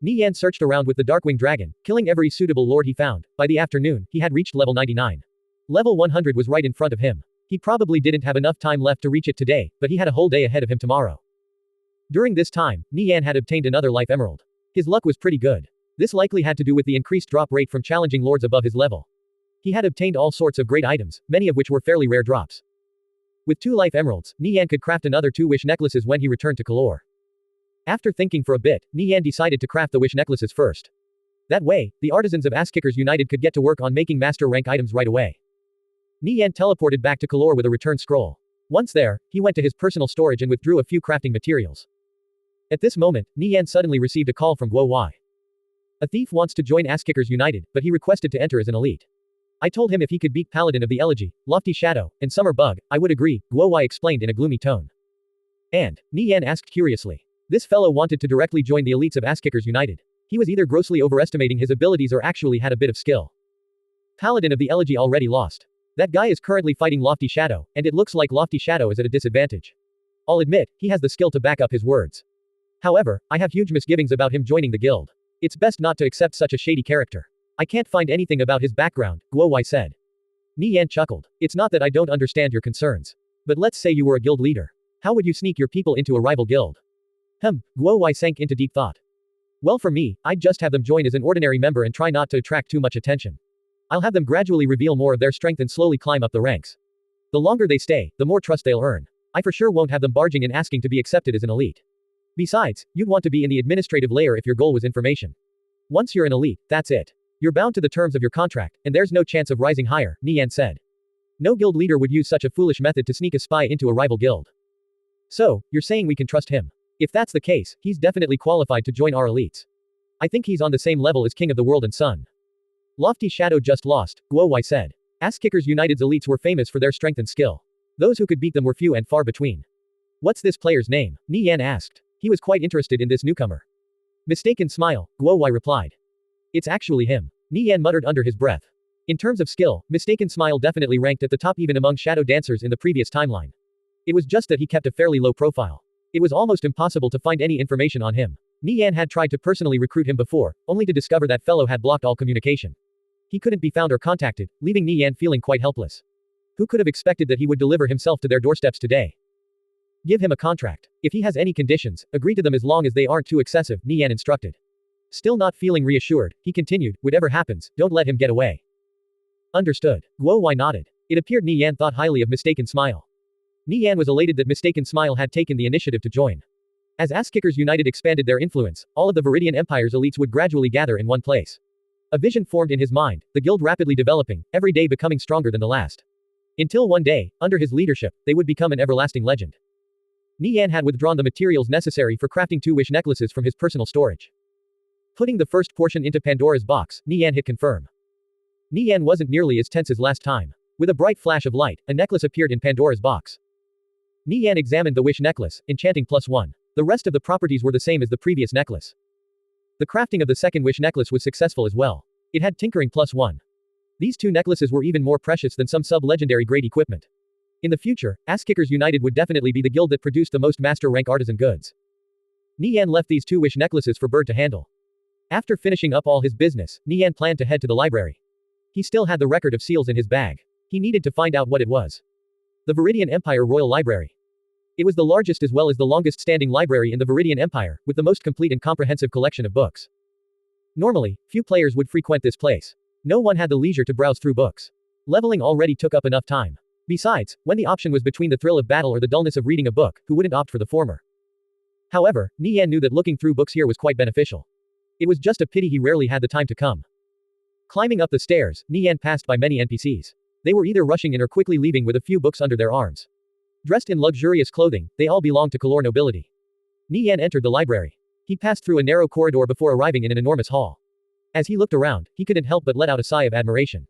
Nie Yan searched around with the Darkwing Dragon, killing every suitable lord he found. By the afternoon, he had reached level 99. Level 100 was right in front of him. He probably didn't have enough time left to reach it today, but he had a whole day ahead of him tomorrow. During this time, Nie Yan had obtained another life emerald. His luck was pretty good. This likely had to do with the increased drop rate from challenging lords above his level. He had obtained all sorts of great items, many of which were fairly rare drops. With 2 life emeralds, Nie Yan could craft another 2 wish necklaces when he returned to Kalor. After thinking for a bit, Nie Yan decided to craft the wish necklaces first. That way, the artisans of Asskickers United could get to work on making master rank items right away. Nie Yan teleported back to Kalor with a return scroll. Once there, he went to his personal storage and withdrew a few crafting materials. At this moment, Nie Yan suddenly received a call from Guo Wai. A thief wants to join Asskickers United, but he requested to enter as an elite. I told him if he could beat Paladin of the Elegy, Lofty Shadow, and Summer Bug, I would agree, Guo Wai explained in a gloomy tone. And, Nie Yan asked curiously. This fellow wanted to directly join the elites of Asskickers United. He was either grossly overestimating his abilities or actually had a bit of skill. Paladin of the Elegy already lost. That guy is currently fighting Lofty Shadow, and it looks like Lofty Shadow is at a disadvantage. I'll admit, he has the skill to back up his words. However, I have huge misgivings about him joining the guild. It's best not to accept such a shady character. I can't find anything about his background, Guo Wai said. Nie Yan chuckled. It's not that I don't understand your concerns. But let's say you were a guild leader. How would you sneak your people into a rival guild? Guo Wai sank into deep thought. Well, for me, I'd just have them join as an ordinary member and try not to attract too much attention. I'll have them gradually reveal more of their strength and slowly climb up the ranks. The longer they stay, the more trust they'll earn. I for sure won't have them barging in asking to be accepted as an elite. Besides, you'd want to be in the administrative layer if your goal was information. Once you're an elite, that's it. You're bound to the terms of your contract, and there's no chance of rising higher, Nie Yan said. No guild leader would use such a foolish method to sneak a spy into a rival guild. So, you're saying we can trust him? If that's the case, he's definitely qualified to join our elites. I think he's on the same level as King of the World and Sun. Lofty Shadow just lost, Guo Wai said. Ass-Kickers United's elites were famous for their strength and skill. Those who could beat them were few and far between. What's this player's name? Nie Yan asked. He was quite interested in this newcomer. Mistaken smile, Guo Wai replied. It's actually him. Nie Yan muttered under his breath. In terms of skill, Mistaken Smile definitely ranked at the top even among shadow dancers in the previous timeline. It was just that he kept a fairly low profile. It was almost impossible to find any information on him. Nie Yan had tried to personally recruit him before, only to discover that fellow had blocked all communication. He couldn't be found or contacted, leaving Nie Yan feeling quite helpless. Who could have expected that he would deliver himself to their doorsteps today? Give him a contract. If he has any conditions, agree to them as long as they aren't too excessive, Nie Yan instructed. Still not feeling reassured, he continued, whatever happens, don't let him get away. Understood. Guo Wai nodded. It appeared Nie Yan thought highly of Mistaken Smile. Nie Yan was elated that Mistaken Smile had taken the initiative to join. As Ass-Kickers United expanded their influence, all of the Viridian Empire's elites would gradually gather in one place. A vision formed in his mind, the guild rapidly developing, every day becoming stronger than the last. Until one day, under his leadership, they would become an everlasting legend. Nie Yan had withdrawn the materials necessary for crafting 2 wish necklaces from his personal storage. Putting the first portion into Pandora's box, Nie Yan hit confirm. Nie Yan wasn't nearly as tense as last time. With a bright flash of light, a necklace appeared in Pandora's box. Nie Yan examined the wish necklace, enchanting +1. The rest of the properties were the same as the previous necklace. The crafting of the second wish necklace was successful as well. It had tinkering +1. These 2 necklaces were even more precious than some sub-legendary grade equipment. In the future, Ass-Kickers United would definitely be the guild that produced the most master rank artisan goods. Nie Yan left these 2 wish necklaces for Bird to handle. After finishing up all his business, Nie Yan planned to head to the library. He still had the record of seals in his bag. He needed to find out what it was. The Viridian Empire Royal Library. It was the largest as well as the longest standing library in the Viridian Empire, with the most complete and comprehensive collection of books. Normally, few players would frequent this place. No one had the leisure to browse through books. Leveling already took up enough time. Besides, when the option was between the thrill of battle or the dullness of reading a book, who wouldn't opt for the former? However, Nie Yan knew that looking through books here was quite beneficial. It was just a pity he rarely had the time to come. Climbing up the stairs, Nie Yan passed by many NPCs. They were either rushing in or quickly leaving with a few books under their arms. Dressed in luxurious clothing, they all belonged to Kalor nobility. Nie Yan entered the library. He passed through a narrow corridor before arriving in an enormous hall. As he looked around, he couldn't help but let out a sigh of admiration.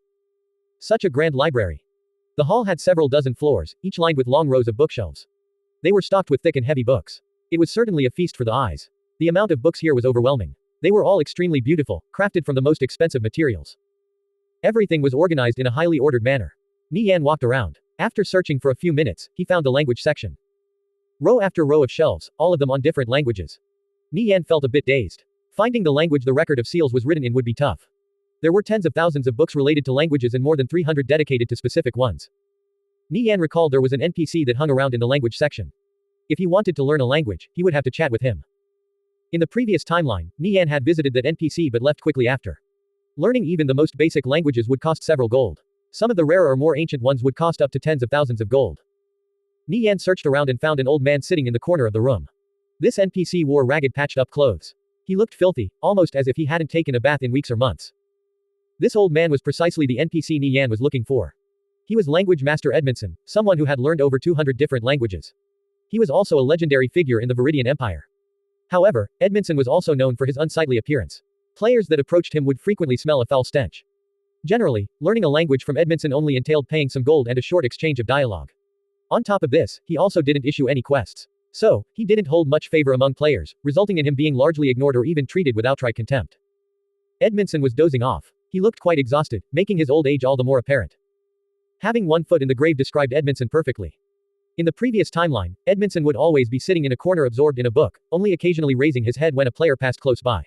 Such a grand library. The hall had several dozen floors, each lined with long rows of bookshelves. They were stocked with thick and heavy books. It was certainly a feast for the eyes. The amount of books here was overwhelming. They were all extremely beautiful, crafted from the most expensive materials. Everything was organized in a highly ordered manner. Nie Yan walked around. After searching for a few minutes, he found the language section. Row after row of shelves, all of them on different languages. Nie Yan felt a bit dazed. Finding the language the record of seals was written in would be tough. There were tens of thousands of books related to languages and more than 300 dedicated to specific ones. Nie Yan recalled there was an NPC that hung around in the language section. If he wanted to learn a language, he would have to chat with him. In the previous timeline, Nie Yan had visited that NPC but left quickly after. Learning even the most basic languages would cost several gold. Some of the rarer or more ancient ones would cost up to tens of thousands of gold. Nie Yan searched around and found an old man sitting in the corner of the room. This NPC wore ragged patched-up clothes. He looked filthy, almost as if he hadn't taken a bath in weeks or months. This old man was precisely the NPC Nie Yan was looking for. He was Language Master Edmondson, someone who had learned over 200 different languages. He was also a legendary figure in the Viridian Empire. However, Edmondson was also known for his unsightly appearance. Players that approached him would frequently smell a foul stench. Generally, learning a language from Edmondson only entailed paying some gold and a short exchange of dialogue. On top of this, he also didn't issue any quests. So, he didn't hold much favor among players, resulting in him being largely ignored or even treated with outright contempt. Edmondson was dozing off. He looked quite exhausted, making his old age all the more apparent. Having one foot in the grave described Edmondson perfectly. In the previous timeline, Edmondson would always be sitting in a corner absorbed in a book, only occasionally raising his head when a player passed close by.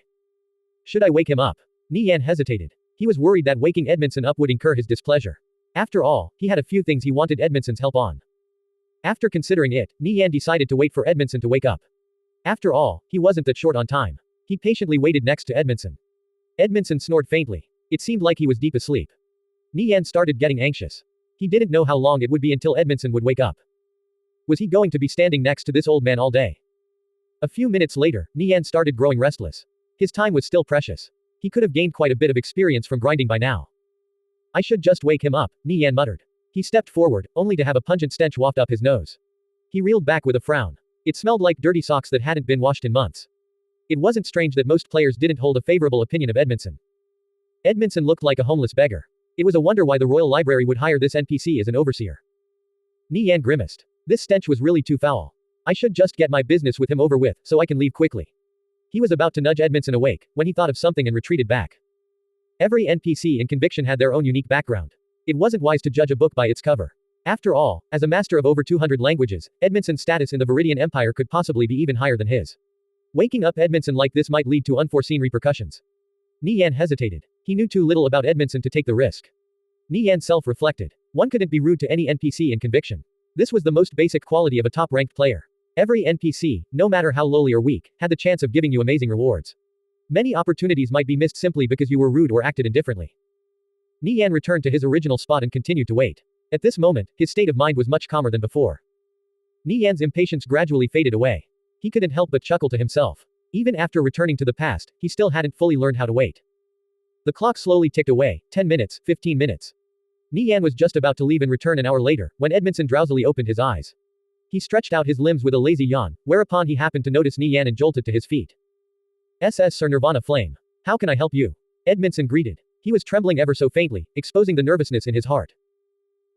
Should I wake him up? Nie Yan hesitated. He was worried that waking Edmondson up would incur his displeasure. After all, he had a few things he wanted Edmondson's help on. After considering it, Nie Yan decided to wait for Edmondson to wake up. After all, he wasn't that short on time. He patiently waited next to Edmondson. Edmondson snored faintly. It seemed like he was deep asleep. Nie Yan started getting anxious. He didn't know how long it would be until Edmondson would wake up. Was he going to be standing next to this old man all day? A few minutes later, Nie Yan started growing restless. His time was still precious. He could have gained quite a bit of experience from grinding by now. I should just wake him up, Nie Yan muttered. He stepped forward, only to have a pungent stench waft up his nose. He reeled back with a frown. It smelled like dirty socks that hadn't been washed in months. It wasn't strange that most players didn't hold a favorable opinion of Edmondson. Edmondson looked like a homeless beggar. It was a wonder why the Royal Library would hire this NPC as an overseer. Nie Yan grimaced. This stench was really too foul. I should just get my business with him over with, so I can leave quickly. He was about to nudge Edmondson awake, when he thought of something and retreated back. Every NPC in Conviction had their own unique background. It wasn't wise to judge a book by its cover. After all, as a master of over 200 languages, Edmondson's status in the Viridian Empire could possibly be even higher than his. Waking up Edmondson like this might lead to unforeseen repercussions. Nie Yan hesitated. He knew too little about Edmondson to take the risk. Nie Yan self-reflected. One couldn't be rude to any NPC in Conviction. This was the most basic quality of a top-ranked player. Every NPC, no matter how lowly or weak, had the chance of giving you amazing rewards. Many opportunities might be missed simply because you were rude or acted indifferently. Nie Yan returned to his original spot and continued to wait. At this moment, his state of mind was much calmer than before. Nie Yan's impatience gradually faded away. He couldn't help but chuckle to himself. Even after returning to the past, he still hadn't fully learned how to wait. The clock slowly ticked away, 10 minutes, 15 minutes. Nie Yan was just about to leave and return an hour later, when Edmondson drowsily opened his eyes. He stretched out his limbs with a lazy yawn, whereupon he happened to notice Nie Yan and jolted to his feet. Sir Nirvana Flame. How can I help you? Edmondson greeted. He was trembling ever so faintly, exposing the nervousness in his heart.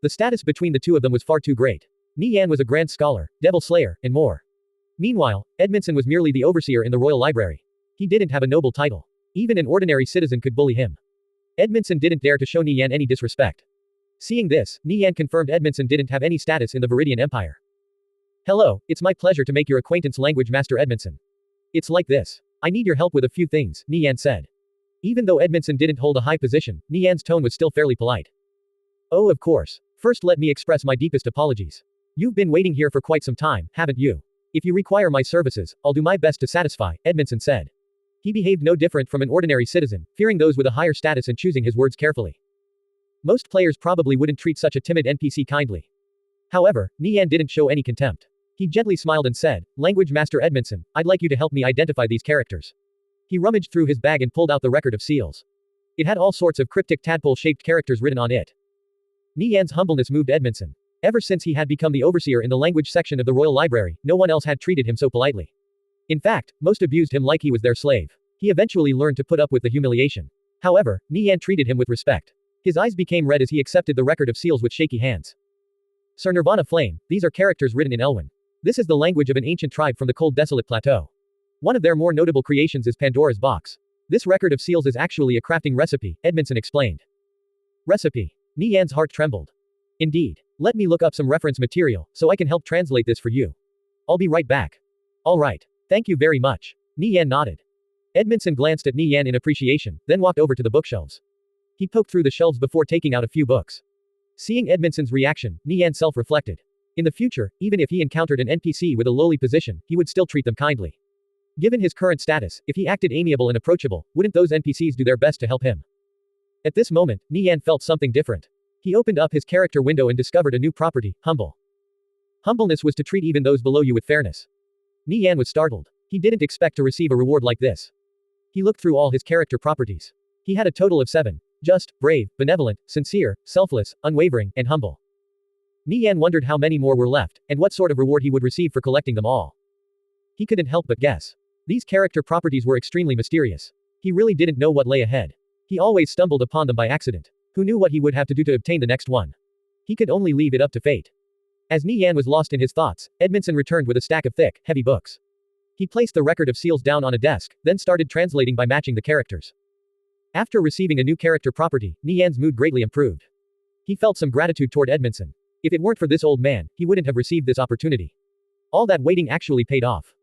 The status between the two of them was far too great. Nie Yan was a grand scholar, devil slayer, and more. Meanwhile, Edmondson was merely the overseer in the Royal Library. He didn't have a noble title. Even an ordinary citizen could bully him. Edmondson didn't dare to show Nie Yan any disrespect. Seeing this, Nie Yan confirmed Edmondson didn't have any status in the Viridian Empire. Hello, it's my pleasure to make your acquaintance, Language Master Edmondson. It's like this. I need your help with a few things, Nie Yan said. Even though Edmondson didn't hold a high position, Nie Yan's tone was still fairly polite. Oh, of course. First, let me express my deepest apologies. You've been waiting here for quite some time, haven't you? If you require my services, I'll do my best to satisfy, Edmondson said. He behaved no different from an ordinary citizen, fearing those with a higher status and choosing his words carefully. Most players probably wouldn't treat such a timid NPC kindly. However, Nie Yan didn't show any contempt. He gently smiled and said, Language Master Edmondson, I'd like you to help me identify these characters. He rummaged through his bag and pulled out the record of seals. It had all sorts of cryptic tadpole-shaped characters written on it. Nie Yan's humbleness moved Edmondson. Ever since he had become the overseer in the language section of the Royal Library, no one else had treated him so politely. In fact, most abused him like he was their slave. He eventually learned to put up with the humiliation. However, Nie Yan treated him with respect. His eyes became red as he accepted the record of seals with shaky hands. Sir Nirvana Flame, these are characters written in Elwyn. This is the language of an ancient tribe from the cold desolate plateau. One of their more notable creations is Pandora's box. This record of seals is actually a crafting recipe, Edmondson explained. Recipe. Nie Yan's heart trembled. Indeed. Let me look up some reference material, so I can help translate this for you. I'll be right back. Alright. Thank you very much. Nie Yan nodded. Edmondson glanced at Nie Yan in appreciation, then walked over to the bookshelves. He poked through the shelves before taking out a few books. Seeing Edmondson's reaction, Nie Yan self-reflected. In the future, even if he encountered an NPC with a lowly position, he would still treat them kindly. Given his current status, if he acted amiable and approachable, wouldn't those NPCs do their best to help him? At this moment, Nie Yan felt something different. He opened up his character window and discovered a new property, humble. Humbleness was to treat even those below you with fairness. Nie Yan was startled. He didn't expect to receive a reward like this. He looked through all his character properties. He had a total of 7. Just, brave, benevolent, sincere, selfless, unwavering, and humble. Nie Yan wondered how many more were left, and what sort of reward he would receive for collecting them all. He couldn't help but guess. These character properties were extremely mysterious. He really didn't know what lay ahead. He always stumbled upon them by accident. Who knew what he would have to do to obtain the next one? He could only leave it up to fate. As Nie Yan was lost in his thoughts, Edmondson returned with a stack of thick, heavy books. He placed the record of seals down on a desk, then started translating by matching the characters. After receiving a new character property, Nie Yan's mood greatly improved. He felt some gratitude toward Edmondson. If it weren't for this old man, he wouldn't have received this opportunity. All that waiting actually paid off.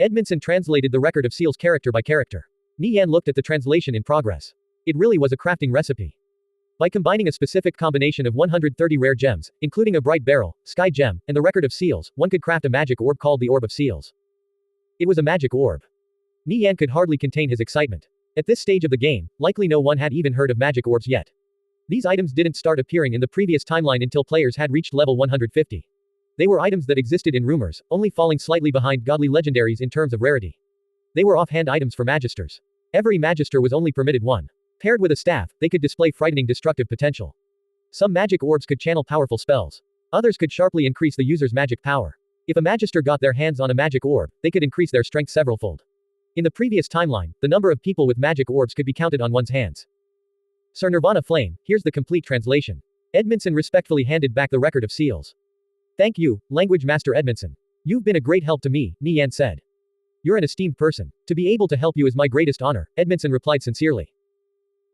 Edmondson translated the record of seals character by character. Nie Yan looked at the translation in progress. It really was a crafting recipe. By combining a specific combination of 130 rare gems, including a bright beryl, sky gem, and the record of seals, one could craft a magic orb called the Orb of Seals. It was a magic orb. Nie Yan could hardly contain his excitement. At this stage of the game, likely no one had even heard of magic orbs yet. These items didn't start appearing in the previous timeline until players had reached level 150. They were items that existed in rumors, only falling slightly behind godly legendaries in terms of rarity. They were offhand items for magisters. Every magister was only permitted one. Paired with a staff, they could display frightening destructive potential. Some magic orbs could channel powerful spells. Others could sharply increase the user's magic power. If a magister got their hands on a magic orb, they could increase their strength severalfold. In the previous timeline, the number of people with magic orbs could be counted on one's hands. Sir Nirvana Flame, here's the complete translation. Edmondson respectfully handed back the record of seals. Thank you, Language Master Edmondson. You've been a great help to me, Nie Yan said. You're an esteemed person. To be able to help you is my greatest honor, Edmondson replied sincerely.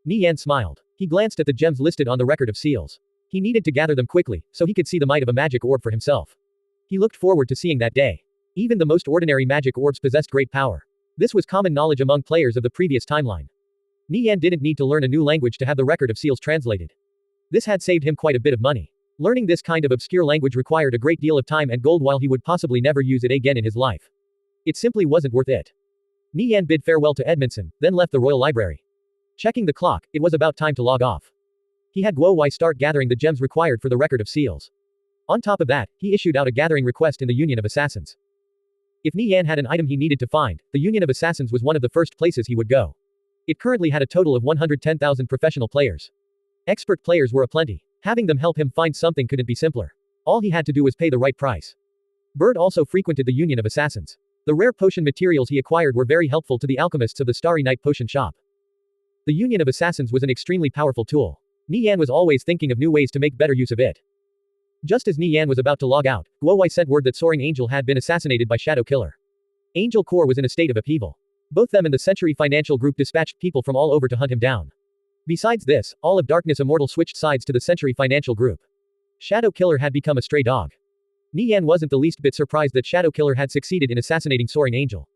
Nie Yan smiled. He glanced at the gems listed on the record of seals. He needed to gather them quickly, so he could see the might of a magic orb for himself. He looked forward to seeing that day. Even the most ordinary magic orbs possessed great power. This was common knowledge among players of the previous timeline. Nie Yan didn't need to learn a new language to have the record of seals translated. This had saved him quite a bit of money. Learning this kind of obscure language required a great deal of time and gold while he would possibly never use it again in his life. It simply wasn't worth it. Nie Yan bid farewell to Edmondson, then left the royal library. Checking the clock, it was about time to log off. He had Guo Wai start gathering the gems required for the record of seals. On top of that, he issued out a gathering request in the Union of Assassins. If Nie Yan had an item he needed to find, the Union of Assassins was one of the first places he would go. It currently had a total of 110,000 professional players. Expert players were aplenty. Having them help him find something couldn't be simpler. All he had to do was pay the right price. Bird also frequented the Union of Assassins. The rare potion materials he acquired were very helpful to the alchemists of the Starry Night Potion Shop. The Union of Assassins was an extremely powerful tool. Nie Yan was always thinking of new ways to make better use of it. Just as Nie Yan was about to log out, Guo Wai sent word that Soaring Angel had been assassinated by Shadow Killer. Angel Corps was in a state of upheaval. Both them and the Century Financial Group dispatched people from all over to hunt him down. Besides this, all of Darkness Immortal switched sides to the Century Financial Group. Shadow Killer had become a stray dog. Nie Yan wasn't the least bit surprised that Shadow Killer had succeeded in assassinating Soaring Angel.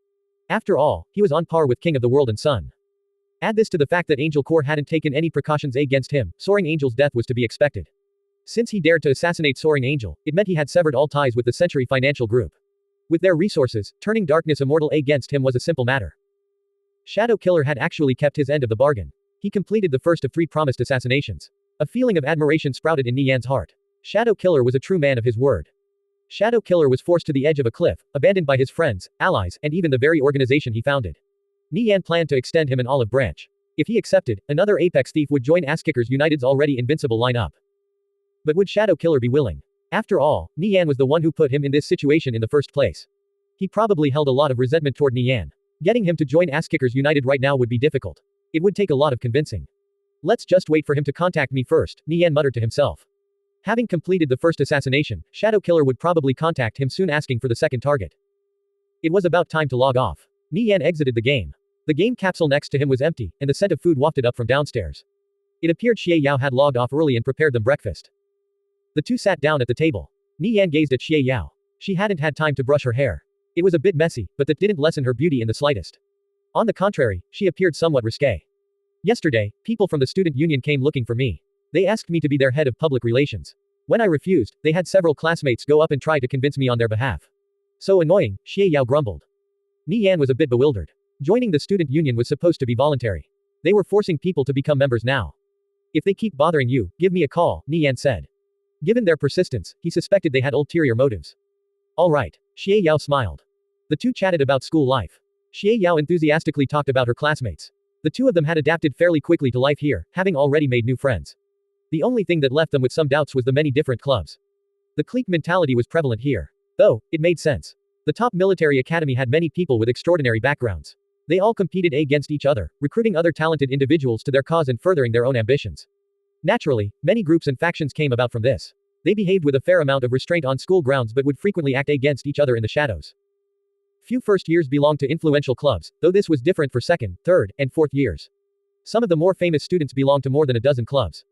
After all, he was on par with King of the World and Sun. Add this to the fact that Angel Corps hadn't taken any precautions against him, Soaring Angel's death was to be expected. Since he dared to assassinate Soaring Angel, it meant he had severed all ties with the Century Financial Group. With their resources, turning Darkness Immortal against him was a simple matter. Shadow Killer had actually kept his end of the bargain. He completed the first of 3 promised assassinations. A feeling of admiration sprouted in Nie Yan's heart. Shadow Killer was a true man of his word. Shadow Killer was forced to the edge of a cliff, abandoned by his friends, allies, and even the very organization he founded. Nie Yan planned to extend him an olive branch. If he accepted, another apex thief would join Asskickers United's already invincible lineup. But would Shadow Killer be willing? After all, Nie Yan was the one who put him in this situation in the first place. He probably held a lot of resentment toward Nie Yan. Getting him to join Asskickers United right now would be difficult. It would take a lot of convincing. Let's just wait for him to contact me first, Nie Yan muttered to himself. Having completed the first assassination, Shadow Killer would probably contact him soon asking for the second target. It was about time to log off. Nie Yan exited the game. The game capsule next to him was empty, and the scent of food wafted up from downstairs. It appeared Xie Yao had logged off early and prepared them breakfast. The two sat down at the table. Nie Yan gazed at Xie Yao. She hadn't had time to brush her hair. It was a bit messy, but that didn't lessen her beauty in the slightest. On the contrary, she appeared somewhat risque. Yesterday, people from the student union came looking for me. They asked me to be their head of public relations. When I refused, they had several classmates go up and try to convince me on their behalf. So annoying, Xie Yao grumbled. Nie Yan was a bit bewildered. Joining the student union was supposed to be voluntary. They were forcing people to become members now. If they keep bothering you, give me a call, Nie Yan said. Given their persistence, he suspected they had ulterior motives. All right. Xie Yao smiled. The two chatted about school life. Xie Yao enthusiastically talked about her classmates. The two of them had adapted fairly quickly to life here, having already made new friends. The only thing that left them with some doubts was the many different clubs. The clique mentality was prevalent here. Though, it made sense. The top military academy had many people with extraordinary backgrounds. They all competed against each other, recruiting other talented individuals to their cause and furthering their own ambitions. Naturally, many groups and factions came about from this. They behaved with a fair amount of restraint on school grounds but would frequently act against each other in the shadows. Few first years belonged to influential clubs, though this was different for second, third, and fourth years. Some of the more famous students belonged to more than a dozen clubs.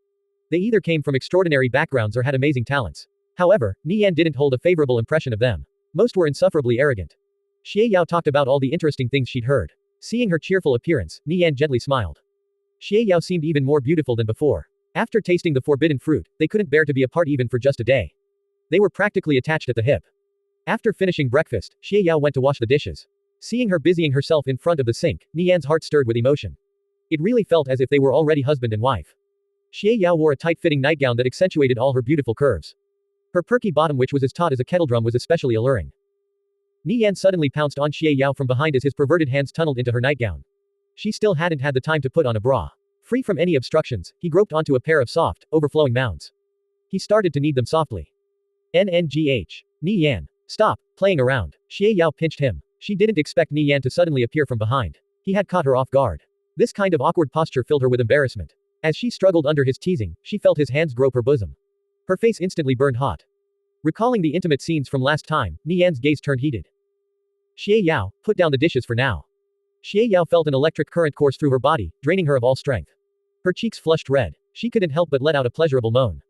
They either came from extraordinary backgrounds or had amazing talents. However, Nie Yan didn't hold a favorable impression of them. Most were insufferably arrogant. Xie Yao talked about all the interesting things she'd heard. Seeing her cheerful appearance, Nie Yan gently smiled. Xie Yao seemed even more beautiful than before. After tasting the forbidden fruit, they couldn't bear to be apart even for just a day. They were practically attached at the hip. After finishing breakfast, Xie Yao went to wash the dishes. Seeing her busying herself in front of the sink, Nie Yan's heart stirred with emotion. It really felt as if they were already husband and wife. Xie Yao wore a tight-fitting nightgown that accentuated all her beautiful curves. Her perky bottom, which was as taut as a kettledrum, was especially alluring. Nie Yan suddenly pounced on Xie Yao from behind as his perverted hands tunneled into her nightgown. She still hadn't had the time to put on a bra. Free from any obstructions, he groped onto a pair of soft, overflowing mounds. He started to knead them softly. NNGH. Nie Yan. Stop playing around. Xie Yao pinched him. She didn't expect Nie Yan to suddenly appear from behind. He had caught her off guard. This kind of awkward posture filled her with embarrassment. As she struggled under his teasing, she felt his hands grope her bosom. Her face instantly burned hot. Recalling the intimate scenes from last time, Nie Yan's gaze turned heated. Xie Yao, put down the dishes for now. Xie Yao felt an electric current course through her body, draining her of all strength. Her cheeks flushed red. She couldn't help but let out a pleasurable moan.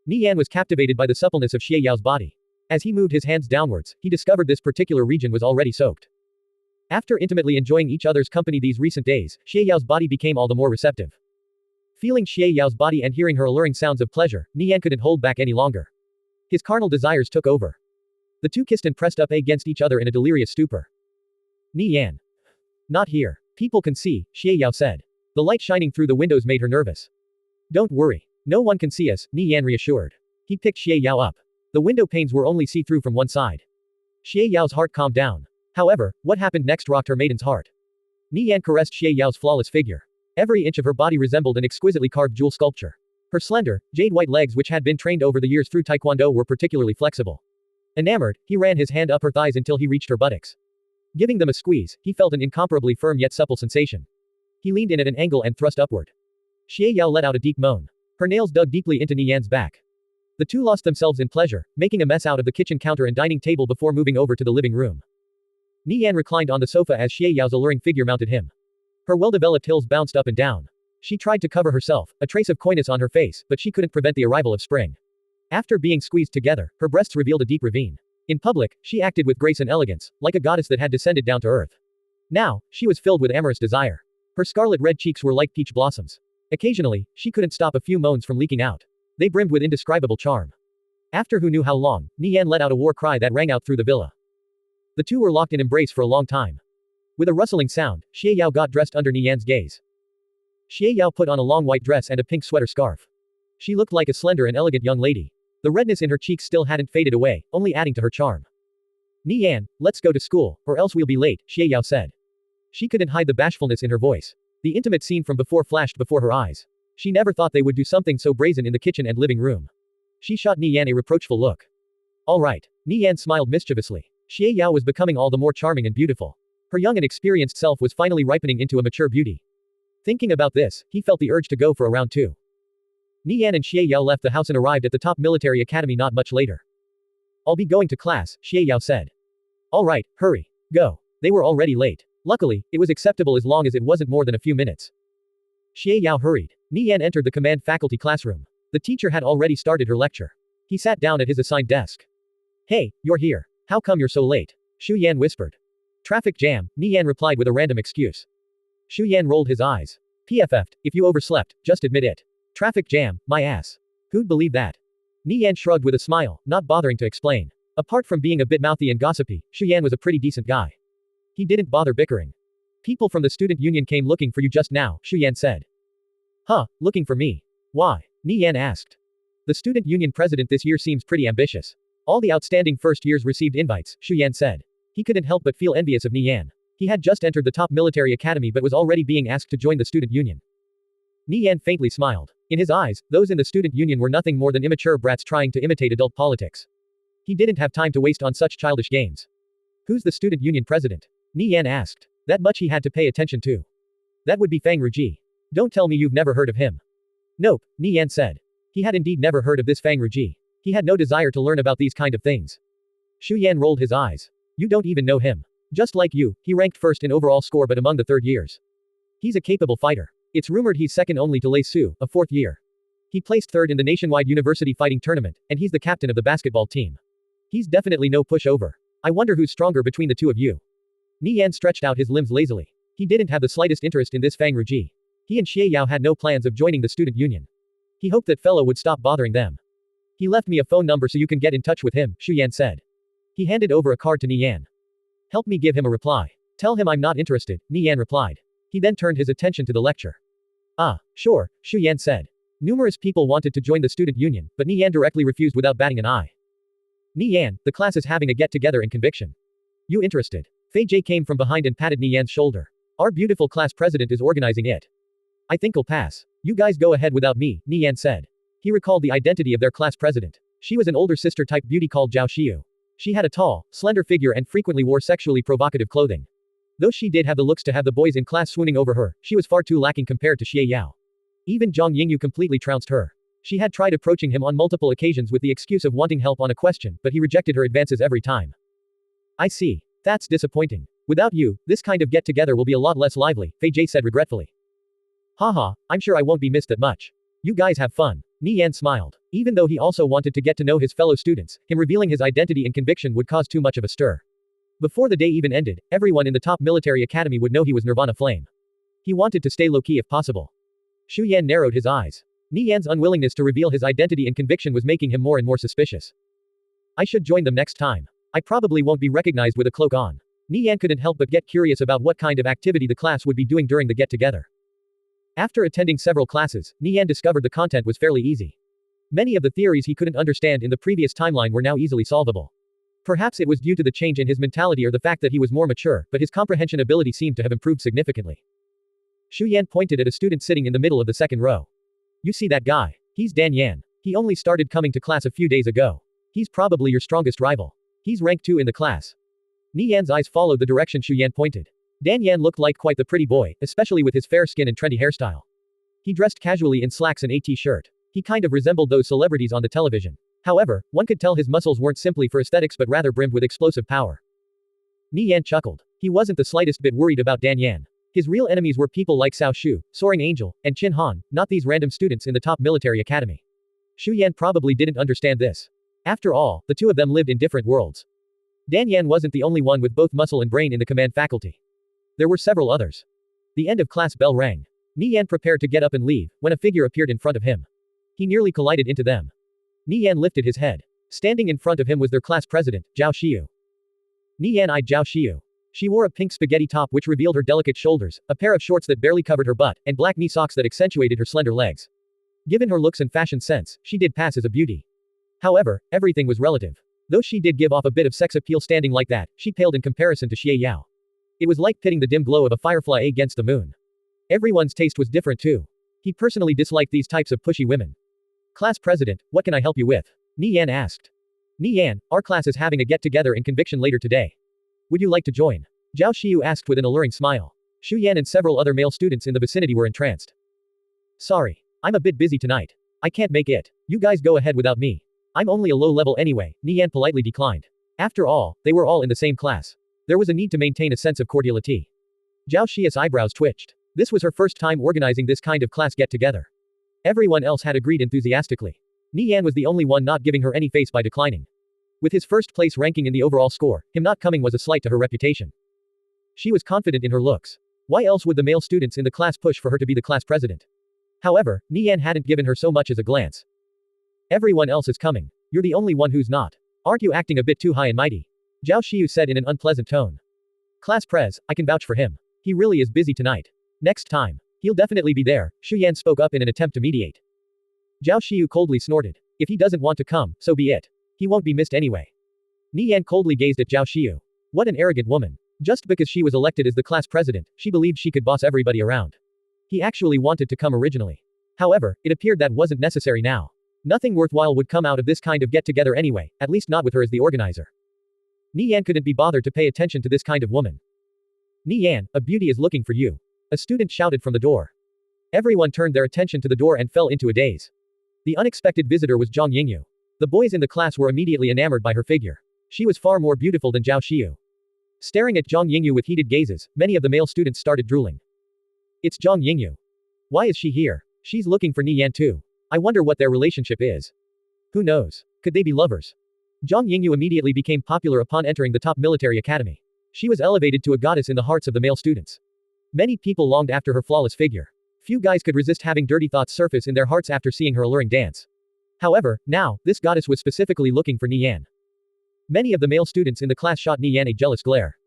Nie Yan was captivated by the suppleness of Xie Yao's body. As he moved his hands downwards, he discovered this particular region was already soaked. After intimately enjoying each other's company these recent days, Xie Yao's body became all the more receptive. Feeling Xie Yao's body and hearing her alluring sounds of pleasure, Nie Yan couldn't hold back any longer. His carnal desires took over. The two kissed and pressed up against each other in a delirious stupor. Nie Yan. Not here. People can see, Xie Yao said. The light shining through the windows made her nervous. Don't worry. No one can see us, Nie Yan reassured. He picked Xie Yao up. The window panes were only see-through from one side. Xie Yao's heart calmed down. However, what happened next rocked her maiden's heart. Nie Yan caressed Xie Yao's flawless figure. Every inch of her body resembled an exquisitely carved jewel sculpture. Her slender, jade-white legs, which had been trained over the years through taekwondo, were particularly flexible. Enamored, he ran his hand up her thighs until he reached her buttocks. Giving them a squeeze, he felt an incomparably firm yet supple sensation. He leaned in at an angle and thrust upward. Xie Yao let out a deep moan. Her nails dug deeply into Nie Yan's back. The two lost themselves in pleasure, making a mess out of the kitchen counter and dining table before moving over to the living room. Nie Yan reclined on the sofa as Xie Yao's alluring figure mounted him. Her well-developed hills bounced up and down. She tried to cover herself, a trace of coyness on her face, but she couldn't prevent the arrival of spring. After being squeezed together, her breasts revealed a deep ravine. In public, she acted with grace and elegance, like a goddess that had descended down to earth. Now, she was filled with amorous desire. Her scarlet red cheeks were like peach blossoms. Occasionally, she couldn't stop a few moans from leaking out. They brimmed with indescribable charm. After who knew how long, Nie Yan let out a war cry that rang out through the villa. The two were locked in embrace for a long time. With a rustling sound, Xie Yao got dressed under Nie Yan's gaze. Xie Yao put on a long white dress and a pink sweater scarf. She looked like a slender and elegant young lady. The redness in her cheeks still hadn't faded away, only adding to her charm. Nie Yan, let's go to school, or else we'll be late, Xie Yao said. She couldn't hide the bashfulness in her voice. The intimate scene from before flashed before her eyes. She never thought they would do something so brazen in the kitchen and living room. She shot Nie Yan a reproachful look. All right. Nie Yan smiled mischievously. Xie Yao was becoming all the more charming and beautiful. Her young and experienced self was finally ripening into a mature beauty. Thinking about this, he felt the urge to go for a round two. Nie Yan and Xie Yao left the house and arrived at the top military academy not much later. I'll be going to class, Xie Yao said. All right, hurry. Go. They were already late. Luckily, it was acceptable as long as it wasn't more than a few minutes. Xie Yao hurried. Nie Yan entered the command faculty classroom. The teacher had already started her lecture. He sat down at his assigned desk. Hey, you're here. How come you're so late? Shu Yan whispered. Traffic jam, Nie Yan replied with a random excuse. Shu Yan rolled his eyes. PFF'd, if you overslept, just admit it. Traffic jam, my ass. Who'd believe that? Nie Yan shrugged with a smile, not bothering to explain. Apart from being a bit mouthy and gossipy, Shu Yan was a pretty decent guy. He didn't bother bickering. People from the student union came looking for you just now, Shu Yan said. Huh, looking for me? Why? Nie Yan asked. The student union president this year seems pretty ambitious. All the outstanding first years received invites, Shu Yan said. He couldn't help but feel envious of Nie Yan. He had just entered the top military academy but was already being asked to join the student union. Nie Yan faintly smiled. In his eyes, those in the student union were nothing more than immature brats trying to imitate adult politics. He didn't have time to waste on such childish games. Who's the student union president? Nie Yan asked. That much he had to pay attention to. That would be Fang Ruji. Don't tell me you've never heard of him. Nope, Nie Yan said. He had indeed never heard of this Fang Ruji. He had no desire to learn about these kind of things. Xu Yan rolled his eyes. You don't even know him. Just like you, he ranked first in overall score but among the third years. He's a capable fighter. It's rumored he's second only to Lei Su, a fourth year. He placed third in the nationwide university fighting tournament, and he's the captain of the basketball team. He's definitely no pushover. I wonder who's stronger between the two of you. Nie Yan stretched out his limbs lazily. He didn't have the slightest interest in this Fang Ruji. He and Xie Yao had no plans of joining the student union. He hoped that fellow would stop bothering them. He left me a phone number so you can get in touch with him, Xu Yan said. He handed over a card to Nie Yan. Help me give him a reply. Tell him I'm not interested, Nie Yan replied. He then turned his attention to the lecture. Ah, sure, Xu Yan said. Numerous people wanted to join the student union, but Nie Yan directly refused without batting an eye. Nie Yan, the class is having a get-together in conviction. You interested? Fei Jie came from behind and patted Nie Yan's shoulder. Our beautiful class president is organizing it. I think I'll pass. You guys go ahead without me, Nie Yan said. He recalled the identity of their class president. She was an older sister-type beauty called Zhao Xiu. She had a tall, slender figure and frequently wore sexually provocative clothing. Though she did have the looks to have the boys in class swooning over her, she was far too lacking compared to Xie Yao. Even Zhang Yingyu completely trounced her. She had tried approaching him on multiple occasions with the excuse of wanting help on a question, but he rejected her advances every time. I see. That's disappointing. Without you, this kind of get-together will be a lot less lively, Fei Jie said regretfully. Haha, I'm sure I won't be missed that much. You guys have fun. Nie Yan smiled. Even though he also wanted to get to know his fellow students, him revealing his identity and conviction would cause too much of a stir. Before the day even ended, everyone in the top military academy would know he was Nirvana Flame. He wanted to stay low-key if possible. Xu Yan narrowed his eyes. Nie Yan's unwillingness to reveal his identity and conviction was making him more and more suspicious. I should join them next time. I probably won't be recognized with a cloak on. Nie Yan couldn't help but get curious about what kind of activity the class would be doing during the get-together. After attending several classes, Nie Yan discovered the content was fairly easy. Many of the theories he couldn't understand in the previous timeline were now easily solvable. Perhaps it was due to the change in his mentality or the fact that he was more mature, but his comprehension ability seemed to have improved significantly. Xu Yan pointed at a student sitting in the middle of the second row. You see that guy? He's Dan Yan. He only started coming to class a few days ago. He's probably your strongest rival. He's rank 2 in the class. Nie Yan's eyes followed the direction Xu Yan pointed. Dan Yan looked like quite the pretty boy, especially with his fair skin and trendy hairstyle. He dressed casually in slacks and a t-shirt. He kind of resembled those celebrities on the television. However, one could tell his muscles weren't simply for aesthetics but rather brimmed with explosive power. Nie Yan chuckled. He wasn't the slightest bit worried about Dan Yan. His real enemies were people like Cao Shu, Soaring Angel, and Qin Han, not these random students in the top military academy. Xu Yan probably didn't understand this. After all, the two of them lived in different worlds. Dan Yan wasn't the only one with both muscle and brain in the command faculty. There were several others. The end of class bell rang. Nie Yan prepared to get up and leave, when a figure appeared in front of him. He nearly collided into them. Nie Yan lifted his head. Standing in front of him was their class president, Zhao Xiu. Nie Yan eyed Zhao Xiu. She wore a pink spaghetti top which revealed her delicate shoulders, a pair of shorts that barely covered her butt, and black knee socks that accentuated her slender legs. Given her looks and fashion sense, she did pass as a beauty. However, everything was relative. Though she did give off a bit of sex appeal standing like that, she paled in comparison to Xie Yao. It was like pitting the dim glow of a firefly against the moon. Everyone's taste was different too. He personally disliked these types of pushy women. Class president, what can I help you with? Nie Yan asked. Nie Yan, our class is having a get-together in conviction later today. Would you like to join? Zhao Xiu asked with an alluring smile. Xu Yan and several other male students in the vicinity were entranced. Sorry. I'm a bit busy tonight. I can't make it. You guys go ahead without me. I'm only a low level anyway, Nie Yan politely declined. After all, they were all in the same class. There was a need to maintain a sense of cordiality. Zhao Xia's eyebrows twitched. This was her first time organizing this kind of class get-together. Everyone else had agreed enthusiastically. Nie Yan was the only one not giving her any face by declining. With his first place ranking in the overall score, him not coming was a slight to her reputation. She was confident in her looks. Why else would the male students in the class push for her to be the class president? However, Nie Yan hadn't given her so much as a glance. Everyone else is coming. You're the only one who's not. Aren't you acting a bit too high and mighty? Zhao Xiu said in an unpleasant tone. Class prez, I can vouch for him. He really is busy tonight. Next time. He'll definitely be there, Xu Yan spoke up in an attempt to mediate. Zhao Xiu coldly snorted. If he doesn't want to come, so be it. He won't be missed anyway. Nie Yan coldly gazed at Zhao Xiu. What an arrogant woman. Just because she was elected as the class president, she believed she could boss everybody around. He actually wanted to come originally. However, it appeared that wasn't necessary now. Nothing worthwhile would come out of this kind of get-together anyway, at least not with her as the organizer. Nie Yan couldn't be bothered to pay attention to this kind of woman. Nie Yan, a beauty is looking for you. A student shouted from the door. Everyone turned their attention to the door and fell into a daze. The unexpected visitor was Zhang Yingyu. The boys in the class were immediately enamored by her figure. She was far more beautiful than Zhao Xiu. Staring at Zhang Yingyu with heated gazes, many of the male students started drooling. It's Zhang Yingyu. Why is she here? She's looking for Nie Yan too. I wonder what their relationship is. Who knows? Could they be lovers? Zhang Yingyu immediately became popular upon entering the top military academy. She was elevated to a goddess in the hearts of the male students. Many people longed after her flawless figure. Few guys could resist having dirty thoughts surface in their hearts after seeing her alluring dance. However, now, this goddess was specifically looking for Nie Yan. Many of the male students in the class shot Nie Yan a jealous glare.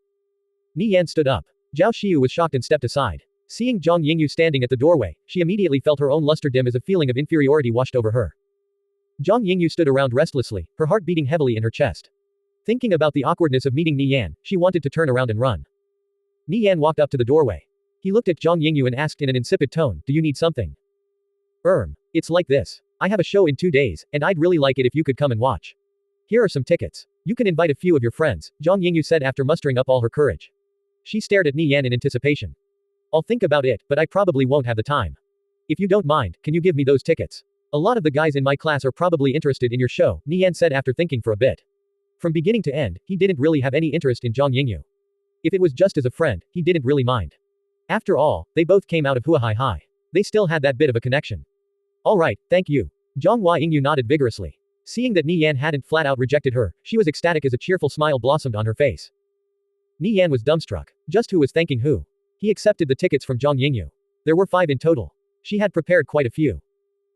Nie Yan stood up. Zhao Xiu was shocked and stepped aside. Seeing Zhang Yingyu standing at the doorway, she immediately felt her own luster dim as a feeling of inferiority washed over her. Zhang Yingyu stood around restlessly, her heart beating heavily in her chest. Thinking about the awkwardness of meeting Nie Yan, she wanted to turn around and run. Nie Yan walked up to the doorway. He looked at Zhang Yingyu and asked in an insipid tone, "Do you need something?" It's like this. I have a show in 2 days, and I'd really like it if you could come and watch. Here are some tickets. You can invite a few of your friends, Zhang Yingyu said after mustering up all her courage. She stared at Nie Yan in anticipation. I'll think about it, but I probably won't have the time. If you don't mind, can you give me those tickets? A lot of the guys in my class are probably interested in your show, Nie Yan said after thinking for a bit. From beginning to end, he didn't really have any interest in Zhang Yingyu. If it was just as a friend, he didn't really mind. After all, they both came out of Huahai High. They still had that bit of a connection. Alright, thank you. Zhang Yingyu nodded vigorously. Seeing that Nie Yan hadn't flat out rejected her, she was ecstatic as a cheerful smile blossomed on her face. Nie Yan was dumbstruck. Just who was thanking who? He accepted the tickets from Zhang Yingyu. There were 5 in total. She had prepared quite a few.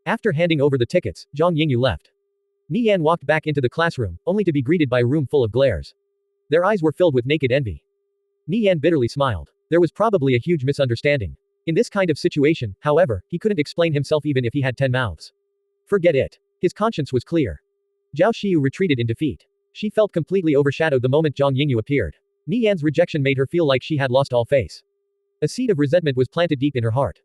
After handing over the tickets, Zhang Yingyu left. Nie Yan walked back into the classroom, only to be greeted by a room full of glares. Their eyes were filled with naked envy. Nie Yan bitterly smiled. There was probably a huge misunderstanding. In this kind of situation, however, he couldn't explain himself even if he had 10 mouths. Forget it. His conscience was clear. Zhao Xiu retreated in defeat. She felt completely overshadowed the moment Zhang Yingyu appeared. Nie Yan's rejection made her feel like she had lost all face. A seed of resentment was planted deep in her heart.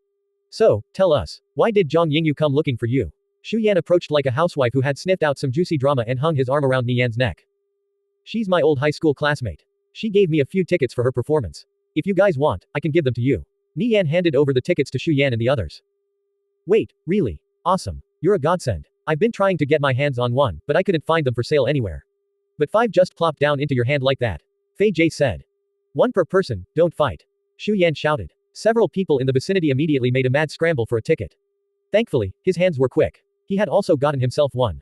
So, tell us, why did Zhang Yingyu come looking for you? Xu Yan approached like a housewife who had sniffed out some juicy drama and hung his arm around Nie Yan's neck. She's my old high school classmate. She gave me a few tickets for her performance. If you guys want, I can give them to you. Nie Yan handed over the tickets to Xu Yan and the others. Wait, really? Awesome. You're a godsend. I've been trying to get my hands on one, but I couldn't find them for sale anywhere. But 5 just plopped down into your hand like that. Fei Jie said. 1 per person, don't fight. Xu Yan shouted. Several people in the vicinity immediately made a mad scramble for a ticket. Thankfully, his hands were quick. He had also gotten himself one.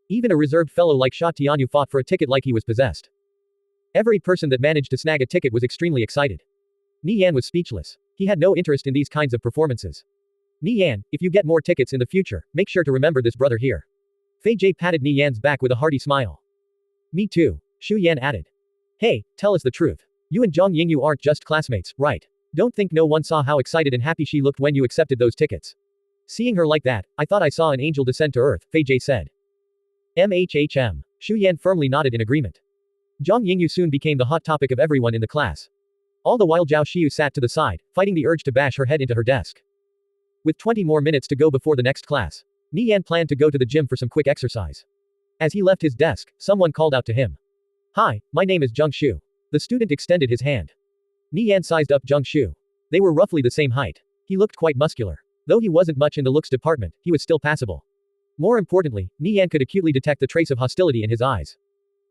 Even a reserved fellow like Sha Tianyu fought for a ticket like he was possessed. Every person that managed to snag a ticket was extremely excited. Nie Yan was speechless. He had no interest in these kinds of performances. Nie Yan, if you get more tickets in the future, make sure to remember this brother here. Fei Jie patted Nie Yan's back with a hearty smile. Me too, Xu Yan added. Hey, tell us the truth. You and Zhang Yingyu aren't just classmates, right? Don't think no one saw how excited and happy she looked when you accepted those tickets. Seeing her like that, I thought I saw an angel descend to earth, Fei Jie said. MHHM. Xu Yan firmly nodded in agreement. Zhang Yingyu soon became the hot topic of everyone in the class. All the while Zhao Xiu sat to the side, fighting the urge to bash her head into her desk. With 20 more minutes to go before the next class, Nie Yan planned to go to the gym for some quick exercise. As he left his desk, someone called out to him. Hi, my name is Zheng Shu. The student extended his hand. Nie Yan sized up Zheng Shu. They were roughly the same height. He looked quite muscular. Though he wasn't much in the looks department, he was still passable. More importantly, Nie Yan could acutely detect the trace of hostility in his eyes.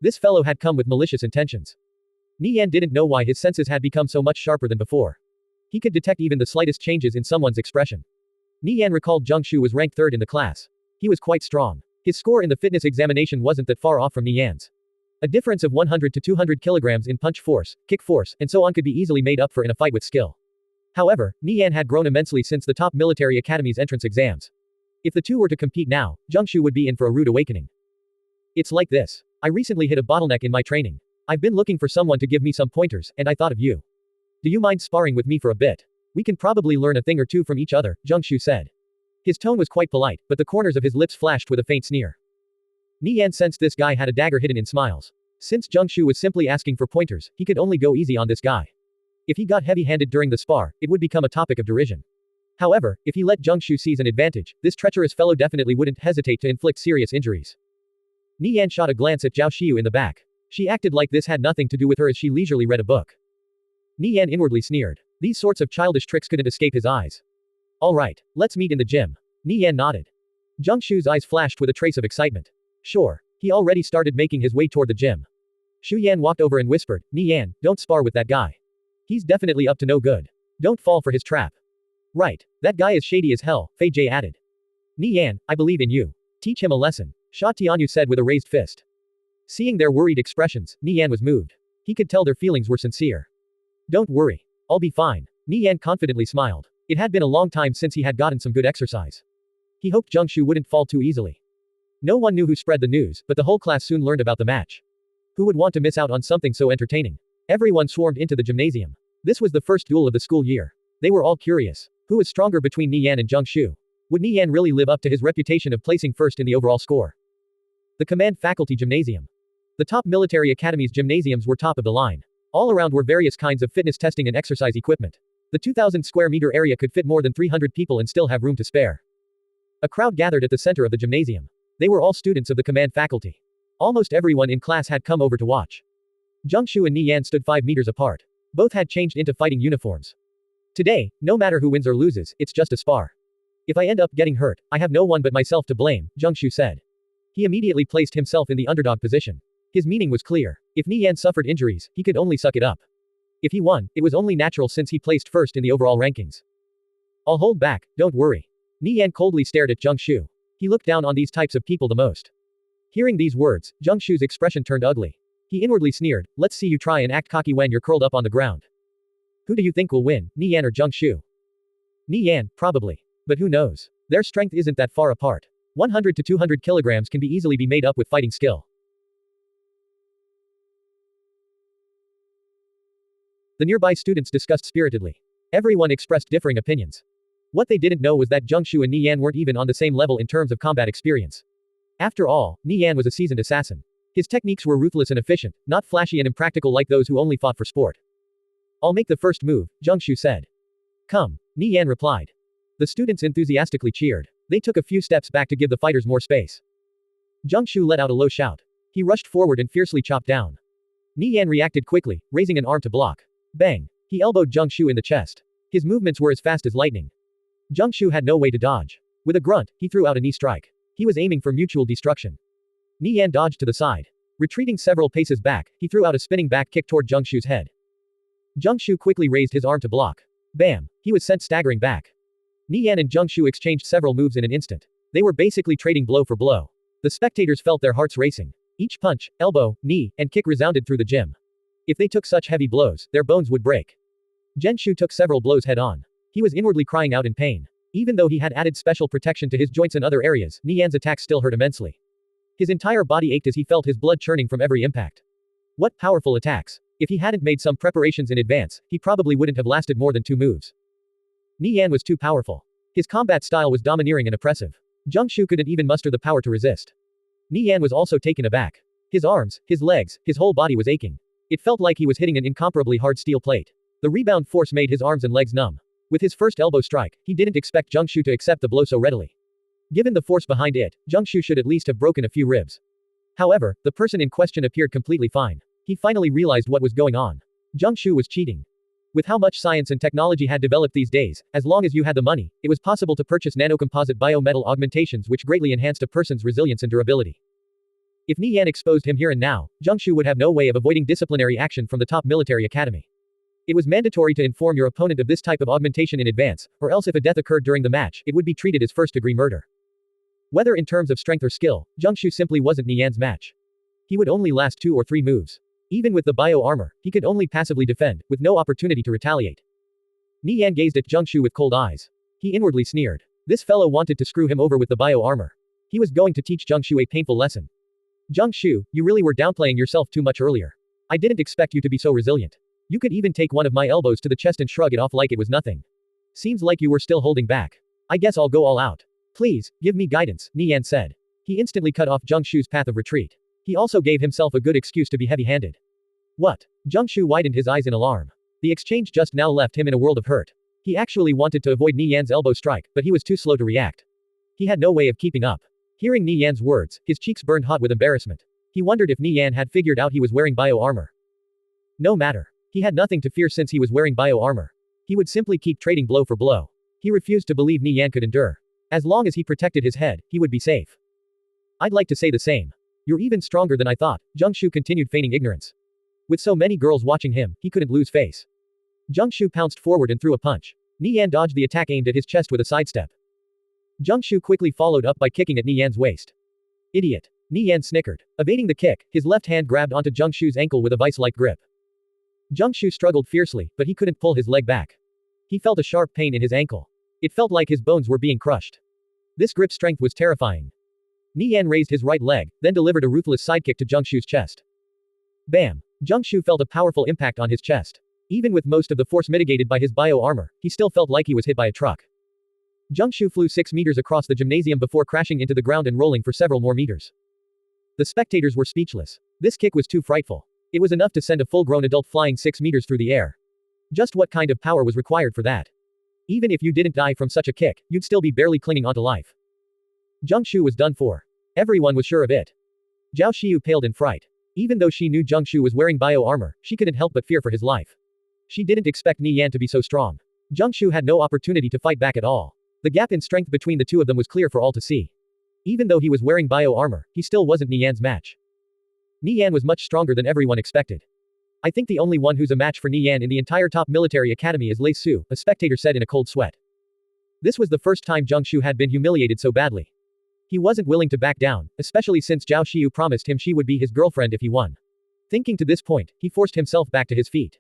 This fellow had come with malicious intentions. Nie Yan didn't know why his senses had become so much sharper than before. He could detect even the slightest changes in someone's expression. Nie Yan recalled Zheng Shu was ranked 3rd in the class. He was quite strong. His score in the fitness examination wasn't that far off from Nie Yan's. A difference of 100 to 200 kilograms in punch force, kick force, and so on could be easily made up for in a fight with skill. However, Nie Yan had grown immensely since the top military academy's entrance exams. If the two were to compete now, Zheng Shu would be in for a rude awakening. It's like this. I recently hit a bottleneck in my training. I've been looking for someone to give me some pointers, and I thought of you. Do you mind sparring with me for a bit? We can probably learn a thing or two from each other, Zheng Shu said. His tone was quite polite, but the corners of his lips flashed with a faint sneer. Nie Yan sensed this guy had a dagger hidden in smiles. Since Zheng Shu was simply asking for pointers, he could only go easy on this guy. If he got heavy-handed during the spar, it would become a topic of derision. However, if he let Zheng Shu seize an advantage, this treacherous fellow definitely wouldn't hesitate to inflict serious injuries. Nie Yan shot a glance at Zhao Xiu in the back. She acted like this had nothing to do with her as she leisurely read a book. Nie Yan inwardly sneered. These sorts of childish tricks couldn't escape his eyes. Alright, let's meet in the gym. Nie Yan nodded. Zheng Shu's eyes flashed with a trace of excitement. Sure. He already started making his way toward the gym. Xu Yan walked over and whispered, Nie Yan, don't spar with that guy. He's definitely up to no good. Don't fall for his trap. Right. That guy is shady as hell, Fei Jie added. Nie Yan, I believe in you. Teach him a lesson. Sha Tianyu said with a raised fist. Seeing their worried expressions, Nie Yan was moved. He could tell their feelings were sincere. Don't worry. I'll be fine. Nie Yan confidently smiled. It had been a long time since he had gotten some good exercise. He hoped Zhengshu wouldn't fall too easily. No one knew who spread the news, but the whole class soon learned about the match. Who would want to miss out on something so entertaining? Everyone swarmed into the gymnasium. This was the first duel of the school year. They were all curious. Who was stronger between Nie Yan and Zhengshu? Would Nie Yan really live up to his reputation of placing first in the overall score? The Command Faculty Gymnasium. The top military academies' gymnasiums were top of the line. All around were various kinds of fitness testing and exercise equipment. The 2,000 square meter area could fit more than 300 people and still have room to spare. A crowd gathered at the center of the gymnasium. They were all students of the Command Faculty. Almost everyone in class had come over to watch. Zhengshu and Nie Yan stood 5 meters apart. Both had changed into fighting uniforms. Today, no matter who wins or loses, it's just a spar. If I end up getting hurt, I have no one but myself to blame, Zhengshu said. He immediately placed himself in the underdog position. His meaning was clear. If Nie Yan suffered injuries, he could only suck it up. If he won, it was only natural since he placed first in the overall rankings. I'll hold back, don't worry. Nie Yan coldly stared at Zhengshu. He looked down on these types of people the most. Hearing these words, Zhengshu's expression turned ugly. He inwardly sneered, let's see you try and act cocky when you're curled up on the ground. Who do you think will win, Nie Yan or Zhengshu? Nie Yan, probably. But who knows? Their strength isn't that far apart. 100 to 200 kilograms can be easily be made up with fighting skill. The nearby students discussed spiritedly. Everyone expressed differing opinions. What they didn't know was that Zhengshu and Nie Yan weren't even on the same level in terms of combat experience. After all, Nie Yan was a seasoned assassin. His techniques were ruthless and efficient, not flashy and impractical like those who only fought for sport. I'll make the first move, Zhengshu said. Come, Nie Yan replied. The students enthusiastically cheered. They took a few steps back to give the fighters more space. Zhengshu let out a low shout. He rushed forward and fiercely chopped down. Nie Yan reacted quickly, raising an arm to block. Bang! He elbowed Zhengshu in the chest. His movements were as fast as lightning. Zhengshu had no way to dodge. With a grunt, he threw out a knee strike. He was aiming for mutual destruction. Nie Yan dodged to the side. Retreating several paces back, he threw out a spinning back kick toward Zhengshu's head. Zhengshu quickly raised his arm to block. Bam! He was sent staggering back. Nie Yan and Zhengshu exchanged several moves in an instant. They were basically trading blow for blow. The spectators felt their hearts racing. Each punch, elbow, knee, and kick resounded through the gym. If they took such heavy blows, their bones would break. Zhengshu took several blows head-on. He was inwardly crying out in pain. Even though he had added special protection to his joints and other areas, Nie Yan's attacks still hurt immensely. His entire body ached as he felt his blood churning from every impact. What powerful attacks! If he hadn't made some preparations in advance, he probably wouldn't have lasted more than 2 moves. Nie Yan was too powerful. His combat style was domineering and oppressive. Zhengshu couldn't even muster the power to resist. Nie Yan was also taken aback. His arms, his legs, his whole body was aching. It felt like he was hitting an incomparably hard steel plate. The rebound force made his arms and legs numb. With his first elbow strike, he didn't expect Zhengshu to accept the blow so readily. Given the force behind it, Zhengshu should at least have broken a few ribs. However, the person in question appeared completely fine. He finally realized what was going on. Zhengshu was cheating. With how much science and technology had developed these days, as long as you had the money, it was possible to purchase nanocomposite biometal augmentations which greatly enhanced a person's resilience and durability. If Nie Yan exposed him here and now, Zhengshu would have no way of avoiding disciplinary action from the top military academy. It was mandatory to inform your opponent of this type of augmentation in advance, or else if a death occurred during the match, it would be treated as first-degree murder. Whether in terms of strength or skill, Zhengshu simply wasn't Nie Yan's match. He would only last 2 or 3 moves. Even with the bio-armor, he could only passively defend, with no opportunity to retaliate. Nie Yan gazed at Zhengshu with cold eyes. He inwardly sneered. This fellow wanted to screw him over with the bio-armor. He was going to teach Zhengshu a painful lesson. Zhengshu, you really were downplaying yourself too much earlier. I didn't expect you to be so resilient. You could even take one of my elbows to the chest and shrug it off like it was nothing. Seems like you were still holding back. I guess I'll go all out. Please, give me guidance, Nie Yan said. He instantly cut off Zhengshu's path of retreat. He also gave himself a good excuse to be heavy-handed. What? Zhengshu widened his eyes in alarm. The exchange just now left him in a world of hurt. He actually wanted to avoid Nie Yan's elbow strike, but he was too slow to react. He had no way of keeping up. Hearing Nie Yan's words, his cheeks burned hot with embarrassment. He wondered if Nie Yan had figured out he was wearing bio-armor. No matter. He had nothing to fear since he was wearing bio-armor. He would simply keep trading blow for blow. He refused to believe Nie Yan could endure. As long as he protected his head, he would be safe. I'd like to say the same. You're even stronger than I thought, Zheng Shu continued feigning ignorance. With so many girls watching him, he couldn't lose face. Zheng Shu pounced forward and threw a punch. Nie Yan dodged the attack aimed at his chest with a sidestep. Zheng Shu quickly followed up by kicking at Nie Yan's waist. Idiot. Nie Yan snickered. Evading the kick, his left hand grabbed onto Zheng Shu's ankle with a vice-like grip. Zheng Shu struggled fiercely, but he couldn't pull his leg back. He felt a sharp pain in his ankle. It felt like his bones were being crushed. This grip strength was terrifying. Nie Yan raised his right leg, then delivered a ruthless sidekick to Zheng Shu's chest. Bam! Zheng Shu felt a powerful impact on his chest. Even with most of the force mitigated by his bio-armor, he still felt like he was hit by a truck. Zheng Shu flew 6 meters across the gymnasium before crashing into the ground and rolling for several more meters. The spectators were speechless. This kick was too frightful. It was enough to send a full-grown adult flying 6 meters through the air. Just what kind of power was required for that? Even if you didn't die from such a kick, you'd still be barely clinging onto life. Zheng Shu was done for. Everyone was sure of it. Zhao Xiyu paled in fright. Even though she knew Zheng Shu was wearing bio-armor, she couldn't help but fear for his life. She didn't expect Nie Yan to be so strong. Zheng Shu had no opportunity to fight back at all. The gap in strength between the two of them was clear for all to see. Even though he was wearing bio-armor, he still wasn't Nie Yan's match. Nie Yan was much stronger than everyone expected. I think the only one who's a match for Nie Yan in the entire top military academy is Lei Su, a spectator said in a cold sweat. This was the first time Zheng Shu had been humiliated so badly. He wasn't willing to back down, especially since Zhao Xiyu promised him she would be his girlfriend if he won. Thinking to this point, he forced himself back to his feet.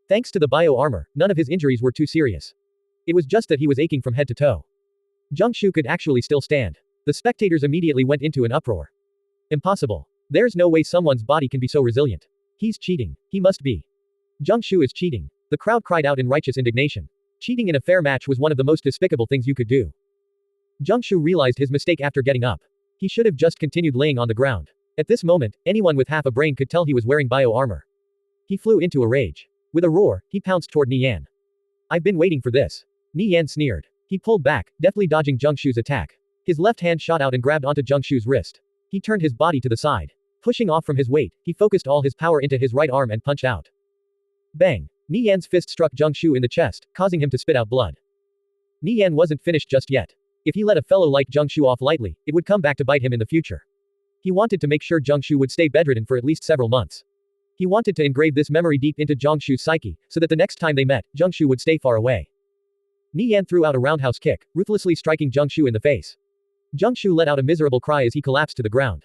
Thanks to the bio-armor, none of his injuries were too serious. It was just that he was aching from head to toe. Zheng Shu could actually still stand. The spectators immediately went into an uproar. Impossible. There's no way someone's body can be so resilient. He's cheating. He must be. Zheng Shu is cheating. The crowd cried out in righteous indignation. Cheating in a fair match was one of the most despicable things you could do. Zheng Shu realized his mistake after getting up. He should have just continued laying on the ground. At this moment, anyone with half a brain could tell he was wearing bio-armor. He flew into a rage. With a roar, he pounced toward Nie Yan. I've been waiting for this. Nie Yan sneered. He pulled back, deftly dodging Zheng Shu's attack. His left hand shot out and grabbed onto Zheng Shu's wrist. He turned his body to the side. Pushing off from his weight, he focused all his power into his right arm and punched out. Bang! Nie Yan's fist struck Zheng Shu in the chest, causing him to spit out blood. Nie Yan wasn't finished just yet. If he let a fellow like Zheng Shu off lightly, it would come back to bite him in the future. He wanted to make sure Zheng Shu would stay bedridden for at least several months. He wanted to engrave this memory deep into Zheng Shu's psyche, so that the next time they met, Zheng Shu would stay far away. Nie Yan threw out a roundhouse kick, ruthlessly striking Zheng Shu in the face. Zheng Shu let out a miserable cry as he collapsed to the ground.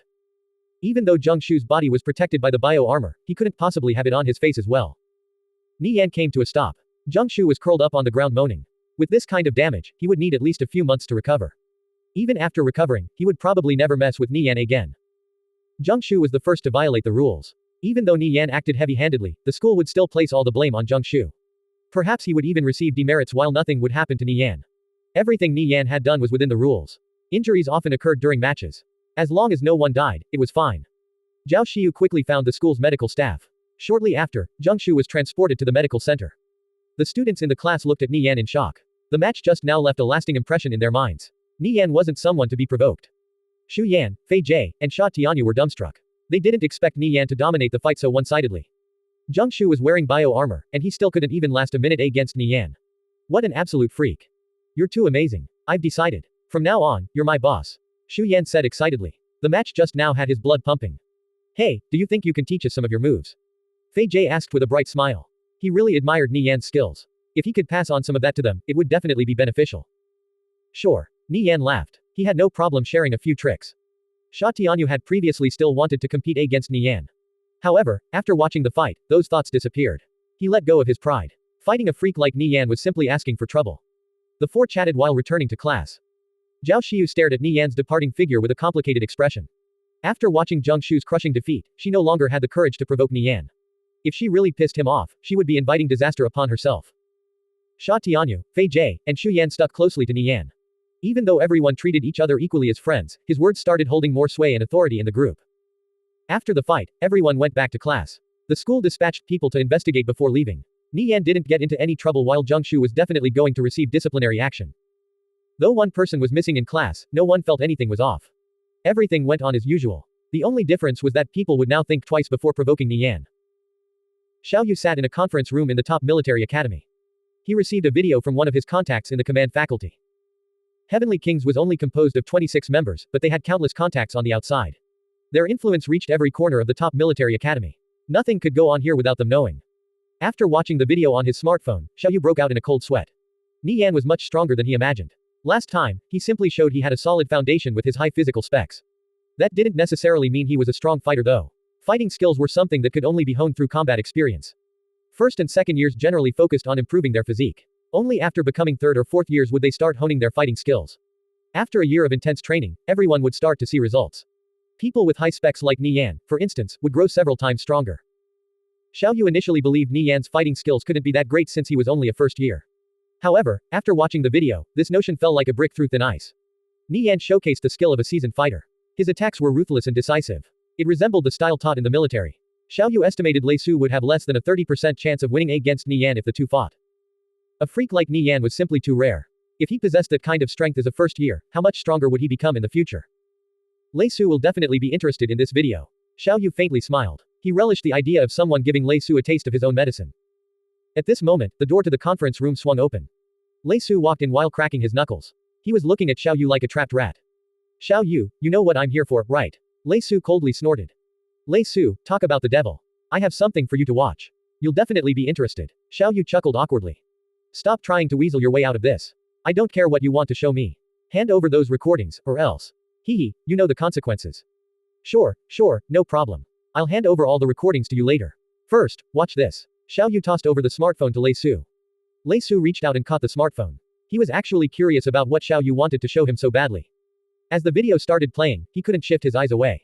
Even though Zheng Shu's body was protected by the bio-armor, he couldn't possibly have it on his face as well. Nie Yan came to a stop. Zheng Shu was curled up on the ground moaning. With this kind of damage, he would need at least a few months to recover. Even after recovering, he would probably never mess with Nie Yan again. Zheng Shu was the first to violate the rules. Even though Nie Yan acted heavy-handedly, the school would still place all the blame on Zheng Shu. Perhaps he would even receive demerits while nothing would happen to Nie Yan. Everything Nie Yan had done was within the rules. Injuries often occurred during matches. As long as no one died, it was fine. Zhao Xiyu quickly found the school's medical staff. Shortly after, Zheng Shu was transported to the medical center. The students in the class looked at Nie Yan in shock. The match just now left a lasting impression in their minds. Nie Yan wasn't someone to be provoked. Xu Yan, Fei Jie, and Sha Tianyu were dumbstruck. They didn't expect Nie Yan to dominate the fight so one-sidedly. Zheng Shu was wearing bio-armor, and he still couldn't even last a minute against Nie Yan. What an absolute freak. You're too amazing. I've decided. From now on, you're my boss. Xu Yan said excitedly. The match just now had his blood pumping. Hey, do you think you can teach us some of your moves? Fei Jie asked with a bright smile. He really admired Nie Yan's skills. If he could pass on some of that to them, it would definitely be beneficial. Sure. Nie Yan laughed. He had no problem sharing a few tricks. Sha Tianyu had previously still wanted to compete against Nie Yan. However, after watching the fight, those thoughts disappeared. He let go of his pride. Fighting a freak like Nie Yan was simply asking for trouble. The four chatted while returning to class. Zhao Xiyu stared at Nie Yan's departing figure with a complicated expression. After watching Zheng Shu's crushing defeat, she no longer had the courage to provoke Nie Yan. If she really pissed him off, she would be inviting disaster upon herself. Sha Tianyu, Fei Jie, and Xu Yan stuck closely to Nie Yan. Even though everyone treated each other equally as friends, his words started holding more sway and authority in the group. After the fight, everyone went back to class. The school dispatched people to investigate before leaving. Nie Yan didn't get into any trouble while Zheng Shu was definitely going to receive disciplinary action. Though one person was missing in class, no one felt anything was off. Everything went on as usual. The only difference was that people would now think twice before provoking Nie Yan. Xiao Yu sat in a conference room in the top military academy. He received a video from one of his contacts in the command faculty. Heavenly Kings was only composed of 26 members, but they had countless contacts on the outside. Their influence reached every corner of the top military academy. Nothing could go on here without them knowing. After watching the video on his smartphone, Xiaoyu broke out in a cold sweat. Nie Yan was much stronger than he imagined. Last time, he simply showed he had a solid foundation with his high physical specs. That didn't necessarily mean he was a strong fighter though. Fighting skills were something that could only be honed through combat experience. First and second years generally focused on improving their physique. Only after becoming third or fourth years would they start honing their fighting skills. After a year of intense training, everyone would start to see results. People with high specs like Nie Yan, for instance, would grow several times stronger. Xiaoyu initially believed Nie Yan's fighting skills couldn't be that great since he was only a first year. However, after watching the video, this notion fell like a brick through thin ice. Nie Yan showcased the skill of a seasoned fighter. His attacks were ruthless and decisive. It resembled the style taught in the military. Xiaoyu estimated Lei Su would have less than a 30% chance of winning against Nie Yan if the two fought. A freak like Nie Yan was simply too rare. If he possessed that kind of strength as a first year, how much stronger would he become in the future? Lei Su will definitely be interested in this video. Xiaoyu faintly smiled. He relished the idea of someone giving Lei Su a taste of his own medicine. At this moment, the door to the conference room swung open. Lei Su walked in while cracking his knuckles. He was looking at Xiaoyu like a trapped rat. Xiaoyu, you know what I'm here for, right? Lei Su coldly snorted. Lei Su, talk about the devil. I have something for you to watch. You'll definitely be interested. Xiaoyu chuckled awkwardly. Stop trying to weasel your way out of this. I don't care what you want to show me. Hand over those recordings, or else. Hehe, you know the consequences. Sure, no problem. I'll hand over all the recordings to you later. First, watch this. Xiaoyu tossed over the smartphone to Lei Su. Lei Su reached out and caught the smartphone. He was actually curious about what Xiaoyu wanted to show him so badly. As the video started playing, he couldn't shift his eyes away.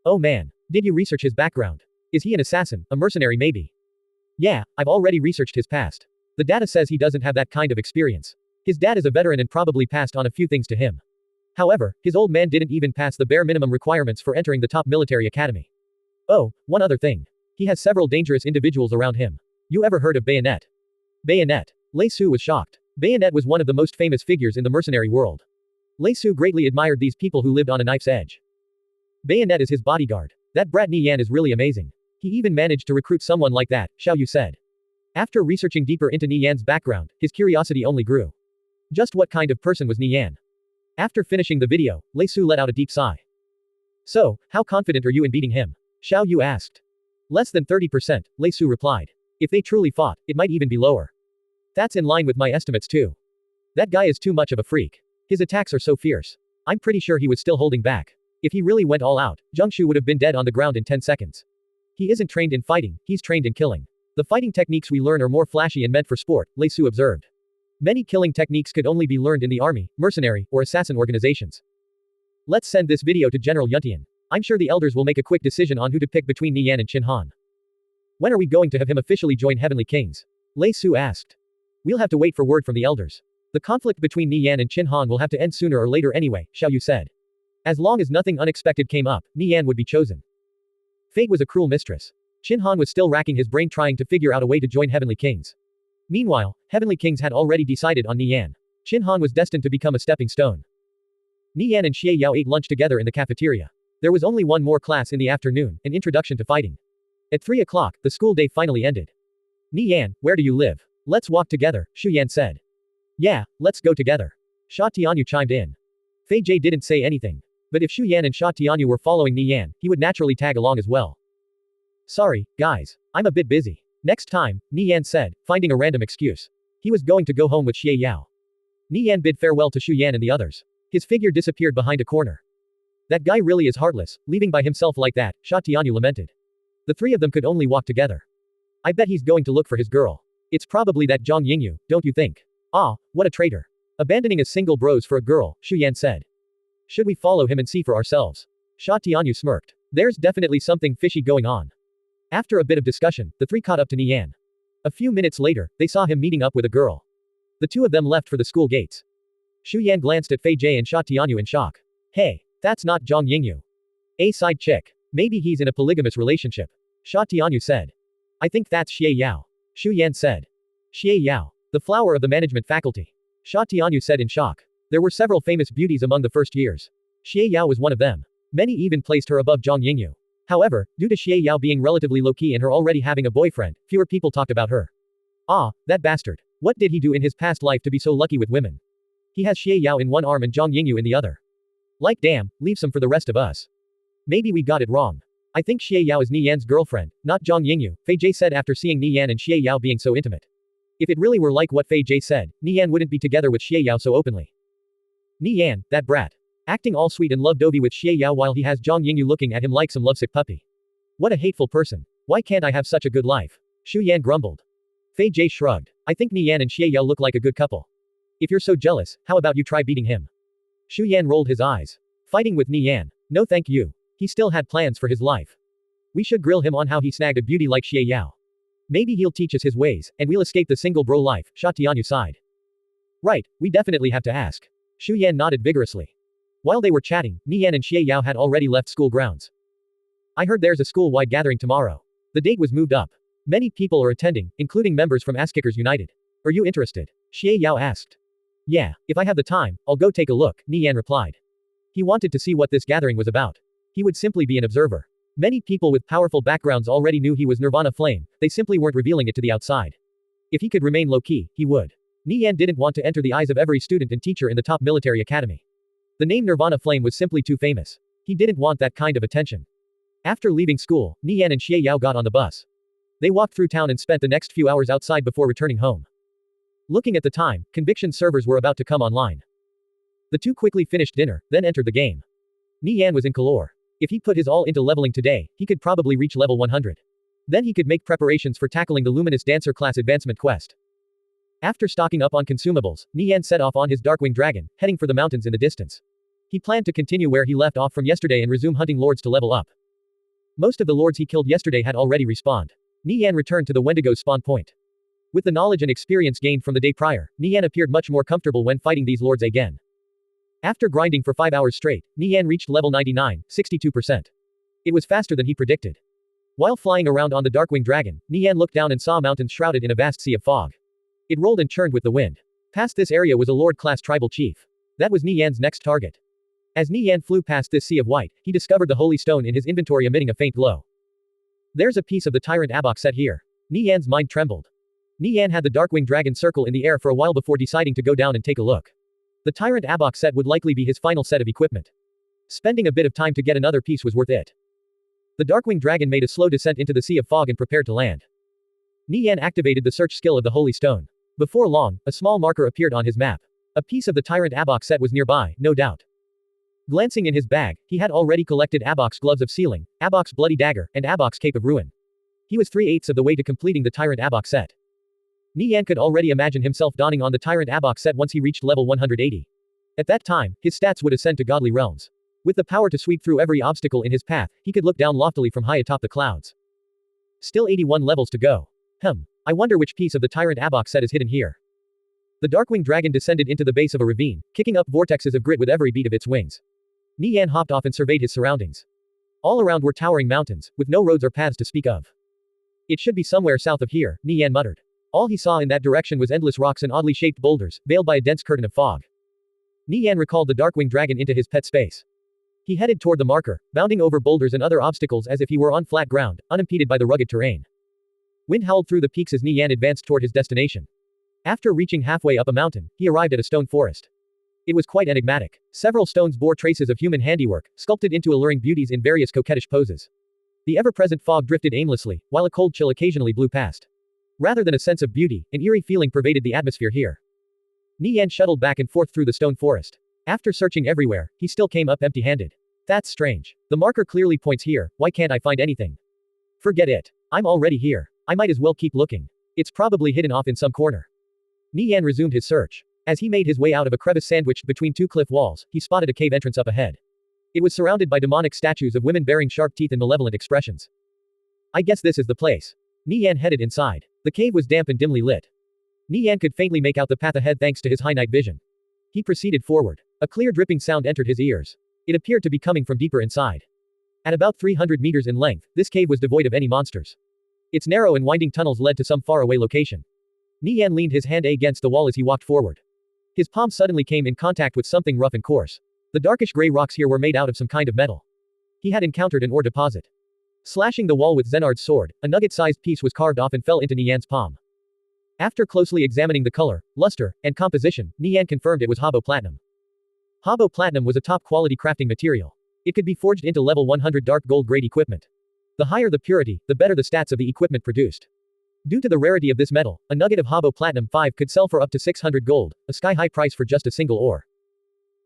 Oh man. Did you research his background? Is he an assassin, a mercenary maybe? Yeah, I've already researched his past. The data says he doesn't have that kind of experience. His dad is a veteran and probably passed on a few things to him. However, his old man didn't even pass the bare minimum requirements for entering the top military academy. Oh, one other thing. He has several dangerous individuals around him. You ever heard of Bayonet? Bayonet. Lei Su was shocked. Bayonet was one of the most famous figures in the mercenary world. Lei Su greatly admired these people who lived on a knife's edge. Bayonet is his bodyguard. That brat Nie Yan is really amazing. He even managed to recruit someone like that, Xiaoyu said. After researching deeper into Nie Yan's background, his curiosity only grew. Just what kind of person was Nie Yan? After finishing the video, Lei Su let out a deep sigh. So, how confident are you in beating him? Xiaoyu asked. Less than 30%, Lei Su replied. If they truly fought, it might even be lower. That's in line with my estimates too. That guy is too much of a freak. His attacks are so fierce. I'm pretty sure he was still holding back. If he really went all out, Zhengshu would have been dead on the ground in 10 seconds. He isn't trained in fighting, he's trained in killing. The fighting techniques we learn are more flashy and meant for sport, Lei Su observed. Many killing techniques could only be learned in the army, mercenary, or assassin organizations. Let's send this video to General Yuntian. I'm sure the elders will make a quick decision on who to pick between Nie Yan and Qin Han. When are we going to have him officially join Heavenly Kings? Lei Su asked. We'll have to wait for word from the elders. The conflict between Nie Yan and Qin Han will have to end sooner or later anyway, Xiaoyu said. As long as nothing unexpected came up, Nie Yan would be chosen. Fate was a cruel mistress. Qin Han was still racking his brain trying to figure out a way to join Heavenly Kings. Meanwhile, Heavenly Kings had already decided on Nie Yan. Qin Han was destined to become a stepping stone. Nie Yan and Xie Yao ate lunch together in the cafeteria. There was only one more class in the afternoon, an introduction to fighting. At 3 o'clock, the school day finally ended. Nie Yan, where do you live? Let's walk together, Shu Yan said. Yeah, let's go together. Sha Tianyu chimed in. Fei Jie didn't say anything. But if Shu Yan and Sha Tianyu were following Nie Yan, he would naturally tag along as well. Sorry, guys. I'm a bit busy. Next time, Nie Yan said, finding a random excuse. He was going to go home with Xie Yao. Nie Yan bid farewell to Shu Yan and the others. His figure disappeared behind a corner. That guy really is heartless, leaving by himself like that, Sha Tianyu lamented. The three of them could only walk together. I bet he's going to look for his girl. It's probably that Zhang Yingyu, don't you think? Ah, what a traitor. Abandoning a single bros for a girl, Shu Yan said. Should we follow him and see for ourselves? Sha Tianyu smirked. There's definitely something fishy going on. After a bit of discussion, the three caught up to Nie Yan. A few minutes later, they saw him meeting up with a girl. The two of them left for the school gates. Shu Yan glanced at Fei Jie and Sha Tianyu in shock. Hey, that's not Zhang Yingyu. A side chick. Maybe he's in a polygamous relationship. Sha Tianyu said. I think that's Xie Yao. Shu Yan said. Xie Yao. The flower of the management faculty. Sha Tianyu said in shock. There were several famous beauties among the first years. Xie Yao was one of them. Many even placed her above Zhang Yingyu. However, due to Xie Yao being relatively low-key and her already having a boyfriend, fewer people talked about her. Ah, that bastard. What did he do in his past life to be so lucky with women? He has Xie Yao in one arm and Zhang Yingyu in the other. Like damn, leave some for the rest of us. Maybe we got it wrong. I think Xie Yao is Nie Yan's girlfriend, not Zhang Yingyu, Fei Jie said after seeing Nie Yan and Xie Yao being so intimate. If it really were like what Fei Jie said, Nie Yan wouldn't be together with Xie Yao so openly. Nie Yan, that brat. Acting all sweet and lovey-dovey with Xie Yao while he has Zhang Yingyu looking at him like some lovesick puppy. What a hateful person. Why can't I have such a good life? Xu Yan grumbled. Fei Jie shrugged. I think Nie Yan and Xie Yao look like a good couple. If you're so jealous, how about you try beating him? Xu Yan rolled his eyes. Fighting with Nie Yan. No thank you. He still had plans for his life. We should grill him on how he snagged a beauty like Xie Yao. Maybe he'll teach us his ways, and we'll escape the single bro life, Sha Tianyu sighed. Right, we definitely have to ask. Xu Yan nodded vigorously. While they were chatting, Nie Yan and Xie Yao had already left school grounds. I heard there's a school-wide gathering tomorrow. The date was moved up. Many people are attending, including members from Asskickers United. Are you interested? Xie Yao asked. Yeah, if I have the time, I'll go take a look, Nie Yan replied. He wanted to see what this gathering was about. He would simply be an observer. Many people with powerful backgrounds already knew he was Nirvana Flame, they simply weren't revealing it to the outside. If he could remain low-key, he would. Nie Yan didn't want to enter the eyes of every student and teacher in the top military academy. The name Nirvana Flame was simply too famous. He didn't want that kind of attention. After leaving school, Nie Yan and Xie Yao got on the bus. They walked through town and spent the next few hours outside before returning home. Looking at the time, conviction servers were about to come online. The two quickly finished dinner, then entered the game. Nie Yan was in color. If he put his all into leveling today, he could probably reach level 100. Then he could make preparations for tackling the Luminous Dancer class advancement quest. After stocking up on consumables, Nie Yan set off on his Darkwing Dragon, heading for the mountains in the distance. He planned to continue where he left off from yesterday and resume hunting lords to level up. Most of the lords he killed yesterday had already respawned. Nie Yan returned to the Wendigo's spawn point. With the knowledge and experience gained from the day prior, Nie Yan appeared much more comfortable when fighting these lords again. After grinding for 5 hours straight, Nie Yan reached level 99, 62%. It was faster than he predicted. While flying around on the Darkwing Dragon, Nie Yan looked down and saw mountains shrouded in a vast sea of fog. It rolled and churned with the wind. Past this area was a Lord-class tribal chief. That was Nie Yan's next target. As Nie Yan flew past this sea of white, he discovered the holy stone in his inventory emitting a faint glow. There's a piece of the Tyrant Abok set here. Nie Yan's mind trembled. Nie Yan had the Darkwing Dragon circle in the air for a while before deciding to go down and take a look. The Tyrant Abok set would likely be his final set of equipment. Spending a bit of time to get another piece was worth it. The Darkwing Dragon made a slow descent into the sea of fog and prepared to land. Nie Yan activated the search skill of the holy stone. Before long, a small marker appeared on his map. A piece of the Tyrant Abok set was nearby, no doubt. Glancing in his bag, he had already collected Abok's Gloves of Sealing, Abok's Bloody Dagger, and Abok's Cape of Ruin. He was 3/8 of the way to completing the Tyrant Abok set. Nie Yan could already imagine himself donning on the Tyrant Abok set once he reached level 180. At that time, his stats would ascend to godly realms. With the power to sweep through every obstacle in his path, he could look down loftily from high atop the clouds. Still 81 levels to go. I wonder which piece of the Tyrant Abok set is hidden here. The Darkwing Dragon descended into the base of a ravine, kicking up vortexes of grit with every beat of its wings. Nie Yan hopped off and surveyed his surroundings. All around were towering mountains, with no roads or paths to speak of. It should be somewhere south of here, Nie Yan muttered. All he saw in that direction was endless rocks and oddly shaped boulders, veiled by a dense curtain of fog. Nie Yan recalled the Darkwing Dragon into his pet space. He headed toward the marker, bounding over boulders and other obstacles as if he were on flat ground, unimpeded by the rugged terrain. Wind howled through the peaks as Nie Yan advanced toward his destination. After reaching halfway up a mountain, he arrived at a stone forest. It was quite enigmatic. Several stones bore traces of human handiwork, sculpted into alluring beauties in various coquettish poses. The ever-present fog drifted aimlessly, while a cold chill occasionally blew past. Rather than a sense of beauty, an eerie feeling pervaded the atmosphere here. Nie Yan shuttled back and forth through the stone forest. After searching everywhere, he still came up empty-handed. That's strange. The marker clearly points here, why can't I find anything? Forget it. I'm already here. I might as well keep looking. It's probably hidden off in some corner. Nie Yan resumed his search. As he made his way out of a crevice sandwiched between two cliff walls, he spotted a cave entrance up ahead. It was surrounded by demonic statues of women bearing sharp teeth and malevolent expressions. I guess this is the place. Nie Yan headed inside. The cave was damp and dimly lit. Nie Yan could faintly make out the path ahead thanks to his high night vision. He proceeded forward. A clear dripping sound entered his ears. It appeared to be coming from deeper inside. At about 300 meters in length, this cave was devoid of any monsters. Its narrow and winding tunnels led to some faraway location. Nie Yan leaned his hand against the wall as he walked forward. His palm suddenly came in contact with something rough and coarse. The darkish gray rocks here were made out of some kind of metal. He had encountered an ore deposit. Slashing the wall with Zenard's sword, a nugget-sized piece was carved off and fell into Nie Yan's palm. After closely examining the color, luster, and composition, Nie Yan confirmed it was Habo Platinum. Habo Platinum was a top-quality crafting material. It could be forged into level 100 dark gold grade equipment. The higher the purity, the better the stats of the equipment produced. Due to the rarity of this metal, a nugget of Habo Platinum 5 could sell for up to 600 gold, a sky-high price for just a single ore.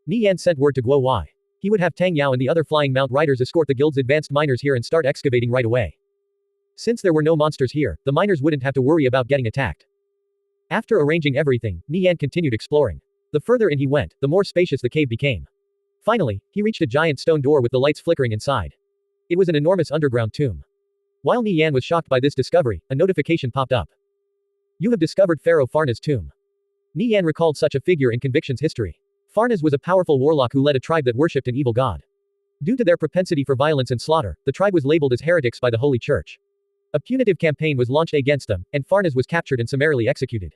Nie Yan sent word to Guo Wai. He would have Tang Yao and the other flying mount riders escort the guild's advanced miners here and start excavating right away. Since there were no monsters here, the miners wouldn't have to worry about getting attacked. After arranging everything, Nie Yan continued exploring. The further in he went, the more spacious the cave became. Finally, he reached a giant stone door with the lights flickering inside. It was an enormous underground tomb. While Nie Yan was shocked by this discovery, a notification popped up. You have discovered Pharaoh Farna's tomb. Nie Yan recalled such a figure in Conviction's history. Farnas was a powerful warlock who led a tribe that worshipped an evil god. Due to their propensity for violence and slaughter, the tribe was labeled as heretics by the Holy Church. A punitive campaign was launched against them, and Farnas was captured and summarily executed.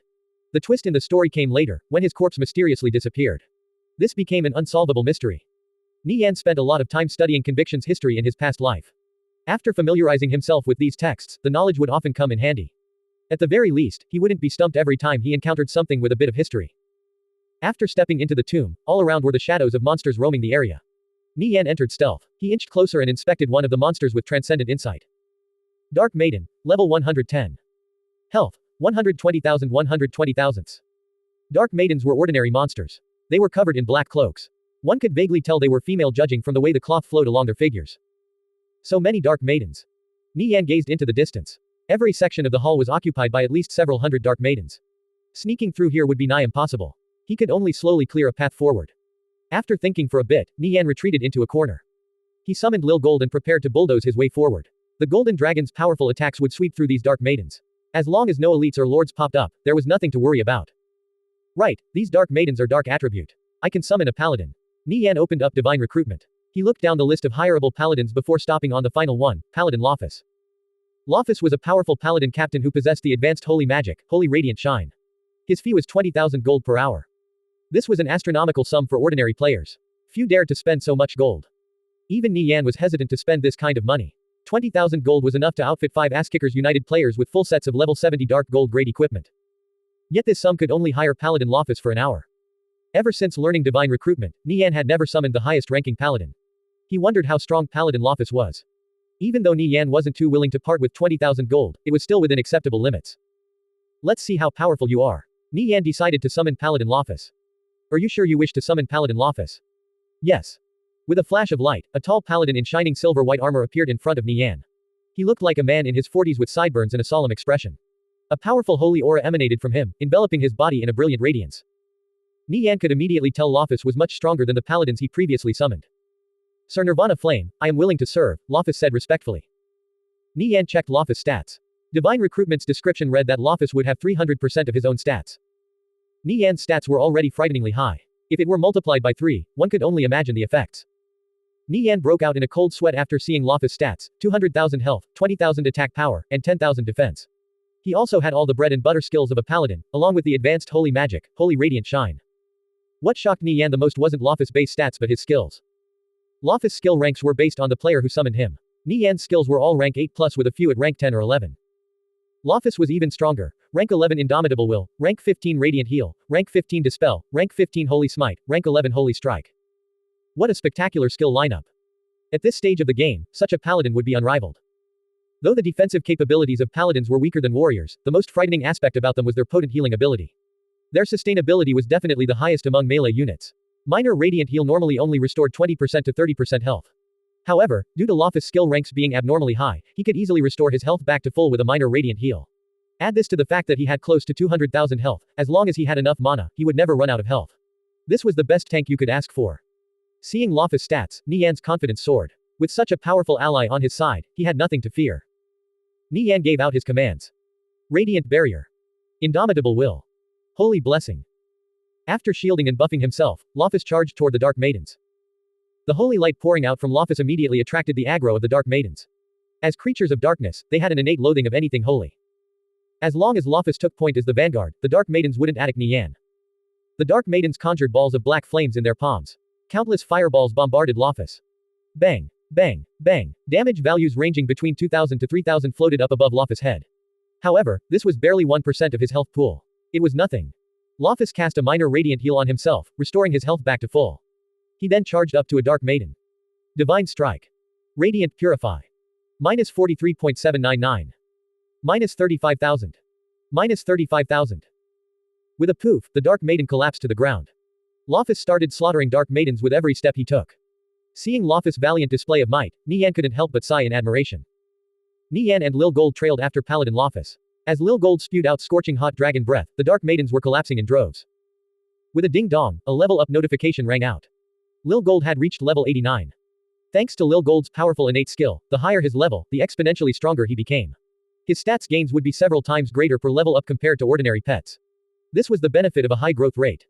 The twist in the story came later, when his corpse mysteriously disappeared. This became an unsolvable mystery. Nie Yan spent a lot of time studying Conviction's history in his past life. After familiarizing himself with these texts, the knowledge would often come in handy. At the very least, he wouldn't be stumped every time he encountered something with a bit of history. After stepping into the tomb, all around were the shadows of monsters roaming the area. Nie Yan entered stealth. He inched closer and inspected one of the monsters with transcendent insight. Dark Maiden, level 110. Health, 120,000. Dark Maidens were ordinary monsters. They were covered in black cloaks. One could vaguely tell they were female judging from the way the cloth flowed along their figures. So many Dark Maidens. Nie Yan gazed into the distance. Every section of the hall was occupied by at least several hundred Dark Maidens. Sneaking through here would be nigh impossible. He could only slowly clear a path forward. After thinking for a bit, Nie Yan retreated into a corner. He summoned Lil Gold and prepared to bulldoze his way forward. The Golden Dragon's powerful attacks would sweep through these Dark Maidens. As long as no elites or lords popped up, there was nothing to worry about. Right, these Dark Maidens are dark attribute. I can summon a paladin. Nie Yan opened up divine recruitment. He looked down the list of hireable paladins before stopping on the final one, Paladin Lofus. Lofus was a powerful paladin captain who possessed the advanced holy magic, Holy Radiant Shine. His fee was 20,000 gold per hour. This was an astronomical sum for ordinary players. Few dared to spend so much gold. Even Nie Yan was hesitant to spend this kind of money. 20,000 gold was enough to outfit 5 Ass-Kickers United players with full sets of level 70 dark gold grade equipment. Yet this sum could only hire Paladin Lofus for an hour. Ever since learning divine recruitment, Nie Yan had never summoned the highest ranking paladin. He wondered how strong Paladin Lofus was. Even though Nie Yan wasn't too willing to part with 20,000 gold, it was still within acceptable limits. Let's see how powerful you are. Nie Yan decided to summon Paladin Lofus. Are you sure you wish to summon Paladin Lofus? Yes. With a flash of light, a tall paladin in shining silver-white armor appeared in front of Nie Yan. He looked like a man in his 40s with sideburns and a solemn expression. A powerful holy aura emanated from him, enveloping his body in a brilliant radiance. Nie Yan could immediately tell Lofus was much stronger than the paladins he previously summoned. Sir Nirvana Flame, I am willing to serve, Lofus said respectfully. Nie Yan checked Lofus' stats. Divine Recruitment's description read that Lofus would have 300% of his own stats. Nie Yan's stats were already frighteningly high. If it were multiplied by 3, one could only imagine the effects. Nie Yan broke out in a cold sweat after seeing Lofus' stats, 200,000 health, 20,000 attack power, and 10,000 defense. He also had all the bread and butter skills of a paladin, along with the advanced holy magic, Holy Radiant Shine. What shocked Nie Yan the most wasn't Lofus' base stats but his skills. Lofus' skill ranks were based on the player who summoned him. Nie Yan's skills were all rank 8+ with a few at rank 10 or 11. Lofus was even stronger. Rank 11 Indomitable Will, rank 15 Radiant Heal, rank 15 Dispel, rank 15 Holy Smite, rank 11 Holy Strike. What a spectacular skill lineup. At this stage of the game, such a paladin would be unrivaled. Though the defensive capabilities of paladins were weaker than warriors, the most frightening aspect about them was their potent healing ability. Their sustainability was definitely the highest among melee units. Minor Radiant Heal normally only restored 20% to 30% health. However, due to Lofus' skill ranks being abnormally high, he could easily restore his health back to full with a minor Radiant Heal. Add this to the fact that he had close to 200,000 health, as long as he had enough mana, he would never run out of health. This was the best tank you could ask for. Seeing Lofus' stats, Nie Yan's confidence soared. With such a powerful ally on his side, he had nothing to fear. Nie Yan gave out his commands. Radiant Barrier. Indomitable Will. Holy Blessing. After shielding and buffing himself, Lofus charged toward the Dark Maidens. The holy light pouring out from Lofus immediately attracted the aggro of the Dark Maidens. As creatures of darkness, they had an innate loathing of anything holy. As long as Lofus took point as the vanguard, the Dark Maidens wouldn't attack Nie Yan. The Dark Maidens conjured balls of black flames in their palms. Countless fireballs bombarded Lofus. Bang, bang, bang. Damage values ranging between 2,000 to 3,000 floated up above Lofus' head. However, this was barely 1% of his health pool. It was nothing. Loftus cast a minor radiant heal on himself, restoring his health back to full. He then charged up to a Dark Maiden. Divine Strike. Radiant Purify. Minus 43.799. Minus 35,000. Minus 35,000. With a poof, the Dark Maiden collapsed to the ground. Loftus started slaughtering Dark Maidens with every step he took. Seeing Loftus' valiant display of might, Nie Yan couldn't help but sigh in admiration. Nie Yan and Lil Gold trailed after Paladin Loftus. As Lil Gold spewed out scorching hot dragon breath, the Dark Maidens were collapsing in droves. With a ding-dong, a level up notification rang out. Lil Gold had reached level 89. Thanks to Lil Gold's powerful innate skill, the higher his level, the exponentially stronger he became. His stats gains would be several times greater per level up compared to ordinary pets. This was the benefit of a high growth rate.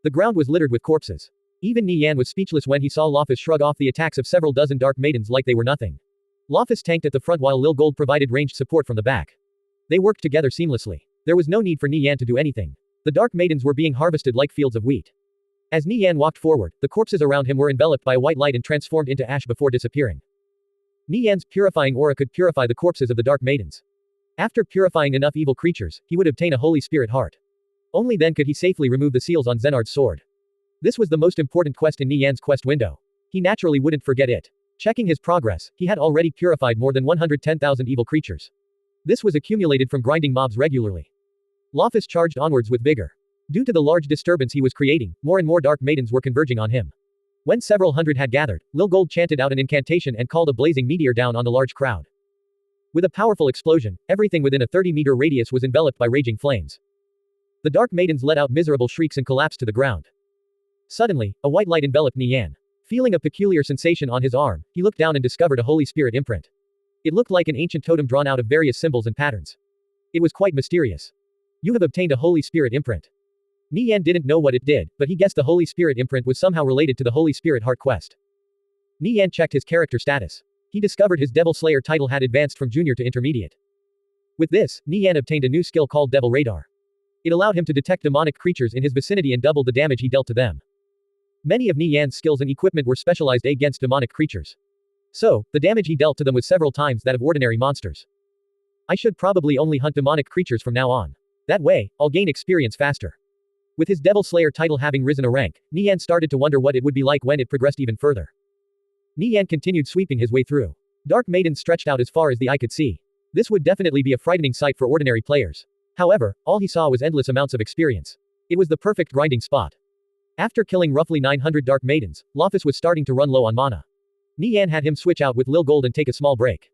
The ground was littered with corpses. Even Nie Yan was speechless when he saw Loftus shrug off the attacks of several dozen Dark Maidens like they were nothing. Loftus tanked at the front while Lil Gold provided ranged support from the back. They worked together seamlessly. There was no need for Nie Yan to do anything. The Dark Maidens were being harvested like fields of wheat. As Nie Yan walked forward, the corpses around him were enveloped by a white light and transformed into ash before disappearing. Nie Yan's purifying aura could purify the corpses of the Dark Maidens. After purifying enough evil creatures, he would obtain a Holy Spirit heart. Only then could he safely remove the seals on Zenard's sword. This was the most important quest in Nie Yan's quest window. He naturally wouldn't forget it. Checking his progress, he had already purified more than 110,000 evil creatures. This was accumulated from grinding mobs regularly. Loftus charged onwards with vigor. Due to the large disturbance he was creating, more and more Dark Maidens were converging on him. When several hundred had gathered, Lil Gold chanted out an incantation and called a blazing meteor down on the large crowd. With a powerful explosion, everything within a 30-meter radius was enveloped by raging flames. The Dark Maidens let out miserable shrieks and collapsed to the ground. Suddenly, a white light enveloped Nie Yan. Feeling a peculiar sensation on his arm, he looked down and discovered a Holy Spirit imprint. It looked like an ancient totem drawn out of various symbols and patterns. It was quite mysterious. You have obtained a Holy Spirit imprint. Nie Yan didn't know what it did, but he guessed the Holy Spirit imprint was somehow related to the Holy Spirit heart quest. Nie Yan checked his character status. He discovered his Devil Slayer title had advanced from junior to intermediate. With this, Nie Yan obtained a new skill called Devil Radar. It allowed him to detect demonic creatures in his vicinity and double the damage he dealt to them. Many of Nie Yan's skills and equipment were specialized against demonic creatures. So, the damage he dealt to them was several times that of ordinary monsters. I should probably only hunt demonic creatures from now on. That way, I'll gain experience faster. With his Devil Slayer title having risen a rank, Nie Yan started to wonder what it would be like when it progressed even further. Nie Yan continued sweeping his way through. Dark Maidens stretched out as far as the eye could see. This would definitely be a frightening sight for ordinary players. However, all he saw was endless amounts of experience. It was the perfect grinding spot. After killing roughly 900 Dark Maidens, Loftus was starting to run low on mana. Nie Yan had him switch out with Lil Gold and take a small break.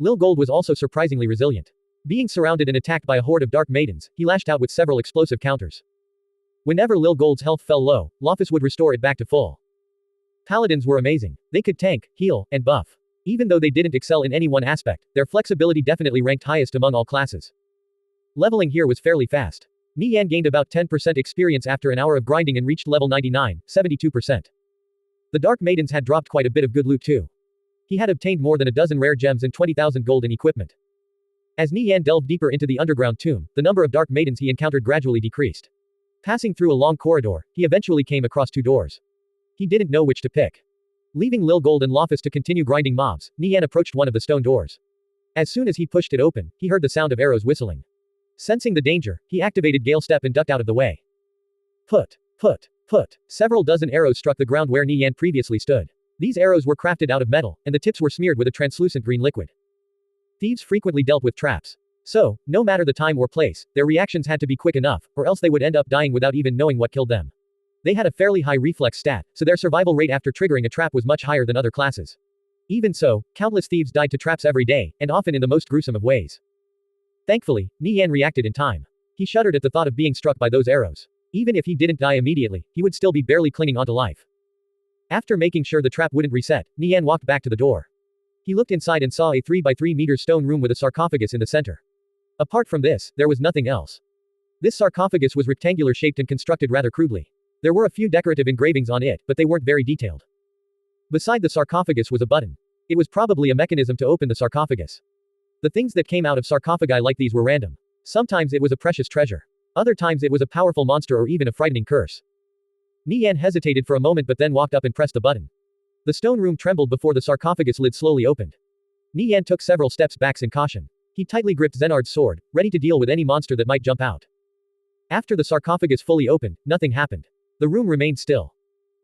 Lil Gold was also surprisingly resilient. Being surrounded and attacked by a horde of Dark Maidens, he lashed out with several explosive counters. Whenever Lil Gold's health fell low, Loftus would restore it back to full. Paladins were amazing. They could tank, heal, and buff. Even though they didn't excel in any one aspect, their flexibility definitely ranked highest among all classes. Leveling here was fairly fast. Nie Yan gained about 10% experience after an hour of grinding and reached level 99, 72%. The Dark Maidens had dropped quite a bit of good loot too. He had obtained more than a dozen rare gems and 20,000 gold in equipment. As Nie Yan delved deeper into the underground tomb, the number of Dark Maidens he encountered gradually decreased. Passing through a long corridor, he eventually came across two doors. He didn't know which to pick. Leaving Lil Gold and Loftus to continue grinding mobs, Nie Yan approached one of the stone doors. As soon as he pushed it open, he heard the sound of arrows whistling. Sensing the danger, he activated Gale Step and ducked out of the way. Put. Several dozen arrows struck the ground where Nie Yan previously stood. These arrows were crafted out of metal, and the tips were smeared with a translucent green liquid. Thieves frequently dealt with traps. So, no matter the time or place, their reactions had to be quick enough, or else they would end up dying without even knowing what killed them. They had a fairly high reflex stat, so their survival rate after triggering a trap was much higher than other classes. Even so, countless thieves died to traps every day, and often in the most gruesome of ways. Thankfully, Nie Yan reacted in time. He shuddered at the thought of being struck by those arrows. Even if he didn't die immediately, he would still be barely clinging onto life. After making sure the trap wouldn't reset, Nie Yan walked back to the door. He looked inside and saw a 3 by 3 meter stone room with a sarcophagus in the center. Apart from this, there was nothing else. This sarcophagus was rectangular shaped and constructed rather crudely. There were a few decorative engravings on it, but they weren't very detailed. Beside the sarcophagus was a button. It was probably a mechanism to open the sarcophagus. The things that came out of sarcophagi like these were random. Sometimes it was a precious treasure. Other times it was a powerful monster or even a frightening curse. Nie Yan hesitated for a moment but then walked up and pressed the button. The stone room trembled before the sarcophagus lid slowly opened. Nie Yan took several steps back in caution. He tightly gripped Zenard's sword, ready to deal with any monster that might jump out. After the sarcophagus fully opened, nothing happened. The room remained still.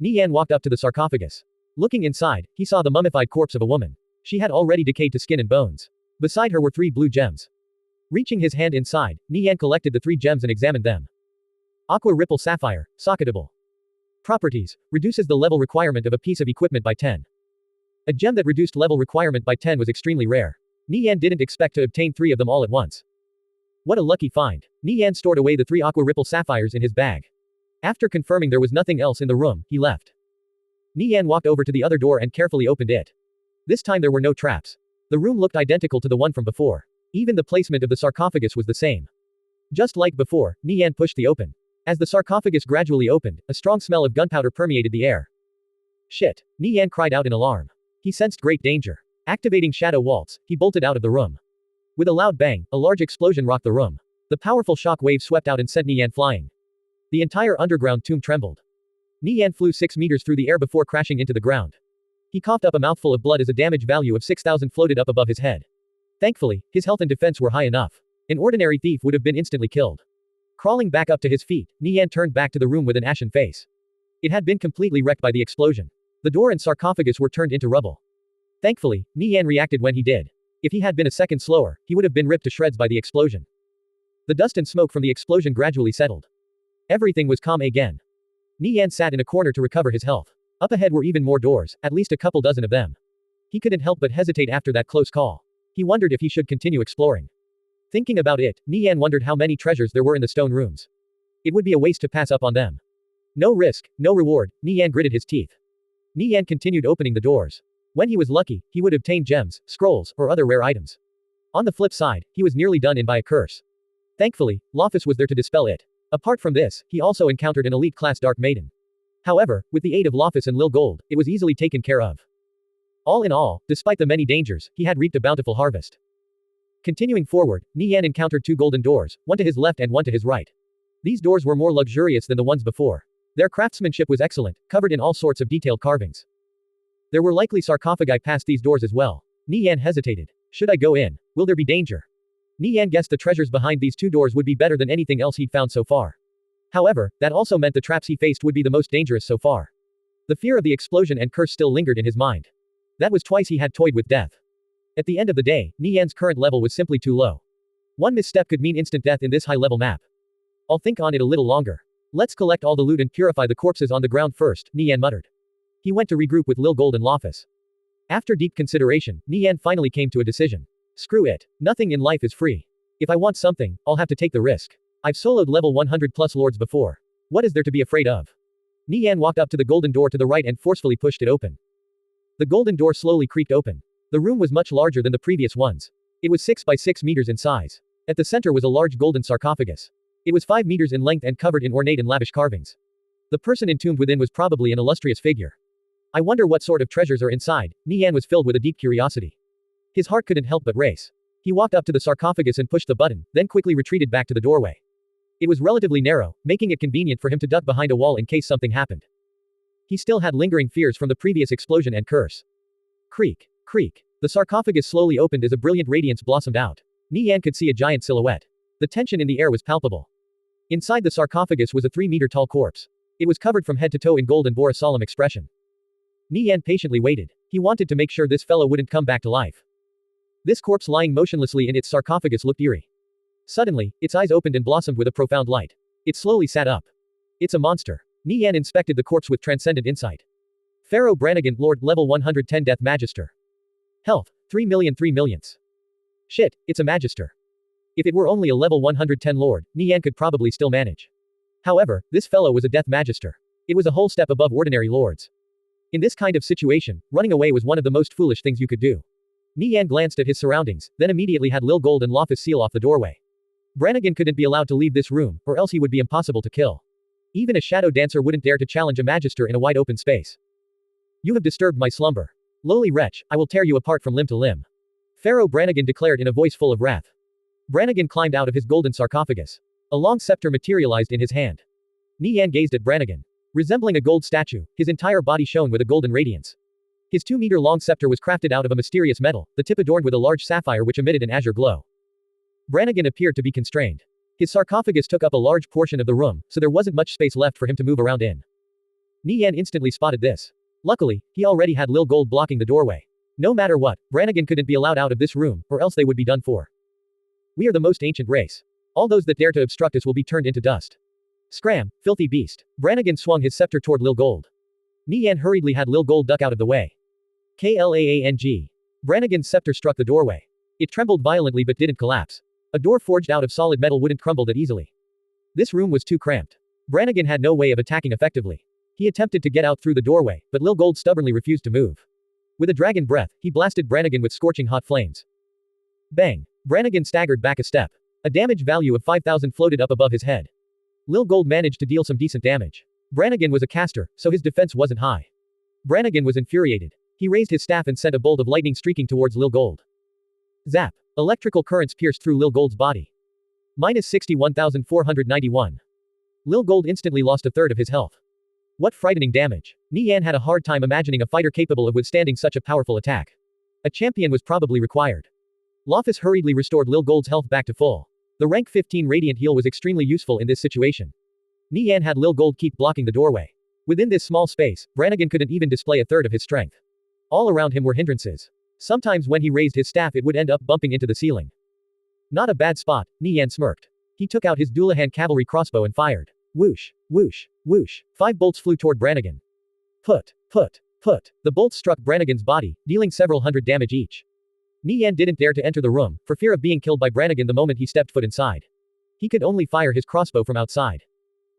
Nie Yan walked up to the sarcophagus. Looking inside, he saw the mummified corpse of a woman. She had already decayed to skin and bones. Beside her were 3 blue gems. Reaching his hand inside, Nie Yan collected the 3 gems and examined them. Aqua Ripple Sapphire, socketable. Properties: reduces the level requirement of a piece of equipment by 10. A gem that reduced level requirement by 10 was extremely rare. Nie Yan didn't expect to obtain 3 of them all at once. What a lucky find. Nie Yan stored away the 3 Aqua Ripple Sapphires in his bag. After confirming there was nothing else in the room, he left. Nie Yan walked over to the other door and carefully opened it. This time there were no traps. The room looked identical to the one from before. Even the placement of the sarcophagus was the same. Just like before, Nie Yan pushed the open. As the sarcophagus gradually opened, a strong smell of gunpowder permeated the air. Shit! Nie Yan cried out in alarm. He sensed great danger. Activating Shadow Waltz, he bolted out of the room. With a loud bang, a large explosion rocked the room. The powerful shock wave swept out and sent Nie Yan flying. The entire underground tomb trembled. Nie Yan flew 6 meters through the air before crashing into the ground. He coughed up a mouthful of blood as a damage value of 6,000 floated up above his head. Thankfully, his health and defense were high enough. An ordinary thief would have been instantly killed. Crawling back up to his feet, Nie Yan turned back to the room with an ashen face. It had been completely wrecked by the explosion. The door and sarcophagus were turned into rubble. Thankfully, Nie Yan reacted when he did. If he had been a second slower, he would have been ripped to shreds by the explosion. The dust and smoke from the explosion gradually settled. Everything was calm again. Nie Yan sat in a corner to recover his health. Up ahead were even more doors, at least a couple dozen of them. He couldn't help but hesitate after that close call. He wondered if he should continue exploring. Thinking about it, Nie Yan wondered how many treasures there were in the stone rooms. It would be a waste to pass up on them. No risk, no reward, Nie Yan gritted his teeth. Nie Yan continued opening the doors. When he was lucky, he would obtain gems, scrolls, or other rare items. On the flip side, he was nearly done in by a curse. Thankfully, Lofus was there to dispel it. Apart from this, he also encountered an elite-class Dark Maiden. However, with the aid of Lofus and Lil Gold, it was easily taken care of. All in all, despite the many dangers, he had reaped a bountiful harvest. Continuing forward, Nie Yan encountered 2 golden doors, one to his left and one to his right. These doors were more luxurious than the ones before. Their craftsmanship was excellent, covered in all sorts of detailed carvings. There were likely sarcophagi past these doors as well. Nie Yan hesitated. Should I go in? Will there be danger? Nie Yan guessed the treasures behind these 2 doors would be better than anything else he'd found so far. However, that also meant the traps he faced would be the most dangerous so far. The fear of the explosion and curse still lingered in his mind. That was twice he had toyed with death. At the end of the day, Nie Yan's current level was simply too low. One misstep could mean instant death in this high-level map. I'll think on it a little longer. Let's collect all the loot and purify the corpses on the ground first, Nie Yan muttered. He went to regroup with Lil Gold and Lofus. After deep consideration, Nie Yan finally came to a decision. Screw it. Nothing in life is free. If I want something, I'll have to take the risk. I've soloed level 100 plus lords before. What is there to be afraid of? Nie Yan walked up to the golden door to the right and forcefully pushed it open. The golden door slowly creaked open. The room was much larger than the previous ones. It was 6 by 6 meters in size. At the center was a large golden sarcophagus. It was 5 meters in length and covered in ornate and lavish carvings. The person entombed within was probably an illustrious figure. I wonder what sort of treasures are inside. Nie Yan was filled with a deep curiosity. His heart couldn't help but race. He walked up to the sarcophagus and pushed the button, then quickly retreated back to the doorway. It was relatively narrow, making it convenient for him to duck behind a wall in case something happened. He still had lingering fears from the previous explosion and curse. Creak, creak. The sarcophagus slowly opened as a brilliant radiance blossomed out. Nie Yan could see a giant silhouette. The tension in the air was palpable. Inside the sarcophagus was a 3-meter-tall corpse. It was covered from head to toe in gold and bore a solemn expression. Nie Yan patiently waited. He wanted to make sure this fellow wouldn't come back to life. This corpse lying motionlessly in its sarcophagus looked eerie. Suddenly, its eyes opened and blossomed with a profound light. It slowly sat up. It's a monster. Nie Yan inspected the corpse with transcendent insight. Pharaoh Brannigan, Lord, level 110 Death Magister. Health, 3 millions. Shit, it's a Magister. If it were only a level 110 Lord, Nie Yan could probably still manage. However, this fellow was a Death Magister. It was a whole step above ordinary lords. In this kind of situation, running away was one of the most foolish things you could do. Nie Yan glanced at his surroundings, then immediately had Lil Gold and Lofus seal off the doorway. Brannigan couldn't be allowed to leave this room, or else he would be impossible to kill. Even a shadow dancer wouldn't dare to challenge a Magister in a wide open space. You have disturbed my slumber. Lowly wretch, I will tear you apart from limb to limb. Pharaoh Brannigan declared in a voice full of wrath. Brannigan climbed out of his golden sarcophagus. A long scepter materialized in his hand. Nie Yan gazed at Brannigan. Resembling a gold statue, his entire body shone with a golden radiance. His 2-meter-long scepter was crafted out of a mysterious metal, the tip adorned with a large sapphire which emitted an azure glow. Brannigan appeared to be constrained. His sarcophagus took up a large portion of the room, so there wasn't much space left for him to move around in. Nie Yan instantly spotted this. Luckily, he already had Lil Gold blocking the doorway. No matter what, Brannigan couldn't be allowed out of this room, or else they would be done for. We are the most ancient race. All those that dare to obstruct us will be turned into dust. Scram, filthy beast. Brannigan swung his scepter toward Lil Gold. Nie Yan hurriedly had Lil Gold duck out of the way. Klang. Brannigan's scepter struck the doorway. It trembled violently but didn't collapse. A door forged out of solid metal wouldn't crumble that easily. This room was too cramped. Brannigan had no way of attacking effectively. He attempted to get out through the doorway, but Lil Gold stubbornly refused to move. With a dragon breath, he blasted Brannigan with scorching hot flames. Bang! Brannigan staggered back a step. A damage value of 5,000 floated up above his head. Lil Gold managed to deal some decent damage. Brannigan was a caster, so his defense wasn't high. Brannigan was infuriated. He raised his staff and sent a bolt of lightning streaking towards Lil Gold. Zap! Electrical currents pierced through Lil Gold's body. Minus 61,491. Lil Gold instantly lost a third of his health. What frightening damage. Nie Yan had a hard time imagining a fighter capable of withstanding such a powerful attack. A champion was probably required. Lofus hurriedly restored Lil Gold's health back to full. The rank 15 radiant heal was extremely useful in this situation. Nie Yan had Lil Gold keep blocking the doorway. Within this small space, Brannigan couldn't even display a third of his strength. All around him were hindrances. Sometimes when he raised his staff it would end up bumping into the ceiling. Not a bad spot, Nie Yan smirked. He took out his Dullahan cavalry crossbow and fired. Whoosh, whoosh, whoosh. 5 bolts flew toward Brannigan. Put. The bolts struck Brannigan's body, dealing several hundred damage each. Nie Yan didn't dare to enter the room, for fear of being killed by Brannigan the moment he stepped foot inside. He could only fire his crossbow from outside.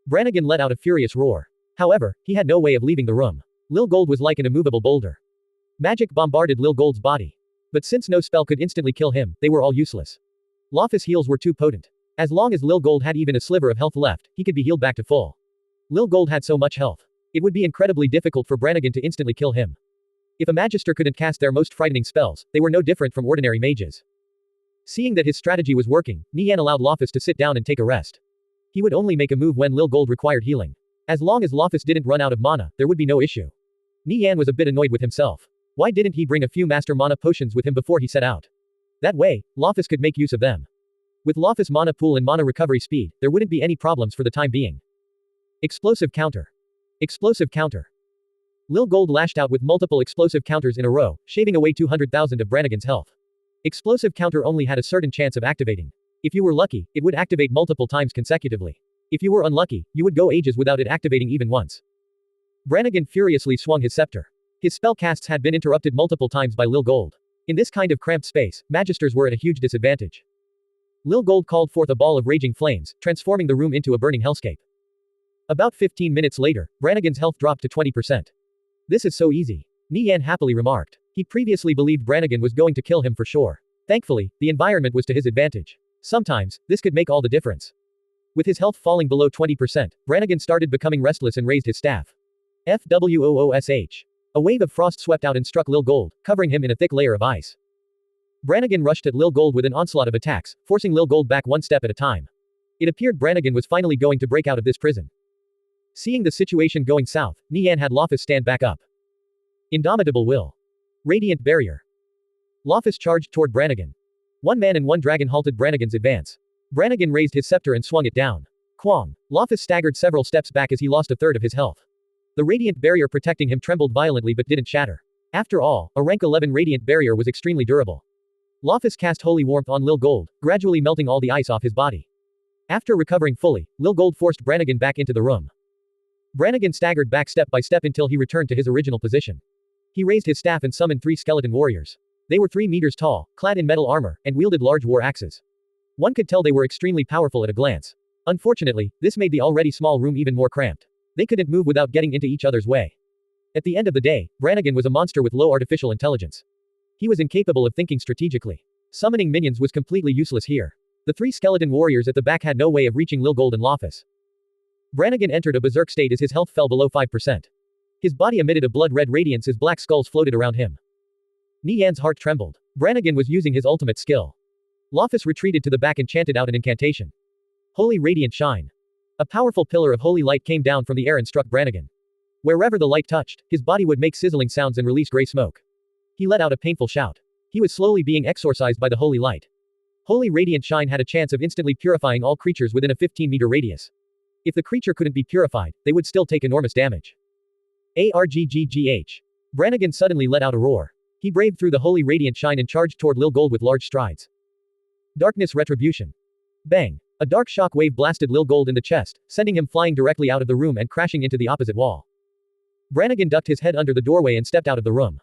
Brannigan let out a furious roar. However, he had no way of leaving the room. Lil Gold was like an immovable boulder. Magic bombarded Lil Gold's body. But since no spell could instantly kill him, they were all useless. Lofus heals were too potent. As long as Lil Gold had even a sliver of health left, he could be healed back to full. Lil Gold had so much health. It would be incredibly difficult for Brannigan to instantly kill him. If a magister couldn't cast their most frightening spells, they were no different from ordinary mages. Seeing that his strategy was working, Nie Yan allowed Lofus to sit down and take a rest. He would only make a move when Lil Gold required healing. As long as Lofus didn't run out of mana, there would be no issue. Nie Yan was a bit annoyed with himself. Why didn't he bring a few master mana potions with him before he set out? That way, Lofus could make use of them. With Lofus mana pool and mana recovery speed, there wouldn't be any problems for the time being. Explosive counter. Explosive counter. Lil Gold lashed out with multiple explosive counters in a row, shaving away 200,000 of Brannigan's health. Explosive counter only had a certain chance of activating. If you were lucky, it would activate multiple times consecutively. If you were unlucky, you would go ages without it activating even once. Brannigan furiously swung his scepter. His spell casts had been interrupted multiple times by Lil Gold. In this kind of cramped space, magisters were at a huge disadvantage. Lil Gold called forth a ball of raging flames, transforming the room into a burning hellscape. About 15 minutes later, Brannigan's health dropped to 20%. This is so easy. Nie Yan happily remarked. He previously believed Brannigan was going to kill him for sure. Thankfully, the environment was to his advantage. Sometimes, this could make all the difference. With his health falling below 20%, Brannigan started becoming restless and raised his staff. FWOOSH. A wave of frost swept out and struck Lil Gold, covering him in a thick layer of ice. Brannigan rushed at Lil Gold with an onslaught of attacks, forcing Lil Gold back one step at a time. It appeared Brannigan was finally going to break out of this prison. Seeing the situation going south, Nie Yan had Lofus stand back up. Indomitable will. Radiant barrier. Lofus charged toward Brannigan. One man and one dragon halted Brannigan's advance. Brannigan raised his scepter and swung it down. Quang. Lofus staggered several steps back as he lost a third of his health. The radiant barrier protecting him trembled violently but didn't shatter. After all, a rank 11 radiant barrier was extremely durable. Lofus cast holy warmth on Lil Gold, gradually melting all the ice off his body. After recovering fully, Lil Gold forced Brannigan back into the room. Brannigan staggered back step by step until he returned to his original position. He raised his staff and summoned 3 skeleton warriors. They were 3 meters tall, clad in metal armor, and wielded large war axes. One could tell they were extremely powerful at a glance. Unfortunately, this made the already small room even more cramped. They couldn't move without getting into each other's way. At the end of the day, Brannigan was a monster with low artificial intelligence. He was incapable of thinking strategically. Summoning minions was completely useless here. The 3 skeleton warriors at the back had no way of reaching Lil Gold and Lofus. Brannigan entered a berserk state as his health fell below 5%. His body emitted a blood-red radiance as black skulls floated around him. Nie Yan's heart trembled. Brannigan was using his ultimate skill. Lofus retreated to the back and chanted out an incantation. Holy Radiant Shine. A powerful pillar of holy light came down from the air and struck Brannigan. Wherever the light touched, his body would make sizzling sounds and release gray smoke. He let out a painful shout. He was slowly being exorcised by the holy light. Holy Radiant Shine had a chance of instantly purifying all creatures within a 15-meter radius. If the creature couldn't be purified, they would still take enormous damage. Arggh. Brannigan suddenly let out a roar. He braved through the Holy Radiant Shine and charged toward Lil Gold with large strides. Darkness Retribution. Bang! A dark shock wave blasted Lil Gold in the chest, sending him flying directly out of the room and crashing into the opposite wall. Brannigan ducked his head under the doorway and stepped out of the room.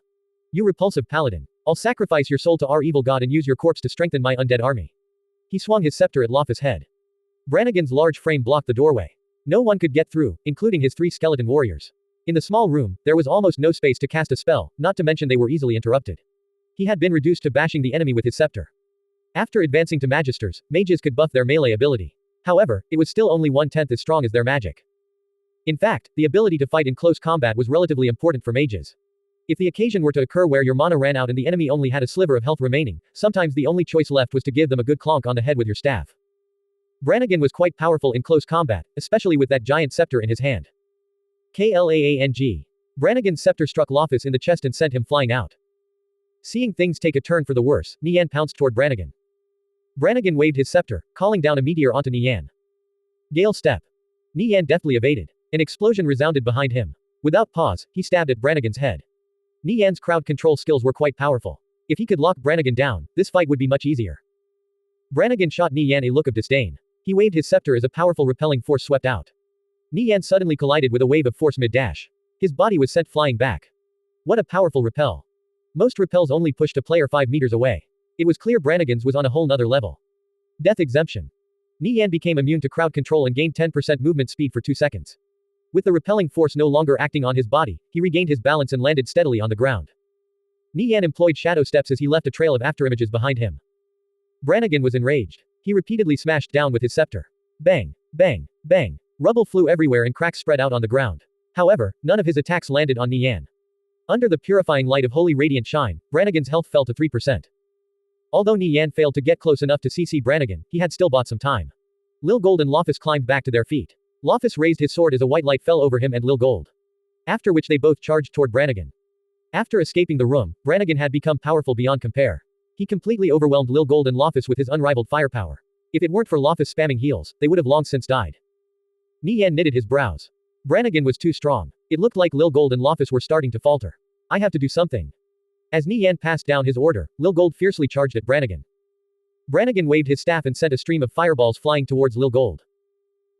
You repulsive paladin. I'll sacrifice your soul to our evil god and use your corpse to strengthen my undead army. He swung his scepter at Loffa's head. Brannigan's large frame blocked the doorway. No one could get through, including his 3 skeleton warriors. In the small room, there was almost no space to cast a spell, not to mention they were easily interrupted. He had been reduced to bashing the enemy with his scepter. After advancing to magisters, mages could buff their melee ability. However, it was still only 1/10 as strong as their magic. In fact, the ability to fight in close combat was relatively important for mages. If the occasion were to occur where your mana ran out and the enemy only had a sliver of health remaining, sometimes the only choice left was to give them a good clonk on the head with your staff. Brannigan was quite powerful in close combat, especially with that giant scepter in his hand. Klaang. Brannigan's scepter struck Loffa in the chest and sent him flying out. Seeing things take a turn for the worse, Nie Yan pounced toward Brannigan. Brannigan waved his scepter, calling down a meteor onto Nie Yan. Gale Step. Nie Yan deftly evaded. An explosion resounded behind him. Without pause, he stabbed at Brannigan's head. Nie Yan's crowd control skills were quite powerful. If he could lock Brannigan down, this fight would be much easier. Brannigan shot Nie Yan a look of disdain. He waved his scepter as a powerful repelling force swept out. Nie Yan suddenly collided with a wave of force mid-dash. His body was sent flying back. What a powerful repel. Most repels only pushed a player 5 meters away. It was clear Brannigan's was on a whole nother level. Death exemption. Nie Yan became immune to crowd control and gained 10% movement speed for 2 seconds. With the repelling force no longer acting on his body, he regained his balance and landed steadily on the ground. Nie Yan employed shadow steps as he left a trail of afterimages behind him. Brannigan was enraged. He repeatedly smashed down with his scepter. Bang, bang, bang. Rubble flew everywhere and cracks spread out on the ground. However, none of his attacks landed on Nie Yan. Under the purifying light of Holy Radiant Shine, Brannigan's health fell to 3%. Although Nie Yan failed to get close enough to CC Brannigan, he had still bought some time. Lil Gold and Loffa climbed back to their feet. Loffa raised his sword as a white light fell over him and Lil Gold. After which they both charged toward Brannigan. After escaping the room, Brannigan had become powerful beyond compare. He completely overwhelmed Lil Gold and Loffa with his unrivaled firepower. If it weren't for Loffa spamming heals, they would have long since died. Nie Yan knitted his brows. Brannigan was too strong. It looked like Lil Gold and Loffa were starting to falter. I have to do something. As Nie Yan passed down his order, Lil Gold fiercely charged at Brannigan. Brannigan waved his staff and sent a stream of fireballs flying towards Lil Gold.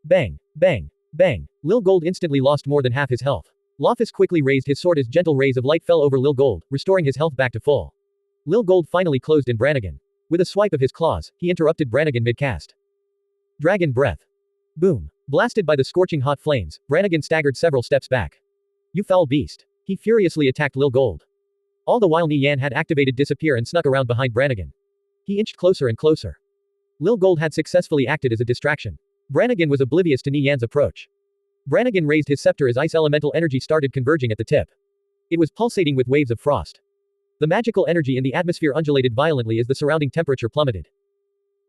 Bang, bang, bang. Lil Gold instantly lost more than half his health. Loffa quickly raised his sword as gentle rays of light fell over Lil Gold, restoring his health back to full. Lil Gold finally closed in Brannigan. With a swipe of his claws, he interrupted Brannigan mid-cast. Dragon Breath. Boom. Blasted by the scorching hot flames, Brannigan staggered several steps back. You foul beast. He furiously attacked Lil Gold. All the while Nie Yan had activated Disappear and snuck around behind Brannigan. He inched closer and closer. Lil Gold had successfully acted as a distraction. Brannigan was oblivious to Nie Yan's approach. Brannigan raised his scepter as ice elemental energy started converging at the tip. It was pulsating with waves of frost. The magical energy in the atmosphere undulated violently as the surrounding temperature plummeted.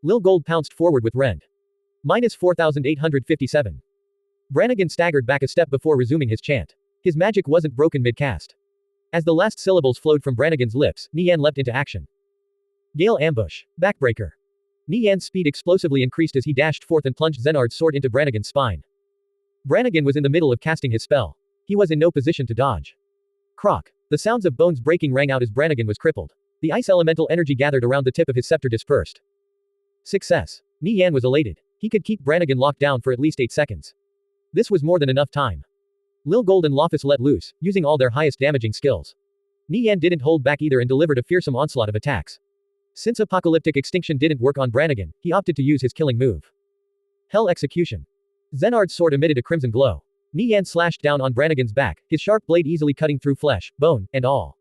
Lil Gold pounced forward with rend. Minus 4,857. Brannigan staggered back a step before resuming his chant. His magic wasn't broken mid-cast. As the last syllables flowed from Brannigan's lips, Nie Yan leapt into action. Gale Ambush. Backbreaker. Nie Yan's speed explosively increased as he dashed forth and plunged Zenard's sword into Brannigan's spine. Brannigan was in the middle of casting his spell. He was in no position to dodge. Croc. The sounds of bones breaking rang out as Brannigan was crippled. The ice elemental energy gathered around the tip of his scepter dispersed. Success. Nie Yan was elated. He could keep Brannigan locked down for at least 8 seconds. This was more than enough time. Lil Gold and Loffa let loose, using all their highest damaging skills. Nie Yan didn't hold back either and delivered a fearsome onslaught of attacks. Since Apocalyptic Extinction didn't work on Brannigan, he opted to use his killing move. Hell Execution. Zenard's sword emitted a crimson glow. Nie Yan slashed down on Brannigan's back, his sharp blade easily cutting through flesh, bone, and all.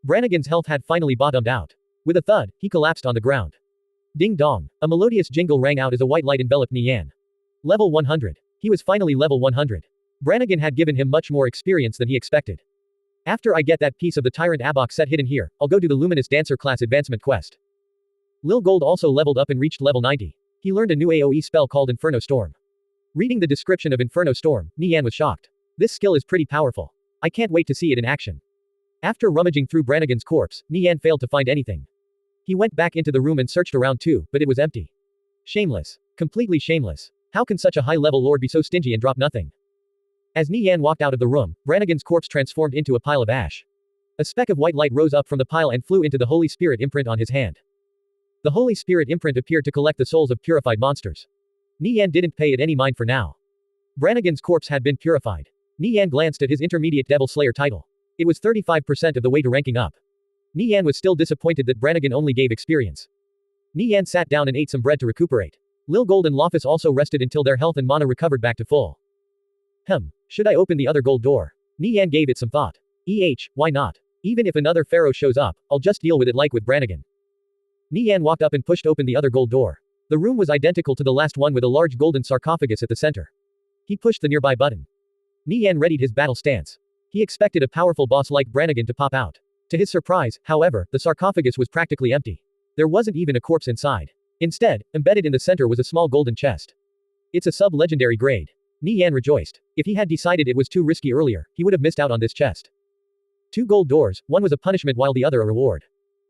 Brannigan's health had finally bottomed out. With a thud, he collapsed on the ground. Ding dong. A melodious jingle rang out as a white light enveloped Nie Yan. Level 100. He was finally level 100. Brannigan had given him much more experience than he expected. After I get that piece of the Tyrant Abok set hidden here, I'll go do the Luminous Dancer class advancement quest. Lil Gold also leveled up and reached level 90. He learned a new AoE spell called Inferno Storm. Reading the description of Inferno Storm, Nie Yan was shocked. This skill is pretty powerful. I can't wait to see it in action. After rummaging through Brannigan's corpse, Nie Yan failed to find anything. He went back into the room and searched around too, but it was empty. Shameless. Completely shameless. How can such a high-level lord be so stingy and drop nothing? As Nie Yan walked out of the room, Brannigan's corpse transformed into a pile of ash. A speck of white light rose up from the pile and flew into the Holy Spirit imprint on his hand. The Holy Spirit imprint appeared to collect the souls of purified monsters. Nie Yan didn't pay it any mind for now. Brannigan's corpse had been purified. Nie Yan glanced at his intermediate Devil Slayer title. It was 35% of the way to ranking up. Nie Yan was still disappointed that Brannigan only gave experience. Nie Yan sat down and ate some bread to recuperate. Lil Gold and Lofus also rested until their health and mana recovered back to full. Should I open the other gold door? Nie Yan gave it some thought. Why not? Even if another pharaoh shows up, I'll just deal with it like with Brannigan. Nie Yan walked up and pushed open the other gold door. The room was identical to the last one with a large golden sarcophagus at the center. He pushed the nearby button. Nie Yan readied his battle stance. He expected a powerful boss like Brannigan to pop out. To his surprise, however, the sarcophagus was practically empty. There wasn't even a corpse inside. Instead, embedded in the center was a small golden chest. It's a sub-legendary grade. Nie Yan rejoiced. If he had decided it was too risky earlier, he would have missed out on this chest. 2 gold doors, one was a punishment while the other a reward.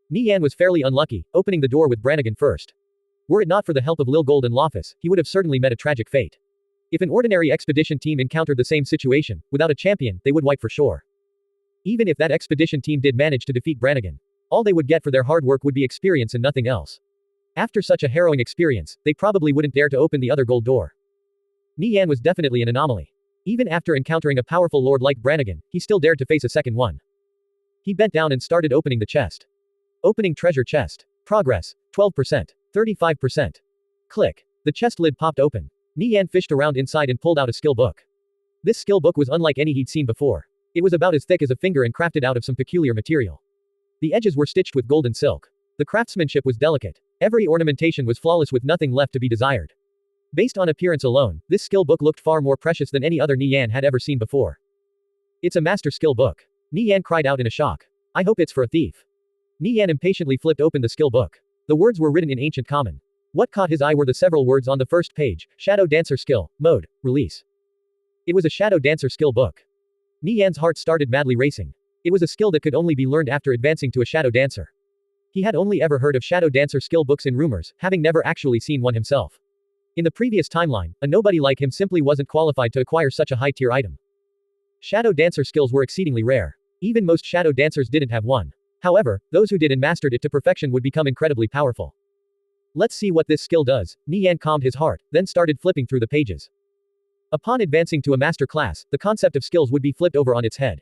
Nie Yan was fairly unlucky, opening the door with Brannigan first. Were it not for the help of Lil Gold and Lofus, he would have certainly met a tragic fate. If an ordinary expedition team encountered the same situation, without a champion, they would wipe for sure. Even if that expedition team did manage to defeat Brannigan, all they would get for their hard work would be experience and nothing else. After such a harrowing experience, they probably wouldn't dare to open the other gold door. Nie Yan was definitely an anomaly. Even after encountering a powerful lord like Brannigan, he still dared to face a second one. He bent down and started opening the chest. Opening treasure chest. Progress, 12%, 35%. Click. The chest lid popped open. Nie Yan fished around inside and pulled out a skill book. This skill book was unlike any he'd seen before. It was about as thick as a finger and crafted out of some peculiar material. The edges were stitched with golden silk. The craftsmanship was delicate. Every ornamentation was flawless with nothing left to be desired. Based on appearance alone, this skill book looked far more precious than any other Nie Yan had ever seen before. It's a master skill book. Nie Yan cried out in a shock. I hope it's for a thief. Nie Yan impatiently flipped open the skill book. The words were written in ancient common. What caught his eye were the several words on the first page: Shadow Dancer Skill, Mode, Release. It was a Shadow Dancer skill book. Nie Yan's heart started madly racing. It was a skill that could only be learned after advancing to a Shadow Dancer. He had only ever heard of Shadow Dancer skill books in rumors, having never actually seen one himself. In the previous timeline, a nobody like him simply wasn't qualified to acquire such a high-tier item. Shadow Dancer skills were exceedingly rare. Even most Shadow Dancers didn't have one. However, those who did and mastered it to perfection would become incredibly powerful. Let's see what this skill does. Nie Yan calmed his heart, then started flipping through the pages. Upon advancing to a master class, the concept of skills would be flipped over on its head.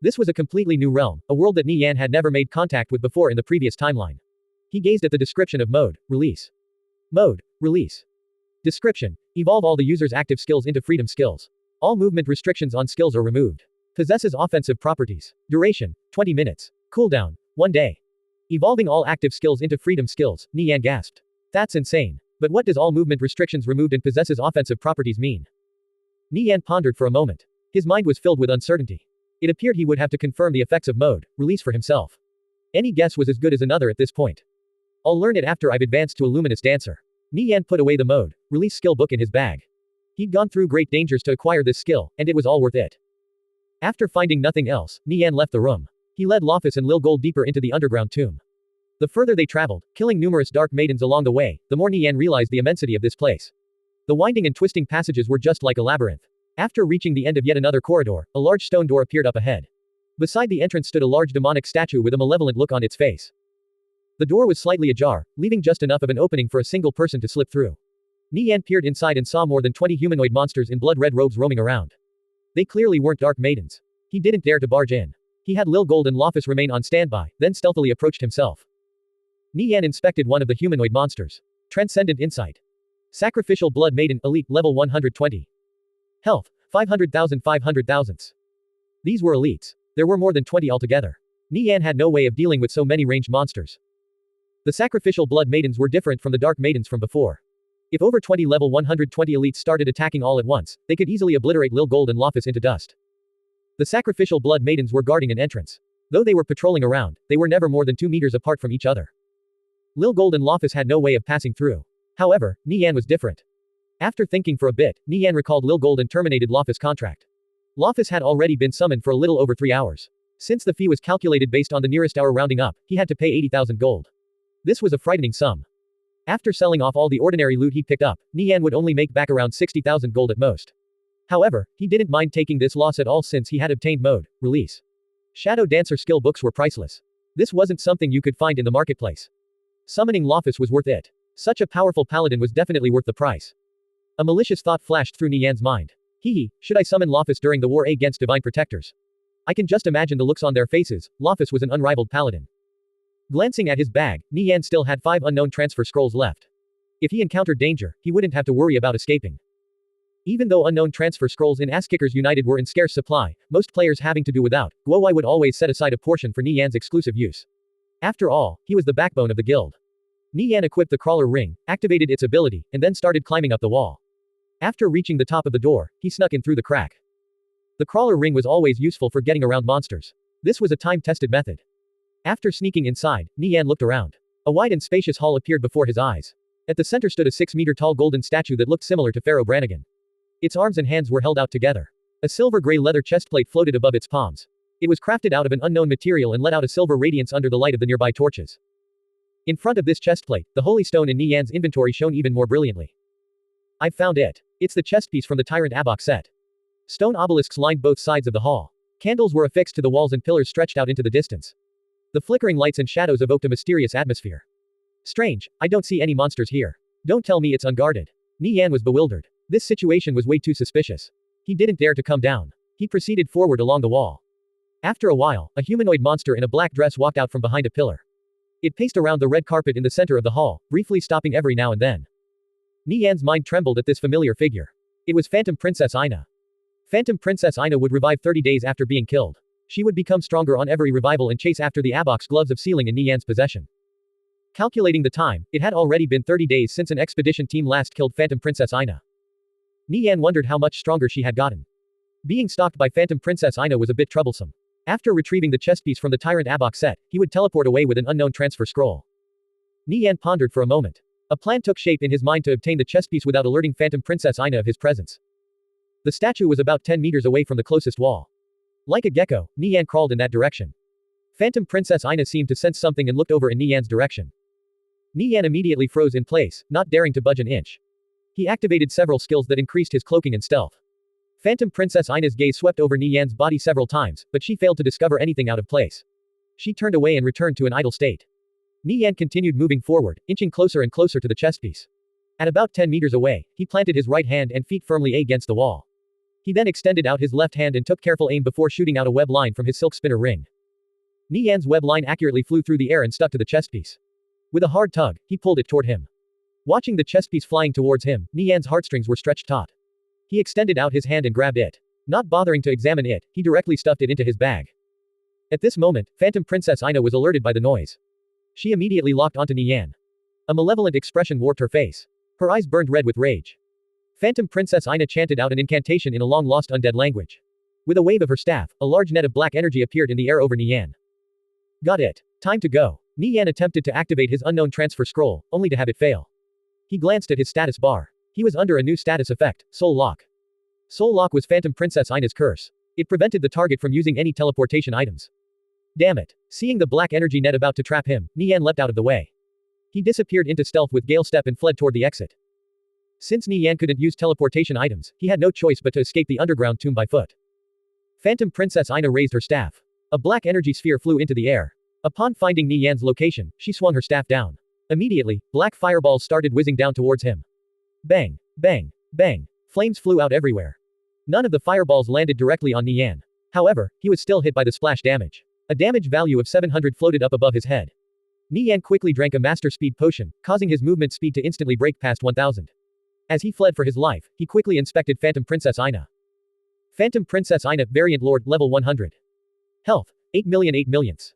This was a completely new realm, a world that Nie Yan had never made contact with before in the previous timeline. He gazed at the description of Mode, Release. Mode, Release. Description: evolve all the user's active skills into freedom skills. All movement restrictions on skills are removed. Possesses offensive properties. Duration: 20 minutes. Cooldown: 1 day. Evolving all active skills into freedom skills, Nie Yan gasped. That's insane. But what does all movement restrictions removed and possesses offensive properties mean? Nie Yan pondered for a moment. His mind was filled with uncertainty. It appeared he would have to confirm the effects of Mode, Release for himself. Any guess was as good as another at this point. I'll learn it after I've advanced to a Luminous Dancer. Nie Yan put away the Mode, Release skill book in his bag. He'd gone through great dangers to acquire this skill, and it was all worth it. After finding nothing else, Nie Yan left the room. He led Lofus and Lil Gold deeper into the underground tomb. The further they traveled, killing numerous dark maidens along the way, the more Nie Yan realized the immensity of this place. The winding and twisting passages were just like a labyrinth. After reaching the end of yet another corridor, a large stone door appeared up ahead. Beside the entrance stood a large demonic statue with a malevolent look on its face. The door was slightly ajar, leaving just enough of an opening for a single person to slip through. Nie Yan peered inside and saw more than 20 humanoid monsters in blood-red robes roaming around. They clearly weren't dark maidens. He didn't dare to barge in. He had Lil Gold and Lofus remain on standby, then stealthily approached himself. Nie Yan inspected one of the humanoid monsters. Transcendent Insight. Sacrificial Blood Maiden, Elite, level 120. Health, 500,000. These were elites. There were more than 20 altogether. Nie Yan had no way of dealing with so many ranged monsters. The Sacrificial Blood Maidens were different from the Dark Maidens from before. If over 20 level 120 elites started attacking all at once, they could easily obliterate Lil Gold and Lofus into dust. The Sacrificial Blood Maidens were guarding an entrance. Though they were patrolling around, they were never more than 2 meters apart from each other. Lil Gold and Lofus had no way of passing through. However, Nie Yan was different. After thinking for a bit, Nie Yan recalled Lil Gold and terminated Lofus' contract. Lofus had already been summoned for a little over 3 hours. Since the fee was calculated based on the nearest hour rounding up, he had to pay 80,000 gold. This was a frightening sum. After selling off all the ordinary loot he picked up, Nie Yan would only make back around 60,000 gold at most. However, he didn't mind taking this loss at all since he had obtained mode release. Shadow Dancer skill books were priceless. This wasn't something you could find in the marketplace. Summoning Lofus was worth it. Such a powerful paladin was definitely worth the price. A malicious thought flashed through Nie Yan's mind. Should I summon Lofus during the war against divine protectors? I can just imagine the looks on their faces. Lofus was an unrivaled paladin. Glancing at his bag, Nie Yan still had 5 unknown transfer scrolls left. If he encountered danger, he wouldn't have to worry about escaping. Even though unknown transfer scrolls in Asskickers United were in scarce supply, most players having to do without, Guowai would always set aside a portion for Nie Yan's exclusive use. After all, he was the backbone of the guild. Nie Yan equipped the crawler ring, activated its ability, and then started climbing up the wall. After reaching the top of the door, he snuck in through the crack. The crawler ring was always useful for getting around monsters. This was a time-tested method. After sneaking inside, Nie Yan looked around. A wide and spacious hall appeared before his eyes. At the center stood a 6-meter-tall golden statue that looked similar to Pharaoh Brannigan. Its arms and hands were held out together. A silver-gray leather chestplate floated above its palms. It was crafted out of an unknown material and let out a silver radiance under the light of the nearby torches. In front of this chestplate, the holy stone in Nie Yan's inventory shone even more brilliantly. I've found it. It's the chestpiece from the Tyrant Abok set. Stone obelisks lined both sides of the hall. Candles were affixed to the walls and pillars stretched out into the distance. The flickering lights and shadows evoked a mysterious atmosphere. Strange, I don't see any monsters here. Don't tell me it's unguarded. Nie Yan was bewildered. This situation was way too suspicious. He didn't dare to come down. He proceeded forward along the wall. After a while, a humanoid monster in a black dress walked out from behind a pillar. It paced around the red carpet in the center of the hall, briefly stopping every now and then. Nie Yan's mind trembled at this familiar figure. It was Phantom Princess Ina. Phantom Princess Ina would revive 30 days after being killed. She would become stronger on every revival and chase after the Abok's gloves of sealing in Nie Yan's possession. Calculating the time, it had already been 30 days since an expedition team last killed Phantom Princess Ina. Nie Yan wondered how much stronger she had gotten. Being stalked by Phantom Princess Ina was a bit troublesome. After retrieving the chestpiece from the Tyrant Abok set, he would teleport away with an unknown transfer scroll. Nie Yan pondered for a moment. A plan took shape in his mind to obtain the chestpiece without alerting Phantom Princess Ina of his presence. The statue was about 10 meters away from the closest wall. Like a gecko, Nie Yan crawled in that direction. Phantom Princess Ina seemed to sense something and looked over in Nie Yan's direction. Nie Yan immediately froze in place, not daring to budge an inch. He activated several skills that increased his cloaking and stealth. Phantom Princess Ina's gaze swept over Nie Yan's body several times, but she failed to discover anything out of place. She turned away and returned to an idle state. Nie Yan continued moving forward, inching closer and closer to the chestpiece. At about 10 meters away, he planted his right hand and feet firmly against the wall. He then extended out his left hand and took careful aim before shooting out a web line from his silk spinner ring. Nie Yan's web line accurately flew through the air and stuck to the chestpiece. With a hard tug, he pulled it toward him. Watching the chestpiece flying towards him, Nie Yan's heartstrings were stretched taut. He extended out his hand and grabbed it. Not bothering to examine it, he directly stuffed it into his bag. At this moment, Phantom Princess Ina was alerted by the noise. She immediately locked onto Nie Yan. A malevolent expression warped her face. Her eyes burned red with rage. Phantom Princess Ina chanted out an incantation in a long-lost undead language. With a wave of her staff, a large net of black energy appeared in the air over Nie Yan. Got it. Time to go. Nie Yan attempted to activate his unknown transfer scroll, only to have it fail. He glanced at his status bar. He was under a new status effect, Soul Lock. Soul Lock was Phantom Princess Ina's curse. It prevented the target from using any teleportation items. Damn it. Seeing the black energy net about to trap him, Nie Yan leapt out of the way. He disappeared into stealth with Gale Step and fled toward the exit. Since Nie Yan couldn't use teleportation items, he had no choice but to escape the underground tomb by foot. Phantom Princess Ina raised her staff. A black energy sphere flew into the air. Upon finding Nie Yan's location, she swung her staff down. Immediately, black fireballs started whizzing down towards him. Bang, bang, bang. Flames flew out everywhere. None of the fireballs landed directly on Nie Yan. However, he was still hit by the splash damage. A damage value of 700 floated up above his head. Nie Yan quickly drank a master speed potion, causing his movement speed to instantly break past 1000. As he fled for his life, he quickly inspected Phantom Princess Ina. Phantom Princess Ina, Variant Lord, level 100. Health, 8 millions.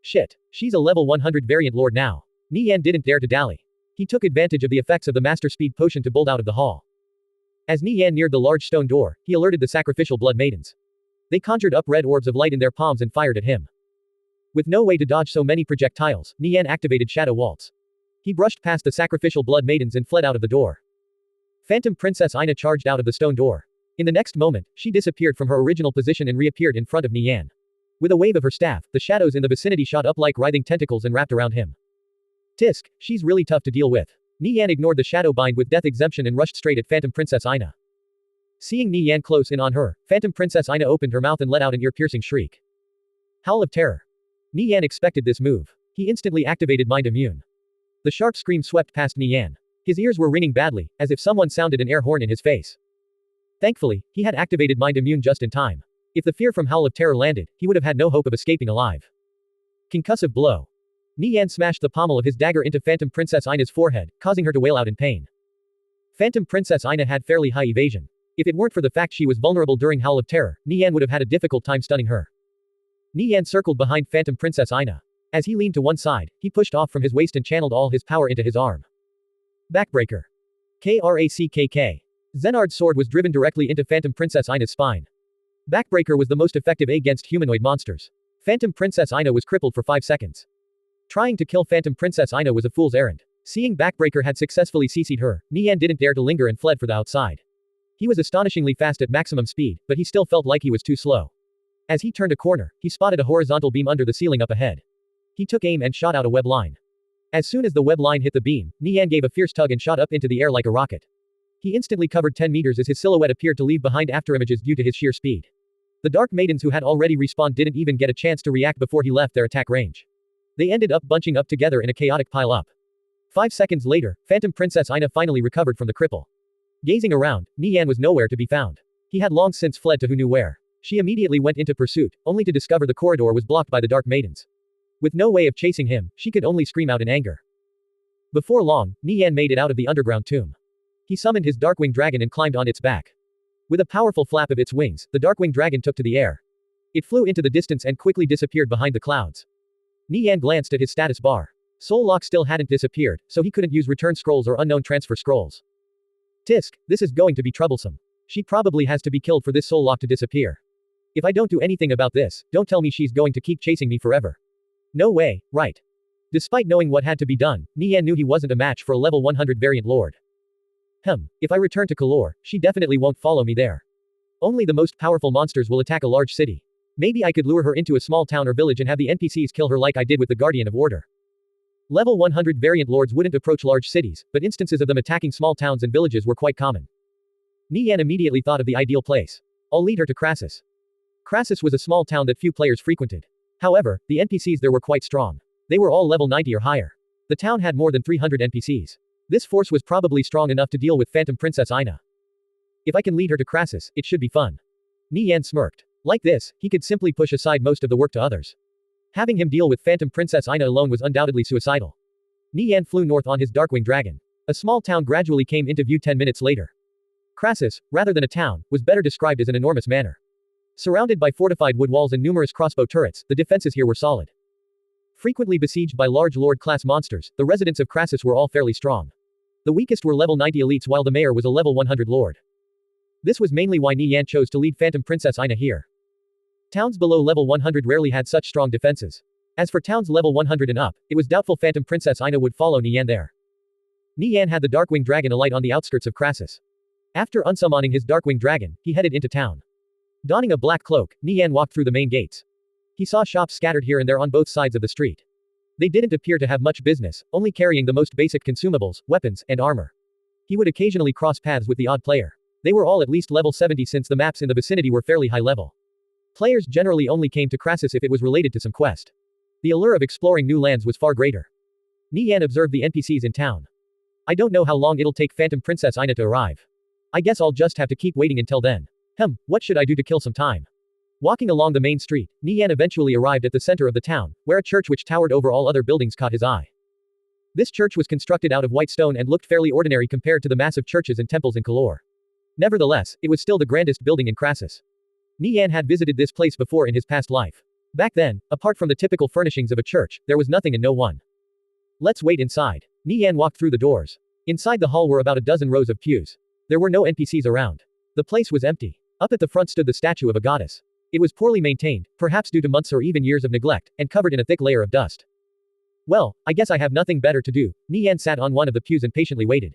Shit, she's a level 100 Variant Lord now. Nie Yan didn't dare to dally. He took advantage of the effects of the master speed potion to bolt out of the hall. As Nie Yan neared the large stone door, he alerted the sacrificial blood maidens. They conjured up red orbs of light in their palms and fired at him. With no way to dodge so many projectiles, Nie Yan activated Shadow Waltz. He brushed past the sacrificial blood maidens and fled out of the door. Phantom Princess Ina charged out of the stone door. In the next moment, she disappeared from her original position and reappeared in front of Nie Yan. With a wave of her staff, the shadows in the vicinity shot up like writhing tentacles and wrapped around him. Tisk, she's really tough to deal with. Nie Yan ignored the shadow bind with death exemption and rushed straight at Phantom Princess Ina. Seeing Nie Yan close in on her, Phantom Princess Ina opened her mouth and let out an ear-piercing shriek. Howl of terror. Nie Yan expected this move. He instantly activated Mind Immune. The sharp scream swept past Nie Yan. His ears were ringing badly, as if someone sounded an air horn in his face. Thankfully, he had activated Mind Immune just in time. If the fear from Howl of Terror landed, he would have had no hope of escaping alive. Concussive blow. Nie Yan smashed the pommel of his dagger into Phantom Princess Ina's forehead, causing her to wail out in pain. Phantom Princess Ina had fairly high evasion. If it weren't for the fact she was vulnerable during Howl of Terror, Nie Yan would have had a difficult time stunning her. Nie Yan circled behind Phantom Princess Ina. As he leaned to one side, he pushed off from his waist and channeled all his power into his arm. Backbreaker. Krackk. Zenard's sword was driven directly into Phantom Princess Ina's spine. Backbreaker was the most effective against humanoid monsters. Phantom Princess Ina was crippled for 5 seconds. Trying to kill Phantom Princess Ina was a fool's errand. Seeing Backbreaker had successfully CC'd her, Nie Yan didn't dare to linger and fled for the outside. He was astonishingly fast at maximum speed, but he still felt like he was too slow. As he turned a corner, he spotted a horizontal beam under the ceiling up ahead. He took aim and shot out a web line. As soon as the web line hit the beam, Nie Yan gave a fierce tug and shot up into the air like a rocket. He instantly covered 10 meters as his silhouette appeared to leave behind afterimages due to his sheer speed. The Dark Maidens who had already respawned didn't even get a chance to react before he left their attack range. They ended up bunching up together in a chaotic pile-up. 5 seconds later, Phantom Princess Ina finally recovered from the cripple. Gazing around, Nie Yan was nowhere to be found. He had long since fled to who knew where. She immediately went into pursuit, only to discover the corridor was blocked by the Dark Maidens. With no way of chasing him, she could only scream out in anger. Before long, Nie Yan made it out of the underground tomb. He summoned his Darkwing Dragon and climbed on its back. With a powerful flap of its wings, the Darkwing Dragon took to the air. It flew into the distance and quickly disappeared behind the clouds. Nie Yan glanced at his status bar. Soul Lock still hadn't disappeared, so he couldn't use return scrolls or unknown transfer scrolls. Tisk, this is going to be troublesome. She probably has to be killed for this Soul Lock to disappear. If I don't do anything about this, don't tell me she's going to keep chasing me forever. No way, right? Despite knowing what had to be done, Nie Yan knew he wasn't a match for a level 100 variant lord. If I return to Kalor, she definitely won't follow me there. Only the most powerful monsters will attack a large city. Maybe I could lure her into a small town or village and have the NPCs kill her like I did with the Guardian of Order. Level 100 variant lords wouldn't approach large cities, but instances of them attacking small towns and villages were quite common. Nie Yan immediately thought of the ideal place. I'll lead her to Crassus. Crassus was a small town that few players frequented. However, the NPCs there were quite strong. They were all level 90 or higher. The town had more than 300 NPCs. This force was probably strong enough to deal with Phantom Princess Ina. If I can lead her to Crassus, it should be fun. Nie Yan smirked. Like this, he could simply push aside most of the work to others. Having him deal with Phantom Princess Ina alone was undoubtedly suicidal. Nie Yan flew north on his Darkwing Dragon. A small town gradually came into view 10 minutes later. Crassus, rather than a town, was better described as an enormous manor. Surrounded by fortified wood walls and numerous crossbow turrets, the defenses here were solid. Frequently besieged by large lord-class monsters, the residents of Crassus were all fairly strong. The weakest were level 90 elites while the mayor was a level 100 lord. This was mainly why Nie Yan chose to lead Phantom Princess Ina here. Towns below level 100 rarely had such strong defenses. As for towns level 100 and up, it was doubtful Phantom Princess Ina would follow Nie Yan there. Nie Yan had the Darkwing Dragon alight on the outskirts of Crassus. After unsummoning his Darkwing Dragon, he headed into town. Donning a black cloak, Nie Yan walked through the main gates. He saw shops scattered here and there on both sides of the street. They didn't appear to have much business, only carrying the most basic consumables, weapons, and armor. He would occasionally cross paths with the odd player. They were all at least level 70 since the maps in the vicinity were fairly high level. Players generally only came to Crassus if it was related to some quest. The allure of exploring new lands was far greater. Nie Yan observed the NPCs in town. I don't know how long it'll take Phantom Princess Ina to arrive. I guess I'll just have to keep waiting until then. What should I do to kill some time? Walking along the main street, Nie Yan eventually arrived at the center of the town, where a church which towered over all other buildings caught his eye. This church was constructed out of white stone and looked fairly ordinary compared to the massive churches and temples in Kalor. Nevertheless, it was still the grandest building in Crassus. Nie Yan had visited this place before in his past life. Back then, apart from the typical furnishings of a church, there was nothing and no one. Let's wait inside. Nie Yan walked through the doors. Inside the hall were about a dozen rows of pews. There were no NPCs around. The place was empty. Up at the front stood the statue of a goddess. It was poorly maintained, perhaps due to months or even years of neglect, and covered in a thick layer of dust. Well, I guess I have nothing better to do. Nie Yan sat on one of the pews and patiently waited.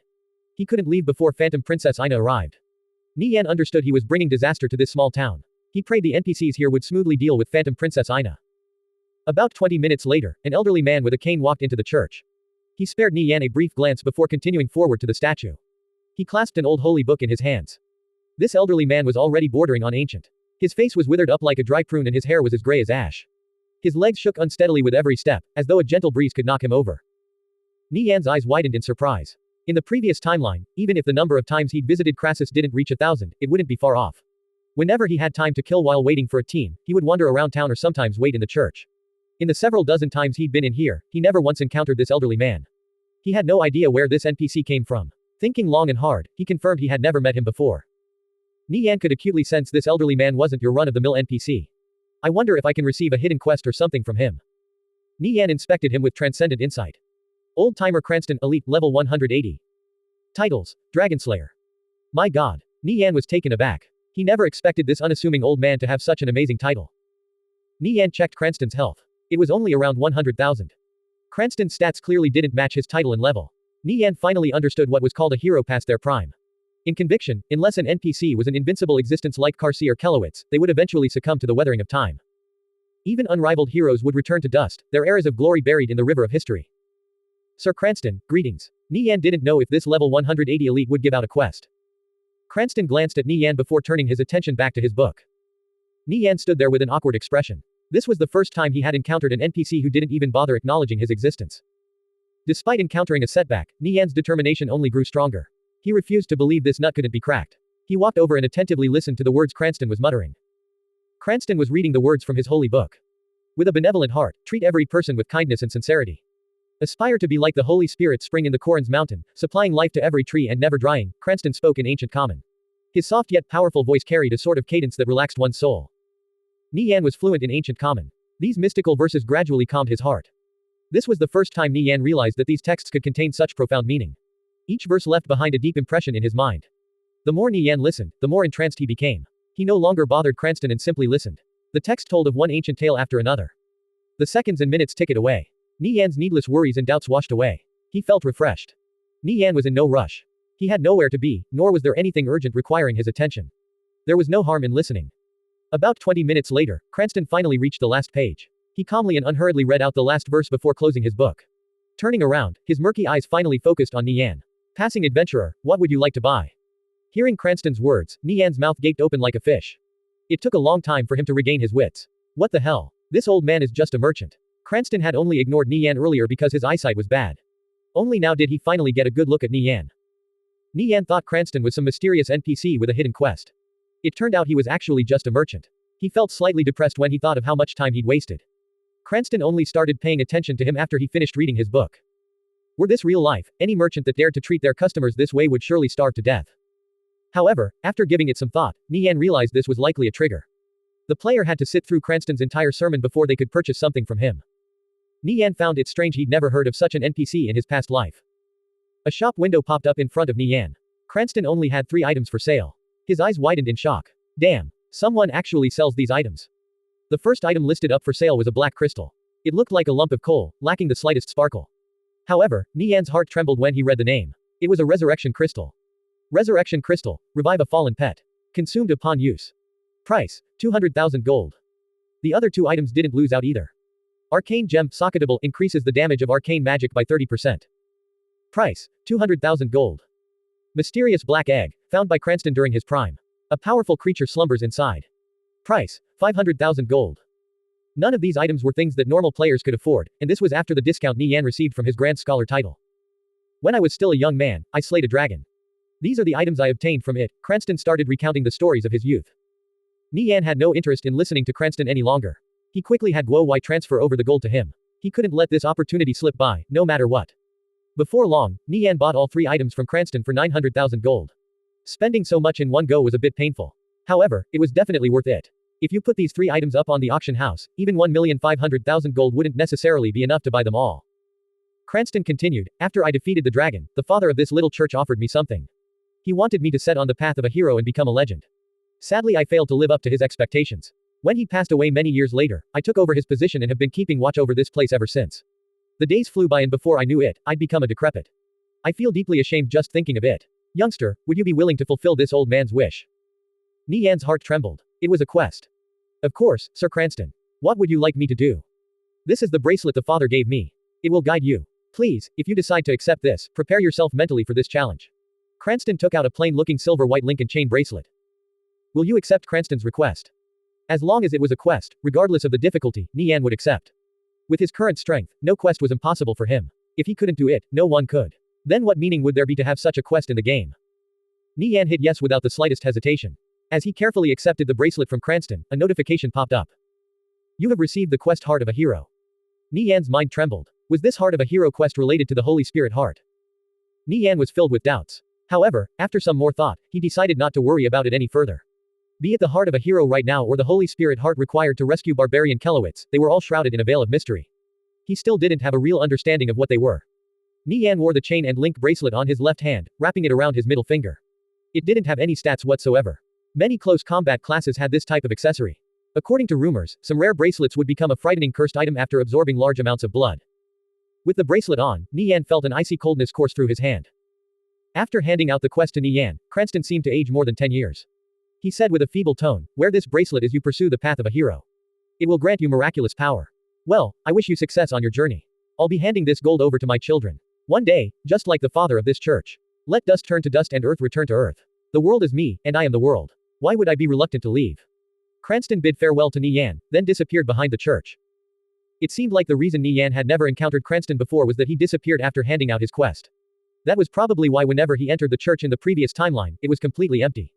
He couldn't leave before Phantom Princess Ina arrived. Nie Yan understood he was bringing disaster to this small town. He prayed the NPCs here would smoothly deal with Phantom Princess Ina. About 20 minutes later, an elderly man with a cane walked into the church. He spared Nie Yan a brief glance before continuing forward to the statue. He clasped an old holy book in his hands. This elderly man was already bordering on ancient. His face was withered up like a dry prune and his hair was as gray as ash. His legs shook unsteadily with every step, as though a gentle breeze could knock him over. Nie Yan's eyes widened in surprise. In the previous timeline, even if the number of times he'd visited Crassus didn't reach 1,000, it wouldn't be far off. Whenever he had time to kill while waiting for a team, he would wander around town or sometimes wait in the church. In the several dozen times he'd been in here, he never once encountered this elderly man. He had no idea where this NPC came from. Thinking long and hard, he confirmed he had never met him before. Nie Yan could acutely sense this elderly man wasn't your run-of-the-mill NPC. I wonder if I can receive a hidden quest or something from him. Nie Yan inspected him with transcendent insight. Old-timer Cranston, Elite, level 180. Titles: Dragonslayer. My god. Nie Yan was taken aback. He never expected this unassuming old man to have such an amazing title. Nie Yan checked Cranston's health. It was only around 100,000. Cranston's stats clearly didn't match his title and level. Nie Yan finally understood what was called a hero past their prime. In conviction, unless an NPC was an invincible existence like Karsi or Kelowitz, they would eventually succumb to the weathering of time. Even unrivaled heroes would return to dust, their eras of glory buried in the river of history. Sir Cranston, greetings. Nie Yan didn't know if this level 180 elite would give out a quest. Cranston glanced at Nie Yan before turning his attention back to his book. Nie Yan stood there with an awkward expression. This was the first time he had encountered an NPC who didn't even bother acknowledging his existence. Despite encountering a setback, Nie Yan's determination only grew stronger. He refused to believe this nut couldn't be cracked. He walked over and attentively listened to the words Cranston was muttering. Cranston was reading the words from his holy book. With a benevolent heart, treat every person with kindness and sincerity. Aspire to be like the Holy Spirit spring in the Koran's mountain, supplying life to every tree and never drying, Cranston spoke in ancient common. His soft yet powerful voice carried a sort of cadence that relaxed one's soul. Nie Yan was fluent in ancient common. These mystical verses gradually calmed his heart. This was the first time Nie Yan realized that these texts could contain such profound meaning. Each verse left behind a deep impression in his mind. The more Nie Yan listened, the more entranced he became. He no longer bothered Cranston and simply listened. The text told of one ancient tale after another. The seconds and minutes ticked away. Nie Yan's needless worries and doubts washed away. He felt refreshed. Nie Yan was in no rush. He had nowhere to be, nor was there anything urgent requiring his attention. There was no harm in listening. About 20 minutes later, Cranston finally reached the last page. He calmly and unhurriedly read out the last verse before closing his book. Turning around, his murky eyes finally focused on Nie Yan. Passing adventurer, what would you like to buy? Hearing Cranston's words, Nie Yan's mouth gaped open like a fish. It took a long time for him to regain his wits. What the hell? This old man is just a merchant. Cranston had only ignored Nie Yan earlier because his eyesight was bad. Only now did he finally get a good look at Nie Yan. Nie Yan thought Cranston was some mysterious NPC with a hidden quest. It turned out he was actually just a merchant. He felt slightly depressed when he thought of how much time he'd wasted. Cranston only started paying attention to him after he finished reading his book. Were this real life, any merchant that dared to treat their customers this way would surely starve to death. However, after giving it some thought, Nie Yan realized this was likely a trigger. The player had to sit through Cranston's entire sermon before they could purchase something from him. Nie Yan found it strange he'd never heard of such an NPC in his past life. A shop window popped up in front of Nie Yan. Cranston only had 3 items for sale. His eyes widened in shock. Damn. Someone actually sells these items. The first item listed up for sale was a black crystal. It looked like a lump of coal, lacking the slightest sparkle. However, Nie Yan's heart trembled when he read the name. It was a resurrection crystal. Resurrection crystal. Revive a fallen pet. Consumed upon use. Price: 200,000 gold. The other 2 items didn't lose out either. Arcane gem, socketable, increases the damage of arcane magic by 30%. Price: 200,000 gold. Mysterious black egg, found by Cranston during his prime. A powerful creature slumbers inside. Price: 500,000 gold. None of these items were things that normal players could afford, and this was after the discount Nie Yan received from his Grand Scholar title. When I was still a young man, I slayed a dragon. These are the items I obtained from it. Cranston started recounting the stories of his youth. Nie Yan had no interest in listening to Cranston any longer. He quickly had Guo Wai transfer over the gold to him. He couldn't let this opportunity slip by, no matter what. Before long, Nie Yan bought all 3 items from Cranston for 900,000 gold. Spending so much in one go was a bit painful. However, it was definitely worth it. If you put these 3 items up on the auction house, even 1,500,000 gold wouldn't necessarily be enough to buy them all. Cranston continued, after I defeated the dragon, the father of this little church offered me something. He wanted me to set on the path of a hero and become a legend. Sadly, I failed to live up to his expectations. When he passed away many years later, I took over his position and have been keeping watch over this place ever since. The days flew by and before I knew it, I'd become a decrepit. I feel deeply ashamed just thinking of it. Youngster, would you be willing to fulfill this old man's wish? Nie Yan's heart trembled. It was a quest. Of course, Sir Cranston. What would you like me to do? This is the bracelet the father gave me. It will guide you. Please, if you decide to accept this, prepare yourself mentally for this challenge. Cranston took out a plain-looking silver-white link and chain bracelet. Will you accept Cranston's request? As long as it was a quest, regardless of the difficulty, Nie Yan would accept. With his current strength, no quest was impossible for him. If he couldn't do it, no one could. Then what meaning would there be to have such a quest in the game? Nie Yan hit yes without the slightest hesitation. As he carefully accepted the bracelet from Cranston, a notification popped up. You have received the quest Heart of a Hero. Nie Yan's mind trembled. Was this Heart of a Hero quest related to the Holy Spirit Heart? Nie Yan was filled with doubts. However, after some more thought, he decided not to worry about it any further. Be it the Heart of a Hero right now or the Holy Spirit Heart required to rescue barbarian Kelowitz, they were all shrouded in a veil of mystery. He still didn't have a real understanding of what they were. Nie Yan wore the chain and link bracelet on his left hand, wrapping it around his middle finger. It didn't have any stats whatsoever. Many close combat classes had this type of accessory. According to rumors, some rare bracelets would become a frightening cursed item after absorbing large amounts of blood. With the bracelet on, Nie Yan felt an icy coldness course through his hand. After handing out the quest to Nie Yan, Cranston seemed to age more than 10 years. He said with a feeble tone, wear this bracelet as you pursue the path of a hero. It will grant you miraculous power. Well, I wish you success on your journey. I'll be handing this gold over to my children. One day, just like the father of this church. Let dust turn to dust and earth return to earth. The world is me, and I am the world. Why would I be reluctant to leave? Cranston bid farewell to Nie Yan, then disappeared behind the church. It seemed like the reason Nie Yan had never encountered Cranston before was that he disappeared after handing out his quest. That was probably why whenever he entered the church in the previous timeline, it was completely empty.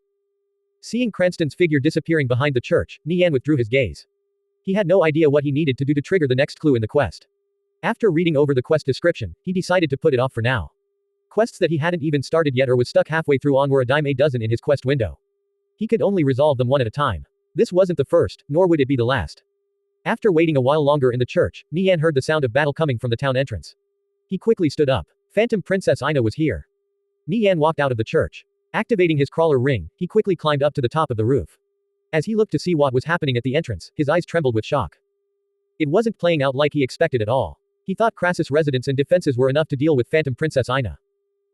Seeing Cranston's figure disappearing behind the church, Nie Yan withdrew his gaze. He had no idea what he needed to do to trigger the next clue in the quest. After reading over the quest description, he decided to put it off for now. Quests that he hadn't even started yet or was stuck halfway through on were a dime a dozen in his quest window. He could only resolve them one at a time. This wasn't the first, nor would it be the last. After waiting a while longer in the church, Nie Yan heard the sound of battle coming from the town entrance. He quickly stood up. Phantom Princess Ina was here. Nie Yan walked out of the church. Activating his crawler ring, he quickly climbed up to the top of the roof. As he looked to see what was happening at the entrance, his eyes trembled with shock. It wasn't playing out like he expected at all. He thought Crassus' residence and defenses were enough to deal with Phantom Princess Ina.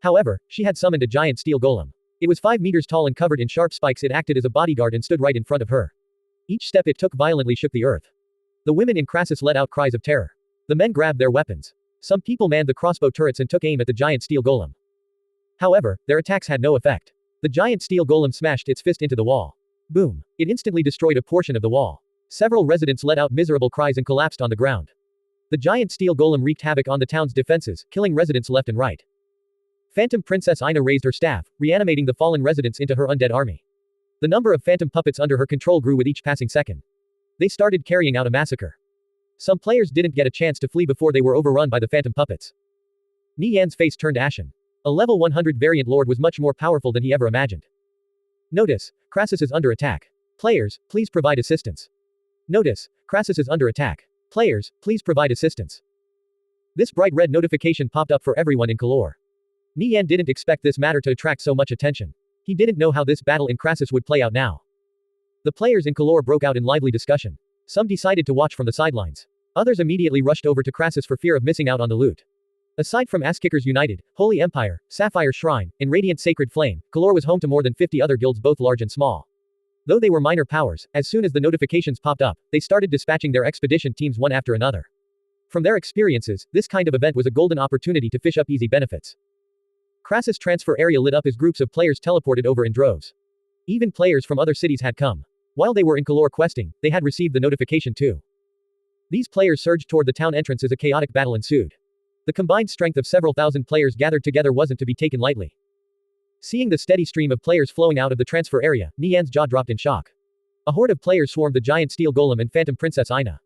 However, she had summoned a giant steel golem. It was 5 meters tall and covered in sharp spikes. It acted as a bodyguard and stood right in front of her. Each step it took violently shook the earth. The women in Crassus let out cries of terror. The men grabbed their weapons. Some people manned the crossbow turrets and took aim at the giant steel golem. However, their attacks had no effect. The giant steel golem smashed its fist into the wall. Boom. It instantly destroyed a portion of the wall. Several residents let out miserable cries and collapsed on the ground. The giant steel golem wreaked havoc on the town's defenses, killing residents left and right. Phantom Princess Ina raised her staff, reanimating the fallen residents into her undead army. The number of phantom puppets under her control grew with each passing second. They started carrying out a massacre. Some players didn't get a chance to flee before they were overrun by the phantom puppets. Nie Yan's face turned ashen. A level 100 variant lord was much more powerful than he ever imagined. Notice, Crassus is under attack. Players, please provide assistance. Notice, Crassus is under attack. Players, please provide assistance. This bright red notification popped up for everyone in Kalor. Nie Yan didn't expect this matter to attract so much attention. He didn't know how this battle in Crassus would play out now. The players in Kalor broke out in lively discussion. Some decided to watch from the sidelines. Others immediately rushed over to Crassus for fear of missing out on the loot. Aside from Asskickers United, Holy Empire, Sapphire Shrine, and Radiant Sacred Flame, Kalor was home to more than 50 other guilds, both large and small. Though they were minor powers, as soon as the notifications popped up, they started dispatching their expedition teams one after another. From their experiences, this kind of event was a golden opportunity to fish up easy benefits. Crassus transfer area lit up as groups of players teleported over in droves. Even players from other cities had come. While they were in Kalor questing, they had received the notification too. These players surged toward the town entrance as a chaotic battle ensued. The combined strength of several thousand players gathered together wasn't to be taken lightly. Seeing the steady stream of players flowing out of the transfer area, Nie Yan's jaw dropped in shock. A horde of players swarmed the giant steel golem and Phantom Princess Ina.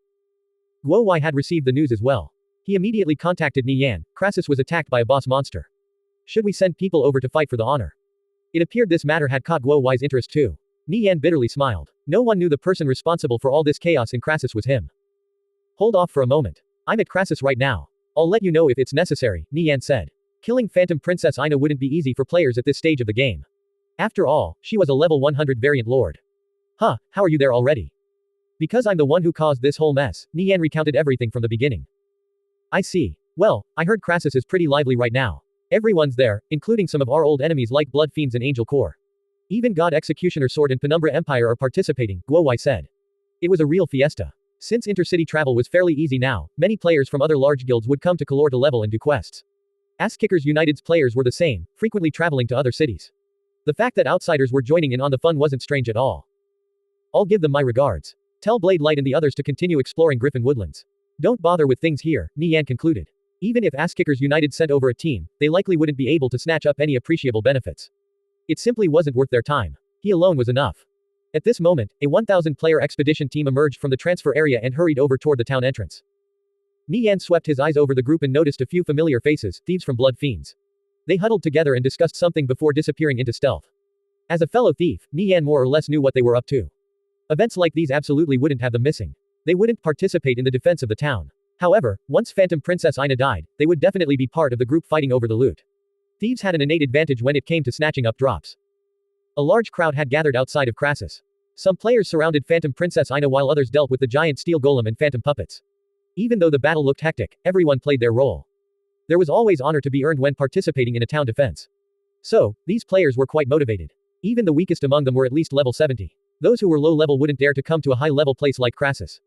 Guo Wai had received the news as well. He immediately contacted Nie Yan. Crassus was attacked by a boss monster. Should we send people over to fight for the honor? It appeared this matter had caught Guo Wai's interest too. Nie Yan bitterly smiled. No one knew the person responsible for all this chaos in Crassus was him. Hold off for a moment. I'm at Crassus right now. I'll let you know if it's necessary, Nie Yan said. Killing Phantom Princess Ina wouldn't be easy for players at this stage of the game. After all, she was a level 100 variant lord. Huh, how are you there already? Because I'm the one who caused this whole mess, Nie Yan recounted everything from the beginning. I see. Well, I heard Crassus is pretty lively right now. Everyone's there, including some of our old enemies like Blood Fiends and Angel Core. Even God Executioner Sword and Penumbra Empire are participating, Guo Wai said. It was a real fiesta. Since intercity travel was fairly easy now, many players from other large guilds would come to Kalor to level and do quests. Ass-Kickers United's players were the same, frequently traveling to other cities. The fact that outsiders were joining in on the fun wasn't strange at all. I'll give them my regards. Tell Blade Light and the others to continue exploring Griffin Woodlands. Don't bother with things here, Nie Yan concluded. Even if Ass-Kickers United sent over a team, they likely wouldn't be able to snatch up any appreciable benefits. It simply wasn't worth their time. He alone was enough. At this moment, a 1,000-player expedition team emerged from the transfer area and hurried over toward the town entrance. Nie Yan swept his eyes over the group and noticed a few familiar faces, thieves from Blood Fiends. They huddled together and discussed something before disappearing into stealth. As a fellow thief, Nie Yan more or less knew what they were up to. Events like these absolutely wouldn't have them missing. They wouldn't participate in the defense of the town. However, once Phantom Princess Ina died, they would definitely be part of the group fighting over the loot. Thieves had an innate advantage when it came to snatching up drops. A large crowd had gathered outside of Crassus. Some players surrounded Phantom Princess Ina while others dealt with the giant steel golem and phantom puppets. Even though the battle looked hectic, everyone played their role. There was always honor to be earned when participating in a town defense. So, these players were quite motivated. Even the weakest among them were at least level 70. Those who were low level wouldn't dare to come to a high level place like Crassus.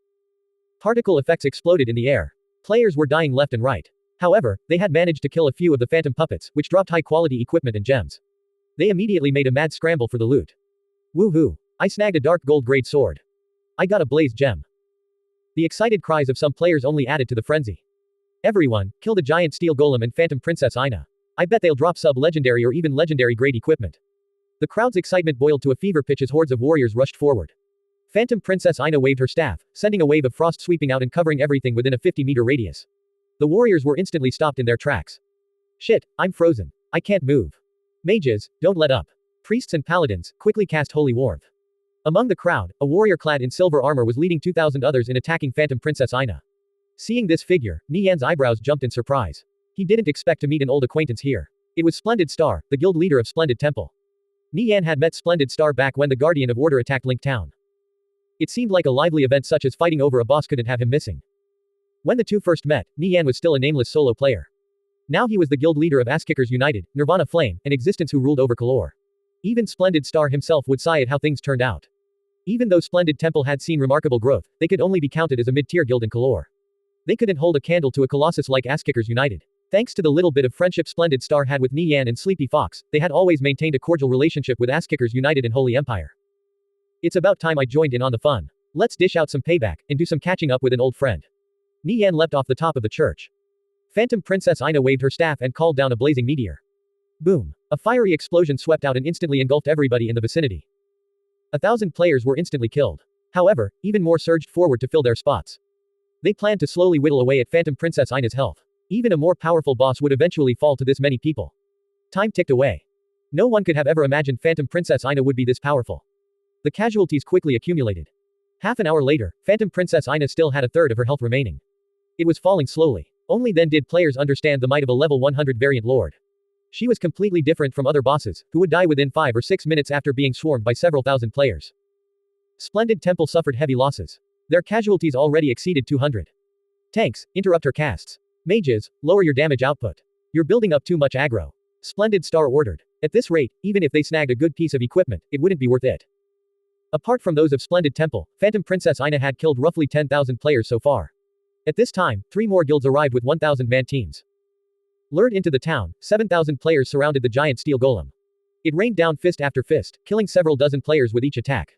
Particle effects exploded in the air. Players were dying left and right. However, they had managed to kill a few of the phantom puppets, which dropped high quality equipment and gems. They immediately made a mad scramble for the loot. Woohoo! I snagged a dark gold grade sword. I got a blaze gem. The excited cries of some players only added to the frenzy. Everyone, killed a giant steel golem and Phantom Princess Ina. I bet they'll drop sub-legendary or even legendary grade equipment. The crowd's excitement boiled to a fever pitch as hordes of warriors rushed forward. Phantom Princess Ina waved her staff, sending a wave of frost sweeping out and covering everything within a 50-meter radius. The warriors were instantly stopped in their tracks. Shit, I'm frozen. I can't move. Mages, don't let up. Priests and paladins, quickly cast holy warmth. Among the crowd, a warrior clad in silver armor was leading 2,000 others in attacking Phantom Princess Ina. Seeing this figure, Nie Yan's eyebrows jumped in surprise. He didn't expect to meet an old acquaintance here. It was Splendid Star, the guild leader of Splendid Temple. Nie Yan had met Splendid Star back when the Guardian of Order attacked Link Town. It seemed like a lively event such as fighting over a boss couldn't have him missing. When the two first met, Nie Yan was still a nameless solo player. Now he was the guild leader of Ass-Kickers United, Nirvana Flame, an existence who ruled over Kalor. Even Splendid Star himself would sigh at how things turned out. Even though Splendid Temple had seen remarkable growth, they could only be counted as a mid-tier guild in Kalor. They couldn't hold a candle to a colossus like Ass-Kickers United. Thanks to the little bit of friendship Splendid Star had with Nie Yan and Sleepy Fox, they had always maintained a cordial relationship with Ass-Kickers United and Holy Empire. It's about time I joined in on the fun. Let's dish out some payback, and do some catching up with an old friend. Nie Yan leapt off the top of the church. Phantom Princess Ina waved her staff and called down a blazing meteor. Boom. A fiery explosion swept out and instantly engulfed everybody in the vicinity. 1,000 players were instantly killed. However, even more surged forward to fill their spots. They planned to slowly whittle away at Phantom Princess Ina's health. Even a more powerful boss would eventually fall to this many people. Time ticked away. No one could have ever imagined Phantom Princess Ina would be this powerful. The casualties quickly accumulated. Half an hour later, Phantom Princess Ina still had a third of her health remaining. It was falling slowly. Only then did players understand the might of a level 100 variant lord. She was completely different from other bosses, who would die within 5 or 6 minutes after being swarmed by several thousand players. Splendid Temple suffered heavy losses. Their casualties already exceeded 200. Tanks, interrupt her casts. Mages, lower your damage output. You're building up too much aggro. Splendid Star ordered. At this rate, even if they snagged a good piece of equipment, it wouldn't be worth it. Apart from those of Splendid Temple, Phantom Princess Ina had killed roughly 10,000 players so far. At this time, 3 more guilds arrived with 1,000-man teams. Lured into the town, 7,000 players surrounded the giant steel golem. It rained down fist after fist, killing several dozen players with each attack.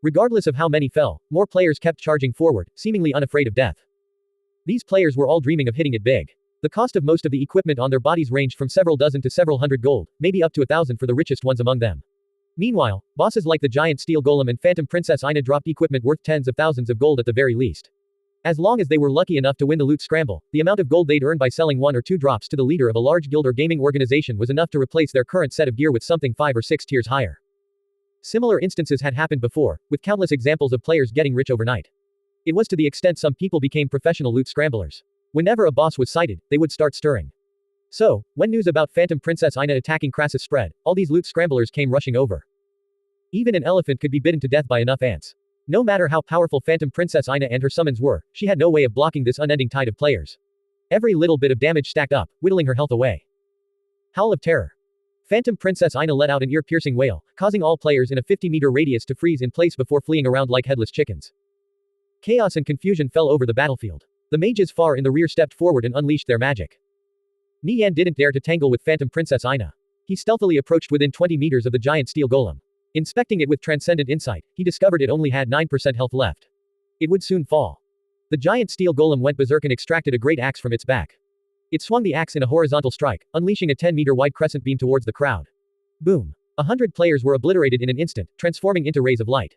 Regardless of how many fell, more players kept charging forward, seemingly unafraid of death. These players were all dreaming of hitting it big. The cost of most of the equipment on their bodies ranged from several dozen to several hundred gold, maybe up to 1,000 for the richest ones among them. Meanwhile, bosses like the giant steel golem and Phantom Princess Ina dropped equipment worth tens of thousands of gold at the very least. As long as they were lucky enough to win the loot scramble, the amount of gold they'd earn by selling 1 or 2 drops to the leader of a large guild or gaming organization was enough to replace their current set of gear with something 5 or 6 tiers higher. Similar instances had happened before, with countless examples of players getting rich overnight. It was to the extent some people became professional loot scramblers. Whenever a boss was sighted, they would start stirring. So, when news about Phantom Princess Ina attacking Crassus spread, all these loot scramblers came rushing over. Even an elephant could be bitten to death by enough ants. No matter how powerful Phantom Princess Ina and her summons were, she had no way of blocking this unending tide of players. Every little bit of damage stacked up, whittling her health away. Howl of terror. Phantom Princess Ina let out an ear-piercing wail, causing all players in a 50-meter radius to freeze in place before fleeing around like headless chickens. Chaos and confusion fell over the battlefield. The mages far in the rear stepped forward and unleashed their magic. Nie Yan didn't dare to tangle with Phantom Princess Ina. He stealthily approached within 20 meters of the giant steel golem. Inspecting it with transcendent insight, he discovered it only had 9% health left. It would soon fall. The giant steel golem went berserk and extracted a great axe from its back. It swung the axe in a horizontal strike, unleashing a 10-meter-wide crescent beam towards the crowd. Boom. 100 players were obliterated in an instant, transforming into rays of light.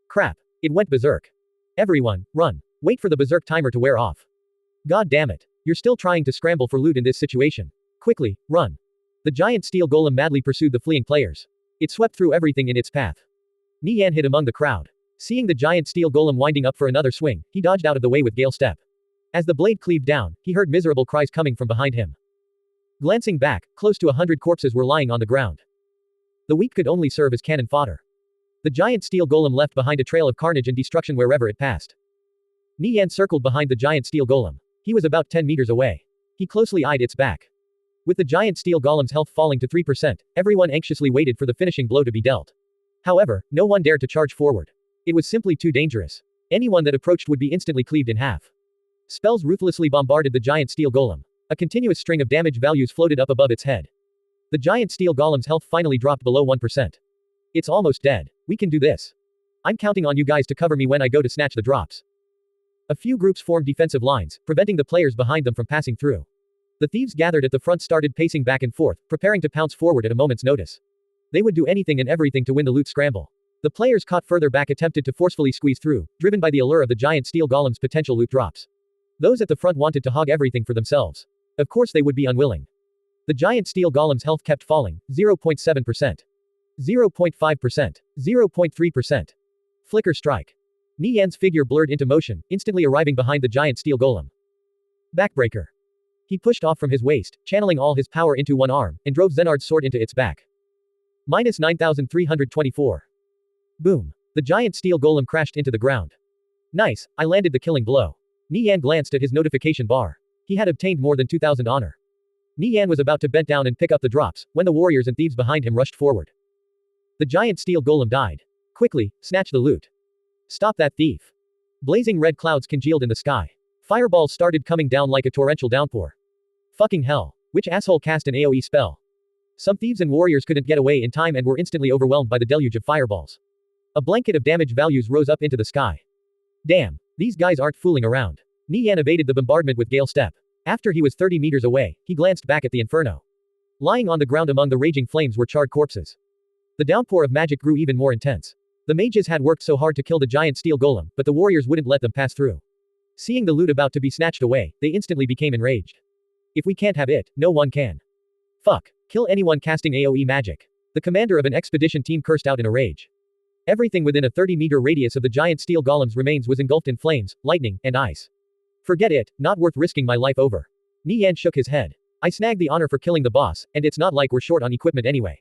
Crap. It went berserk. Everyone, run. Wait for the berserk timer to wear off. God damn it. You're still trying to scramble for loot in this situation. Quickly, run. The giant steel golem madly pursued the fleeing players. It swept through everything in its path. Nie Yan hid among the crowd. Seeing the giant steel golem winding up for another swing, he dodged out of the way with Gale Step. As the blade cleaved down, he heard miserable cries coming from behind him. Glancing back, close to 100 corpses were lying on the ground. The weak could only serve as cannon fodder. The giant steel golem left behind a trail of carnage and destruction wherever it passed. Nie Yan circled behind the giant steel golem. He was about 10 meters away. He closely eyed its back. With the giant steel golem's health falling to 3%, everyone anxiously waited for the finishing blow to be dealt. However, no one dared to charge forward. It was simply too dangerous. Anyone that approached would be instantly cleaved in half. Spells ruthlessly bombarded the giant steel golem. A continuous string of damage values floated up above its head. The giant steel golem's health finally dropped below 1%. It's almost dead. We can do this. I'm counting on you guys to cover me when I go to snatch the drops. A few groups formed defensive lines, preventing the players behind them from passing through. The thieves gathered at the front started pacing back and forth, preparing to pounce forward at a moment's notice. They would do anything and everything to win the loot scramble. The players caught further back attempted to forcefully squeeze through, driven by the allure of the giant steel golem's potential loot drops. Those at the front wanted to hog everything for themselves. Of course they would be unwilling. The giant steel golem's health kept falling, 0.7%. 0.5%. 0.3%. Flicker strike. Nie Yan's figure blurred into motion, instantly arriving behind the giant steel golem. Backbreaker. He pushed off from his waist, channeling all his power into one arm, and drove Zenard's sword into its back. Minus 9,324. Boom. The giant steel golem crashed into the ground. Nice, I landed the killing blow. Nie Yan glanced at his notification bar. He had obtained more than 2,000 honor. Nie Yan was about to bend down and pick up the drops, when the warriors and thieves behind him rushed forward. The giant steel golem died. Quickly, snatch the loot. Stop that thief. Blazing red clouds congealed in the sky. Fireballs started coming down like a torrential downpour. Fucking hell. Which asshole cast an AoE spell? Some thieves and warriors couldn't get away in time and were instantly overwhelmed by the deluge of fireballs. A blanket of damage values rose up into the sky. Damn. These guys aren't fooling around. Nie Yan evaded the bombardment with Gale Step. After he was 30 meters away, he glanced back at the inferno. Lying on the ground among the raging flames were charred corpses. The downpour of magic grew even more intense. The mages had worked so hard to kill the giant steel golem, but the warriors wouldn't let them pass through. Seeing the loot about to be snatched away, they instantly became enraged. If we can't have it, no one can. Fuck. Kill anyone casting AoE magic. The commander of an expedition team cursed out in a rage. Everything within a 30-meter radius of the giant steel golem's remains was engulfed in flames, lightning, and ice. Forget it, not worth risking my life over. Nie Yan shook his head. I snagged the honor for killing the boss, and it's not like we're short on equipment anyway.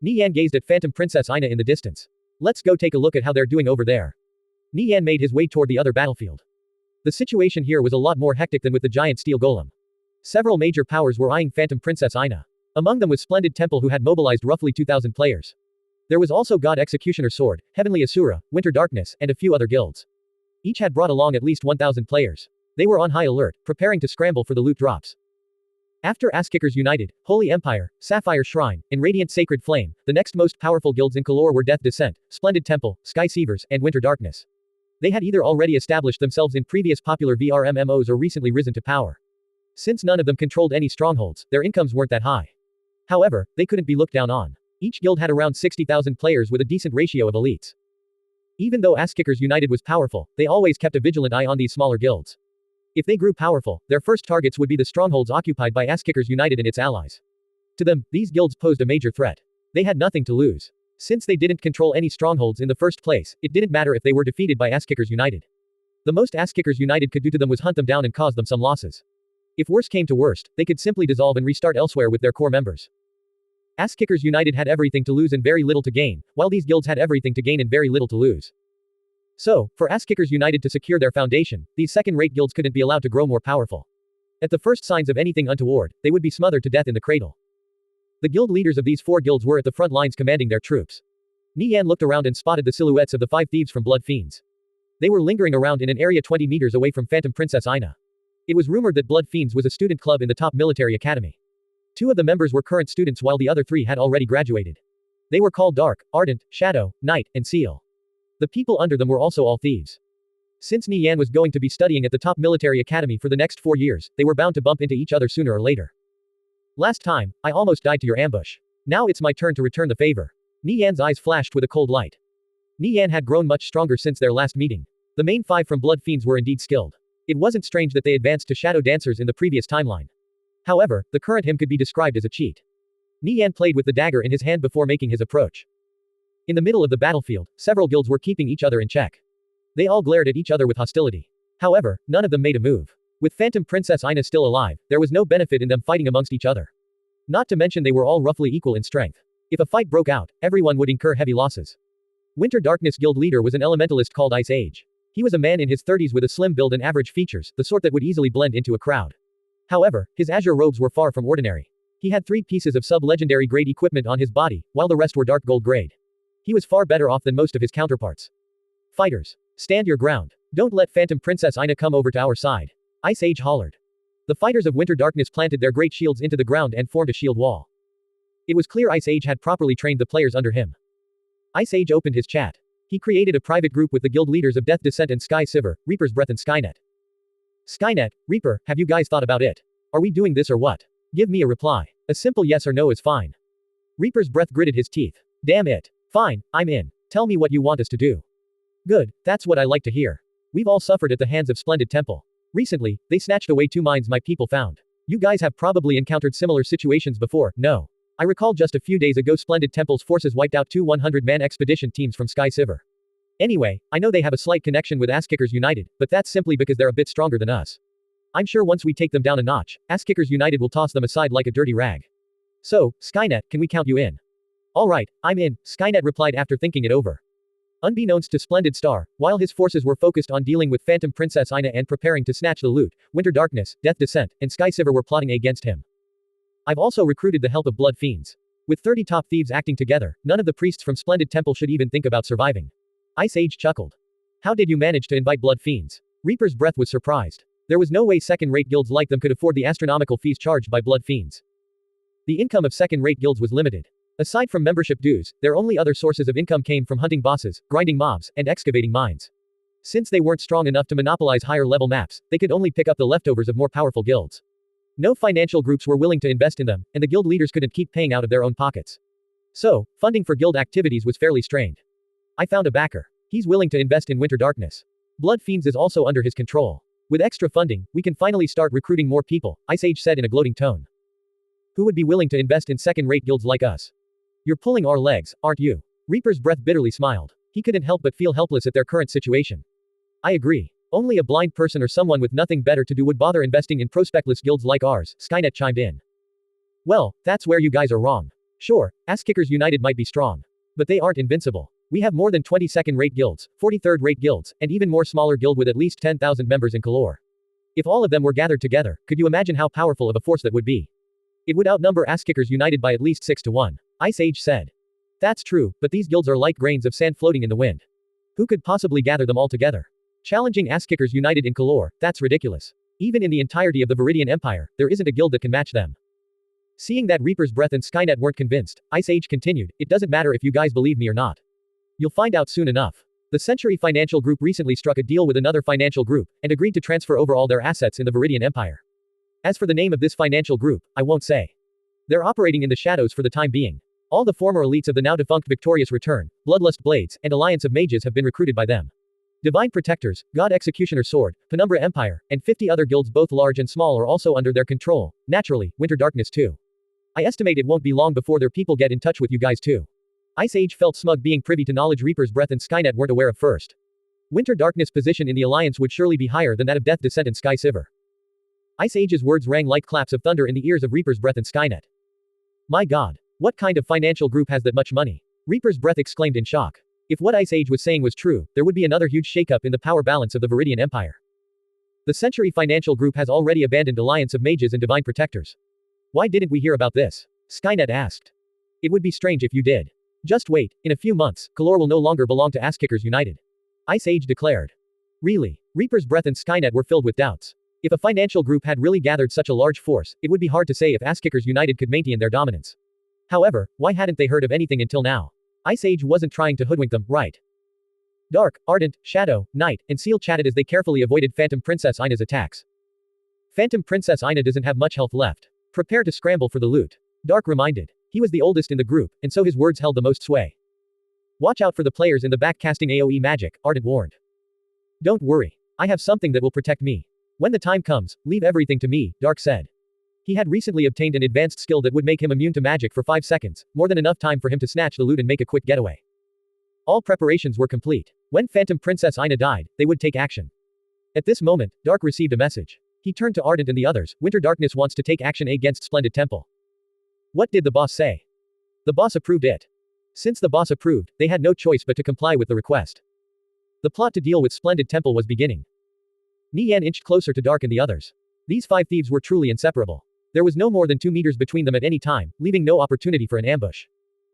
Nie Yan gazed at Phantom Princess Ina in the distance. Let's go take a look at how they're doing over there. Nie Yan made his way toward the other battlefield. The situation here was a lot more hectic than with the giant steel golem. Several major powers were eyeing Phantom Princess Ina. Among them was Splendid Temple, who had mobilized roughly 2,000 players. There was also God Executioner Sword, Heavenly Asura, Winter Darkness, and a few other guilds. Each had brought along at least 1,000 players. They were on high alert, preparing to scramble for the loot drops. After Asskickers United, Holy Empire, Sapphire Shrine, and Radiant Sacred Flame, the next most powerful guilds in Kalor were Death Descent, Splendid Temple, Sky Sievers, and Winter Darkness. They had either already established themselves in previous popular VRMMOs or recently risen to power. Since none of them controlled any strongholds, their incomes weren't that high. However, they couldn't be looked down on. Each guild had around 60,000 players with a decent ratio of elites. Even though Asskickers United was powerful, they always kept a vigilant eye on these smaller guilds. If they grew powerful, their first targets would be the strongholds occupied by Asskickers United and its allies. To them, these guilds posed a major threat. They had nothing to lose. Since they didn't control any strongholds in the first place, it didn't matter if they were defeated by Asskickers United. The most Asskickers United could do to them was hunt them down and cause them some losses. If worse came to worst, they could simply dissolve and restart elsewhere with their core members. Asskickers United had everything to lose and very little to gain, while these guilds had everything to gain and very little to lose. So, for Asskickers United to secure their foundation, these second-rate guilds couldn't be allowed to grow more powerful. At the first signs of anything untoward, they would be smothered to death in the cradle. The guild leaders of these four guilds were at the front lines commanding their troops. Nie Yan looked around and spotted the silhouettes of the 5 thieves from Blood Fiends. They were lingering around in an area 20 meters away from Phantom Princess Ina. It was rumored that Blood Fiends was a student club in the top military academy. 2 of the members were current students while the other 3 had already graduated. They were called Dark, Ardent, Shadow, Night, and Seal. The people under them were also all thieves. Since Nie Yan was going to be studying at the top military academy for the next 4 years, they were bound to bump into each other sooner or later. Last time, I almost died to your ambush. Now it's my turn to return the favor. Nie Yan's eyes flashed with a cold light. Nie Yan had grown much stronger since their last meeting. The main 5 from Blood Fiends were indeed skilled. It wasn't strange that they advanced to Shadow Dancers in the previous timeline. However, the current him could be described as a cheat. Nie Yan played with the dagger in his hand before making his approach. In the middle of the battlefield, several guilds were keeping each other in check. They all glared at each other with hostility. However, none of them made a move. With Phantom Princess Ina still alive, there was no benefit in them fighting amongst each other. Not to mention they were all roughly equal in strength. If a fight broke out, everyone would incur heavy losses. Winter Darkness Guild leader was an elementalist called Ice Age. He was a man in his 30s with a slim build and average features, the sort that would easily blend into a crowd. However, his azure robes were far from ordinary. He had 3 pieces of sub-legendary grade equipment on his body, while the rest were dark gold grade. He was far better off than most of his counterparts. Fighters, stand your ground. Don't let Phantom Princess Ina come over to our side. Ice Age hollered. The fighters of Winter Darkness planted their great shields into the ground and formed a shield wall. It was clear Ice Age had properly trained the players under him. Ice Age opened his chat. He created a private group with the guild leaders of Death Descent and Sky Sivir, Reaper's Breath and Skynet. Skynet, Reaper, have you guys thought about it? Are we doing this or what? Give me a reply. A simple yes or no is fine. Reaper's Breath gritted his teeth. Damn it. Fine, I'm in. Tell me what you want us to do. Good, that's what I like to hear. We've all suffered at the hands of Splendid Temple. Recently, they snatched away 2 mines my people found. You guys have probably encountered similar situations before, no? I recall just a few days ago Splendid Temple's forces wiped out 2 100-man expedition teams from Sky Sivir. Anyway, I know they have a slight connection with Asskickers United, but that's simply because they're a bit stronger than us. I'm sure once we take them down a notch, Asskickers United will toss them aside like a dirty rag. So, Skynet, can we count you in? Alright, I'm in, Skynet replied after thinking it over. Unbeknownst to Splendid Star, while his forces were focused on dealing with Phantom Princess Ina and preparing to snatch the loot, Winter Darkness, Death Descent, and Sky Sivir were plotting against him. I've also recruited the help of Blood Fiends. With 30 top thieves acting together, none of the priests from Splendid Temple should even think about surviving. Ice Age chuckled. How did you manage to invite Blood Fiends? Reaper's Breath was surprised. There was no way second-rate guilds like them could afford the astronomical fees charged by Blood Fiends. The income of second-rate guilds was limited. Aside from membership dues, their only other sources of income came from hunting bosses, grinding mobs, and excavating mines. Since they weren't strong enough to monopolize higher-level maps, they could only pick up the leftovers of more powerful guilds. No financial groups were willing to invest in them, and the guild leaders couldn't keep paying out of their own pockets. So, funding for guild activities was fairly strained. I found a backer. He's willing to invest in Winter Darkness. Blood Fiends is also under his control. With extra funding, we can finally start recruiting more people, Ice Age said in a gloating tone. Who would be willing to invest in second-rate guilds like us? You're pulling our legs, aren't you? Reaper's Breath bitterly smiled. He couldn't help but feel helpless at their current situation. I agree. Only a blind person or someone with nothing better to do would bother investing in prospectless guilds like ours, Skynet chimed in. Well, that's where you guys are wrong. Sure, Asskickers United might be strong. But they aren't invincible. We have more than 20 second-rate guilds, 40 third-rate guilds, and even more smaller guild with at least 10,000 members in Kalor. If all of them were gathered together, could you imagine how powerful of a force that would be? It would outnumber Asskickers United by at least 6 to 1. Ice Age said. That's true, but these guilds are like grains of sand floating in the wind. Who could possibly gather them all together? Challenging Asskickers United in Kalor, that's ridiculous. Even in the entirety of the Viridian Empire, there isn't a guild that can match them. Seeing that Reaper's Breath and Skynet weren't convinced, Ice Age continued, it doesn't matter if you guys believe me or not. You'll find out soon enough. The Century Financial Group recently struck a deal with another financial group, and agreed to transfer over all their assets in the Viridian Empire. As for the name of this financial group, I won't say. They're operating in the shadows for the time being. All the former elites of the now-defunct Victorious Return, Bloodlust Blades, and Alliance of Mages have been recruited by them. Divine Protectors, God Executioner Sword, Penumbra Empire, and 50 other guilds both large and small are also under their control, naturally, Winter Darkness too. I estimate it won't be long before their people get in touch with you guys too. Ice Age felt smug being privy to knowledge Reaper's Breath and Skynet weren't aware of first. Winter Darkness' position in the Alliance would surely be higher than that of Death Descent and Sky Sivir. Ice Age's words rang like claps of thunder in the ears of Reaper's Breath and Skynet. My god. What kind of financial group has that much money? Reaper's Breath exclaimed in shock. If what Ice Age was saying was true, there would be another huge shakeup in the power balance of the Viridian Empire. The Century Financial Group has already abandoned Alliance of Mages and Divine Protectors. Why didn't we hear about this? Skynet asked. It would be strange if you did. Just wait, in a few months, Kalor will no longer belong to Asskickers United. Ice Age declared. Really? Reaper's Breath and Skynet were filled with doubts. If a financial group had really gathered such a large force, it would be hard to say if Asskickers United could maintain their dominance. However, why hadn't they heard of anything until now? Ice Age wasn't trying to hoodwink them, right? Dark, Ardent, Shadow, Night, and Seal chatted as they carefully avoided Phantom Princess Ina's attacks. Phantom Princess Ina doesn't have much health left. Prepare to scramble for the loot. Dark reminded. He was the oldest in the group, and so his words held the most sway. Watch out for the players in the back casting AoE magic, Ardent warned. Don't worry. I have something that will protect me. When the time comes, leave everything to me, Dark said. He had recently obtained an advanced skill that would make him immune to magic for 5 seconds, more than enough time for him to snatch the loot and make a quick getaway. All preparations were complete. When Phantom Princess Ina died, they would take action. At this moment, Dark received a message. He turned to Ardent and the others. Winter Darkness wants to take action against Splendid Temple. What did the boss say? The boss approved it. Since the boss approved, they had no choice but to comply with the request. The plot to deal with Splendid Temple was beginning. Nie Yan inched closer to Dark and the others. These 5 thieves were truly inseparable. There was no more than 2 meters between them at any time, leaving no opportunity for an ambush.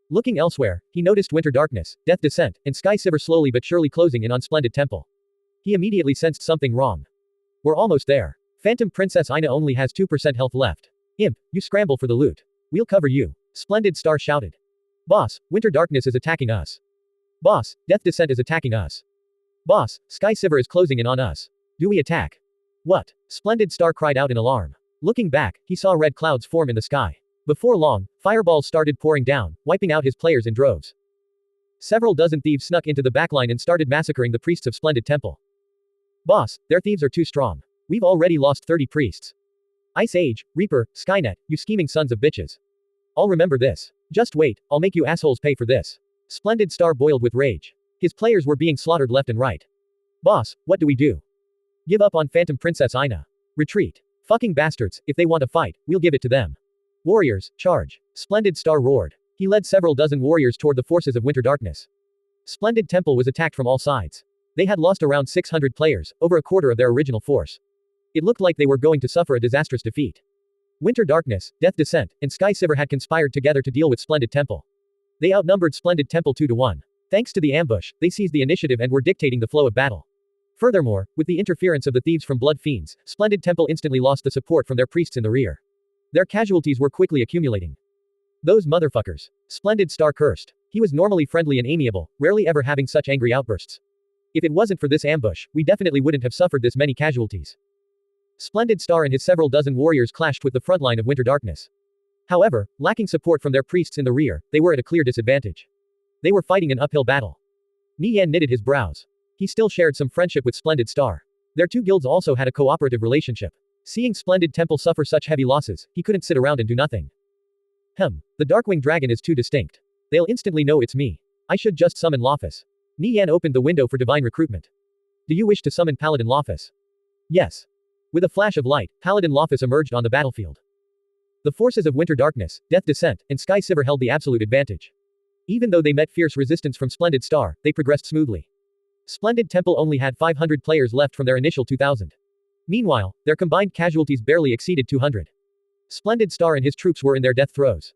Looking elsewhere, he noticed Winter Darkness, Death Descent, and Sky Silver slowly but surely closing in on Splendid Temple. He immediately sensed something wrong. We're almost there. Phantom Princess Ina only has 2% health left. Imp, you scramble for the loot. We'll cover you. Splendid Star shouted. Boss, Winter Darkness is attacking us. Boss, Death Descent is attacking us. Boss, Sky Silver is closing in on us. Do we attack? What? Splendid Star cried out in alarm. Looking back, he saw red clouds form in the sky. Before long, fireballs started pouring down, wiping out his players in droves. Several dozen thieves snuck into the backline and started massacring the priests of Splendid Temple. Boss, their thieves are too strong. We've already lost 30 priests. Ice Age, Reaper, Skynet, you scheming sons of bitches. I'll remember this. Just wait, I'll make you assholes pay for this. Splendid Star boiled with rage. His players were being slaughtered left and right. Boss, what do we do? Give up on Phantom Princess Ina. Retreat. Fucking bastards, if they want to fight, we'll give it to them. Warriors, charge. Splendid Star roared. He led several dozen warriors toward the forces of Winter Darkness. Splendid Temple was attacked from all sides. They had lost around 600 players, over a quarter of their original force. It looked like they were going to suffer a disastrous defeat. Winter Darkness, Death Descent, and Sky Silver had conspired together to deal with Splendid Temple. They outnumbered Splendid Temple 2 to 1. Thanks to the ambush, they seized the initiative and were dictating the flow of battle. Furthermore, with the interference of the thieves from Blood Fiends, Splendid Temple instantly lost the support from their priests in the rear. Their casualties were quickly accumulating. Those motherfuckers. Splendid Star cursed. He was normally friendly and amiable, rarely ever having such angry outbursts. If it wasn't for this ambush, we definitely wouldn't have suffered this many casualties. Splendid Star and his several dozen warriors clashed with the front line of Winter Darkness. However, lacking support from their priests in the rear, they were at a clear disadvantage. They were fighting an uphill battle. Nie Yan knitted his brows. He still shared some friendship with Splendid Star. Their 2 guilds also had a cooperative relationship. Seeing Splendid Temple suffer such heavy losses, he couldn't sit around and do nothing. The Darkwing Dragon is too distinct. They'll instantly know it's me. I should just summon Lofus. Nie Yan opened the window for divine recruitment. Do you wish to summon Paladin Lofus? Yes. With a flash of light, Paladin Lofus emerged on the battlefield. The forces of Winter Darkness, Death Descent, and Sky Silver held the absolute advantage. Even though they met fierce resistance from Splendid Star, they progressed smoothly. Splendid Temple only had 500 players left from their initial 2,000. Meanwhile, their combined casualties barely exceeded 200. Splendid Star and his troops were in their death throes.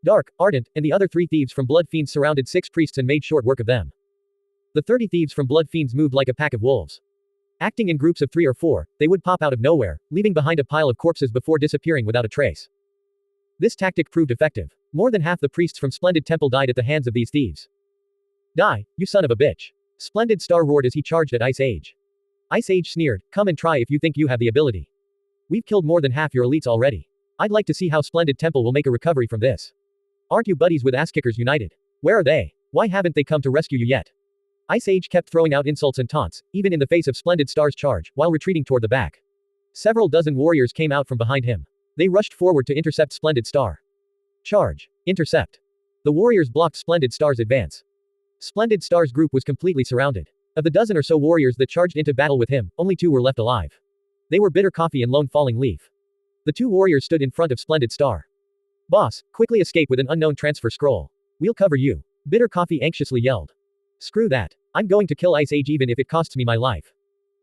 Dark, Ardent, and the other 3 thieves from Blood Fiends surrounded 6 priests and made short work of them. The 30 thieves from Blood Fiends moved like a pack of wolves. Acting in groups of 3 or 4, they would pop out of nowhere, leaving behind a pile of corpses before disappearing without a trace. This tactic proved effective. More than half the priests from Splendid Temple died at the hands of these thieves. Die, you son of a bitch. Splendid Star roared as he charged at Ice Age. Ice Age sneered, come and try if you think you have the ability. We've killed more than half your elites already. I'd like to see how Splendid Temple will make a recovery from this. Aren't you buddies with Asskickers United? Where are they? Why haven't they come to rescue you yet? Ice Age kept throwing out insults and taunts, even in the face of Splendid Star's charge, while retreating toward the back. Several dozen warriors came out from behind him. They rushed forward to intercept Splendid Star. Charge. Intercept. The warriors blocked Splendid Star's advance. Splendid Star's group was completely surrounded. Of the dozen or so warriors that charged into battle with him, only 2 were left alive. They were Bitter Coffee and Lone Falling Leaf. The 2 warriors stood in front of Splendid Star. Boss, quickly escape with an unknown transfer scroll. We'll cover you. Bitter Coffee anxiously yelled. Screw that. I'm going to kill Ice Age even if it costs me my life.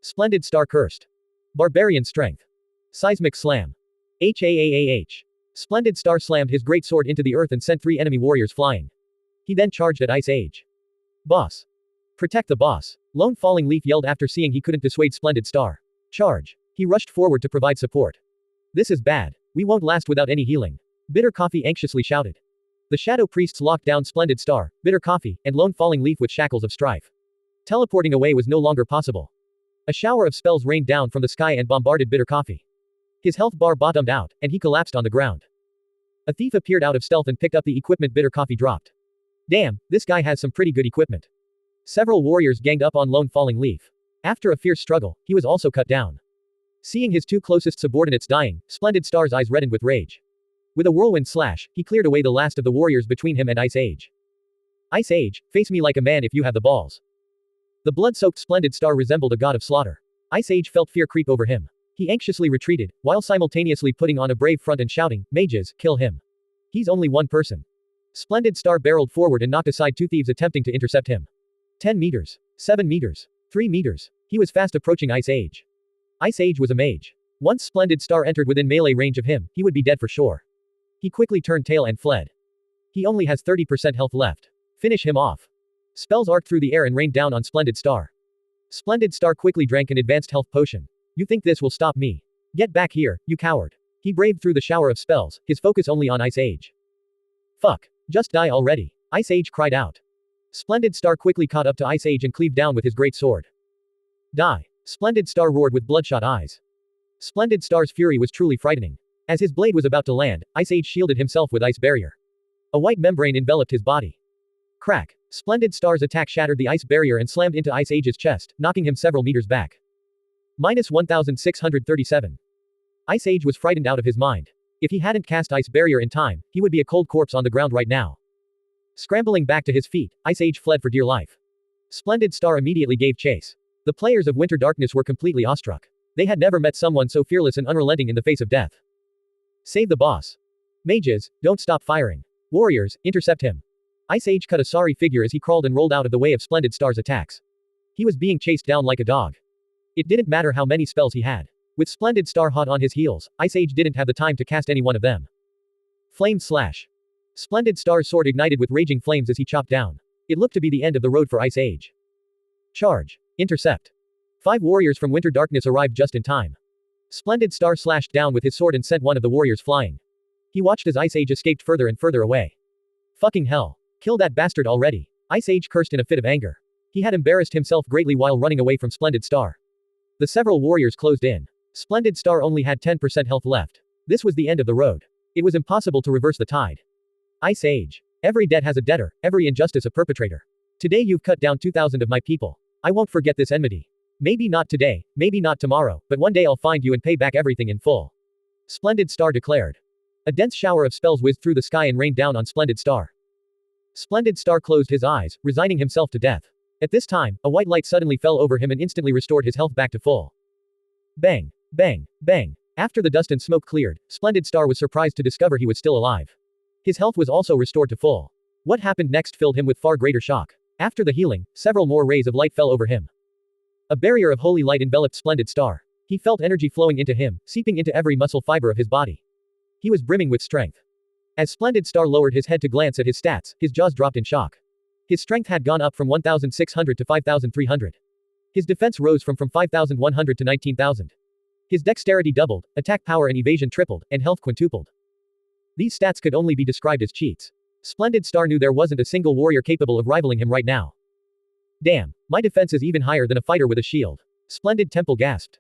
Splendid Star cursed. Barbarian Strength. Seismic Slam. H. Splendid Star slammed his great sword into the earth and sent 3 enemy warriors flying. He then charged at Ice Age. Boss. Protect the boss. Lone Falling Leaf yelled after seeing he couldn't dissuade Splendid Star. Charge. He rushed forward to provide support. This is bad. We won't last without any healing. Bitter Coffee anxiously shouted. The Shadow Priests locked down Splendid Star, Bitter Coffee, and Lone Falling Leaf with shackles of strife. Teleporting away was no longer possible. A shower of spells rained down from the sky and bombarded Bitter Coffee. His health bar bottomed out, and he collapsed on the ground. A thief appeared out of stealth and picked up the equipment Bitter Coffee dropped. Damn, this guy has some pretty good equipment. Several warriors ganged up on Lone Falling Leaf. After a fierce struggle, he was also cut down. Seeing his two closest subordinates dying, Splendid Star's eyes reddened with rage. With a whirlwind slash, he cleared away the last of the warriors between him and Ice Age. Ice Age, face me like a man if you have the balls. The blood-soaked Splendid Star resembled a god of slaughter. Ice Age felt fear creep over him. He anxiously retreated, while simultaneously putting on a brave front and shouting, "Mages, kill him. He's only one person." Splendid Star barreled forward and knocked aside two thieves attempting to intercept him. 10 meters. 7 meters. 3 meters. He was fast approaching Ice Age. Ice Age was a mage. Once Splendid Star entered within melee range of him, he would be dead for sure. He quickly turned tail and fled. He only has 30% health left. Finish him off. Spells arced through the air and rained down on Splendid Star. Splendid Star quickly drank an advanced health potion. You think this will stop me? Get back here, you coward. He braved through the shower of spells, his focus only on Ice Age. Fuck. Just die already. Ice Age cried out. Splendid Star quickly caught up to Ice Age and cleaved down with his great sword. Die. Splendid Star roared with bloodshot eyes. Splendid Star's fury was truly frightening. As his blade was about to land, Ice Age shielded himself with ice barrier. A white membrane enveloped his body. Crack. Splendid Star's attack shattered the ice barrier and slammed into Ice Age's chest, knocking him several meters back. Minus 1637. Ice Age was frightened out of his mind. If he hadn't cast ice barrier in time, he would be a cold corpse on the ground right now. Scrambling back to his feet, Ice Age fled for dear life. Splendid Star immediately gave chase. The players of Winter Darkness were completely awestruck. They had never met someone so fearless and unrelenting in the face of death. Save the boss. Mages, don't stop firing. Warriors, intercept him. Ice Age cut a sorry figure as he crawled and rolled out of the way of Splendid Star's attacks. He was being chased down like a dog. It didn't matter how many spells he had. With Splendid Star hot on his heels, Ice Age didn't have the time to cast any one of them. Flame Slash. Splendid Star's sword ignited with raging flames as he chopped down. It looked to be the end of the road for Ice Age. Charge. Intercept. 5 warriors from Winter Darkness arrived just in time. Splendid Star slashed down with his sword and sent one of the warriors flying. He watched as Ice Age escaped further and further away. Fucking hell. Kill that bastard already. Ice Age cursed in a fit of anger. He had embarrassed himself greatly while running away from Splendid Star. The several warriors closed in. Splendid Star only had 10% health left. This was the end of the road. It was impossible to reverse the tide. Ice Age. Every debt has a debtor, every injustice a perpetrator. Today you've cut down 2,000 of my people. I won't forget this enmity. Maybe not today, maybe not tomorrow, but one day I'll find you and pay back everything in full. Splendid Star declared. A dense shower of spells whizzed through the sky and rained down on Splendid Star. Splendid Star closed his eyes, resigning himself to death. At this time, a white light suddenly fell over him and instantly restored his health back to full. Bang, bang, bang. After the dust and smoke cleared, Splendid Star was surprised to discover he was still alive. His health was also restored to full. What happened next filled him with far greater shock. After the healing, several more rays of light fell over him. A barrier of holy light enveloped Splendid Star. He felt energy flowing into him, seeping into every muscle fiber of his body. He was brimming with strength. As Splendid Star lowered his head to glance at his stats, his jaws dropped in shock. His strength had gone up from 1,600 to 5,300. His defense rose from 5,100 to 19,000. His dexterity doubled, attack power and evasion tripled, and health quintupled. These stats could only be described as cheats. Splendid Star knew there wasn't a single warrior capable of rivaling him right now. Damn, my defense is even higher than a fighter with a shield. Splendid Temple gasped.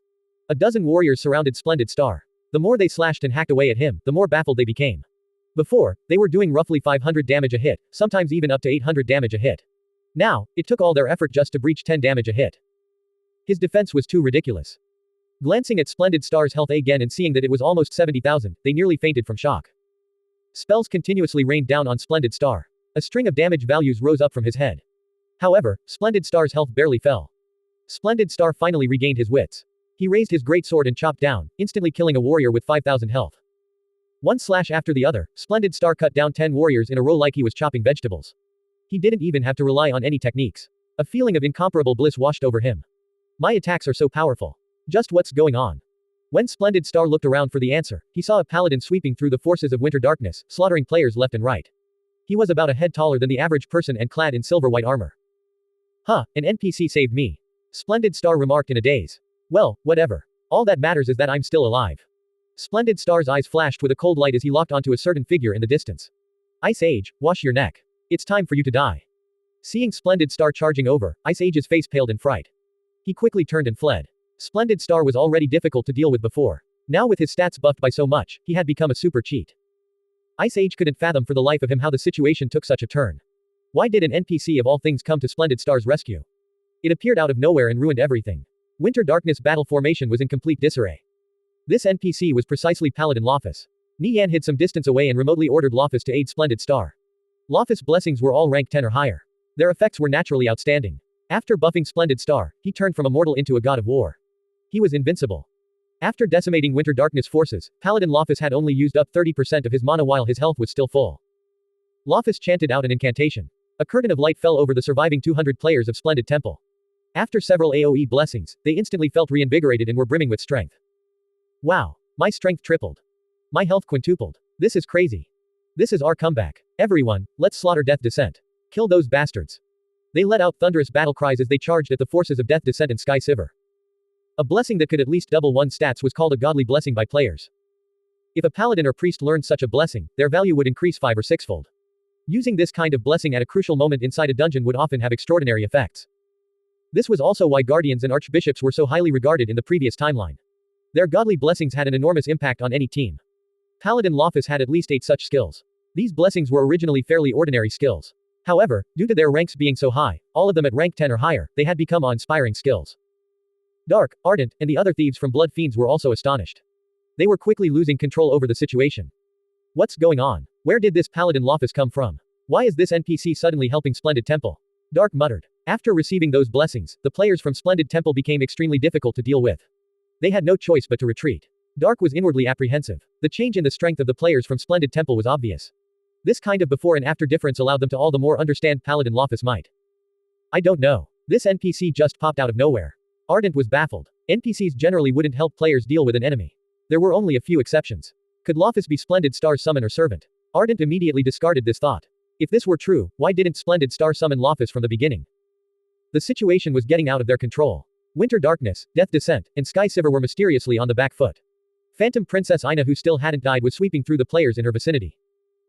A dozen warriors surrounded Splendid Star. The more they slashed and hacked away at him, the more baffled they became. Before, they were doing roughly 500 damage a hit, sometimes even up to 800 damage a hit. Now, it took all their effort just to breach 10 damage a hit. His defense was too ridiculous. Glancing at Splendid Star's health again and seeing that it was almost 70,000, they nearly fainted from shock. Spells continuously rained down on Splendid Star. A string of damage values rose up from his head. However, Splendid Star's health barely fell. Splendid Star finally regained his wits. He raised his great sword and chopped down, instantly killing a warrior with 5,000 health. One slash after the other, Splendid Star cut down 10 warriors in a row like he was chopping vegetables. He didn't even have to rely on any techniques. A feeling of incomparable bliss washed over him. My attacks are so powerful. Just what's going on? When Splendid Star looked around for the answer, he saw a paladin sweeping through the forces of Winter Darkness, slaughtering players left and right. He was about a head taller than the average person and clad in silver-white armor. Huh, an NPC saved me. Splendid Star remarked in a daze. Well, whatever. All that matters is that I'm still alive. Splendid Star's eyes flashed with a cold light as he locked onto a certain figure in the distance. Ice Age, wash your neck. It's time for you to die. Seeing Splendid Star charging over, Ice Age's face paled in fright. He quickly turned and fled. Splendid Star was already difficult to deal with before. Now with his stats buffed by so much, he had become a super cheat. Ice Age couldn't fathom for the life of him how the situation took such a turn. Why did an NPC of all things come to Splendid Star's rescue? It appeared out of nowhere and ruined everything. Winter Darkness battle formation was in complete disarray. This NPC was precisely Paladin Lofus. Nie Yan hid some distance away and remotely ordered Lofus to aid Splendid Star. Lofus' blessings were all rank 10 or higher. Their effects were naturally outstanding. After buffing Splendid Star, he turned from a mortal into a god of war. He was invincible. After decimating Winter Darkness forces, Paladin Lofus had only used up 30% of his mana while his health was still full. Lofus chanted out an incantation. A curtain of light fell over the surviving 200 players of Splendid Temple. After several AoE blessings, they instantly felt reinvigorated and were brimming with strength. Wow. My strength tripled. My health quintupled. This is crazy. This is our comeback. Everyone, let's slaughter Death Descent. Kill those bastards. They let out thunderous battle cries as they charged at the forces of Death Descent and Sky Sivir. A blessing that could at least double one's stats was called a godly blessing by players. If a paladin or priest learned such a blessing, their value would increase 5 or 6-fold. Using this kind of blessing at a crucial moment inside a dungeon would often have extraordinary effects. This was also why guardians and archbishops were so highly regarded in the previous timeline. Their godly blessings had an enormous impact on any team. Paladin Lofus had at least 8 such skills. These blessings were originally fairly ordinary skills. However, due to their ranks being so high, all of them at rank 10 or higher, they had become awe-inspiring skills. Dark, Ardent, and the other thieves from Blood Fiends were also astonished. They were quickly losing control over the situation. What's going on? Where did this Paladin Lofus come from? Why is this NPC suddenly helping Splendid Temple? Dark muttered. After receiving those blessings, the players from Splendid Temple became extremely difficult to deal with. They had no choice but to retreat. Dark was inwardly apprehensive. The change in the strength of the players from Splendid Temple was obvious. This kind of before and after difference allowed them to all the more understand Paladin Lofus' might. I don't know. This NPC just popped out of nowhere. Ardent was baffled. NPCs generally wouldn't help players deal with an enemy. There were only a few exceptions. Could Lofus be Splendid Star's summon or servant? Ardent immediately discarded this thought. If this were true, why didn't Splendid Star summon Lofus from the beginning? The situation was getting out of their control. Winter Darkness, Death Descent, and Sky Sivir were mysteriously on the back foot. Phantom Princess Ina, who still hadn't died, was sweeping through the players in her vicinity.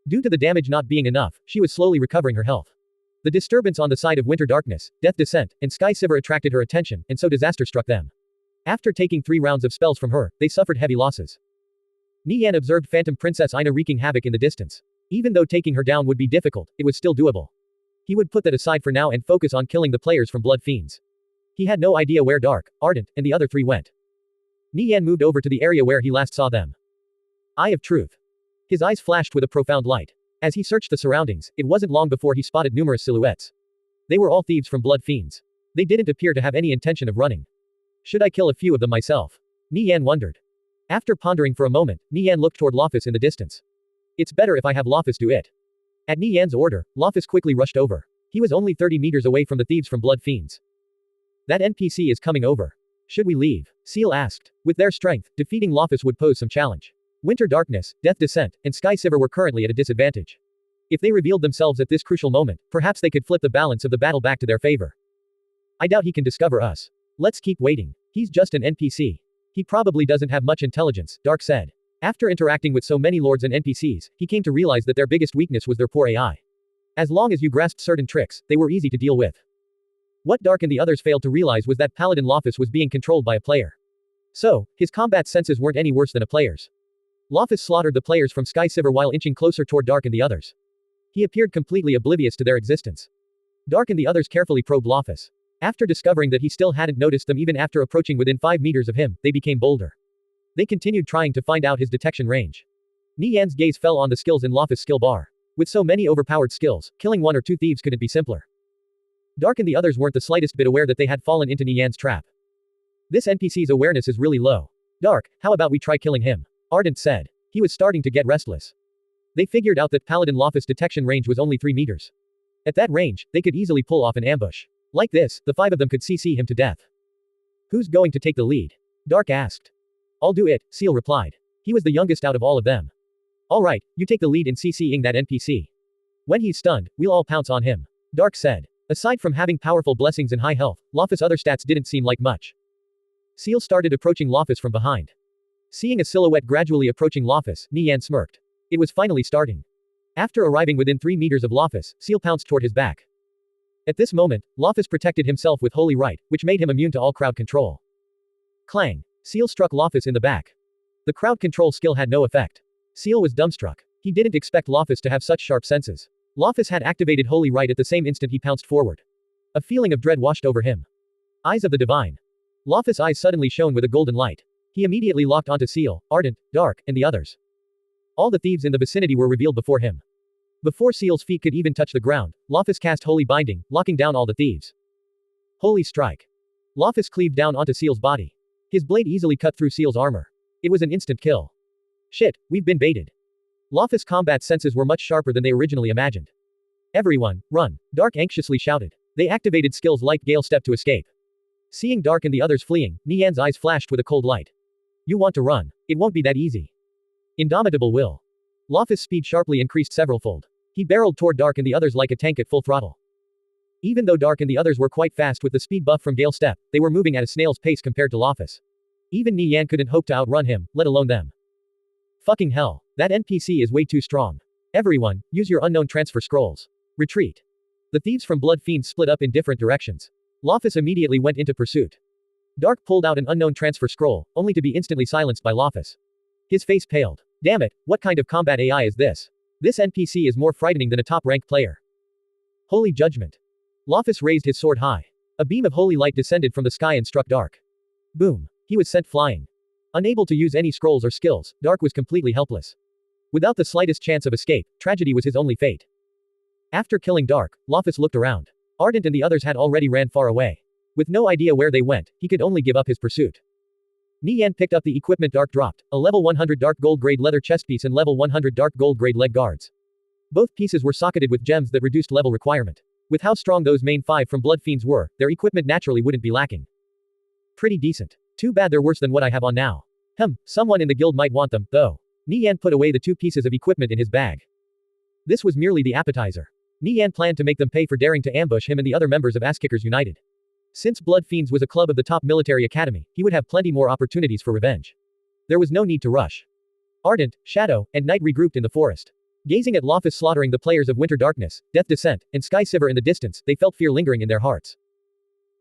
Due to the damage not being enough, she was slowly recovering her health. The disturbance on the side of Winter Darkness, Death Descent, and Sky Sivir attracted her attention, and so disaster struck them. After taking 3 rounds of spells from her, they suffered heavy losses. Nie Yan observed Phantom Princess Ina wreaking havoc in the distance. Even though taking her down would be difficult, it was still doable. He would put that aside for now and focus on killing the players from Blood Fiends. He had no idea where Dark, Ardent, and the other 3 went. Nie Yan moved over to the area where he last saw them. Eye of Truth. His eyes flashed with a profound light. As he searched the surroundings, it wasn't long before he spotted numerous silhouettes. They were all thieves from Blood Fiends. They didn't appear to have any intention of running. Should I kill a few of them myself? Nie Yan wondered. After pondering for a moment, Nie Yan looked toward Lofus in the distance. It's better if I have Lofus do it. At Nie Yan's order, Lofus quickly rushed over. He was only 30 meters away from the thieves from Blood Fiends. That NPC is coming over. Should we leave? Seal asked. With their strength, defeating Lofus would pose some challenge. Winter Darkness, Death Descent, and Sky Sivir were currently at a disadvantage. If they revealed themselves at this crucial moment, perhaps they could flip the balance of the battle back to their favor. I doubt he can discover us. Let's keep waiting. He's just an NPC. He probably doesn't have much intelligence, Dark said. After interacting with so many lords and NPCs, he came to realize that their biggest weakness was their poor AI. As long as you grasped certain tricks, they were easy to deal with. What Dark and the others failed to realize was that Paladin Lofus was being controlled by a player. So, his combat senses weren't any worse than a player's. Lofus slaughtered the players from Sky Sivir while inching closer toward Dark and the others. He appeared completely oblivious to their existence. Dark and the others carefully probed Lofus. After discovering that he still hadn't noticed them even after approaching within 5 meters of him, they became bolder. They continued trying to find out his detection range. Nie Yan's gaze fell on the skills in Lofus' skill bar. With so many overpowered skills, killing 1 or 2 thieves couldn't be simpler. Dark and the others weren't the slightest bit aware that they had fallen into Nie Yan's trap. This NPC's awareness is really low. Dark, how about we try killing him? Ardent said. He was starting to get restless. They figured out that Paladin Lofus' detection range was only 3 meters. At that range, they could easily pull off an ambush. Like this, the 5 of them could CC him to death. Who's going to take the lead? Dark asked. I'll do it, Seal replied. He was the youngest out of all of them. Alright, you take the lead in CCing that NPC. When he's stunned, we'll all pounce on him. Dark said. Aside from having powerful blessings and high health, Lofus' other stats didn't seem like much. Seal started approaching Lofus from behind. Seeing a silhouette gradually approaching Lofus, Nie Yan smirked. It was finally starting. After arriving within 3 meters of Lofus, Seal pounced toward his back. At this moment, Lofus protected himself with Holy Right, which made him immune to all crowd control. Clang! Seal struck Lofus in the back. The crowd control skill had no effect. Seal was dumbstruck. He didn't expect Lofus to have such sharp senses. Lofus had activated Holy Right at the same instant he pounced forward. A feeling of dread washed over him. Eyes of the divine. Lofus' eyes suddenly shone with a golden light. He immediately locked onto Seal, Ardent, Dark, and the others. All the thieves in the vicinity were revealed before him. Before Seal's feet could even touch the ground, Lofus cast Holy Binding, locking down all the thieves. Holy Strike. Lofus cleaved down onto Seal's body. His blade easily cut through Seal's armor. It was an instant kill. Shit, we've been baited. Lofus' combat senses were much sharper than they originally imagined. Everyone, run! Dark anxiously shouted. They activated skills like Gale Step to escape. Seeing Dark and the others fleeing, Nie Yan's eyes flashed with a cold light. You want to run. It won't be that easy. Indomitable will. Lofus' speed sharply increased severalfold. He barreled toward Dark and the others like a tank at full throttle. Even though Dark and the others were quite fast with the speed buff from Gale Step, they were moving at a snail's pace compared to Lofus. Even Nie Yan couldn't hope to outrun him, let alone them. Fucking hell. That NPC is way too strong. Everyone, use your unknown transfer scrolls. Retreat. The thieves from Blood Fiends split up in different directions. Lofus immediately went into pursuit. Dark pulled out an unknown transfer scroll, only to be instantly silenced by Lofus. His face paled. Damn it, what kind of combat AI is this? This NPC is more frightening than a top-ranked player. Holy Judgment. Lofus raised his sword high. A beam of holy light descended from the sky and struck Dark. Boom. He was sent flying. Unable to use any scrolls or skills, Dark was completely helpless. Without the slightest chance of escape, tragedy was his only fate. After killing Dark, Lofus looked around. Ardent and the others had already ran far away. With no idea where they went, he could only give up his pursuit. Nie Yan picked up the equipment Dark dropped, a level 100 dark gold grade leather chest piece and level 100 dark gold grade leg guards. Both pieces were socketed with gems that reduced level requirement. With how strong those main 5 from Blood Fiends were, their equipment naturally wouldn't be lacking. Pretty decent. Too bad they're worse than what I have on now. Someone in the guild might want them, though. Nie Yan put away the 2 pieces of equipment in his bag. This was merely the appetizer. Nie Yan planned to make them pay for daring to ambush him and the other members of Asskickers United. Since Blood Fiends was a club of the top military academy, he would have plenty more opportunities for revenge. There was no need to rush. Ardent, Shadow, and Night regrouped in the forest. Gazing at Lofus slaughtering the players of Winter Darkness, Death Descent, and Sky Siver in the distance, they felt fear lingering in their hearts.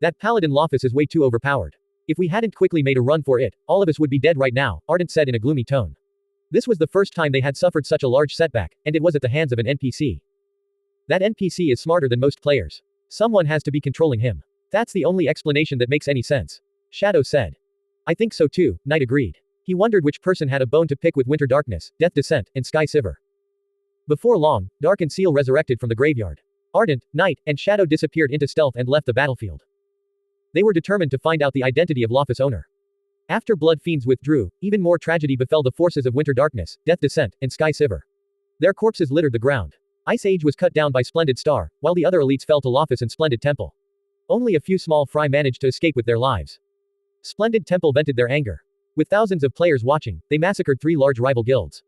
That paladin Lofus is way too overpowered. If we hadn't quickly made a run for it, all of us would be dead right now, Ardent said in a gloomy tone. This was the first time they had suffered such a large setback, and it was at the hands of an NPC. That NPC is smarter than most players. Someone has to be controlling him. That's the only explanation that makes any sense. Shadow said. I think so too, Night agreed. He wondered which person had a bone to pick with Winter Darkness, Death Descent, and Sky Siver. Before long, Dark and Seal resurrected from the graveyard. Ardent, Night, and Shadow disappeared into stealth and left the battlefield. They were determined to find out the identity of Lofus' owner. After Blood Fiends withdrew, even more tragedy befell the forces of Winter Darkness, Death Descent, and Sky Siver. Their corpses littered the ground. Ice Age was cut down by Splendid Star, while the other elites fell to Lofus and Splendid Temple. Only a few small fry managed to escape with their lives. Splendid Temple vented their anger. With thousands of players watching, they massacred 3 large rival guilds.